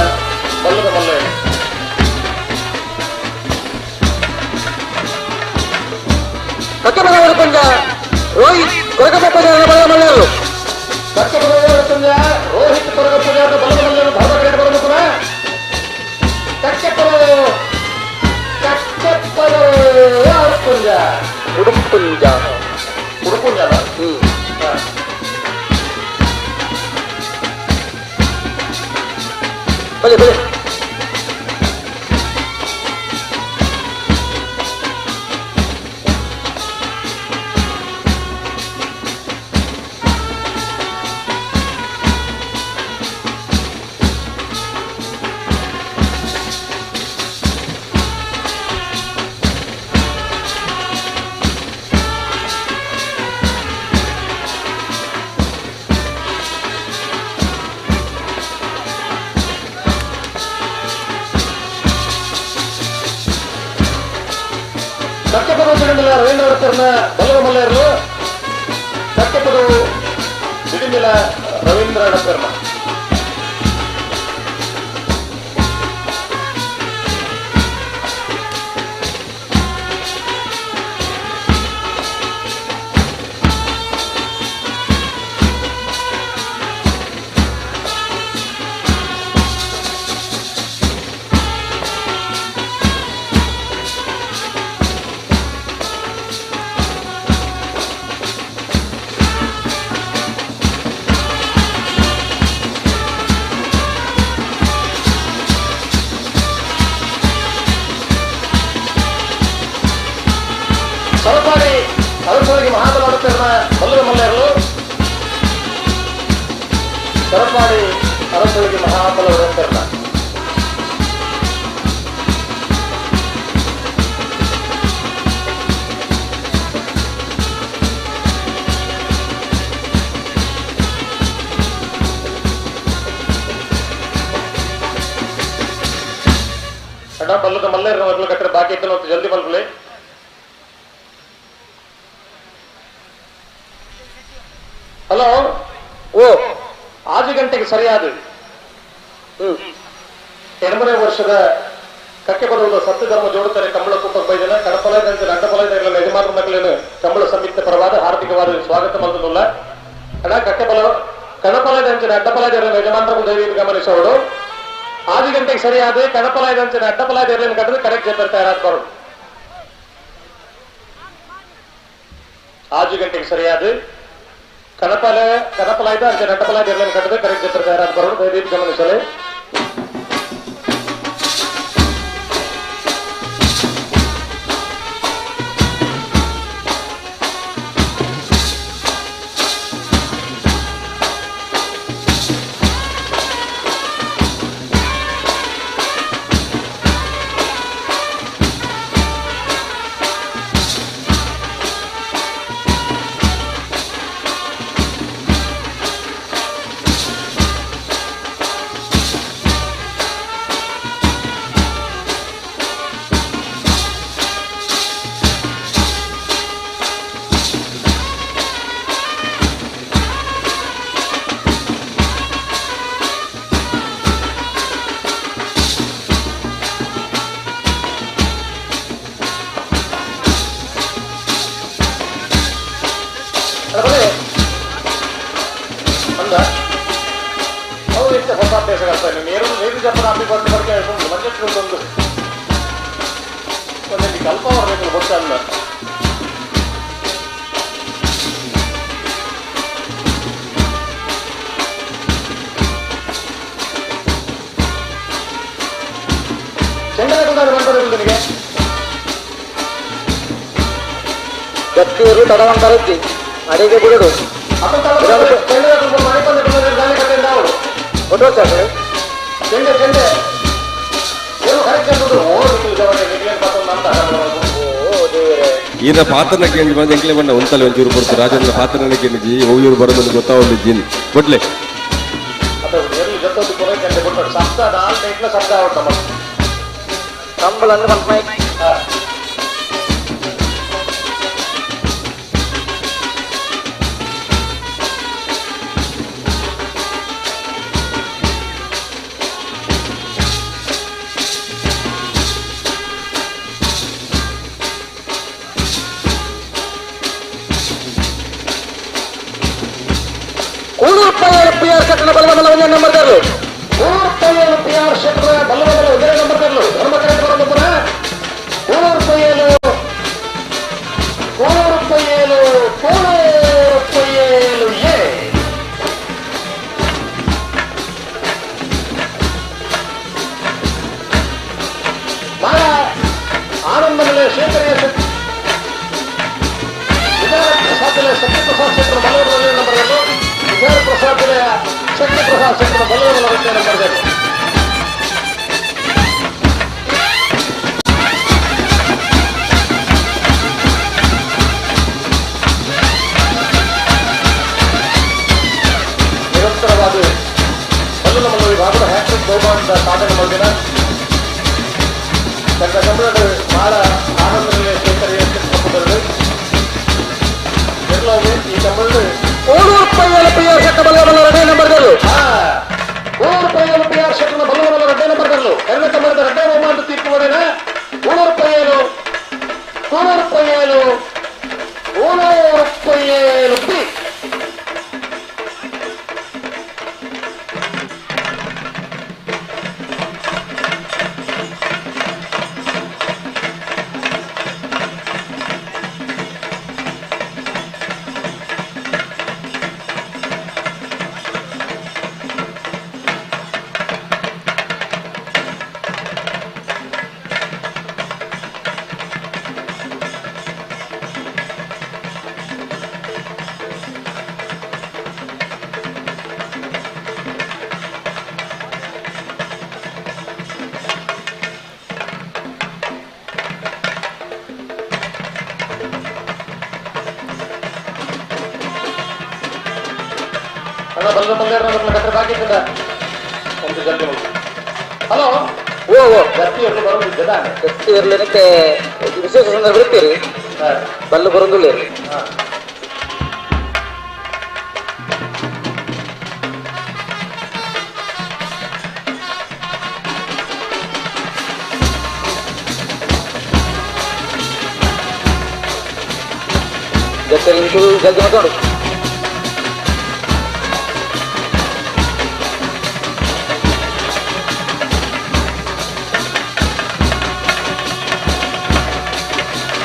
ಬಲ್ಲದ ಮಲ್ಲೇರು ಕಕ್ಕಬದವರ ಪಂಜ ರೋಹಿತ್ ಕೊರಗಪ್ಪ ಬಲ್ಲದ ಮಲ್ಲೇರು ಕಕ್ಕಬದವರ ಪಂಜ ರೋಹಿತ್ ಕೊರಗಪ್ಪ ಬಲ್ಲದ ಮಲ್ಲೇರು ಭಾವ ಕ್ರೀಡೆ ಬರಬೇಕು ಉಡುಪುಂಜ ಉಡುಪುಂಜನ ಬಲೆ ಬಲೆ ರವೀಂದ್ರ ಬಲ್ಲದ ಮಲ್ಲೇರು ಸತ್ಯಪದು ಬಿಡಿಮಿಲ ರವೀಂದ್ರ ಅಡಪೆರ್ಮ ಅರಸಳಿಗೆ ಮಹಾಬಲಾಡುತ್ತಿರುವ ಬಲ್ಲದ ಮಲ್ಲೆಯರು ಸರಪಾಡಿ ಅರಸಳಿಗೆ ಮಹಾಬಲವರುತ್ತಿರಲ್ಲ ಬಲ್ಲದ ಮಲ್ಲೇರ ಮೊದಲು ಕಟ್ಟರೆ ಬಾಕಿ ಇತ್ತು ಮತ್ತು ಜಲ್ದಿ ಬಲ್ಬಲಿ ಹಲೋ ಓ ಆಜು ಗಂಟೆಗೆ ಸರಿಯಾದ 8ನೇ ವರ್ಷದ ಕಕ್ಕೆ ಬರುವುದು ಸತ್ಯ ಧರ್ಮ ಜೋಡುತ್ತಾರೆ ಕಂಬಳ ಕೂಟ ಬೈದನ ಕಡಪಲಯದಂತೆ ಅಡ್ಡಪಲಯದ ಯಜಮಾನ ಮಕ್ಕಳನ್ನು ಕಂಬಳ ಸಂಯುಕ್ತ ಪರವಾದ ಹಾರ್ದಿಕವಾದ ಸ್ವಾಗತ ಮಲ್ತದಲ್ಲ ಅಡ ಕಕ್ಕೆ ಬಲ ಕಡಪಲಯದಂತೆ ಅಡ್ಡಪಲಯದ ಯಜಮಾನರು ದಯವಿಟ್ಟು ಗಮನಿಸೋಡು 6 ಗಂಟೆಗೆ ಸರಿಯಾದ ಕಡಪಲಯದಂತೆ ಅಡ್ಡಪಲಯದ ಕಟ್ಟದು ಕರೆಕ್ಟ್ ಜೊತೆ ತಯಾರಾದ ಬರೋದು 6 ಗಂಟೆಗೆ ಸರಿಯಾದ ಕಡಪಲಯದ ಅಂತೆ ಅಡ್ಡಪಲಯದ ಕಟ್ಟದು ಕರೆಕ್ಟ್ ಜೊತೆ ತಯಾರಾದ ಬರೋದು ದಯವಿಟ್ಟು ಗಮನಿಸಲಿ ಗಟ್ಟಿಯರು ತಡವಂತರದ್ದಿ ಅಡಿಗೆ ಬಿಡುಡು ಈನ ಪಾತ್ರನಕ್ಕೆ ಬಂದು ಎಂಕ್ಲೆ ಬಣ್ಣ ಒಂತಲ್ಲ ಒಂಚೂರು ಬರ್ತು ರಾಜನ ಪಾತ್ರನಕ್ಕೆ ಹೋಗಿರು ಬರೋದನ್ನು ಗೊತ್ತಾವಲ್ಲಿದ್ದೀನಿ ಕೊಡ್ಲೆ ಕಂಬಳ ಅಂದ್ರೆ PR ಶೆಟ್ಟನ ಬಲ್ಲಬಲ್ಲ ಒಂದೇ ನಂಬರ್ ತರಲು PR ಶೆಟ್ಟನ ಬಲ್ಲಬಲ್ಲ ಒಂದೇ ನಂಬರ್ ತರಲು ಧರ್ಮ ಕರೆಕ್ಟ್ ಬರೋದಪ್ಪನ ಕೋಣೂರು ಪೊಯ್ಯಲು ಏ ಬಹಳ ಆನಂದಮಲೆ ಶೇಖರೆಯ ವಿಚಾರ ಪ್ರಸಾದ ಸತ್ಯಪ್ರಸಾದ್ ಶೆಟ್ಟನ ಬಲ್ಲಬಲ್ಲ ನಂಬರ್ ವಿಚಾರ ಪ್ರಸಾದ ಸತ್ಯಪ್ರಸಾದ್ ಶೆಟ್ಟನ ಬಲ್ಲಬಲ್ಲ ಒಂದೇ ನಂಬರ್ ತರಲು ವಿಭಾಗದ ಹ್ಯಾಟ್ರಿಕ್ ಬಹುಮಾನದ ಸಾಧನೆ ಮಾಡಿದ ತಕ್ಕ ಕನ್ನಡ ಬಹಳ ಆನಂದದಲ್ಲಿ ಶೇಖರಿಯಲ್ಲಿ ಎಲ್ಲವೂ ಈ ಕನ್ನಡ PR ಶೆಟ್ಟನ ಬಲ್ಲಬಲ್ಲ ಎರಡನೇ ನಂಬರ್ಗಳು PR ಶೆಟ್ಟನ ಬಲ್ಲಬಲ್ಲ ಎರಡನೇ ನಂಬರ್ಗಳು ಎರಡನೇ ಕನ್ನಡದ ಎರಡನೇ ಬಹುಮಾನದ ತೀರ್ಪು ಮಾಡಿದ ಪೊಯ್ಯಲು ಬಿ ಕಟ್ಟರೆ ಬಾಕಿ ಒಂದು ಜಲ್ದಿ ಹಲೋ ಓ ಓ ಗಟ್ಟಿ ಎರಡು ಬರೋದಿದ್ದದ ಗಟ್ಟಿ ಇರ್ಲಿಕ್ಕೆ ವಿಶೇಷ ಸಂದರ್ಭ ಇರ್ತೀರಿ ಬಲ್ಲು ಬರೋದಿಲ್ಲ ಗಟ್ಟಿ ಜಲ್ದಿ ಮಾತಾಡು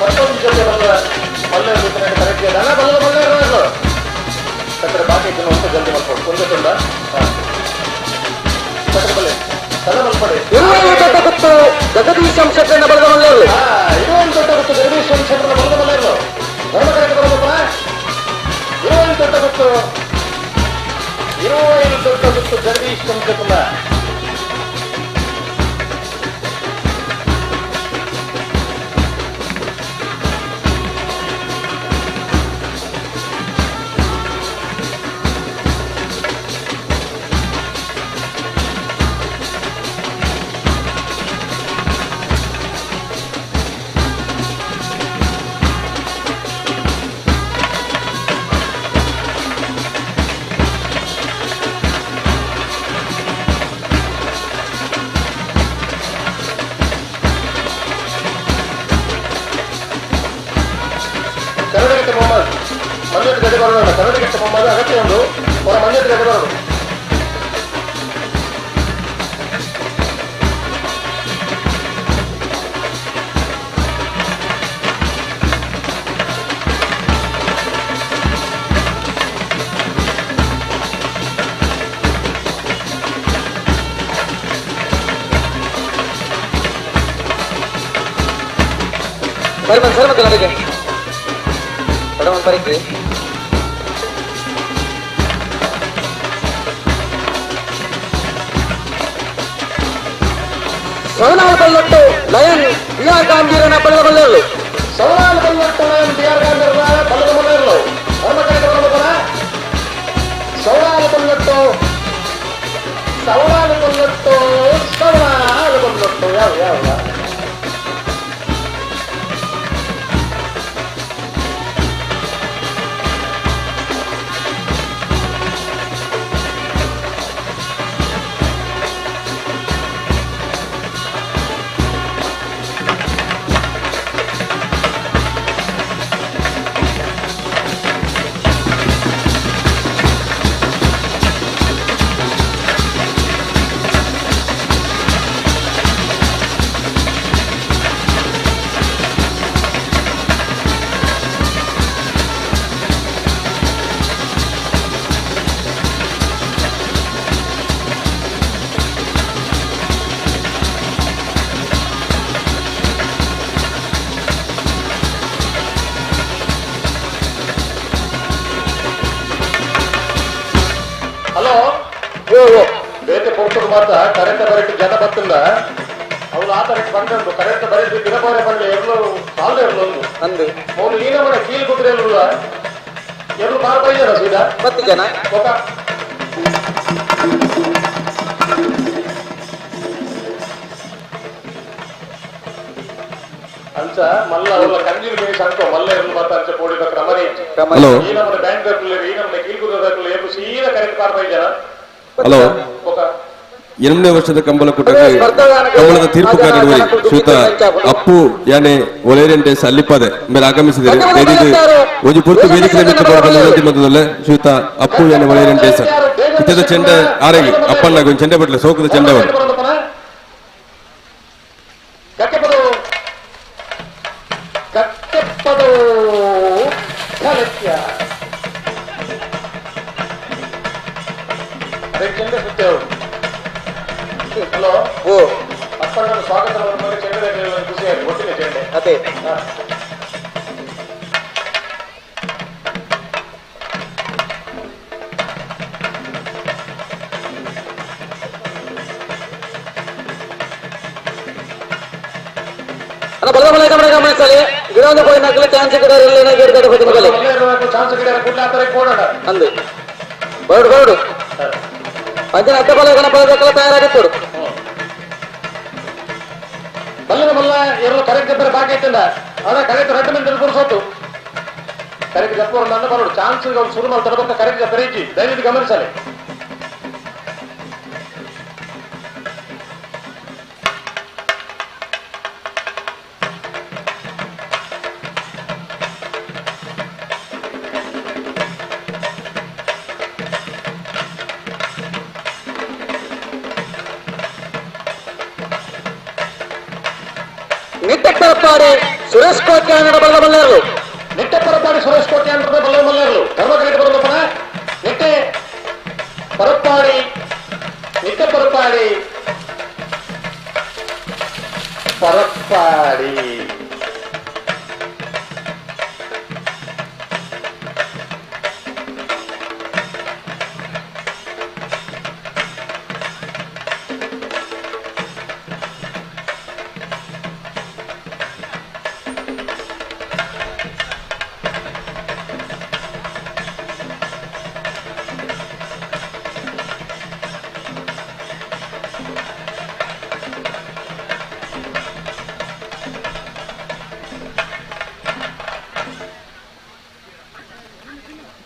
ಮತ್ತೊಂದು ಜೊತೆ ಮಲ್ಲೆ ಕರೆಕ್ಟ್ ಇದೆ ಬಲ್ಲ ಕಟ್ಟರೆ ಬಾಕಿ ಒಂದು ಜಲ್ದಿ ಮಾಡ್ಕೊಂಡು ಒಂದೇ ತುಂಡ ಕಟ್ಟರೆ ಬಲ್ಲೆ ತಲೆ ಮಲ್ಪಡೆ ಜಗದೀಶ್ ಶೆಟ್ಟರನ್ನ ಬಲದ ಮಲ್ಲೆ ಇನ್ನೊಂದು ದೊಡ್ಡ ಗೊತ್ತು ಜಗದೀಶ್ ಶೆಟ್ಟರನ್ನ ಬಲದ ಮಲ್ಲೆ ಇರಲು ಧರ್ಮ ಕರೆಕ್ಟ್ ಬರಬೇಕಲ್ಲ ಇನ್ನೊಂದು ದೊಡ್ಡ ಗೊತ್ತು ಜಗದೀಶ್ ಶೆಟ್ಟರನ್ನ ಕನ್ನಡಕ್ಕೆ ಮೊಹಮ್ಮದ್ ಮಂಜೇಟ್ ಗಡಿ ಬರೋಣ ಕನ್ನಡಕ್ಕೆ ಮೊಹಮ್ಮದ್ ಅಗತ್ಯ ಒಂದು ಅವರ ಮಂಜೇಟ್ ಗಡಿ ಬರೋದು ಸರ್ ಕನ್ನಡಕ್ಕೆ ಪರೀಕ್ಷೆ ಸವನಾಲ್ ಬಲ್ಲಟ್ಟು ಲಯನ್ ಬಿಆರ್ ಗಾಂಭೀರನ ಬಲ್ಲದ ಮಲ್ಲೆರಲು ಸವನಾಲ್ ಬಲ್ಲಟ್ಟು ಲಯನ್ ಬಿಆರ್ ಗಾಂಭೀರನ ಬಲ್ಲದ ಮಲ್ಲೆರಲು ನಮ್ಮ ಕಡೆಗೆ ಬರಬೇಕಲ್ಲ ಸವನಾಲ್ ಬಲ್ಲಟ್ಟು ಯಾವ ಹಲೋ ಬೇತೆ ಪುರ್ತರು ಮಾತ್ರ ಕರೆಂಟ್ ಬರೀಕ್ಕೆ ಜನ ಬತ್ತಿಲ್ಲ ಅವಳು ಆ ತರಕ್ಕೆ ಬಂದು ಕರೆಂಟ್ ಬರೀತಿ ದಿನಬಾರೆ ಬರಲಿ ಎಲ್ಲೂ ಸಾಲ ಇರಲು ಒಂದು ಅಂದು ಅವನು ಈಗ ಮನೆ ಕೀಲ್ ಕುದುರೆ ಎಲ್ಲೂ ಮಾರು ಬೈದಾರ ಸೀದಾ 10 ಜನ ಅಂಚ ಮಲ್ಲ ಅವಳ ಕಂಜಿನ ಬೇಗ ಸಂಕೋ ಮಲ್ಲ ಇರಲು ಮಾತ್ರ ಅಂಚ ಕೋಡಿದ ಕ್ರಮನೇ ಹಲೋ ಈ ನಮ್ಮ ಬ್ಯಾಂಕ್ ಈ ನಮ್ಮ ಕೀಲ್ ಕುದುರೆ ಎಲ್ಲೂ ಸೀದಾ ಕರೆಂಟ್ ಮಾರು ಬೈದಾರ ಹಲೋ 8ನೇ ವರ್ಷದ ಕಂಬಳಕೂಟಕ್ಕೆ ಕಂಬಳದ ತೀರ್ಪುಗಾರರು ಶ್ರೀಯುತ ಅಪ್ಪು ಯಾನೆ ಒಳೇರೆಂಟೆ ಸಲ್ಲಿಪದೆ ಮೇಲೆ ಆಗಮಿಸಿದರೆ ಒಂದು ಪೂರ್ತಿ ವೇದಿಕೆ ವಿನಂತಿ ಮೊದಲೇ ಶ್ರೀಯುತ ಅಪ್ಪು ಯಾನೆ ಒಳೇರೆಂಟೆ ಸರ್ ಇತ್ತದ ಚೆಂಡೆ ಆರಗಿ ಅಪ್ಪಣ್ಣ ಚೆಂಡೆ ಬಟ್ಲೆ ಸೋಕದ ಚೆಂಡೆ ಅವರು ಹಲೋ ಅಪ್ಪಣ್ಣ ಸ್ವಾಗತ ಚೆಂಡೆ ಖುಷಿಯಾಗಿ ಗೊತ್ತಿದೆ ಚೆಂಡೆ ಅದೇ ಬಲದ ಗಮನಿಸಲಿ ಗಿಡವನ್ನು పోయి నక్కల ఛాన్స్ గిడ ఇరలేన గిడ గడ పోయి మగలి ఛాన్స్ గిడ కుట్ల ఆతరే కోడడ అంది బర్డ్ ಅಂಜನ ಅಡ್ಡಬಲ ಗಣಪತಿ ತಯಾರಾಗಿತ್ತು ಬಲ್ಲದ ಬಲ್ಲ ಎರಡು ಕರೆಕ್ಟ್ ಜಬ್ಬರ ಬಾಕಿ ಇತ್ತಿಂದ ಅದ ಕರೆಕ್ಟ್ ರೆಡ್ ಮಿನಿಟ್ ಗುರುಸೋತು ಕರೆಕ್ಟ್ ಜಪ್ಪರು ನನ್ನ ಬರೋಡು ಚಾನ್ಸ್ ಶುರು ಮಾಡಿ ತರಬೇಕು ಕರೆಕ್ಟ್ ಜಬ್ಬರೀಜಿ ದಯವಿಟ್ಟು ಗಮನಿಸಲಿ ನಿಟ್ಟೆಪ್ಪರಪ್ಪಾಡಿ ಸುರೇಶ್ ಕೋಟೆ ಬಲ್ಲದ ಮಲ್ಲೇರು ನಿಟ್ಟೆಪ್ಪರಪ್ಪಾಡಿ ಸುರೇಶ್ ಕೋಟೆ ಅಂತ ಬಲ್ಲದ ಮಲ್ಲೇರು ಧರ್ಮ ಕರೆಕ್ಟ್ ಬರೋದಪ್ಪನ ನಿಟ್ಟೆ ಪರಪ್ಪಾಡಿ ನಿಟ್ಟೆಪ್ಪರಪ್ಪಾಡಿ ಪರಪ್ಪಾಡಿ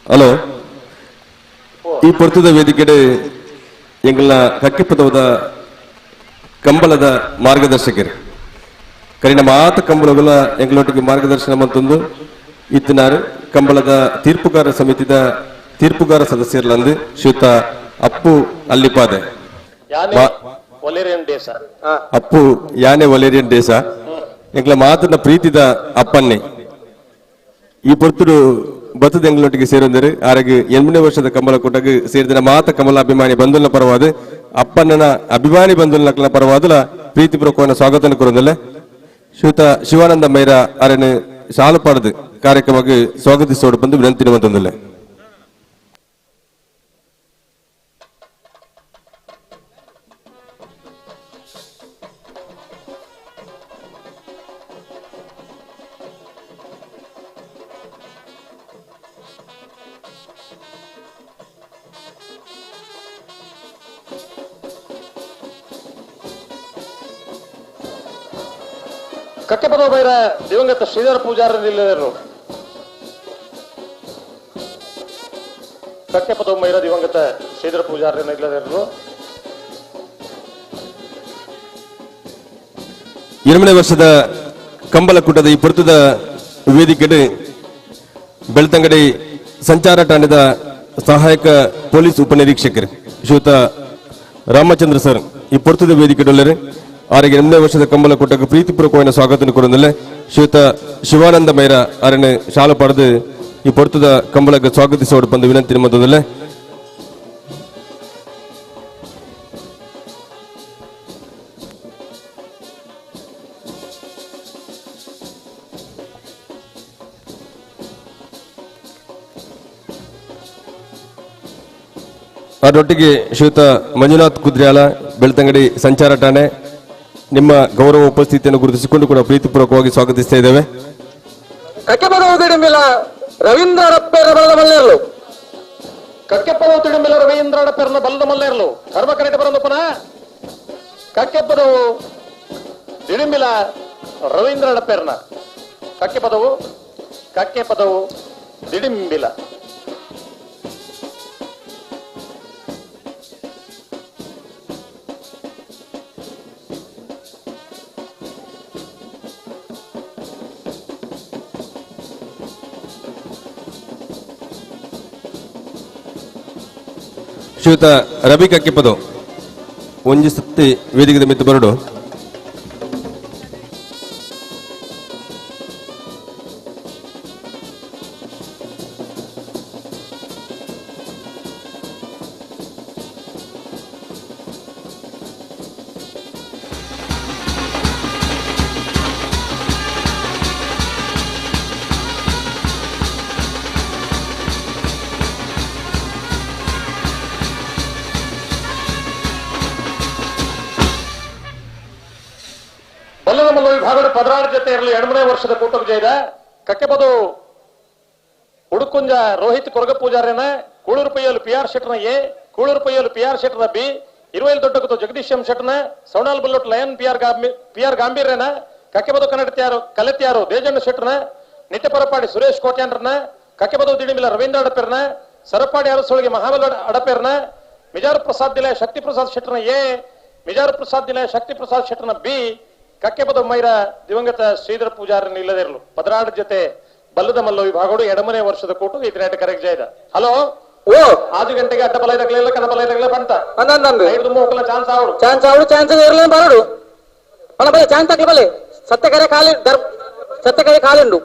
ಹಲೋ ಈ ಪೊರ್ತದ ವೇದಿಕೆಡೆ ಎಂಗಳ ಕಕ್ಕಿಪದವದ ಕಂಬಳದ ಮಾರ್ಗದರ್ಶಕರು ಕರಿನ ಮಾತ ಕಂಬಳಗಳ ಎಂಗಳೊಟ್ಟಿಗೆ ಮಾರ್ಗದರ್ಶನ ಮಂತೊಂದು ಇತ್ತಿನಾರು ಕಂಬಳದ ತೀರ್ಪುಗಾರ ಸಮಿತಿದ ತೀರ್ಪುಗಾರ ಸದಸ್ಯರ್ಲಂದು ಶ್ರೀಯುತ ಅಪ್ಪು ಅಲ್ಲಿಪಾದೆ ಅಪ್ಪು ಯಾನೆ ಒಲೇರಿಯನ್ ದೇಶ ಎಂಗಳ ಮಾತನ್ನ ಪ್ರೀತಿದ ಅಪ್ಪನ್ನೇ ಈ ಪೊರ್ತರು ಬತ್ತದ ಎಂಗಳೊಟ್ಟಿಗೆ ಸೇರೊಂದರು ಆರಗೆ 8ನೇ ವರ್ಷದ ಕಂಬಳ ಕೊಟ್ಟಾಗ ಸೇರಿದ ಮಾತ ಕಮಲ ಅಭಿಮಾನಿ ಬಂಧುಲ್ನ ಪರವಾದ ಅಪ್ಪಣ್ಣನ ಅಭಿಮಾನಿ ಬಂಧುಲ್ನ ಪರವಾದಲ ಪ್ರೀತಿ ಪ್ರಕೋನ ಸ್ವಾಗತ ಕೊರೊಂದಲ್ಲ ಶ್ರೀಯುತ ಶಿವಾನಂದ ಮೈರ ಅರನ್ನು ಶಾಲು ಪಡೆದು ಕಾರ್ಯಕ್ರಮಕ್ಕೆ ಸ್ವಾಗತಿಸೋಡು ಬಂದು ವಿನಂತಿ ಬಂತಂದಲ್ಲ ಕಕ್ಕೆಪದ ಬೈರ ದಿವಂಗತ ಶ್ರೀಧರ ಪೂಜಾರ ನಿಲ್ಲರು ಕಕ್ಕೆಪದ ಬೈರ ದಿವಂಗತ ಶ್ರೀಧರ ಪೂಜಾರ ನಿಲ್ಲರು 8ನೇ ವರ್ಷದ ಕಂಬಳ ಕೂಟದ ಈ ಪೊರ್ತದ ವೇದಿಕೆಡೆ ಬೆಳ್ತಂಗಡಿ ಸಂಚಾರ ಠಾಣೆದ ಸಹಾಯಕ ಪೊಲೀಸ್ ಉಪನಿರೀಕ್ಷಕರು ಶ್ರೀಯುತ ರಾಮಚಂದ್ರ ಸರ್ ಈ ಪೊರ್ತದ ವೇದಿಕೆಡೊಲ್ಲರು ಅವರಿಗೆ 8ನೇ ವರ್ಷದ ಕಂಬಳ ಕೂಟಕ್ಕೆ ಪ್ರೀತಿಪೂರ್ವಕವಾದ ಸ್ವಾಗತ ಕೊರೊಂದಲ್ಲ ಶ್ರೀಯುತ ಶಿವಾನಂದ ಮೈರ ಅವರನ್ನು ಶಾಲು ಪಡೆದು ಈ ಪೊರ್ತದ ಕಂಬಳಕ್ಕೆ ಸ್ವಾಗತಿಸೋಡು ಬಂದು ವಿನಂತಿ ಮೊದಲೇ ಅದರೊಟ್ಟಿಗೆ ಶ್ರೀಯುತ ಮಂಜುನಾಥ್ ಕುದ್ರ್ಯಾಲ ಬೆಳ್ತಂಗಡಿ ಸಂಚಾರ ಠಾಣೆ ನಿಮ್ಮ ಗೌರವ ಉಪಸ್ಥಿತಿಯನ್ನು ಗುರುತಿಸಿಕೊಂಡು ಕೂಡ ಪ್ರೀತಿಪೂರ್ವಕವಾಗಿ ಸ್ವಾಗತಿಸ್ತಾ ಇದ್ದೇವೆ ಕಕ್ಕೆಪದವು ತಿಡಿಂಬಿಲ ರವೀಂದ್ರ ಅಡಪ್ಪೇರ ಬಲ್ಲದ ಮಲ್ಲೇರ್ಲು ಕಕ್ಕೆಪ್ಪದವು ತಿಡಿಂಬಿಲ ರವೀಂದ್ರ ಅಡಪ್ಪೇರನ ಬಲ್ಲದ ಮಲ್ಲೇರ್ಲು ಧರ್ಮ ಕರೆಕ್ಟ್ ಬರೋದು ಪುನಃ ಕಕ್ಕೆಪ್ಪದವು ತಿಡಿಂಬಿಲ ರವೀಂದ್ರ ಅಡಪ್ಪೇರನ ಕಕ್ಕೆಪದವು ದಿಡಿಂಬಿಲ ಶ್ರೀಯುತ ರವಿ ಕಕ್ಕಿಪದು ಒಂಜಿ ಸತಿ ವೇದಿಕೆ ಮಿತ್ತು ಬರಡು ಬಲ್ಲದ ಮಲ್ಲ ವಿಭಾಗದ ಪದರಾಡ ಜೊತೆ ಇರಲಿ 8ನೇ ವರ್ಷದ ಕೂಟಕ್ಕೆ ಜೈದ ಕಕ್ಕೆಪದು ಉಡುಕುಂಜ ರೋಹಿತ್ ಕೊರಗ ಪೂಜಾರ್ಯನ ಕೂಳೂರು ಪೈಯಲು ಪಿ ಆರ್ ಶೆಟ್ರನ ಎ ಕೂಳೂರು ಪೊಯ್ಯಲು PR ಶೆಟ್ಟರ ಬಿ ಇರುವೈಲ್ ದೊಡ್ಡಕುತ್ತು ಜಗದೀಶ್ ಎಂ ಶೆಟ್ಟನ ಸೌಣಾಲ್ ಬಲ್ಲೋಟ್ ಲಯನ್ PR ಗಾಂಭೀರ್ಯನ ಕಕ್ಕೆಬದು ಕನ್ನಡತಿಯಾರು ಕಲೆತಿಯಾರು ದೇಜಣ್ಣ ಶೆಟ್ಟನ ನಿತ್ಯ ಪರಪಾಡಿ ಸುರೇಶ್ ಕೋಟ್ಯಾನ್ರನ ಕಕ್ಕೆಬದು ದಿಡಿಮಿಲ ರವೀಂದ್ರ ಅಡಪೇರ್ನ ಸರಪಾಡಿ ಅರಸೊಳಗೆ ಮಹಾಬಲ ಅಡಪೇರ್ನ ಮಿಜಾರು ಪ್ರಸಾದ್ ನಿಲಯ ಶಕ್ತಿ ಪ್ರಸಾದ್ ಶೆಟ್ಟನ ಎ ಮಿಜಾರು ಪ್ರಸಾದ್ ನಿಲಯ ಶಕ್ತಿ ಪ್ರಸಾದ್ ಶೆಟ್ಟನ ಬಿ ಕಕ್ಕೆಬದು ಮೈರ ದಿವಂಗತ ಶ್ರೀಧರ ಪೂಜಾರನ ಇಲ್ಲದಿರಲು ಪದರಾಡ ಜೊತೆ ಬಲ್ಲದ ಮಲ್ಲ ವಿಭಾಗಗಳು ಎಡಮನೆ ವರ್ಷದ ಕೂಟು ಇದರ ಕರೆಕ್ಟ್ ಜಾಯ್ದ ಹಲೋ ಓ 5 ಗಂಟೆಗೆ ಅಡ್ಡ ಬಲ ಇರಲಿಲ್ಲ ಕಡ ಬಲ ಇರಲಿಲ್ಲ ಬಂತ ಅಂದಂದು ಐದು ಮೂಕಲ ಚಾನ್ಸ್ ಆವಡು ಚಾನ್ಸ್ ಇರಲಿಲ್ಲ ಬರಡು ಅಲ್ಲ ಬಲೆ ಚಾನ್ಸ್ ಹಾಕಿ ಬಲೆ ಸತ್ಯಕರೆ ಕಾಲಿಂಡು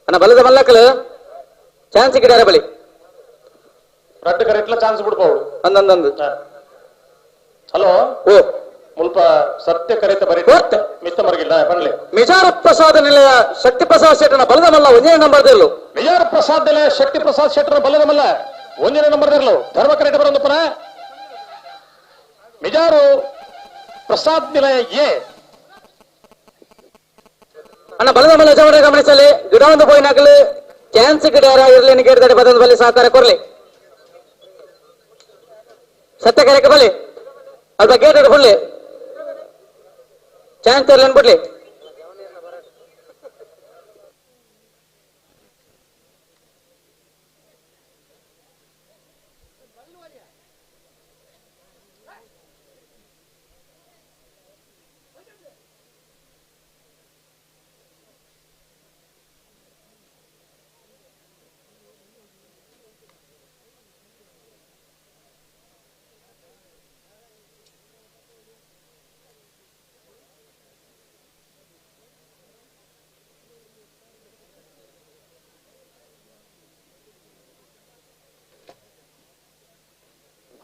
ಅಣ್ಣ ಬಲದ ಮಲ್ಲಕ್ಕಲು ಚಾನ್ಸ್ ಗಿಡಾರ ಬಲಿ ರಡ್ಡು ಕರೆಕ್ಟ್ಲ ಚಾನ್ಸ್ ಬಿಡ್ಬೋದು ಅಂದಂದು ಹಲೋ ಓ ಮುಲ್ಪ ಸತ್ಯ ಕರೆತ ಬರೀ ಮಿತ್ತ ಮರಗಿಲ್ಲ ಬನ್ಲಿ ಮಿಜಾರ ಪ್ರಸಾದ ನಿಲಯ ಶಕ್ತಿ ಪ್ರಸಾದ್ ಶೆಟ್ಟನ ಬಲದ ಮಲ್ಲ ಒಂದೇ ನಂಬರ್ ದಿರ್ಲು ಮಿಜಾರ ಪ್ರಸಾದ್ ನಿಲಯ ಶಕ್ತಿ ಪ್ರಸಾದ್ ಶೆಟ್ಟನ ಬಲದ ಮಲ್ಲ ಒಂದನೇ ನಂಬರ್ ದಿರ್ಲು ಧರ್ಮ ಕರೆಕ್ಟ್ ಬರೋದು ಪುನಃ ಮಿಜಾರು ಪ್ರಸಾದ್ ನಿಲಯ ಎ ಅಣ್ಣ ಬಲದ ಮಲ್ಲ ಜವರ ಗಮನಿಸಲಿ ಗಿಡ ಒಂದು ಪೋಯಿನಾಗಲಿ ಚಾನ್ಸ್ ಗಿಡ ಇರ್ಲಿ ಕೇಳಿದರೆ ಬದದ ಬಲಿ ಸಹಕಾರ ಕೊರ್ಲಿ ಸತ್ಯ ಕರೆಕ್ಕೆ ಬಲಿ ಅಲ್ಪ ಗೇಟ್ ಬಿಡ್ಲಿ ಚಾನ್ಸ್ ಇರ್ಲೇನ್ ಬಿಡ್ಲಿ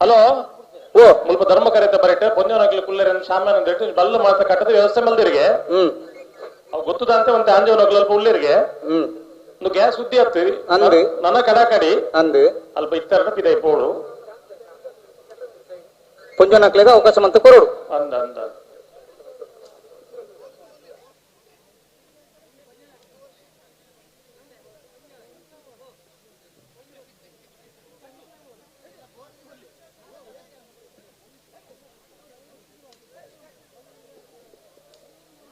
ಹಲೋ ಓ ಮುಲ್ಪ ಧರ್ಮ ಕರೆತ ಬರೀಟ್ ಪೊಂಜವನಾಗ್ಲಿ ಕುಲ್ಲರೆ ಸಾಮಾನ್ಯ ರೇಟ್ ಬಲ್ಲ ಮಾತ್ರ ಕಟ್ಟದ ವ್ಯವಸ್ಥೆ ಮಲ್ದಿರಿಗೆ ಅವ್ ಗೊತ್ತದಂತೆ ಒಂದ್ ಆಂಜವನಾಗ್ಲಿ ಅಲ್ಪ ಉಳ್ಳಿರಿಗೆ ಒಂದು ಗ್ಯಾಸ್ ಸುದ್ದಿ ಆಗ್ತದೆ ನನ್ನ ಕಡಾಕಡಿ ಅಂದು ಅಲ್ಪ ಇತ್ತರ ಪಿದ ಪೋಡು ಪೊಂಜವನಾಗ್ಲಿಗೆ ಅವಕಾಶ ಮಂತ ಕೊರೋಡು ಅಂದ ಅಂದ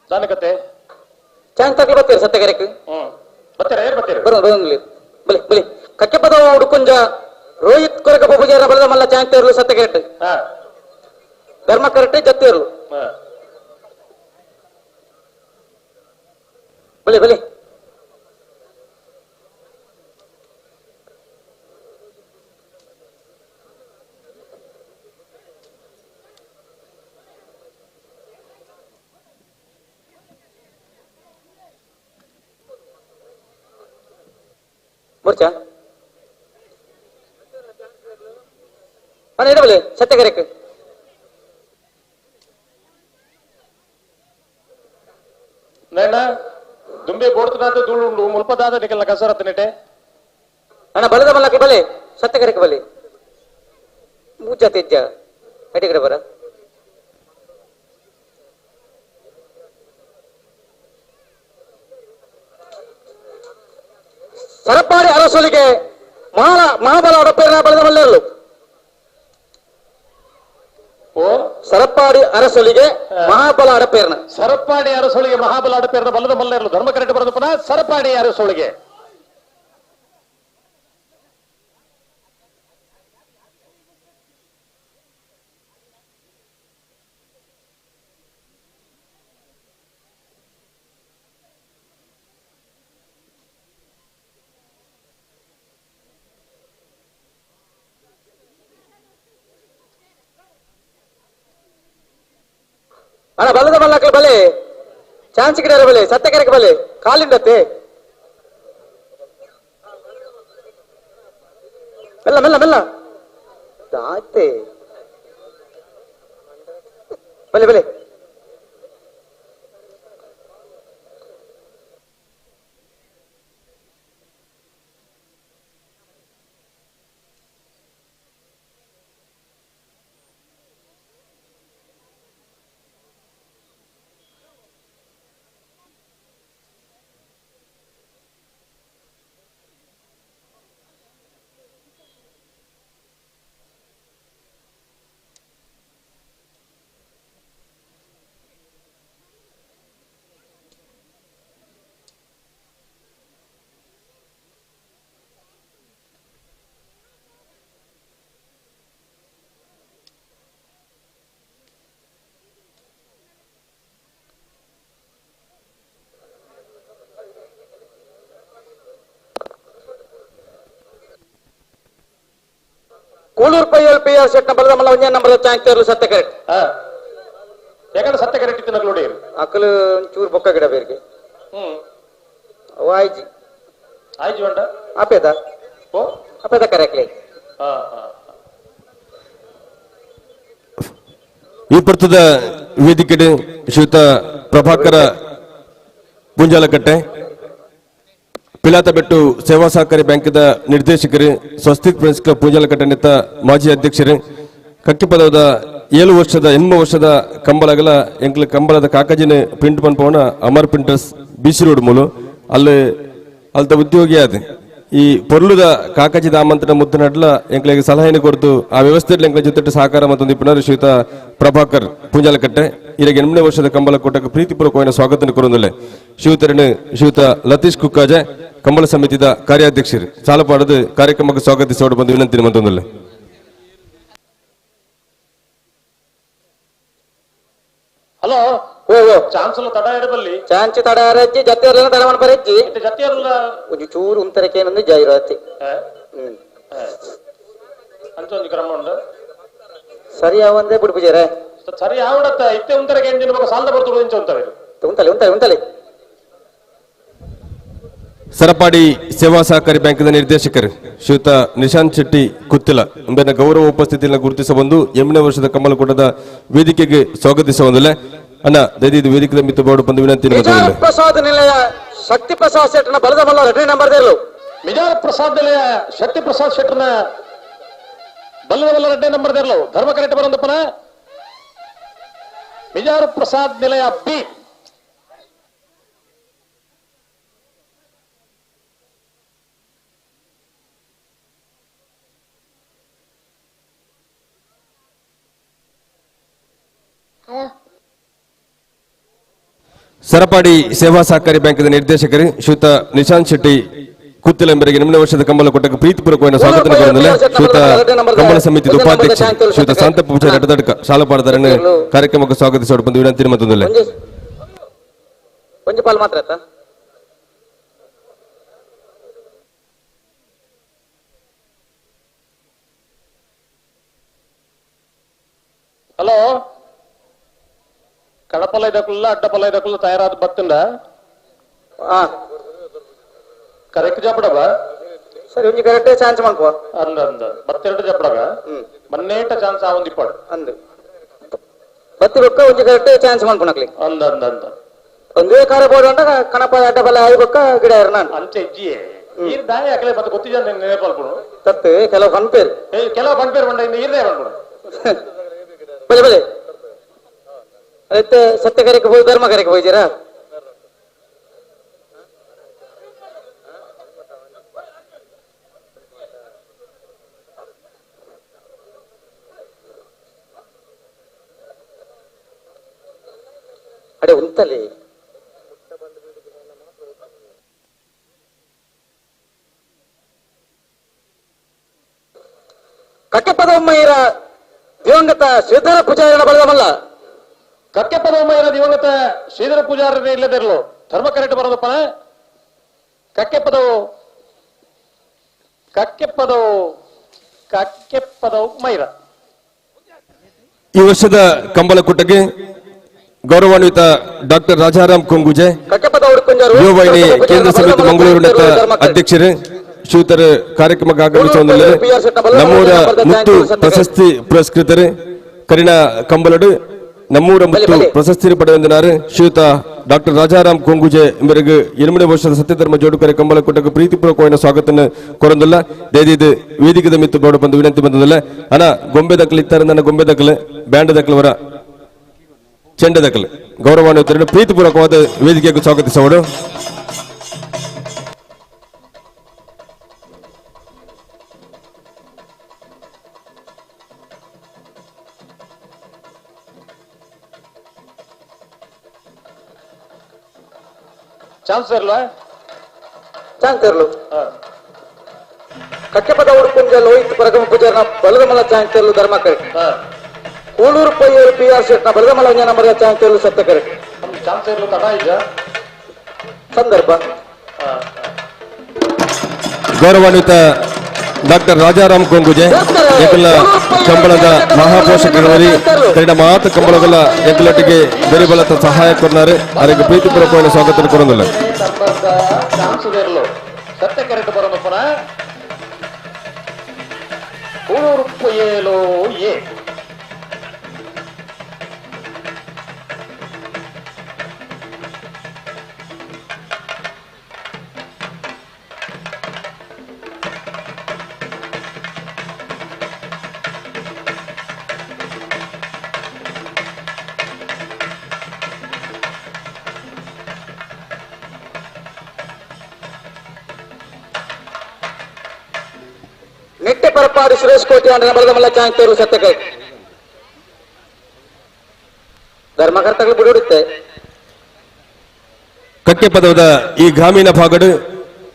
ದಾನಕತೆ ಚಾನ್ಸ್ ಹಾಕಿ ಬರ್ತೀರಿ ಸತ್ಯಗರಕ್ಕೆ ಬರ್ತೀರಾ ಏನ್ ಬರ್ತೀರಿ ಬರೋದು ಬಲಿ ಬಲಿ ಕಕ್ಕೆ ಪದ ಹುಡುಕುಂಜ ರೋಹಿತ್ ಕೊರಕ ಪೂಜಾರ ಬಲದ ಮಲ್ಲ ಚಾನ್ಸ್ ಇರಲು ಸತ್ಯಗರಟ್ ಧರ್ಮ ಕರೆಕ್ಟ್ ಜತ್ತು ಇರಲು ಬಲಿ ಬಲಿ ಮೂರ್ಚಾ ಅಣ್ಣ ಇಡಬಲಿ ಸತ್ಯಗರಕ್ಕೆ ನೇನ ದುಂಬೆ ಬೋಡ್ತನಾದ ಧೂಳು ಮುಲ್ಪದಾದ ನಿಕಲ್ನ ಕಸರತ್ ನೆಟೆ ಅಣ್ಣ ಬಲದ ಮಲ್ಲಕ್ಕೆ ಬಲೆ ಸತ್ಯಗರಕ್ಕೆ ಬಲೆ ಮೂಜ ತೆಜ್ಜ ಅಡಿ ಕಡೆ ಬರ ಸರಪಾಡಿ ಅರಸೊಲಿಗೆ ಮಹಾಬಲ ಅಡಪೇರನ ಬಲದ ಮಲ್ಲೆರಲು ಓ ಸರಪಾಡಿ ಅರಸೊಲಿಗೆ ಮಹಾಬಲ ಅಡಪೇರನ ಸರಪಾಡಿ ಅರಸೊಳಿಗೆ ಮಹಾಬಲ ಅಡಪೇರನ ಬಲದ ಮಲ್ಲೆರಲು ಧರ್ಮ ಕರೆಕ್ಟ್ ಬರೋದು ಪುನಃ ಸರಪಾಡಿ ಅರಸೊಳಿಗೆ ಅಣ್ಣ ಬಲದ ಮಲ್ಲಕ್ಕೆ ಬಲೆ ಚಾನ್ಸ್ ಗಿಡ ಬಲೆ ಸತ್ಯಕರಕ್ಕೆ ಬಲೆ ಕಾಲಿಂದತ್ತೆ ಮೆಲ್ಲ ಮೆಲ್ಲ ಮೆಲ್ಲ ಆಯ್ತೆ ಬಲೆ ಬಲೆ ಕೂಳೂರು ಪೈಯಲ್ ಪಿ ಆರ್ ಸೆಟ್ ಬಲದ ಮಲ್ಲ ಒಂದೇ ನಂಬರ್ ಚಾನ್ಸ್ ತೇರ್ಲು ಸತ್ಯ ಕರೆಕ್ಟ್ ಯಾಕಂದ್ರೆ ಸತ್ಯ ಕರೆಕ್ಟ್ ಇತ್ತು ನೋಡಿ ಅಕ್ಕಲು ಚೂರು ಬೊಕ್ಕ ಗಿಡ ಬೇರಿಗೆ ಅವ ಆಯ್ಜಿ ಆಯ್ಜಿ ಉಂಟ ಅಪೇದ ಓ ಅಪೇದ ಕರೆಕ್ಟ್ಲಿ ಈ ಪರ್ತದ ವೇದಿಕೆ ಶ್ರೀಯುತ ಪ್ರಭಾಕರ ಪುಂಜಾಲಕಟ್ಟೆ ಪಿಲಾತಬೆಟ್ಟು ಸೇವಾ ಸಹಕಾರಿ ಬ್ಯಾಂಕಿನ ನಿರ್ದೇಶಕರು ಸ್ವಸ್ತಿಕ್ ಫ್ರೆಂಡ್ಸ್ ಕ್ಲಬ್ ಪೂಂಜಾಲಕಟ್ಟೆ ನೆತ್ತ ಮಾಜಿ ಅಧ್ಯಕ್ಷರು ಕಕ್ಕಿಪದದ 7 ವರ್ಷದ 8 ವರ್ಷದ ಕಂಬಳಗಲ ಎಂಕ್ಲ ಕಂಬಳದ ಕಾಕಜಿನ ಪ್ರಿಂಟ್ ಪನ್ಪವನ ಅಮರ್ ಪ್ರಿಂಟರ್ಸ್ ಬಿಸಿ ರೋಡ್ ಮೂಲು ಅಲ್ಲಿ ಅಲ್ದ ಉದ್ಯೋಗಿ ಆದ ಈ ಪೊರ್ಲುದ ಕಾಕಜಿದ ಆಮಂತ್ರಣ ಮುದ್ದನಡ್ಲ ಎಂಕ್ಲಿಗೆ ಸಲಹೆಯನ್ನು ಕೊಡ್ತು ಆ ವ್ಯವಸ್ಥೆಯಲ್ಲಿ ಎಂಕ್ಲ ಜೊತೆ ಸಹಕಾರ ಮತ್ತು ಪುನರ್ ಶ್ರೀಯುತ ಪ್ರಭಾಕರ್ ಪೂಂಜಾಲಕಟ್ಟೆ ಇರಗೆ 8ನೇ ವರ್ಷದ ಕಂಬಳ ಕೊಟ್ಟಕ್ಕೆ ಪ್ರೀತಿಪೂರ್ವಕమైన ಸ್ವಾಗತ ಕೊರೊಂದುಲ್ಲೆ ಶ್ರೀಯುತರನ್ನು ಶ್ರೀಯುತ ಲತೀಶ್ ಕುಕ್ಕಾಜೆ ಕಂಬಳ ಸಮಿತಿದ ಕಾರ್ಯಾಧ್ಯಕ್ಷರು ಸಾಲಪಾಡದು ಕಾರ್ಯಕ್ರಮಕ್ಕೆ ಸ್ವಾಗತಿಸೋಡು ಬಂದು ವಿನಂತಿ ಮಂತೊಂದುಲ್ಲೆ ಹಲೋ ಓ ಚಾನ್ಸ್ ತಡ ಇಡಬಲ್ಲಿ ಚಾಂಚಿ ತಡ ರಜ್ಜಿ ಜತ್ತಿಯರ್ಲ ತಡವಣ ಬರಜ್ಜಿ ಜತಿಯಲ್ಲ ಒಂದು ಚೂರು ಉಂತರಕೇನೊಂದು ಜಾಹೀರಾತಿ ಅಂತ ಒಂದು ಕ್ರಮ ಉಂಟು ಸರಿ ಯಾವಂದೇ ಬಿಡ್ಬುಜಾರೆ ಸರಿ ಯಾವಡತ್ತ ಇತ್ತೆ ಉಂತರಕ್ಕೆ ಎಂಜಿನ ಬಗ್ಗೆ ಸಾಲದ ಬರ್ತದೆ ಇಂಚ ಉಂತಾರೆ ಉಂತಲೆ ಸರಪಾಡಿ ಸೇವಾ ಸಹಕಾರಿ ಬ್ಯಾಂಕಿನ ನಿರ್ದೇಶಕರು ಶ್ರೀಯುತ ನಿಶಾಂತ್ ಶೆಟ್ಟಿ ಕುತ್ತಿಲ ಎಂಬ ಗೌರವ ಉಪಸ್ಥಿತಿಯನ್ನು ಗುರುತಿಸಬಂದು 8ನೇ ವರ್ಷದ ಕಮಲಕೂಟದ ವೇದಿಕೆಗೆ ಸ್ವಾಗತಿಸಬಂದಿಲ್ಲ ಅಣ್ಣ ದಯವಿಟ್ಟು ವೇದಿಕೆ ಮಿತ್ತು ಬೋರ್ಡ್ ಬಂದು ವಿನಂತಿ ಪ್ರಸಾದ್ ನಿಲಯ ಶಕ್ತಿ ಪ್ರಸಾದ್ ಶೆಟ್ಟನ ಬಲದ ಮಲ್ಲ 2ನೇ ನಂಬರ್ ದೇಲು ಮಿಜಾರ ಪ್ರಸಾದ್ ನಿಲಯ ಶಕ್ತಿ ಪ್ರಸಾದ್ ಶೆಟ್ಟನ ಬಲ್ಲದ ಮಲ್ಲ 2ನೇ ನಂಬರ್ ದೇಲು ಧರ್ಮ ಕರೆಕ್ಟ್ ಬರಂದಪ್ಪನ ಮಿಜಾರ ಪ್ರಸಾದ್ ನಿಲಯ ಬಿ ಸರಪಾಡಿ ಸೇವಾ ಸಹಕಾರಿ ಬ್ಯಾಂಕಿನ ನಿರ್ದೇಶಕರು ಶ್ರೀಯುತ ನಿಶಾಂತ್ ಶೆಟ್ಟಿ ಕುತ್ತಿಲ ಎಂಬರಿಗೆ 8ನೇ ವರ್ಷದ ಕಂಬಳ ಕೊಟ್ಟಕ್ಕೆ ಪ್ರೀತಿಪೂರ್ವಕమైన ಸ್ವಾಗತ ಕೊರೊಂದುಲ್ಲೆ ಶ್ರೀಯುತ ಕಂಬಳ ಸಮಿತಿಯ ಉಪಾಧ್ಯಕ್ಷ ಶ್ರೀಯುತ ಸಂತ ಪೂಜಾರಿ ರಟದಡ್ಕ ಶಾಲಪಾಡದರನ್ನು ಕಾರ್ಯಕ್ರಮಕ್ಕೆ ಸ್ವಾಗತಿಸೋಡು ಬಂದು ವಿನಂತಿ ಮಂತೊಂದುಲ್ಲೆ ಒಂದು ಪಾಲ್ ಮಾತ್ರ ಆಯ್ತಾ ಹಲೋ ಕಡಪಲ ಇದಕ್ಕಲ್ಲ ಅಡ್ಡಪಲ ಇದಕ್ಕಲ್ಲ ತಯಾರಾದ ಬತ್ತಂಡ ಕರೆಕ್ಟ್ ಜಪಡವ ಸರಿ ಒಂಜಿ ಕರೆಕ್ಟ್ ಚಾನ್ಸ್ ಮಾಡ್ಕೋ ಅಂದ ಅಂದ ಬತ್ತೆರಡು ಜಪಡವ ಮನ್ನೇಟ ಚಾನ್ಸ್ ಆ ಒಂದು ಇಪ್ಪಡು ಅಂದು ಬತ್ತಿ ಬೊಕ್ಕ ಒಂಜಿ ಕರೆಕ್ಟ್ ಚಾನ್ಸ್ ಮಾಡ್ಕೊಳಕ್ಲಿ ಅಂದ ಅಂದ ಅಂದ ಒಂದೇ ಕಾರ್ಯ ಬೋರ್ಡ್ ಅಂತ ಕಣಪ ಅಡ್ಡಪಲ್ಲ ಆಗಿ ಬೊಕ್ಕ ಗಿಡ ಇರ ನಾನು ಅಂಚೆ ಇಜ್ಜಿಯೇ ಈರ್ ದಾಯ ಹಾಕಲೆ ಮತ್ತೆ ಗೊತ್ತಿದ್ದ ನೆನಪಲ್ಪಡು ತತ್ತು ಕೆಲವು ಕನ್ಪೇರು ಕೆಲವು ಬಂದ್ಪೇರು ಬಂಡ ಇನ್ನು ಈರ್ದೇ ಬಂದ್ಬಿಡು ಬಲೆ ಬಲೆ ಅದಕ್ಕೆ ಸತ್ಯ ಕಾರ್ಯಕ್ಕೆ ಹೋಗಿ ಧರ್ಮ ಕಾರ್ಯಕ್ಕೆ ಹೋಗಿದ್ದೀರಾ ಅಡೆ ಉಂಟಲ್ಲಿ ಕಕ್ಕೆಪದಮ್ಮಯ್ಯರ ದಿವಂಗತ ಶ್ರೀಧರ ಪೂಜಾರಿನ ಬಲದಮಲ್ಲ ಕಕ್ಕೆಪದಮ್ಮಯ್ಯರ ದಿವಂಗತ ಶ್ರೀಧರ ಪೂಜಾರನೇ ಇಲ್ಲದಿರಲು ಧರ್ಮ ಕರೆಕ್ಟ್ ಬರೋದಪ್ಪ ಕಕ್ಕೆಪದವು ಕಕ್ಕೆಪದವು ಕಕ್ಕೆಪದವು ಮೈರ ಈ ವರ್ಷದ ಕಂಬಳಕೂಟಕ್ಕೆ ಗೌರವಾನ್ವಿತ ಡಾಕ್ಟರ್ ರಾಜಾರಾಮ್ ಕೊಂಗುಜೆ ಯುವವಾಹಿನಿ ಕೇಂದ್ರ ಸಮಿತಿ ಮಂಗಳೂರಿನ ಅಧ್ಯಕ್ಷರು ಶ್ರೀಯುತರ ಕಾರ್ಯಕ್ರಮಕ್ಕೆ ಆಗಮಿಸುವುದಿಲ್ಲ ನಮ್ಮೂರ ಮುತ್ತು ಪ್ರಶಸ್ತಿ ಪುರಸ್ಕೃತರು ಕರಿಣ ಕಂಬಲಡು ನಮ್ಮೂರ ಮುತ್ತು ಪ್ರಶಸ್ತಿ ಪಡೆದಿದ್ದಾರೆ ಶ್ರೀಯುತ ಡಾಕ್ಟರ್ ರಾಜಾರಾಮ್ ಕೊಂಗುಜೆ ಎಂಬರಿಗೆ 8ನೇ ವರ್ಷದ ಸತ್ಯಧರ್ಮ ಜೋಡುಕರೆ ಕಂಬಳಕೂಟಕ್ಕೆ ಪ್ರೀತಿಪೂರ್ವಕమైన ಸ್ವಾಗತ ಕೊರೊಂದಿಲ್ಲ ದಯವಿಟ್ಟು ವೇದಿಕೆದ ಮಿತ್ತು ಬೋರ್ಡ್ ಬಂದು ವಿನಂತಿ ಬಂದಿಲ್ಲ ಅಣ್ಣ ಗೊಂಬೆ ದಕ್ಕಲು ಇತ್ತಾರೆ ನನ್ನ ಗೊಂಬೆ ದಕ್ಕಲೆ ಬ್ಯಾಂಡ್ ದಕ್ಕಲವರ ಚೆಂಡ ದಕ್ಕಲೆ ಗೌರವಾನ್ವಿತರನ್ನು ಪ್ರೀತಿಪೂರ್ವಕವಾದ ವೇದಿಕೆಗೆ ಸ್ವಾಗತಿಸೋಡು ಚಾನ್ಸ್ ಇರಲ್ಲ ಚಾನ್ಸ್ ಇರಲು ಕಕ್ಕೆಪದ ಹುಡುಕುಂಜ ಲೋಹಿತ್ ಪರಗಮ ಪೂಜಾರನ ಬಲದಮಲ ಚಾನ್ಸ್ ಇರಲು ಧರ್ಮ ಕರೆಕ್ಟ್ ಕೂಳೂರು ಪೈಯರು ಪಿ ಆರ್ ಶೆಟ್ನ ಬಲದಮಲ ಒಂಜ ನಂಬರ್ ಚಾನ್ಸ್ ಇರಲು ಸತ್ಯ ಕರೆಕ್ಟ್ ಚಾನ್ಸ್ ಇರಲು ತಡ ಈಗ ಸಂದರ್ಭ ಗೌರವಾನ್ವಿತ ಡಾಕ್ಟರ್ ರಾಜಾರಾಮ್ ಕೊಂಗುಜೆ ಎಕಲ ಕಂಬಳದ ಮಹಾಪೋಷಕರವರಿ ಕನ್ನಡ ಮಾತು ಕಂಬಳಗಳ ಎಕಲೊಟ್ಟಿಗೆ ಬೆರಿಬಲತ ಸಹಾಯ ಕೊಡ್ತಾರೆ ಅವರಿಗೆ ಪ್ರೀತಿಪೂರ್ವಕವಾಗಿ ಸ್ವಾಗತ ಕೊಡೋದಿಲ್ಲ ಸತ್ಯ ಕರೆಕ್ಟ್ ಬರೋದು ಪುನಃ ಉರುಪ್ಪು ಏಲೋ ಏ ನೆಟ್ಟೆ ಪರಪಾಡಿ ಸುರೇಶ್ ಕೋಟಿ ಅಂಡ ಬಲದ ಮಲ್ಲ ಚಾಂತೇರು ಸತ್ಯಕೈ ಧರ್ಮಕರ್ತಗಳು ಬಿಡುತ್ತೆ ಕಕ್ಕೆ ಪದವದ ಈ ಗ್ರಾಮೀಣ ಭಾಗಡು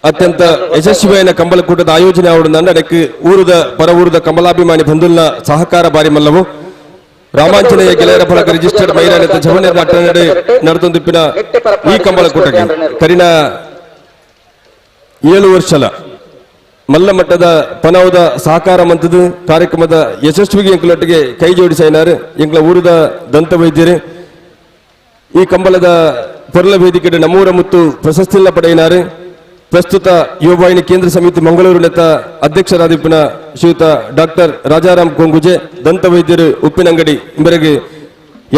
ಅತ್ಯಂತ ಯಶಸ್ವಿಯಾದ ಕಂಬಳಕೂಟದ ಆಯೋಜನೆ ಆವಡನ್ನ ಅದಕ್ಕೆ ಊರದ ಪರ ಊರದ ಕಮಲಾಭಿಮಾನಿ ಬಂಧುಲ್ನ ಸಹಕಾರ ಬಾರಿ ಮಲ್ಲವು ರಾಮಾಂಜನೇಯ ಗೆಳೆಯರ ಬಳಗ ರಿಜಿಸ್ಟರ್ಡ್ ಮೈರಾನದ ಜವನದ ಅಟ್ಟನಡೆ ನಡೆದೊಂದಿಪ್ಪಿನ ಈ ಕಂಬಳಕೂಟಕ್ಕೆ ಕರಿನ 7 ವರ್ಷಲ ಮಲ್ಲ ಮಟ್ಟದ ಪನವದ ಸಹಕಾರ ಮಂತದ ಕಾರ್ಯಕ್ರಮದ ಯಶಸ್ವಿಗೆ ಎಂಕಲೊಟ್ಟಿಗೆ ಕೈ ಜೋಡಿಸಿನಾರು ಎಂಕಲ ಊರದ ದಂತ ವೈದ್ಯರು ಈ ಕಂಬಳದ ಪೊರ್ಲ ವೇದಿಕೆ ನಮ್ಮೂರ ಮುತ್ತು ಪ್ರಶಸ್ತಿಲ್ಲ ಪಡೆಯಿನಾರು ಪ್ರಸ್ತುತ ಯುವವಾಹಿನಿ ಕೇಂದ್ರ ಸಮಿತಿ ಮಂಗಳೂರು ನೆತ್ತ ಅಧ್ಯಕ್ಷರಾದಿಪ್ಪಿನ ಶ್ರೀಯುತ ಡಾಕ್ಟರ್ ರಾಜಾರಾಮ್ ಕೊಂಗುಜೆ ದಂತ ವೈದ್ಯರು ಉಪ್ಪಿನಂಗಡಿ ಇವರಿಗೆ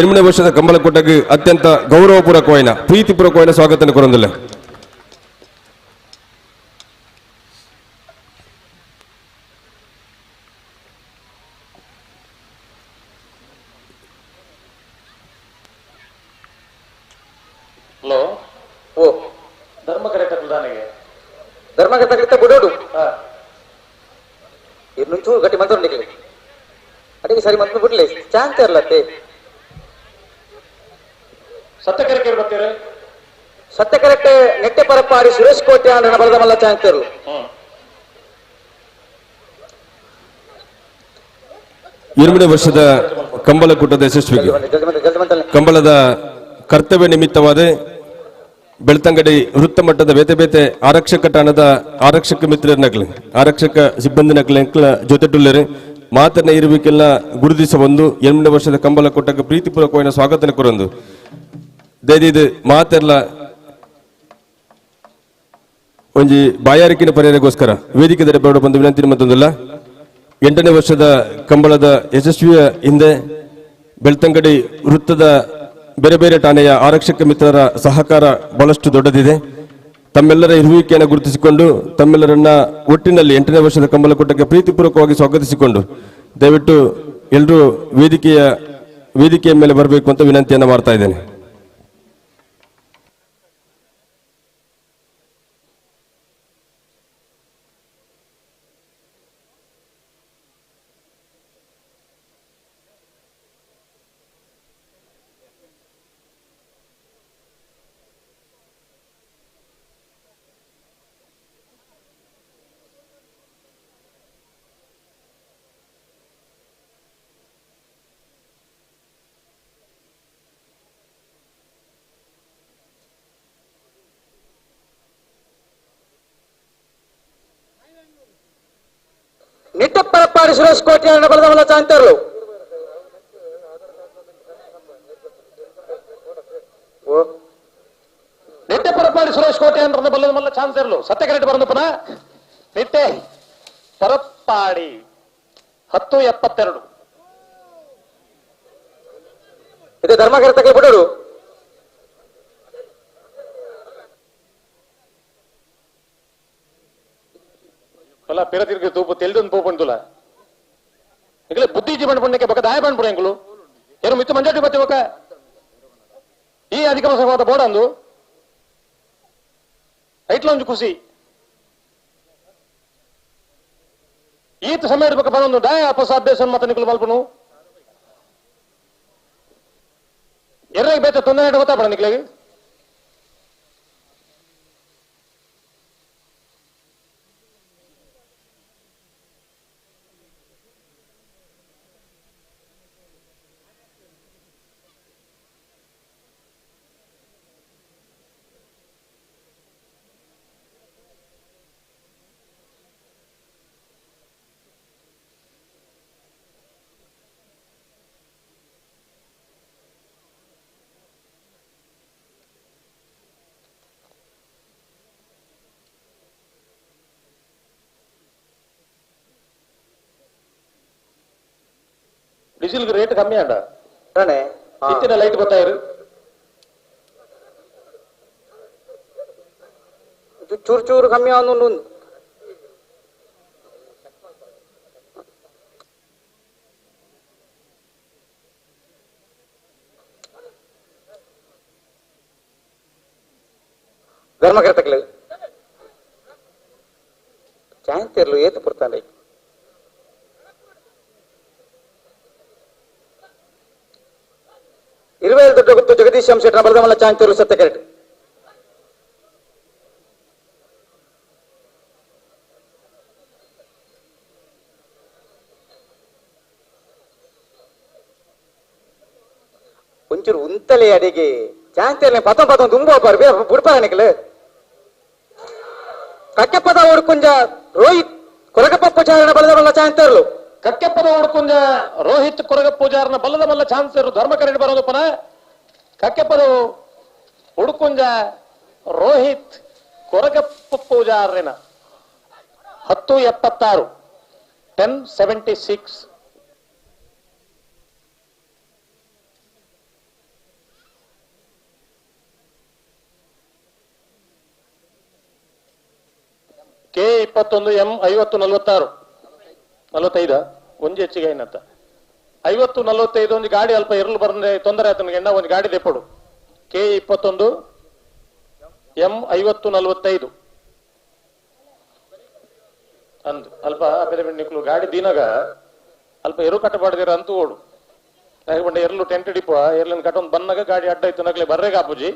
8ನೇ ವರ್ಷದ ಕಂಬಳಕೂಟಕ್ಕೆ ಅತ್ಯಂತ ಗೌರವಪೂರ್ವಕವಾಯಿನ ಪ್ರೀತಿಪೂರ್ವಕವಾಯಿನ ಸ್ವಾಗತ ಕೊರೊಂದಿಲ್ಲ ಹಲೋ ಓ ಧರ್ಮಕರೆಕ್ಟ ಪ್ರಧಾನಿಗೆ ಧರ್ಮಕರ್ತ ಬಿಡೋಡು ಇನ್ನೊಂಚೂರು ಗಟ್ಟಿ ಮಾತಾಡ್ಲಿಕ್ಕೆ ಅಡಿಗೆ ಸರಿ ಮತ್ತೆ ಬಿಡ್ಲಿ ಚಾಂತ ಇರ್ಲತ್ತೆ ಸತ್ಯ ಕರೆಕ್ಟ್ ಬರ್ತೀರಿ ಸತ್ಯ ಕರೆಕ್ಟ್ ನೆಟ್ಟೆ ಪರಪಾಡಿ ಸುರೇಶ್ ಕೋಟೆ ಅಂಡ ಬಲದ ಮಲ್ಲ ಚಾಂತೇರು 8ನೇ ವರ್ಷದ ಕಂಬಳಕೂಟದ ಯಶಸ್ವಿಗೆ ಕಂಬಳದ ಕರ್ತವ್ಯ ನಿಮಿತ್ತವಾದ ಬೆಳ್ತಂಗಡಿ ವೃತ್ತ ಮಟ್ಟದ ಬೇತೆ ಬೇತೆ ಆರಕ್ಷಕ ಠಾಣದ ಆರಕ್ಷಕ ಮಿತ್ರರನಕ್ಲೆ ಆರಕ್ಷಕ ಸಿಬ್ಬಂದಿ ನಕ್ಲೆ ಜೊತೆಟುಲ್ಲರು ಮಾತನ್ನ ಇರುವಿಕೆಲ್ಲ ಗುರುತಿಸ ಒಂದು 8ನೇ ವರ್ಷದ ಕಂಬಳಕೂಟಕ್ಕೆ ಪ್ರೀತಿಪೂರ್ವಕವಾದ ಸ್ವಾಗತ ಕೊರೊಂದು ದಯದಿದು ಮಾತೆಲ್ಲ ಒಂಜಿ ಬಾಯಾರಿಕೆನ ಪರಿಹಾರಗೋಸ್ಕರ ವೇದಿಕೆ ದರ ಬೇಡ ಬಂದು ವಿನಂತಿ ಮತ್ತೊಂದಿಲ್ಲ 8ನೇ ವರ್ಷದ ಕಂಬಳದ ಯಶಸ್ವಿಯ ಹಿಂದೆ ಬೆಳ್ತಂಗಡಿ ವೃತ್ತದ ಬೇರೆ ಬೇರೆ ಠಾಣೆಯ ಆರಕ್ಷಕ ಮಿತ್ರರ ಸಹಕಾರ ಬಹಳಷ್ಟು ದೊಡ್ಡದಿದೆ ತಮ್ಮೆಲ್ಲರ ಇರುವಿಕೆಯನ್ನು ಗುರುತಿಸಿಕೊಂಡು ತಮ್ಮೆಲ್ಲರನ್ನ ಒಟ್ಟಿನಲ್ಲಿ 8ನೇ ವರ್ಷದ ಕಂಬಳಕೂಟಕ್ಕೆ ಪ್ರೀತಿಪೂರ್ವಕವಾಗಿ ಸ್ವಾಗತಿಸಿಕೊಂಡು ದಯವಿಟ್ಟು ಎಲ್ಲರೂ ವೇದಿಕೆಯ ಮೇಲೆ ಬರಬೇಕು ಅಂತ ವಿನಂತಿಯನ್ನು ಮಾಡ್ತಾ ಇದ್ದೇನೆ ನೆಟ್ಟೆ ಪರಪಾಡಿ ಸುರೇಶ್ ಕೋಟೆ ಅಂಡ ಬಲದ ಮಲ್ಲ ಚಾಂತೇರು ನಿಟ್ಟೆ ಪರಪಾಡಿ ಸುರೇಶ್ ಕೋಟೆ ಅಂದ್ರೆ ಬಲ್ಲದ ಮಲ್ಲ ಚಾನ್ಸ್ ಇರಲು ಸತ್ಯ ಕರೆಕ್ಟ್ ಬರೋದು ಪುನಃ ನಿಟ್ಟೆ ಪರಪ್ಪಾಡಿ 1072 ಇದು ಧರ್ಮಕರ್ತಕ್ಕೆ ಬಿಡೋಡು ಅಲ್ಲ ಪೇರತಿರ್ಗೆ ತೂಪು ತೆಲ್ದೊಂದು ಪೋಪಂತುಲ ಈಗಲೇ ಬುದ್ಧಿಜಿ ಬಂಡ್ಪಣ್ಣಕ್ಕೆ ಬಕ ದಾಯ ಬಂಡ್ಪುರ ಎಂಕುಲು ಏನು ಮಿತ್ತು ಮಂಜಾಟಿ ಬತ್ತೆ ಬಕ ಈ ಅಧಿಕ ಸಭಾದ ಬೋಡಂದು ಐಟ್ಲ ಒಂಜು ಖುಷಿ ಈತ ಸಮಯ ಬಕ ಬಂದೊಂದು ದಾಯ ಅಪಸಾಧ್ಯ ಮತ ನಿಕಲು ಮಲ್ಪನು ಎರ್ರಾಗಿ ಬೇತ ತೊಂದರೆ ಗೊತ್ತಾಪಡ ನಿಕ್ಲೆಗೆ ಡೀಸೆಲ್ಗೆ ರೇಟ್ ಕಮ್ಮಿ ಅಂಡ ಇತ್ತಿನ ಲೈಟ್ ಗೊತ್ತಾಯಿರು ಚೂರು ಚೂರು ಕಮ್ಮಿ ಅವನು ಧರ್ಮಕರ್ತಗಳು ಚಾಂತಿರ್ಲು ಏತು ಪುರ್ತಾನೆ 25 ದೊಡ್ಡ ಗೊತ್ತು ಜಗದೀಶ್ ಶೆಟ್ರ ಬಲದಮಲ್ಲ ಚಾಂತಿರ್ಲು ಸತ್ಯ ಕರೆಕ್ಟ್. ಒಂಚೂರು ಉಂತಲೆ ಅಡಿಗೆ ಚಾಂತಿರ್ಲೆ ಪತಂ ತುಂಬ ಬುಡ್ಪಾನಿಕಲು ಕಕ್ಕೆಪ್ಪದ ಹುಡುಕುಂಜ ರೋಹಿತ್ ಕೊರಗಪ್ಪ ಪೂಜಾರನ ಬಲದಮಲ್ಲ ಚಾಂತಿರ್ಲು ಕಕ್ಕೆಪ್ಪದ ಹುಡುಕುಂಜ ರೋಹಿತ್ ಕೊರಗಪ್ಪ ಪೂಜಾರನ ಬಲದಮಲ್ಲ ಚಾಂತಿರ್ಲು ಧರ್ಮ ಕರೆಕ್ಟ್ ಬರೋದು ಪನ ಕಕ್ಕೆಪ್ಪದ ಹುಡುಕುಂಜ ರೋಹಿತ್ ಕೊರಗಪ್ಪ ಪೂಜಾರನ 1076 1076 K21 M 5046 45 ಒಂಜಿ ಹೆಚ್ಚಿಗೆ ಏನಂತ 5045 ಒಂದು ಗಾಡಿ ಅಲ್ಪ ಇರಲು ಬಂದ್ರೆ ತೊಂದರೆ ಆಯ್ತು ನನಗೆ ಒಂದು ಗಾಡಿ ದೆಪ್ಪಡು K21 M 5045 ಅಂದ್ ಅಲ್ಪ ಬೇರೆ ನಿಕ್ಲು ಗಾಡಿ ದಿನಾಗ ಅಲ್ಪ ಎರು ಕಟ್ಟಬಾರ್ದಿರ ಅಂತ ಓಡು ಯಾಕೆ ಬಂಡೆ ಎರಲು ಟೆಂಟ್ ಡಿಪ ಎರಲಿನ ಕಟ್ಟೊಂದು ಬಂದಾಗ ಗಾಡಿ ಅಡ್ಡ ಇತ್ತು ನಕ್ಲೆ ಬರ್ರೇಗ ಅಪ್ಪುಜಿ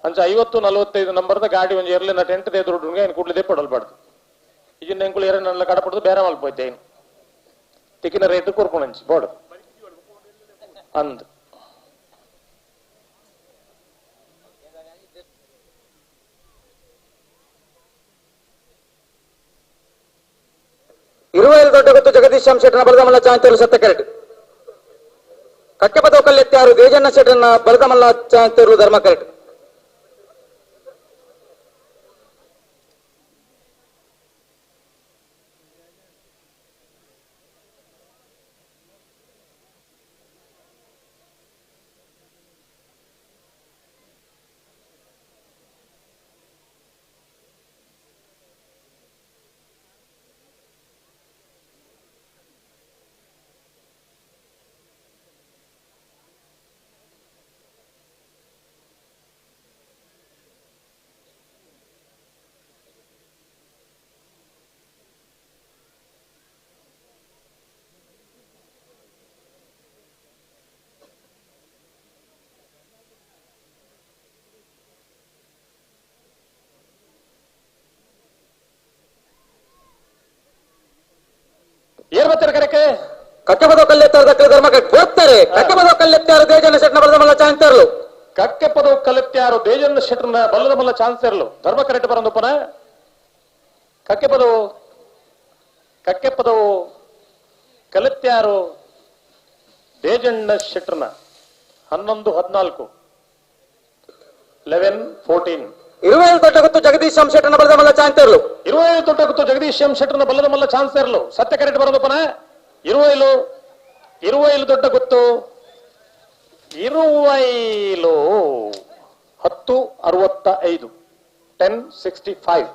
ಅಂಚ 5045 ನಂಬರ್ದ ಗಾಡಿ ಒಂದು ಎರಲಿನ ಟೆಂಟ್ ದೇದ್ರುಡ್ಗೆ ಏನು ಕೂಡ್ಲಿ ದೆಪ್ಪಡಲ್ಬಾರ್ದು ಈಗಿನ ಎಂಕುಳು ಎರಡನ್ನೆಲ್ಲ ಕಡಪಡ್ದು ಬೇರೆ ಮಲ್ಪೋಯ್ತೆ ಏನು ಟಿಕಿನ ರೇಟ್ ಕೊರ್ಕೊಂಡಂಚಿ ಬೋರ್ಡ್ ಅಂದ್ ದೊಡ್ಡ ಗೊತ್ತು ಜಗದೀಶ್ ಶೆಟ್ಟನ ಬಲದಮಲ್ಲ ಚಾಂತಿರ್ಲು ಸತ್ಯ ಕರೆಕ್ಟ್. ಕಕ್ಕೆಪದ ಕಲ್ಲೆತ್ತಾರು ದೇಜಣ್ಣ ಶೆಟ್ಟನ ಬಲದಮಲ್ಲ ಚಾಂತಿರ್ಲು ಧರ್ಮ ಕರೆಕ್ಟ್. ಏನ್ ಬರ್ತಾರೆ ಕರೆಕ್ಕೆ ಕಕ್ಕೆಪದ ಕಲ್ಲೆತ್ತಾರು ದಕ್ಕಲೆ ಧರ್ಮ ಕರೆಕ್ಟ್ ಹೋಗ್ತಾರೆ. ಕಕ್ಕೆಪದ ಕಲ್ಲೆತ್ತಾರು ದೇಜಣ್ಣ ಶೆಟ್ಟನ ಬಲದಮಲ್ಲ ಚಾಂತಿರ್ಲು ಕಕ್ಕೆಪ್ಪದ ಕಲೆತ್ಯಾರು ದೇಜಣ್ಣ ಶೆಟ್ಟರ್ನ ಬಲ್ಲದಮಲ್ಲ ಚಾನ್ಸರ್ಲು ಧರ್ಮ ಕರೆಕ್ಟ್ ಬರೋದಪ್ಪನ ಕಕ್ಕೆಪ್ಪದವು ಕಲೆತ್ಯಾರು ದೇಜಣ್ಣ ಶೆಟ್ಟರ್ನ 1114 1114 25 ದೊಡ್ಡ ಗೊತ್ತು ಜಗದೀಶ್ ಶೆಟ್ಟನ ಬಲದಮಲ್ಲ ಚಾಂತಿರ್ಲು 25 ದೊಡ್ಡ ಗೊತ್ತು ಜಗದೀಶ್ ಶೆಟ್ಟರ್ನ ಬಲ್ಲದಮಲ್ಲ ಚಾನ್ಸರ್ಲು ಸತ್ಯ ಕರೆಕ್ಟ್ ಬರೋದಪ್ಪನ 25 ದೊಡ್ಡ ಗೊತ್ತು 1065 1065 25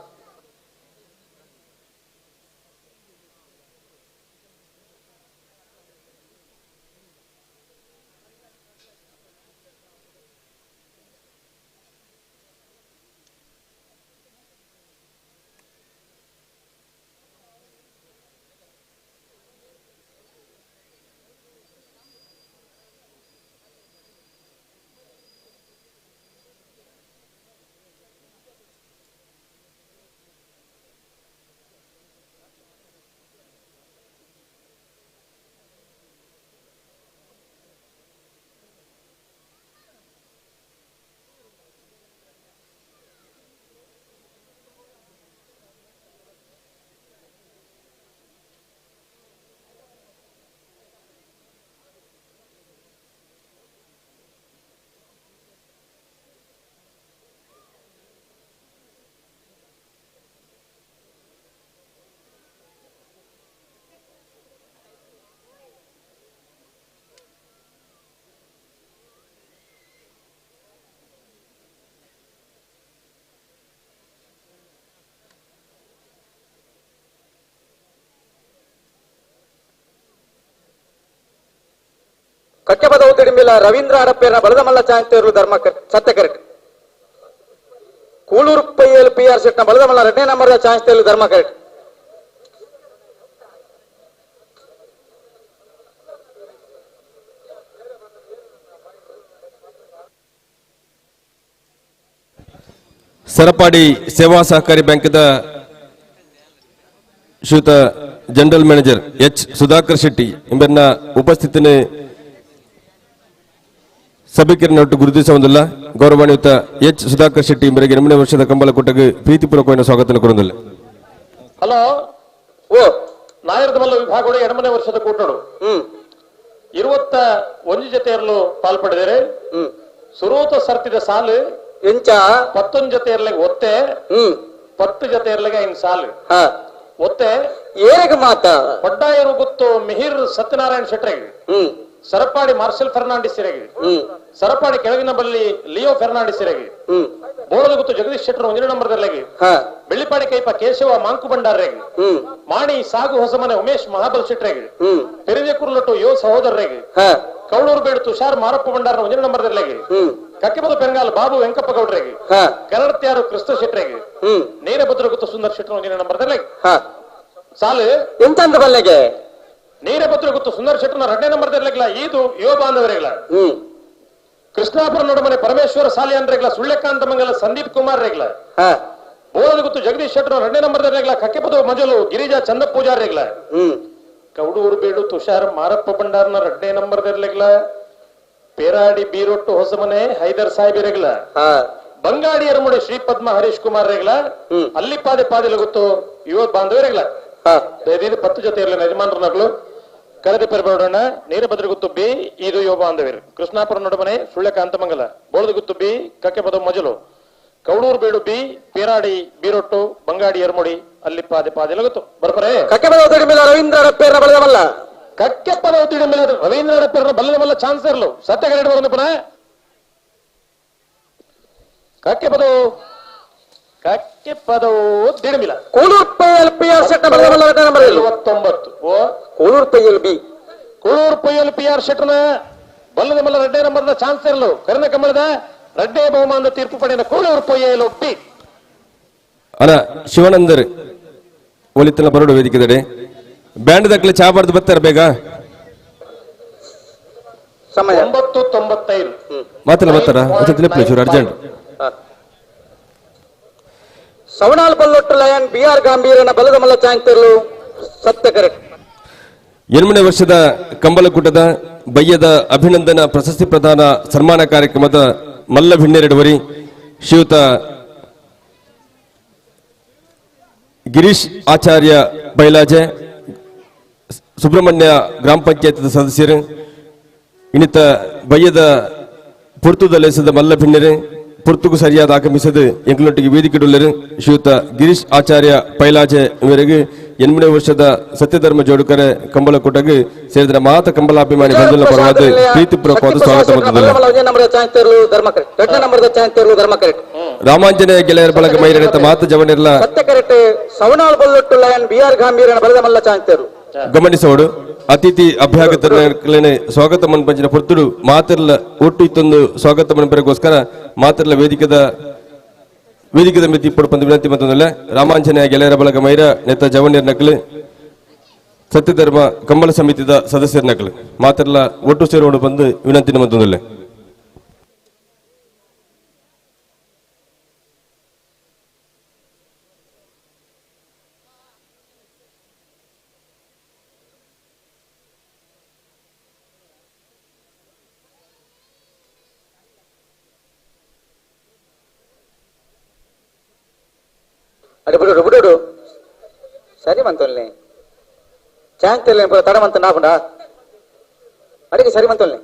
ಕಕ್ಕೆಪದ ಉದ್ದಿಡಿಂಬಿಲ ರವೀಂದ್ರ ಅಡಪ್ಪೇರ ಬಲದಮಲ್ಲ ಚಾಂತೇರು ಧರ್ಮ ಸತ್ಯ ಕರೆಕ್ಟ್ ಕೂಳೂರು ಪೈಯಲ್ PR ಸೆಟ್ ನ ಬಲದಮಲ್ಲ 2ನೇ ನಂಬರ್ ಚಾಂತೇರು ಧರ್ಮ ಕರೆಕ್ಟ್ ಸರಪಾಡಿ ಸೇವಾ ಸಹಕಾರಿ ಬ್ಯಾಂಕ್ದ ಶ್ರೀಯುತ general manager H Sudhakar Shetty ಇವರನ್ನ ಉಪಸ್ಥಿತಿನ ಸಭೆಗೆ ಗುರುತಿಸುವುದಿಲ್ಲ ಗೌರವಾನ್ವಿತ ಎಚ್ ಸುಧಾಕರ್ ಶೆಟ್ಟಿ ಇವರಿಗೆ 8ನೇ ವರ್ಷದ ಕಂಬಳ ಕೂಟಕ್ಕೆ ಪ್ರೀತಿಪೂರ್ವಕವಾದ ಸ್ವಾಗತ ಕೋರುವುದಿಲ್ಲ. ಹಲೋ ಓ ನಾಯರದ ಮಲ್ಲ ವಿಭಾಗಗಳು 8ನೇ ವರ್ಷದ ಕೂಟಗಳು 21 ಜೊತೆಯಲ್ಲೂ ಪಾಲ್ಪಡಿದರೆ ಸುರೋತ ಸರ್ತಿದ ಸಾಲು ಎಂಚ 11 ಜೊತೆ ಇರ್ಲಿಗೆ ಒತ್ತೆ 10 ಜೊತೆ ಇರ್ಲಿಗೆ ಇನ್ ಸಾಲು ಒತ್ತೆ ಏಗ ಮಾತ ಪಡ್ಡಾಯರು ಗೊತ್ತು ಮಿಹಿರ್ ಸತ್ಯನಾರಾಯಣ ಶೆಟ್ರಿಗೆ ಸರಪಾಡಿ ಮಾರ್ಷಲ್ ಫರ್ನಾಂಡಿಸ್ ಇರೆಗೆ ಸರಪಾಡಿ ಕೆಳಗಿನ ಬಲ್ಲಿ ಲಿಯೋ ಫೆರ್ನಾಂಡಿಸ್ ಇರೆಗೆ ಬೋಳದ ಗೊತ್ತು ಜಗದೀಶ್ ಶೆಟ್ಟರ್ 1ನೇ ನಂಬರ್ದಲ್ಲಿಗೆ ಬೆಳ್ಳಿಪಾಡಿ ಕೈಪ ಕೇಶವ ಮಾಂಕು ಭಂಡಾರ್ರೆಗೆ ಮಾಣಿ ಸಾಗು ಹೊಸಮನೆ ಉಮೇಶ್ ಮಹಾಬಲ್ ಶೆಟ್ರಿಗೆ ಪೆರಿವೆ ಕುರ್ಲೊಟ್ಟು ಯೋ ಸಹೋದರರಿಗೆ ಕೌಳೂರು ಬೇಡು ತುಷಾರ್ ಮಾರಪ್ಪ ಭಂಡಾರ 1ನೇ ನಂಬರ್ದಲ್ಲಿಗೆ ಕಕ್ಕೆಬದ ಬೆಂಗಾಲ್ ಬಾಬು ವೆಂಕಪ್ಪ ಗೌಡ್ರಿಗೆ ಕರಡ್ತ್ಯಾರು ಕ್ರಿಸ್ತ ಶೆಟ್ರಿಗೆ ನೀರಭದ್ರ ಗೊತ್ತು ಸುಂದರ್ ಶೆಟ್ಟರ್ 1ನೇ ನಂಬರ್ದಲ್ಲಿಗೆ ಸಾಲು ಎಂತಂದ ಬಲ್ಲೆಗೆ ನೀರಭದ್ರ ಗೊತ್ತು ಸುಂದರ್ ಶೆಟ್ಟರ್ನ 2ನೇ ನಂಬರ್ದಲ್ಲಿಗ್ಲ ಇದು ಯುವ ಬಾಂಧವರಿಗ್ಲ ಕೃಷ್ಣಾಪುರ ನೋಡಮನೆ ಪರಮೇಶ್ವರ ಸಾಲಿಯನ್ರೆಗ್ಲ ಸುಳ್ಳೆಕಾಂತ ಮಂಗಲ ಸಂದೀಪ್ ಕುಮಾರ್ ರೆಗ್ಲ ಬೋಳದ ಗೊತ್ತು ಜಗದೀಶ್ ಶೆಟ್ಟರ್ 2ನೇ ನಂಬರ್ದಲ್ಲಿಗ್ಲ ಕಕ್ಕೆಪದ ಮಜಲು ಗಿರಿಜಾ ಚಂದ ಪೂಜಾರ್ ರೆಗ್ಲ ಕೌಡೂರು ಬೇಡು ತುಷಾರ್ ಮಾರಪ್ಪ ಭಂಡಾರ್ನ 2ನೇ ನಂಬರ್ದಲ್ಲಿಗ್ಲ ಪೇರಾಡಿ ಬೀರೊಟ್ಟು ಹೊಸಮನೆ ಹೈದರ್ ಸಾಹೇಬ್ ರೆಗ್ಲ ಬಂಗಾಡಿ ಎರಮುಡಿ ಶ್ರೀ ಪದ್ಮ ಹರೀಶ್ ಕುಮಾರ್ ರೆಗ್ಲ ಅಲ್ಲಿ ಪಾದೆ ಪಾದೆ ಗೊತ್ತು ಯುವ ಬಾಂಧವರಿಗ್ಲ 10 ಜೊತೆ ಇರಲಿಲ್ಲ ಯಜಮಾನರ ನಗಲು ಕರೆದ ಪೆರಬೇಡೋಣ ನೀರಭದ್ರ ಗುತ್ತುಬ್ಬಿ ಇದು ಯುವ ಬಾಂಧವರು ಕೃಷ್ಣಾಪುರ ನಡುಮನೆ ಸುಳ್ಳೆಕಾಂತಮಂಗಲ ಬೋಳದ ಗುತ್ತುಬ್ಬಿ ಕಕ್ಕೆಪದ ಮಜಲು ಕೌಡೂರು ಬೇಡು ಬಿ ಪೇರಾಡಿ ಬೀರೊಟ್ಟು ಬಂಗಾಡಿ ಎರಮುಡಿ ಅಲ್ಲಿ ಪಾದೆ ಪಾದೆ ಗೊತ್ತು ಬರ್ಬರೇ ಕಕ್ಕೆಪದ ಉದ್ದಿಡಿಂಬಿಲ ರವೀಂದ್ರ ಅಡಪ್ಪೇರ ಬಲದಮಲ್ಲ ಕಕ್ಕೆಪ್ಪದ ಒತ್ತಿಡಿಂಬಿಲ ರವೀಂದ್ರ ಅಡಪ್ಪೇರ ಬಲ್ಲದಮಲ್ಲ ಚಾನ್ಸ್ ಇರಲು ಸತ್ಯ ಕರೆಕ್ಟ್ ಬರೋದು ಪುನಃ ಕಕ್ಕೆಪದವು ದಿಡಮಿಲ ಕೂಳೂರು ಪೈಯಲ್ PR ಸೆಟ್ ನ ಬಲದಮಲ್ಲ 2ನೇ ನಂಬರ್ 59 ಓ ಕೂಳೂರು ಪೈಯಲ್ ಬಿ ಕೂಳೂರು ಪೈಯಲ್ PR ಶೆಟ್ನ ಬಲ್ಲದ ಮಲ್ಲ 2ನೇ ನಂಬರ್ನ ಚಾನ್ಸ್ ಇರಲು ಕರ್ನ ಕಮಲದ 2ನೇ ಬಹುಮಾನದ ತೀರ್ಪು ಪಡೆದ ಕೂಳೂರು ಪೈಯಲ್ ಬಿ ಅಲ್ಲ ಶಿವಾನಂದರ್ ಒಲಿತನ ಬರೋಡು ವೇದಿಕೆ ಬ್ಯಾಂಡ್ ದಕ್ಕಲೆ ಚಾ ಬರ್ದು ಬರ್ತಾರೆ ಬೇಗ ಸಮಯ 9:95 ಮಾತಲ್ಲ ಬರ್ತಾರ ಅರ್ಜೆಂಟ್ ಸವಣಾಲ್ ಬಲ್ಲೊಟ್ಟು ಲಯನ್ BR ಗಾಂಭೀರನ ಬಲದಮಲ್ಲ ಚಾಂತೇರ್ಲು ಸತ್ಯ ಕರೆಕ್ಟ್ 8ನೇ ವರ್ಷದ ಕಂಬಳಕೂಟದ ಬಯ್ಯದ ಅಭಿನಂದನಾ ಪ್ರಶಸ್ತಿ ಪ್ರದಾನ ಸನ್ಮಾನ ಕಾರ್ಯಕ್ರಮದ ಮಲ್ಲ ಭಿನ್ನೆರಡುವರಿ ಶ್ರೀಯುತ ಗಿರೀಶ್ ಆಚಾರ್ಯ ಬೈಲಾಜೆ ಸುಬ್ರಹ್ಮಣ್ಯ ಗ್ರಾಮ ಪಂಚಾಯತ್ ಸದಸ್ಯರು ಇನ್ನಿತ ಬಯ್ಯದ ಪುರ್ತುದಲೆಸದ ಮಲ್ಲ ಭಿನ್ನರೆ ಪುರ್ತುಗೂ ಸರಿಯಾದ ಆಗಮಿಸದು ಎಂಗಳೊಟ್ಟಿಗೆ ವೇದಿಕೆಡುಳ್ಳರು ಶ್ರೀಯುತ ಗಿರೀಶ್ ಆಚಾರ್ಯ ಪೈಲಾಜೆ ಇವರಿಗೆ 8ನೇ ವರ್ಷದ ಸತ್ಯಧರ್ಮ ಜೋಡುಕರೆ ಕಂಬಳಕೂಟಗೆ ಸೇರಿದ ಮಾತ ಕಂಬಳಾಭಿಮಾನಿ ಬಂಧುಗಳ ಪರವಾದ ಪ್ರೀತಿಪೂರ್ವಕವಾದ ಸ್ವಾಗತ ರಾಮಾಂಜನೇಯ ಗೆಳೆಯರ ಬಳಗ ಮೈರಣಿತ ಮಾತು ಜವನಿರ್ಲ ಸತ್ಯ ಕರೆಕ್ಟ್ ಸವಣಾಲ್ ಬಲ್ಲೊಟ್ಟು ಲಯನ್ BR ಗಾಂಭೀರನ ಬಲದಮಲ್ಲ ಚಾಂತೇರು ಗಮನಿಸೋಡು ಅತಿಥಿ ಅಭ್ಯಾಗತರೇ ಸ್ವಾಗತ ಮನ್ಪಂಚಿನ ಪುರ್ತುಡು ಮಾತಿರ್ಲ ಒಟ್ಟು ಇತ್ತೊಂದು ಸ್ವಾಗತ ಮನ್ಪರಿಗೋಸ್ಕರ ಮಾತಿರ್ಲ ವೇದಿಕೆದ ಮಿತಿ ಪಡ್ಪಂದು ವಿನಂತಿ ಮತ್ತೊಂದಲ್ಲ ರಾಮಾಂಜನೇಯ ಗೆಳೆಯರ ಬಳಗ ಮೈರ ನೆತ್ತ ಜವನಿಯರ್ ನಕಲು ಸತ್ಯಧರ್ಮ ಕಂಬಳ ಸಮಿತಿದ ಸದಸ್ಯರ ನಕಲು ಮಾತಿರ್ಲ ಒಟ್ಟು ಸೇರೋಡು ಬಂದು ವಿನಂತಿನ ಮತ್ತೊಂದಲ್ಲ ಬಿಡು ಸರಿ ಮಂತೊಲ್ಲೆ ಚಾಂತೇರ್ಲೆ ತಡಮಂತ ನಾಕುಂಡ ಅಡಿಗೆ ಸರಿ ಮಂತೊಲ್ಲೆ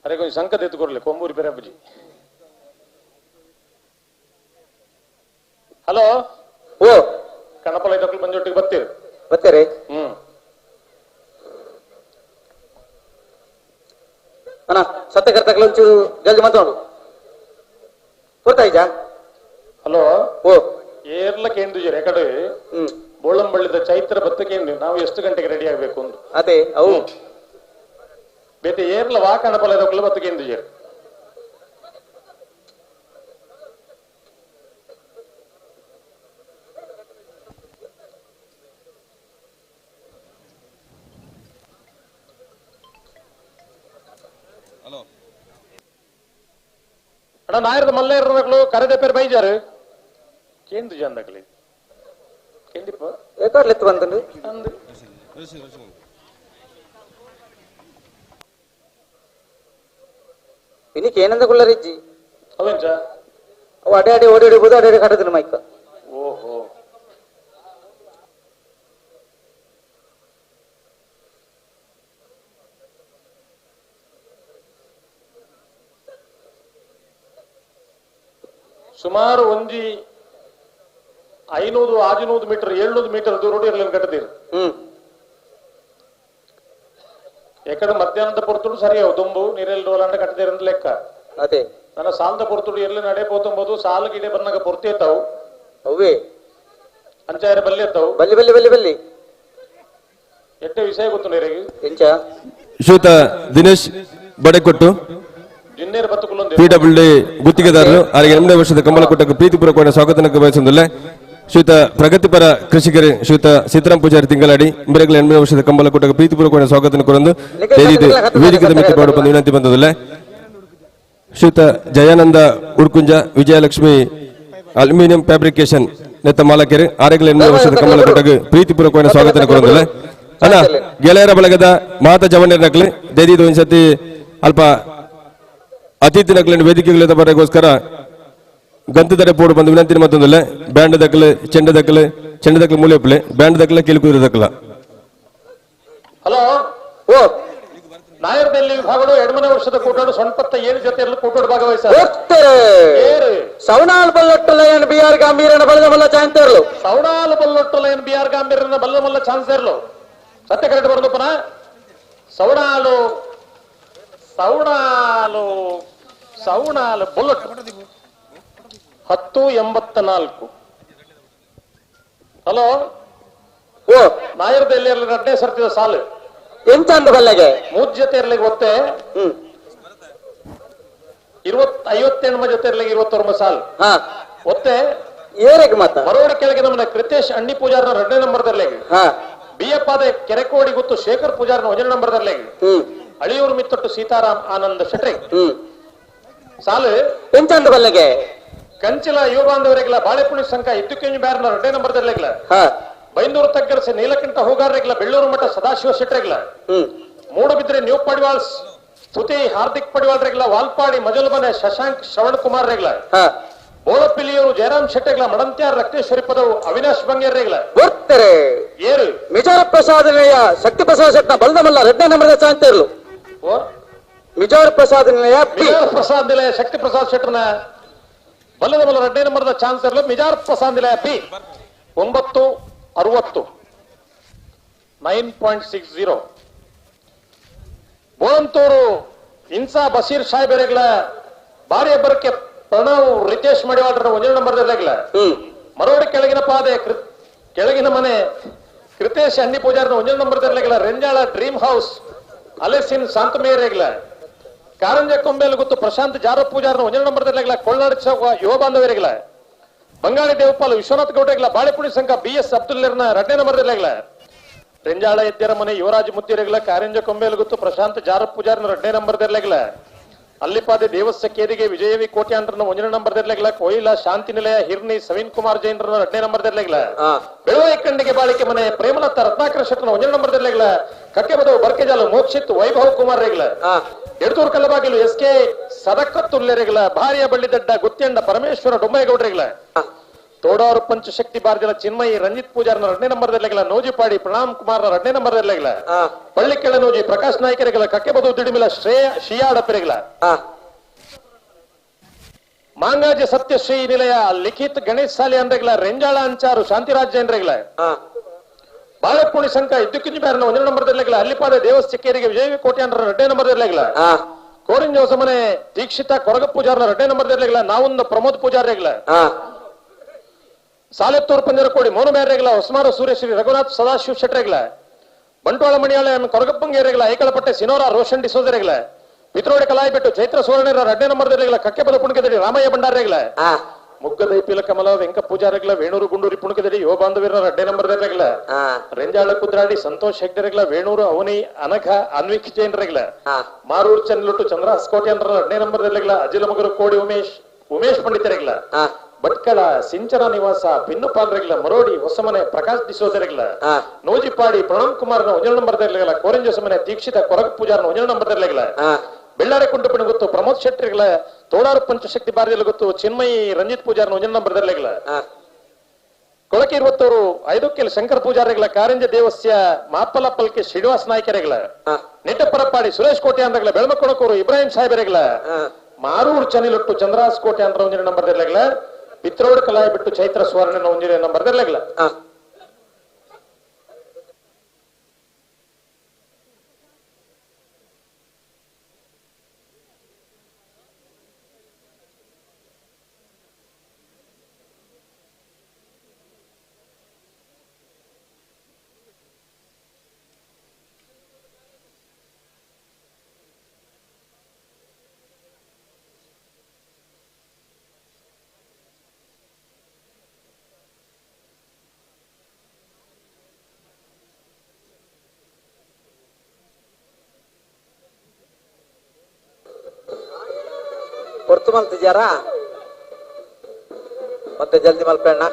ಅರೆ ಕೊಂಚ ಸಂಕತ ಎತ್ತುಕೊಡ್ಲಿ ಕೊಂಬೂರಿ ಪೆರಪ್ಪಜಿ. ಹಲೋ ಓ ಕಣಪಲ ಇದಕ್ಕೂ ಬಂದೊಟ್ಟಿಗೆ ಬರ್ತೀರಿ ಬರ್ತೀರಿ? ಅಣ್ಣ ಸತ್ಯಕರ್ತಗಳು ಒಂಚೂರು ಜಲ್ದಿ ಮಾತಾಡು ಗೊತ್ತಾಯ್ತಾ? ಹಲೋ ಓ ಏರ್ಲ ಕೇಂದ್ರೀಜರ್ ಯಾಕಡೆ ಬೋಳಂಬಳ್ಳಿದ ಚೈತ್ರ ಬತ್ತಕ್ಕೆ ನಾವು ಎಷ್ಟು ಗಂಟೆಗೆ ರೆಡಿ ಆಗ್ಬೇಕು ಅಂತ ಅದೇ ಅವು ಬೇತೆ ಏರ್ಲ ವಾ ಕಣಪಲ ಇದಕ್ಕೂ ಬತ್ತಕ್ಕೆ ಕೇಂದ್ರೀಜರ್ ಅಣ್ಣ ನಾಯರದ ಮಲ್ಲೇರ್ನಗಳು ಕರೆದ ಪೇರು ಬೈಜಾರು ಕೇಂದ್ರ ಜಂದಕ್ಲಿ ಕೇಂದಿಪ್ಪ ಏಕಾಡ್ಲೆತ್ತು ಬಂತಂದು ಇನ್ನಿಕ್ಕೆ ಏನಂದ ಕುಳ್ಳರಿಜ್ಜಿ ಅವೇಂಚ ಅವು ಅಡೆ ಅಡೆ ಓಡಿ ಓಡಿಬೋದು ಅಡೆ ಅಡೆ ಕಟ್ಟದಿನ ಮೈಕ. ಓಹೋ ಸುಮಾರು ಒಂಜಿ 500-600 ಮೀಟರ್ 700 ಮೀಟರ್ ದೂರ ಇರ್ಲಿಲ್ಲ ಕಟ್ಟದಿರು ಎಕಡೆ ಮಧ್ಯಾಹ್ನದ ಪೊರ್ತುಡು ಸರಿ ದುಂಬು ನೀರೆಲ್ಲ ರೋಲಾಂಡ ಕಟ್ಟದಿರಂತ ಲೆಕ್ಕ. ಅದೇ ನನ್ನ ಸಾಲದ ಪೊರ್ತುಡು ಎಲ್ಲಿ ನಡೆ ಪೋತಂಬೋದು ಸಾಲ ಗಿಡೆ ಬಂದಾಗ ಪೊರ್ತಿ ಎತ್ತಾವು ಅವೇ ಅಂಚಾರ ಬಲ್ಲಿ ಎತ್ತಾವು ಬಲ್ಲಿ ಬಲ್ಲಿ ಬಲ್ಲಿ ಬಲ್ಲಿ ಎಟ್ಟೆ ವಿಷಯ ಗೊತ್ತು ನೀರಿಗೆ ಎಂಚ ಶ್ರೀಯುತ ದಿನೇಶ್ ಬಡೆಕೊಟ್ಟು ಜಿನ್ನೇರ್ ಬತ್ತುಕುಲ್ಲೊಂದು PWD ಗುತ್ತಿಗೆದಾರರು ಅವರಿಗೆ 8ನೇ ವರ್ಷದ ಕಂಬಳಕೂಟಕ್ಕೆ ಪ್ರೀತಿಪೂರ್ವಕವಾದ ಸ್ವಾಗತಕ್ಕೆ ಬಯಸುವುದಿಲ್ಲ. ಶ್ರೀಯುತ ಪ್ರಗತಿಪರ ಕೃಷಿಕರು ಶ್ರೀಯುತ ಸೀತಾರಾಮ್ ಪೂಜಾರಿ ತಿಂಗಳಾಡಿ ಇಂಬರೆಗಳ 8ನೇ ವರ್ಷದ ಕಂಬಳಕೂಟಕ್ಕೆ ಪ್ರೀತಿಪೂರ್ವಕವಾದ ಸ್ವಾಗತವನ್ನು ಕೊರಂದು ವೇದಿಕೆ ಮಿತಿ ಮಾಡುವ ವಿನಂತಿ ಬಂದದಿಲ್ಲ. ಶ್ರೀಯುತ ಜಯಾನಂದ ಉಡ್ಕುಂಜ ವಿಜಯಲಕ್ಷ್ಮಿ ಅಲ್ಯೂಮಿನಿಯಂ ಫ್ಯಾಬ್ರಿಕೇಶನ್ ನೆತ್ತ ಮಾಲಕರು ಆರೆಗಳ 8ನೇ ವರ್ಷದ ಕಂಬಳಕೂಟಕ್ಕೆ ಪ್ರೀತಿಪೂರ್ವಕವಾದ ಸ್ವಾಗತವನ್ನು ಕೊರಂದಿಲ್ಲ. ಅಣ್ಣ ಗೆಳೆಯರ ಬಳಗದ ಮಾತಾ ಜವಣ್ಯರ ನಕಲಿ ದೇದಿದು ಒಂದ್ಸತಿ ಅಲ್ಪ ಅತಿಥಿ ನಕಲಿನ ವೇದಿಕೆಗಳಿಂದ ಬರೋಕ್ಕೋಸ್ಕರ ಗಂತದರೆ ಪೋಡು ಬಂದು ವಿನಂತಿ ಮತ್ತೊಂದಲ್ಲ ಬ್ಯಾಂಡ್ ದಕ್ಕಲೆ ಚೆಂಡ ದಕ್ಕಲೆ ಮೂಲೆಪ್ಪಲೆ ಬ್ಯಾಂಡ್ ದಕ್ಕಲೆ ಕಿಲುಕುದ್ರ ದಕ್ಕಲ. ಹಲೋ ಓ ನಾಯರದಲ್ಲಿ ಭಾಗಗಳು 2ನೇ ವರ್ಷದ ಕೂಟಾಡು 97 ಜೊತೆಯಲ್ಲಿ ಕೂಟಾಡು ಭಾಗವಹಿಸ್ತಾರೆ. ಸವನಾಲ್ ಬಲ್ಲೊಟ್ಟಲಯನ್ ಬಿಆರ್ ಗಾಂಭೀರನ ಬಲ್ಲದ ಮಲ್ಲ ಚಾನ್ಸರ್ಲು ಸವನಾಲ್ ಬಲ್ಲೊಟ್ಟಲಯನ್ ಬಿಆರ್ ಗಾಂಭೀರನ ಬಲ್ಲದ ಮಲ್ಲ ಚಾನ್ಸರ್ಲು ಸತ್ಯ ಕರೆಕ್ಟ್ ಬರೋದು ಪುನಃ ಸವಣಾಲು ಸವಣಾಲು ಸವಣಾಲು ಬುಲ್ಲಟ್ 1084. ಹಲೋ ಓ ನಾಯರದಲ್ಲಿ 2ನೇ ಸರ್ತಿದ ಸಾಲು ಎಂತ ಅಂದ ಬಲ್ಲೆಗೆ ಮೂಜ್ಯತೆ ಇರ್ಲಿಕ್ಕೆ ಒತ್ತೆ 58 ಜೊತೆ ಇರ್ಲಿಕ್ಕೆ 21 ಸಾಲು ಒತ್ತೆ ಏರೆಗೆ ಮಾತ ಮರೋಡಿ ಕೆಳಗೆ ನಮ್ಮ ಕೃತೇಶ್ ಅಣ್ಣಿ ಪೂಜಾರನ 2ನೇ ನಂಬರ್ದಲ್ಲಿ ಬಿಎಪ್ಪಾದ ಕೆರೆಕೋಡಿ ಗೊತ್ತು ಶೇಖರ್ ಪೂಜಾರನ 1ನೇ ನಂಬರ್ದಲ್ಲಿ ಅಳಿಯೂರು ಮಿತ್ತೊಟ್ಟು ಸೀತಾರಾಮ್ ಆನಂದ್ ಶೆಟ್ರಿ ಸಾಲು ಎಂತ ಅಂದ ಬಲ್ಲೆಗೆ ಕಂಚಿಲ ಯುವ ಬಾಂಧವರಿಗೆಲ್ಲ ಬಾಳೆಪುಣಿ ಸಂಘ ಇದ್ದುಕೆಂಜು ಬ್ಯಾರನ 2ನೇ ನಂಬರ್ದಲ್ಲಿ ಬೈಂದೂರು ತಗ್ಗರಸೆ ನೀಲಕಂಠ ಹೋಗಾರರೆಗ್ಲ ಬೆಳ್ಳೂರು ಮಠ ಸದಾಶಿವ ಶೆಟ್ರೆಗ್ಲ ಮೂಡಬಿದ್ರೆ ನ್ಯೂ ಪಡಿವಾಳ್ಸ್ ಸ್ತುತಿ ಹಾರ್ದಿಕ್ ಪಡಿವಾಳ್ರೆಗ್ಲ ವಾಲ್ಪಾಡಿ ಮಜಲುಮನೆ ಶಶಾಂಕ್ ಶ್ರವಣ್ ಕುಮಾರ್ ರೆಗ್ಲ ಬೋಳಪಿಲಿಯವರು ಜಯರಾಮ್ ಶೆಟ್ಟೆಗ್ಲ ಮಡಂತ್ಯಾರ್ ರಕ್ತೇಶ್ವರಿ ಪದವು ಅವಿನಾಶ್ ಬಂಗೇರ್ರೆಗ್ಲ ಬರ್ತಾರೆ ಏರು ಮಿಜಾರ ಪ್ರಸಾದನೆಯ ಶಕ್ತಿ ಪ್ರಸಾದ್ ಶೆಟ್ನ ಬಲದಮಲ್ಲ 2ನೇ ನಂಬರ್ದ ಚಾನ್ಸರ್ಲು ಮಿಜಾರ ಪ್ರಸಾದ್ ನಿಲಯ ಪ್ರಸಾದ್ ನಿಲಯ ಶಕ್ತಿ ಪ್ರಸಾದ್ ಶೆಟ್ರನ ಬಲ್ಲದಮಲ್ಲ 2ನೇ ನಂಬರ್ದ ಚಾನ್ಸರ್ಲು ಮಿಜಾರ್ ಪ್ರಸಾದ್ ನಿಲಯ ಪಿ 960 9.60 ಬೋಳಂತೂರು ಇನ್ಸಾ ಬಶೀರ್ ಸಾಹೇಬರೆಗ್ಲ ಬಾರಿ ಅಬ್ಬರಕ್ಕೆ ಪ್ರಣವ್ ರಿತೇಶ್ ಮಡಿವಾಳ್ರ 1ನೇ ನಂಬರ್ದಲ್ಲೆಗ್ಲ ಮರೋಡಿ ಕೆಳಗಿನ ಪಾದೆ ಕೆಳಗಿನ ಮನೆ ಕೃತೇಶ್ ಅಣ್ಣಿ ಪೂಜಾರನ 1ನೇ ನಂಬರ್ದಲ್ಲೆಗ್ಲ ರೆಂಜಾಳ ಡ್ರೀಮ್ ಹೌಸ್ ಅಲೆಸಿನ್ ಶಾಂತಮೇರೆಗ್ಲ ಕಾರಂಜ ಕೊಂಬೇಲು ಗೊತ್ತು ಪ್ರಶಾಂತ್ ಜಾರವ್ ಪೂಜಾರನ 1ನೇ ನಂಬರ್ದಲ್ಲೆಗ್ಲ ಕೊಳ್ಳಾಡಿ ಚೌಕ ಯುವ ಬಾಂಧವರಿಗ್ಲ ಬಂಗಾಳಿ ದೇವಪಾಲ್ ವಿಶ್ವನಾಥ್ ಗೌಡೆಗ್ಲ ಬಾಳೆಪುಣಿ ಸಂಘ BS ಅಬ್ದುಲ್ಲರ್ನ 2ನೇ ನಂಬರ್ದಲ್ಲೆಗ್ಲ ರೆಂಜಾಳ ಎದ್ದರ ಮನೆ ಯುವರಾಜ್ ಮುತ್ತಿರೆಗ್ಲ ಕಾರಂಜ ಕೊಂಬೇಲು ಗೊತ್ತು ಪ್ರಶಾಂತ್ ಜಾರವ್ ಪೂಜಾರನ 2ನೇ ನಂಬರ್ದಲ್ಲೆಗ್ಲ ಅಲ್ಲಿಪಾದೆ ದೇವಸ್ಸ ಕೇರಿಗೆ ವಿಜಯವಿ ಕೋಟ್ಯಾಂಡ್ರನ 1ನೇ ನಂಬರ್ದಲ್ಲೆಗ್ಲ ಕೊಯ್ಲ ಶಾಂತಿ ನಿಲಯ ಹಿರ್ನಿ ಸವೀನ್ ಕುಮಾರ್ ಜೈನ್ರನ 2ನೇ ನಂಬರ್ದಲ್ಲೆಗ್ಲ ಬೆಳವಾಯಿ ಕಣ್ಣಿಗೆ ಬಾಳಿಕೆ ಮನೆ ಪ್ರೇಮಲತಾ ರತ್ನಾಕರ ಶೆಟ್ಟನ 1ನೇ ನಂಬರ್ದಲ್ಲೆಗ್ಲ ಕಕ್ಕೆ ಬದವು ಬರ್ಕೆಜಾಲು ಮೋಕ್ಷಿತ್ ವೈಭವ್ ಕುಮಾರ್ ರೆಗ್ಲ ಎಡತೂರು ಕಲ್ಲಬಾಗಿಲು SK ಸದಕತ್ತುಲ್ಲೆರೆಗ್ಲ ಭಾರಿಯ ಬಳ್ಳಿದಡ್ಡ ಗುತ್ಯಂಡ ಪರಮೇಶ್ವರ ಡೊಂಬೈಗೌಡ್ರೆಗ್ಲ ತೋಡಾರು ಪಂಚಶಕ್ತಿ ಭಾರತದ ಚಿನ್ಮಯಿ ರಂಜಿತ್ ಪೂಜಾರ್ನ 2ನೇ ನಂಬರ್ದಲ್ಲಿಗಲ ನೋಜಿಪಾಡಿ ಪ್ರಣಾಮ್ ಕುಮಾರ್ನ 2ನೇ ನಂಬರ್ದಲ್ಲಿಗಲ ಪಳ್ಳಿಕೆಳ ನೋಜಿ ಪ್ರಕಾಶ್ ನಾಯ್ಕರಿಗಲ ಕಕ್ಕೆಬದು ದಿಡಿಮಿಲ ಶಿಯಾಡ ಪೆರಿಗಲ ಮಾಂಗಾಜ ಸತ್ಯಶ್ರೀ ನಿಲಯ ಲಿಖಿತ್ ಗಣೇಶ್ ಸಾಲಿ ಅಂದ್ರೆಗಲ ರೆಂಜಾಳ ಅಂಚಾರು ಶಾಂತಿರಾಜ್ ಜೈನ್ರೆಗಲ ಬಾಳಪುಣಿ ಸಂಕ ಇದ್ದಕ್ಕಿಂಜಿ ಬೇರನ 1ನೇ ನಂಬರ್ದಲ್ಲಿಗಲ ಹಳ್ಳಿಪಾದ ದೇವಸ್ ಚಿಕ್ಕೇರಿಗೆ ವಿಜಯ ಕೋಟೆ ಅಂದ್ರ 2ನೇ ನಂಬರ್ದಲ್ಲಿಗಲ ಕೋರಿಂಜ ಹೊಸಮನೆ ದೀಕ್ಷಿತ ಕೊರಗ ಪೂಜಾರ್ನ 2ನೇ ನಂಬರ್ದಲ್ಲಿಗಲ ನಾವುಂದ ಪ್ರಮೋದ್ ಪೂಜಾರ್ರೆಗಲ ಸಾಲೆತ್ತೂರು ಪಂಜರಕೋಡಿ ಮೋನು ಬೇರೆಗಲ ಹೊಸಮಾರ ಸೂರ್ಯಶ್ರೀ ರಘುನಾಥ್ ಸದಾಶಿವ್ ಶೆಟ್ರೆಗಲ ಬಂಟ್ವಾಳ ಮಣಿಯಾಳ ಕೊರಗಪ್ಪಂಗೇರೆಗಲ ಐಕಳಪಟ್ಟೆ ಸಿನೋರಾ ರೋಷನ್ ಡಿಸೋದರೆಗಲ ಪಿತ್ರೋಡಿ ಕಲಾಯಿಬಿಟ್ಟು ಚೈತ್ರ ಸುವರ್ಣರ 2ನೇ ನಂಬರ್ದಲ್ಲಿಗಲ ಕಕ್ಕೆಪದ ಪುಣಕದಡಿ ರಾಮಯ್ಯ ಭಂಡಾರೆಗಲ ಮುಗ್ಗದೈ ಪಿಲ ಕಮಲ ವೆಂಕ ಪೂಜಾರೆಗಲ ವೇಣೂರು ಗುಂಡೂರಿ ಪುಣಕದಡಿ ಯುವ ಬಾಂಧವೀರ 2ನೇ ನಂಬರ್ದರೆಗಲ ರೆಂಜಾಳ ಕುದ್ರಾಡಿ ಸಂತೋಷ್ ಹೆಗ್ಡೆರೆಗಲ ವೇಣೂರು ಅವನಿ ಅನಘ ಅನ್ವಿಕ್ ಜೈನ್ರೆಗಲ ಮಾರೂರ್ ಚಂದ್ಲುಟ್ಟು ಚಂದ್ರ ಹಸ್ಕೋಟಿ ಅಂದ್ರ 2ನೇ ನಂಬರ್ದಲ್ಲಿಗಲ ಅಜಿಲ ಮಗರು ಕೋಡಿ ಉಮೇಶ್ ಪಂಡಿತರೆಗಲ ಭಟ್ಕಳ ಸಿಂಚನ ನಿವಾಸ ಪಿನ್ನುಪಾಲ್ರೆಗಲ ಮರೋಡಿ ಹೊಸಮನೆ ಪ್ರಕಾಶ್ ದಿಸೋದರೆಗಲ ನೋಜಿಪಾಡಿ ಪ್ರಣಮ್ ಕುಮಾರ್ನ 1ನೇ ನಂಬರ್ದಲ್ಲಿಗಲ ಕೋರಿಂಜ ಹೊಸಮನೆ ದೀಕ್ಷಿತ ಕೊರಗ ಪೂಜಾರ್ನ 1ನೇ ನಂಬರ್ದಲ್ಲಿಗಲ ಬೆಳ್ಳಾರೆ ಕುಂಟಪಣ ಗೊತ್ತು ಪ್ರಮೋದ್ ಶೆಟ್ಟಿಗಲ ತೋಡಾರು ಪಂಚಶಕ್ತಿ ಭಾರತದಲ್ಲಿ ಗೊತ್ತು ಚಿನ್ಮಯಿ ರಂಜಿತ್ ಪೂಜಾರ್ನ 1ನೇ ನಂಬರ್ದಲ್ಲಿಗಲ ಕೊಳಕೆ 20 ಐದಕ್ಕೆಲ್ ಶಂಕರ್ ಪೂಜಾರಿಗಲ ಕಾರಂಜ ದೇವಸ್ಯ ಮಾಪಲ ಪಲ್ಕೆ ಶ್ರೀನಿವಾಸ ನಾಯ್ಕರೆಗಲ ನಿಟ್ಟಪರಪಾಡಿ ಸುರೇಶ್ ಕೋಟೆ ಅಂದ್ರಗಲ ಬೆಳಮಕೊಣಕೂರು ಇಬ್ರಾಹಿಂ ಸಾಹೇಬರೆಗಲ ಮಾರೂರು ಚನಿಲೊಟ್ಟು ಚಂದ್ರಾಸ್ ಕೋಟೆ ಅಂದ್ರ 1ನೇ ನಂಬರ್ದಲ್ಲಿಗಲ ಪಿತ್ರೋಡ್ ಕಲಾಯ ಬಿಟ್ಟು ಚೈತ್ರ ಸುವರ್ಣ 1ನೇ ನಂಬರ್ದಲ್ಲಿಗಲ ಹೊರ್ತು ಮಲ್ತಿದ್ಯಾರಾ ಮತ್ತೆ ಜಲ್ದಿ ಮಲ್ಪಣ್ಣ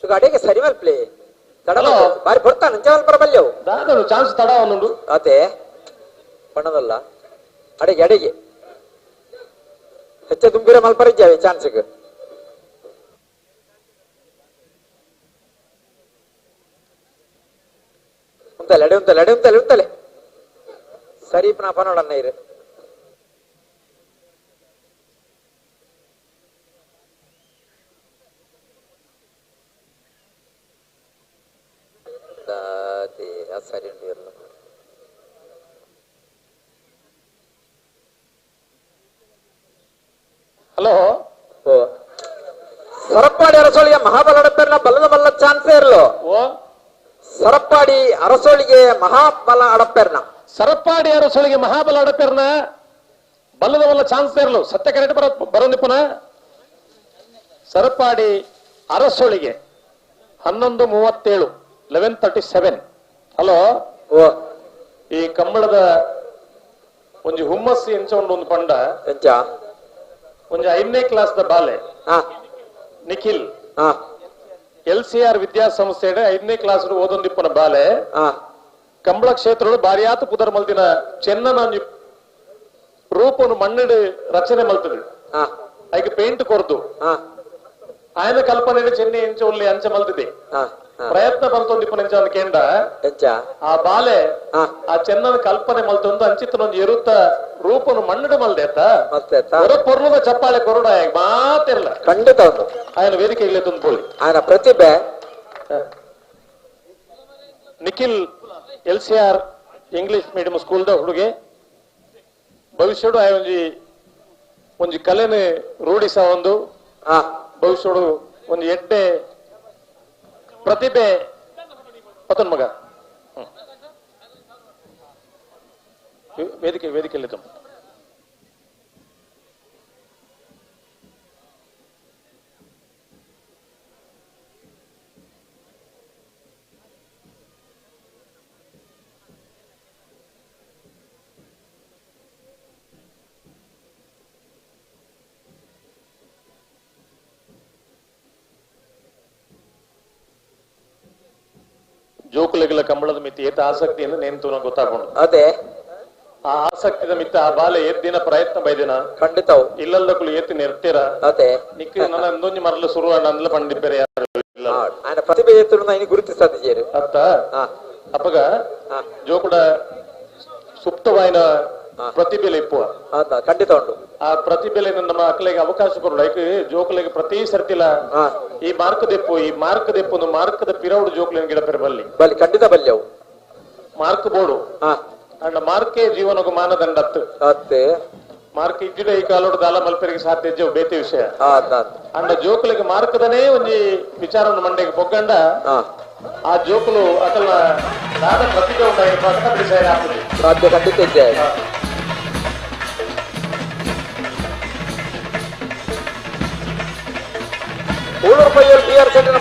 ಗಾಡಿಗೆ ಸರಿ ಮಲ್ಪ್ಲಿ ತಡ ಬಾರಿ ಬರ್ತಾ ನಂಚವಲ್ ಬರಬಲ್ಯವು ದಾದನು ಚಾನ್ಸ್ ತಡ ಅವನುಂಡು ಅದೇ ಬಣ್ಣದಲ್ಲ ಅಡಿಗೆ ಅಡಿಗೆ ಹೆಚ್ಚು ತುಂಬಿರ ಮಲ್ಪರಿದ್ದಾವೆ ಚಾನ್ಸ್ಗೆ ಉಂತಲೆ ಅಡಿ ಉಂತಲೆ ಅಡಿ ಉಂತಲೆ ಉಂತಲೆ ಸರಿ ಪುನಃ ಪನೋಡನ್ನ ಇರು ಸರಿ ಉಂಟು ಹಲೋ ಸರಪ್ಪಾಡಿ ಅರಸೋಳಿಗೆ ಮಹಾಬಲ ಅಡಪೇರ್ನ ಬಲ್ಲದ ಬಲ್ಲ ಚಾನ್ಸೇ ಇರಲು ಸರಪ್ಪಾಡಿ ಅರಸೋಳಿಗೆ ಮಹಾಬಲ ಅಡಪೇರ್ನ ಸರಪ್ಪಾಡಿ ಅರಸೋಳಿಗೆ ಮಹಾಬಲ ಅಡಪೇರ್ನ ಬಲ್ಲದ ಬಲ್ಲ ಚಾನ್ಸ್ ಇರಲು ಸತ್ಯ ಕರೆಕ್ಟ್ ಬರೋದಿಪ್ಪನ ಸರಪ್ಪಾಡಿ ಅರಸೋಳಿಗೆ 11:37 11:37 ಹಲೋ ಈ ಕಂಬಳದ ಒಂಜಿ ಹುಮ್ಮಸ್ಸಿ ಎಂಚೊಂಡು ಒಂದು ಪಂಡ ಎಂಚ ಒಂಜಿ 5ನೇ ಕ್ಲಾಸ್ ದ ಬಾಲೆ ನಿಖಿಲ್ LCR ವಿದ್ಯಾಸಂಸ್ಥೆಡೆ 5ನೇ ಕ್ಲಾಸ್ ಓದೊಂದಿಪ್ಪನ ಬಾಲೆ ಕಂಬಳ ಕ್ಷೇತ್ರ ಬಾರಿಯಾತು ಪುದರ್ ಮಲ್ತಿನ ಚೆನ್ನನ ರೂಪನು ಮಣ್ಣಿಡು ರಚನೆ ಮಲ್ತದೆ ಐಕೆ ಪೇಂಟ್ ಕೊರ್ದು ఆయన కల్పన చెన్నై ఎంచ ఒళ్ళి అంచ మల్తిది ಪ್ರಯತ್ನ ಬಂತೊಂದಿಪ್ಪನ ಎಂಚ ಕೇಂಡ ಆ ಬಾಲೆ ಆ ಚೆನ್ನನ ಕಲ್ಪನೆ ಮಲ್ತೊಂದು ಅಂಚಿತ್ತನೊಂದು ಎರುತ್ತ ರೂಪನು ಮಣ್ಣಡು ಮಲ್ದೇತ ಹೊರ ಪೊರ್ಲದ ಚಪ್ಪಾಳೆ ಕೊರಡ ಮಾತಿರಲ್ಲ ಖಂಡಿತ ఆయన ವೇದಿಕೆ ಇಲ್ಲೇ ತುಂಬೋಳಿ ఆయన ಪ್ರತಿಭೆ Nikhil LCR English medium school ದ ಹುಡುಗೆ ಭವಿಷ್ಯಡು ಆಯ ಒಂಜಿ ಕಲೆನ ರೂಢಿಸ ಒಂದು ಭವಿಷ್ಯಡು ಒಂದು ಎಡ್ಡೆ ಪ್ರತಿಭೆ ಪತನ್ ಮಗ ವೇದಿಕೆಯಲ್ಲಿ ತುಂಬ ಜೋಕುಲೆಗಳ ಕಂಬಳದ ಮಿತಿ ಏತ ಆಸಕ್ತಿಯನ್ನು ನೆನ್ತು ನಂಗೆ ಗೊತ್ತಾಕೊಂಡು ಅದೇ ಆ ಆಸಕ್ತಿದ ಮಿತ್ತ ಆ ಬಾಲೆ ಎದ್ದಿನ ಪ್ರಯತ್ನ ಬೈದಿನ ಖಂಡಿತವು ಇಲ್ಲಲ್ಲಕ್ಕೂ ಎತ್ತಿ ನಿರ್ತೀರ ಅದೇ ನಿಕ್ಕ ನನ್ನ ಒಂದೊಂದು ಮರಲು ಶುರು ನಂದಲ ಪಂಡಿಪೇರೆ ಯಾರು ಇಲ್ಲ ఆయన ప్రతిభ ఎత్తున ఆయన గుర్తిస్తారు ಅತ್ತ ಅಪ್ಪಗ ಜೋಕುಡ ಸುಪ್ತವಾಯಿನ ಪ್ರತಿಭೆಲೆ ಇಪ್ಪುವ ಖಂಡಿತ ಉಂಟು ಆ ಪ್ರತಿಭೆಲೆ ನಮ್ಮ ಮಕ್ಕಳಿಗೆ ಅವಕಾಶ ಕೊಡು ಐಕ್ ಜೋಕುಲಿಗೆ ಪ್ರತಿ ಸರ್ತಿಲ ಈ ಮಾರ್ಕ್ ದೆಪ್ಪು ಒಂದು ಮಾರ್ಕದ ಪಿರೌಡು ಜೋಕುಲಿನ ಗಿಡ ಪೆರ ಬಲ್ಲಿ ಖಂಡಿತ ಬಲ್ಯವು ಮಾರ್ಕ್ ಬೋರ್ಡು ಅಂಡ ಮಾರ್ಕೆ ಜೀವನకు ಮಾನದಂಡ ಅತ್ತೆ ಮಾರ್ಕ್ ಇದ್ದಿಡ ಈ ಕಾಲೋಡು ದಾಲ ಮಲ್ಪೆರಿಗೆ ಸಾಧ್ಯ ಬೇತೆ ವಿಷಯ ಅಂಡ ಜೋಕುಲಿಗೆ ಮಾರ್ಕದನೇ ಒಂದು ವಿಚಾರವನ್ನು ಮಂಡೆಗೆ ಪೊಗ್ಗಂಡ ಆ ಜೋಕುಲು ಅಕಲ ದಾದ ಪ್ರತಿಭೆ ಉಂಟಾಗಿ ಪ್ರಕಟ ವಿಷಯ ಆಗ್ತದೆ ಸಾಧ್ಯ ಖಂಡಿತ ಇದೆ ಊಳೂರು ಪೈಯಲ್ ಟಿ ಆರ್ ಸೆಂಟರ್